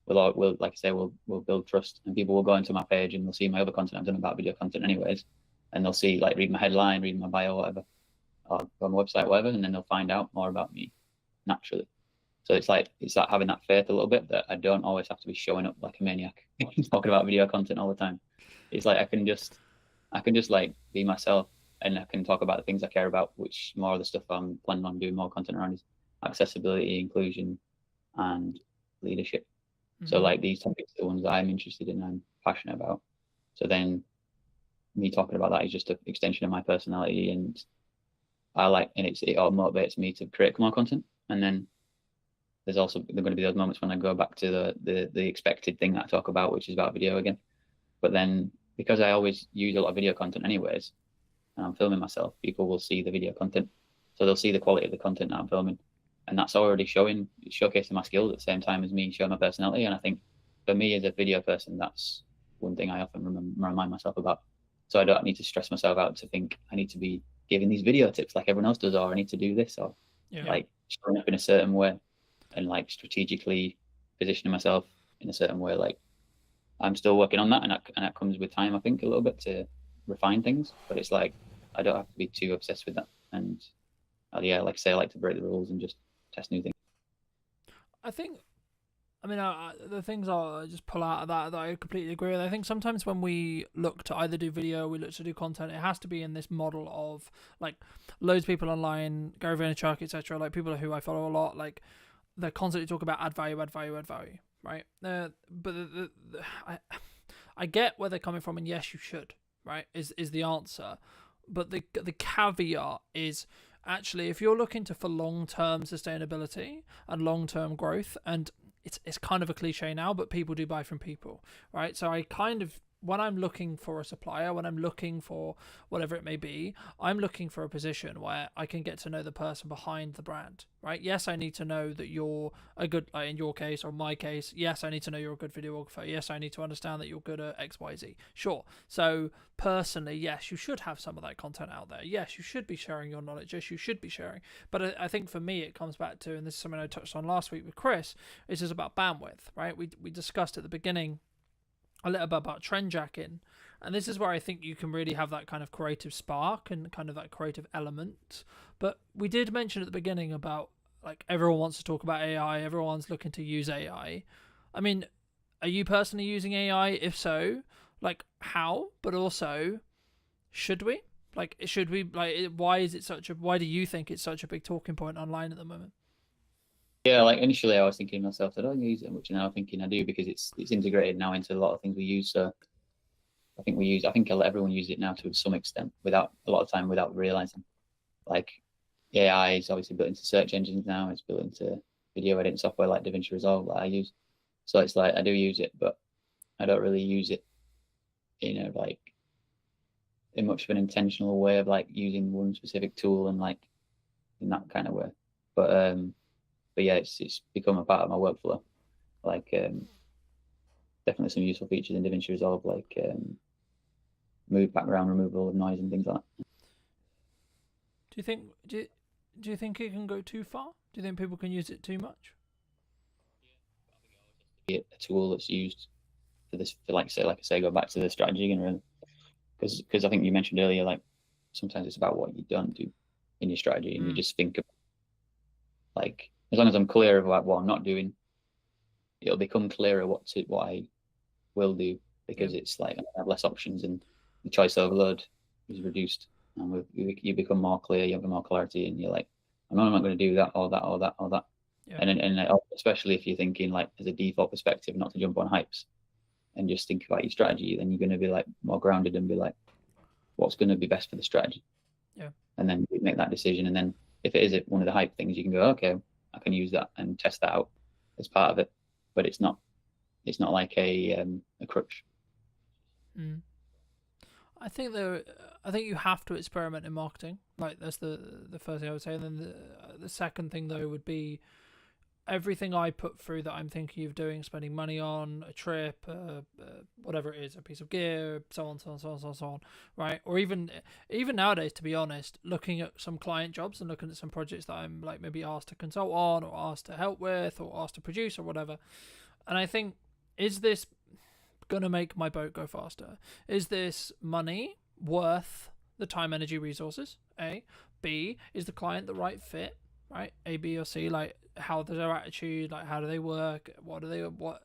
will like I say, will build trust, and people will go into my page and they'll see my other content I've done about video content anyways, and they'll see, like, read my headline, read my bio, whatever, or go on my website, whatever, and then they'll find out more about me naturally. So it's like having that faith a little bit that I don't always have to be showing up like a maniac talking about video content all the time. It's like I can just like be myself, and I can talk about the things I care about, which more of the stuff I'm planning on doing more content around is accessibility, inclusion, and leadership. So like these topics are the ones that I'm interested in and I'm passionate about. So then me talking about that is just an extension of my personality, and it all motivates me to create more content. And then there are going to be those moments when I go back to the expected thing that I talk about, which is about video again. But then because I always use a lot of video content anyways, and I'm filming myself, people will see the video content. So they'll see the quality of the content that I'm filming. And that's already showcasing my skills at the same time as me showing my personality. And I think for me as a video person, that's one thing I often remind myself about. So I don't need to stress myself out to think I need to be giving these video tips like everyone else does, or I need to do this, or like showing up in a certain way and like strategically positioning myself in a certain way. Like I'm still working on that, and that comes with time, I think, a little bit to refine things. But it's like I don't have to be too obsessed with that. And like I say, I like to break the rules and just test new things. I think, the things I just pull out of that I completely agree with. I think sometimes when we look to either do video, we look to do content, it has to be in this model of like loads of people online, Gary Vaynerchuk, etc., like people who I follow a lot, like they constantly talk about add value, right? But I get where they're coming from, and yes, you should, right? Is the answer, but the caveat is, actually, if you're looking for long-term sustainability and long-term growth, and it's kind of a cliche now, but people do buy from people, right? So when I'm looking for a supplier, when I'm looking for whatever it may be, I'm looking for a position where I can get to know the person behind the brand, right? Yes, I need to know that you're a good, in your case or my case, yes, I need to know you're a good videographer. Yes, I need to understand that you're good at X, Y, Z. Sure. So personally, yes, you should have some of that content out there. Yes, you should be sharing your knowledge. Yes, you should be sharing. But I think for me, it comes back to, and this is something I touched on last week with Chris, it's just about bandwidth, right? We discussed at the beginning a little bit about trend jacking, and this is where I think you can really have that kind of creative spark and kind of that creative element. But we did mention at the beginning about, like, everyone wants to talk about AI, everyone's looking to use AI. I mean, are you personally using AI? If so, like, how? But also, should we? Like, why do you think it's such a big talking point online at the moment? Yeah, like initially I was thinking to myself, I don't use it much, and now I'm thinking I do, because it's integrated now into a lot of things we use. So I think everyone uses it now to some extent, without realizing. Like AI is obviously built into search engines now. It's built into video editing software like DaVinci Resolve that I use. So it's like I do use it, but I don't really use it in a like in much of an intentional way of like using one specific tool and like in that kind of way. But yeah, it's become a part of my workflow. Like definitely some useful features in DaVinci Resolve, like move background removal of noise and things like that. Do you think it can go too far? Do you think people can use it too much? A tool that's used for this, for like I say, go back to the strategy and really, because I think you mentioned earlier, like sometimes it's about what you don't do in your strategy, and you just think of like, as long as I'm clear about what I'm not doing, it'll become clearer what I will do, because it's like I have less options and the choice overload is reduced, and you become more clear, you have more clarity, and you're like, I'm not going to do that or that or that or that. Yeah. And especially if you're thinking like as a default perspective, not to jump on hypes and just think about your strategy, then you're going to be like more grounded and be like, what's going to be best for the strategy? Yeah. And then you make that decision. And then if it is one of the hype things, you can go, okay, I can use that and test that out as part of it. But it's not like a crutch. Mm. I think you have to experiment in marketing. Like that's the first thing I would say. And then the second thing though would be everything I put through that I'm thinking of doing, spending money on a trip, whatever it is, a piece of gear, so on, right? Or even nowadays, to be honest, looking at some client jobs and looking at some projects that I'm like maybe asked to consult on or asked to help with or asked to produce or whatever. And I think, is this going to make my boat go faster? Is this money worth the time, energy, resources? A. B. Is the client the right fit? Right? A, B, or C. Like, how is their attitude? Like, how do they work? What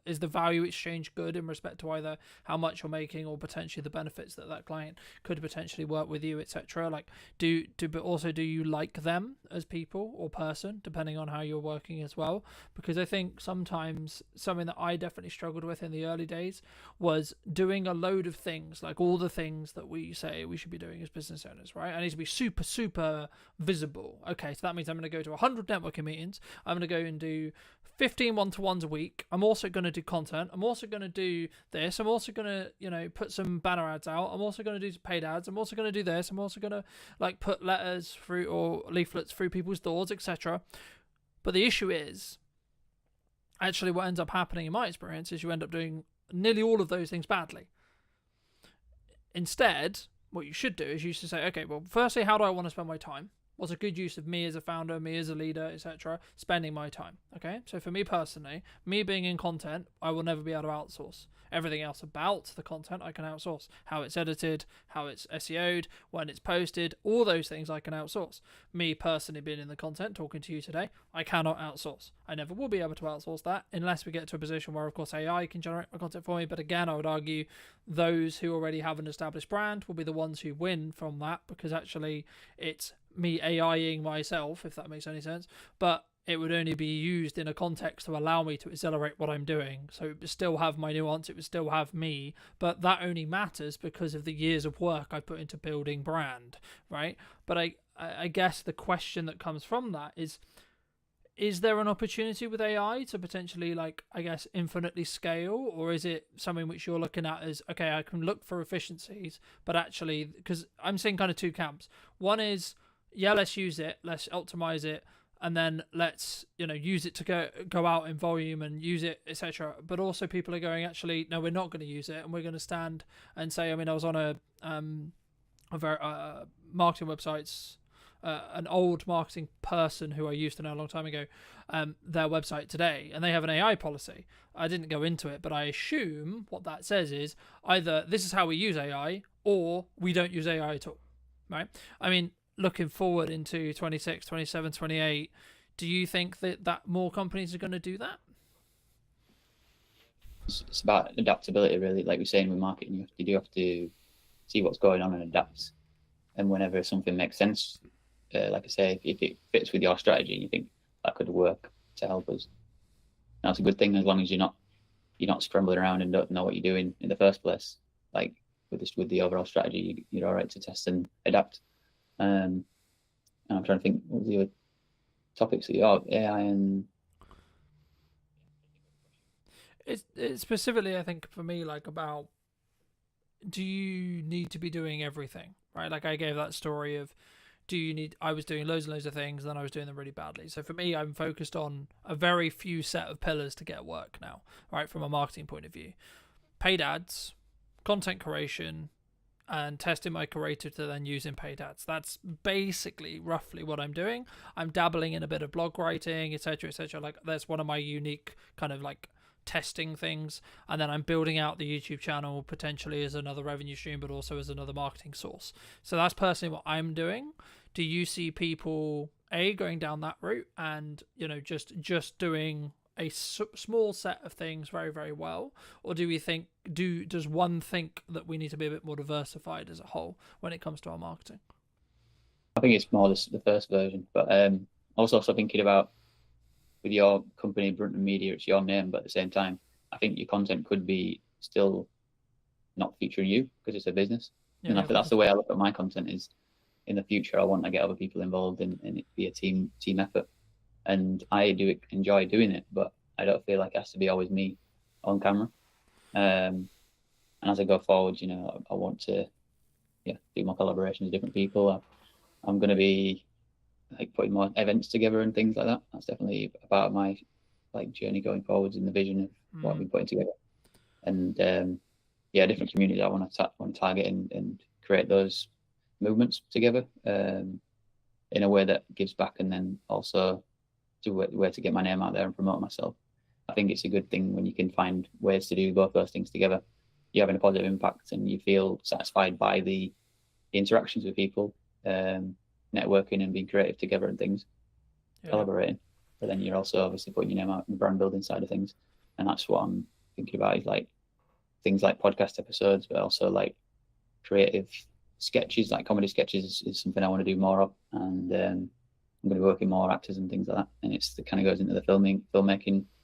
is the value exchange good in respect to either how much you're making or potentially the benefits that client could potentially work with you, etc. Like, but also, do you like them as people or person, depending on how you're working as well? Because I think sometimes something that I definitely struggled with in the early days was doing a load of things, like all the things that we say we should be doing as business owners, right? I need to be super, super visible. Okay, so that means I'm going to go to 100 networking meetings. I'm going to go and do 15 one-to-ones a week. I'm also going to do content. I'm also going to do this. I'm also going to, put some banner ads out. I'm also going to do paid ads. I'm also going to do this. I'm also going to like put letters through or leaflets through people's doors, etc. But the issue is, actually what ends up happening in my experience is you end up doing nearly all of those things badly. Instead, what you should do is you should say, okay, well, firstly, how do I want to spend my time? What's a good use of me as a founder, me as a leader, etc., spending my time? Okay, so for me personally, me being in content, I will never be able to outsource. Everything else about the content I can outsource. How it's edited, how it's SEO'd, when it's posted, all those things I can outsource. Me personally being in the content, talking to you today, I cannot outsource. I never will be able to outsource that unless we get to a position where, of course, AI can generate my content for me. But again, I would argue those who already have an established brand will be the ones who win from that, because actually it's me AIing myself, if that makes any sense, but it would only be used in a context to allow me to accelerate what I'm doing. So it would still have my nuance, it would still have me, but that only matters because of the years of work I put into building brand, right? But I guess the question that comes from that is there an opportunity with AI to potentially, like, I guess, infinitely scale? Or is it something which you're looking at as, okay, I can look for efficiencies, but actually, because I'm seeing kind of two camps. One is, yeah, let's use it, let's optimize it, and then let's use it to go out in volume and use it, etc. But also people are going, actually, no, we're not going to use it, and we're going to stand and say, I mean, I was on a very marketing websites, an old marketing person who I used to know a long time ago, their website today, and they have an AI policy. I didn't go into it, but I assume what that says is either this is how we use AI or we don't use AI at all, right? I mean, looking forward into 26, 27, 28, do you think that more companies are going to do that? It's about adaptability, really. Like we're saying with marketing, you do have to see what's going on and adapt. And whenever something makes sense, like I say, if it fits with your strategy, you think that could work to help us. And that's a good thing, as long as you're not scrambling around and don't know what you're doing in the first place. Like with the overall strategy, you're all right to test and adapt. And I'm trying to think, what was the other topics that AI and It's specifically, I think, for me, like about, do you need to be doing everything, right? Like I gave that story of, I was doing loads and loads of things, and then I was doing them really badly. So for me, I'm focused on a very few set of pillars to get work now, right? From a marketing point of view, paid ads, content creation, and testing my creative to then use in paid ads. That's basically roughly what I'm doing. I'm dabbling in a bit of blog writing, etc., etc. Like that's one of my unique kind of like testing things, and then I'm building out the YouTube channel potentially as another revenue stream, but also as another marketing source. So that's personally what I'm doing. Do you see people going down that route and just doing a small set of things very, very well, or do we think does one think that we need to be a bit more diversified as a whole when it comes to our marketing? I think it's more the first version, but also thinking about with your company, Brunton Media, it's your name, but at the same time, I think your content could be still not featuring you because it's a business. And I think that's the way I look at my content is in the future, I want to get other people involved and it be a team effort. And I do enjoy doing it, but I don't feel like it has to be always me on camera. And as I go forward, I want to do more collaborations with different people. I'm going to be like putting more events together and things like that. That's definitely a part of my journey going forwards in the vision of what I've been putting together. And different communities I want to target and create those movements together in a way that gives back, and then also to where to get my name out there and promote myself. I think it's a good thing when you can find ways to do both those things together. You're having a positive impact and you feel satisfied by the interactions with people, networking and being creative together and things, collaborating. But then you're also obviously putting your name out in the brand building side of things. And that's what I'm thinking about is like things like podcast episodes, but also like creative sketches, like comedy sketches is something I want to do more of. And I'm going to be working more actors and things like that. And it kind of goes into the filmmaking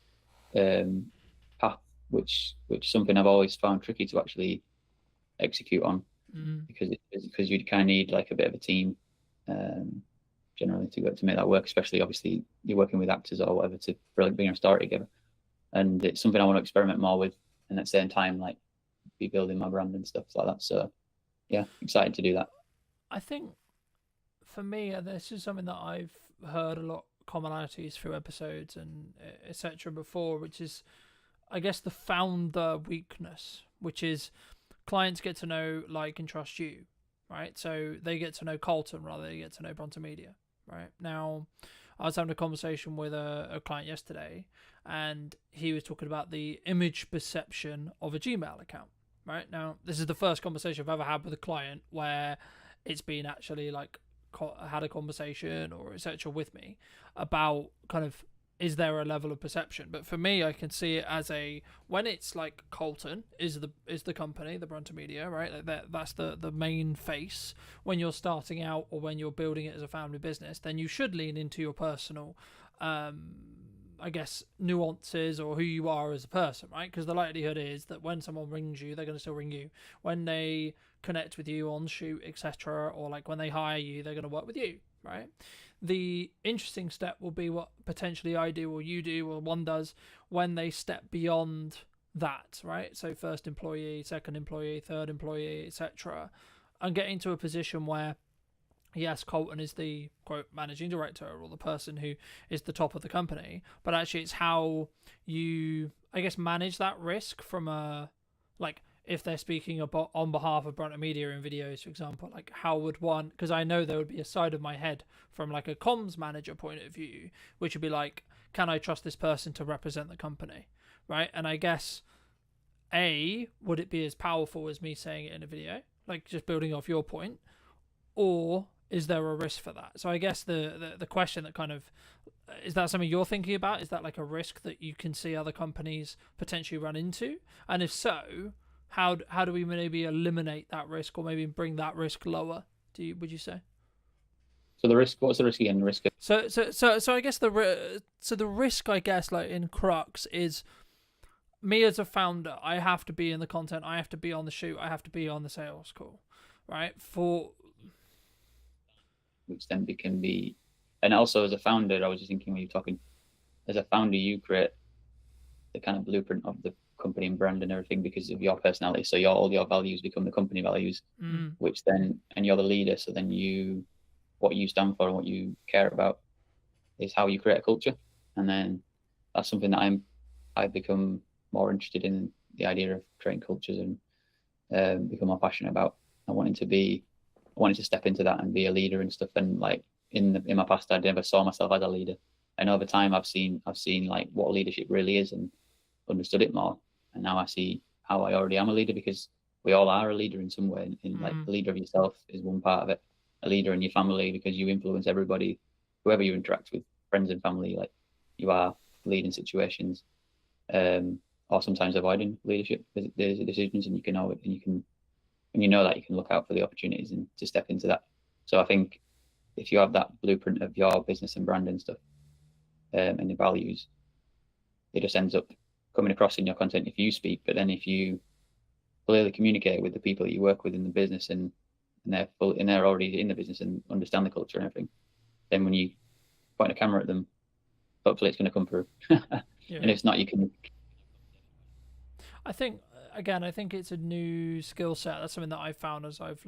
path, which something I've always found tricky to actually execute on, because you kind of need like a bit of a team generally to make that work, especially obviously you're working with actors or whatever to really bring a story together. And it's something I want to experiment more with, and at the same time like be building my brand and stuff like that. So yeah, excited to do that. I think for me, this is something that I've heard a lot commonalities through episodes and etc. before, which is, I guess, the founder weakness, which is clients get to know, like, and trust you, right? So they get to know Colton rather than they get to know Brunton Media, right? Now, I was having a conversation with a client yesterday, and he was talking about the image perception of a Gmail account, right? Now, this is the first conversation I've ever had with a client where it's been actually like had a conversation or etc. with me about kind of, is there a level of perception? But for me, I can see it as when it's like Colton is the company, the Brunton Media, right? Like that's the main face. When you're starting out or when you're building it as a family business, then you should lean into your personal I guess nuances or who you are as a person, right? Because the likelihood is that when someone rings you, they're going to still ring you. When they connect with you on shoot, etc., or like when they hire you, they're going to work with you, right? The interesting step will be what potentially I do or you do or one does when they step beyond that, right? So first employee, second employee, third employee, etc., and getting to a position where, yes, Colton is the quote managing director or the person who is the top of the company, but actually it's how you, I guess, manage that risk from a, like, if they're speaking about on behalf of Brunton Media in videos, for example, like how would one, because I know there would be a side of my head from like a comms manager point of view, which would be like, can I trust this person to represent the company, right? And I guess, would it be as powerful as me saying it in a video, like just building off your point, or is there a risk for that? So I guess the question that kind of, is that something you're thinking about? Is that like a risk that you can see other companies potentially run into? And if so, how do we maybe eliminate that risk or maybe bring that risk lower? Would you say? So the risk, what's the risk again? The risk. So I guess the risk, I guess, like in crux is me as a founder. I have to be in the content. I have to be on the shoot. I have to be on the sales call, right? Which then can be, and also as a founder, I was just thinking when you're talking, as a founder, you create the kind of blueprint of the company and brand and everything because of your personality. So all your values become the company values, which then, and you're the leader. So then what you stand for and what you care about is how you create a culture. And then that's something that I've become more interested in, the idea of creating cultures, and become more passionate about. I wanted to step into that and be a leader and stuff. And like in my past, I never saw myself as a leader. And over time, I've seen like what leadership really is and understood it more. And now I see how I already am a leader, because we all are a leader in some way. In like a leader of yourself is one part of it. A leader in your family, because you influence everybody, whoever you interact with, friends and family. Like you are leading situations, or sometimes avoiding leadership decisions, and you know that you can look out for the opportunities and to step into that. So I think if you have that blueprint of your business and brand and stuff, and the values, it just ends up coming across in your content if you speak. But then if you clearly communicate with the people that you work with in the business, and they're already in the business and understand the culture and everything, then when you point a camera at them, hopefully it's going to come through. And if not, you can. I think it's a new skill set. That's something that I've found as I've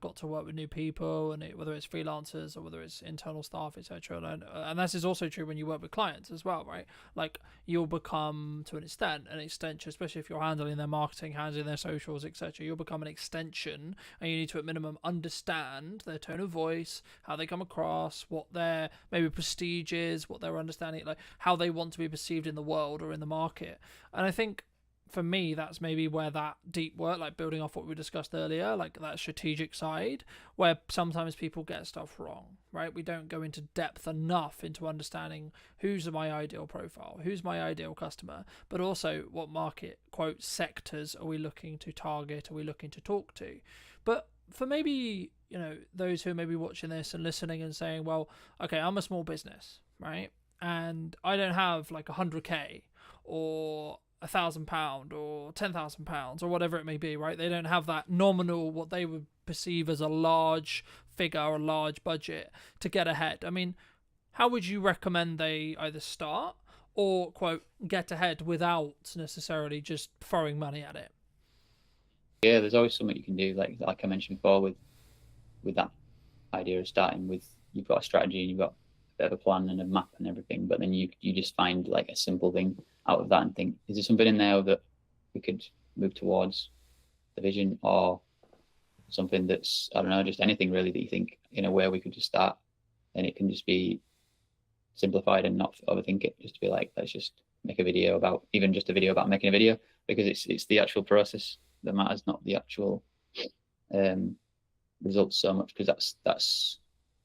got to work with new people, and whether it's freelancers or whether it's internal staff, etc. And this is also true when you work with clients as well, right? Like you'll become, to an extension, especially if you're handling their marketing, handling their socials, etc. You'll become an extension, and you need to at minimum understand their tone of voice, how they come across, what their maybe prestige is, what their understanding, like how they want to be perceived in the world or in the market. And I think, for me, that's maybe where that deep work, like building off what we discussed earlier, like that strategic side, where sometimes people get stuff wrong, right? We don't go into depth enough into understanding who's my ideal profile, who's my ideal customer, but also what market, quote, sectors are we looking to target, are we looking to talk to? But for maybe, those who may be watching this and listening and saying, well, okay, I'm a small business, right? And I don't have like 100K or £1,000 or £10,000 or whatever it may be, right? They don't have that nominal, what they would perceive as a large figure or a large budget to get ahead. I mean, how would you recommend they either start or, quote, get ahead without necessarily just throwing money at it? Yeah, there's always something you can do, like I mentioned before, with that idea of starting with, you've got a strategy and you've got a bit of a plan and a map and everything, but then you just find like a simple thing out of that and think, is there something in there that we could move towards the vision, or something that's, I don't know, just anything really that you think in a way we could just start, and it can just be simplified and not overthink it, just to be like, let's just make a video about, even just a video about making a video, because it's the actual process that matters, not the actual results so much, because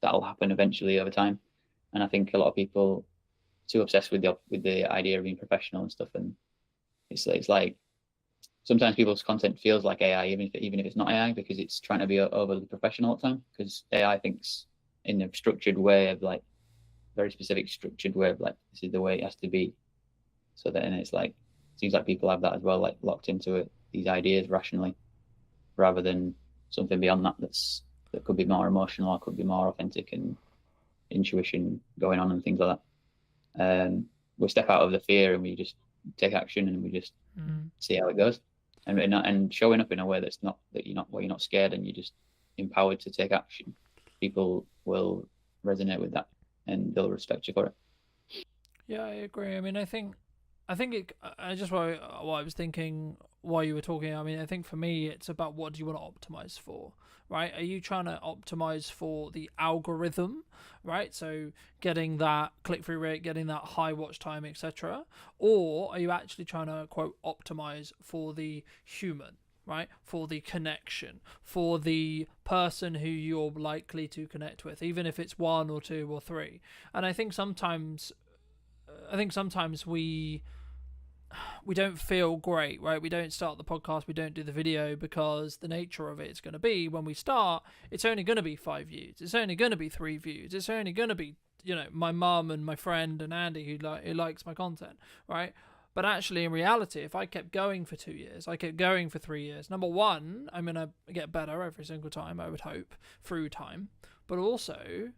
that'll happen eventually over time. And I think a lot of people too obsessed with the idea of being professional and stuff, and it's like sometimes people's content feels like AI, even if it's not AI, because it's trying to be overly professional all the time, because AI thinks in a structured way of like, very specific structured way of like, this is the way it has to be. So then it's like, it seems like people have that as well, like locked into it, these ideas rationally, rather than something beyond that that could be more emotional or could be more authentic and intuition going on and things like that. We step out of the fear and we just take action, and we just see how it goes, and showing up in a way that's not, that you're not scared, and you're just empowered to take action. People will resonate with that, and they'll respect you for it. Yeah, I agree. I mean, I think what I was thinking while you were talking, I mean, I think for me, it's about what do you want to optimize for, right? Are you trying to optimize for the algorithm, right? So getting that click-through rate, getting that high watch time, etc. Or are you actually trying to, quote, optimize for the human, right? For the connection, for the person who you're likely to connect with, even if it's one or two or three. And I think sometimes we don't feel great, right? We don't start the podcast, we don't do the video, because the nature of it is going to be, when we start, it's only going to be 5 views, it's only going to be 3 views, it's only going to be, my mum and my friend and Andy who likes my content, right? But actually, in reality, if I kept going for 2 years, I kept going for 3 years, number one, I'm going to get better every single time, I would hope, through time. But also,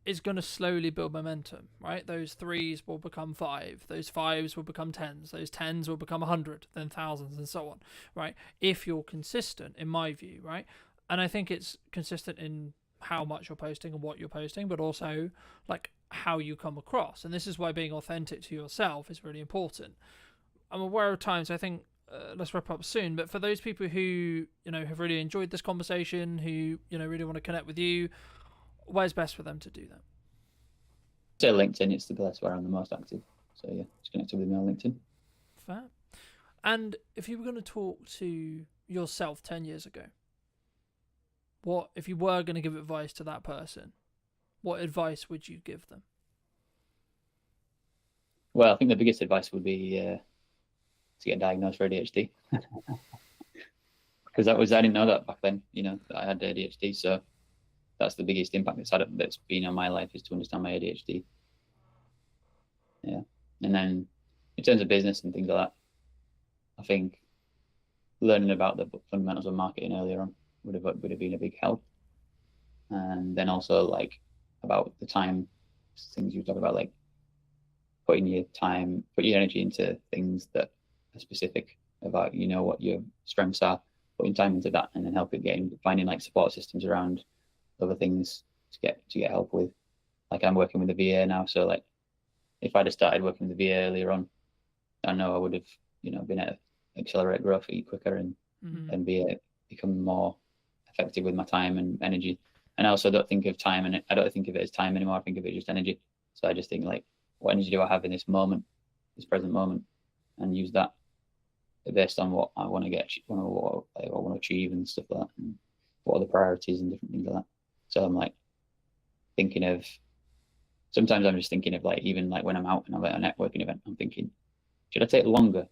is going to slowly build momentum, right? Those 3s will become 5, those 5s will become 10s, those 10s will become 100, then thousands, and so on, right? If you're consistent, in my view, right? And I think it's consistent in how much you're posting and what you're posting, but also like how you come across. And this is why being authentic to yourself is really important. I'm aware of times, I think, let's wrap up soon, but for those people who, have really enjoyed this conversation, who, really want to connect with you, where's best for them to do that? So LinkedIn, it's the place where I'm the most active. So yeah, just connected with me on LinkedIn. Fair. And if you were going to talk to yourself 10 years ago, what, if you were going to give advice to that person, what advice would you give them? Well, I think the biggest advice would be to get diagnosed for ADHD. Because I didn't know that back then, that I had ADHD. So that's the biggest impact that's been on my life, is to understand my ADHD. Yeah. And then in terms of business and things like that, I think learning about the fundamentals of marketing earlier on would have been a big help. And then also like about the time things you talk about, like putting your energy into things that are specific about, what your strengths are, putting time into that, and then finding like support systems around other things to get help with. Like I'm working with the VA now, so like if I'd have started working with the VA earlier on, I know I would have, been able to accelerate growth, eat quicker, and become more effective with my time and energy. And I also don't think of time, and I don't think of it as time anymore. I think of it as just energy. So I just think like, what energy do I have in this moment, this present moment, and use that based on what I want to get, what I want to achieve and stuff like that, and what are the priorities and different things like that. So I'm like thinking of, sometimes I'm just thinking of like, even like when I'm out and I'm at a networking event, I'm thinking, should I take longer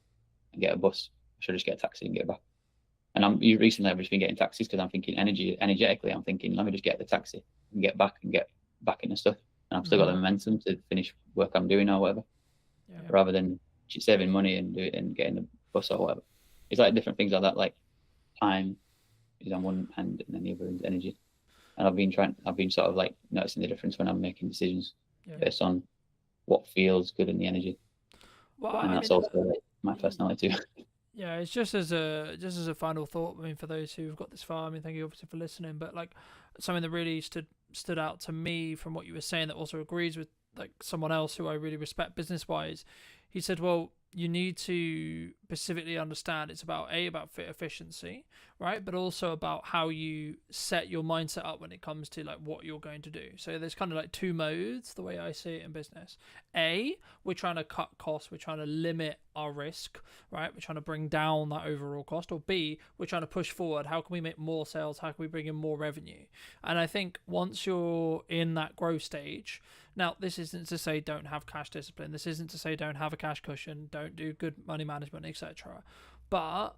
and get a bus? Or should I just get a taxi and get back? And recently I've just been getting taxis because I'm thinking energetically, I'm thinking, let me just get the taxi and get back into stuff. And I've still got the momentum to finish work I'm doing or whatever, rather than saving money and getting the bus or whatever. It's like different things like that. Like time is on one hand, and then the other is energy. And I've been sort of like noticing the difference when I'm making decisions based on what feels good in the energy. Well, and that's also like my personality too. Yeah, it's just as a final thought. I mean, for those who've got this far, I mean, thank you obviously for listening. But like something that really stood out to me from what you were saying, that also agrees with like someone else who I really respect business wise. He said, well, you need to specifically understand it's about fit efficiency, right? But also about how you set your mindset up when it comes to like what you're going to do. So there's kind of like two modes, the way I see it in business. A, we're trying to cut costs, we're trying to limit our risk, right? We're trying to bring down that overall cost. Or B, we're trying to push forward. How can we make more sales? How can we bring in more revenue? And I think once you're in that growth stage, now, this isn't to say don't have cash discipline. This isn't to say don't have a cash cushion, don't do good money management, etc. But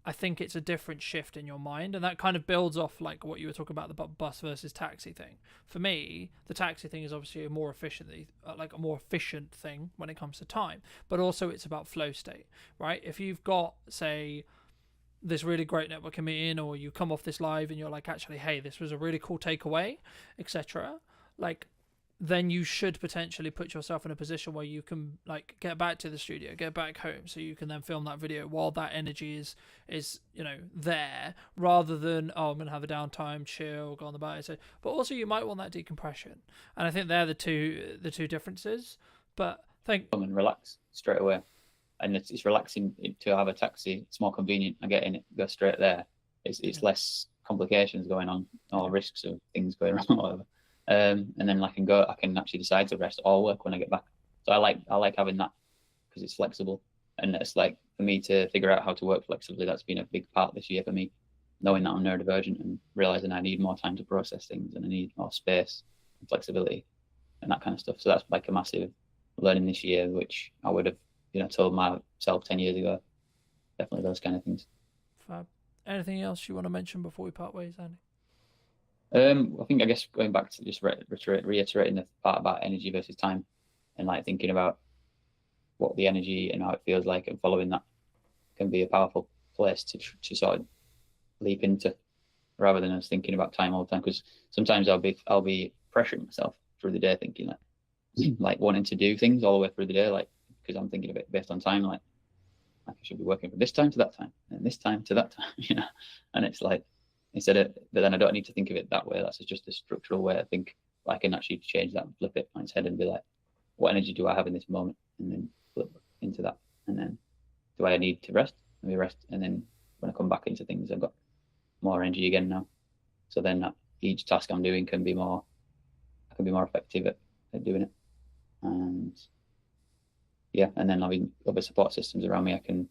I think it's a different shift in your mind, and that kind of builds off like what you were talking about, the bus versus taxi thing. For me, the taxi thing is obviously a more efficient thing when it comes to time, but also it's about flow state, right? If you've got, say, this really great networking meeting, or you come off this live and you're like, actually, hey, this was a really cool takeaway, etc. Like, then you should potentially put yourself in a position where you can like get back to the studio, get back home, so you can then film that video while that energy is there, rather than I'm gonna have a downtime, chill, go on the bike. So, but also you might want that decompression, and I think they're the two differences. But come and relax straight away, and it's relaxing to have a taxi. It's more convenient. I get in it, go straight there. It's less complications going on or risks of things going wrong or whatever. And then I can actually decide to rest or work when I get back. So I like having that because it's flexible, and it's like for me to figure out how to work flexibly. That's been a big part this year for me, knowing that I'm neurodivergent and realizing I need more time to process things and I need more space and flexibility and that kind of stuff. So that's like a massive learning this year, which I would have told myself 10 years ago. Definitely those kind of things. Fab. Anything else you want to mention before we part ways, Andy? I guess going back to just reiterating the part about energy versus time, and like thinking about what the energy and how it feels like, and following that can be a powerful place to sort of leap into, rather than us thinking about time all the time. Because sometimes I'll be pressuring myself through the day thinking like wanting to do things all the way through the day, like, because I'm thinking of it based on time, like I should be working from this time to that time and this time to that time, you know. And it's like, but then I don't need to think of it that way. That's just a structural way I think. I can actually change that and flip it on its head and be like, what energy do I have in this moment? And then flip into that. And then do I need to rest? Let me rest. And then when I come back into things, I've got more energy again now. So then each task I'm doing I can be more effective at doing it. And yeah, and then having other support systems around me, I can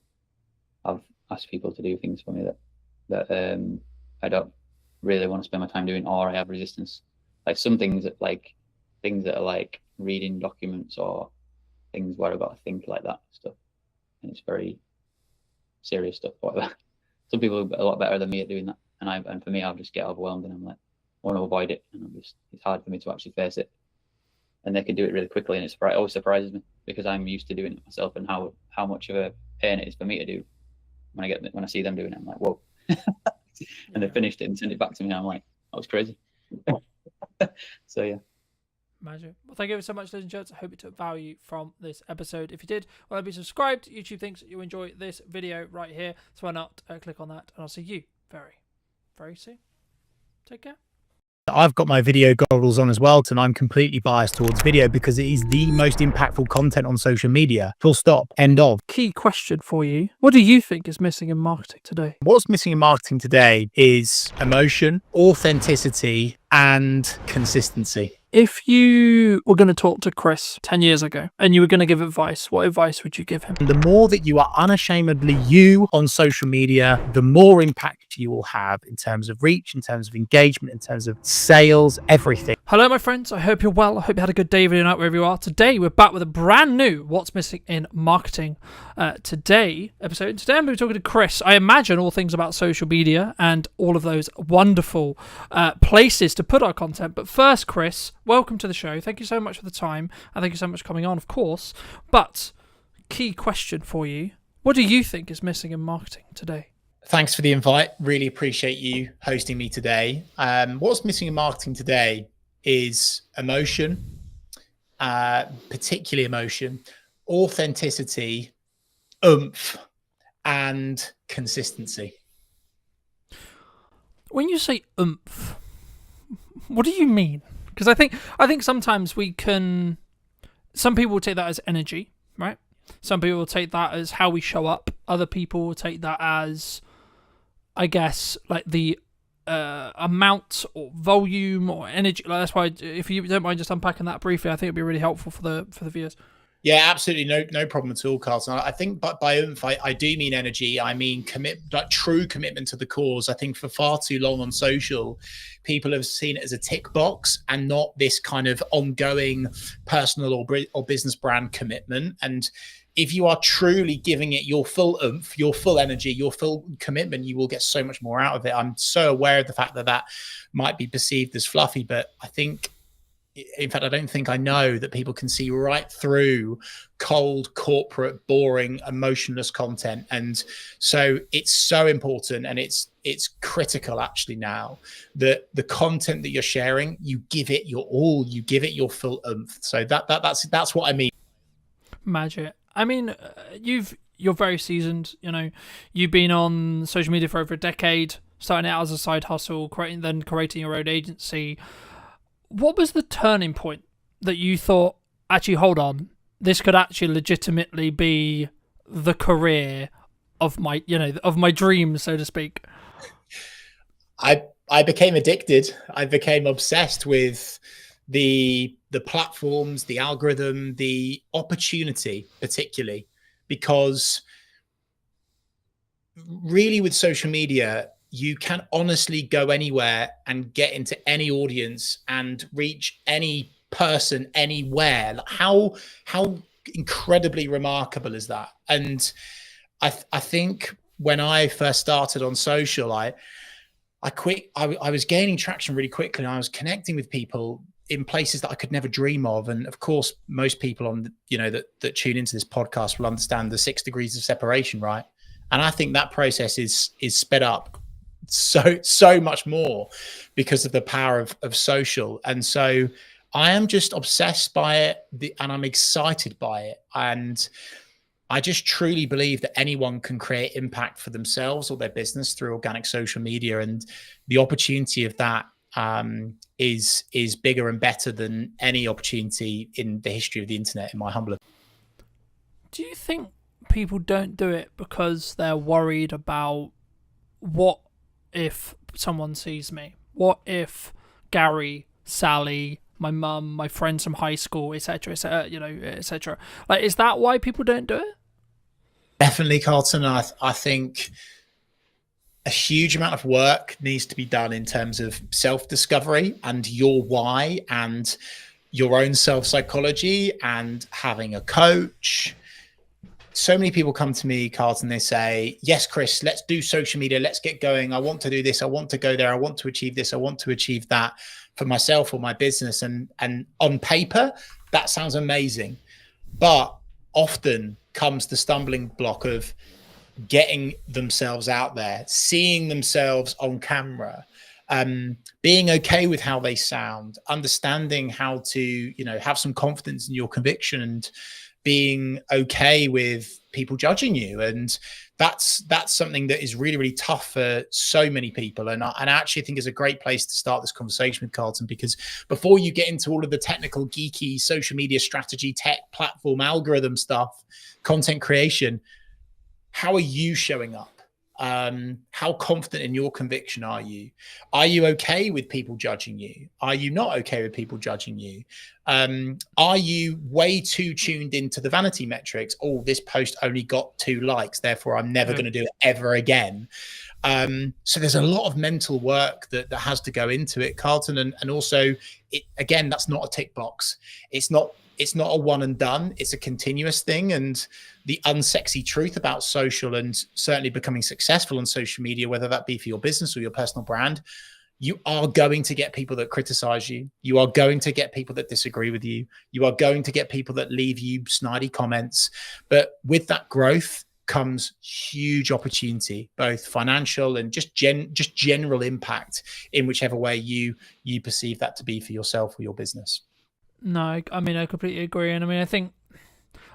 ask people to do things for me that I don't really want to spend my time doing, or I have resistance. Like some things that are like reading documents or things where I've got to think like that stuff, and it's very serious stuff. Whatever. Some people are a lot better than me at doing that, and for me, I'll just get overwhelmed and I'm like, I want to avoid it, and it's hard for me to actually face it. And they can do it really quickly, and it always surprises me because I'm used to doing it myself, and how much of a pain it is for me to do. When I see them doing it, I'm like, whoa. And they finished it and sent it back to me, and I'm like, that was crazy. So yeah. Magic. Well, thank you so much, ladies and gents. I hope you took value from this episode. If you did, well, be subscribed. YouTube thinks that you enjoy this video right here, so why not click on that, and I'll see you very, very soon. Take care. I've got my video goggles on as well, and I'm completely biased towards video because it is the most impactful content on social media. Full stop. End of. Key question for you. What do you think is missing in marketing today? What's missing in marketing today is emotion, authenticity, and consistency. If you were going to talk to Chris 10 years ago and you were going to give advice, what advice would you give him? The more that you are unashamedly you on social media, the more impact you will have in terms of reach, in terms of engagement, in terms of sales, everything. Hello, my friends. I hope you're well. I hope you had a good day, video night, wherever you are. Today, we're back with a brand new What's Missing in Marketing episode. Today, I'm going to be talking to Chris. I imagine all things about social media and all of those wonderful places to put our content. But first, Chris, welcome to the show. Thank you so much for the time, and thank you so much for coming on, of course. But key question for you: what do you think is missing in marketing today? Thanks for the invite. Really appreciate you hosting me today. What's missing in marketing today is emotion, particularly emotion, authenticity, oomph, and consistency. When you say oomph, what do you mean? Because I think sometimes some people will take that as energy, right? Some people will take that as how we show up. Other people will take that as, I guess, like the amount or volume or energy. Like, that's why, if you don't mind just unpacking that briefly, I think it'd be really helpful for the viewers. Yeah, absolutely. No problem at all, Carlton. I think by oomph, I do mean energy. I mean true commitment to the cause. I think for far too long on social, people have seen it as a tick box and not this kind of ongoing personal or business brand commitment. And if you are truly giving it your full oomph, your full energy, your full commitment, you will get so much more out of it. I'm so aware of the fact that might be perceived as fluffy, but I think, in fact, I don't think I know that people can see right through cold, corporate, boring, emotionless content. And so it's so important, and it's critical actually now that the content that you're sharing, you give it your all, you give it your full oomph. So that's what I mean. Magic. I mean, you're very seasoned. You know, you've been on social media for over a decade, starting out as a side hustle, creating your own agency. What was the turning point that you thought, actually, hold on, this could actually legitimately be the career of my dreams, so to speak? I became addicted. I became obsessed with the platforms, the algorithm, the opportunity, particularly because really with social media, you can honestly go anywhere and get into any audience and reach any person anywhere. How incredibly remarkable is that? And I think when I first started on social, I was gaining traction really quickly, and I was connecting with people in places that I could never dream of. And of course, most people that tune into this podcast will understand the 6 degrees of separation, right? And I think that process is sped up so much more because of the power of social. And so I am just obsessed by it, and I'm excited by it. And I just truly believe that anyone can create impact for themselves or their business through organic social media. And the opportunity of that is bigger and better than any opportunity in the history of the internet, in my humble opinion. Do you think people don't do it because they're worried about what if someone sees me? What if Gary, Sally, my mum, my friends from high school, etc., etc.? Like, is that why people don't do it? Definitely, Carlton. I think a huge amount of work needs to be done in terms of self-discovery and your why and your own self-psychology and having a coach. So many people come to me, Carlton, they say, yes, Chris, let's do social media. Let's get going. I want to do this. I want to go there. I want to achieve this. I want to achieve that for myself or my business. And on paper, that sounds amazing. But often comes the stumbling block of getting themselves out there, seeing themselves on camera, being okay with how they sound, understanding how to, have some confidence in your conviction, and being okay with people judging you. And that's something that is really, really tough for so many people. And I actually think is a great place to start this conversation with Carlton, because before you get into all of the technical, geeky social media strategy, tech platform, algorithm stuff, content creation, how are you showing up? How confident in your conviction are you? Are you okay with people judging you? Are you not okay with people judging you? Are you way too tuned into the vanity metrics? Oh, this post only got 2 likes, therefore I'm never going to do it ever again. So there's a lot of mental work that has to go into it, Carlton. And also, again, that's not a tick box. It's not a one and done. It's a continuous thing. And the unsexy truth about social, and certainly becoming successful on social media, whether that be for your business or your personal brand, you are going to get people that criticize you. You are going to get people that disagree with you. You are going to get people that leave you snidey comments. But with that growth comes huge opportunity, both financial and just general impact in whichever way you perceive that to be for yourself or your business. No, I mean, I completely agree. And I mean, I think,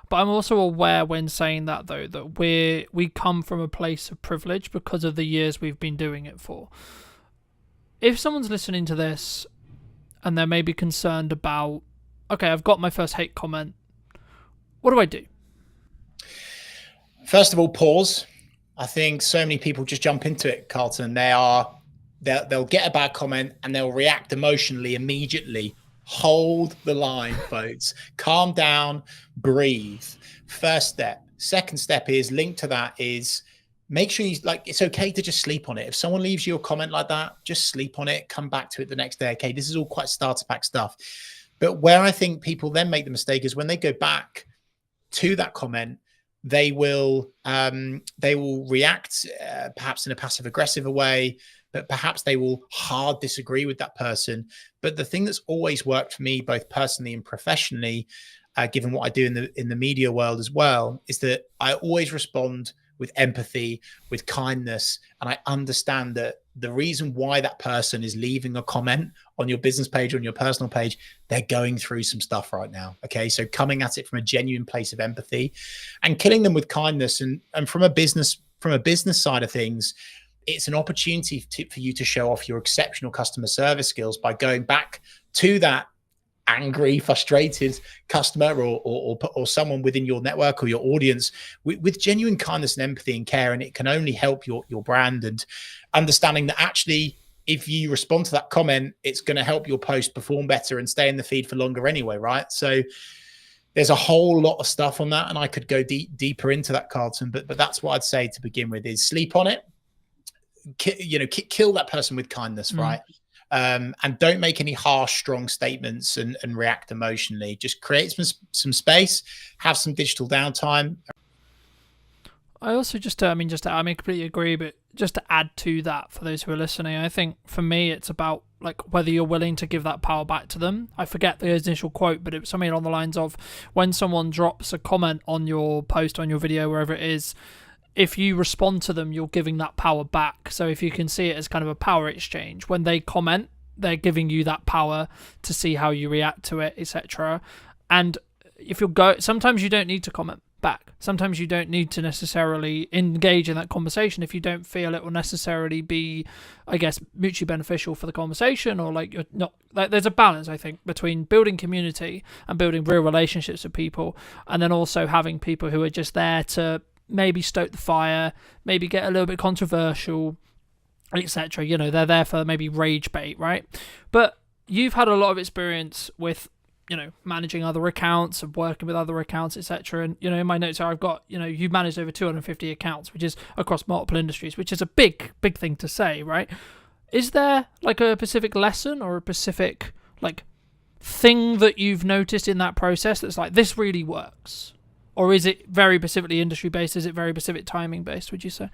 but I'm also aware when saying that, though, that we come from a place of privilege because of the years we've been doing it for. If someone's listening to this and they're maybe concerned about, okay, I've got my first hate comment, what do I do? First of all, pause. I think so many people just jump into it, Carlton. They'll get a bad comment and they'll react emotionally immediately. Hold the line, folks. Calm down, breathe. First step. Second step is linked to that is make sure it's okay to just sleep on it. If someone leaves you a comment like that, just sleep on it, come back to it the next day. Okay, this is all quite starter pack stuff. But where I think people then make the mistake is when they go back to that comment, they will react perhaps in a passive aggressive way, but perhaps they will hard disagree with that person. But the thing that's always worked for me, both personally and professionally, given what I do in the media world as well, is that I always respond with empathy, with kindness. And I understand that the reason why that person is leaving a comment on your business page, on your personal page, they're going through some stuff right now. Okay. So coming at it from a genuine place of empathy and killing them with kindness. And from a business side of things, it's an opportunity for you to show off your exceptional customer service skills by going back to that angry, frustrated customer or someone within your network or your audience with genuine kindness and empathy and care. And it can only help your brand, and understanding that actually, if you respond to that comment, it's going to help your post perform better and stay in the feed for longer anyway, right? So there's a whole lot of stuff on that, and I could go deeper into that, Carlton, but that's what I'd say to begin with is sleep on it. Kill that person with kindness, right? And don't make any harsh, strong statements and react emotionally. Just create some space, have some digital downtime. I also I completely agree, but just to add to that for those who are listening, I think for me it's about like whether you're willing to give that power back to them. I forget the initial quote, but it was something along the lines of, when someone drops a comment on your post, on your video, wherever it is, if you respond to them, you're giving that power back. So if you can see it as kind of a power exchange, when they comment, they're giving you that power to see how you react to it, etc. And if sometimes you don't need to comment back. Sometimes you don't need to necessarily engage in that conversation if you don't feel it will necessarily be, I guess, mutually beneficial for the conversation, or like you're not like, there's a balance, I think, between building community and building real relationships with people, and then also having people who are just there to maybe stoke the fire, maybe get a little bit controversial, etc. You know, they're there for maybe rage bait, right? But you've had a lot of experience with, you know, managing other accounts and working with other accounts, etc. And, you know, in my notes here, I've got, you know, you've managed over 250 accounts, which is across multiple industries, which is a big thing to say, right? Is there like a specific lesson or a specific like thing that you've noticed in that process that's like, this really works? Or is it very specifically industry based? Is it very specific timing based, would you say?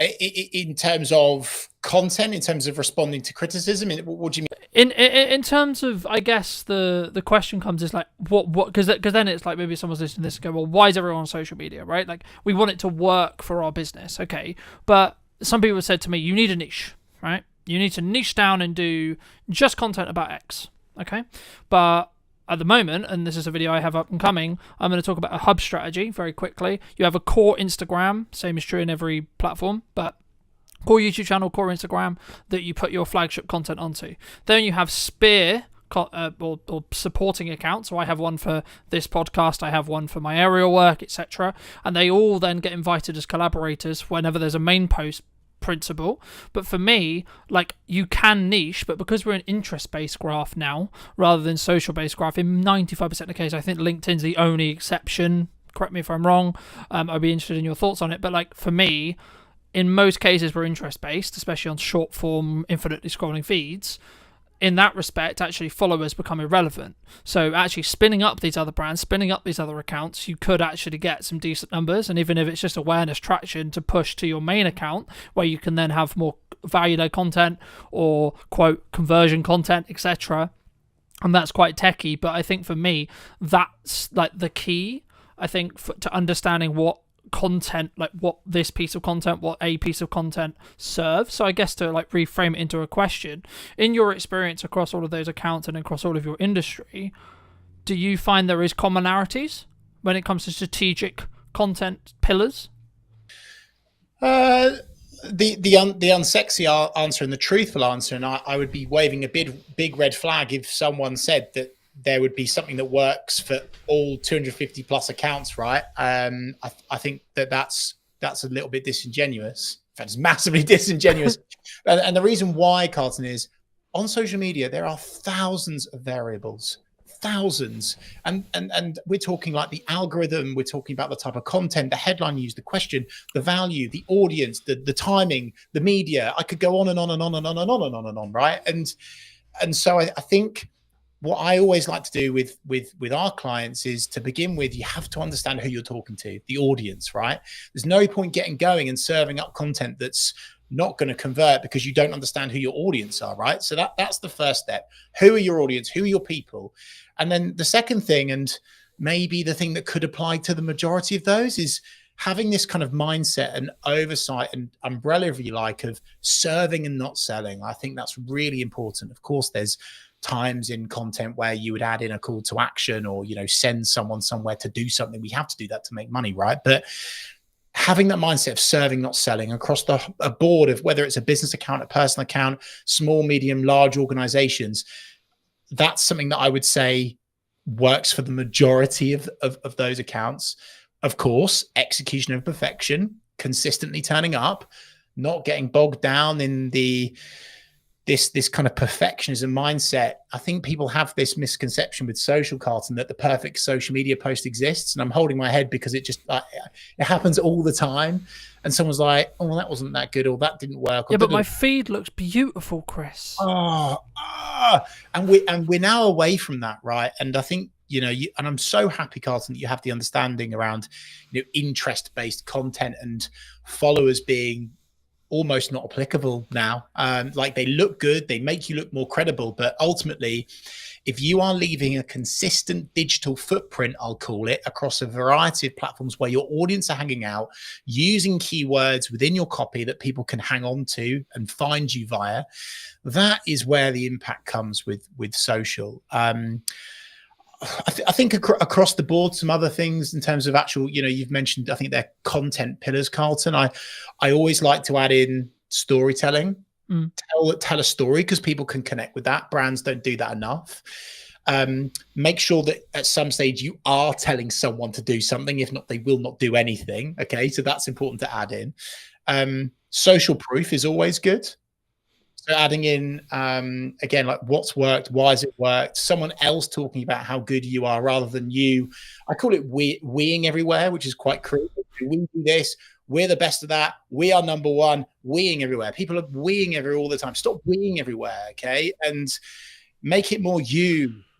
In terms of content, in terms of responding to criticism, what do you mean? In terms of, I guess the question comes is like what because then it's like maybe someone's listening to this and go, well, why is everyone on social media, right? Like, we want it to work for our business, okay? But some people have said to me, you need a niche, right? You need to niche down and do just content about X, okay? But at the moment, and this is a video I have up and coming, I'm going to talk about a hub strategy very quickly. You have a core Instagram, same is true in every platform, but core YouTube channel, core Instagram that you put your flagship content onto. Then you have spear or supporting accounts. So I have one for this podcast, I have one for my aerial work, etc. And they all then get invited as collaborators whenever there's a main post principle. But for me, like, you can niche, but because we're an interest-based graph now rather than social-based graph, in 95% of the case, I think LinkedIn's the only exception. Correct me if I'm wrong. I'd be interested in your thoughts on it. But like, for me, in most cases, we're interest-based, especially on short-form, infinitely scrolling feeds. In that respect, actually, followers become irrelevant. So actually spinning up these other brands, spinning up these other accounts, you could actually get some decent numbers. And even if it's just awareness traction to push to your main account, where you can then have more value-led content or, quote, conversion content, etc. And that's quite techie. But I think for me, that's like the key, I think, to understanding what content, like what this piece of content, what a piece of content serves. So I guess to like reframe it into a question, in your experience across all of those accounts and across all of your industry, do you find there is commonalities when it comes to strategic content pillars? The unsexy answer and the truthful answer, and I would be waving a big red flag if someone said that there would be something that works for all 250 plus accounts, right? I think that's a little bit disingenuous. In fact, it's massively disingenuous. And the reason why, Carlton, is on social media, there are thousands of variables, thousands. And we're talking like the algorithm, we're talking about the type of content, the headline used, the question, the value, the audience, the timing, the media. I could go on and on and on and on and on and on and on, right? And so I think what I always like to do with our clients is, to begin with, you have to understand who you're talking to, the audience, right? There's no point getting going and serving up content that's not going to convert because you don't understand who your audience are, right? So that's the first step. Who are your audience? Who are your people? And then the second thing, and maybe the thing that could apply to the majority of those, is having this kind of mindset and oversight and umbrella, if you like, of serving and not selling. I think that's really important. Of course, there's times in content where you would add in a call to action or, you know, send someone somewhere to do something. We have to do that to make money, right? But having that mindset of serving, not selling, across a board of whether it's a business account, a personal account, small, medium, large organizations, that's something that I would say works for the majority of those accounts. Of course, execution of perfection, consistently turning up, not getting bogged down in this kind of perfectionism mindset. I think people have this misconception with social, Carlton, that the perfect social media post exists. And I'm holding my head because it just it happens all the time. And someone's like, oh, well, that wasn't that good, or that didn't work. Yeah, but my feed looks beautiful, Chris. And we're now away from that, right? And I think, you know, and I'm so happy, Carlton, that you have the understanding around, you know, interest-based content and followers being almost not applicable now. Like, they look good, they make you look more credible, but ultimately if you are leaving a consistent digital footprint, I'll call it, across a variety of platforms where your audience are hanging out, using keywords within your copy that people can hang on to and find you via, that is where the impact comes with social. I think across the board, some other things in terms of actual, you've mentioned, I think they're content pillars, Carlton. I always like to add in storytelling. Tell a story, because people can connect with that. Brands don't do that enough. Make sure that at some stage you are telling someone to do something. If not, they will not do anything. Okay, so that's important to add in. Social proof is always good. So adding in, again, like what's worked, why has it worked, someone else talking about how good you are rather than you. I call it weeing everywhere, which is quite cruel. We do this. We're the best of that. We are number one. Weeing everywhere. People are weeing everywhere all the time. Stop weeing everywhere, okay? And make it more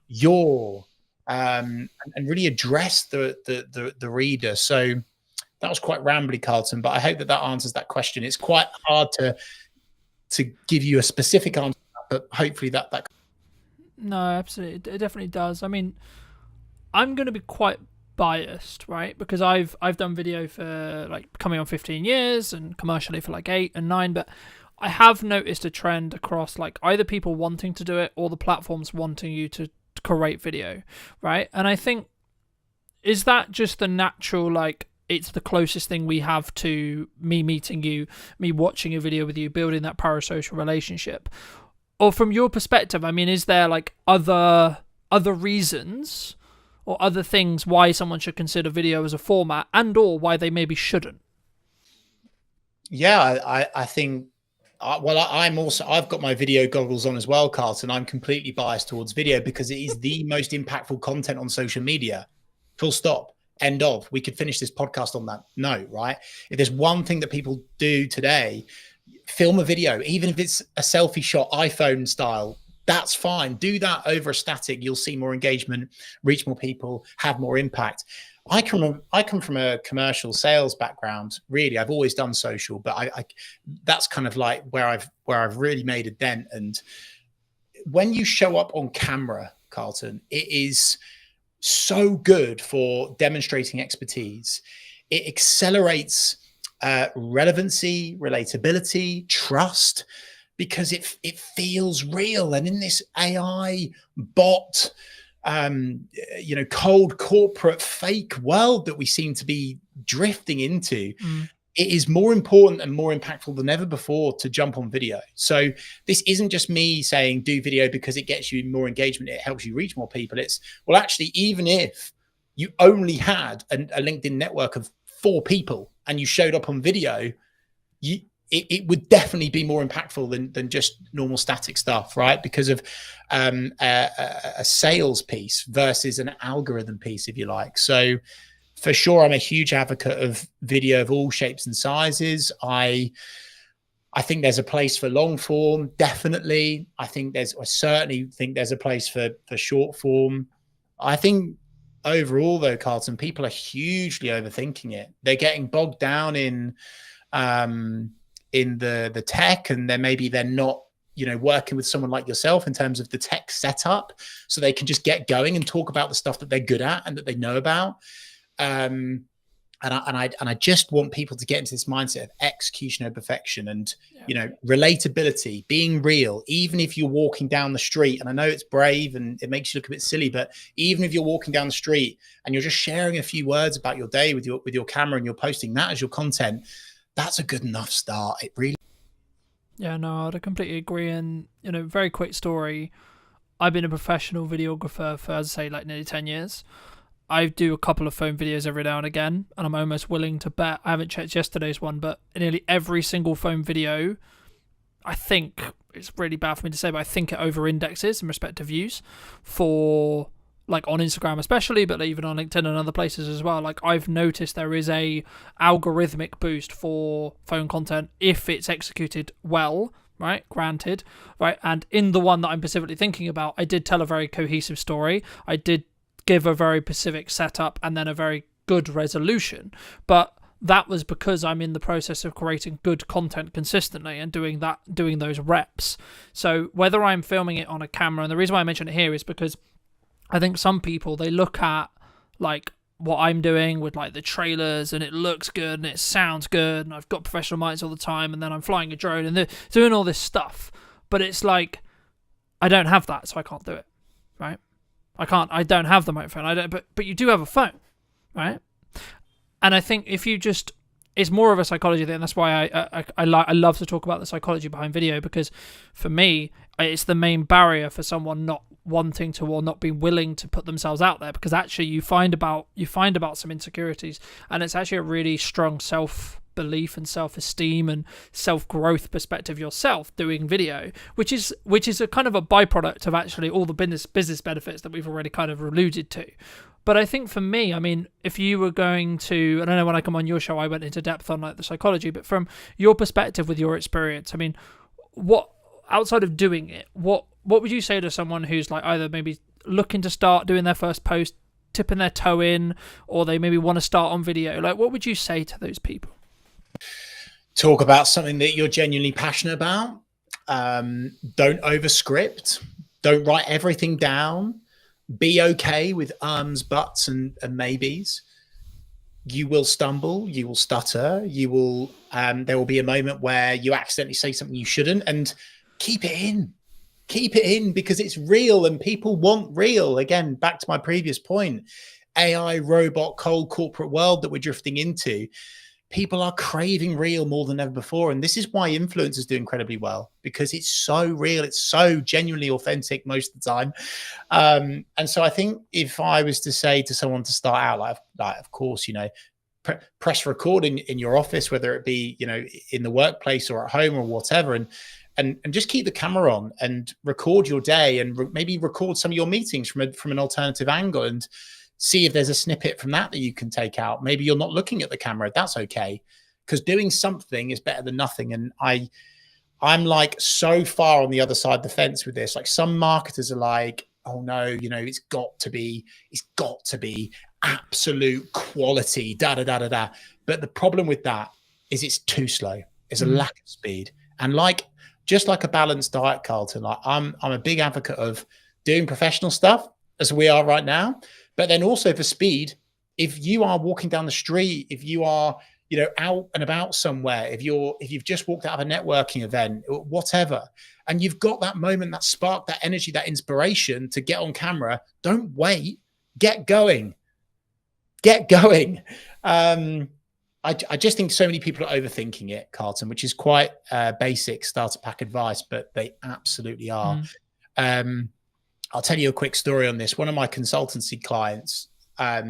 your, and really address the reader. So that was quite rambly, Carlton, but I hope that answers that question. It's quite hard to give you a specific answer, but hopefully that. No, absolutely, it definitely does. I mean, I'm going to be quite biased, right? Because I've done video for like coming on 15 years and commercially for like 8 and 9, but I have noticed a trend across like either people wanting to do it or the platforms wanting you to create video, right? And I think, is that just the natural, like, it's the closest thing we have to me meeting you, me watching a video with you, building that parasocial relationship? Or from your perspective, I mean, is there like other reasons or other things why someone should consider video as a format, and or why they maybe shouldn't? Yeah, I think, I've got my video goggles on as well, Carlton. I'm completely biased towards video because it is the most impactful content on social media. Full stop. End of. We could finish this podcast on that note, right? If there's one thing that people do today, film a video, even if it's a selfie shot, iPhone style, that's fine. Do that over a static. You'll see more engagement, reach more people, have more impact. I come from a commercial sales background. Really, I've always done social, but I that's kind of like where I've really made a dent. And when you show up on camera, Carlton, it is so good for demonstrating expertise. It accelerates relevancy, relatability, trust, because it feels real. And in this AI bot, cold corporate fake world that we seem to be drifting into, it is more important and more impactful than ever before to jump on video. So this isn't just me saying do video because it gets you more engagement, it helps you reach more people. It's, well, actually, even if you only had a LinkedIn network of 4 people and you showed up on video, it would definitely be more impactful than just normal static stuff, right? Because of a sales piece versus an algorithm piece, if you like. So for sure, I'm a huge advocate of video of all shapes and sizes. I think there's a place for long form, definitely. I certainly think there's a place for short form. I think overall, though, Carlton, people are hugely overthinking it. They're getting bogged down in the tech, and they're not working with someone like yourself in terms of the tech setup, so they can just get going and talk about the stuff that they're good at and that they know about. And I just want people to get into this mindset of execution over perfection and relatability, being real, even if you're walking down the street. And I know it's brave and it makes you look a bit silly, but even if you're walking down the street and you're just sharing a few words about your day with your camera and you're posting that as your content, that's a good enough start. It really. Yeah, no, I'd completely agree. And very quick story. I've been a professional videographer for, as I say, like nearly 10 years. I do a couple of phone videos every now and again, and I'm almost willing to bet, I haven't checked yesterday's one, but nearly every single phone video, I think, it's really bad for me to say, but I think it over-indexes in respect to views for, like, on Instagram especially, but even on LinkedIn and other places as well. Like, I've noticed there is a algorithmic boost for phone content if it's executed well, right? Granted, right? And in the one that I'm specifically thinking about, I did tell a very cohesive story. I did give a very specific setup and then a very good resolution. But that was because I'm in the process of creating good content consistently and doing those reps. So whether I'm filming it on a camera, and the reason why I mention it here is because I think some people, they look at like what I'm doing with like the trailers and it looks good and it sounds good and I've got professional mics all the time and then I'm flying a drone and they're doing all this stuff, but it's like I don't have that, so I can't do it, right? I don't have the microphone. But you do have a phone, right? And I think if you just, it's more of a psychology thing. That's why I love to talk about the psychology behind video, because for me, it's the main barrier for someone not wanting to or not being willing to put themselves out there, because actually you find about some insecurities, and it's actually a really strong self-belief and self-esteem and self-growth perspective yourself doing video, which is a kind of a byproduct of actually all the business benefits that we've already kind of alluded to. But I think for me, I mean, if you were going to, I don't know, when I come on your show, I went into depth on like the psychology, but from your perspective with your experience, I mean, what, outside of doing it, what would you say to someone who's like either maybe looking to start doing their first post, tipping their toe in, or they maybe want to start on video? Like, what would you say to those people? Talk about something that you're genuinely passionate about. Don't overscript. Don't write everything down. Be okay with buts, and maybes. You will stumble. You will stutter. You will. There will be a moment where you accidentally say something you shouldn't, and keep it in. Keep it in, because it's real and people want real. Again, back to my previous point, AI, robot, cold corporate world that we're drifting into. People are craving real more than ever before. And this is why influencers do incredibly well, because it's so real. It's so genuinely authentic most of the time. And so I think if I was to say to someone to start out, like of course, you know, press record in your office, whether it be, you know, in the workplace or at home or whatever, and just keep the camera on and record your day, and maybe record some of your meetings from an alternative angle, and see if there's a snippet from that you can take out. Maybe you're not looking at the camera. That's okay, because doing something is better than nothing. And I'm like so far on the other side of the fence with this. Like, some marketers are like, oh no, you know, it's got to be absolute quality, da da da da da. But the problem with that is it's too slow. It's a lack of speed. And just like a balanced diet, Carlton, like I'm a big advocate of doing professional stuff as we are right now, but then also for speed. If you are walking down the street, if you are, you know, out and about somewhere, if you've just walked out of a networking event, whatever, and you've got that moment, that spark, that energy, that inspiration to get on camera, don't wait, get going. I just think so many people are overthinking it, Carlton, which is quite basic starter pack advice, but they absolutely are. I'll tell you a quick story on this. One of my consultancy clients, I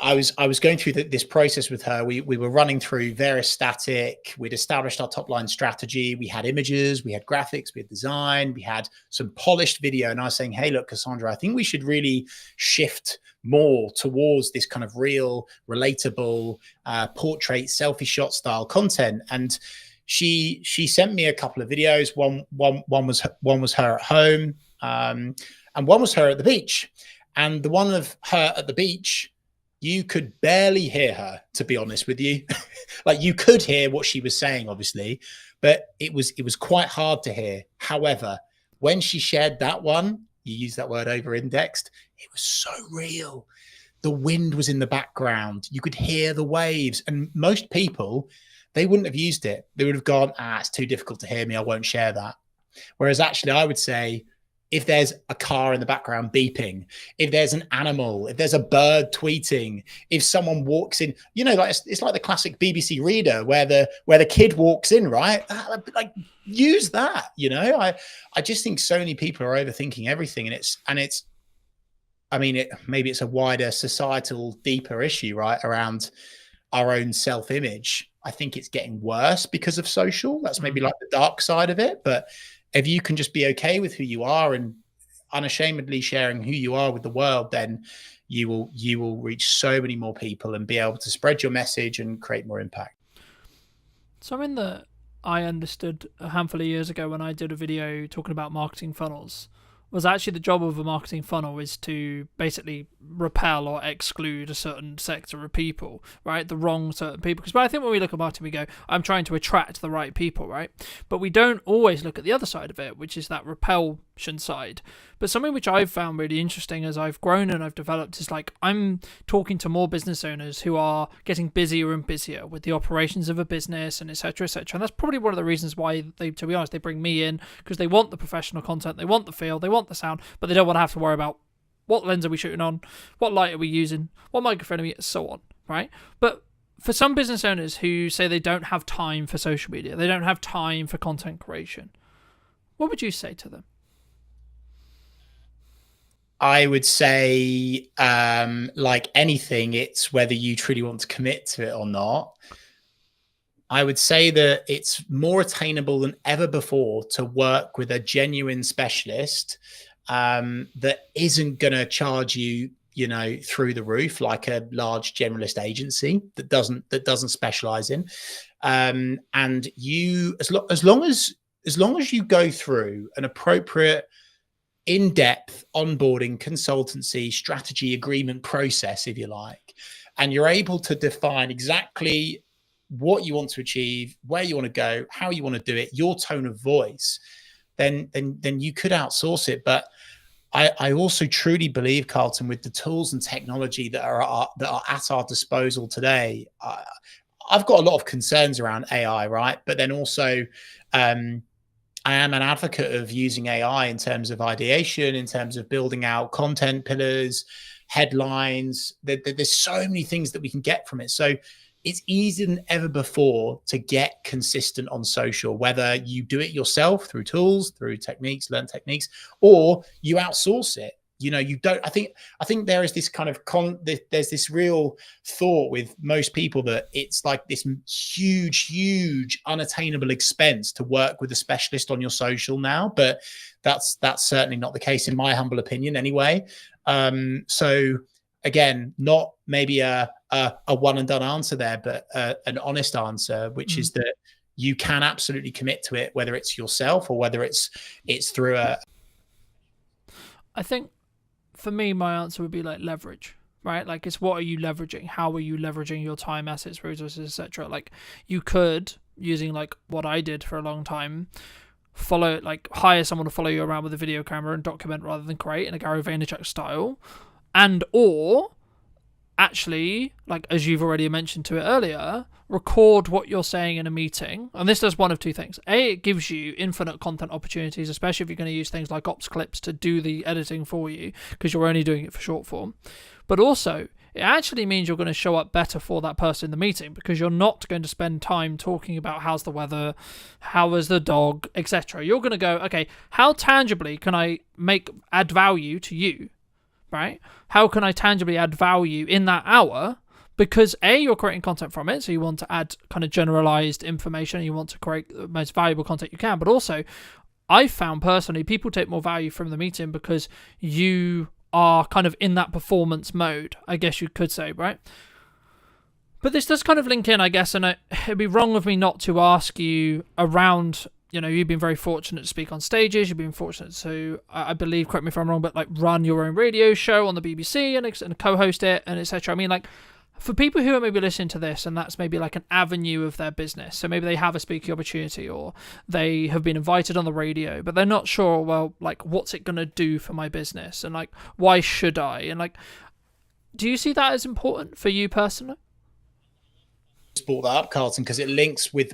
was going through this process with her. We were running through various static. We'd established our top line strategy. We had images, we had graphics, we had design, we had some polished video. And I was saying, hey, look, Cassandra, I think we should really shift more towards this kind of real, relatable, portrait, selfie shot style content. And she sent me a couple of videos. One was her at home, and one was her at the beach. And the one of her at the beach, you could barely hear her, to be honest with you. Like, you could hear what she was saying, obviously, but it was quite hard to hear. However, when she shared that one, you use that word over-indexed, it was so real. The wind was in the background. You could hear the waves. And most people, they wouldn't have used it. They would have gone, it's too difficult to hear me, I won't share that. Whereas actually I would say, if there's a car in the background beeping, if there's an animal, if there's a bird tweeting, if someone walks in, you know, like it's like the classic BBC reader where the kid walks in, right? Like, use that, you know. I just think so many people are overthinking everything, and it's I mean, maybe it's a wider societal, deeper issue, right, around our own self-image. I think it's getting worse because of social. That's maybe like the dark side of it, but if you can just be okay with who you are and unashamedly sharing who you are with the world, then you will reach so many more people and be able to spread your message and create more impact. Something that I understood a handful of years ago when I did a video talking about marketing funnels was actually the job of a marketing funnel is to basically repel or exclude a certain sector of people, right? The wrong certain people. Because I think when we look at marketing, we go, I'm trying to attract the right people, right? But we don't always look at the other side of it, which is that repulsion side. But something which I've found really interesting as I've grown and I've developed is like I'm talking to more business owners who are getting busier and busier with the operations of a business and etc. etc. And that's probably one of the reasons why they, to be honest, they bring me in, because they want the professional content, they want the feel, they want the sound, but they don't want to have to worry about what lens are we shooting on, what light are we using, what microphone are we, so on, right? But for some business owners who say they don't have time for social media, they don't have time for content creation, what would you say to them? I would say, like anything, it's whether you truly want to commit to it or not. I would say that it's more attainable than ever before to work with a genuine specialist that isn't going to charge you, you know, through the roof like a large generalist agency that doesn't specialize in. And you, as long as you go through an appropriate in-depth onboarding consultancy strategy agreement process, if you like, and you're able to define exactly what you want to achieve, where you want to go, how you want to do it, your tone of voice, then you could outsource it. But I also truly believe, Carlton, with the tools and technology that are at our disposal today, I've got a lot of concerns around AI, right? But then also I am an advocate of using AI in terms of ideation, in terms of building out content pillars, headlines. There's so many things that we can get from it. So it's easier than ever before to get consistent on social, whether you do it yourself through tools, through techniques, learn techniques, or you outsource it. You know, you don't, I think there is this kind of there's this real thought with most people that it's like this huge unattainable expense to work with a specialist on your social now, but that's certainly not the case in my humble opinion anyway. So again, not maybe a one and done answer there, but an honest answer, which is that you can absolutely commit to it, whether it's yourself or whether it's through a. I think for me, my answer would be like leverage, right? Like it's what are you leveraging? How are you leveraging your time, assets, resources, etc.? Like you could, using like what I did for a long time, hire someone to follow you around with a video camera and document rather than create in a Gary Vaynerchuk style, and or actually, like as you've already mentioned to it earlier, record what you're saying in a meeting. And this does one of two things. A, it gives you infinite content opportunities, especially if you're going to use things like ops clips to do the editing for you, because you're only doing it for short form. But also, it actually means you're going to show up better for that person in the meeting, because you're not going to spend time talking about how's the weather, how is the dog, etc. You're going to go, okay, how tangibly can I add value to you, right? How can I tangibly add value in that hour? Because A, you're creating content from it, so you want to add kind of generalized information, you want to create the most valuable content you can, but also I've found personally people take more value from the meeting because you are kind of in that performance mode, I guess you could say, right? But this does kind of link in, I guess, and it'd be wrong of me not to ask you around, you know, you've been very fortunate to speak on stages, you've been fortunate to, I believe, correct me if I'm wrong, but like run your own radio show on the BBC and co-host it and etc. I mean, like, for people who are maybe listening to this and that's maybe like an avenue of their business, so maybe they have a speaking opportunity or they have been invited on the radio, but they're not sure, well, like, what's it going to do for my business? And like, why should I? And like, do you see that as important for you personally? Brought that up, Carlton, because it links with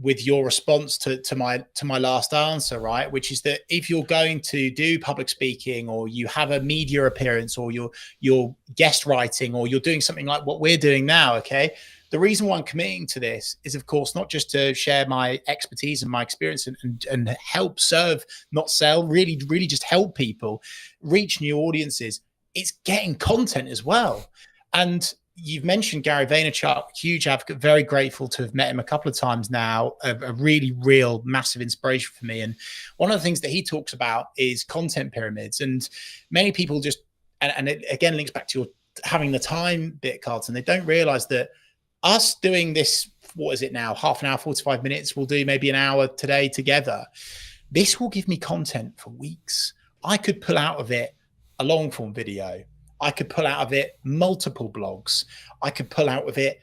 your response to my last answer, right? Which is that if you're going to do public speaking, or you have a media appearance, or you're guest writing, or you're doing something like what we're doing now, okay, the reason why I'm committing to this is, of course, not just to share my expertise and my experience and help serve, not sell, really just help people reach new audiences. It's getting content as well. And you've mentioned Gary Vaynerchuk, huge advocate, very grateful to have met him a couple of times now, a really real massive inspiration for me. And one of the things that he talks about is content pyramids. And many people just, and it again links back to your having the time bit, Carlton, they don't realize that us doing this, what is it now, half an hour, 45 minutes, we'll do maybe an hour today together. This will give me content for weeks. I could pull out of it a long form video. I could pull out of it multiple blogs. I could pull out of it,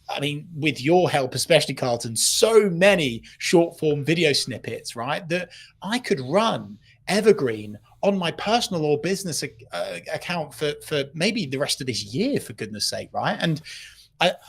I mean, with your help, especially Carlton, so many short form video snippets, right? That I could run evergreen on my personal or business account for maybe the rest of this year, for goodness sake, right?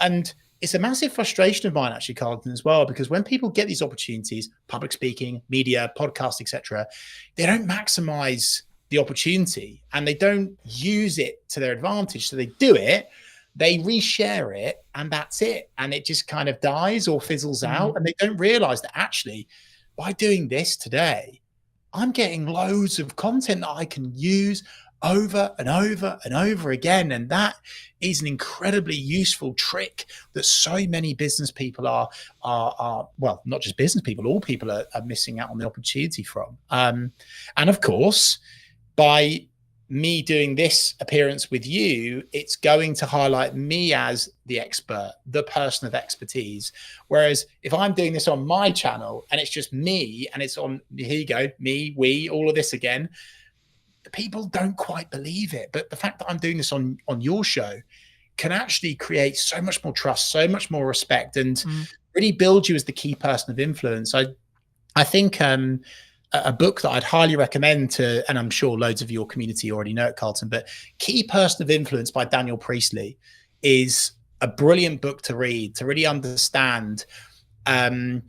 And it's a massive frustration of mine, actually, Carlton, as well, because when people get these opportunities, public speaking, media, podcast, etc., they don't maximize the opportunity and they don't use it to their advantage. So they do it, they reshare it, and that's it. And it just kind of dies or fizzles out. And they don't realize that actually, by doing this today, I'm getting loads of content that I can use over and over and over again. And that is an incredibly useful trick that so many business people are well, not just business people, all people are missing out on the opportunity from. And of course, by me doing this appearance with you, it's going to highlight me as the expert, the person of expertise. Whereas if I'm doing this on my channel and it's just me and it's on, here you go, me, we, all of this again, the people don't quite believe it. But the fact that I'm doing this on your show can actually create so much more trust, so much more respect, and really build you as the key person of influence. I think a book that I'd highly recommend to, and I'm sure loads of your community already know it, Carlton, but Key Person of Influence by Daniel Priestley is a brilliant book to read, to really understand and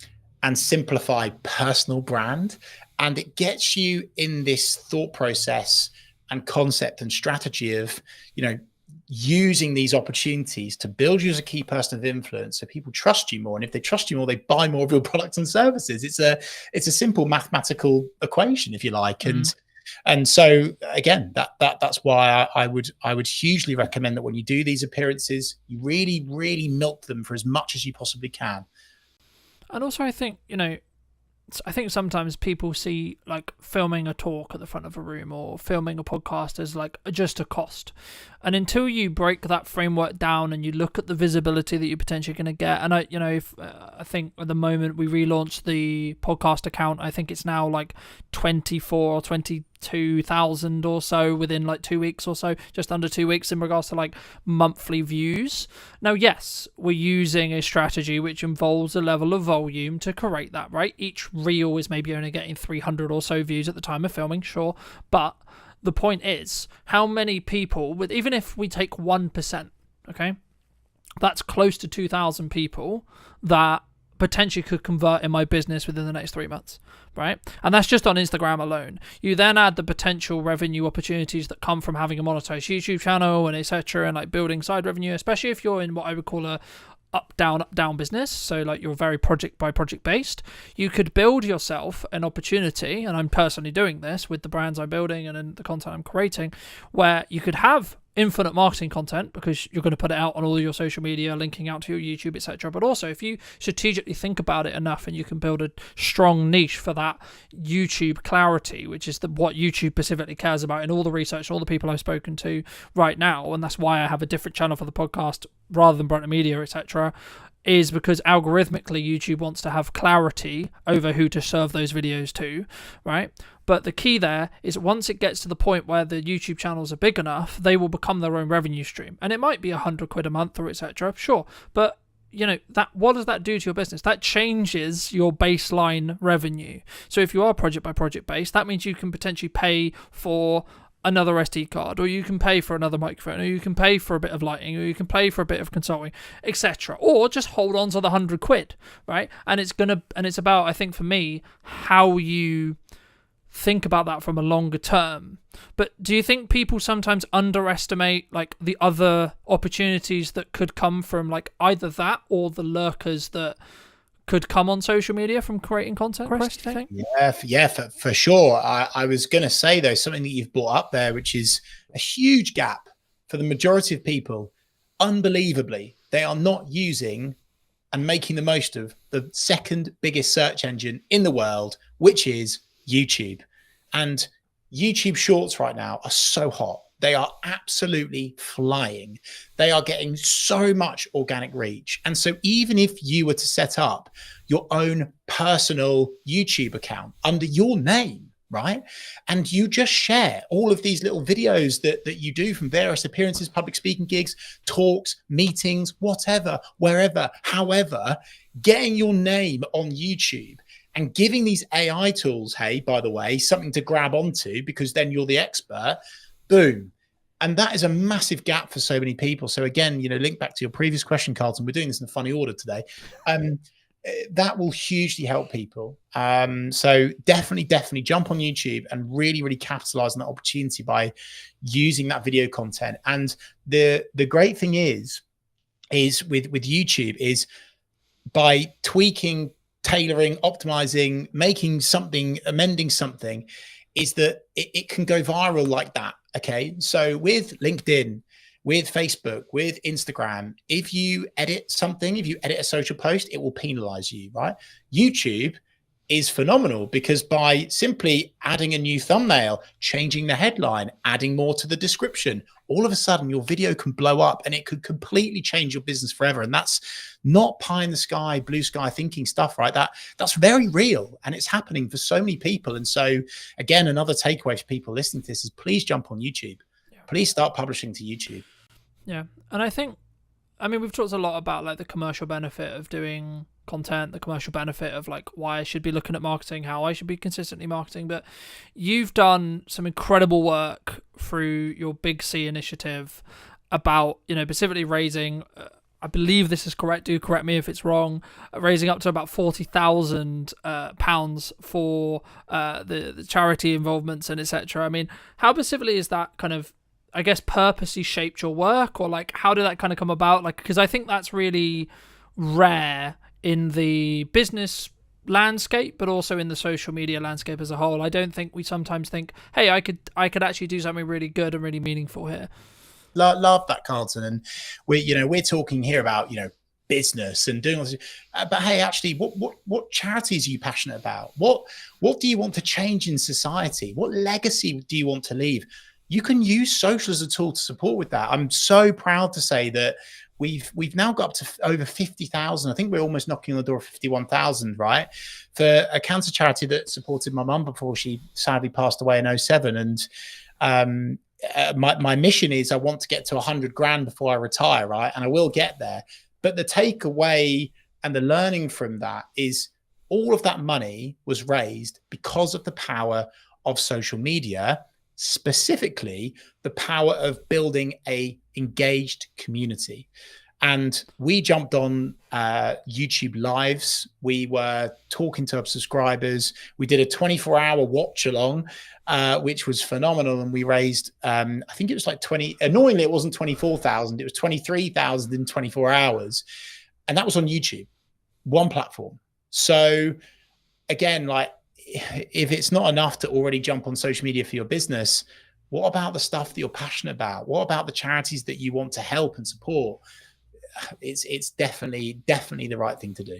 simplify personal brand. And it gets you in this thought process and concept and strategy of, you know, using these opportunities to build you as a key person of influence so people trust you more. And if they trust you more, they buy more of your products and services. It's a simple mathematical equation, if you like. And so again, that's why I would hugely recommend that when you do these appearances, you really, really milk them for as much as you possibly can. And also, I think, you know, I think sometimes people see like filming a talk at the front of a room or filming a podcast as like just a cost. And until you break that framework down and you look at the visibility that you're potentially going to get, and I think at the moment we relaunched the podcast account, I think it's now like 24 or 22,000 or so within like 2 weeks or so, just under 2 weeks in regards to like monthly views. Now, yes, we're using a strategy which involves a level of volume to create that, right? Each reel is maybe only getting 300 or so views at the time of filming, sure, but the point is, how many people, with even if we take 1%, okay, that's close to 2,000 people that potentially could convert in my business within the next 3 months, right? And that's just on Instagram alone. You then add the potential revenue opportunities that come from having a monetized YouTube channel and etc., and like building side revenue, especially if you're in what I would call a up down business, so like you're very project by project based. You could build yourself an opportunity, and I'm personally doing this with the brands I'm building and in the content I'm creating, where you could have infinite marketing content because you're going to put it out on all your social media, linking out to your YouTube, etc. But also, if you strategically think about it enough, and you can build a strong niche for that YouTube clarity, which is what YouTube specifically cares about in all the research, all the people I've spoken to right now, and that's why I have a different channel for the podcast rather than Brighton Media, etc., is because algorithmically YouTube wants to have clarity over who to serve those videos to, right? But the key there is once it gets to the point where the YouTube channels are big enough, they will become their own revenue stream. And it might be £100 a month or etc. Sure. But you know, that what does that do to your business? That changes your baseline revenue. So if you are project by project based, that means you can potentially pay for another SD card, or you can pay for another microphone, or you can pay for a bit of lighting, or you can pay for a bit of consulting, etc. Or just hold on to the £100, right? And it's about, I think for me, how you think about that from a longer term. But do you think people sometimes underestimate like the other opportunities that could come from like either that or the lurkers that could come on social media from creating content, Chris, do you think? Yeah, for sure. I was going to say, though, something that you've brought up there, which is a huge gap for the majority of people. Unbelievably, they are not using and making the most of the second biggest search engine in the world, which is YouTube. And YouTube Shorts right now are so hot. They are absolutely flying. They are getting so much organic reach. And so even if you were to set up your own personal YouTube account under your name, right? And you just share all of these little videos that you do from various appearances, public speaking gigs, talks, meetings, whatever, wherever, however, getting your name on YouTube and giving these AI tools, hey, by the way, something to grab onto, because then you're the expert, boom. And that is a massive gap for so many people. So again, link back to your previous question, Carlton, we're doing this in a funny order today. That will hugely help people. So definitely jump on YouTube and really, really capitalize on that opportunity by using that video content. And the great thing is with YouTube is by tweaking, tailoring, optimizing, making something, amending something, is that it can go viral like that. Okay. So with LinkedIn, with Facebook, with Instagram, if you edit something, if you edit a social post, it will penalize you, right? YouTube is phenomenal because by simply adding a new thumbnail, changing the headline, adding more to the description, all of a sudden your video can blow up and it could completely change your business forever. And that's not pie in the sky, blue sky thinking stuff, right? That's very real and it's happening for so many people. And so again, another takeaway for people listening to this is please jump on YouTube. Please start publishing to YouTube. Yeah. And I mean, we've talked a lot about like the commercial benefit of doing content, the commercial benefit of like why I should be looking at marketing, how I should be consistently marketing. But you've done some incredible work through your Big C initiative about, specifically raising, I believe this is correct, do correct me if it's wrong, raising up to about £40,000 for the charity involvements and etc. I mean, how specifically is that kind of, I guess, purposely shaped your work, or like how did that kind of come about? Like, because I think that's really rare in the business landscape, but also in the social media landscape as a whole. I don't think we sometimes think, hey, I could actually do something really good and really meaningful here. Love that, Carlton. And we're talking here about business and doing all this, but hey, actually, what charities are you passionate about? What do you want to change in society? What legacy do you want to leave? You can use social as a tool to support with that. I'm so proud to say that we've now got up to over 50,000. I think we're almost knocking on the door of 51,000, right? For a cancer charity that supported my mum before she sadly passed away in 2007. And my mission is I want to get to 100 grand before I retire, right? And I will get there. But the takeaway and the learning from that is all of that money was raised because of the power of social media, specifically the power of building a engaged community. And we jumped on YouTube lives. We were talking to our subscribers. We did a 24-hour watch along, which was phenomenal. And we raised, I think it was like annoyingly, it wasn't 24,000. It was 23,000 in 24 hours. And that was on YouTube, one platform. So again, like, if it's not enough to already jump on social media for your business, what about the stuff that you're passionate about? What about the charities that you want to help and support? It's definitely the right thing to do.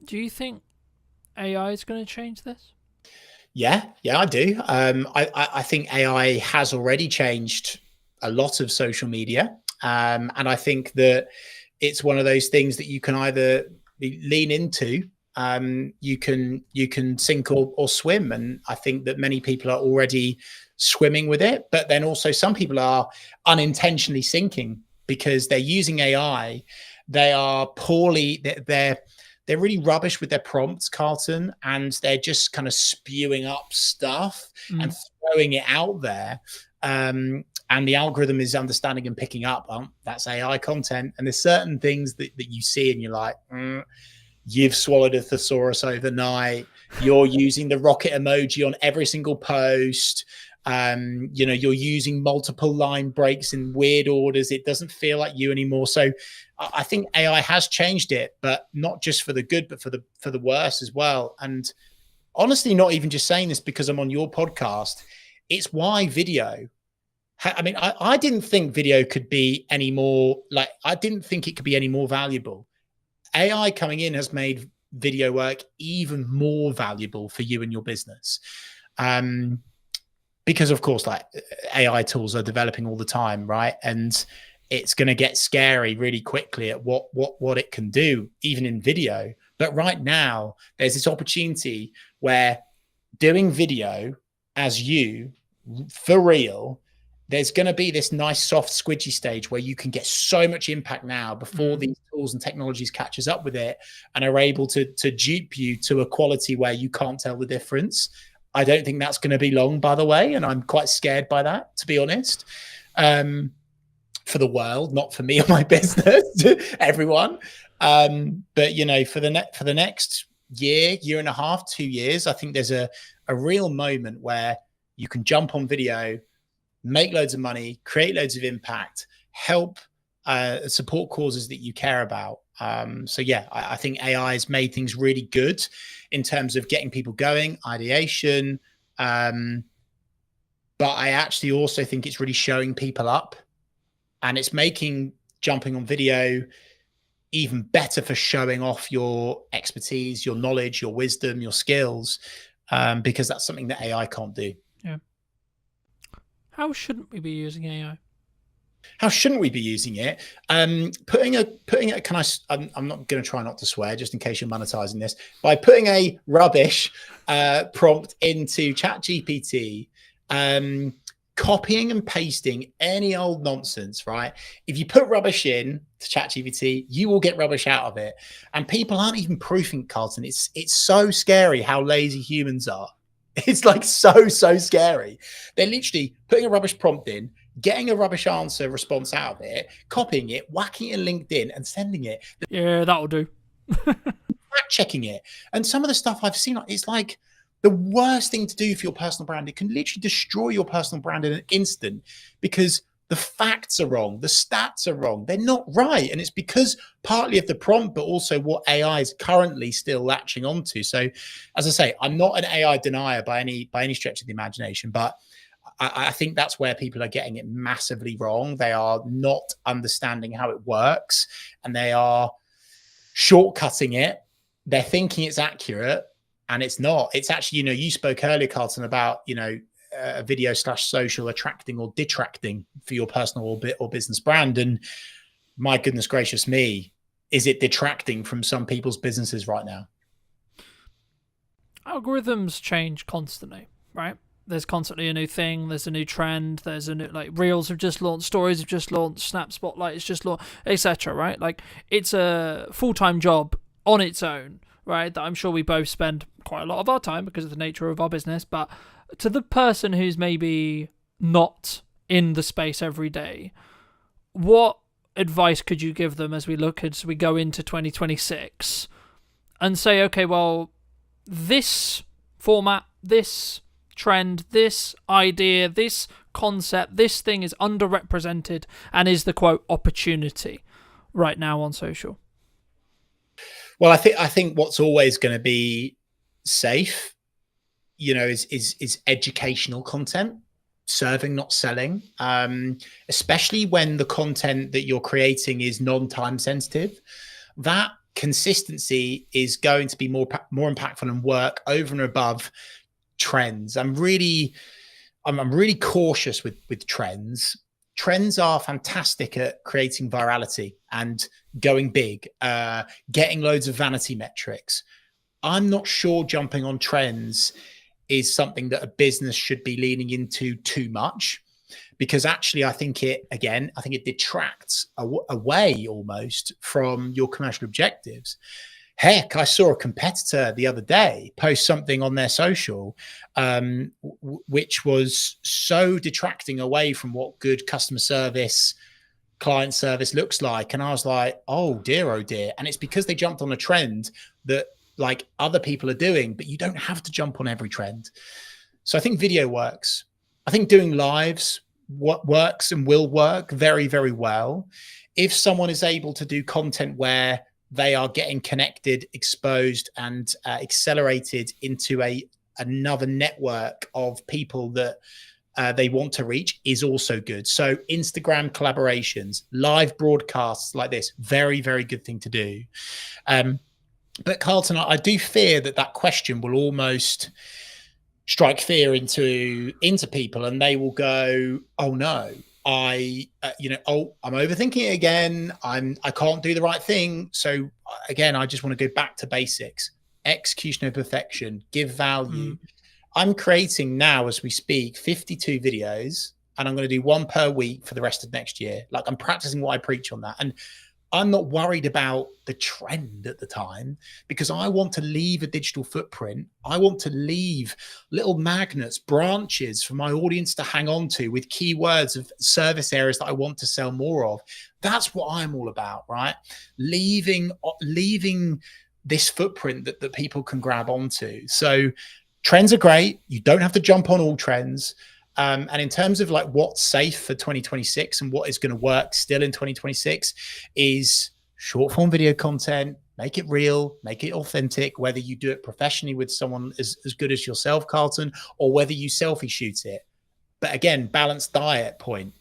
Do you think AI is going to change this? Yeah, I do. I think AI has already changed a lot of social media. And I think that it's one of those things that you can either lean into, you can sink or swim. And I think that many people are already swimming with it, but then also some people are unintentionally sinking because they're using AI. They are they're really rubbish with their prompts, Carlton, and they're just kind of spewing up stuff and throwing it out there. And the algorithm is understanding and picking up, that's AI content. And there's certain things that you see and you're like, you've swallowed a thesaurus overnight. You're using the rocket emoji on every single post. You're using multiple line breaks in weird orders. It doesn't feel like you anymore. So I think AI has changed it, but not just for the good, but for the worse as well. And honestly, not even just saying this because I'm on your podcast. It's why video. I mean, I didn't think video could be any more I didn't think it could be any more valuable. AI coming in has made video work even more valuable for you and your business. Because of course, AI tools are developing all the time, right? And it's going to get scary really quickly at what it can do, even in video. But right now, there's this opportunity where doing video as you for real, there's going to be this nice soft squidgy stage where you can get so much impact now before these tools and technologies catches up with it and are able to dupe you to a quality where you can't tell the difference. I don't think that's going to be long, by the way, and I'm quite scared by that, to be honest. For the world, not for me or my business, everyone. But you know, for the next year and a half, 2 years, I think there's a real moment where you can jump on video, make loads of money, create loads of impact, help support causes that you care about. So yeah, I think AI has made things really good in terms of getting people going, ideation. But I actually also think it's really showing people up, and it's making jumping on video even better for showing off your expertise, your knowledge, your wisdom, your skills, because that's something that AI can't do. Yeah. How shouldn't we be using AI? How shouldn't we be using it? Putting a I'm not going to try not to swear just in case you're monetizing this, by putting a rubbish prompt into ChatGPT, copying and pasting any old nonsense, right? If you put rubbish in to ChatGPT, you will get rubbish out of it. And people aren't even proofing, Carlton. It's so scary how lazy humans are. It's like so scary. They're literally putting a rubbish prompt in, getting a rubbish answer response out of it, copying it, whacking it in LinkedIn and sending it. Yeah, that'll do. Fact checking it. And some of the stuff I've seen, it's like the worst thing to do for your personal brand. It can literally destroy your personal brand in an instant because the facts are wrong. The stats are wrong. They're not right. And it's because partly of the prompt, but also what AI is currently still latching onto. So as I say, I'm not an AI denier by any stretch of the imagination, but I think that's where people are getting it massively wrong. They are not understanding how it works, and they are shortcutting it. They're thinking it's accurate, and it's not. It's actually, you know, you spoke earlier, Carlton, about, you know, a video / social attracting or detracting for your personal or business brand. And my goodness gracious me, is it detracting from some people's businesses right now? Algorithms change constantly, right? There's constantly a new thing, there's a new trend, there's a new, like, Reels have just launched, Stories have just launched, Snap Spotlight has just launched, etc., right? Like, it's a full-time job on its own, right, that I'm sure we both spend quite a lot of our time because of the nature of our business. But to the person who's maybe not in the space every day, what advice could you give them as we go into 2026 and say, okay, well, this format, this trend, this idea, this concept, this thing is underrepresented and is the quote opportunity right now on social? Well, I think what's always going to be safe, you know, is educational content, serving, not selling, especially when the content that you're creating is non-time sensitive. That consistency is going to be more impactful and work over and above trends. I'm really cautious with trends. Trends are fantastic at creating virality and going big, getting loads of vanity metrics. I'm not sure jumping on trends is something that a business should be leaning into too much, because actually I think it detracts away almost from your commercial objectives. Heck, I saw a competitor the other day post something on their social, which was so detracting away from what good customer service, client service looks like. And I was like, oh dear. And it's because they jumped on a trend that like other people are doing, but you don't have to jump on every trend. So I think video works. I think doing lives works and will work very, very well. If someone is able to do content where they are getting connected, exposed, and accelerated into another network of people that they want to reach, is also good. So Instagram collaborations, live broadcasts like this, very, very good thing to do. But Carlton, I do fear that question will almost strike fear into people, and they will go, oh no, I'm overthinking it again. I can't do the right thing. So again, I just want to go back to basics: execution of perfection, give value, I'm creating now as we speak 52 videos, and I'm going to do one per week for the rest of next year. Like, I'm practicing what I preach on that. And I'm not worried about the trend at the time, because I want to leave a digital footprint. I want to leave little magnets, branches for my audience to hang on to with keywords of service areas that I want to sell more of. That's what I'm all about, right? Leaving this footprint that people can grab onto. So trends are great. You don't have to jump on all trends. And in terms of like what's safe for 2026 and what is going to work still in 2026 is short form video content. Make it real, make it authentic, whether you do it professionally with someone as good as yourself, Carlton, or whether you selfie shoot it. But again, balanced diet point.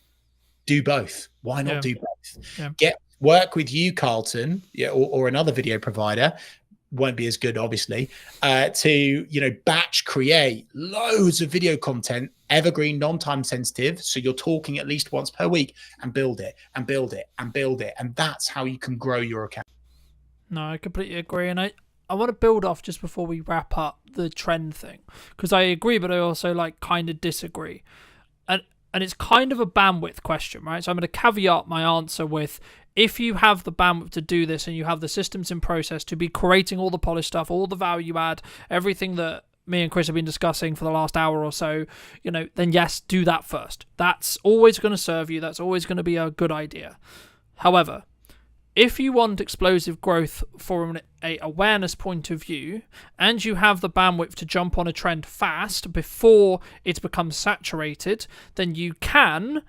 Do both. Why not do both? Yeah. Work with you, Carlton, or another video provider. Won't be as good, obviously, to batch create loads of video content, evergreen, non-time sensitive. So you're talking at least once per week, and build it and build it and build it. And that's how you can grow your account. No, I completely agree. And I want to build off just before we wrap up the trend thing, because I agree, but I also kind of disagree. And it's kind of a bandwidth question, right? So I'm going to caveat my answer with, if you have the bandwidth to do this and you have the systems in process to be creating all the polished stuff, all the value add, everything that me and Chris have been discussing for the last hour or so, then yes, do that first. That's always going to serve you. That's always going to be a good idea. However, if you want explosive growth from an awareness point of view, and you have the bandwidth to jump on a trend fast before it becomes saturated, then you can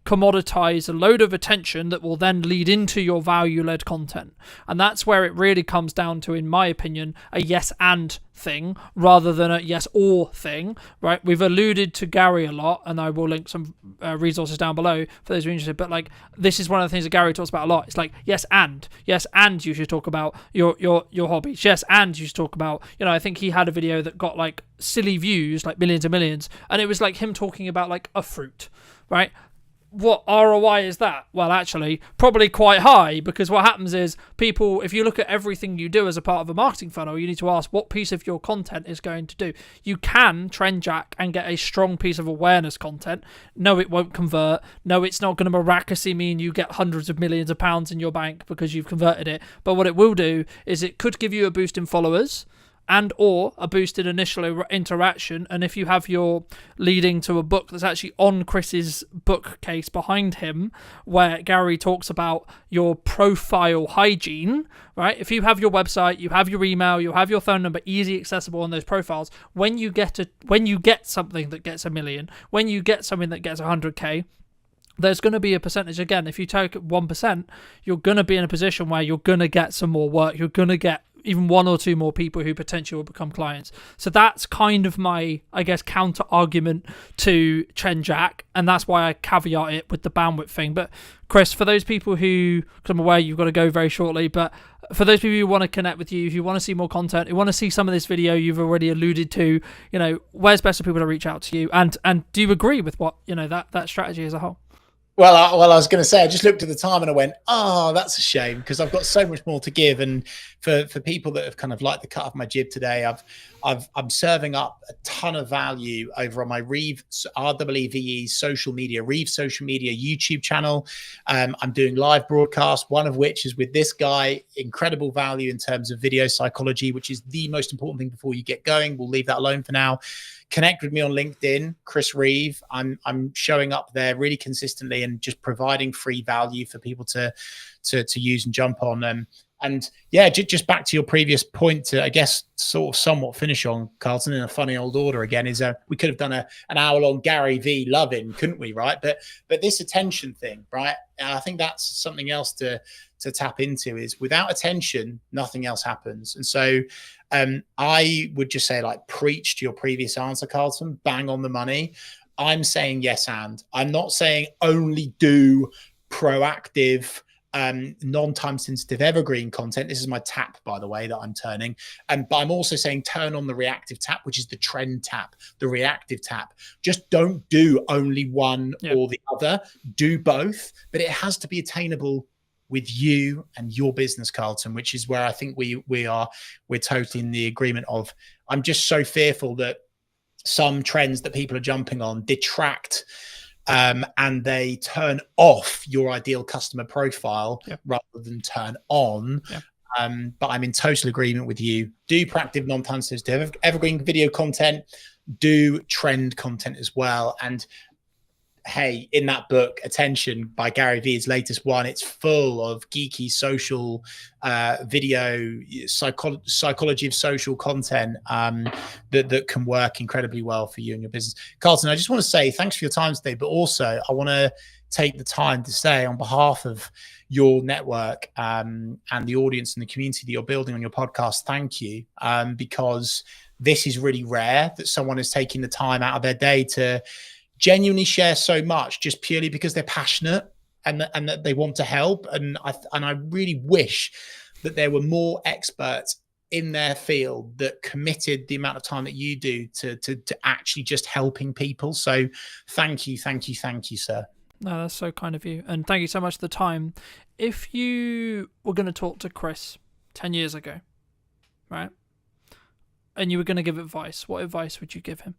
commoditize a load of attention that will then lead into your value-led content. And that's where it really comes down to, in my opinion, a yes and thing rather than a yes or thing, right? We've alluded to Gary a lot, and I will link some resources down below for those who are interested, but this is one of the things that Gary talks about a lot. It's yes and you should talk about your hobbies. Yes, and you should talk about, I think he had a video that got silly views, millions and millions, and it was him talking about a fruit, right? What ROI is that? Well, actually, probably quite high, because what happens is people, if you look at everything you do as a part of a marketing funnel, you need to ask what piece of your content is going to do. You can trend jack and get a strong piece of awareness content. No, it won't convert. No, it's not going to miraculously mean you get hundreds of millions of pounds in your bank because you've converted it. But what it will do is it could give you a boost in followers and or a boosted initial interaction. And if you have your leading to a book that's actually on Chris's bookcase behind him, where Gary talks about your profile hygiene, right? If you have your website, you have your email, you have your phone number easy accessible on those profiles, when you get something that gets 1 million, when you get something that gets 100K, there's going to be a percentage. Again, if you take 1%, you're going to be in a position where you're going to get some more work. You're going to get even 1 or 2 more people who potentially will become clients. So that's kind of my, counter argument to trend jack, and that's why I caveat it with the bandwidth thing. But Chris, for those people who, because I'm aware you've got to go very shortly, but for those people who want to connect with you, who want to see more content, who want to see some of this video you've already alluded to, where's best for people to reach out to you? And do you agree with what, that strategy as a whole? Well, I was going to say, I just looked at the time and I went, oh, that's a shame, because I've got so much more to give. And for people that have kind of liked the cut of my jib today, I'm serving up a ton of value over on my Reeve REEVE social media YouTube channel. I'm doing live broadcasts, one of which is with this guy. Incredible value in terms of video psychology, which is the most important thing before you get going. We'll leave that alone for now. Connect with me on LinkedIn, Chris Reeve. I'm showing up there really consistently and just providing free value for people to use and jump on. And yeah, just back to your previous point to, I guess, sort of somewhat finish on, Carlton, in a funny old order again, is we could have done an hour-long Gary V loving, couldn't we, right? But this attention thing, right? And I think that's something else to tap into, is without attention, nothing else happens. And so I would just say, preach to your previous answer, Carlton, bang on the money. I'm saying yes, and I'm not saying only do proactive, non-time sensitive evergreen content. This is my tap, by the way, that I'm turning. But I'm also saying turn on the reactive tap, which is the trend tap, the reactive tap. Just don't do only one or the other. Do both, but it has to be attainable with you and your business, Carlton, which is where I think we're totally in the agreement of. I'm just so fearful that some trends that people are jumping on detract and they turn off your ideal customer profile rather than turn on. But I'm in total agreement with you. Do proactive, non-time-sensitive, evergreen video content. Do trend content as well. And hey, in that book, Attention by Gary Vee, his latest one, it's full of geeky social video, psychology of social content that can work incredibly well for you and your business. Carlton, I just want to say thanks for your time today, but also I want to take the time to say on behalf of your network and the audience and the community that you're building on your podcast, thank you, because this is really rare that someone is taking the time out of their day to genuinely share so much just purely because they're passionate and that they want to help. And I really wish that there were more experts in their field that committed the amount of time that you do to actually just helping people. So thank you, sir. No, that's so kind of you. And thank you so much for the time. If you were going to talk to Chris 10 years ago, right, and you were going to give advice, what advice would you give him?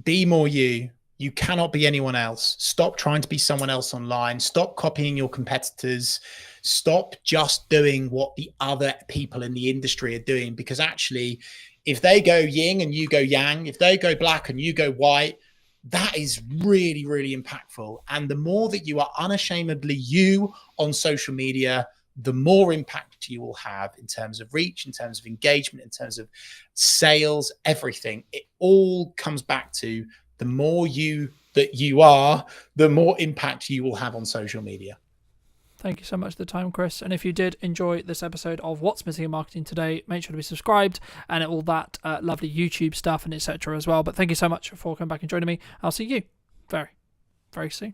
Be more you. You cannot be anyone else. Stop trying to be someone else online. Stop copying your competitors. Stop just doing what the other people in the industry are doing. Because actually, if they go yin and you go yang, if they go black and you go white, that is really, really impactful. And the more that you are unashamedly you on social media, the more impact you will have in terms of reach, in terms of engagement, in terms of sales, everything. It all comes back to the more you that you are, the more impact you will have on social media. Thank you so much for the time, Chris. And if you did enjoy this episode of What's Missing in Marketing Today, make sure to be subscribed and all that lovely YouTube stuff and etc. as well. But thank you so much for coming back and joining me. I'll see you very, very soon.